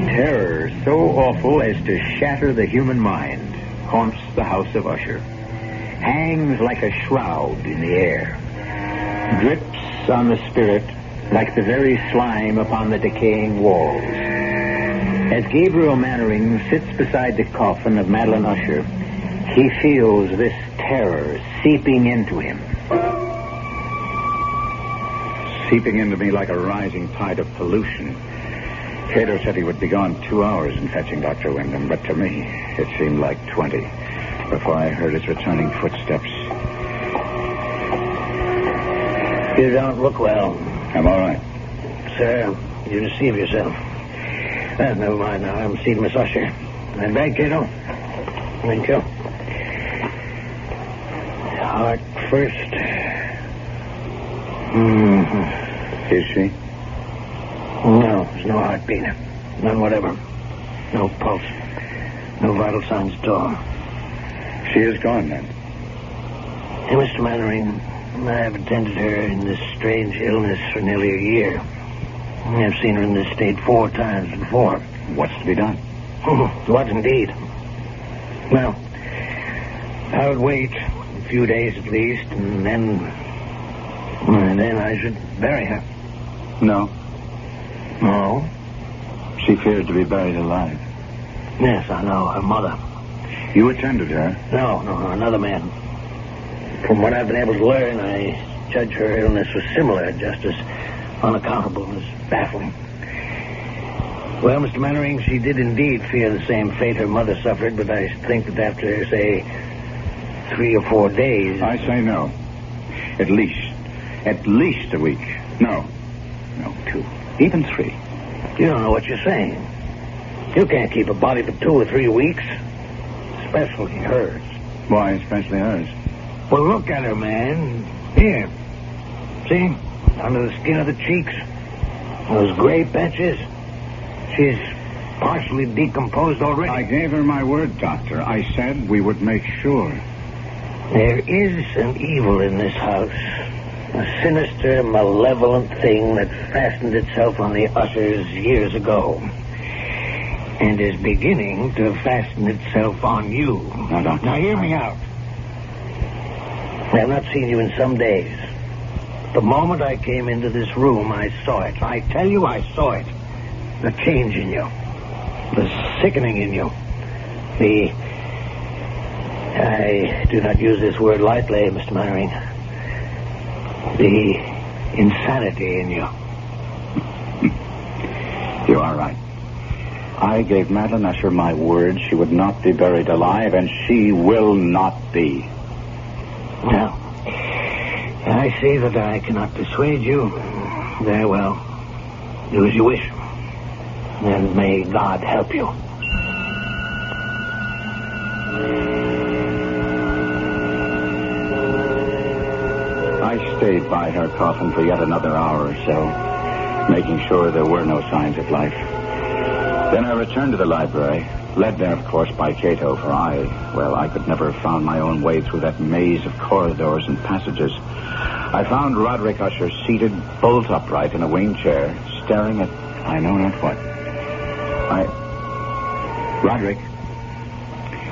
Terror so awful as to shatter the human mind haunts the house of Usher, hangs like a shroud in the air, drips on the spirit like the very slime upon the decaying walls. As Gabriel Mannering sits beside the coffin of Madeline Usher, he feels this terror seeping into him. Seeping into me like a rising tide of pollution. Cato said he would be gone 2 hours in fetching Dr. Wyndham, but to me, it seemed like 20 before I heard his returning footsteps. You don't look well. I'm all right. Sir, you deceive yourself. Never mind now. I'm seeing Miss Usher. And back, Cato. Thank you. Heart first. Mm-hmm. Is she? No, there's no heartbeat. None whatever. No pulse. No vital signs at all. She is gone, then? Hey, Mr. Mannering, I have attended her in this strange illness for nearly a year. I've seen her in this state 4 times before. What's to be done? What indeed? Well, I would wait a few days at least, and then I should bury her. No. No? She feared to be buried alive. Yes, I know. Her mother. You attended her? No, another man. From what I've been able to learn, I judge her illness was similar, just as unaccountable as baffling. Well, Mr. Mannering, she did indeed fear the same fate her mother suffered, but I think that after, say, 3 or 4 days... I say no. At least a week. No, 2, even 3. You don't know what you're saying. You can't keep a body for 2 or 3 weeks. Especially hers. Why especially hers? Well, look at her, man. Here. See? Under the skin of the cheeks. Those gray patches. She's partially decomposed already. I gave her my word, Doctor. I said we would make sure. There is an evil in this house. A sinister, malevolent thing that fastened itself on the Ushers years ago. And is beginning to fasten itself on you. Now, Doctor. Now, hear me out. I have not seen you in some days. The moment I came into this room, I saw it. I tell you, I saw it. The change in you. The sickening in you. I do not use this word lightly, Mr. Mannering. The insanity in you. You are right. I gave Madeline Usher my word she would not be buried alive, and she will not be. Well, I see that I cannot dissuade you. Very well. Do as you wish. And may God help you. I stayed by her coffin for yet another hour or so, making sure there were no signs of life. Then I returned to the library, led there, of course, by Cato, for I could never have found my own way through that maze of corridors and passages. I found Roderick Usher seated bolt upright in a wing chair, staring at I know not what.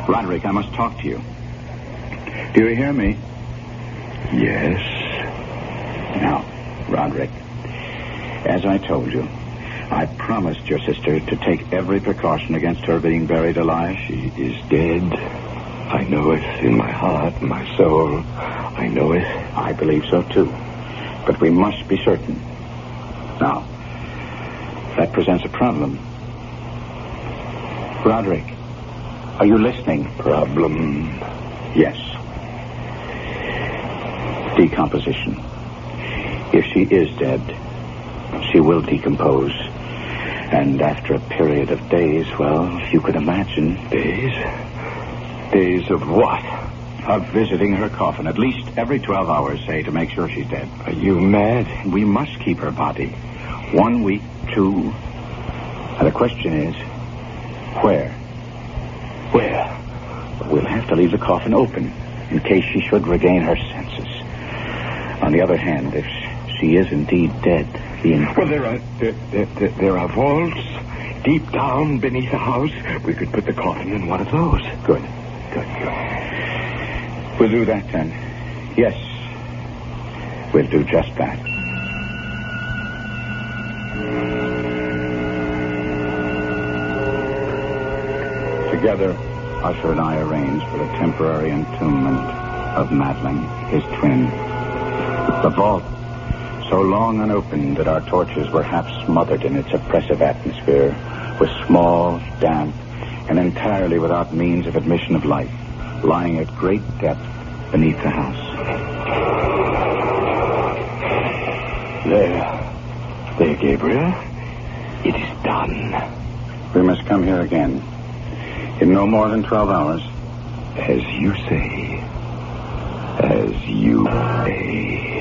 Roderick, I must talk to you. Do you hear me? Yes. Now, Roderick, as I told you, I promised your sister to take every precaution against her being buried alive. She is dead. I know it in my heart, my soul. I know it. I believe so, too. But we must be certain. Now, that presents a problem. Roderick, are you listening? Problem? Yes. Decomposition. If she is dead, she will decompose. And after a period of days, well, if you could imagine... Days? Days of what? Of visiting her coffin at least every 12 hours, say, to make sure she's dead. Are you mad? We must keep her body. 1 week, 2. And the question is, where? Where? We'll have to leave the coffin open in case she should regain her senses. On the other hand, if she is indeed dead, Well, there are vaults deep down beneath the house. We could put the coffin in one of those. Good. We'll do that then. Yes. We'll do just that. Together, Usher and I arranged for the temporary entombment of Madeline, his twin. The vault, so long unopened that our torches were half smothered in its oppressive atmosphere, was small, damp, and entirely without means of admission of light, lying at great depth beneath the house. There, Gabriel. It is done. We must come here again. In no more than 12 hours. As you say. As you say.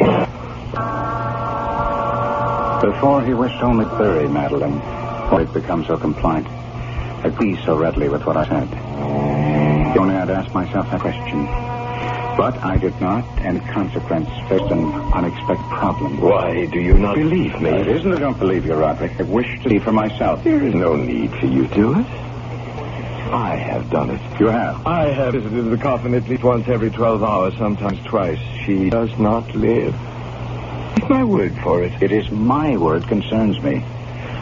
Before he wished only to bury Madeline, or he'd become so compliant, agreed so readily with what I said. He only had asked myself that question. But I did not, and in consequence, faced an unexpected problem. Why do you not believe me? It isn't that I don't believe you, Roderick. I wish to see for myself. There is no need for you to do it. I have done it. You have? I have visited the coffin at least once every 12 hours, sometimes twice. She does not live. Take my word for it. It is my word concerns me.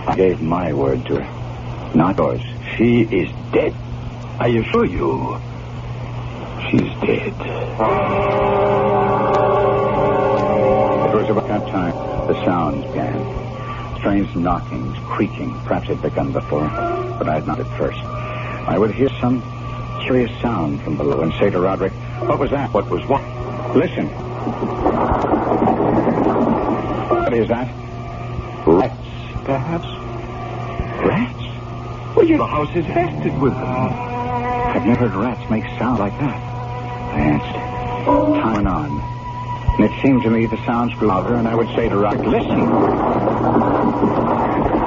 I gave my word to her, not yours. She is dead. I assure you, she's dead. It was about that time the sounds began. Strange knockings, creaking. Perhaps it had begun before, but I had not at first. I would hear some curious sound from below and say to Roderick, "What was that? What was what? Listen." What is that? Rats, perhaps? Rats? Well, the house is infested with them. I've never heard rats make sound like that. I answered. Time went on. And it seemed to me the sounds grew louder, and I would say to Roderick, "Listen."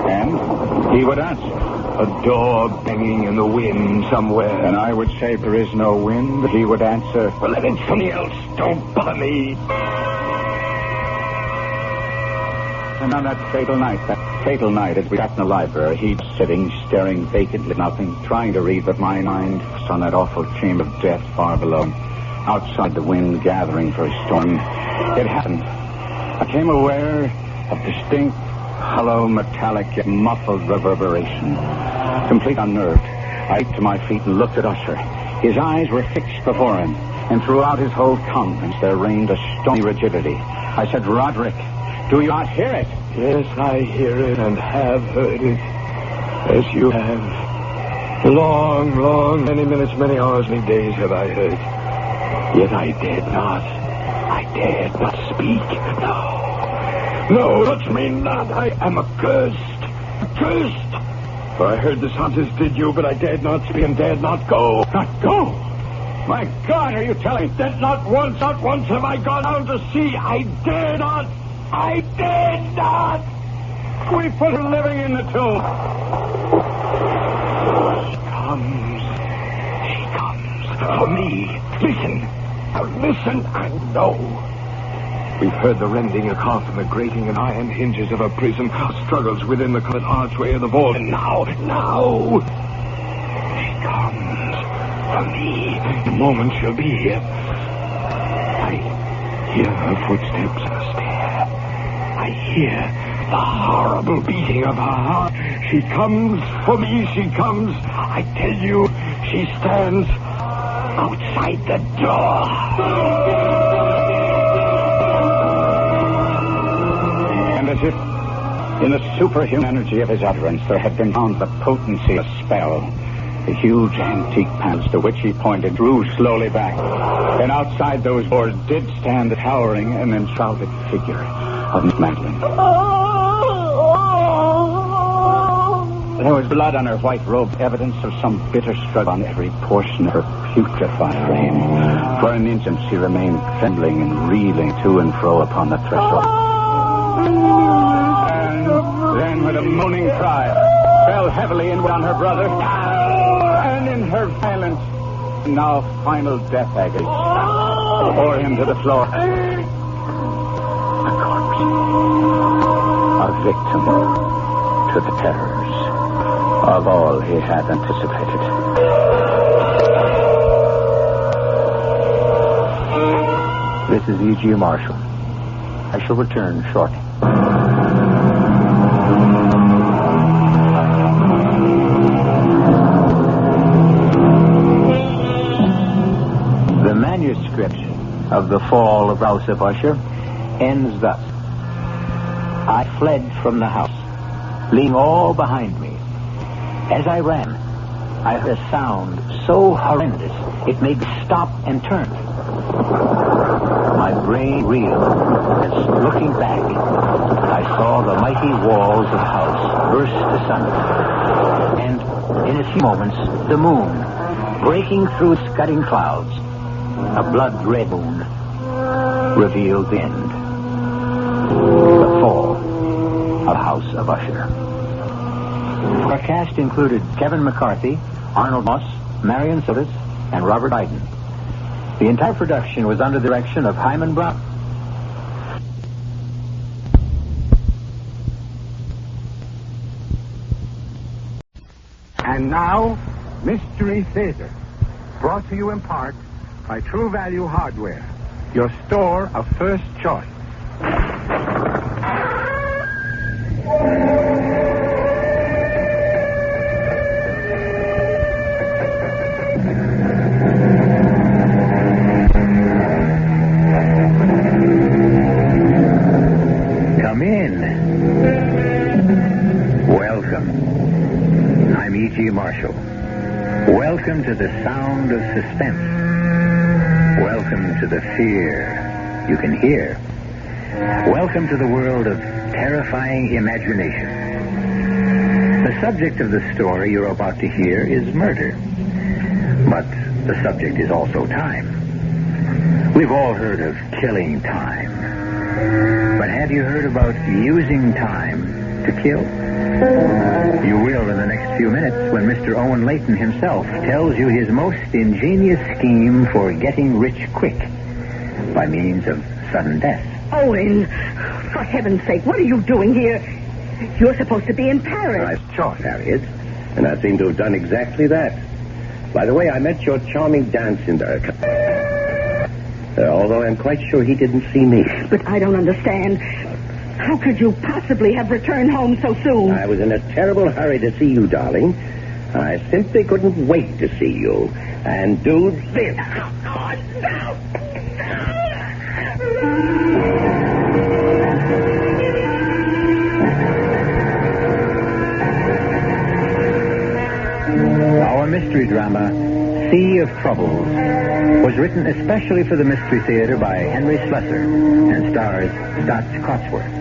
And he would answer. A door banging in the wind somewhere. And I would say, "There is no wind." He would answer, "Well, then it's something else. Don't bother me." And on that fatal night, as we sat in the library, he sitting, staring vacantly at nothing, trying to read, but my mind was on that awful chamber of death far below him, outside the wind gathering for a storm. It happened. I became aware of distinct, hollow, metallic, yet muffled reverberation. Complete unnerved, I leaped to my feet and looked at Usher. His eyes were fixed before him, and throughout his whole countenance there reigned a stony rigidity. I said, "Roderick, do you not hear it?" "Yes, I hear it and have heard it, as you have. Long, many minutes, many hours, many days have I heard. Yet I dared not speak. No, touch me not. I am accursed. For I heard the sounds as did you, but I dared not speak and dared not go. Not go? My God, are you telling me? That not once have I gone out to sea. I dare not. We put her living in the tomb. She comes. For me. Listen. Now listen and know. We've heard the rending of calf and the grating and iron hinges of a prison, struggles within the covered archway of the vault. And now, she comes for me. The moment she'll be here. I hear her footsteps on the stair. I hear the horrible beating of her heart. She comes for me, she comes. I tell you, she stands outside the door. And as if in the superhuman energy of his utterance, there had been found the potency of spell. The huge antique panels to which he pointed drew slowly back. And outside those doors did stand the towering and enshrouded figure of Miss Madeline. There was blood on her white robe, evidence of some bitter struggle on every portion of her putrefied frame. For an instant she remained trembling and reeling to and fro upon the threshold. And then with a moaning cry, fell heavily in on her brother. And in her violent, now final death agony, bore him to the floor. A corpse. A victim to the terrors of all he had anticipated. This is E.G. Marshall. I shall return shortly. The manuscript of The Fall of House of Usher ends thus. I fled from the house, leaving all behind me. As I ran, I heard a sound so horrendous it made me stop and turn. My brain reeled as, looking back, I saw the mighty walls of the house burst asunder. And in a few moments, the moon, breaking through scudding clouds, a blood-red moon, revealed the end. The fall of House of Usher. Our cast included Kevin McCarthy, Arnold Moss, Marion Solis, and Robert Biden. The entire production was under the direction of Himan Brown. And now, Mystery Theater, brought to you in part by True Value Hardware, your store of first choice. Come in. Welcome. I'm E.G. Marshall. Welcome to the sound of suspense. Welcome to the fear you can hear. Welcome to the world of terrifying imagination. The subject of the story you're about to hear is murder. But the subject is also time. We've all heard of killing time. But have you heard about using time to kill? You will in the next few minutes when Mr. Owen Layton himself tells you his most ingenious scheme for getting rich quick by means of sudden death. Owen, for heaven's sake, what are you doing here? You're supposed to be in Paris. Nice choice, Harriet. And I seem to have done exactly that. By the way, I met your charming dance in there. Although I'm quite sure he didn't see me. But I don't understand. How could you possibly have returned home so soon? I was in a terrible hurry to see you, darling. I simply couldn't wait to see you. And do this. Our mystery drama, Sea of Troubles, was written especially for the Mystery Theater by Henry Slessor and stars Dot Cotsworth.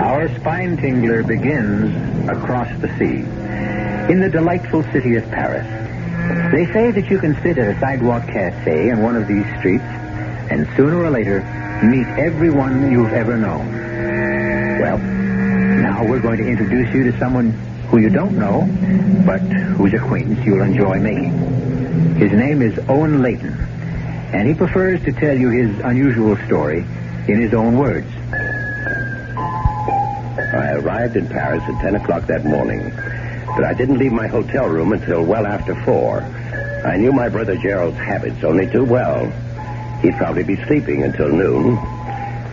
Our spine tingler begins across the sea, in the delightful city of Paris. They say that you can sit at a sidewalk cafe in one of these streets and sooner or later meet everyone you've ever known. Well, now we're going to introduce you to someone who you don't know, but whose acquaintance you'll enjoy making. His name is Owen Layton, and he prefers to tell you his unusual story in his own words. I arrived in Paris at 10 o'clock that morning, but I didn't leave my hotel room until well after 4. I knew my brother Gerald's habits only too well. He'd probably be sleeping until noon.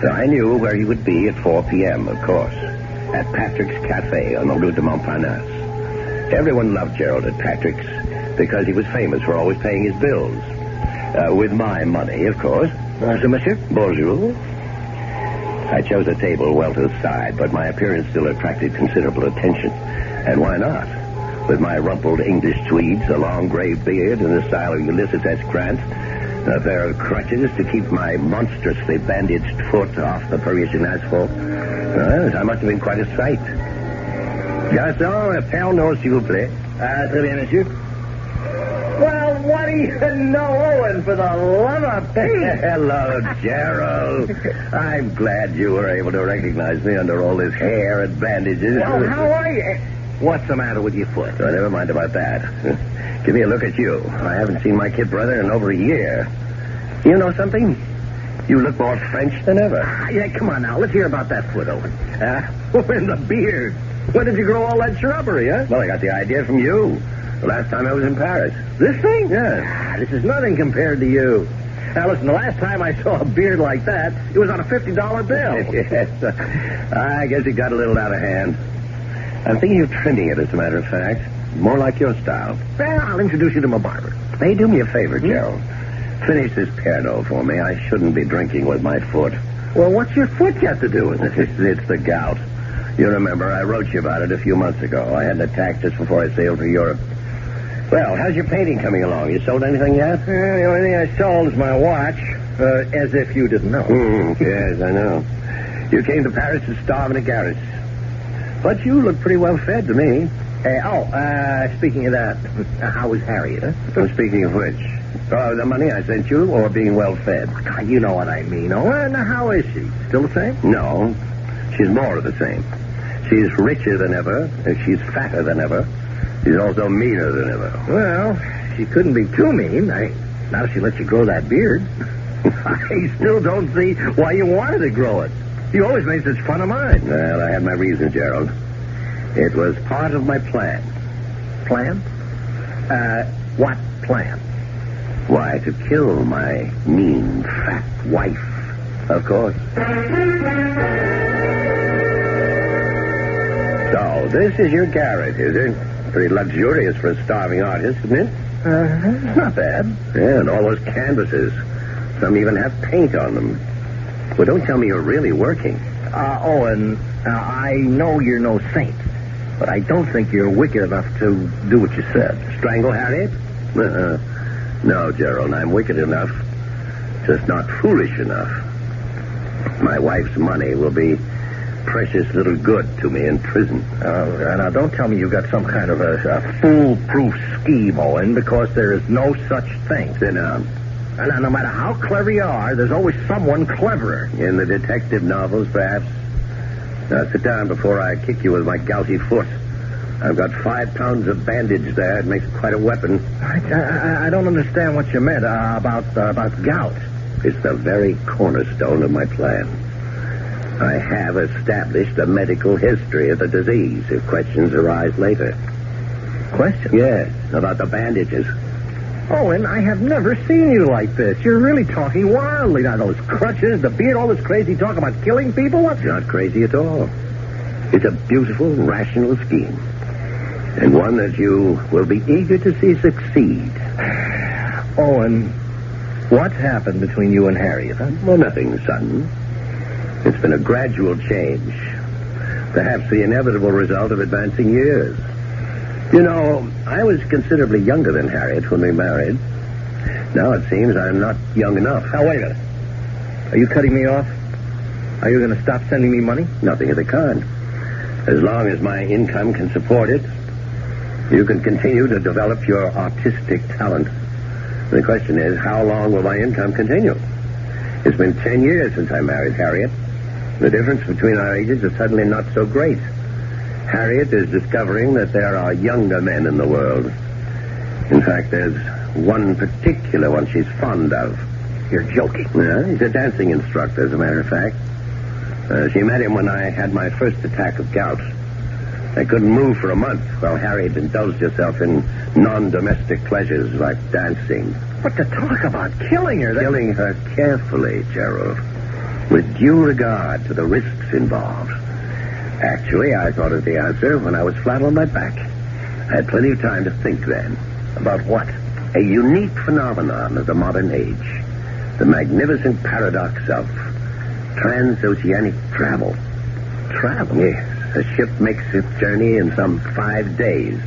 So I knew where he would be at 4 p.m., of course, at Patrick's Cafe on the Rue de Montparnasse. Everyone loved Gerald at Patrick's because he was famous for always paying his bills. With my money, of course. Bonjour, monsieur. Bonjour. I chose a table well to the side, but my appearance still attracted considerable attention. And why not? With my rumpled English tweeds, a long gray beard in the style of Ulysses S. Grant, a pair of crutches to keep my monstrously bandaged foot off the Parisian asphalt. I must have been quite a sight. Garçon, a pain d'eau, s'il vous plaît. Très bien, monsieur. Well, what do you know, Owen, for the love of Pete? Hello, Gerald. I'm glad you were able to recognize me under all this hair and bandages. Well, how are you? What's the matter with your foot? Oh, never mind about that. Give me a look at you. I haven't seen my kid brother in over a year. You know something? You look more French than ever. Yeah, come on now. Let's hear about that foot, Owen. And the beard. When did you grow all that shrubbery, huh? Well, I got the idea from you. The last time I was in Paris. This thing? Yeah. This is nothing compared to you. Now, listen, the last time I saw a beard like that, it was on a $50 bill. Yes. I guess it got a little out of hand. I'm thinking of trimming it, as a matter of fact. More like your style. Well, I'll introduce you to my barber. Hey, do me a favor, Gerald. Finish this Pernod for me. I shouldn't be drinking with my foot. Well, what's your foot got to do with it? It's the gout. You remember, I wrote you about it a few months ago. I had an attack just before I sailed for Europe. Well, how's your painting coming along? You sold anything yet? The only thing I sold is my watch. As if you didn't know. Yes, I know. You came to Paris to starve in a garret. But you look pretty well fed to me. Speaking of that, how was Harriet, huh? Speaking of which? The money I sent you, or being well fed? God, you know what I mean. Oh, now how is she? Still the same? No. She's more of the same. She's richer than ever. She's fatter than ever. She's also meaner than ever. Well, she couldn't be too mean. Not if she lets you grow that beard. I still don't see why you wanted to grow it. You always made such fun of mine. Well, I had my reason, Gerald. It was part of my plan. Plan? What plan? Why, to kill my mean, fat wife, of course. So, this is your garret, is it? Pretty luxurious for a starving artist, isn't it? Not bad. Yeah, and all those canvases. Some even have paint on them. Well, don't tell me you're really working. Owen, I know you're no saint, but I don't think you're wicked enough to do what you said. Strangle Harriet? No, Gerald, I'm wicked enough, just not foolish enough. My wife's money will be precious little good to me in prison. Now, don't tell me you got some kind of a foolproof scheme, Owen, because there is no such thing. Sit down. And no matter how clever you are, there's always someone cleverer. In the detective novels, perhaps? Now, sit down before I kick you with my gouty foot. I've got 5 pounds of bandage there. It makes quite a weapon. I don't understand what you meant about gout. It's the very cornerstone of my plan. I have established a medical history of the disease if questions arise later. Questions? Yes, about the bandages. Owen, I have never seen you like this. You're really talking wildly. Now, those crutches, the beard, all this crazy talk about killing people? What's not crazy at all. It's a beautiful, rational scheme. And one that you will be eager to see succeed. Owen, what happened between you and Harriet? Huh? Well, nothing sudden. It's been a gradual change. Perhaps the inevitable result of advancing years. You know, I was considerably younger than Harriet when we married. Now it seems I'm not young enough. Now, wait a minute. Are you cutting me off? Are you going to stop sending me money? Nothing of the kind. As long as my income can support it, you can continue to develop your artistic talent. The question is, how long will my income continue? It's been 10 years since I married Harriet. The difference between our ages is suddenly not so great. Harriet is discovering that there are younger men in the world. In fact, there's one particular one she's fond of. You're joking. Yeah, he's a dancing instructor, as a matter of fact. She met him when I had my first attack of gout. I couldn't move for a month while Harriet indulged herself in non-domestic pleasures like dancing. But to talk about killing her... Killing her carefully, Gerald. with due regard to the risks involved. Actually, I thought of the answer when I was flat on my back. I had plenty of time to think then. About what? A unique phenomenon of the modern age. The magnificent paradox of transoceanic travel. Travel? Yes. A ship makes its journey in some 5 days.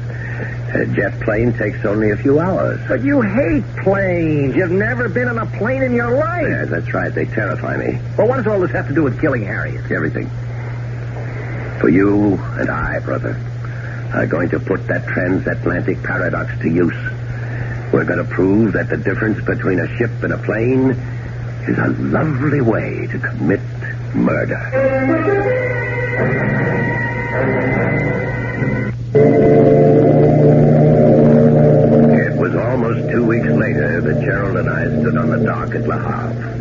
A jet plane takes only a few hours. But you hate planes. You've never been on a plane in your life. Yes, that's right. They terrify me. Well, what does all this have to do with killing Harriet? Everything. For you and I, brother, are going to put that transatlantic paradox to use. We're going to prove that the difference between a ship and a plane is a lovely way to commit murder. It was almost 2 weeks later that Gerald and I stood on the dock at Le Havre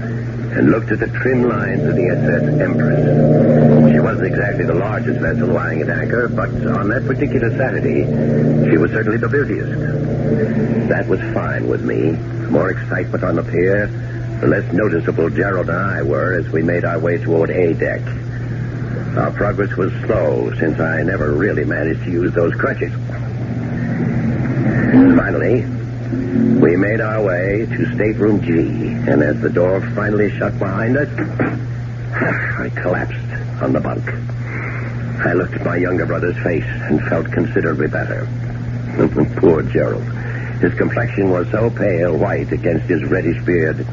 and looked at the trim lines of the SS Empress. She wasn't exactly the largest vessel lying at anchor, but on that particular Saturday, she was certainly the busiest. That was fine with me. The more excitement on the pier, the less noticeable Gerald and I were as we made our way toward A deck. Our progress was slow, since I never really managed to use those crutches. Finally, we made our way to stateroom G, and as the door finally shut behind us, I collapsed on the bunk. I looked at my younger brother's face and felt considerably better. Poor Gerald. His complexion was so pale white against his reddish beard,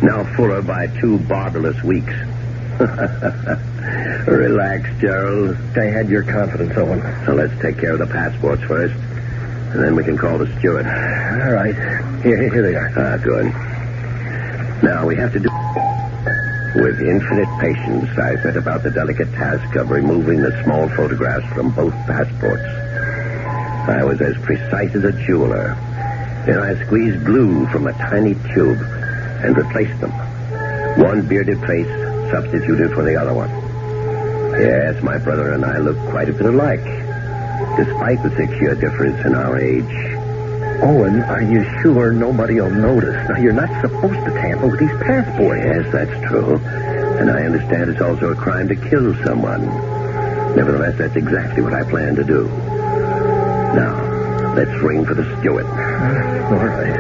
now fuller by 2 barbarous weeks. Relax, Gerald. I had your confidence, Owen. So let's take care of the passports first, and then we can call the steward. All right. Here they are. Good. Now, we have to do... With infinite patience, I set about the delicate task of removing the small photographs from both passports. I was as precise as a jeweler. Then I squeezed glue from a tiny tube and replaced them. One bearded face substituted for the other one. Yes, my brother and I look quite a bit alike, despite the 6-year difference in our age. Owen, are you sure nobody will notice? Now, you're not supposed to tamper with these passports. Yes, that's true. And I understand it's also a crime to kill someone. Nevertheless, that's exactly what I plan to do. Now, let's ring for the steward. All right.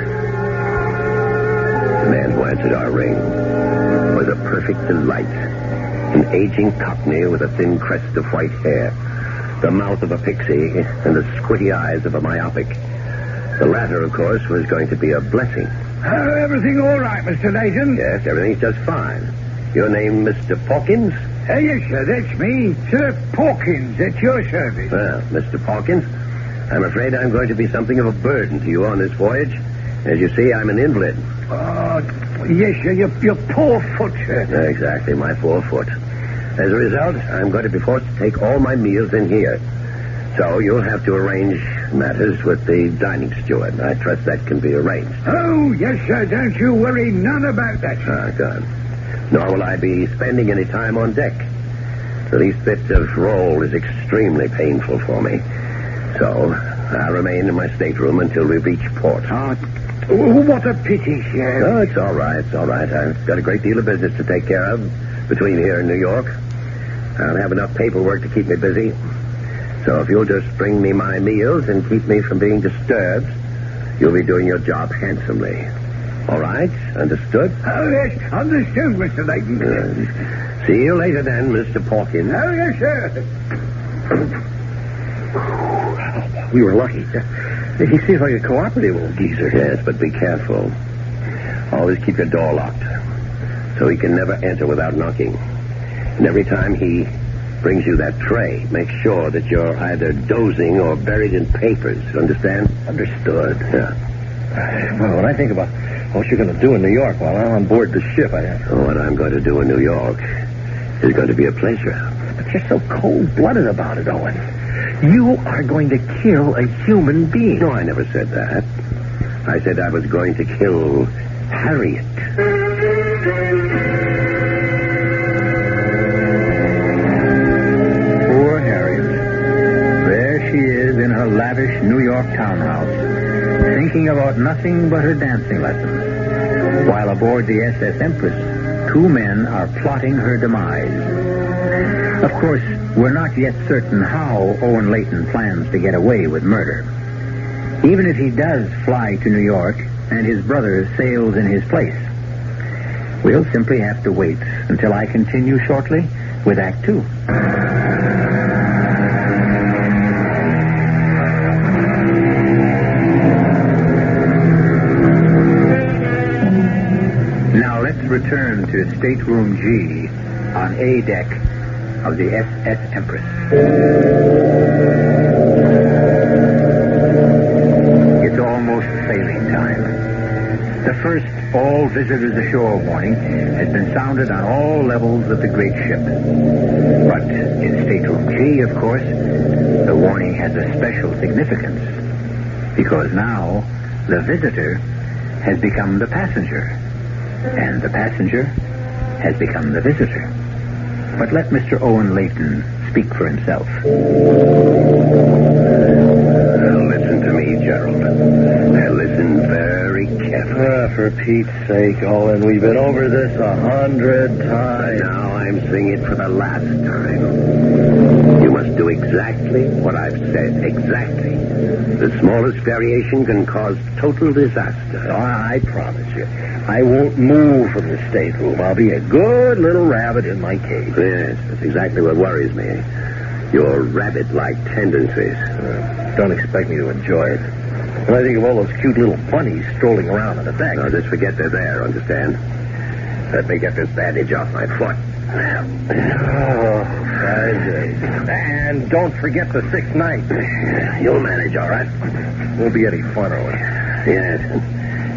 The man who answered our ring was a perfect delight. An aging cockney with a thin crest of white hair, the mouth of a pixie, and the squinty eyes of a myopic. The latter, of course, was going to be a blessing. Everything all right, Mr. Layton? Yes, everything's just fine. Your name, Mr. Pawkins? Yes, sir, that's me. Sir Pawkins, at your service. Well, Mr. Pawkins, I'm afraid I'm going to be something of a burden to you on this voyage. As you see, I'm an invalid. Yes, sir, your poor foot, sir. Exactly, my poor foot. As a result, I'm going to be forced to take all my meals in here. So you'll have to arrange matters with the dining steward. I trust that can be arranged. Oh, yes, sir. Don't you worry none about that, sir. Good. Nor will I be spending any time on deck. The least bit of roll is extremely painful for me. So I'll remain in my stateroom until we reach port. What a pity, sir. Oh, it's all right. It's all right. I've got a great deal of business to take care of between here and New York. I'll have enough paperwork to keep me busy. So if you'll just bring me my meals and keep me from being disturbed, you'll be doing your job handsomely. All right? Understood? Oh, yes. Understood, Mr. Layton. See you later then, Mr. Pawkins. Oh, yes, sir. We were lucky. He seems like a cooperative old geezer. Yes, but be careful. Always keep your door locked, so he can never enter without knocking. And every time he brings you that tray, make sure that you're either dozing or buried in papers. Understand? Understood. Yeah. Well, when I think about what you're going to do in New York while I'm on board the ship, What I'm going to do in New York is going to be a pleasure. But you're so cold-blooded about it, Owen. You are going to kill a human being. No, I never said that. I said I was going to kill Harriet. Poor Harriet. There she is in her lavish New York townhouse, thinking about nothing but her dancing lessons, while aboard the SS Empress, 2 men are plotting her demise. Of course, we're not yet certain how Owen Layton plans to get away with murder. Even if he does fly to New York and his brother sails in his place, we'll simply have to wait until I continue shortly with Act 2. Now let's return to Stateroom G on A deck of the SS Empress. It's almost sailing time. The first all visitors ashore warning has been sounded on all levels of the great ship. But in Stateroom G, of course, the warning has a special significance, because now the visitor has become the passenger, and the passenger has become the visitor. But let Mr. Owen Layton speak for himself. Listen to me, Gerald. Now listen very carefully. For Pete's sake, Owen, we've been over this 100 times. Now I'm saying it for the last time. You must do exactly what I've said. Exactly. The smallest variation can cause total disaster. I promise you. I won't move from the stateroom. I'll be a good little rabbit in my cage. Yes, that's exactly what worries me. Your rabbit-like tendencies. Don't expect me to enjoy it. When I think of all those cute little bunnies strolling around on the deck. No, just forget they're there, understand? Let me get this bandage off my foot. Oh, 5 days. And don't forget the 6th night. You'll manage, all right? Won't be any fun, Owen. Yes.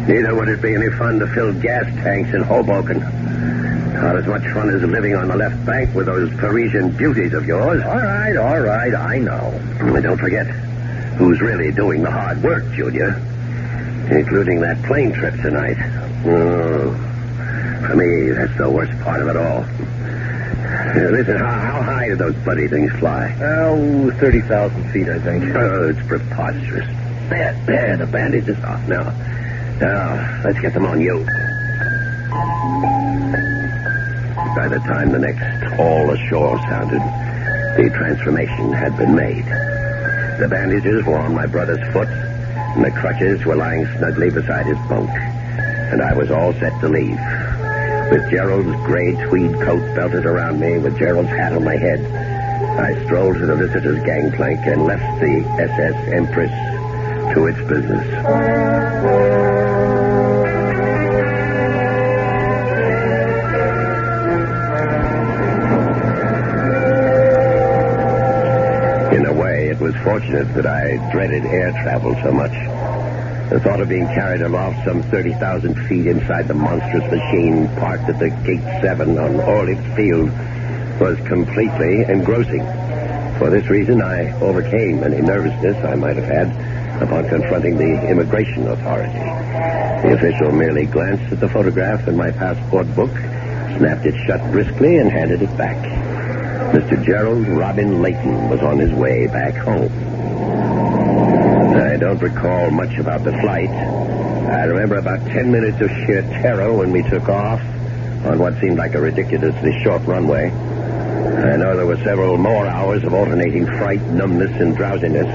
Neither would it be any fun to fill gas tanks in Hoboken. Not as much fun as living on the left bank with those Parisian beauties of yours. All right, I know. And don't forget who's really doing the hard work, Junior. Including that plane trip tonight. Oh, for me, that's the worst part of it all. Listen, how high do those bloody things fly? Oh, 30,000 feet, I think. Oh, it's preposterous. There, the bandage is off now. Now, let's get them on you. By the time the next all ashore sounded, the transformation had been made. The bandages were on my brother's foot, and the crutches were lying snugly beside his bunk. And I was all set to leave. With Gerald's gray tweed coat belted around me, with Gerald's hat on my head, I strolled to the visitor's gangplank and left the SS Empress to its business. In a way, it was fortunate that I dreaded air travel so much. The thought of being carried aloft some 30,000 feet inside the monstrous machine parked at the Gate 7 on Orlick's Field was completely engrossing. For this reason, I overcame any nervousness I might have had upon confronting the immigration authority. The official merely glanced at the photograph in my passport book, snapped it shut briskly, and handed it back. Mr. Gerald Robin Layton was on his way back home. I don't recall much about the flight. I remember about 10 minutes of sheer terror when we took off on what seemed like a ridiculously short runway. I know there were several more hours of alternating fright, numbness, and drowsiness,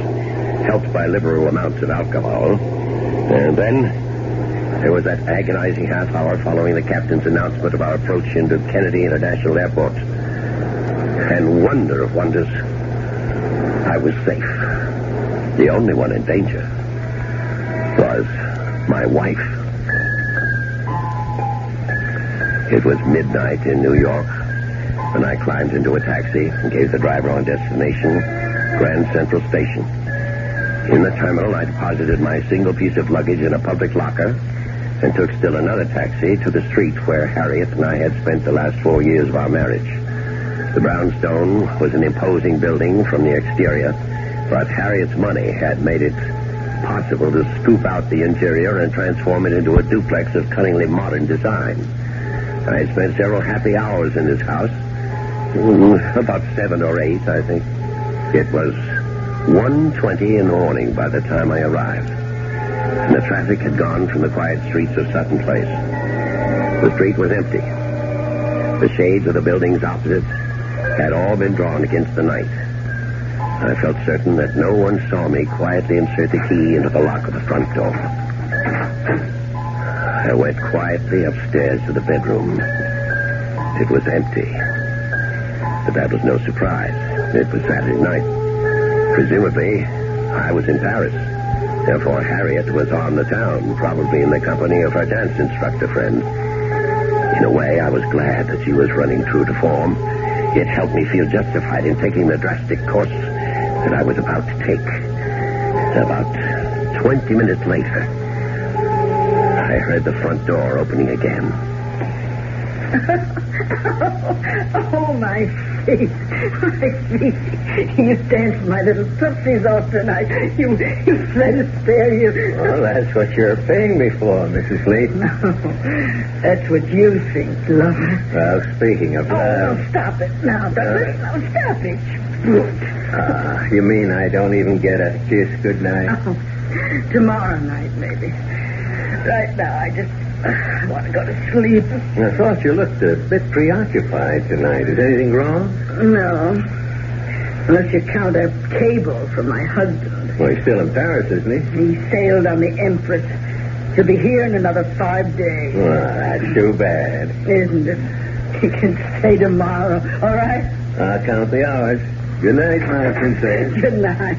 helped by liberal amounts of alcohol. And then there was that agonizing half hour following the captain's announcement of our approach into Kennedy International Airport. And wonder of wonders, I was safe. The only one in danger was my wife. It was midnight in New York when I climbed into a taxi and gave the driver on destination, Grand Central Station. In the terminal, I deposited my single piece of luggage in a public locker and took still another taxi to the street where Harriet and I had spent the last 4 years of our marriage. The brownstone was an imposing building from the exterior, but Harriet's money had made it possible to scoop out the interior and transform it into a duplex of cunningly modern design. I had spent several happy hours in this house, about 7 or 8, I think. It was 1:20 in the morning by the time I arrived, and the traffic had gone from the quiet streets of Sutton Place. The street was empty. The shades of the buildings opposite had all been drawn against the night. I felt certain that no one saw me quietly insert the key into the lock of the front door. I went quietly upstairs to the bedroom. It was empty. But that was no surprise. It was Saturday night. Presumably, I was in Paris. Therefore, Harriet was on the town, probably in the company of her dance instructor friend. In a way, I was glad that she was running true to form. It helped me feel justified in taking the drastic course that I was about to take. About 20 minutes later, I heard the front door opening again. Oh, my feet. My feet. You danced my little tootsies off tonight. You let us spare you. Well, that's what you're paying me for, Mrs. Lee. No, that's what you think, lover. Well, speaking of love... Oh, stop it now, Douglas. No, stop it. You mean I don't even get a kiss goodnight? Oh, tomorrow night, maybe. Right now, I just want to go to sleep. I thought you looked a bit preoccupied tonight. Is anything wrong? No. Unless you count a cable from my husband. Well, he's still in Paris, isn't he? He sailed on the Empress. He'll be here in another 5 days. Well, that's too bad. Isn't it? He can stay tomorrow, all right? I'll count the hours. Good night, my princess. Good night.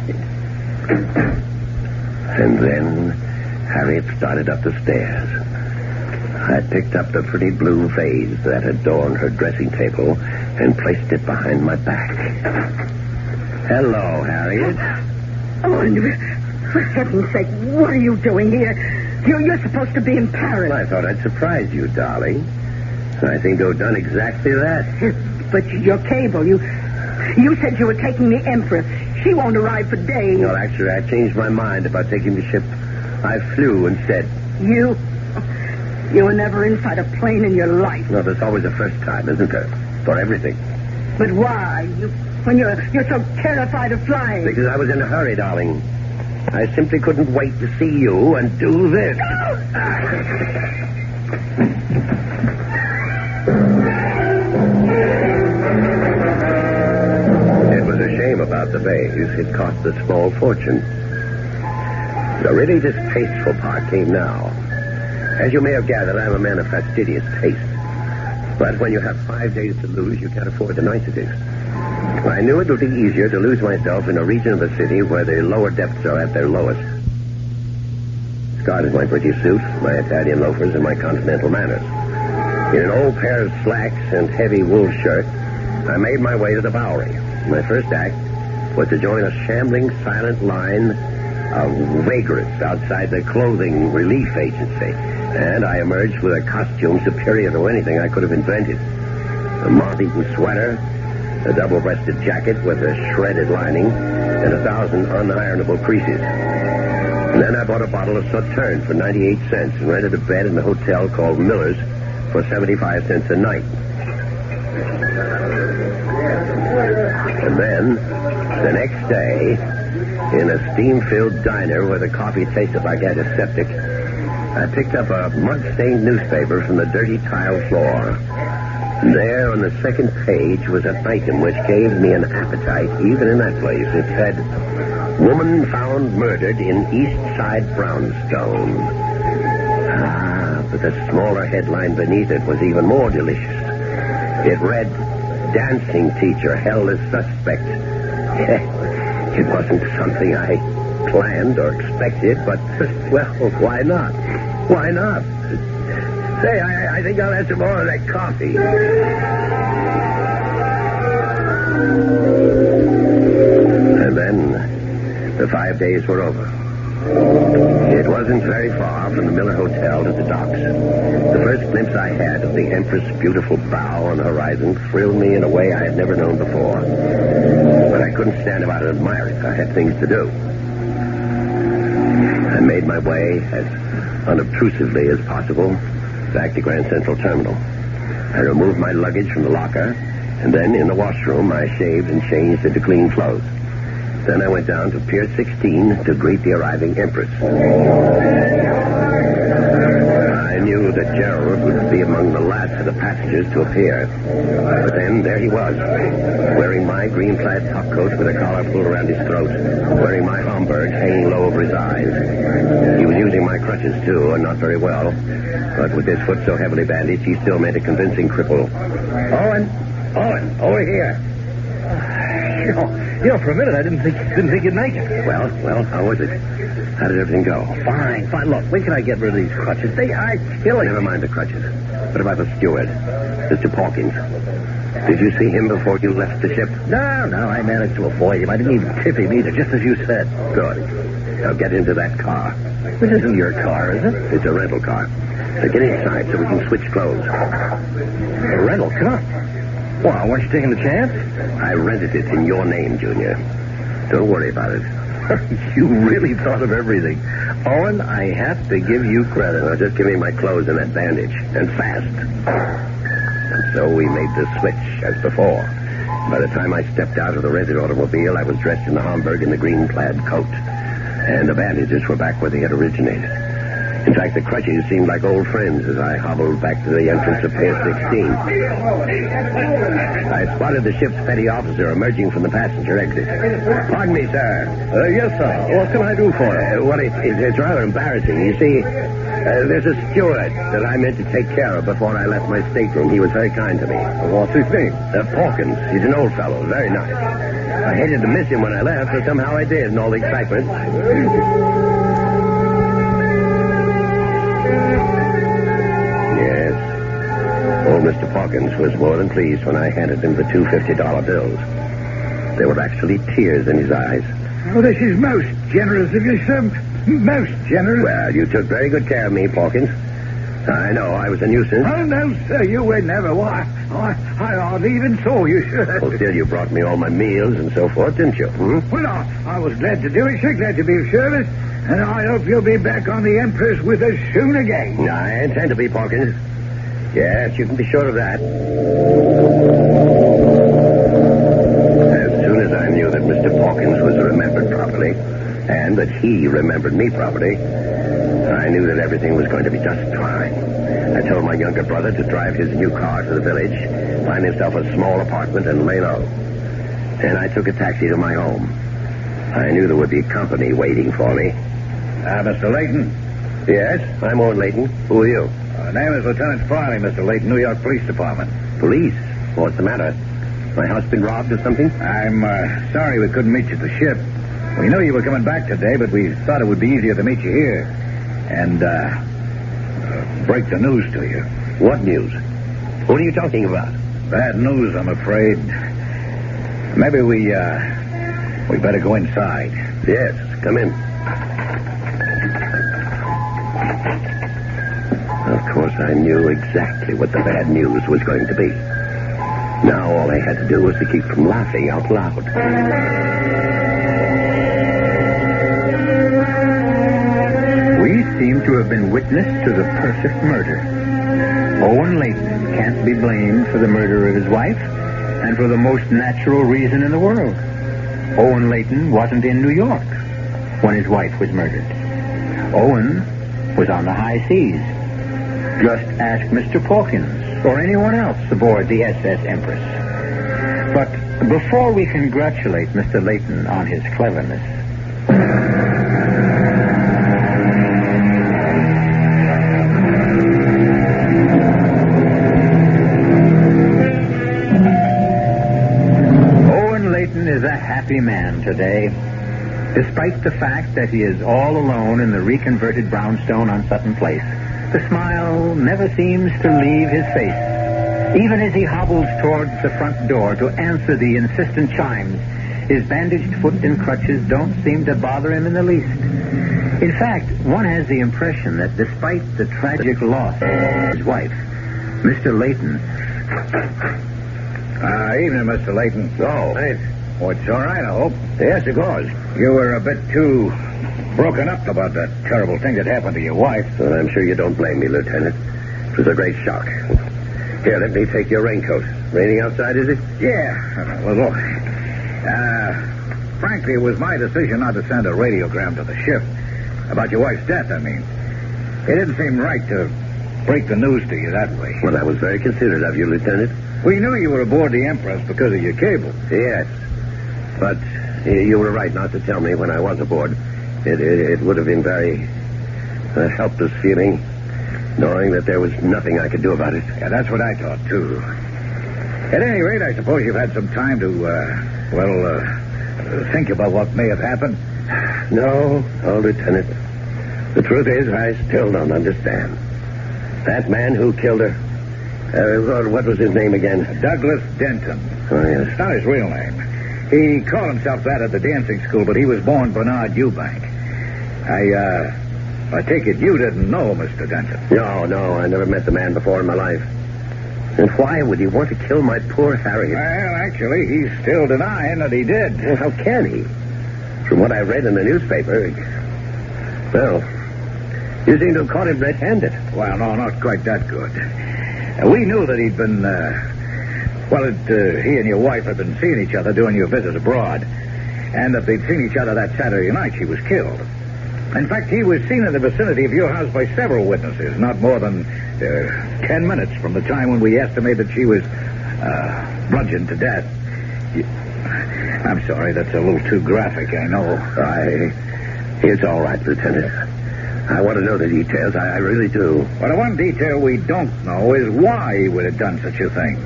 And then Harriet started up the stairs. I picked up the pretty blue vase that adorned her dressing table and placed it behind my back. Hello, Harriet. Oh, for heaven's sake, what are you doing here? You're supposed to be in Paris. Well, I thought I'd surprise you, darling. I think you've done exactly that. But your cable, you said you were taking the Empress. She won't arrive for days. No, actually, I changed my mind about taking the ship. I flew instead. You were never inside a plane in your life. No, there's always a first time, isn't there? For everything. But why? When you're so terrified of flying? Because I was in a hurry, darling. I simply couldn't wait to see you and do this. It was a shame about the vase. It cost a small fortune. The really distasteful part came now. As you may have gathered, I'm a man of fastidious taste. But when you have 5 days to lose, you can't afford the niceties. I knew it would be easier to lose myself in a region of the city where the lower depths are at their lowest. Started my pretty suit, my Italian loafers, and my continental manners. In an old pair of slacks and heavy wool shirt, I made my way to the Bowery. My first act was to join a shambling, silent line of vagrants outside the clothing relief agency. And I emerged with a costume superior to anything I could have invented. A moth-eaten sweater, a double-breasted jacket with a shredded lining, and 1,000 unironable creases. And then I bought a bottle of Sauterne for 98 cents and rented a bed in a hotel called Miller's for 75 cents a night. And then, the next day, in a steam-filled diner where the coffee tasted like antiseptic, I picked up a mud-stained newspaper from the dirty tile floor. There on the second page was an item which gave me an appetite even in that place. It said, "Woman found murdered in East Side brownstone." But the smaller headline beneath it was even more delicious. It read, "Dancing teacher held as suspect." It wasn't something I planned or expected, but, well, why not? Why not? Say, I think I'll have some more of that coffee. And then the 5 days were over. It wasn't very far from the Miller Hotel to the docks. The first glimpse I had of the Empress' beautiful bow on the horizon thrilled me in a way I had never known before. But I couldn't stand about and admire it. I had things to do. I made my way as unobtrusively as possible back to Grand Central Terminal. I removed my luggage from the locker, and then in the washroom I shaved and changed into clean clothes. Then I went down to Pier 16 to greet the arriving Empress. I knew that Gerald would be among the last for the passengers to appear. But then, there he was, wearing my green plaid topcoat with a collar pulled around his throat, wearing my Homburg hanging low over his eyes. He was using my crutches, too, and not very well. But with his foot so heavily bandaged, he still made a convincing cripple. Owen, over here. You know, for a minute I didn't think you'd make it. Well, how was it? How did everything go? Fine. Look, when can I get rid of these crutches? They are killing. Never mind the crutches. What about the steward, Mr. Pawkins? Did you see him before you left the ship? No, I managed to avoid him. I didn't even tip him either, just as you said. Good. Now get into that car. This isn't your car, is it? It's a rental car. So get inside so we can switch clothes. A rental car? Well, weren't you taking the chance? I rented it in your name, Junior. Don't worry about it. You really thought of everything. Owen, I have to give you credit. Well, just give me my clothes and that bandage. And fast. And so we made the switch, as before. By the time I stepped out of the rented automobile, I was dressed in the Homburg and the green plaid coat. And the bandages were back where they had originated. In fact, the crutches seemed like old friends as I hobbled back to the entrance of Pier 16. I spotted the ship's petty officer emerging from the passenger exit. Pardon me, sir. Yes, sir. What can I do for you? Well, it's rather embarrassing. You see, there's a steward that I meant to take care of before I left my stateroom. He was very kind to me. What's his name? Pawkins. He's an old fellow. Very nice. I hated to miss him when I left, but somehow I did in all the excitement. Yes. Old Mr. Pawkins was more than pleased when I handed him the two $50 bills. There were actually tears in his eyes. Oh, this is most generous of you, sir. Most generous. Well, you took very good care of me, Pawkins. I know I was a nuisance. Oh, no, sir, you were never. Why, I hardly even saw you, sir. Well, still, you brought me all my meals and so forth, didn't you? Well, I was glad to do it, sir. Glad to be of service. And I hope you'll be back on the Empress with us soon again. I intend to be, Pawkins. Yes, you can be sure of that. As soon as I knew that Mr. Pawkins was remembered properly, and that he remembered me properly, I knew that everything was going to be just fine. I told my younger brother to drive his new car to the village, find himself a small apartment, and lay low. And I took a taxi to my home. I knew there would be company waiting for me. Mr. Layton? Yes, I'm Owen Layton. Who are you? Name is Lieutenant Farley, Mr. Layton, New York Police Department. Police? What's the matter? My house been robbed or something? I'm sorry we couldn't meet you at the ship. We knew you were coming back today, but we thought it would be easier to meet you here and break the news to you. What news? What are you talking about? Bad news, I'm afraid. Maybe we better go inside. Yes, come in. Of course, I knew exactly what the bad news was going to be. Now all I had to do was to keep from laughing out loud. We seem to have been witness to the perfect murder. Owen Layton can't be blamed for the murder of his wife, and for the most natural reason in the world. Owen Layton wasn't in New York when his wife was murdered. Owen was on the high seas. Just ask Mr. Pawkins or anyone else aboard the SS Empress. But before we congratulate Mr. Layton on his cleverness, Owen Layton is a happy man today, despite the fact that he is all alone in the reconverted brownstone on Sutton Place. The smile never seems to leave his face. Even as he hobbles towards the front door to answer the insistent chimes, his bandaged foot and crutches don't seem to bother him in the least. In fact, one has the impression that despite the tragic loss of his wife, Mr. Layton... Evening, Mr. Layton. Oh. Hey. Oh, it's all right, I hope. Yes, of course. You were a bit too broken up about that terrible thing that happened to your wife. Well, I'm sure you don't blame me, Lieutenant. It was a great shock. Here, let me take your raincoat. Raining outside, is it? Yeah. Well, look. Frankly, it was my decision not to send a radiogram to the ship. About your wife's death, I mean. It didn't seem right to break the news to you that way. Well, that was very considerate of you, Lieutenant. We knew you were aboard the Empress because of your cable. Yes. But you were right not to tell me when I was aboard. It would have been very helpless feeling, knowing that there was nothing I could do about it. Yeah, that's what I thought, too. At any rate, I suppose you've had some time to, think about what may have happened. No, Lieutenant. The truth is, I still don't understand. That man who killed her, what was his name again? Douglas Denton. Oh, yes. It's not his real name. He called himself that at the dancing school, but he was born Bernard Eubank. I take it you didn't know Mr. Denton. No, I never met the man before in my life. And why would he want to kill my poor Harriet? Well, actually, he's still denying that he did. Well, how can he? From what I read in the newspaper, well, you seem to have caught him red-handed. Well, no, not quite that good. We knew that he'd been, he and your wife had been seeing each other during your visit abroad, and that they'd seen each other that Saturday night she was killed. In fact, he was seen in the vicinity of your house by several witnesses, not more than 10 minutes from the time when we estimate that she was bludgeoned to death. I'm sorry, that's a little too graphic, I know. It's all right, Lieutenant. I want to know the details. I really do. Well, the one detail we don't know is why he would have done such a thing.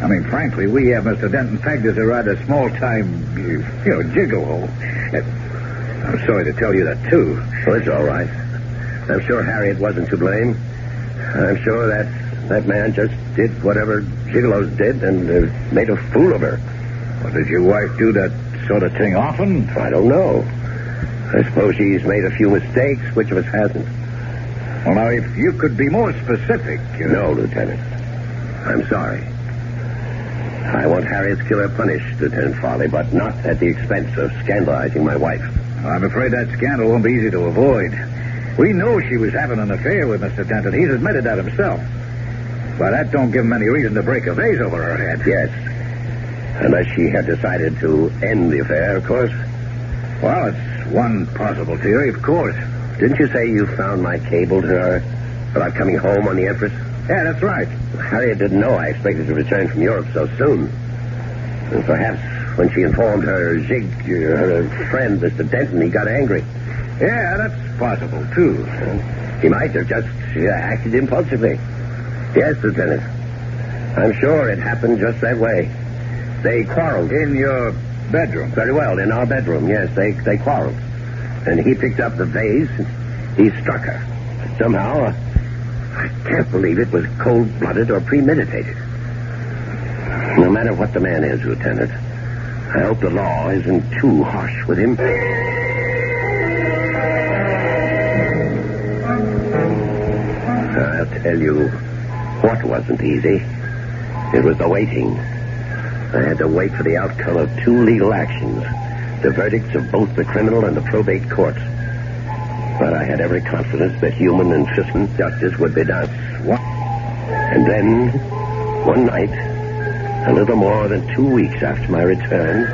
I mean, frankly, we have Mr. Denton pegged as a rather small-time, gigolo. I'm sorry to tell you that, too. Well, it's all right. I'm sure Harriet wasn't to blame. I'm sure that man just did whatever gigolos did and made a fool of her. Well, did your wife do that sort of thing often? I don't know. I suppose she's made a few mistakes. Which of us hasn't? Well, now, if you could be more specific... No, Lieutenant. I'm sorry. I want Harriet's killer punished, Lieutenant Farley, but not at the expense of scandalizing my wife. I'm afraid that scandal won't be easy to avoid. We know she was having an affair with Mr. Denton. He's admitted that himself. But that don't give him any reason to break a vase over her head. Yes. Unless she had decided to end the affair, of course. Well, it's one possible theory, of course. Didn't you say you found my cable to her about coming home on the Empress? Yeah, that's right. Harriet didn't know I expected to return from Europe so soon. And perhaps when she informed her friend, Mr. Denton, he got angry. Yeah, that's possible, too. He might have just acted impulsively. Yes, Lieutenant. I'm sure it happened just that way. They quarreled. In your bedroom? Very well, in our bedroom, yes. They quarreled. And he picked up the vase. He struck her. Somehow, I can't believe it was cold-blooded or premeditated. No matter what the man is, Lieutenant, I hope the law isn't too harsh with him. I'll tell you what wasn't easy. It was the waiting. I had to wait for the outcome of two legal actions, the verdicts of both the criminal and the probate courts. But I had every confidence that human and Christian justice would be done. And then, one night, a little more than 2 weeks after my return...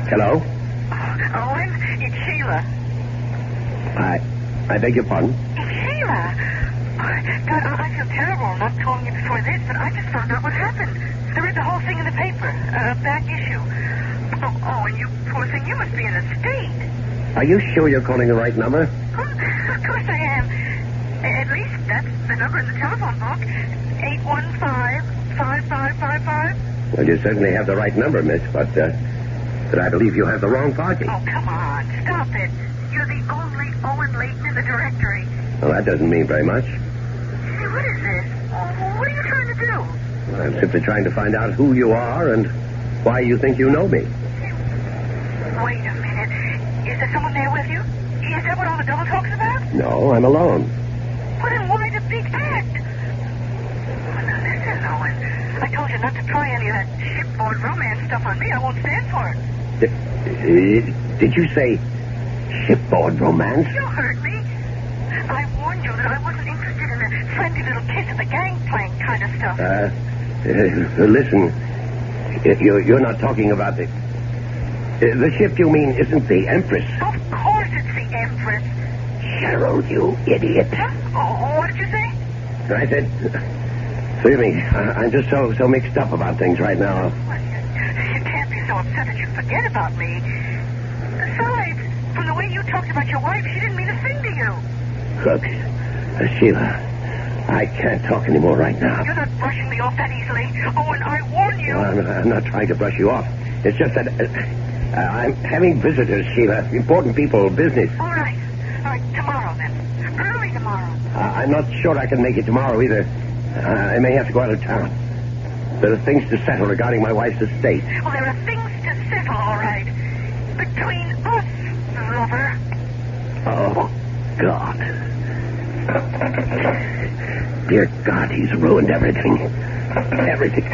Hello? Owen, it's Sheila. I beg your pardon? It's Sheila. God, I feel terrible not calling you before this, but I just found out what happened. I read the whole thing in the paper, back issue. Oh, and you poor thing, you must be in a state. Are you sure you're calling the right number? Of course I am. At least that's the number in the telephone book. 815-5555. Well, you certainly have the right number, miss, but I believe you have the wrong party. Oh, come on. Stop it. You're the only Owen Layton in the directory. Well, that doesn't mean very much. Hey, what is this? What are you trying to do? I'm simply trying to find out who you are and why you think you know me. Wait a minute. Is there someone there with you? Is that what all the double talk's about? No, I'm alone. Well, then why the big act? Well, now listen, Owen. I told you not to try any of that shipboard romance stuff on me. I won't stand for it. Did you say shipboard romance? You heard me. I warned you that I wasn't interested in a friendly little kiss at the gangplank kind of stuff. Listen. You're not talking about the ship you mean isn't the Empress. Of course it's the Empress. Gerald, you idiot. Oh, what did you say? I said, forgive me, I'm just so mixed up about things right now. You can't be so upset that you forget about me. Besides, from the way you talked about your wife, she didn't mean a thing to you. Look, Sheila, I can't talk anymore right now. You're not brushing me off that easily. Oh, and I warn you. Well, I'm not trying to brush you off. It's just that I'm having visitors, Sheila. Important people, business. All right, tomorrow then. Early tomorrow. I'm not sure I can make it tomorrow either. I may have to go out of town. There are things to settle regarding my wife's estate. Well, there are things to settle, all right. Between us, lover. Oh, God. Dear God, he's ruined everything. Everything.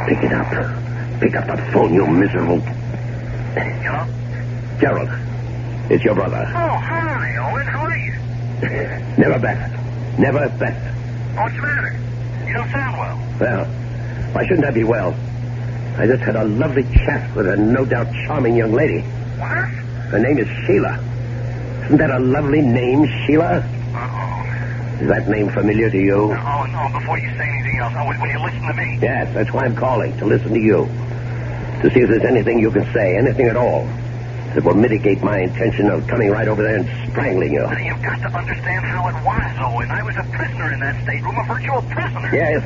Pick it up. Pick up the phone, you miserable... Hello? Gerald, it's your brother. Oh, hi, Owen. How are you? Never better. Never better. What's the matter? You don't sound well. Well, why shouldn't I be well? I just had a lovely chat with a no doubt charming young lady. What? Her name is Sheila. Isn't that a lovely name, Sheila? Uh-oh. Is that name familiar to you? Oh, no, before you say anything else, will you listen to me? Yes, that's why I'm calling, to listen to you. To see if there's anything you can say, anything at all, that will mitigate my intention of coming right over there and strangling you. But you've got to understand how it was, Owen. I was a prisoner in that stateroom, a virtual prisoner. Yes,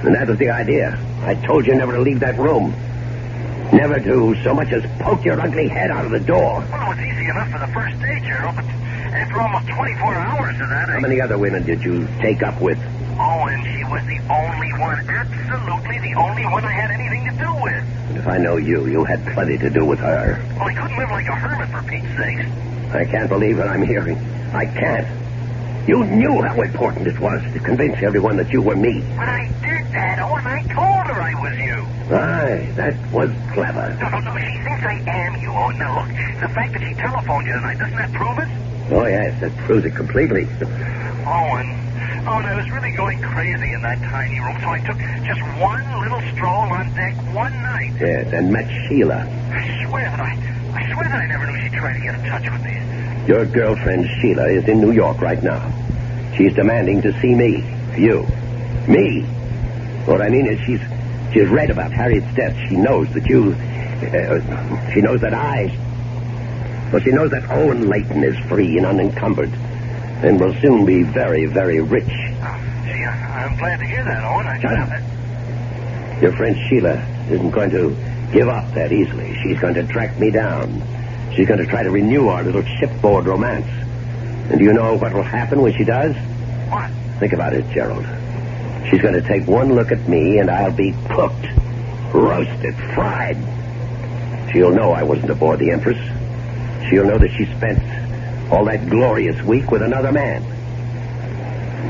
and that was the idea. I told you never to leave that room. Never to so much as poke your ugly head out of the door. Well, it was easy enough for the first day, Gerald, but after almost 24 hours of that... How many other women did you take up with? Oh, and she was the only one, absolutely the only one I had anything to do with. And if I know you had plenty to do with her. Well, I couldn't live like a hermit, for Pete's sake. I can't believe what I'm hearing. I can't. You knew how important it was to convince everyone that you were me. But I did that, Owen. I told her I was you. Aye, that was clever. No, she thinks I am you, Owen. Now, look, the fact that she telephoned you tonight, doesn't that prove it? Oh, yes, that proves it completely. Owen, I was really going crazy in that tiny room, so I took just one little stroll on deck one night. Yes, and met Sheila. I swear that I never knew she'd try to get in touch with me. Your girlfriend, Sheila, is in New York right now. She's demanding to see me. You. Me. What I mean is she's read about Harriet's death. She knows that you... she knows that she knows that Owen Layton is free and unencumbered and will soon be very, very rich. Gee, I'm glad to hear that, Owen. Shut up. Your friend Sheila isn't going to give up that easily. She's going to track me down. She's going to try to renew our little shipboard romance. And do you know what will happen when she does? What? Think about it, Gerald. She's going to take one look at me, and I'll be cooked, roasted, fried. She'll know I wasn't aboard the Empress. She'll know that she spent all that glorious week with another man.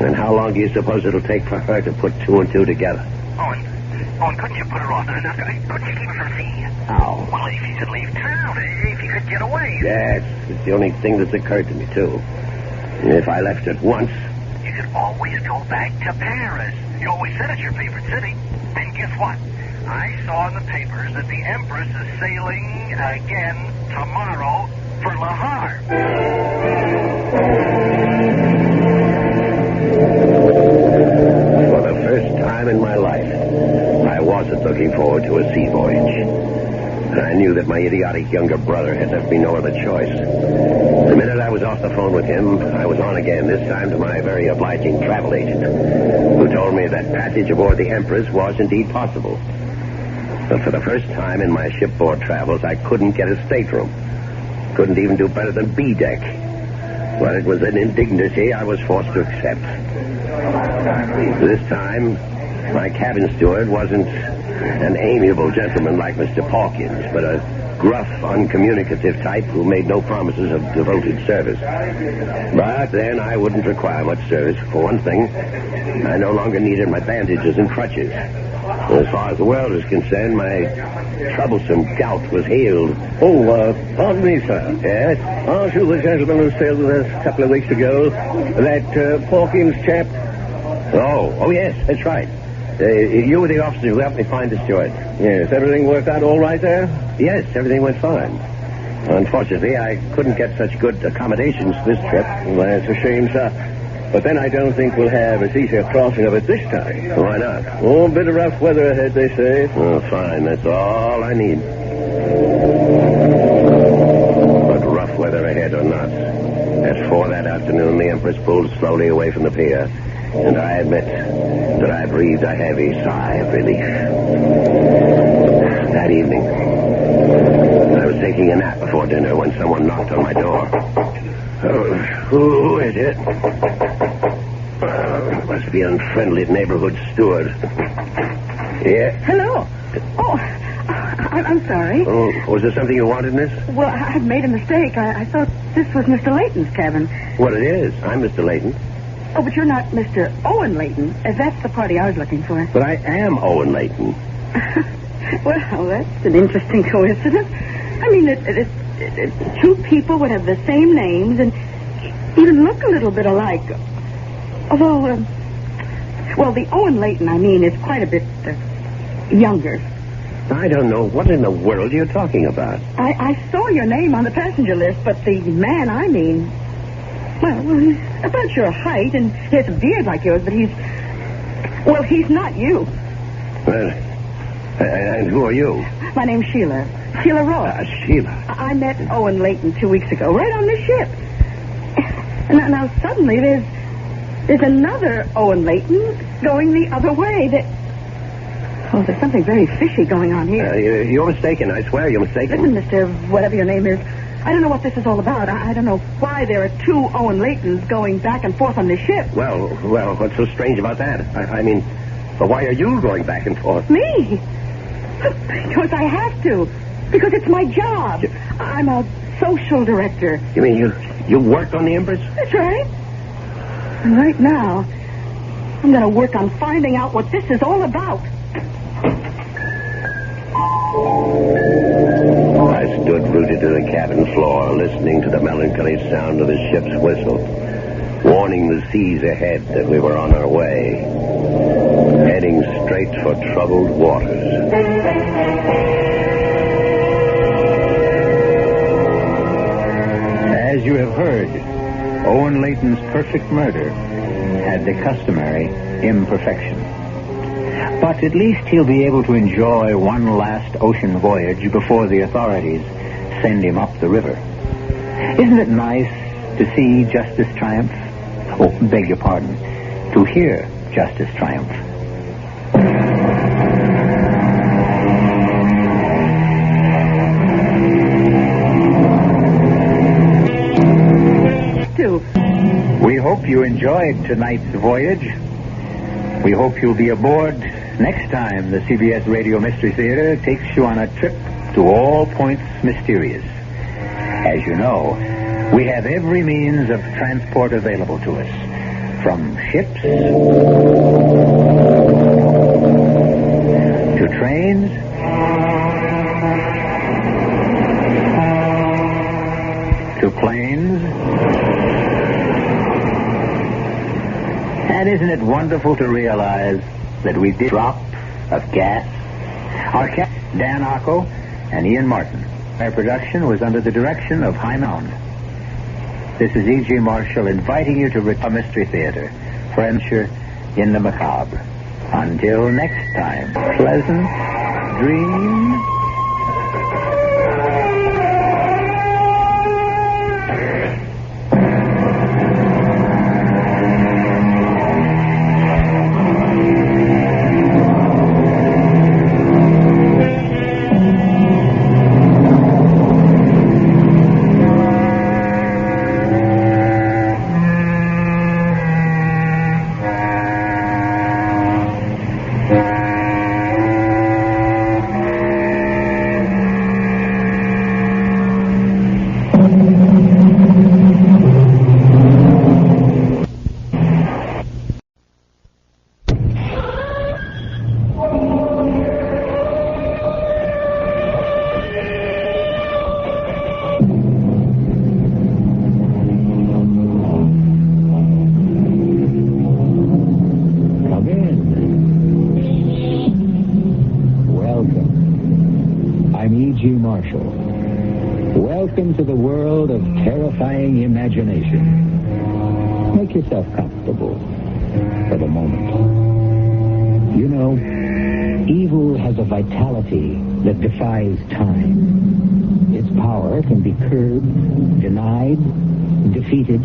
And how long do you suppose it'll take for her to put two and two together? Owen, couldn't you put her off? Couldn't you keep her from seeing you? How? Well, if you could leave town, if you could get away. Yes, it's the only thing that's occurred to me, too. And if I left at once... You could always go back to Paris. You always said it's your favorite city. And guess what? I saw in the papers that the Empress is sailing again tomorrow for La Havre. For the first time in my life, I wasn't looking forward to a sea voyage. And I knew that my idiotic younger brother had left me no other choice. The minute I was off the phone with him, I was on again, this time to my very obliging travel agent, who told me that passage aboard the Empress was indeed possible. But for the first time in my shipboard travels, I couldn't get a stateroom. Couldn't even do better than B-deck. But it was an indignity I was forced to accept. This time, my cabin steward wasn't an amiable gentleman like Mr. Pawkins, but a gruff, uncommunicative type who made no promises of devoted service. But then I wouldn't require much service. For one thing, I no longer needed my bandages and crutches. As far as the world is concerned, my troublesome gout was healed. Oh, pardon me, sir. Yes? Aren't you the gentleman who sailed with us a couple of weeks ago? That Pawkins chap? Oh, yes, that's right. You were the officer who helped me find this joint. Yes, everything worked out all right there? Yes, everything went fine. Unfortunately, I couldn't get such good accommodations this trip. Well, that's a shame, sir. But then I don't think we'll have as easy a crossing of it this time. Why not? Oh, a bit of rough weather ahead, they say. Oh, fine. That's all I need. But rough weather ahead or not, at 4 that afternoon, the Empress pulled slowly away from the pier, and I admit that I breathed a heavy sigh of relief. That evening, I was taking a nap before dinner when someone knocked on my door. Oh, who is it? Must be unfriendly neighborhood steward. Yeah? Hello. Oh, I'm sorry. Oh, was there something you wanted, miss? Well, I've made a mistake. I thought this was Mr. Layton's cabin. Well, it is. I'm Mr. Layton. Oh, but you're not Mr. Owen Layton. That's the party I was looking for. But I am Owen Layton. Well, that's an interesting coincidence. I mean, two people would have the same names and even look a little bit alike. Although, well, the Owen Layton, I mean, is quite a bit younger. I don't know what in the world you're talking about. I saw your name on the passenger list, but the man I mean, well, he's about your height, and he has a beard like yours, but he's not you. Well, and who are you? My name's Sheila. Sheila Ross. Sheila. I met Owen Layton 2 weeks ago, right on this ship. Now suddenly there's another Owen Layton going the other way. There's something very fishy going on here. You're mistaken. I swear you're mistaken. Listen, Mr. Whatever your name is, I don't know what this is all about. I don't know why there are 2 Owen Laytons going back and forth on this ship. Well, what's so strange about that? I mean, why are you going back and forth? Me? Because I have to. Because it's my job. I'm a social director. You mean you work on the Empress? That's right. And right now, I'm going to work on finding out what this is all about. I stood rooted to the cabin floor, listening to the melancholy sound of the ship's whistle, warning the seas ahead that we were on our way, heading straight for troubled waters. As you have heard, Owen Layton's perfect murder had the customary imperfection. But at least he'll be able to enjoy one last ocean voyage before the authorities send him up the river. Isn't it nice to see justice triumph? Oh, beg your pardon, to hear justice triumph. We hope you enjoyed tonight's voyage. We hope you'll be aboard next time the CBS Radio Mystery Theater takes you on a trip to all points mysterious. As you know, we have every means of transport available to us, from ships to trains to planes. And isn't it wonderful to realize that we did drop of gas? Our captain, Dan Arco, and Ian Martin. Our production was under the direction of Himan Brown. This is E.G. Marshall inviting you to return to Mystery Theater for adventure in the macabre. Until next time, pleasant dreams. I'm E.G. Marshall. Welcome to the world of terrifying imagination. Make yourself comfortable for the moment. You know, evil has a vitality that defies time. Its power can be curbed, denied, defeated,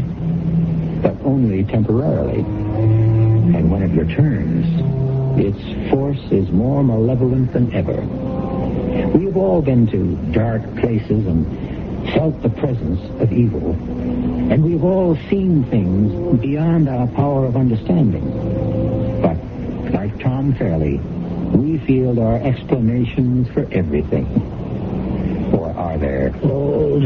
but only temporarily. And when it returns, its force is more malevolent than ever. We have all been to dark places and felt the presence of evil. And we've all seen things beyond our power of understanding. But, like Tom Fairley, we field our explanations for everything. Or are there? Cold.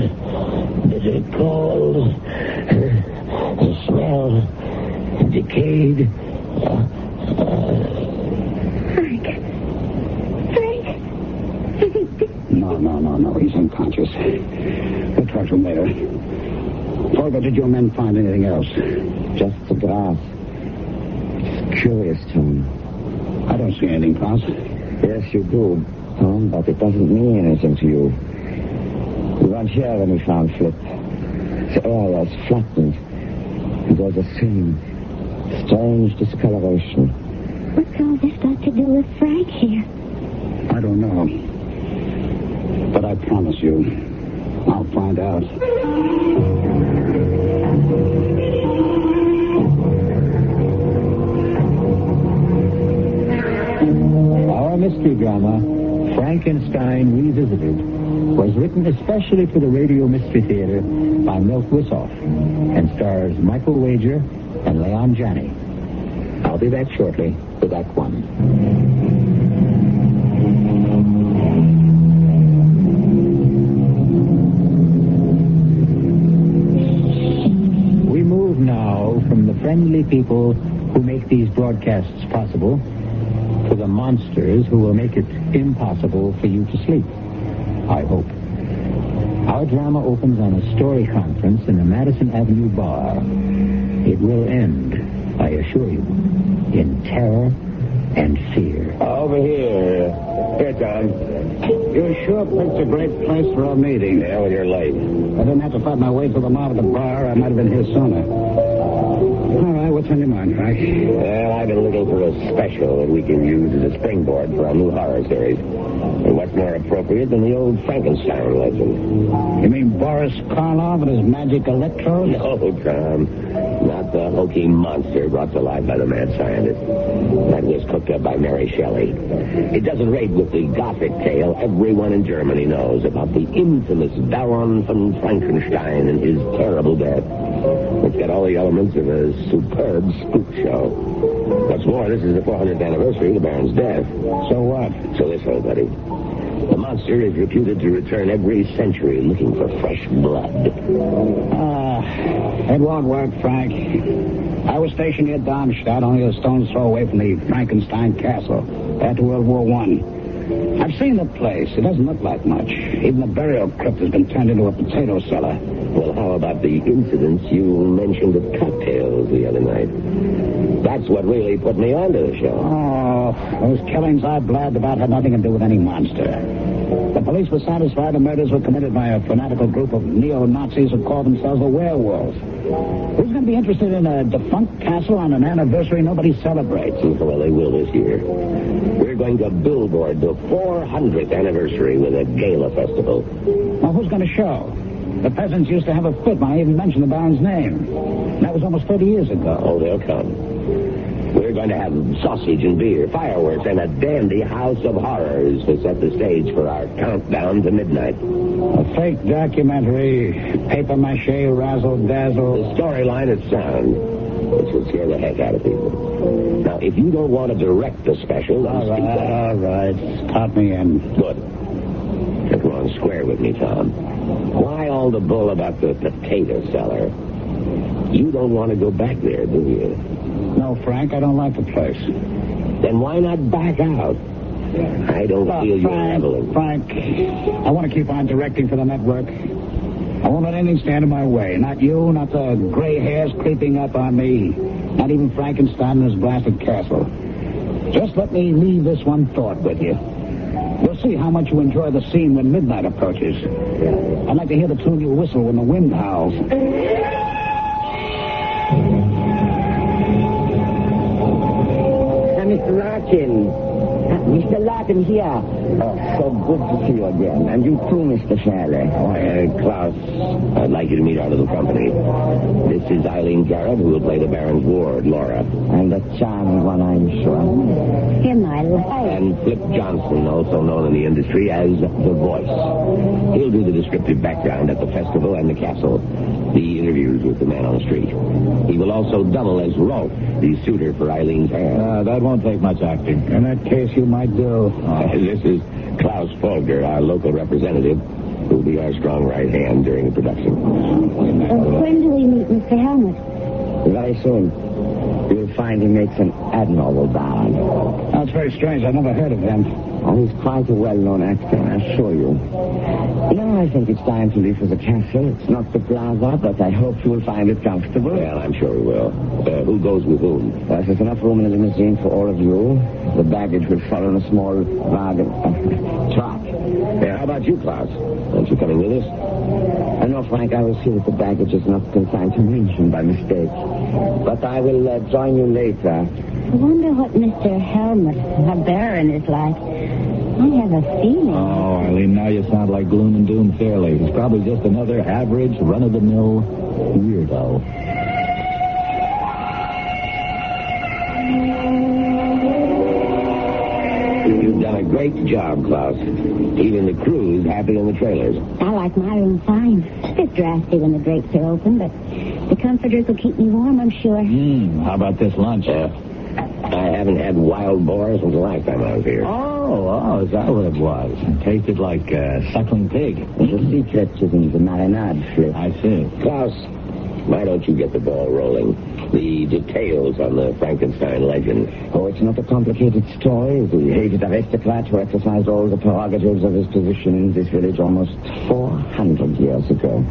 Bitter cold. The smell. Decayed. No. He's unconscious. We'll talk to him later. Volga, did your men find anything else? Just the glass. It's curious, Tom. I don't see anything, Klaus. Yes, you do, Tom, but it doesn't mean anything to you. We weren't here when we found Flip. The area is flattened. And there's a thin, strange discoloration. What's all this got to do with Frank here? I don't know. But I promise you, I'll find out. Our mystery drama, Frankenstein Revisited, was written especially for the Radio Mystery Theater by Milt Wissoff and stars Michael Wager and Leon Janney. I'll be back shortly with Act One. We move now from the friendly people who make these broadcasts possible to the monsters who will make it impossible for you to sleep, I hope. Our drama opens on a story conference in the Madison Avenue bar. It will end, I assure you, in terror and fear. Over here. Here, Tom. You sure picked a great place for a meeting. Yeah, well, you're late. I didn't have to fight my way to the mob at the bar. I might have been here sooner. All right, what's on your mind, Frank? Well, I've been looking for a special that we can use as a springboard for our new horror series. And what's more appropriate than the old Frankenstein legend? You mean Boris Karloff and his magic electrode? No, Tom. Not the hokey monster brought to life by the mad scientist. That was cooked up by Mary Shelley. It doesn't rate with the Gothic tale everyone in Germany knows about the infamous Baron von Frankenstein and his terrible death. It's got all the elements of a superb spook show. What's more, this is the 400th anniversary of the Baron's death. So what? So this, old buddy. The monster is reputed to return every century looking for fresh blood. It won't work, Frank. I was stationed near Darmstadt, only a stone's throw away from the Frankenstein castle after World War I. I've seen the place. It doesn't look like much. Even the burial crypt has been turned into a potato cellar. Well, how about the incidents you mentioned at cocktails the other night? That's what really put me onto the show. Oh, those killings I blabbed about had nothing to do with any monster. The police were satisfied the murders were committed by a fanatical group of neo-Nazis who call themselves the werewolves. Who's going to be interested in a defunct castle on an anniversary nobody celebrates? Well, they will this year. We're going to billboard the 400th anniversary with a gala festival. Now, who's going to show? The peasants used to have a fit when I even mentioned the Baron's name. That was almost 30 years ago. Oh, they'll come. We're going to have sausage and beer, fireworks, and a dandy house of horrors to set the stage for our countdown to midnight. A fake documentary, papier-mâché, razzle-dazzle. The storyline is sound, which will scare the heck out of people. Now, if you don't want to direct the special, all right. Stop me in. Good. Get on square with me, Tom. Why all the bull about the potato cellar? You don't want to go back there, do you? No, Frank, I don't like the place. Then why not back out? I don't feel you're leveling. Frank, I want to keep on directing for the network. I won't let anything stand in my way. Not you, not the gray hairs creeping up on me. Not even Frankenstein and his blasted castle. Just let me leave this one thought with you. We'll see how much you enjoy the scene when midnight approaches. I'd like to hear the tune you whistle when the wind howls. Mr. Larkin. Mr. Larkin here. Oh, so good to see you again. And you too, Mr. Shelley. Klaus, I'd like you to meet our little company. This is Eileen Garrett, who will play the Baron's ward, Laura. And a charming one, I'm sure. Him I like. And Flip Johnson, also known in the industry as The Voice. He'll do the descriptive background at the festival and the castle. The interviews with the man on the street. He will also double as Rolf, the suitor for Eileen's hand. That won't take much acting. In that case, you might do. This is Klaus Folger, our local representative, who will be our strong right hand during the production. When do we meet Mr. Helmut? Very soon. You'll find he makes an admirable Baron. That's very strange. I've never heard of him. Oh, he's quite a well-known actor, I assure you. Now I think it's time to leave for the castle. It's not the plaza, but I hope you will find it comfortable. Well, I'm sure we will. Who goes with whom? Well, there's enough room in the limousine for all of you. The baggage will follow in a small wagon. Truck. How about you, Klaus? Aren't you coming with us? No, Frank, I will see that the baggage is not consigned to München by mistake. But I will join you later. I wonder what Mr. Helmut, the Baron, is like. I have a feeling. Oh, Eileen, now you sound like gloom and doom fairly. He's probably just another average, run-of-the-mill weirdo. You've done a great job, Klaus. Even the crew's happy in the trailers. I like my room fine. A bit drafty when the drapes are open, but the comforters will keep me warm, I'm sure. How about this lunch? I haven't had wild boar since the last time I was here. Oh, is that what it was? It tasted like suckling pig. There's a secret to the marinade, Flip. I see. Klaus, why don't you get the ball rolling? The details on the Frankenstein legend. Oh, it's not a complicated story. The hated aristocrat who exercised all the prerogatives of his position in this village almost 400 years ago.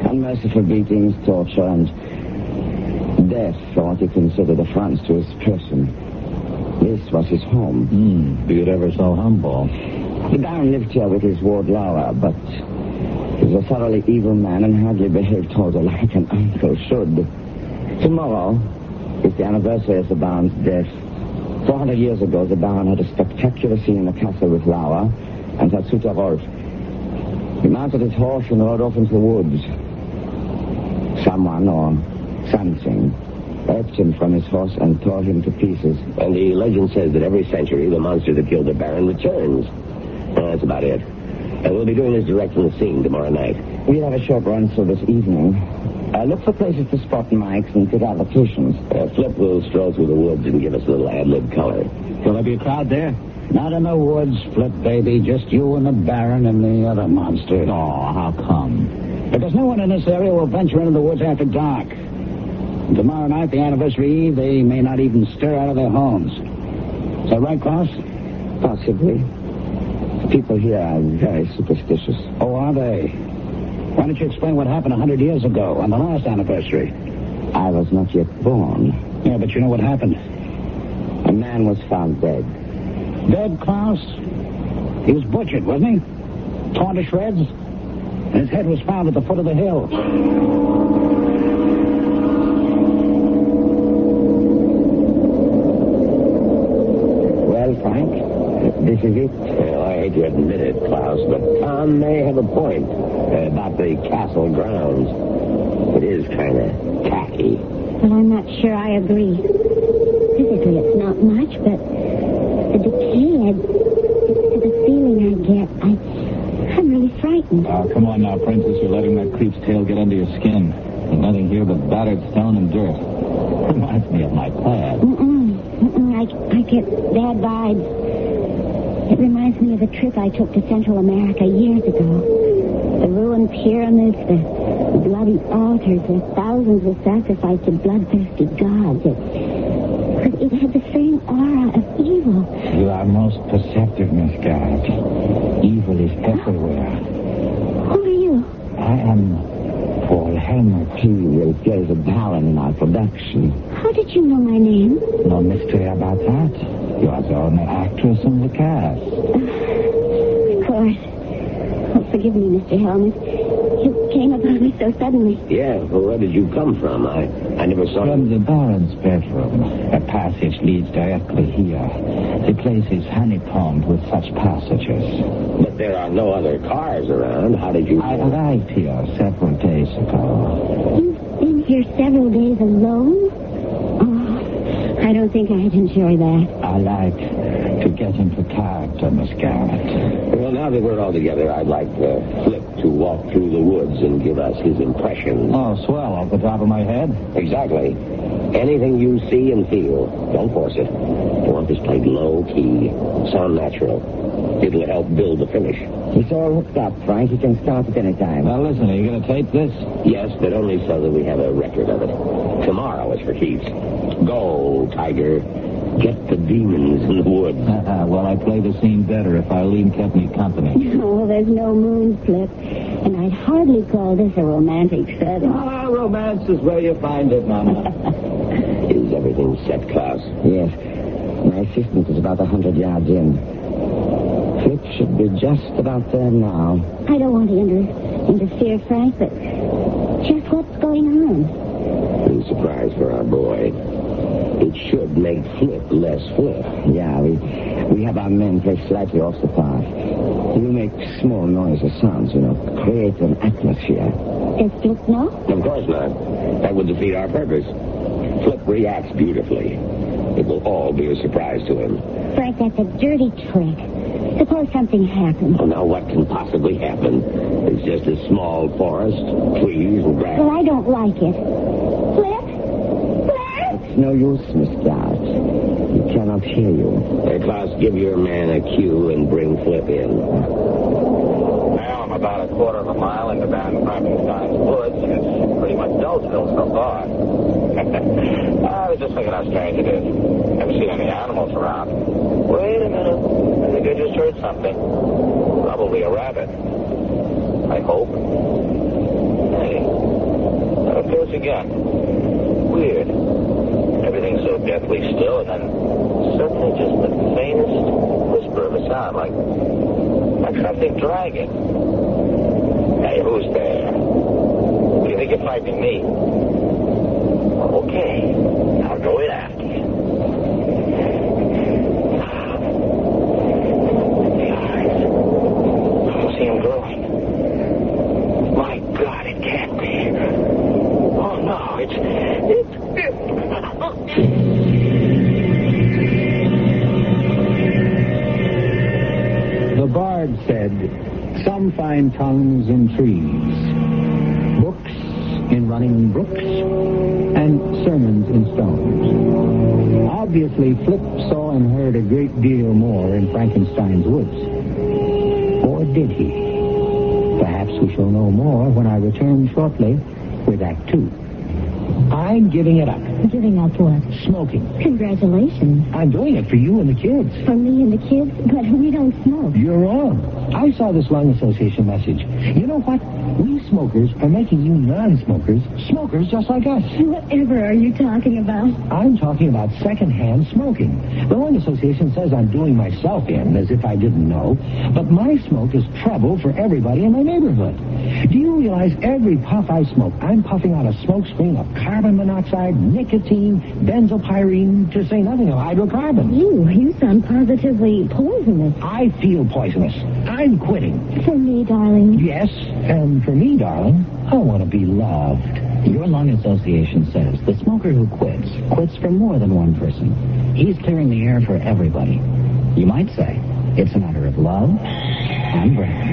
Unmerciful beatings, torture, and death for what he considered affronts to his person. This was his home. Be it ever so humble. The Baron lived here with his ward Laura, but he was a thoroughly evil man and hardly behaved toward her like an uncle should. Tomorrow is the anniversary of the Baron's death. 400 years ago, the Baron had a spectacular scene in the castle with Laura and her suitor Rolf. He mounted his horse and rode off into the woods. Someone or something urged him from his horse and tore him to pieces. And the legend says that every century the monster that killed the Baron returns. That's about it. And we'll be doing this direct from the scene tomorrow night. We'll have a short run through this evening. Look for places to spot mics and pick out locations. Flip will stroll through the woods and give us a little ad-lib color. Will there be a crowd there? Not in the woods, Flip, baby. Just you and the Baron and the other monster. Oh, how come? Because no one in this area will venture into the woods after dark. And tomorrow night, the anniversary eve, they may not even stir out of their homes. Is that right, Klaus? Possibly. The people here are very superstitious. Oh, are they? Why don't you explain what happened 100 years ago on the last anniversary? I was not yet born. Yeah, but you know what happened. A man was found dead. Dead, Klaus? He was butchered, wasn't he? Torn to shreds? And his head was found at the foot of the hill. Well, Frank, this is it. Well, I hate to admit it, Klaus, but Tom may have a point about the castle grounds. It is kind of tacky. Well, I'm not sure I agree. Physically, it's not much, but the decay, the feeling I get, I'm really frightened. Oh, come on now, Princess. You're letting that creep's tail get under your skin. There's nothing here but battered stone and dirt. Reminds me of my past. I get bad vibes. It reminds me of a trip I took to Central America years ago. The ruined pyramids, the bloody altars where thousands were sacrificed to bloodthirsty gods. It had the same aura of evil. You are most perceptive, Miss Garrett. Evil is everywhere. Who are you? I am Paul Helmut. He will play the Baron in our production. How did you know my name? No mystery about that. You are the only actress in the cast. Mr. Helmut. You came upon me so suddenly. Yeah, well, where did you come from? I never saw From the Baron's bedroom. A passage leads directly here. The place is honeycombed with such passages. But there are no other cars around. How did you... I arrived here several days ago. You've been here several days alone? Oh, I don't think I'd enjoy that. I like to get into character, Miss Garrett. Well, now that we're all together, I'd like Flip to walk through the woods and give us his impressions. Oh, swell, off the top of my head. Exactly. Anything you see and feel, don't force it. I want this played low-key, sound natural. It'll help build the finish. He's all hooked up, Frank. He can start at any time. Now, listen, are you going to tape this? Yes, but only so that we have a record of it. Tomorrow is for keeps. Go, Tiger. Get the demons in the woods. Well, I play the scene better if Eileen kept me company. Oh, there's no moon, Flip. And I'd hardly call this a romantic setting. Ah, romance is where you find it, Mama. Is everything set, Klaus? Yes. My assistant is about 100 yards in. Flip should be just about there now. I don't want to interfere, Frank, but just what's going on? A surprise for our boy. It should make Flip less Flip. Yeah, we have our men play slightly off the path. You make small noise or sounds, create an atmosphere. Does Flip know? Of course not. That would defeat our purpose. Flip reacts beautifully. It will all be a surprise to him. Frank, that's a dirty trick. Suppose something happens. Oh, now what can possibly happen? It's just a small forest, trees and grass. Well, I don't like it. Flip? It's no use, Miss Garrett. He cannot hear you. Hey, Klaus, give your man a cue and bring Flip in. Well, I'm about a quarter of a mile into down Frankenstein's woods, and it's pretty much dull still so far. I was just thinking how strange it is. Never seen any animals around. Wait a minute. I think I just heard something. Probably a rabbit. I hope. Hey, there it goes again. Weird. Everything's so deathly still, and then suddenly just the faintest whisper of a sound, like something dragging. Hey, who's there? Do you think you're frightening me? Okay, I'll go in after you. The eyes. I don't see them glowing. My God, it can't be. Oh, no, it's... The bard said, some find tongues in trees, books in running brooks, and sermons in stones. Obviously, Flip saw and heard a great deal more in Frankenstein's woods. Or did he? Perhaps we shall know more when I return shortly with Act 2. I'm giving it up. Giving up what? Smoking. Congratulations. I'm doing it for you and the kids. For me and the kids? But we don't smoke. You're wrong. I saw this Lung Association message. You know what? We smokers are making you non-smokers smokers just like us. Whatever are you talking about? I'm talking about secondhand smoking. The Lung Association says I'm doing myself in, as if I didn't know, but my smoke is trouble for everybody in my neighborhood. Do you realize every puff I smoke, I'm puffing out a smoke screen of carbon monoxide, nicotine, benzopyrene, to say nothing of hydrocarbons? You sound positively poisonous. I feel poisonous. I'm quitting. For me, darling. Yes, and for me, darling, I want to be loved. Your Lung Association says the smoker who quits for more than one person. He's clearing the air for everybody. You might say it's a matter of love and brand.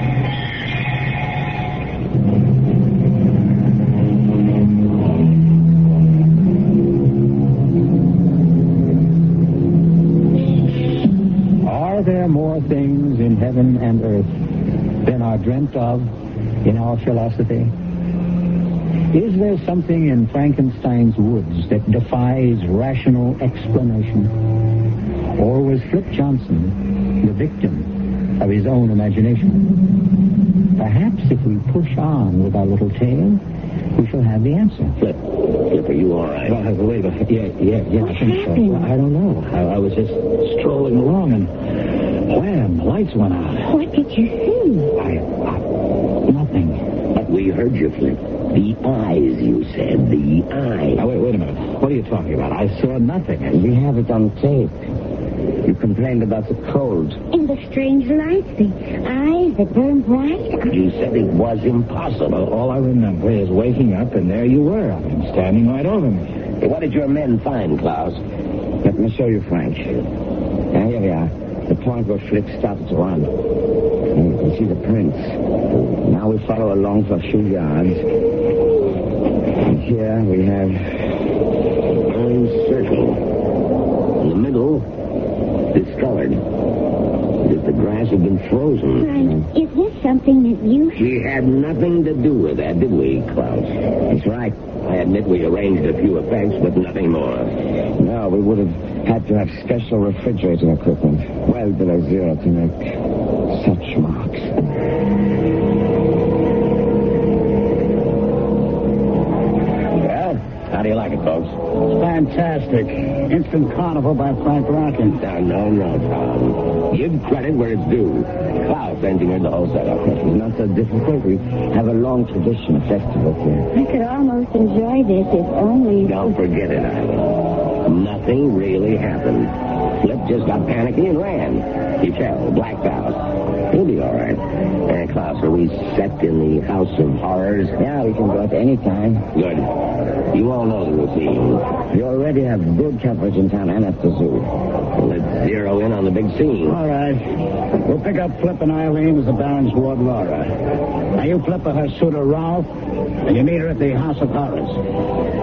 Are there more things in heaven and earth than are dreamt of in our philosophy? Is there something in Frankenstein's woods that defies rational explanation? Or was Flip Johnson the victim of his own imagination? Perhaps if we push on with our little tale, we shall have the answer. Flip, are you all right? Well, wait a minute. Yeah, I think so. Well, I don't know. I was just strolling along and wham, the lights went out. What did you see? My heard you, Flip. The eyes, you said. The eyes. Now, wait a minute. What are you talking about? I saw nothing. We have it on tape. You complained about the cold. And the strange lights, the eyes that burn bright. You said it was impossible. All I remember is waking up, and there you were. Standing right over me. What did your men find, Klaus? Let me show you, Frank. Now, here we are. The point where Flip started to run. And you can see the prints. Now we follow along for a few yards. And here we have a circle. In the middle, discolored. As if the grass had been frozen. Frank, is this something that you... We had nothing to do with that, did we, Klaus? That's right. I admit we arranged a few effects, but nothing more. No, we would have had to have special refrigerating equipment well below zero to make such marks. Well, how do you like it, folks? Fantastic. Instant carnival by Frank Rockin. No, Tom. Give credit where it's due. Klaus engineered the whole setup. It's not so difficult. We have a long tradition of festivals here. I could almost enjoy this if only... Don't forget it, Eileen. Nothing really happened. Flip just got panicky and ran. He fell, blacked out. He'll be all right. Klaus, are we set in the House of Horrors? Yeah, we can go at any time. Good. You all know the routine. You already have good coverage in town and at the zoo. Well, let's zero in on the big scene. All right. We'll pick up Flip and Eileen as the Baron's ward, Laura. Now, you Flip her suitor, Ralph, and you meet her at the House of Horrors.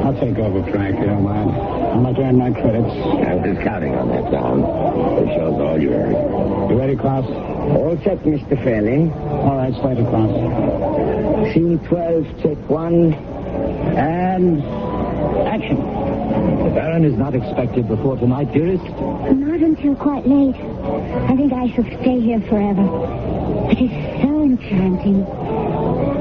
I'll take over, Frank, you don't mind. I'll not earn my credits. I was just counting on that, Tom. The show's all yours. You ready, Klaus? All set, Mr. Fairley. All right, slide it, Klaus. Scene 12, take 1. And... action. The Baron is not expected before tonight, dearest? Not until quite late. I think I shall stay here forever. It is so enchanting.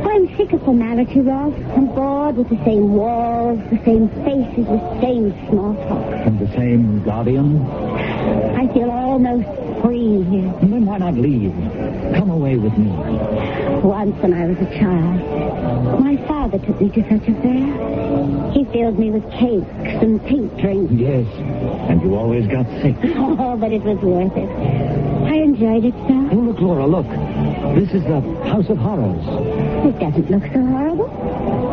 I'm sick of formality, Ralph. I'm bored with the same walls, the same faces, the same small talk. And the same guardian? I feel almost free here. Then why not leave? Come away with me. Once when I was a child, my father took me to such a fair. He filled me with cakes and pink drinks. Yes, and you always got sick. Oh, but it was worth it. I enjoyed it so. Oh, look, Laura, look. This is the House of Horrors. It doesn't look so horrible.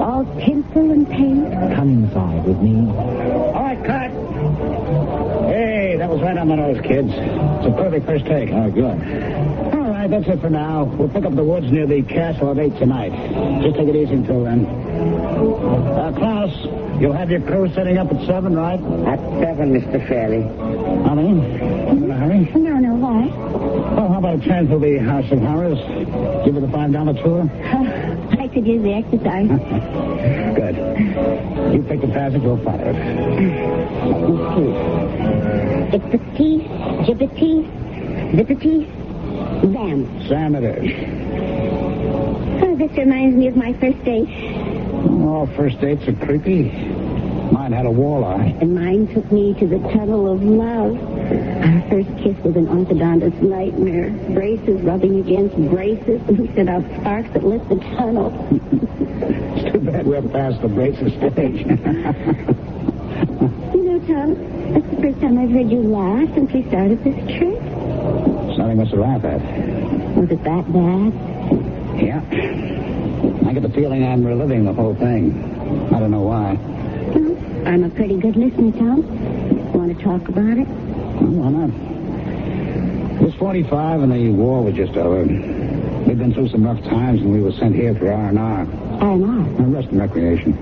All tinsel and paint. Come inside with me. All right, cut. Hey, that was right on the nose, kids. It's a perfect first take. Oh, good. All right, that's it for now. We'll pick up the woods near the castle at 8 tonight. Just take it easy until then. Klaus, you'll have your crew setting up at 7, right? At 7, Mr. Fairley. Eileen, you in a hurry? No, why? Well, how about a tramp to the House of Horrors? Give her the $5 tour? I could use the exercise. Good. You pick the passage, we'll follow it. It's the teeth, jibbity, zippity, Sam. Sam it is. Oh, this reminds me of my first date. All first dates are creepy. Mine had a walleye. And mine took me to the tunnel of love. Our first kiss was an orthodontist's nightmare. Braces rubbing against braces. We sent out sparks that lit the tunnel. It's too bad we're past the braces stage. You know, Tom, that's the first time I've heard you laugh since we started this trip. Something much to laugh at. Was it that bad? Yeah. I get the feeling I'm reliving the whole thing. I don't know why. Well, I'm a pretty good listener, Tom. Want to talk about it? Well, why not? It was 45 and the war was just over. We'd been through some rough times and we were sent here for R&R. R&R? Rest and recreation.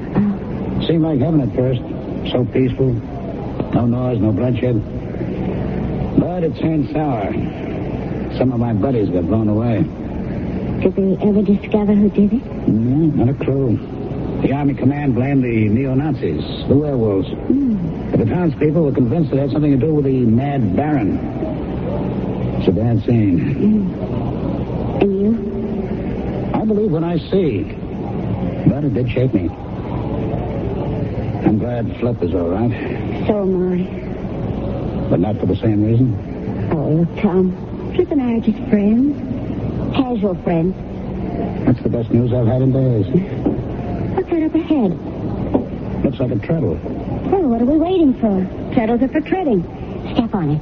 Seemed like heaven at first. So peaceful. No noise, no bloodshed. But it turned sour. Some of my buddies got blown away. Did they ever discover who did it? No, not a clue. The Army command blamed the neo-Nazis, the werewolves. But the townspeople were convinced it had something to do with the Mad Baron. It's a bad scene. And you? I believe what I see. But it did shake me. I'm glad Flip is all right. So am I. But not for the same reason? Oh, look, Tom. Flip and I are just friends. Casual friends. That's the best news I've had in days. What's that up ahead? Looks like a treadle. Well, what are we waiting for? Treadles are for treading. Step on it.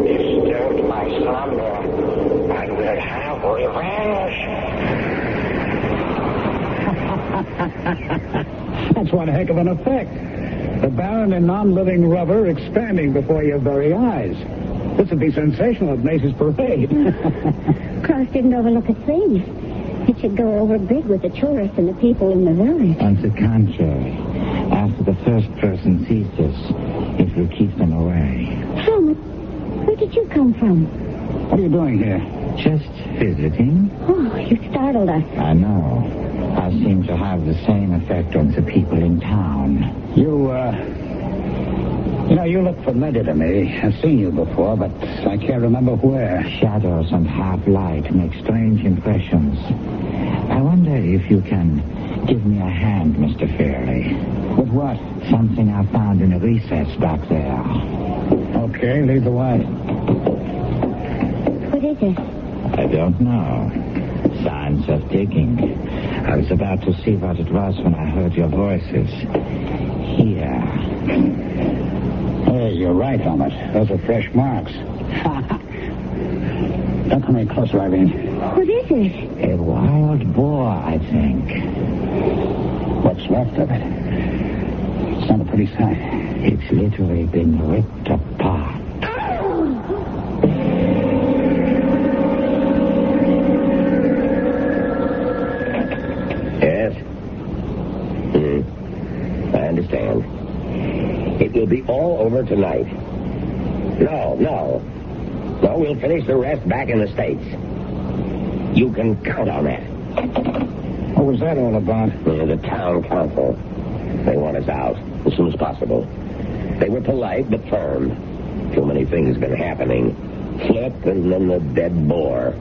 Disturbed my slumber. I will have revenge. That's one heck of an effect. The Baron in non-living rubber expanding before your very eyes. This would be sensational at Macy's Parade. Cross didn't overlook a thing. It should go over big with the tourists and the people in the village. On the contrary, after the first person sees this, it will keep them away. Helmut, where did you come from? What are you doing here? Just visiting? Oh, you startled us. I know. I seem to have the same effect on the people in town. You look familiar to me. I've seen you before, but I can't remember where. Shadows and half-light make strange impressions. I wonder if you can give me a hand, Mr. Fairley. With what? Something I found in a recess back there. Okay, lead the way. What is it? I don't know. Signs of digging. I was about to see what it was when I heard your voices. Here. Hey, you're right, Helmut. Those are fresh marks. Don't come any closer, Irene. What is it? A wild boar, I think. What's left of it? It's not a pretty sight. It's literally been ripped apart. Yes? I understand. It will be all over tonight. No, we'll finish the rest back in the States. You can count on that. What was that all about? The town council. They want us out as soon as possible. They were polite but firm. Too many things been happening. Flip and then the dead boar.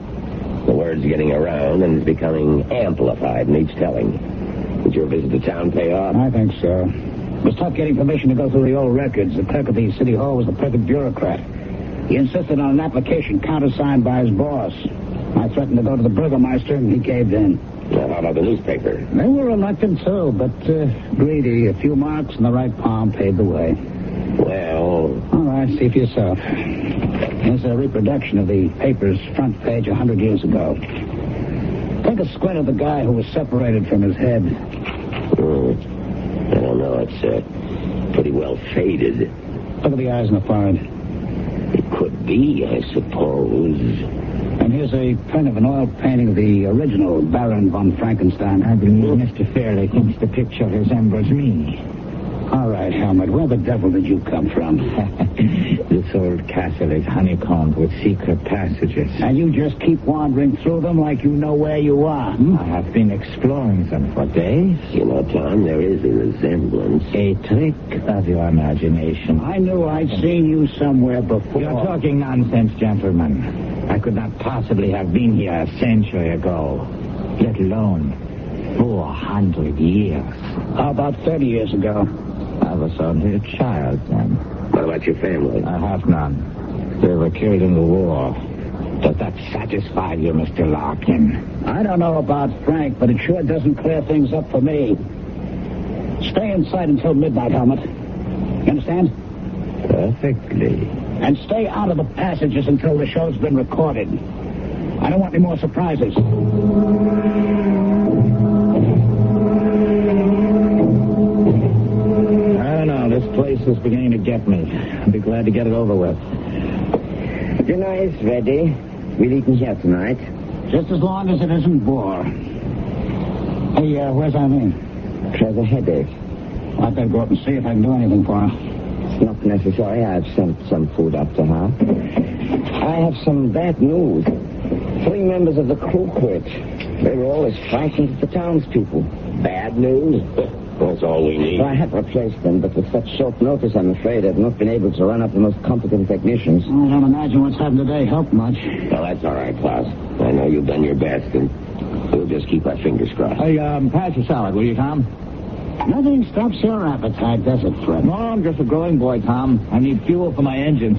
The word's getting around and is becoming amplified in each telling. Did your visit to town pay off? I think so. It was tough getting permission to go through the old records. The clerk of the city hall was the perfect bureaucrat. He insisted on an application countersigned by his boss. I threatened to go to the burgomaster, and he caved in. Now, how about the newspaper? They were reluctant, too, but greedy. A few marks in the right palm paved the way. Well... All right, see for yourself. Here's a reproduction of the paper's front page 100 years ago. Take a squint at the guy who was separated from his head. I don't know. It's pretty well faded. Look at the eyes and the forehead. It could be, I suppose. And here's a print of an oil painting of the original Baron von Frankenstein. I believe Mr. Fairley thinks the picture resembles me. All right, Helmut, where the devil did you come from? This old castle is honeycombed with secret passages. And you just keep wandering through them like you know where you are, I have been exploring them for days. You know, Tom, there is a resemblance. A trick of your imagination. I knew I'd seen you somewhere before. You're talking nonsense, gentlemen. I could not possibly have been here a century ago, let alone 400 years. How about 30 years ago? I was only a child then. What about your family? I have none. They were killed in the war. Does that satisfy you, Mr. Larkin? I don't know about Frank, but it sure doesn't clear things up for me. Stay inside until midnight, Helmut. You understand? Perfectly. And stay out of the passages until the show's been recorded. I don't want any more surprises. This place is beginning to get me. I'll be glad to get it over with. Dinner is ready. We'll eat in here tonight. Just as long as it isn't boar. Hey, where's Eileen? She has a headache. Well, I better go up and see if I can do anything for her. It's not necessary. I've sent some food up to her. I have some bad news. 3 members of the crew quit. They were all as frightened as the townspeople. Bad news? That's all we need. Well, I have replaced them, but with such short notice, I'm afraid I've not been able to run up the most competent technicians. I don't imagine what's happened today helped much. Well, that's all right, Klaus. I know you've done your best, and we'll just keep our fingers crossed. Hey, pass your salad, will you, Tom? Nothing stops your appetite, does it, Fred? No, I'm just a growing boy, Tom. I need fuel for my engines.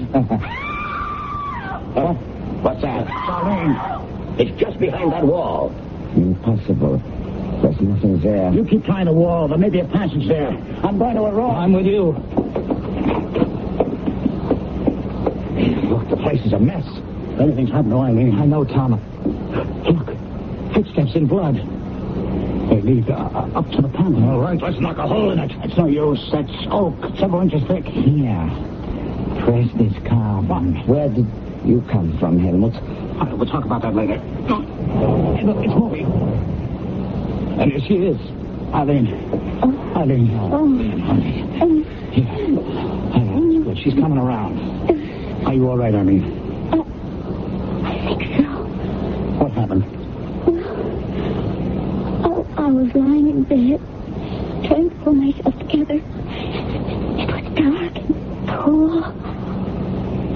What's that? Eileen. It's just behind that wall. Impossible. There's nothing there. You keep trying the wall. There may be a passage there. I'm going to a room. I'm with you. Look, the place is a mess. Anything's happened to Eileen. I know, Tom. Look, footsteps in blood. They lead up to the panel. All right, let's knock a hole in it. It's no use. That's oak, several inches thick. Here. Press this carbon. Where did you come from, Helmut? We'll talk about that later. Hey, look, it's moving. And here she is. Eileen. Eileen. Here. Eileen. Good. She's coming around. Are you all right, Eileen? I think so. What happened? I was lying in bed, trying to pull myself together. It was dark and cool.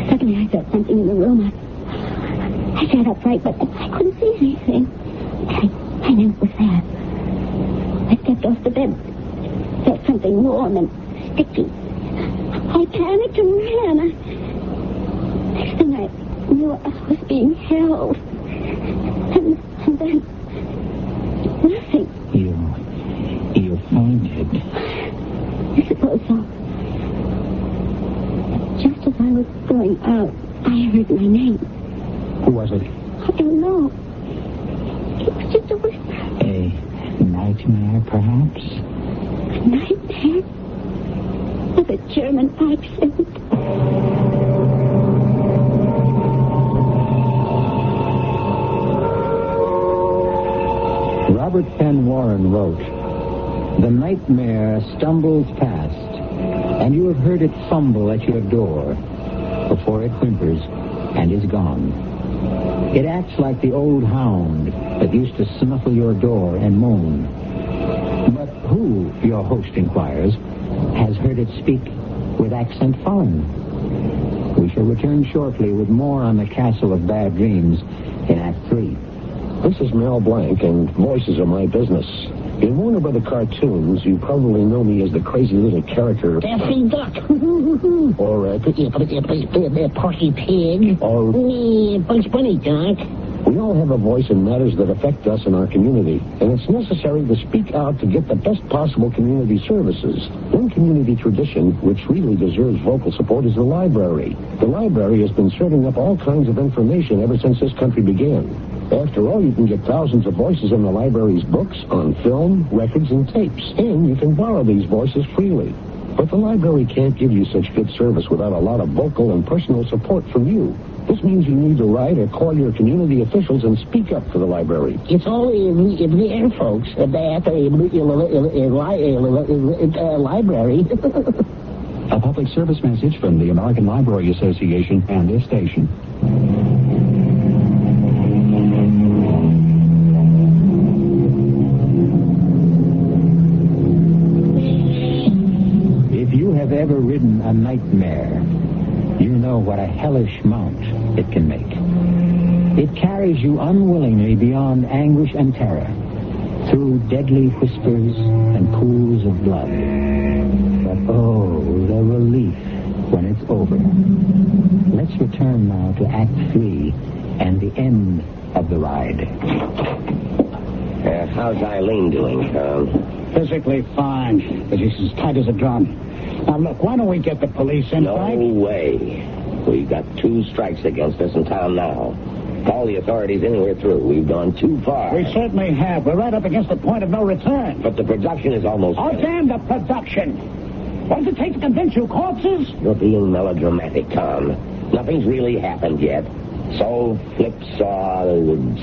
Suddenly I felt something in the room. I sat upright, but I couldn't see anything. I knew it was there. I stepped off the bed, felt something warm and sticky. I panicked and ran. Next thing I knew, I was being held. And then... nothing. You fainted. I suppose so. Just as I was going out, I heard my name. Who was it? I don't know. It was just a whisper. A nightmare, perhaps? A nightmare? With a German accent. Robert Penn Warren wrote, "The nightmare stumbles past, and you have heard it fumble at your door before it whimpers and is gone. It acts like the old hound that used to snuffle your door and moan. But who, your host inquires, has heard it speak with accent foreign?" We shall return shortly with more on the Castle of Bad Dreams in Act 3. This is Mel Blanc, and voices are my business. In Warner Brother cartoons, you probably know me as the crazy little character... Daffy Duck. or, Porky Pig. Or... Bugs Bunny, Doc. We all have a voice in matters that affect us in our community, and it's necessary to speak out to get the best possible community services. One community tradition, which really deserves vocal support, is the library. The library has been serving up all kinds of information ever since this country began. After all, you can get thousands of voices in the library's books, on film, records, and tapes. And you can borrow these voices freely. But the library can't give you such good service without a lot of vocal and personal support from you. This means you need to write or call your community officials and speak up for the library. It's all in the air, folks. At the library. A public service message from the American Library Association and this station. If you have ever ridden a nightmare, you know what a hellish mount it can make. It carries you unwillingly beyond anguish and terror, through deadly whispers and pools of blood. But oh, the relief when it's over. Let's return now to Act 3 and the end of the ride. How's Eileen doing, Tom? Physically fine, but she's as tight as a drum. Now, look, why don't we get the police in, Frank? No way. We've got 2 strikes against us in town now. Call the authorities in and we're through. We've gone too far. We certainly have. We're right up against the point of no return. But the production is almost Oh, finished. damn the production. What does it take to convince you? Corpses? You're being melodramatic, Tom. Nothing's really happened yet. So Flip saw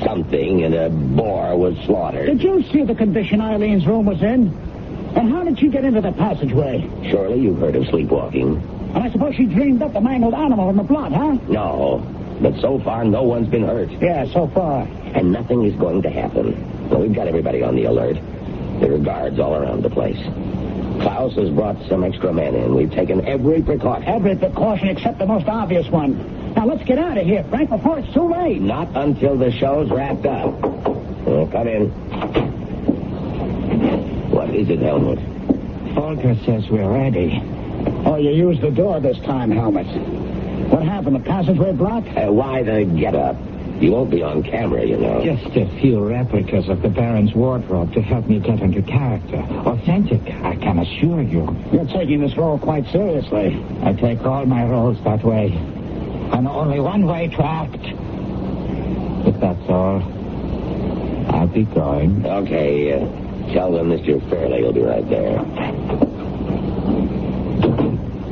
something and a boar was slaughtered. Did you see the condition Eileen's room was in? And how did she get into the passageway? Surely you've heard of sleepwalking. And I suppose she dreamed up the mangled animal in the blood, huh? No. But so far, no one's been hurt. Yeah, so far. And nothing is going to happen. Well, we've got everybody on the alert. There are guards all around the place. Klaus has brought some extra men in. We've taken every precaution. Every precaution except the most obvious one. Now, let's get out of here, Frank, before it's too late. Not until the show's wrapped up. Come in. What is it, Helmut? Olga says we're ready. Oh, you used the door this time, Helmut. What happened? The passageway blocked? Why the get-up? You won't be on camera, you know. Just a few replicas of the Baron's wardrobe to help me get into character. Authentic, I can assure you. You're taking this role quite seriously. I take all my roles that way. And only one way to act. If that's all, I'll be going. Okay, tell them Mr. Fairley will be right there.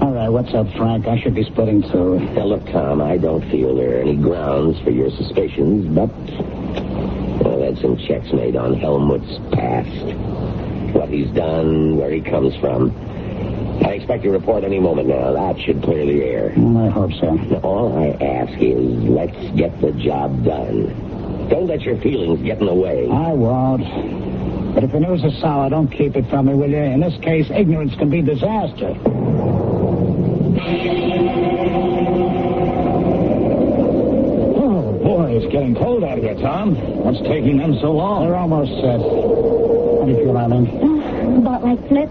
All right, what's up, Frank? I should be splitting too. Now, look, Tom, I don't feel there are any grounds for your suspicions, but I've had some checks made on Helmut's past. What he's done, where he comes from. I expect a report any moment now. That should clear the air. I hope so. Now, all I ask is let's get the job done. Don't let your feelings get in the way. I won't. But if the news is sour, don't keep it from me, will you? In this case, ignorance can be disaster. Oh, boy, it's getting cold out here, Tom. What's taking them so long? They're almost set. How do you feel, Eileen? About like Flip.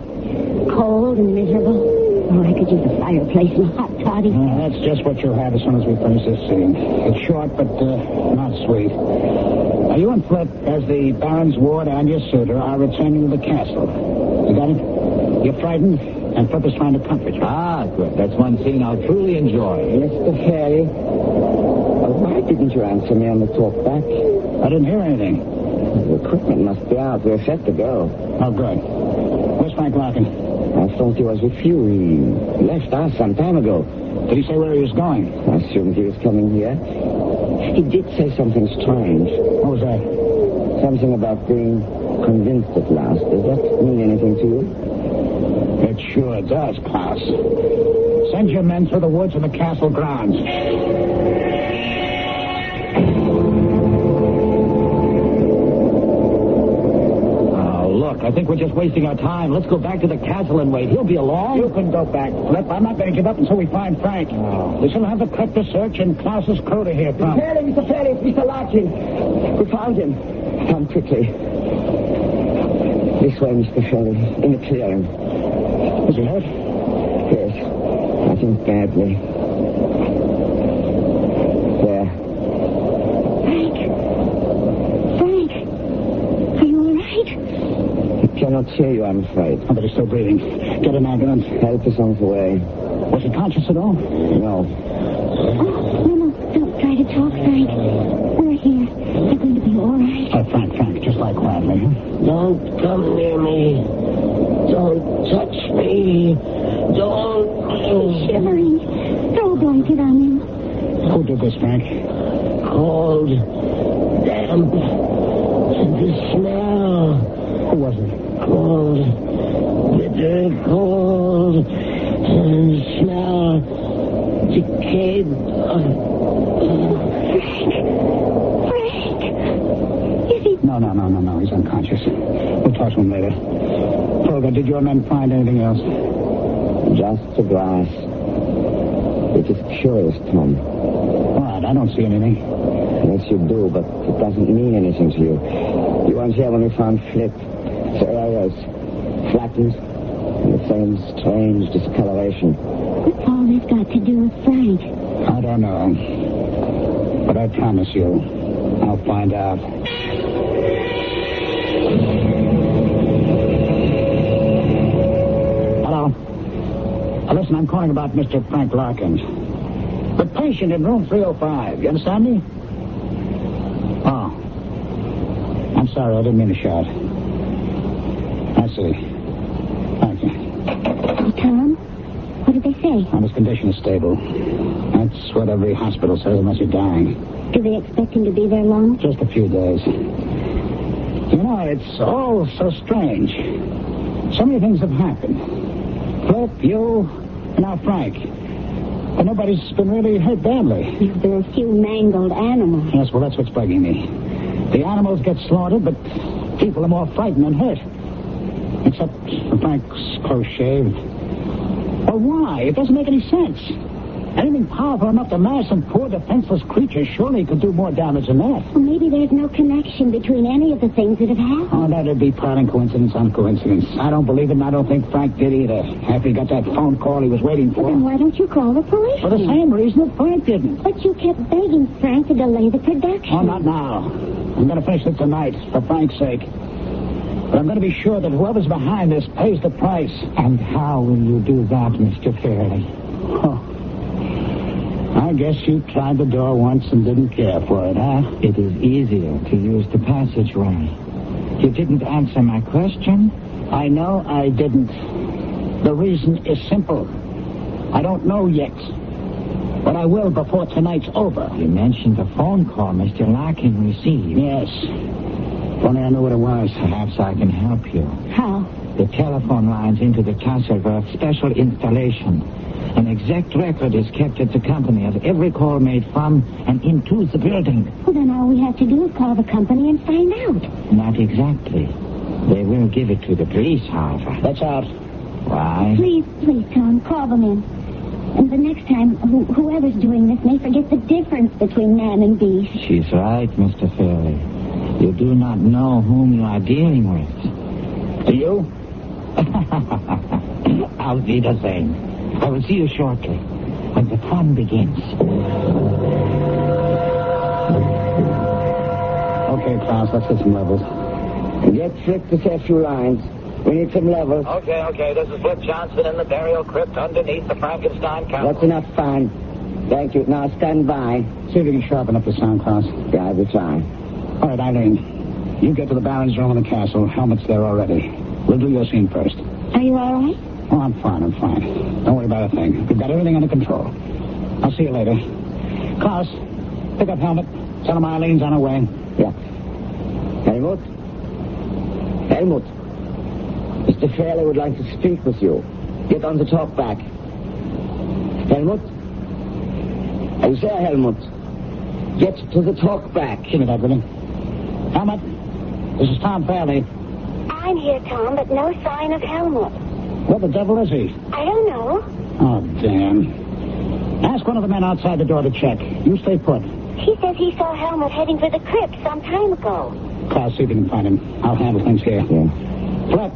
Cold and miserable. Oh, I could use a fireplace and a hot toddy. That's just what you'll have as soon as we finish this scene. It's short, but not sweet. Now, you and Flip, as the Baron's ward and your suitor, are returning to the castle. You got it? You're frightened, and Flip is trying to comfort you. Ah, good. That's one scene I'll truly enjoy. Mr. Fairley, why didn't you answer me on the talk back? I didn't hear anything. The equipment must be out. We're set to go. Oh, good. Where's Frank Larkin? I thought he was with you. He left us some time ago. Did he say where he was going? I assumed he was coming here. He did say something strange. What was that? Something about being convinced at last. Does that mean anything to you? It sure does, Klaus. Send your men through the woods and the castle grounds. I think we're just wasting our time. Let's go back to the castle and wait. He'll be along. You can go back, Flip. I'm not going to give up until we find Frank. Oh. We shall have the Krupp to search and Klaus's crew to hear from. Mr. Fairley, it's Mr. Larkin. We found him. Come quickly. This way, Mr. Fairley. In the clearing. Is he hurt? Yes. I think badly. There. Frank, are you all right? I cannot hear you, I'm afraid. Oh, but he's still breathing. Get an ambulance. Help is on the way. Was he conscious at all? No. Oh, no, don't try to talk, Frank. We're here. They're going to be all right. Oh, Frank, just lie quietly. Don't come near me. Don't touch me. Don't. He's shivering. Throw a blanket on him. Who did this, Frank? Cold. Damp. And the smell. Who was it? Cold. Bitter cold. And smell. Decayed. Frank. Is he... No. He's unconscious. We'll talk to him later. Olga, did your men find anything else? Just the glass. It is curious, Tom. What? I don't see anything. Yes, you do, but it doesn't mean anything to you. You weren't here when we found Flip. The areas flattened, and the same strange discoloration. What's all this got to do with Frank? I don't know. But I promise you, I'll find out. Hello? Listen, I'm calling about Mr. Frank Larkin. The patient in room 305. You understand me? Oh. I'm sorry, I didn't mean to shout. I see. Thank you. Tom, what did they say? His condition is stable. That's what every hospital says unless you're dying. Do they expect him to be there long? Just a few days. You know, it's all so strange. So many things have happened. Flip, you, and now Frank. But nobody's been really hurt badly. There are a few mangled animals. Yes, well, that's what's bugging me. The animals get slaughtered, but people are more frightened than hurt. Except for Frank's close shave. Well, why? It doesn't make any sense. Anything powerful enough to mash some poor defenseless creatures surely could do more damage than that. Well, maybe there's no connection between any of the things that have happened. Oh, that'd be plotting coincidence on coincidence. I don't believe it, and I don't think Frank did either. After he got that phone call he was waiting for. Well, then why don't you call the police? For the same reason that Frank didn't. But you kept begging Frank to delay the production. Oh, not now. I'm going to finish it tonight, for Frank's sake. But I'm going to be sure that whoever's behind this pays the price. And how will you do that, Mr. Fairley? Oh. I guess you tried the door once and didn't care for it, huh? It is easier to use the passageway. You didn't answer my question? I know I didn't. The reason is simple. I don't know yet. But I will before tonight's over. You mentioned the phone call Mr. Larkin received. Yes. If only I knew what it was. Perhaps I can help you. How? The telephone lines into the castle were of special installation. An exact record is kept at the company of every call made from and into the building. Well, then all we have to do is call the company and find out. Not exactly. They will give it to the police, however. That's out. Why? Please, Tom, call them in. And the next time, whoever's doing this may forget the difference between man and beast. She's right, Mr. Fairley. You do not know whom you are dealing with. Do you? I'll be the same. I will see you shortly, when the fun begins. Okay, Klaus, let's get some levels. Get Frick to set a few lines. We need some levels. Okay. This is Flip Johnson in the burial crypt underneath the Frankenstein castle. That's enough, fine. Thank you. Now stand by. See if you can sharpen up the sound, Klaus. Yeah, I will try. All right, Eileen. You get to the Baron's room in the castle. Helmet's there already. We'll do your scene first. Are you all right? Oh, I'm fine. Don't worry about a thing. We've got everything under control. I'll see you later. Klaus, pick up Helmet. Tell him Eileen's on her way. Yeah. Helmut? Mr. Fairley would like to speak with you. Get on the talk back. Helmut? Are you there, Helmut? Get to the talk back. Give me that, will you? Helmut, this is Tom Fairley. I'm here, Tom, but no sign of Helmut. Where the devil is he? I don't know. Oh, damn. Ask one of the men outside the door to check. You stay put. He says he saw Helmut heading for the crypt some time ago. Klaus, see if you can find him. I'll handle things here. Yeah. Flip,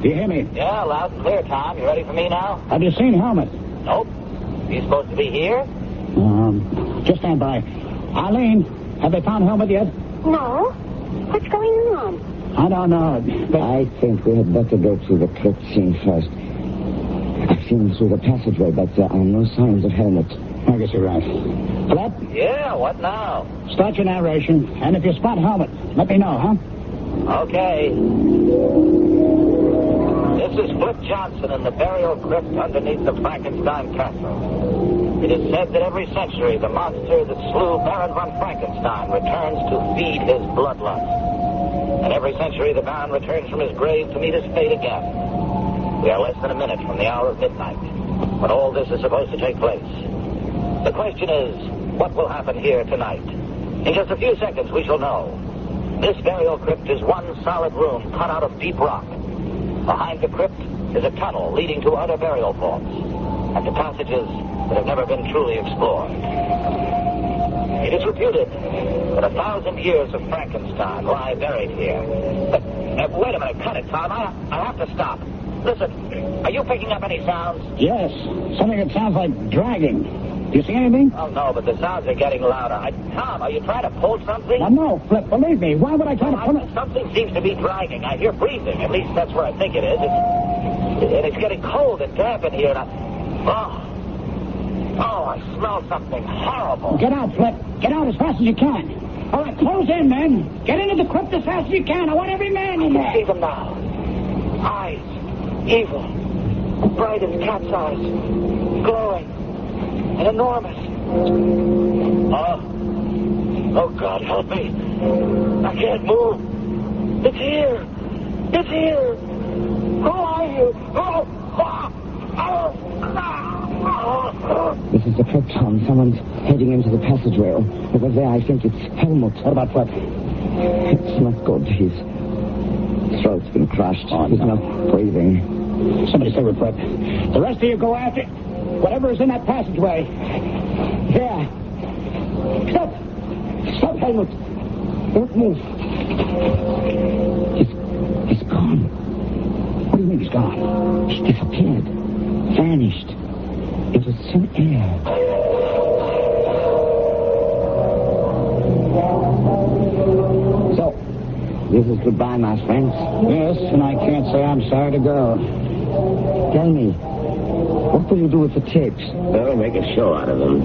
do you hear me? Yeah, loud and clear, Tom. You ready for me now? Have you seen Helmut? Nope. He's supposed to be here? Just stand by. Eileen, have they found Helmut yet? No. What's going on? I don't know. But I think we had better go to the crypt scene first. I've seen him through the passageway, but there are no signs of Helmut. I guess you're right. Flip? Yeah, what now? Start your narration, and if you spot Helmut, let me know, huh? Okay. This is Flip Johnson in the burial crypt underneath the Frankenstein castle. It is said that every century the monster that slew Baron von Frankenstein returns to feed his bloodlust. And every century the Baron returns from his grave to meet his fate again. We are less than a minute from the hour of midnight, when all this is supposed to take place. The question is, what will happen here tonight? In just a few seconds we shall know. This burial crypt is one solid room cut out of deep rock. Behind the crypt is a tunnel leading to other burial vaults and to passages that have never been truly explored. It is reputed that 1,000 years of Frankenstein lie buried here. But, wait a minute, cut it, Tom. I have to stop. Listen, are you picking up any sounds? Yes, something that sounds like dragging. Do you see anything? Oh, no, but the sounds are getting louder. Tom, are you trying to pull something? Oh, no, Flip, believe me. Why would I try to pull it? Something seems to be dragging. I hear breathing. At least that's where I think it is. It's getting cold and damp in here, and I smell something horrible. Get out, Flip. Get out as fast as you can. All right, close in, men. Get into the crypt as fast as you can. I want every man in there. I can see them now. Eyes. Evil. Bright as cat's eyes. Glowing. And enormous. Oh, God, help me. I can't move. It's here. It's here. Who are you? This is the crypt, Tom. Someone's heading into the passageway. Over there, I think it's Helmut. What about Flip? It's not good. His throat's been crushed. He's not breathing. Somebody stay with Flip. The rest of you go after... Whatever is in that passageway. There. Stop! Stop, Helmut! Don't move. He's gone. What do you mean he's gone? He disappeared. Vanished. It was thin air. So, this is goodbye, my friends. Yes, and I can't say I'm sorry to go. Tell me, what will you do with the tapes? Well, make a show out of them.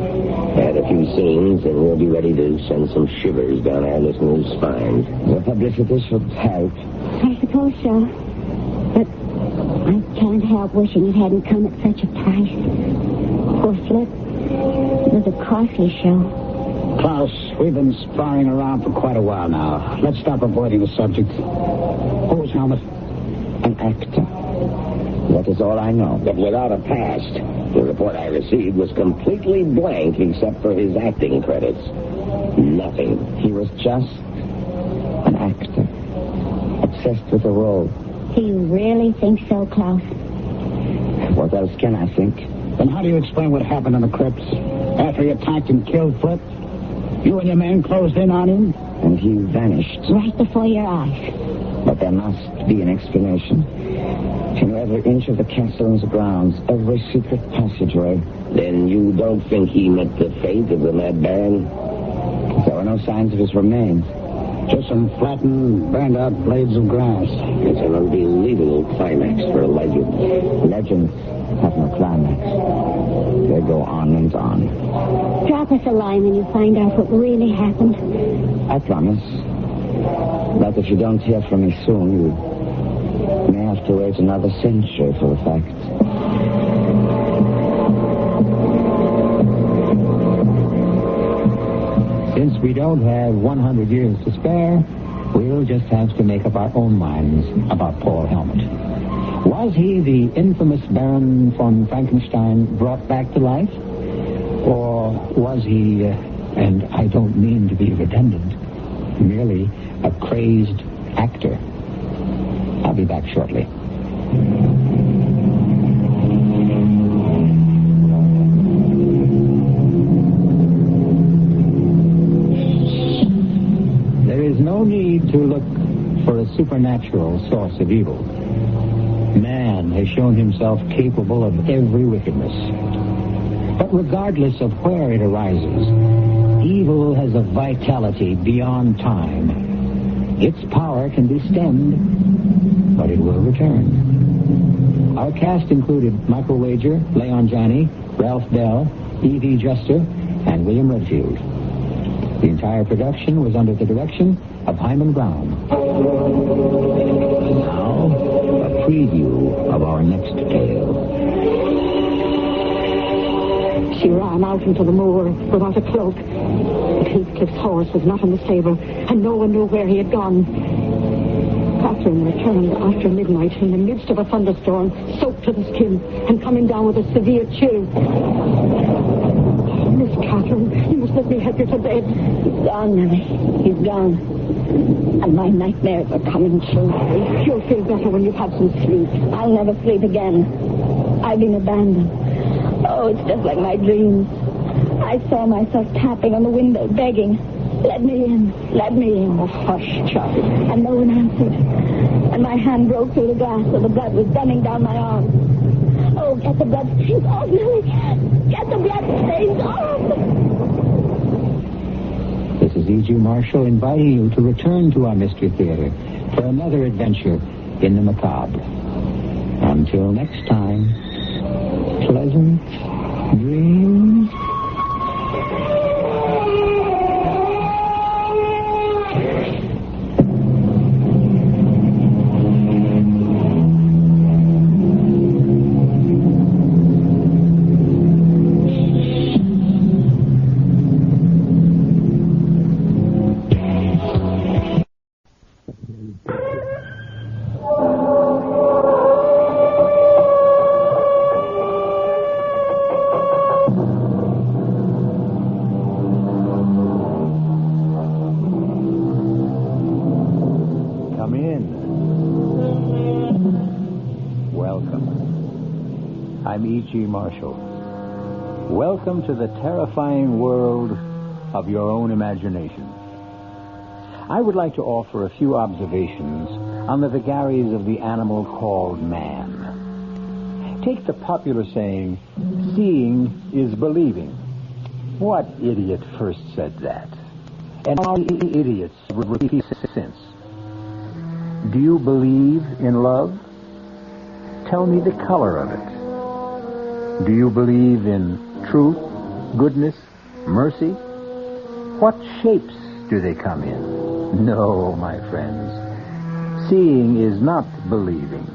Add a few scenes, and we'll be ready to send some shivers down our listeners' spines. The publicity should help. I suppose so. But I can't help wishing it hadn't come at such a price. Poor Flip. It was a costly show. Klaus, we've been sparring around for quite a while now. Let's stop avoiding the subject. Who was Helmut? An actor. That is all I know. But without a past. The report I received was completely blank except for his acting credits. Nothing. He was just an actor. Obsessed with the role. Do you really think so, Klaus? What else can I think? Then how do you explain what happened in the crypts? After he attacked and killed Flip, you and your men closed in on him? And he vanished. Right before your eyes. But there must be an explanation. In every inch of the castle and the grounds, every secret passageway. Then you don't think he met the fate of the Mad Baron? There were no signs of his remains. Just some flattened, burned-out blades of grass. It's an unbelievable climax for a legend. Legends have no climax. They go on and on. Drop us a line when you find out what really happened. I promise. But if you don't hear from me soon, you may have to wait another century for the facts. Since we don't have 100 years to spare, we'll just have to make up our own minds about Paul Helmut. Was he the infamous Baron von Frankenstein brought back to life? Or was he, and I don't mean to be redundant, merely a crazed actor? I'll be back shortly. There is no need to look for a supernatural source of evil. Man has shown himself capable of every wickedness. But regardless of where it arises, evil has a vitality beyond time. Its power can be stemmed, but it will return. Our cast included Michael Wager, Leon Janney, Ralph Bell, E.V. Juster, and William Redfield. The entire production was under the direction of Himan Brown. Now, a preview of our next tale. She ran out into the moor without a cloak. But Heathcliff's horse was not in the stable, and no one knew where he had gone. Catherine returned after midnight in the midst of a thunderstorm, soaked to the skin, and coming down with a severe chill. Miss Catherine, you must let me help you to bed. He's gone, Nellie. He's gone. And my nightmares are coming true. You'll feel better when you've had some sleep. I'll never sleep again. I've been abandoned. Oh, it's just like my dreams. I saw myself tapping on the window, begging, let me in, let me in. Oh, hush, Charlie. And no one answered. And my hand broke through the glass, so the blood was running down my arm. Oh, get the blood stains off, Nellie. Get the blood stains off. This is E.G. Marshall inviting you to return to our Mystery Theater for another adventure in the macabre. Until next time, pleasant dreams. I'm E.G. Marshall. Welcome to the terrifying world of your own imagination. I would like to offer a few observations on the vagaries of the animal called man. Take the popular saying, seeing is believing. What idiot first said that? And how many idiots repeat it since? Do you believe in love? Tell me the color of it. Do you believe in truth, goodness, mercy? What shapes do they come in? No, my friends. Seeing is not believing.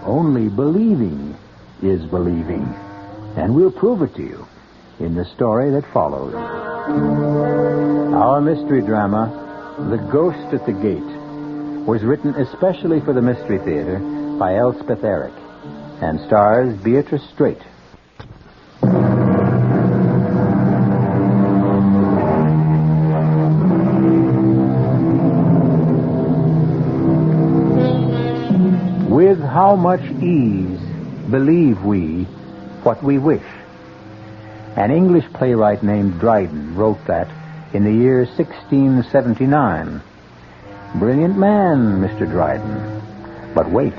Only believing is believing. And we'll prove it to you in the story that follows. Our mystery drama, The Ghost at the Gate, was written especially for the Mystery Theater by Elspeth Eric and stars Beatrice Straight. With how much ease believe we what we wish? An English playwright named Dryden wrote that in the year 1679. Brilliant man, Mr. Dryden. But wait,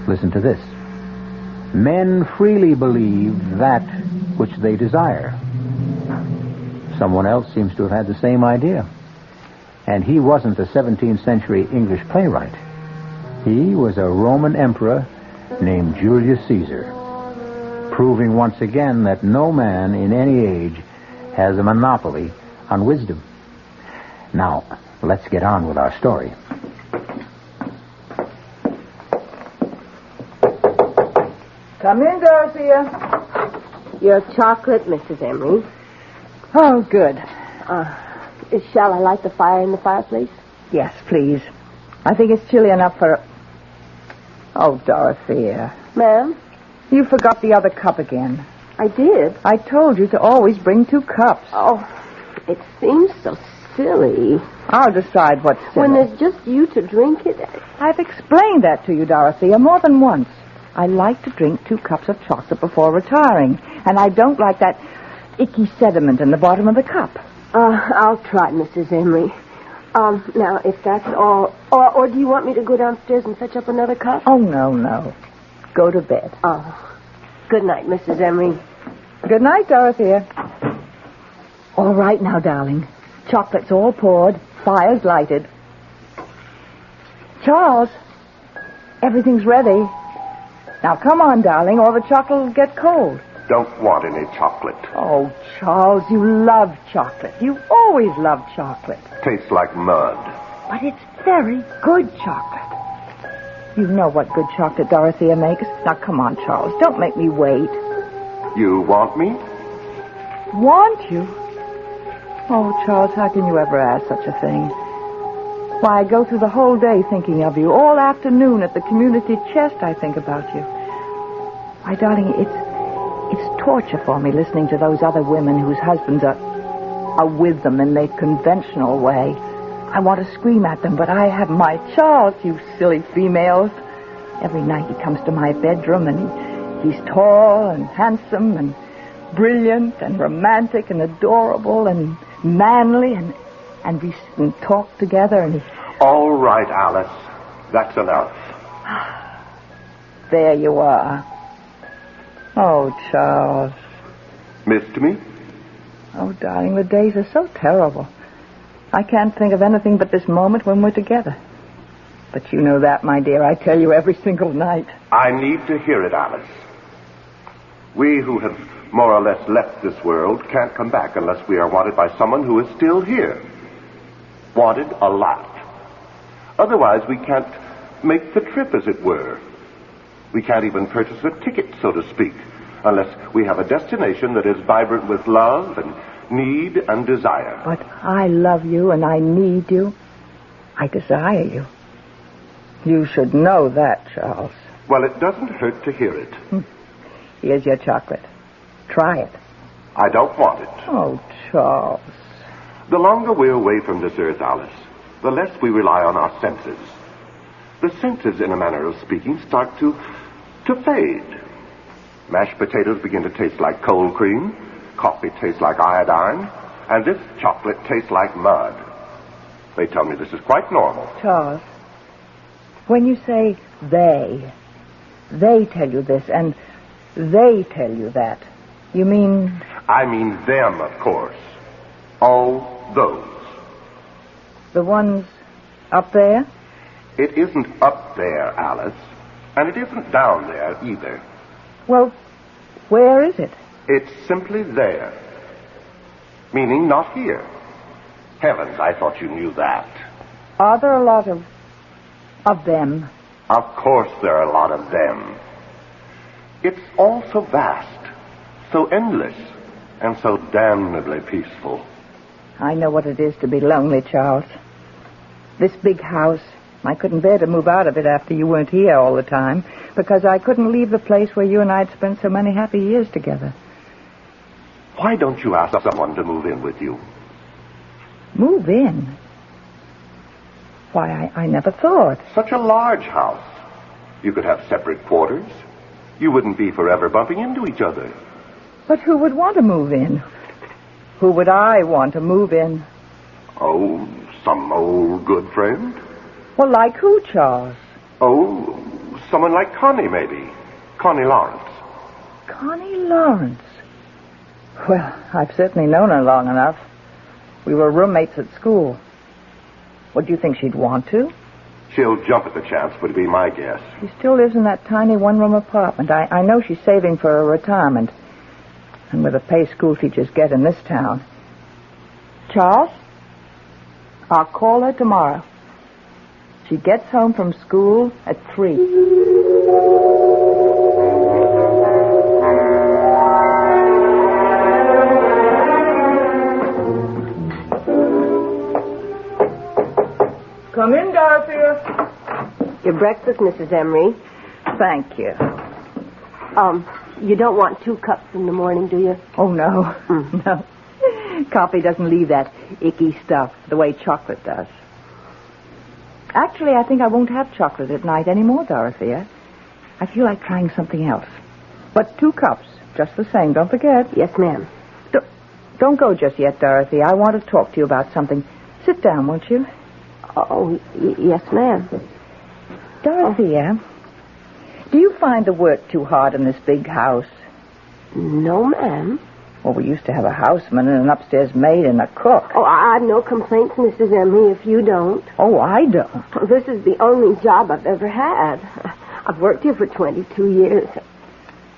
listen to this. Men freely believe that which they desire. Someone else seems to have had the same idea. And he wasn't a 17th century English playwright. He was a Roman emperor named Julius Caesar, proving once again that no man in any age has a monopoly on wisdom. Now, let's get on with our story. Come in, Dorothea. Your chocolate, Mrs. Emery. Oh, good. Shall I light the fire in the fireplace? Yes, please. I think it's chilly enough for... Oh, Dorothea. Ma'am? You forgot the other cup again. I did? I told you to always bring 2 cups. Oh, it seems so silly. I'll decide what's silly. When there's just you to drink it. I've explained that to you, Dorothea, more than once. I like to drink 2 cups of chocolate before retiring, and I don't like that icky sediment in the bottom of the cup. I'll try, Mrs. Emery. Now, if that's all... Or do you want me to go downstairs and fetch up another cup? Oh, no. Go to bed. Oh. Good night, Mrs. Emery. Good night, Dorothea. All right now, darling. Chocolate's all poured. Fire's lighted. Charles, everything's ready. Now, come on, darling, or the chocolate will get cold. Don't want any chocolate. Oh, Charles, you love chocolate. You've always loved chocolate. Tastes like mud. But it's very good chocolate. You know what good chocolate Dorothea makes. Now, come on, Charles. Don't make me wait. You want me? Want you? Oh, Charles, how can you ever ask such a thing? Why, I go through the whole day thinking of you. All afternoon at the community chest, I think about you. Why, darling, it's torture for me listening to those other women whose husbands are with them in the conventional way. I want to scream at them, but I have my Charles, you silly females. Every night he comes to my bedroom, and he's tall and handsome and brilliant and romantic and adorable and manly, and we can talk together, and he... All right, Alice. That's enough. There you are. Oh, Charles. Missed me? Oh, darling, the days are so terrible. I can't think of anything but this moment when we're together. But you know that, my dear. I tell you every single night. I need to hear it, Alice. We who have more or less left this world can't come back unless we are wanted by someone who is still here. Wanted a lot. Otherwise, we can't make the trip, as it were. We can't even purchase a ticket, so to speak, unless we have a destination that is vibrant with love and need and desire. But I love you and I need you. I desire you. You should know that, Charles. Well, it doesn't hurt to hear it. Here's your chocolate. Try it. I don't want it. Oh, Charles. The longer we're away from this earth, Alice, the less we rely on our senses. The senses, in a manner of speaking, start to fade. Mashed potatoes begin to taste like cold cream, coffee tastes like iodine, and this chocolate tastes like mud. They tell me this is quite normal. Charles, when you say they tell you this and they tell you that, you mean... I mean them, of course. All those. The ones up there? It isn't up there, Alice. And it isn't down there, either. Well, where is it? It's simply there. Meaning not here. Heavens, I thought you knew that. Are there a lot of them? Of course there are a lot of them. It's all so vast, so endless, and so damnably peaceful. I know what it is to be lonely, Charles. This big house, I couldn't bear to move out of it after you weren't here all the time, because I couldn't leave the place where you and I'd spent so many happy years together. Why don't you ask someone to move in with you? Move in? Why, I never thought. Such a large house. You could have separate quarters. You wouldn't be forever bumping into each other. But who would want to move in? Who would I want to move in? Oh, some old good friend? Well, like who, Charles? Oh, someone like Connie, maybe. Connie Lawrence. Connie Lawrence? Well, I've certainly known her long enough. We were roommates at school. What do you think she'd want to? She'll jump at the chance, would be my guess. She still lives in that tiny one-room apartment. I know she's saving for a retirement. And with the pay school teachers get in this town. Charles, I'll call her tomorrow. She gets home from school at 3. Come in, Dorothea. Your breakfast, Mrs. Emery. Thank you. You don't want 2 cups in the morning, do you? Oh, no. No. Coffee doesn't leave that icky stuff the way chocolate does. Actually, I think I won't have chocolate at night anymore, Dorothea. I feel like trying something else. But 2 cups, just the same, don't forget. Yes, ma'am. Don't go just yet, Dorothea. I want to talk to you about something. Sit down, won't you? Oh, yes, ma'am. Dorothea, do you find the work too hard in this big house? No, ma'am. Well, we used to have a houseman and an upstairs maid and a cook. Oh, I've no complaints, Mrs. Emery, if you don't. Oh, I don't. This is the only job I've ever had. I've worked here for 22 years.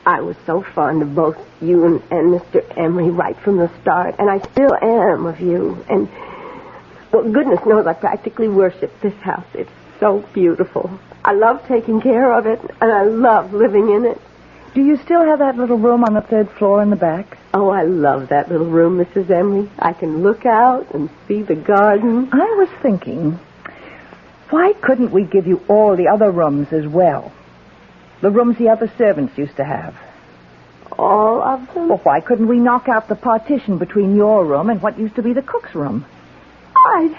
I was so fond of both you and Mr. Emery right from the start, and I still am of you. And, well, goodness knows I practically worship this house. It's so beautiful. I love taking care of it, and I love living in it. Do you still have that little room on the 3rd floor in the back? Oh, I love that little room, Mrs. Emery. I can look out and see the garden. I was thinking, why couldn't we give you all the other rooms as well? The rooms the other servants used to have. All of them? Well, why couldn't we knock out the partition between your room and what used to be the cook's room? I'd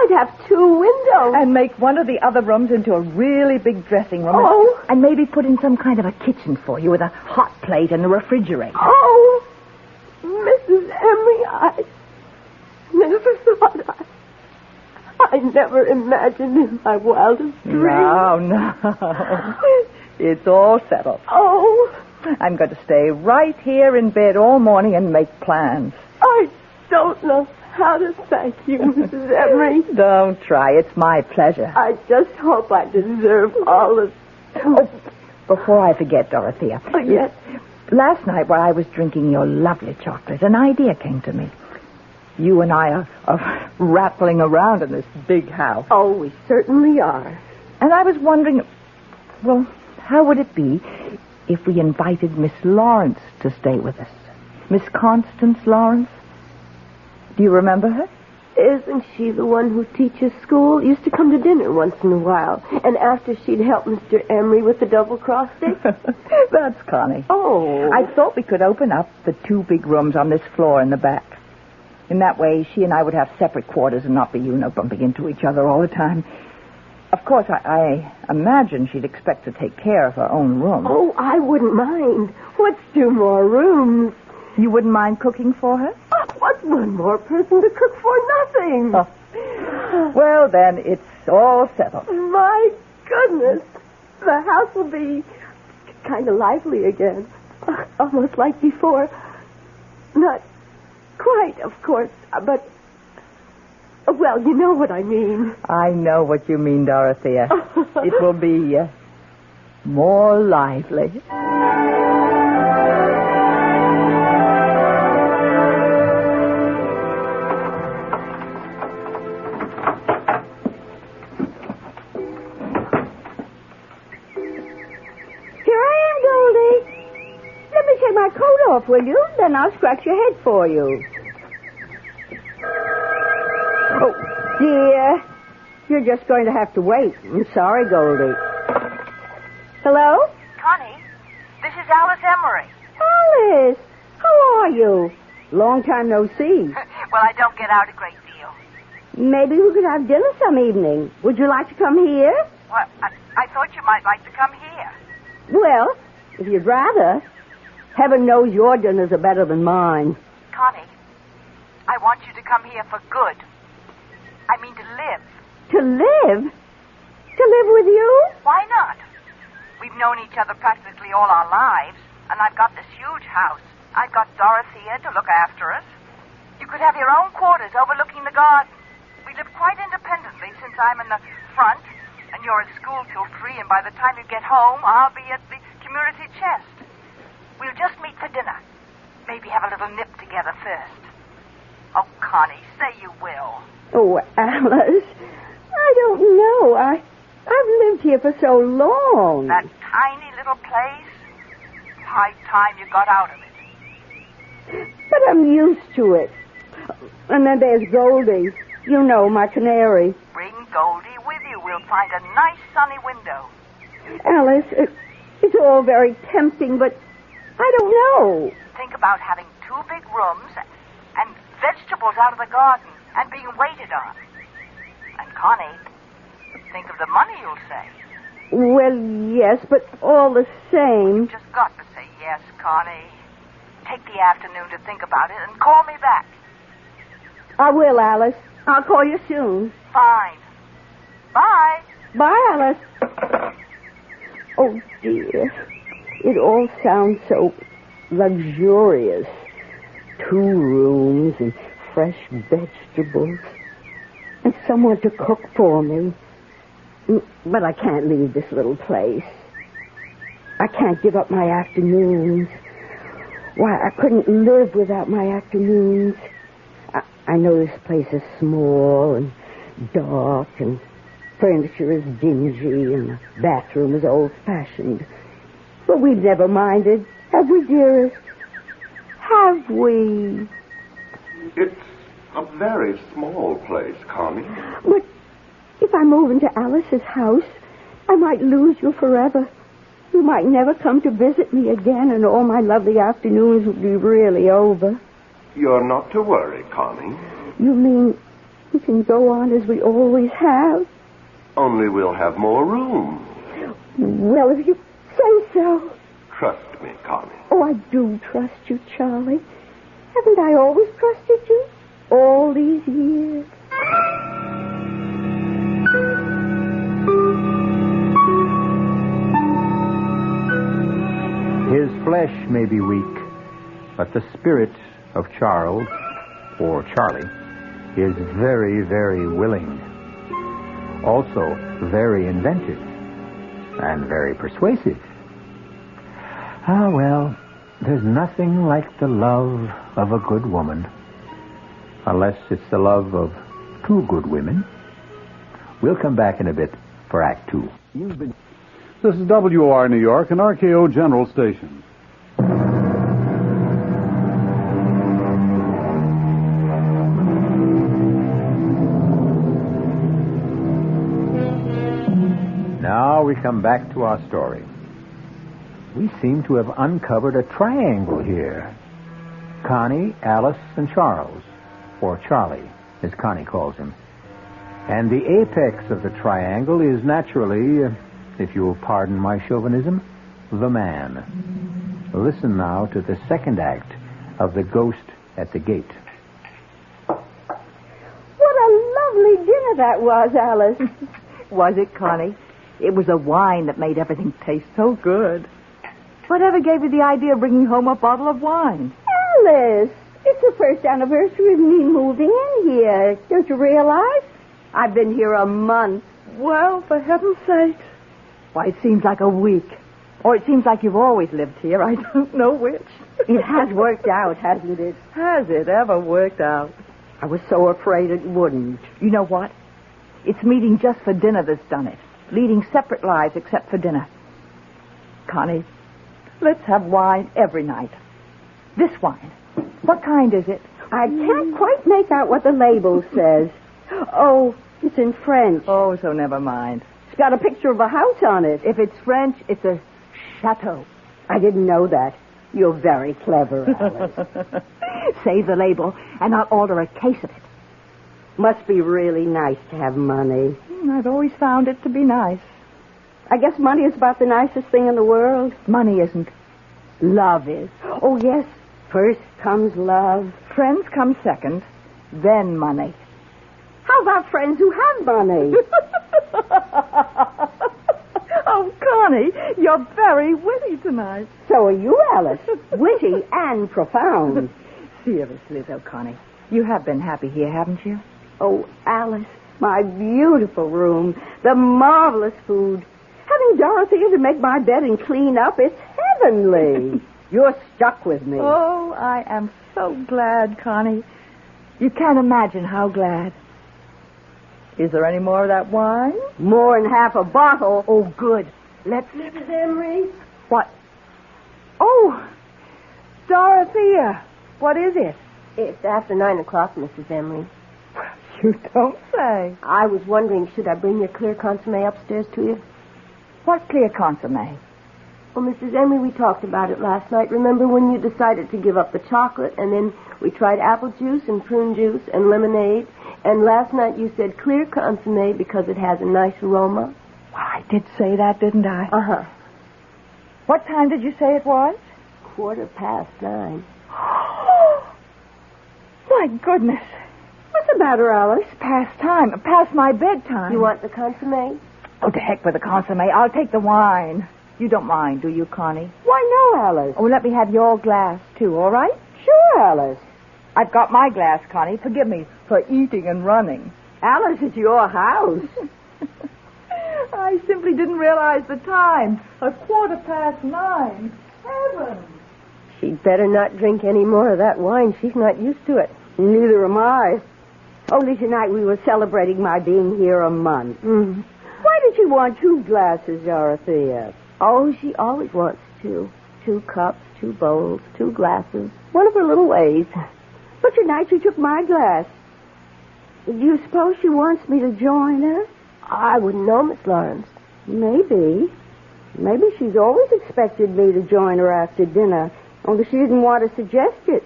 have 2 windows. And make one of the other rooms into a really big dressing room. Oh. And maybe put in some kind of a kitchen for you with a hot plate and a refrigerator. Oh, Mrs. Emery, I never thought I never imagined in my wildest dreams. No. It's all settled. Oh. I'm going to stay right here in bed all morning and make plans. I don't know how to thank you, Mrs. Emery. Don't try. It's my pleasure. I just hope I deserve all of... Oh, before I forget, Dorothea. Oh, yes? Last night while I was drinking your lovely chocolate, an idea came to me. You and I are rattling around in this big house. Oh, we certainly are. And I was wondering, well, how would it be if we invited Miss Lawrence to stay with us? Miss Constance Lawrence? Do you remember her? Isn't she the one who teaches school? Used to come to dinner once in a while. And after she'd help Mr. Emery with the double-cross stick? That's Connie. Oh. I thought we could open up the 2 big rooms on this floor in the back. In that way, she and I would have separate quarters and not be, bumping into each other all the time. Of course, I imagine she'd expect to take care of her own room. Oh, I wouldn't mind. What's 2 more rooms? You wouldn't mind cooking for her? Oh, what's 1 more person to cook for nothing? Oh. Well, then, it's all settled. My goodness. The house will be kind of lively again. Almost like before. Not quite, of course, but... Well, you know what I mean. I know what you mean, Dorothea. It will be more lively. Here I am, Goldie. Let me take my coat off, will you? Then I'll scratch your head for you. Oh, dear. You're just going to have to wait. I'm sorry, Goldie. Hello? Connie, this is Alice Emery. Alice, how are you? Long time no see. Well, I don't get out a great deal. Maybe we could have dinner some evening. Would you like to come here? Well, I thought you might like to come here. Well, if you'd rather. Heaven knows your dinners are better than mine. Connie, I want you to come here for good. I mean to live. To live? To live with you? Why not? We've known each other practically all our lives, and I've got this huge house. I've got Dorothea to look after us. You could have your own quarters overlooking the garden. We live quite independently since I'm in the front, and you're at school till 3, and by the time you get home, I'll be at the community chest. We'll just meet for dinner. Maybe have a little nip together first. Oh, Connie, say you will. Oh, Alice, I don't know. I've lived here for so long. That tiny little place? High time you got out of it. But I'm used to it. And then there's Goldie. You know, my canary. Bring Goldie with you. We'll find a nice sunny window. Alice, it's all very tempting, but I don't know. Think about having 2 big rooms and vegetables out of the garden and being waited on. And Connie, think of the money you'll save. Well, yes, but all the same... You've just got to say yes, Connie. Take the afternoon to think about it and call me back. I will, Alice. I'll call you soon. Fine. Bye. Bye, Alice. Oh, dear. It all sounds so luxurious. 2 rooms and fresh vegetables. And someone to cook for me. But I can't leave this little place. I can't give up my afternoons. Why, I couldn't live without my afternoons. I know this place is small and dark and furniture is dingy and the bathroom is old-fashioned. But we've never minded, have we, dearest? Have we? It's a very small place, Connie. But if I move into Alice's house, I might lose you forever. You might never come to visit me again, and all my lovely afternoons would be really over. You're not to worry, Connie. You mean we can go on as we always have? Only we'll have more room. Well, if you say so. Trust me, Connie. Oh, I do trust you, Charlie. Haven't I always trusted you? All these years. His flesh may be weak, but the spirit of Charles, or Charlie, is very, very willing. Also very inventive and very persuasive. Ah, well, there's nothing like the love of a good woman. Unless it's the love of 2 good women. We'll come back in a bit for Act 2. This is WOR New York and RKO General Station. Now we come back to our story. We seem to have uncovered a triangle here. Connie, Alice, and Charles, or Charlie, as Connie calls him. And the apex of the triangle is naturally, if you will pardon my chauvinism, the man. Listen now to the second act of The Ghost at the Gate. What a lovely dinner that was, Alice. Was it, Connie? It was a wine that made everything taste so good. Whatever gave you the idea of bringing home a bottle of wine? Alice, it's the first anniversary of me moving in here. Don't you realize? I've been here a month. Well, for heaven's sake. Why, it seems like a week. Or it seems like you've always lived here. I don't know which. It has worked out, hasn't it? Has it ever worked out? I was so afraid it wouldn't. You know what? It's meeting just for dinner that's done it. Leading separate lives except for dinner. Connie, let's have wine every night. This wine. What kind is it? I can't quite make out what the label says. Oh, it's in French. Oh, so never mind. It's got a picture of a house on it. If it's French, it's a chateau. I didn't know that. You're very clever, Alice. Save the label, and I'll order a case of it. Must be really nice to have money. I've always found it to be nice. I guess money is about the nicest thing in the world. Money isn't. Love is. Oh, yes. First comes love. Friends come second, then money. How about friends who have money? Oh, Connie, you're very witty tonight. So are you, Alice. Witty and profound. Seriously, though, Connie, you have been happy here, haven't you? Oh, Alice, my beautiful room, the marvelous food. Having Dorothea to make my bed and clean up, it's heavenly. You're stuck with me. Oh, I am so glad, Connie. You can't imagine how glad. Is there any more of that wine? More than half a bottle. Oh, good. Let's... Mrs. Emery? What? Oh, Dorothea. What is it? It's after 9 o'clock, Mrs. Emery. You don't say. I was wondering, should I bring your clear consommé upstairs to you? What clear consommé? Well, Mrs. Emery, we talked about it last night. Remember when you decided to give up the chocolate, and then we tried apple juice and prune juice and lemonade, and last night you said clear consommé because it has a nice aroma? Well, I did say that, didn't I? Uh-huh. What time did you say it was? 9:15. My goodness. What's the matter, Alice? Past time. Past my bedtime. You want the consommé? Oh, to heck with the consommé. I'll take the wine. You don't mind, do you, Connie? Why, no, Alice. Oh, let me have your glass, too, all right? Sure, Alice. I've got my glass, Connie. Forgive me for eating and running. Alice, it's your house. I simply didn't realize the time. 9:15. Heavens. She'd better not drink any more of that wine. She's not used to it. Neither am I. Only tonight we were celebrating my being here a month. Mm-hmm. Why did she want 2 glasses, Dorothea? Oh, she always wants 2. 2 cups, 2 bowls, 2 glasses. One of her little ways. But tonight she took my glass. Do you suppose she wants me to join her? I wouldn't know, Miss Lawrence. Maybe. Maybe she's always expected me to join her after dinner, only she didn't want to suggest it.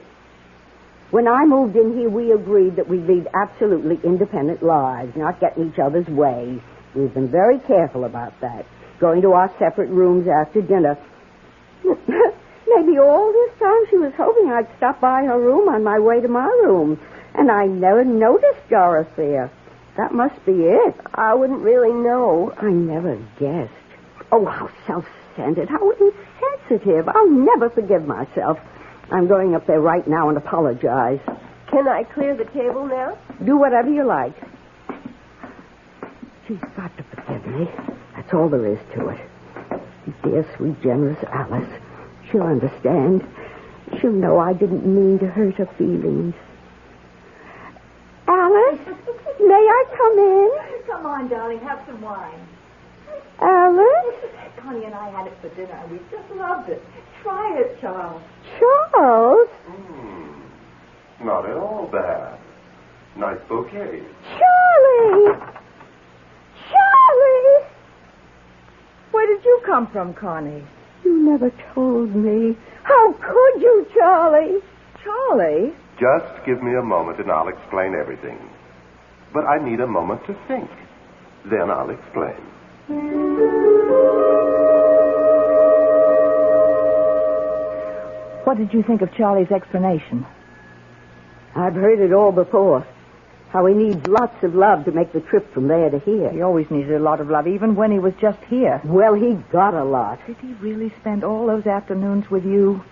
When I moved in here, we agreed that we'd lead absolutely independent lives, not get in each other's way. We've been very careful about that, going to our separate rooms after dinner. Maybe all this time she was hoping I'd stop by her room on my way to my room, and I never noticed Dorothea. That must be it. I wouldn't really know. I never guessed. Oh, how self-centered, how insensitive. I'll never forgive myself. I'm going up there right now and apologize. Can I clear the table now? Do whatever you like. She's got to forgive me. That's all there is to it. Dear, sweet, generous Alice. She'll understand. She'll know I didn't mean to hurt her feelings. Alice, may I come in? Come on, darling, have some wine. Alice? Connie and I had it for dinner, and we just loved it. Try it, Charles. Charles? Not at all bad. Nice bouquet. Charlie! Charlie! Where did you come from, Connie? You never told me. How could you, Charlie? Charlie? Just give me a moment and I'll explain everything. but I need a moment to think. Then I'll explain. What did you think of Charlie's explanation? I've heard it all before. How he needs lots of love to make the trip from there to here. He always needed a lot of love, even when he was just here. Well, he got a lot. Did he really spend all those afternoons with you?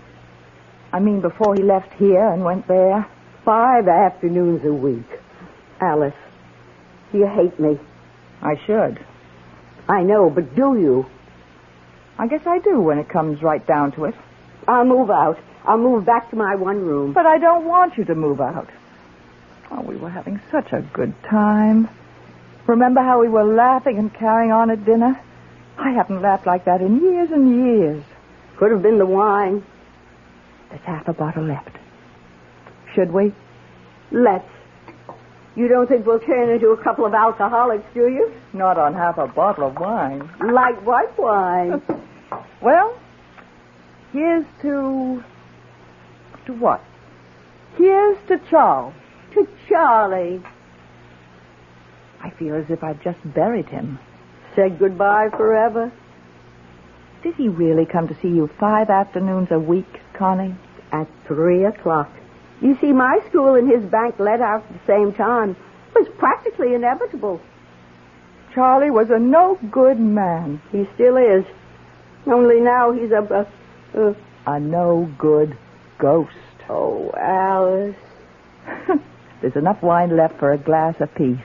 I mean, before he left here and went there? 5 afternoons a week. Alice, do you hate me? I should. I know, but do you? I guess I do when it comes right down to it. I'll move out. I'll move back to my one room. But I don't want you to move out. Oh, we were having such a good time. Remember how we were laughing and carrying on at dinner? I haven't laughed like that in years and years. Could have been the wine. There's half a bottle left. Should we? Let's. You don't think we'll turn into a couple of alcoholics, do you? Not on half a bottle of wine. Light white wine. Well, here's to... To what? Here's to Charles. To Charlie. I feel as if I'd just buried him. Said goodbye forever. Did he really come to see you 5 afternoons a week, Connie? At 3 o'clock. You see, my school and his bank let out at the same time. It was practically inevitable. Charlie was a no-good man. He still is. Only now he's a no-good ghost. Oh, Alice. There's enough wine left for a glass apiece.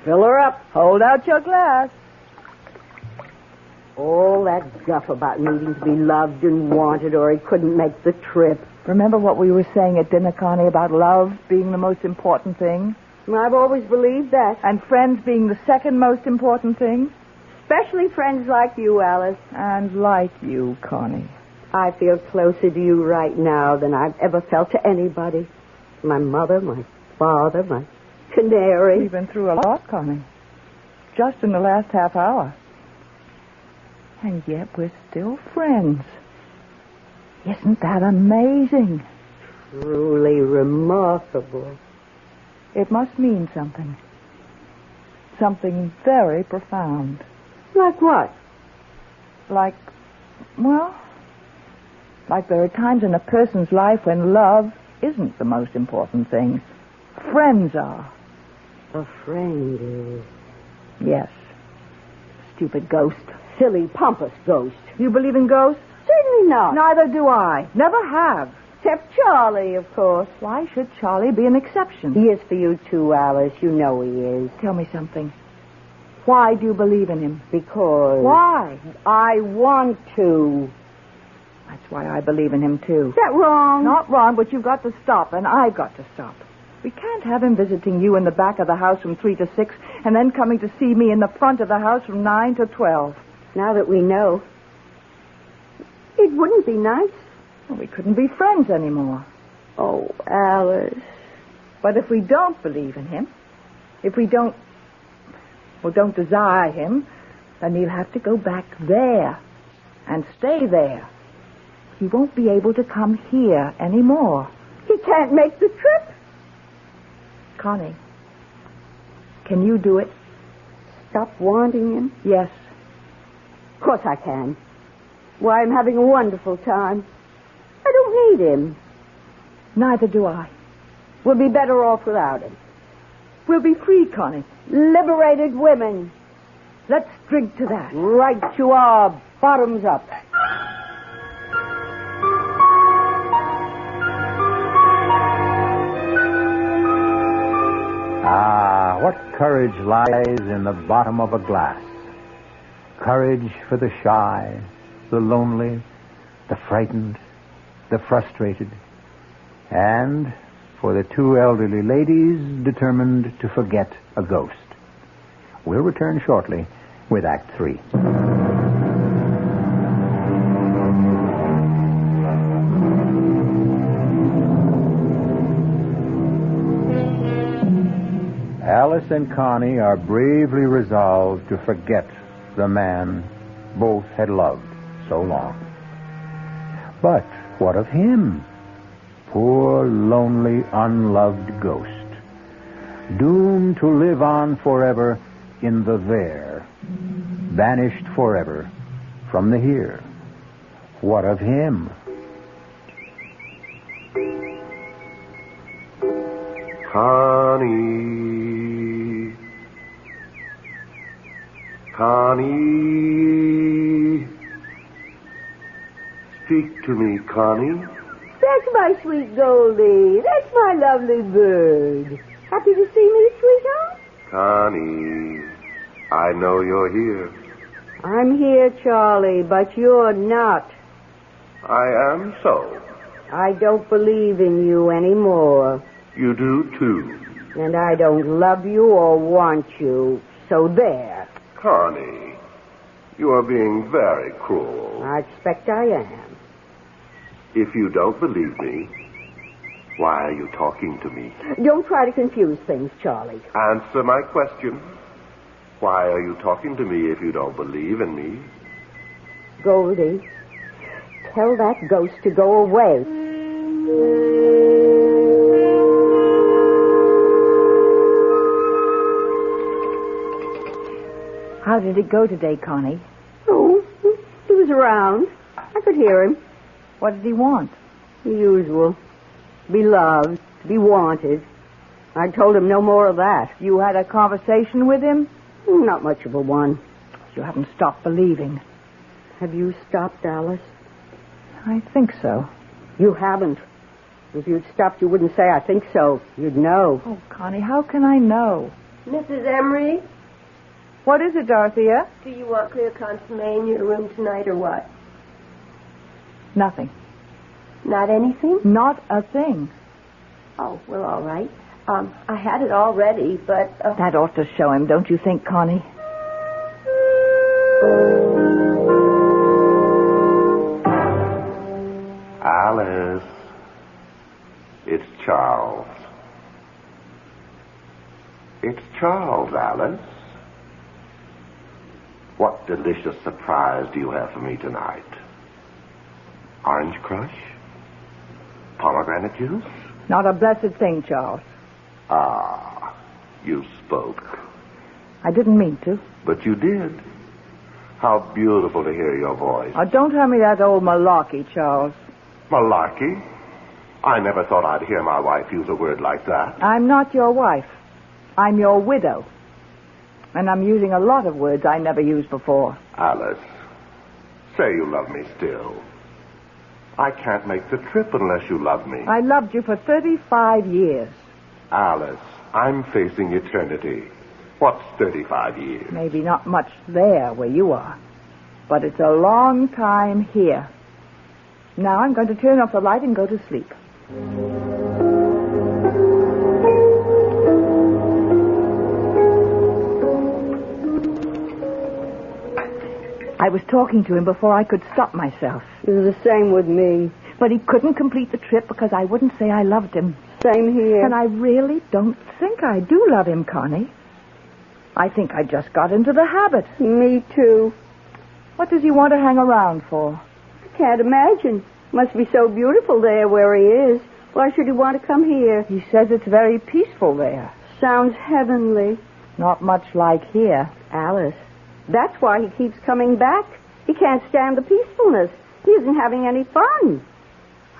Fill her up. Hold out your glass. All that guff about needing to be loved and wanted or he couldn't make the trip. Remember what we were saying at dinner, Connie, about love being the most important thing? I've always believed that. And friends being the second most important thing? Especially friends like you, Alice. And like you, Connie. I feel closer to you right now than I've ever felt to anybody. My mother, my father, my canary. We've been through a lot, Connie. Just in the last half hour. And yet we're still friends. Isn't that amazing? Truly remarkable. It must mean something. Something very profound. Like what? Like there are times in a person's life when love isn't the most important thing. Friends are. A friend is. Yes. Stupid ghost. Silly, pompous ghost. You believe in ghosts? Certainly not. Neither do I. Never have. Except Charlie, of course. Why should Charlie be an exception? He is for you, too, Alice. You know he is. Tell me something. Why do you believe in him? Because... Why? I want to. That's why I believe in him, too. Is that wrong? Not wrong, but you've got to stop, and I've got to stop. We can't have him visiting you in the back of the house from 3 to 6, and then coming to see me in the front of the house from 9 to 12. Now that we know, it wouldn't be nice. Well, we couldn't be friends anymore. Oh, Alice. But if we don't believe in him, if we don't desire him, then he'll have to go back there and stay there. He won't be able to come here anymore. He can't make the trip. Connie, can you do it? Stop wanting him? Yes. Of course I can. Why, I'm having a wonderful time. I don't need him. Neither do I. We'll be better off without him. We'll be free, Connie. Liberated women. Let's drink to that. Right you are. Bottoms up. Ah, what courage lies in the bottom of a glass. Courage for the shy, the lonely, the frightened, the frustrated, and for the 2 elderly ladies determined to forget a ghost. We'll return shortly with Act 3. Alice and Connie are bravely resolved to forget the man both had loved so long. But what of him? Poor, lonely, unloved ghost. doomed to live on forever in the there, banished forever from the here. What of him? Connie. Connie. Speak to me, Connie. That's my sweet Goldie. That's my lovely bird. Happy to see me, sweetheart? Connie, I know you're here. I'm here, Charlie, but you're not. I am so. I don't believe in you anymore. You do, too. And I don't love you or want you. So there. Connie, you are being very cruel. I expect I am. If you don't believe me, why are you talking to me? Don't try to confuse things, Charlie. Answer my question. Why are you talking to me if you don't believe in me? Goldie, tell that ghost to go away. How did it go today, Connie? Oh, he was around. I could hear him. What did he want? The usual. Be loved, be wanted. I told him no more of that. You had a conversation with him? Not much of a one. You haven't stopped believing. Have you stopped, Alice? I think so. You haven't. If you'd stopped, you wouldn't say, I think so. You'd know. Oh, Connie, how can I know? Mrs. Emery? What is it, Dorothea? Do you want clear consomme in your room tonight or what? Nothing. Not anything? Not a thing. Oh, well, all right. I had it all ready, but... That ought to show him, don't you think, Connie? Alice. It's Charles. It's Charles, Alice. What delicious surprise do you have for me tonight? Orange crush? Pomegranate juice? Not a blessed thing, Charles. Ah, you spoke. I didn't mean to. But you did. How beautiful to hear your voice. Oh, don't tell me that old malarkey, Charles. Malarkey? I never thought I'd hear my wife use a word like that. I'm not your wife. I'm your widow. And I'm using a lot of words I never used before. Alice, say you love me still. I can't make the trip unless you love me. I loved you for 35 years. Alice, I'm facing eternity. What's 35 years? Maybe not much there where you are. But it's a long time here. Now I'm going to turn off the light and go to sleep. I was talking to him before I could stop myself. It was the same with me. But he couldn't complete the trip because I wouldn't say I loved him. Same here. And I really don't think I do love him, Connie. I think I just got into the habit. Me too. What does he want to hang around for? I can't imagine. Must be so beautiful there where he is. Why should he want to come here? He says it's very peaceful there. Sounds heavenly. Not much like here. Alice, that's why he keeps coming back. He can't stand the peacefulness. He isn't having any fun.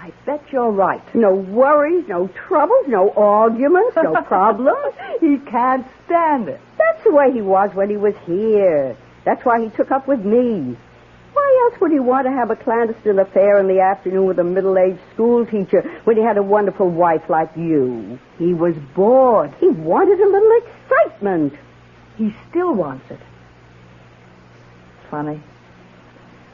I bet you're right. No worries, no troubles, no arguments, no problems. He can't stand it. That's the way he was when he was here. That's why he took up with me. Why else would he want to have a clandestine affair in the afternoon with a middle-aged school teacher when he had a wonderful wife like you? He was bored. He wanted a little excitement. He still wants it. Funny.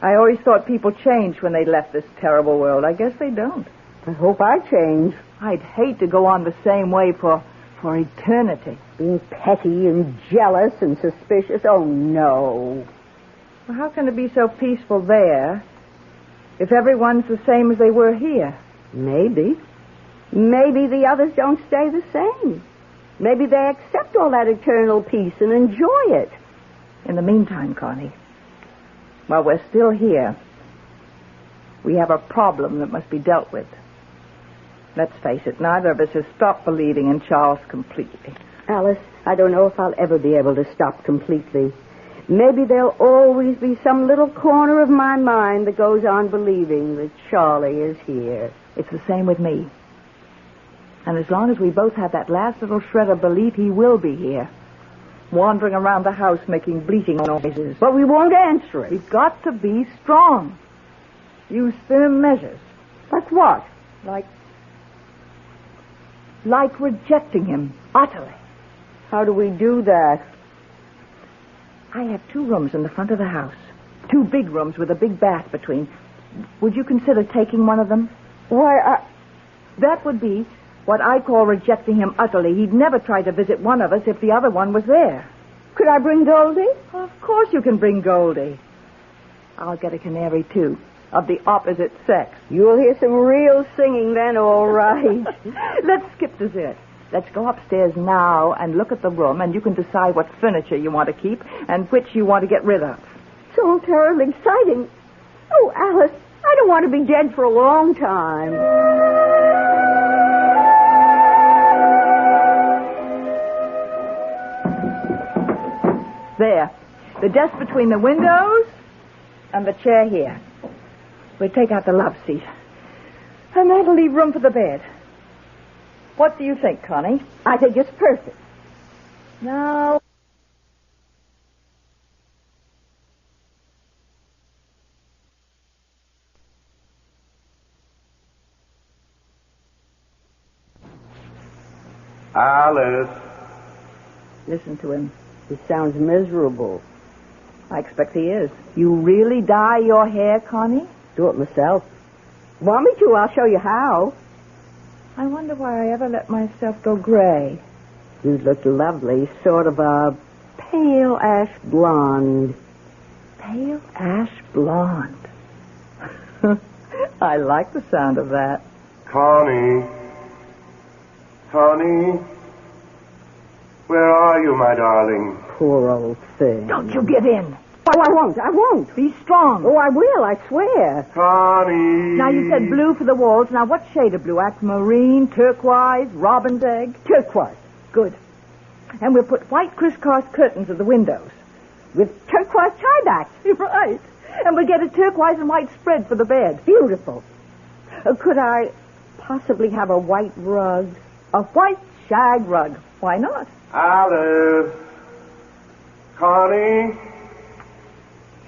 I always thought people changed when they left this terrible world. I guess they don't. I hope I change. I'd hate to go on the same way for eternity. Being petty and jealous and suspicious. Oh, no. Well, how can it be so peaceful there if everyone's the same as they were here? Maybe. Maybe the others don't stay the same. Maybe they accept all that eternal peace and enjoy it. In the meantime, Connie, while we're still here, we have a problem that must be dealt with. Let's face it, neither of us has stopped believing in Charles completely. Alice, I don't know if I'll ever be able to stop completely. Maybe there'll always be some little corner of my mind that goes on believing that Charlie is here. It's the same with me. And as long as we both have that last little shred of belief, he will be here. Wandering around the house making bleating noises. But we won't answer it. We've got to be strong. Use firm measures. Like what? Like rejecting him utterly. How do we do that? I have 2 rooms in the front of the house. 2 big rooms with a big bath between. Would you consider taking one of them? Why, That would be what I call rejecting him utterly. He'd never try to visit one of us if the other one was there. Could I bring Goldie? Of course you can bring Goldie. I'll get a canary, too, of the opposite sex. You'll hear some real singing then, all right. Let's skip dessert. Let's go upstairs now and look at the room, and you can decide what furniture you want to keep and which you want to get rid of. So terribly exciting. Oh, Alice, I don't want to be dead for a long time. There. The desk between the windows and the chair here. We'll take out the love seat. And that'll leave room for the bed. What do you think, Connie? I think it's perfect. Now... Alice. Listen to him. He sounds miserable. I expect he is. You really dye your hair, Connie? Do it myself. Want me to? I'll show you how. I wonder why I ever let myself go gray. You look lovely, sort of a pale ash blonde. Pale ash blonde. I like the sound of that. Connie. Connie. Where are you, my darling? Poor old thing. Don't you get in. Oh, I won't. Be strong. Oh, I will, I swear. Connie. Now, you said blue for the walls. Now, what shade of blue? Aquamarine, turquoise, robin's egg? Turquoise. Good. And we'll put white crisscross curtains at the windows. With turquoise tiebacks. Right. And we'll get a turquoise and white spread for the bed. Beautiful. Could I possibly have a white rug? A white shag rug. Why not? Alice. Connie.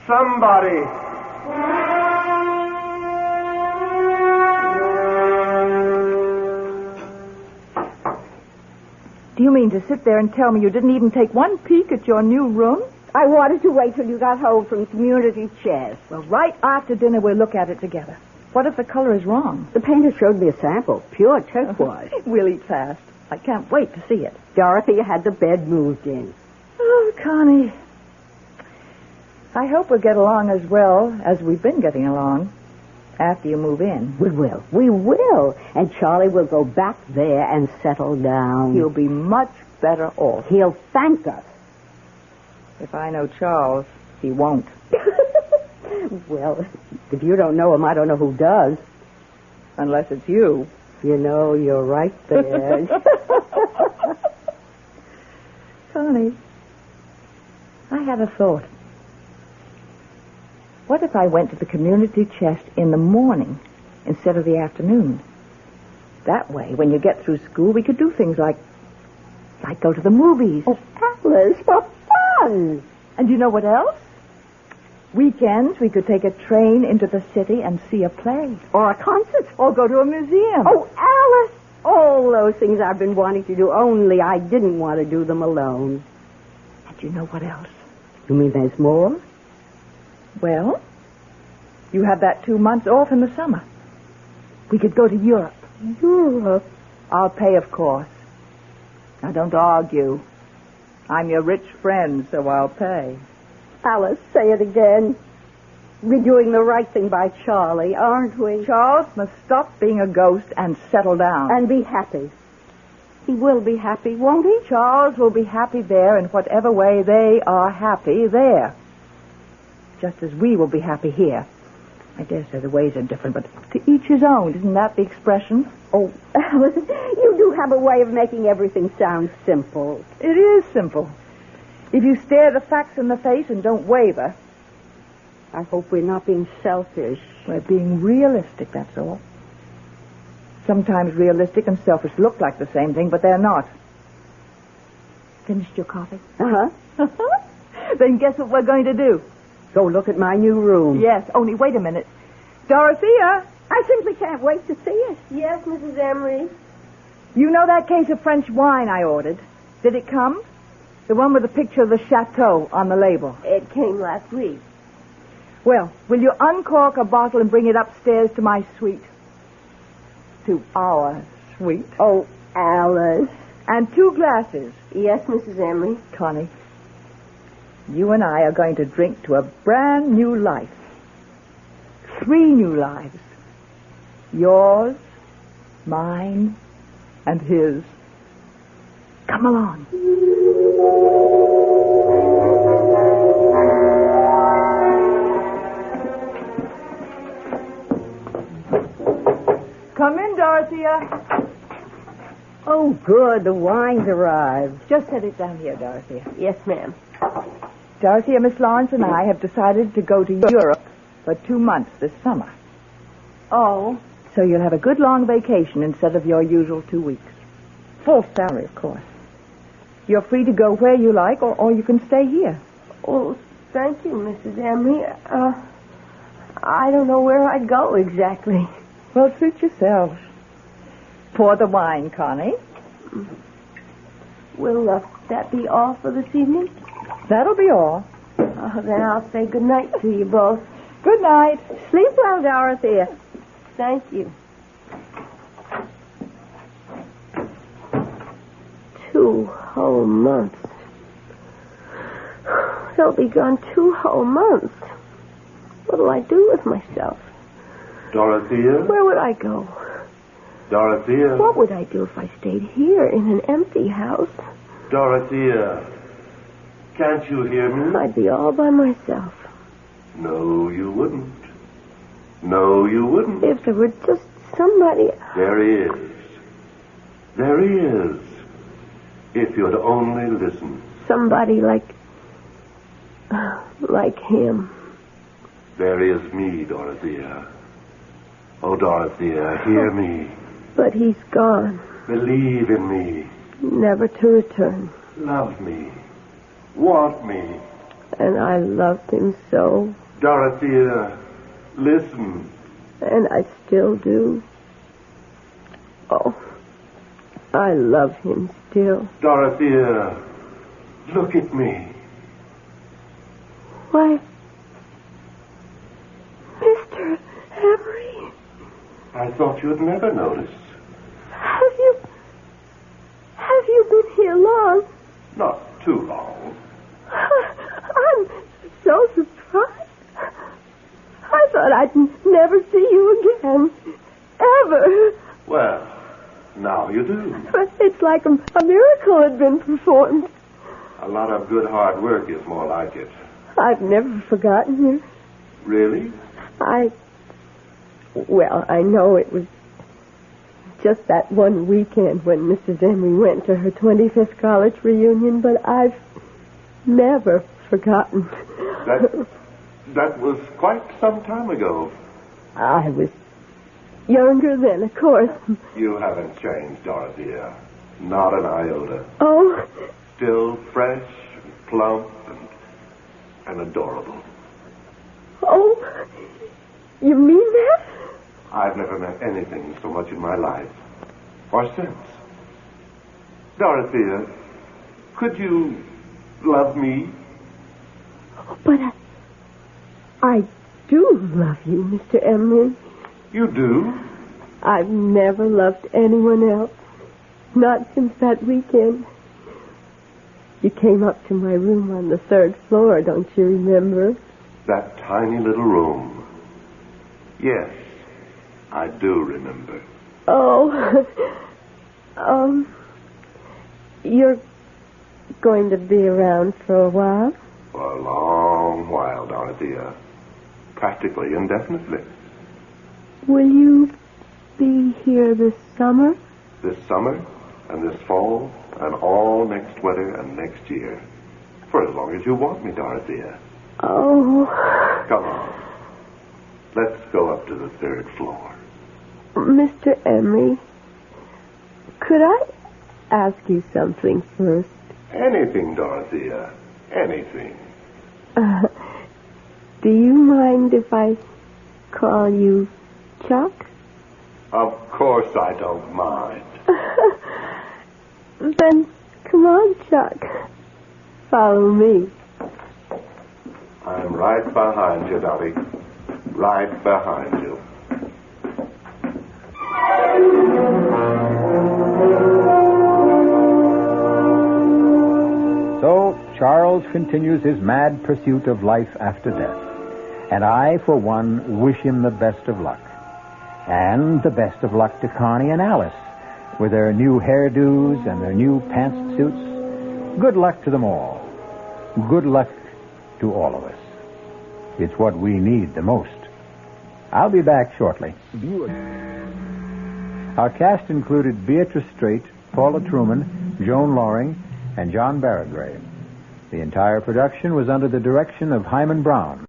Somebody. Do you mean to sit there and tell me you didn't even take one peek at your new room? I wanted to wait till you got home from community chess. Well, right after dinner, we'll look at it together. What if the color is wrong? The painter showed me a sample. Pure turquoise. We'll eat fast. I can't wait to see it. Dorothy had the bed moved in. Oh, Connie. I hope we'll get along as well as we've been getting along after you move in. We will. We will. And Charlie will go back there and settle down. He'll be much better off. He'll thank us. If I know Charles, he won't. Well, if you don't know him, I don't know who does. Unless it's you. You know, you're right there. Connie, I had a thought. What if I went to the community chest in the morning instead of the afternoon? That way, when you get through school, we could do things like go to the movies. Oh, Alice, for fun! And you know what else? Weekends, we could take a train into the city and see a play. Or a concert. Or go to a museum. Oh, Alice! All those things I've been wanting to do, only I didn't want to do them alone. And you know what else? You mean there's more? Well, you have that 2 months off in the summer. We could go to Europe. Europe? I'll pay, of course. Now, don't argue. I'm your rich friend, so I'll pay. Alice, say it again. We're doing the right thing by Charlie, aren't we? Charles must stop being a ghost and settle down. And be happy. He will be happy, won't he? Charles will be happy there in whatever way they are happy there. Just as we will be happy here. I dare say the ways are different, but to each his own. Isn't that the expression? Oh, listen, you do have a way of making everything sound simple. It is simple. If you stare the facts in the face and don't waver. I hope we're not being selfish. We're being realistic, that's all. Sometimes realistic and selfish look like the same thing, but they're not. Finished your coffee? Uh-huh. Then guess what we're going to do? Go look at my new room. Yes, only wait a minute. Dorothea! I simply can't wait to see it. Yes, Mrs. Emery. You know that case of French wine I ordered? Did it come? The one with the picture of the chateau on the label. It came last week. Well, will you uncork a bottle and bring it upstairs to my suite? To our suite. Oh, Alice. And 2 glasses. Yes, Mrs. Emery. Connie, you and I are going to drink to a brand new life. 3 new lives. Yours, mine, and his. Come along. Come in, Dorothea. Oh, good. The wine's arrived. Just set it down here, Dorothea. Yes, ma'am. Dorothea, Miss Lawrence and I have decided to go to Europe for 2 months this summer. Oh. So you'll have a good long vacation instead of your usual 2 weeks. Full salary, of course. You're free to go where you like, or you can stay here. Oh, thank you, Mrs. Emery. I don't know where I'd go exactly. Well, suit yourself. Pour the wine, Connie. Will that be all for this evening? That'll be all. Then I'll say good night to you both. Good night. Sleep well, Dorothea. Thank you. 2 whole months. They'll be gone 2 whole months. What'll I do with myself? Dorothea? Where would I go? Dorothea? What would I do if I stayed here in an empty house? Dorothea, can't you hear me? I'd be all by myself. No, you wouldn't. No, you wouldn't. If there were just somebody... There is. There is. If you'd only listen. Somebody like him. There is me, Dorothea. Oh, Dorothea, hear me. But he's gone. Believe in me. Never to return. Love me. Want me. And I loved him so. Dorothea, listen. And I still do. Oh, I love him still. Dorothea, look at me. Why, Mr. Emery. I thought you'd never notice. Have you been here long? Not too long. I'm so surprised. I thought I'd never see you again. Ever. Well, now you do. But it's like a miracle had been performed. A lot of good hard work is more like it. I've never forgotten you. Really? Well, I know it was just that one weekend when Mrs. Emery went to her 25th college reunion, but I've never forgotten. That was quite some time ago. I was younger then, of course. You haven't changed, Dorothea. Not an iota. Oh? Still fresh, and plump, and adorable. Oh, you mean that? I've never met anything so much in my life. Or since. Dorothea, could you love me? But I do love you, Mr. Emery. You do? I've never loved anyone else. Not since that weekend. You came up to my room on the 3rd floor, don't you remember? That tiny little room. Yes, I do remember. Oh, you're going to be around for a while? For a long while, Dorothea. practically indefinitely. Will you be here this summer? This summer and this fall and all next winter and next year. For as long as you want me, Dorothea. Oh. Come on. Let's go up to the 3rd floor. Mr. Emery, could I ask you something first? Anything, Dorothea. Anything. Do you mind if I call you Chuck? Of course I don't mind. Then come on, Chuck. Follow me. I'm right behind you, Dottie. Right behind you. So, Charles continues his mad pursuit of life after death. And I, for one, wish him the best of luck. And the best of luck to Connie and Alice with their new hairdos and their new pantsuits. Good luck to them all. Good luck to all of us. It's what we need the most. I'll be back shortly. Our cast included Beatrice Straight, Paula Truman, Joan Loring, and John Barragrave. The entire production was under the direction of Himan Brown.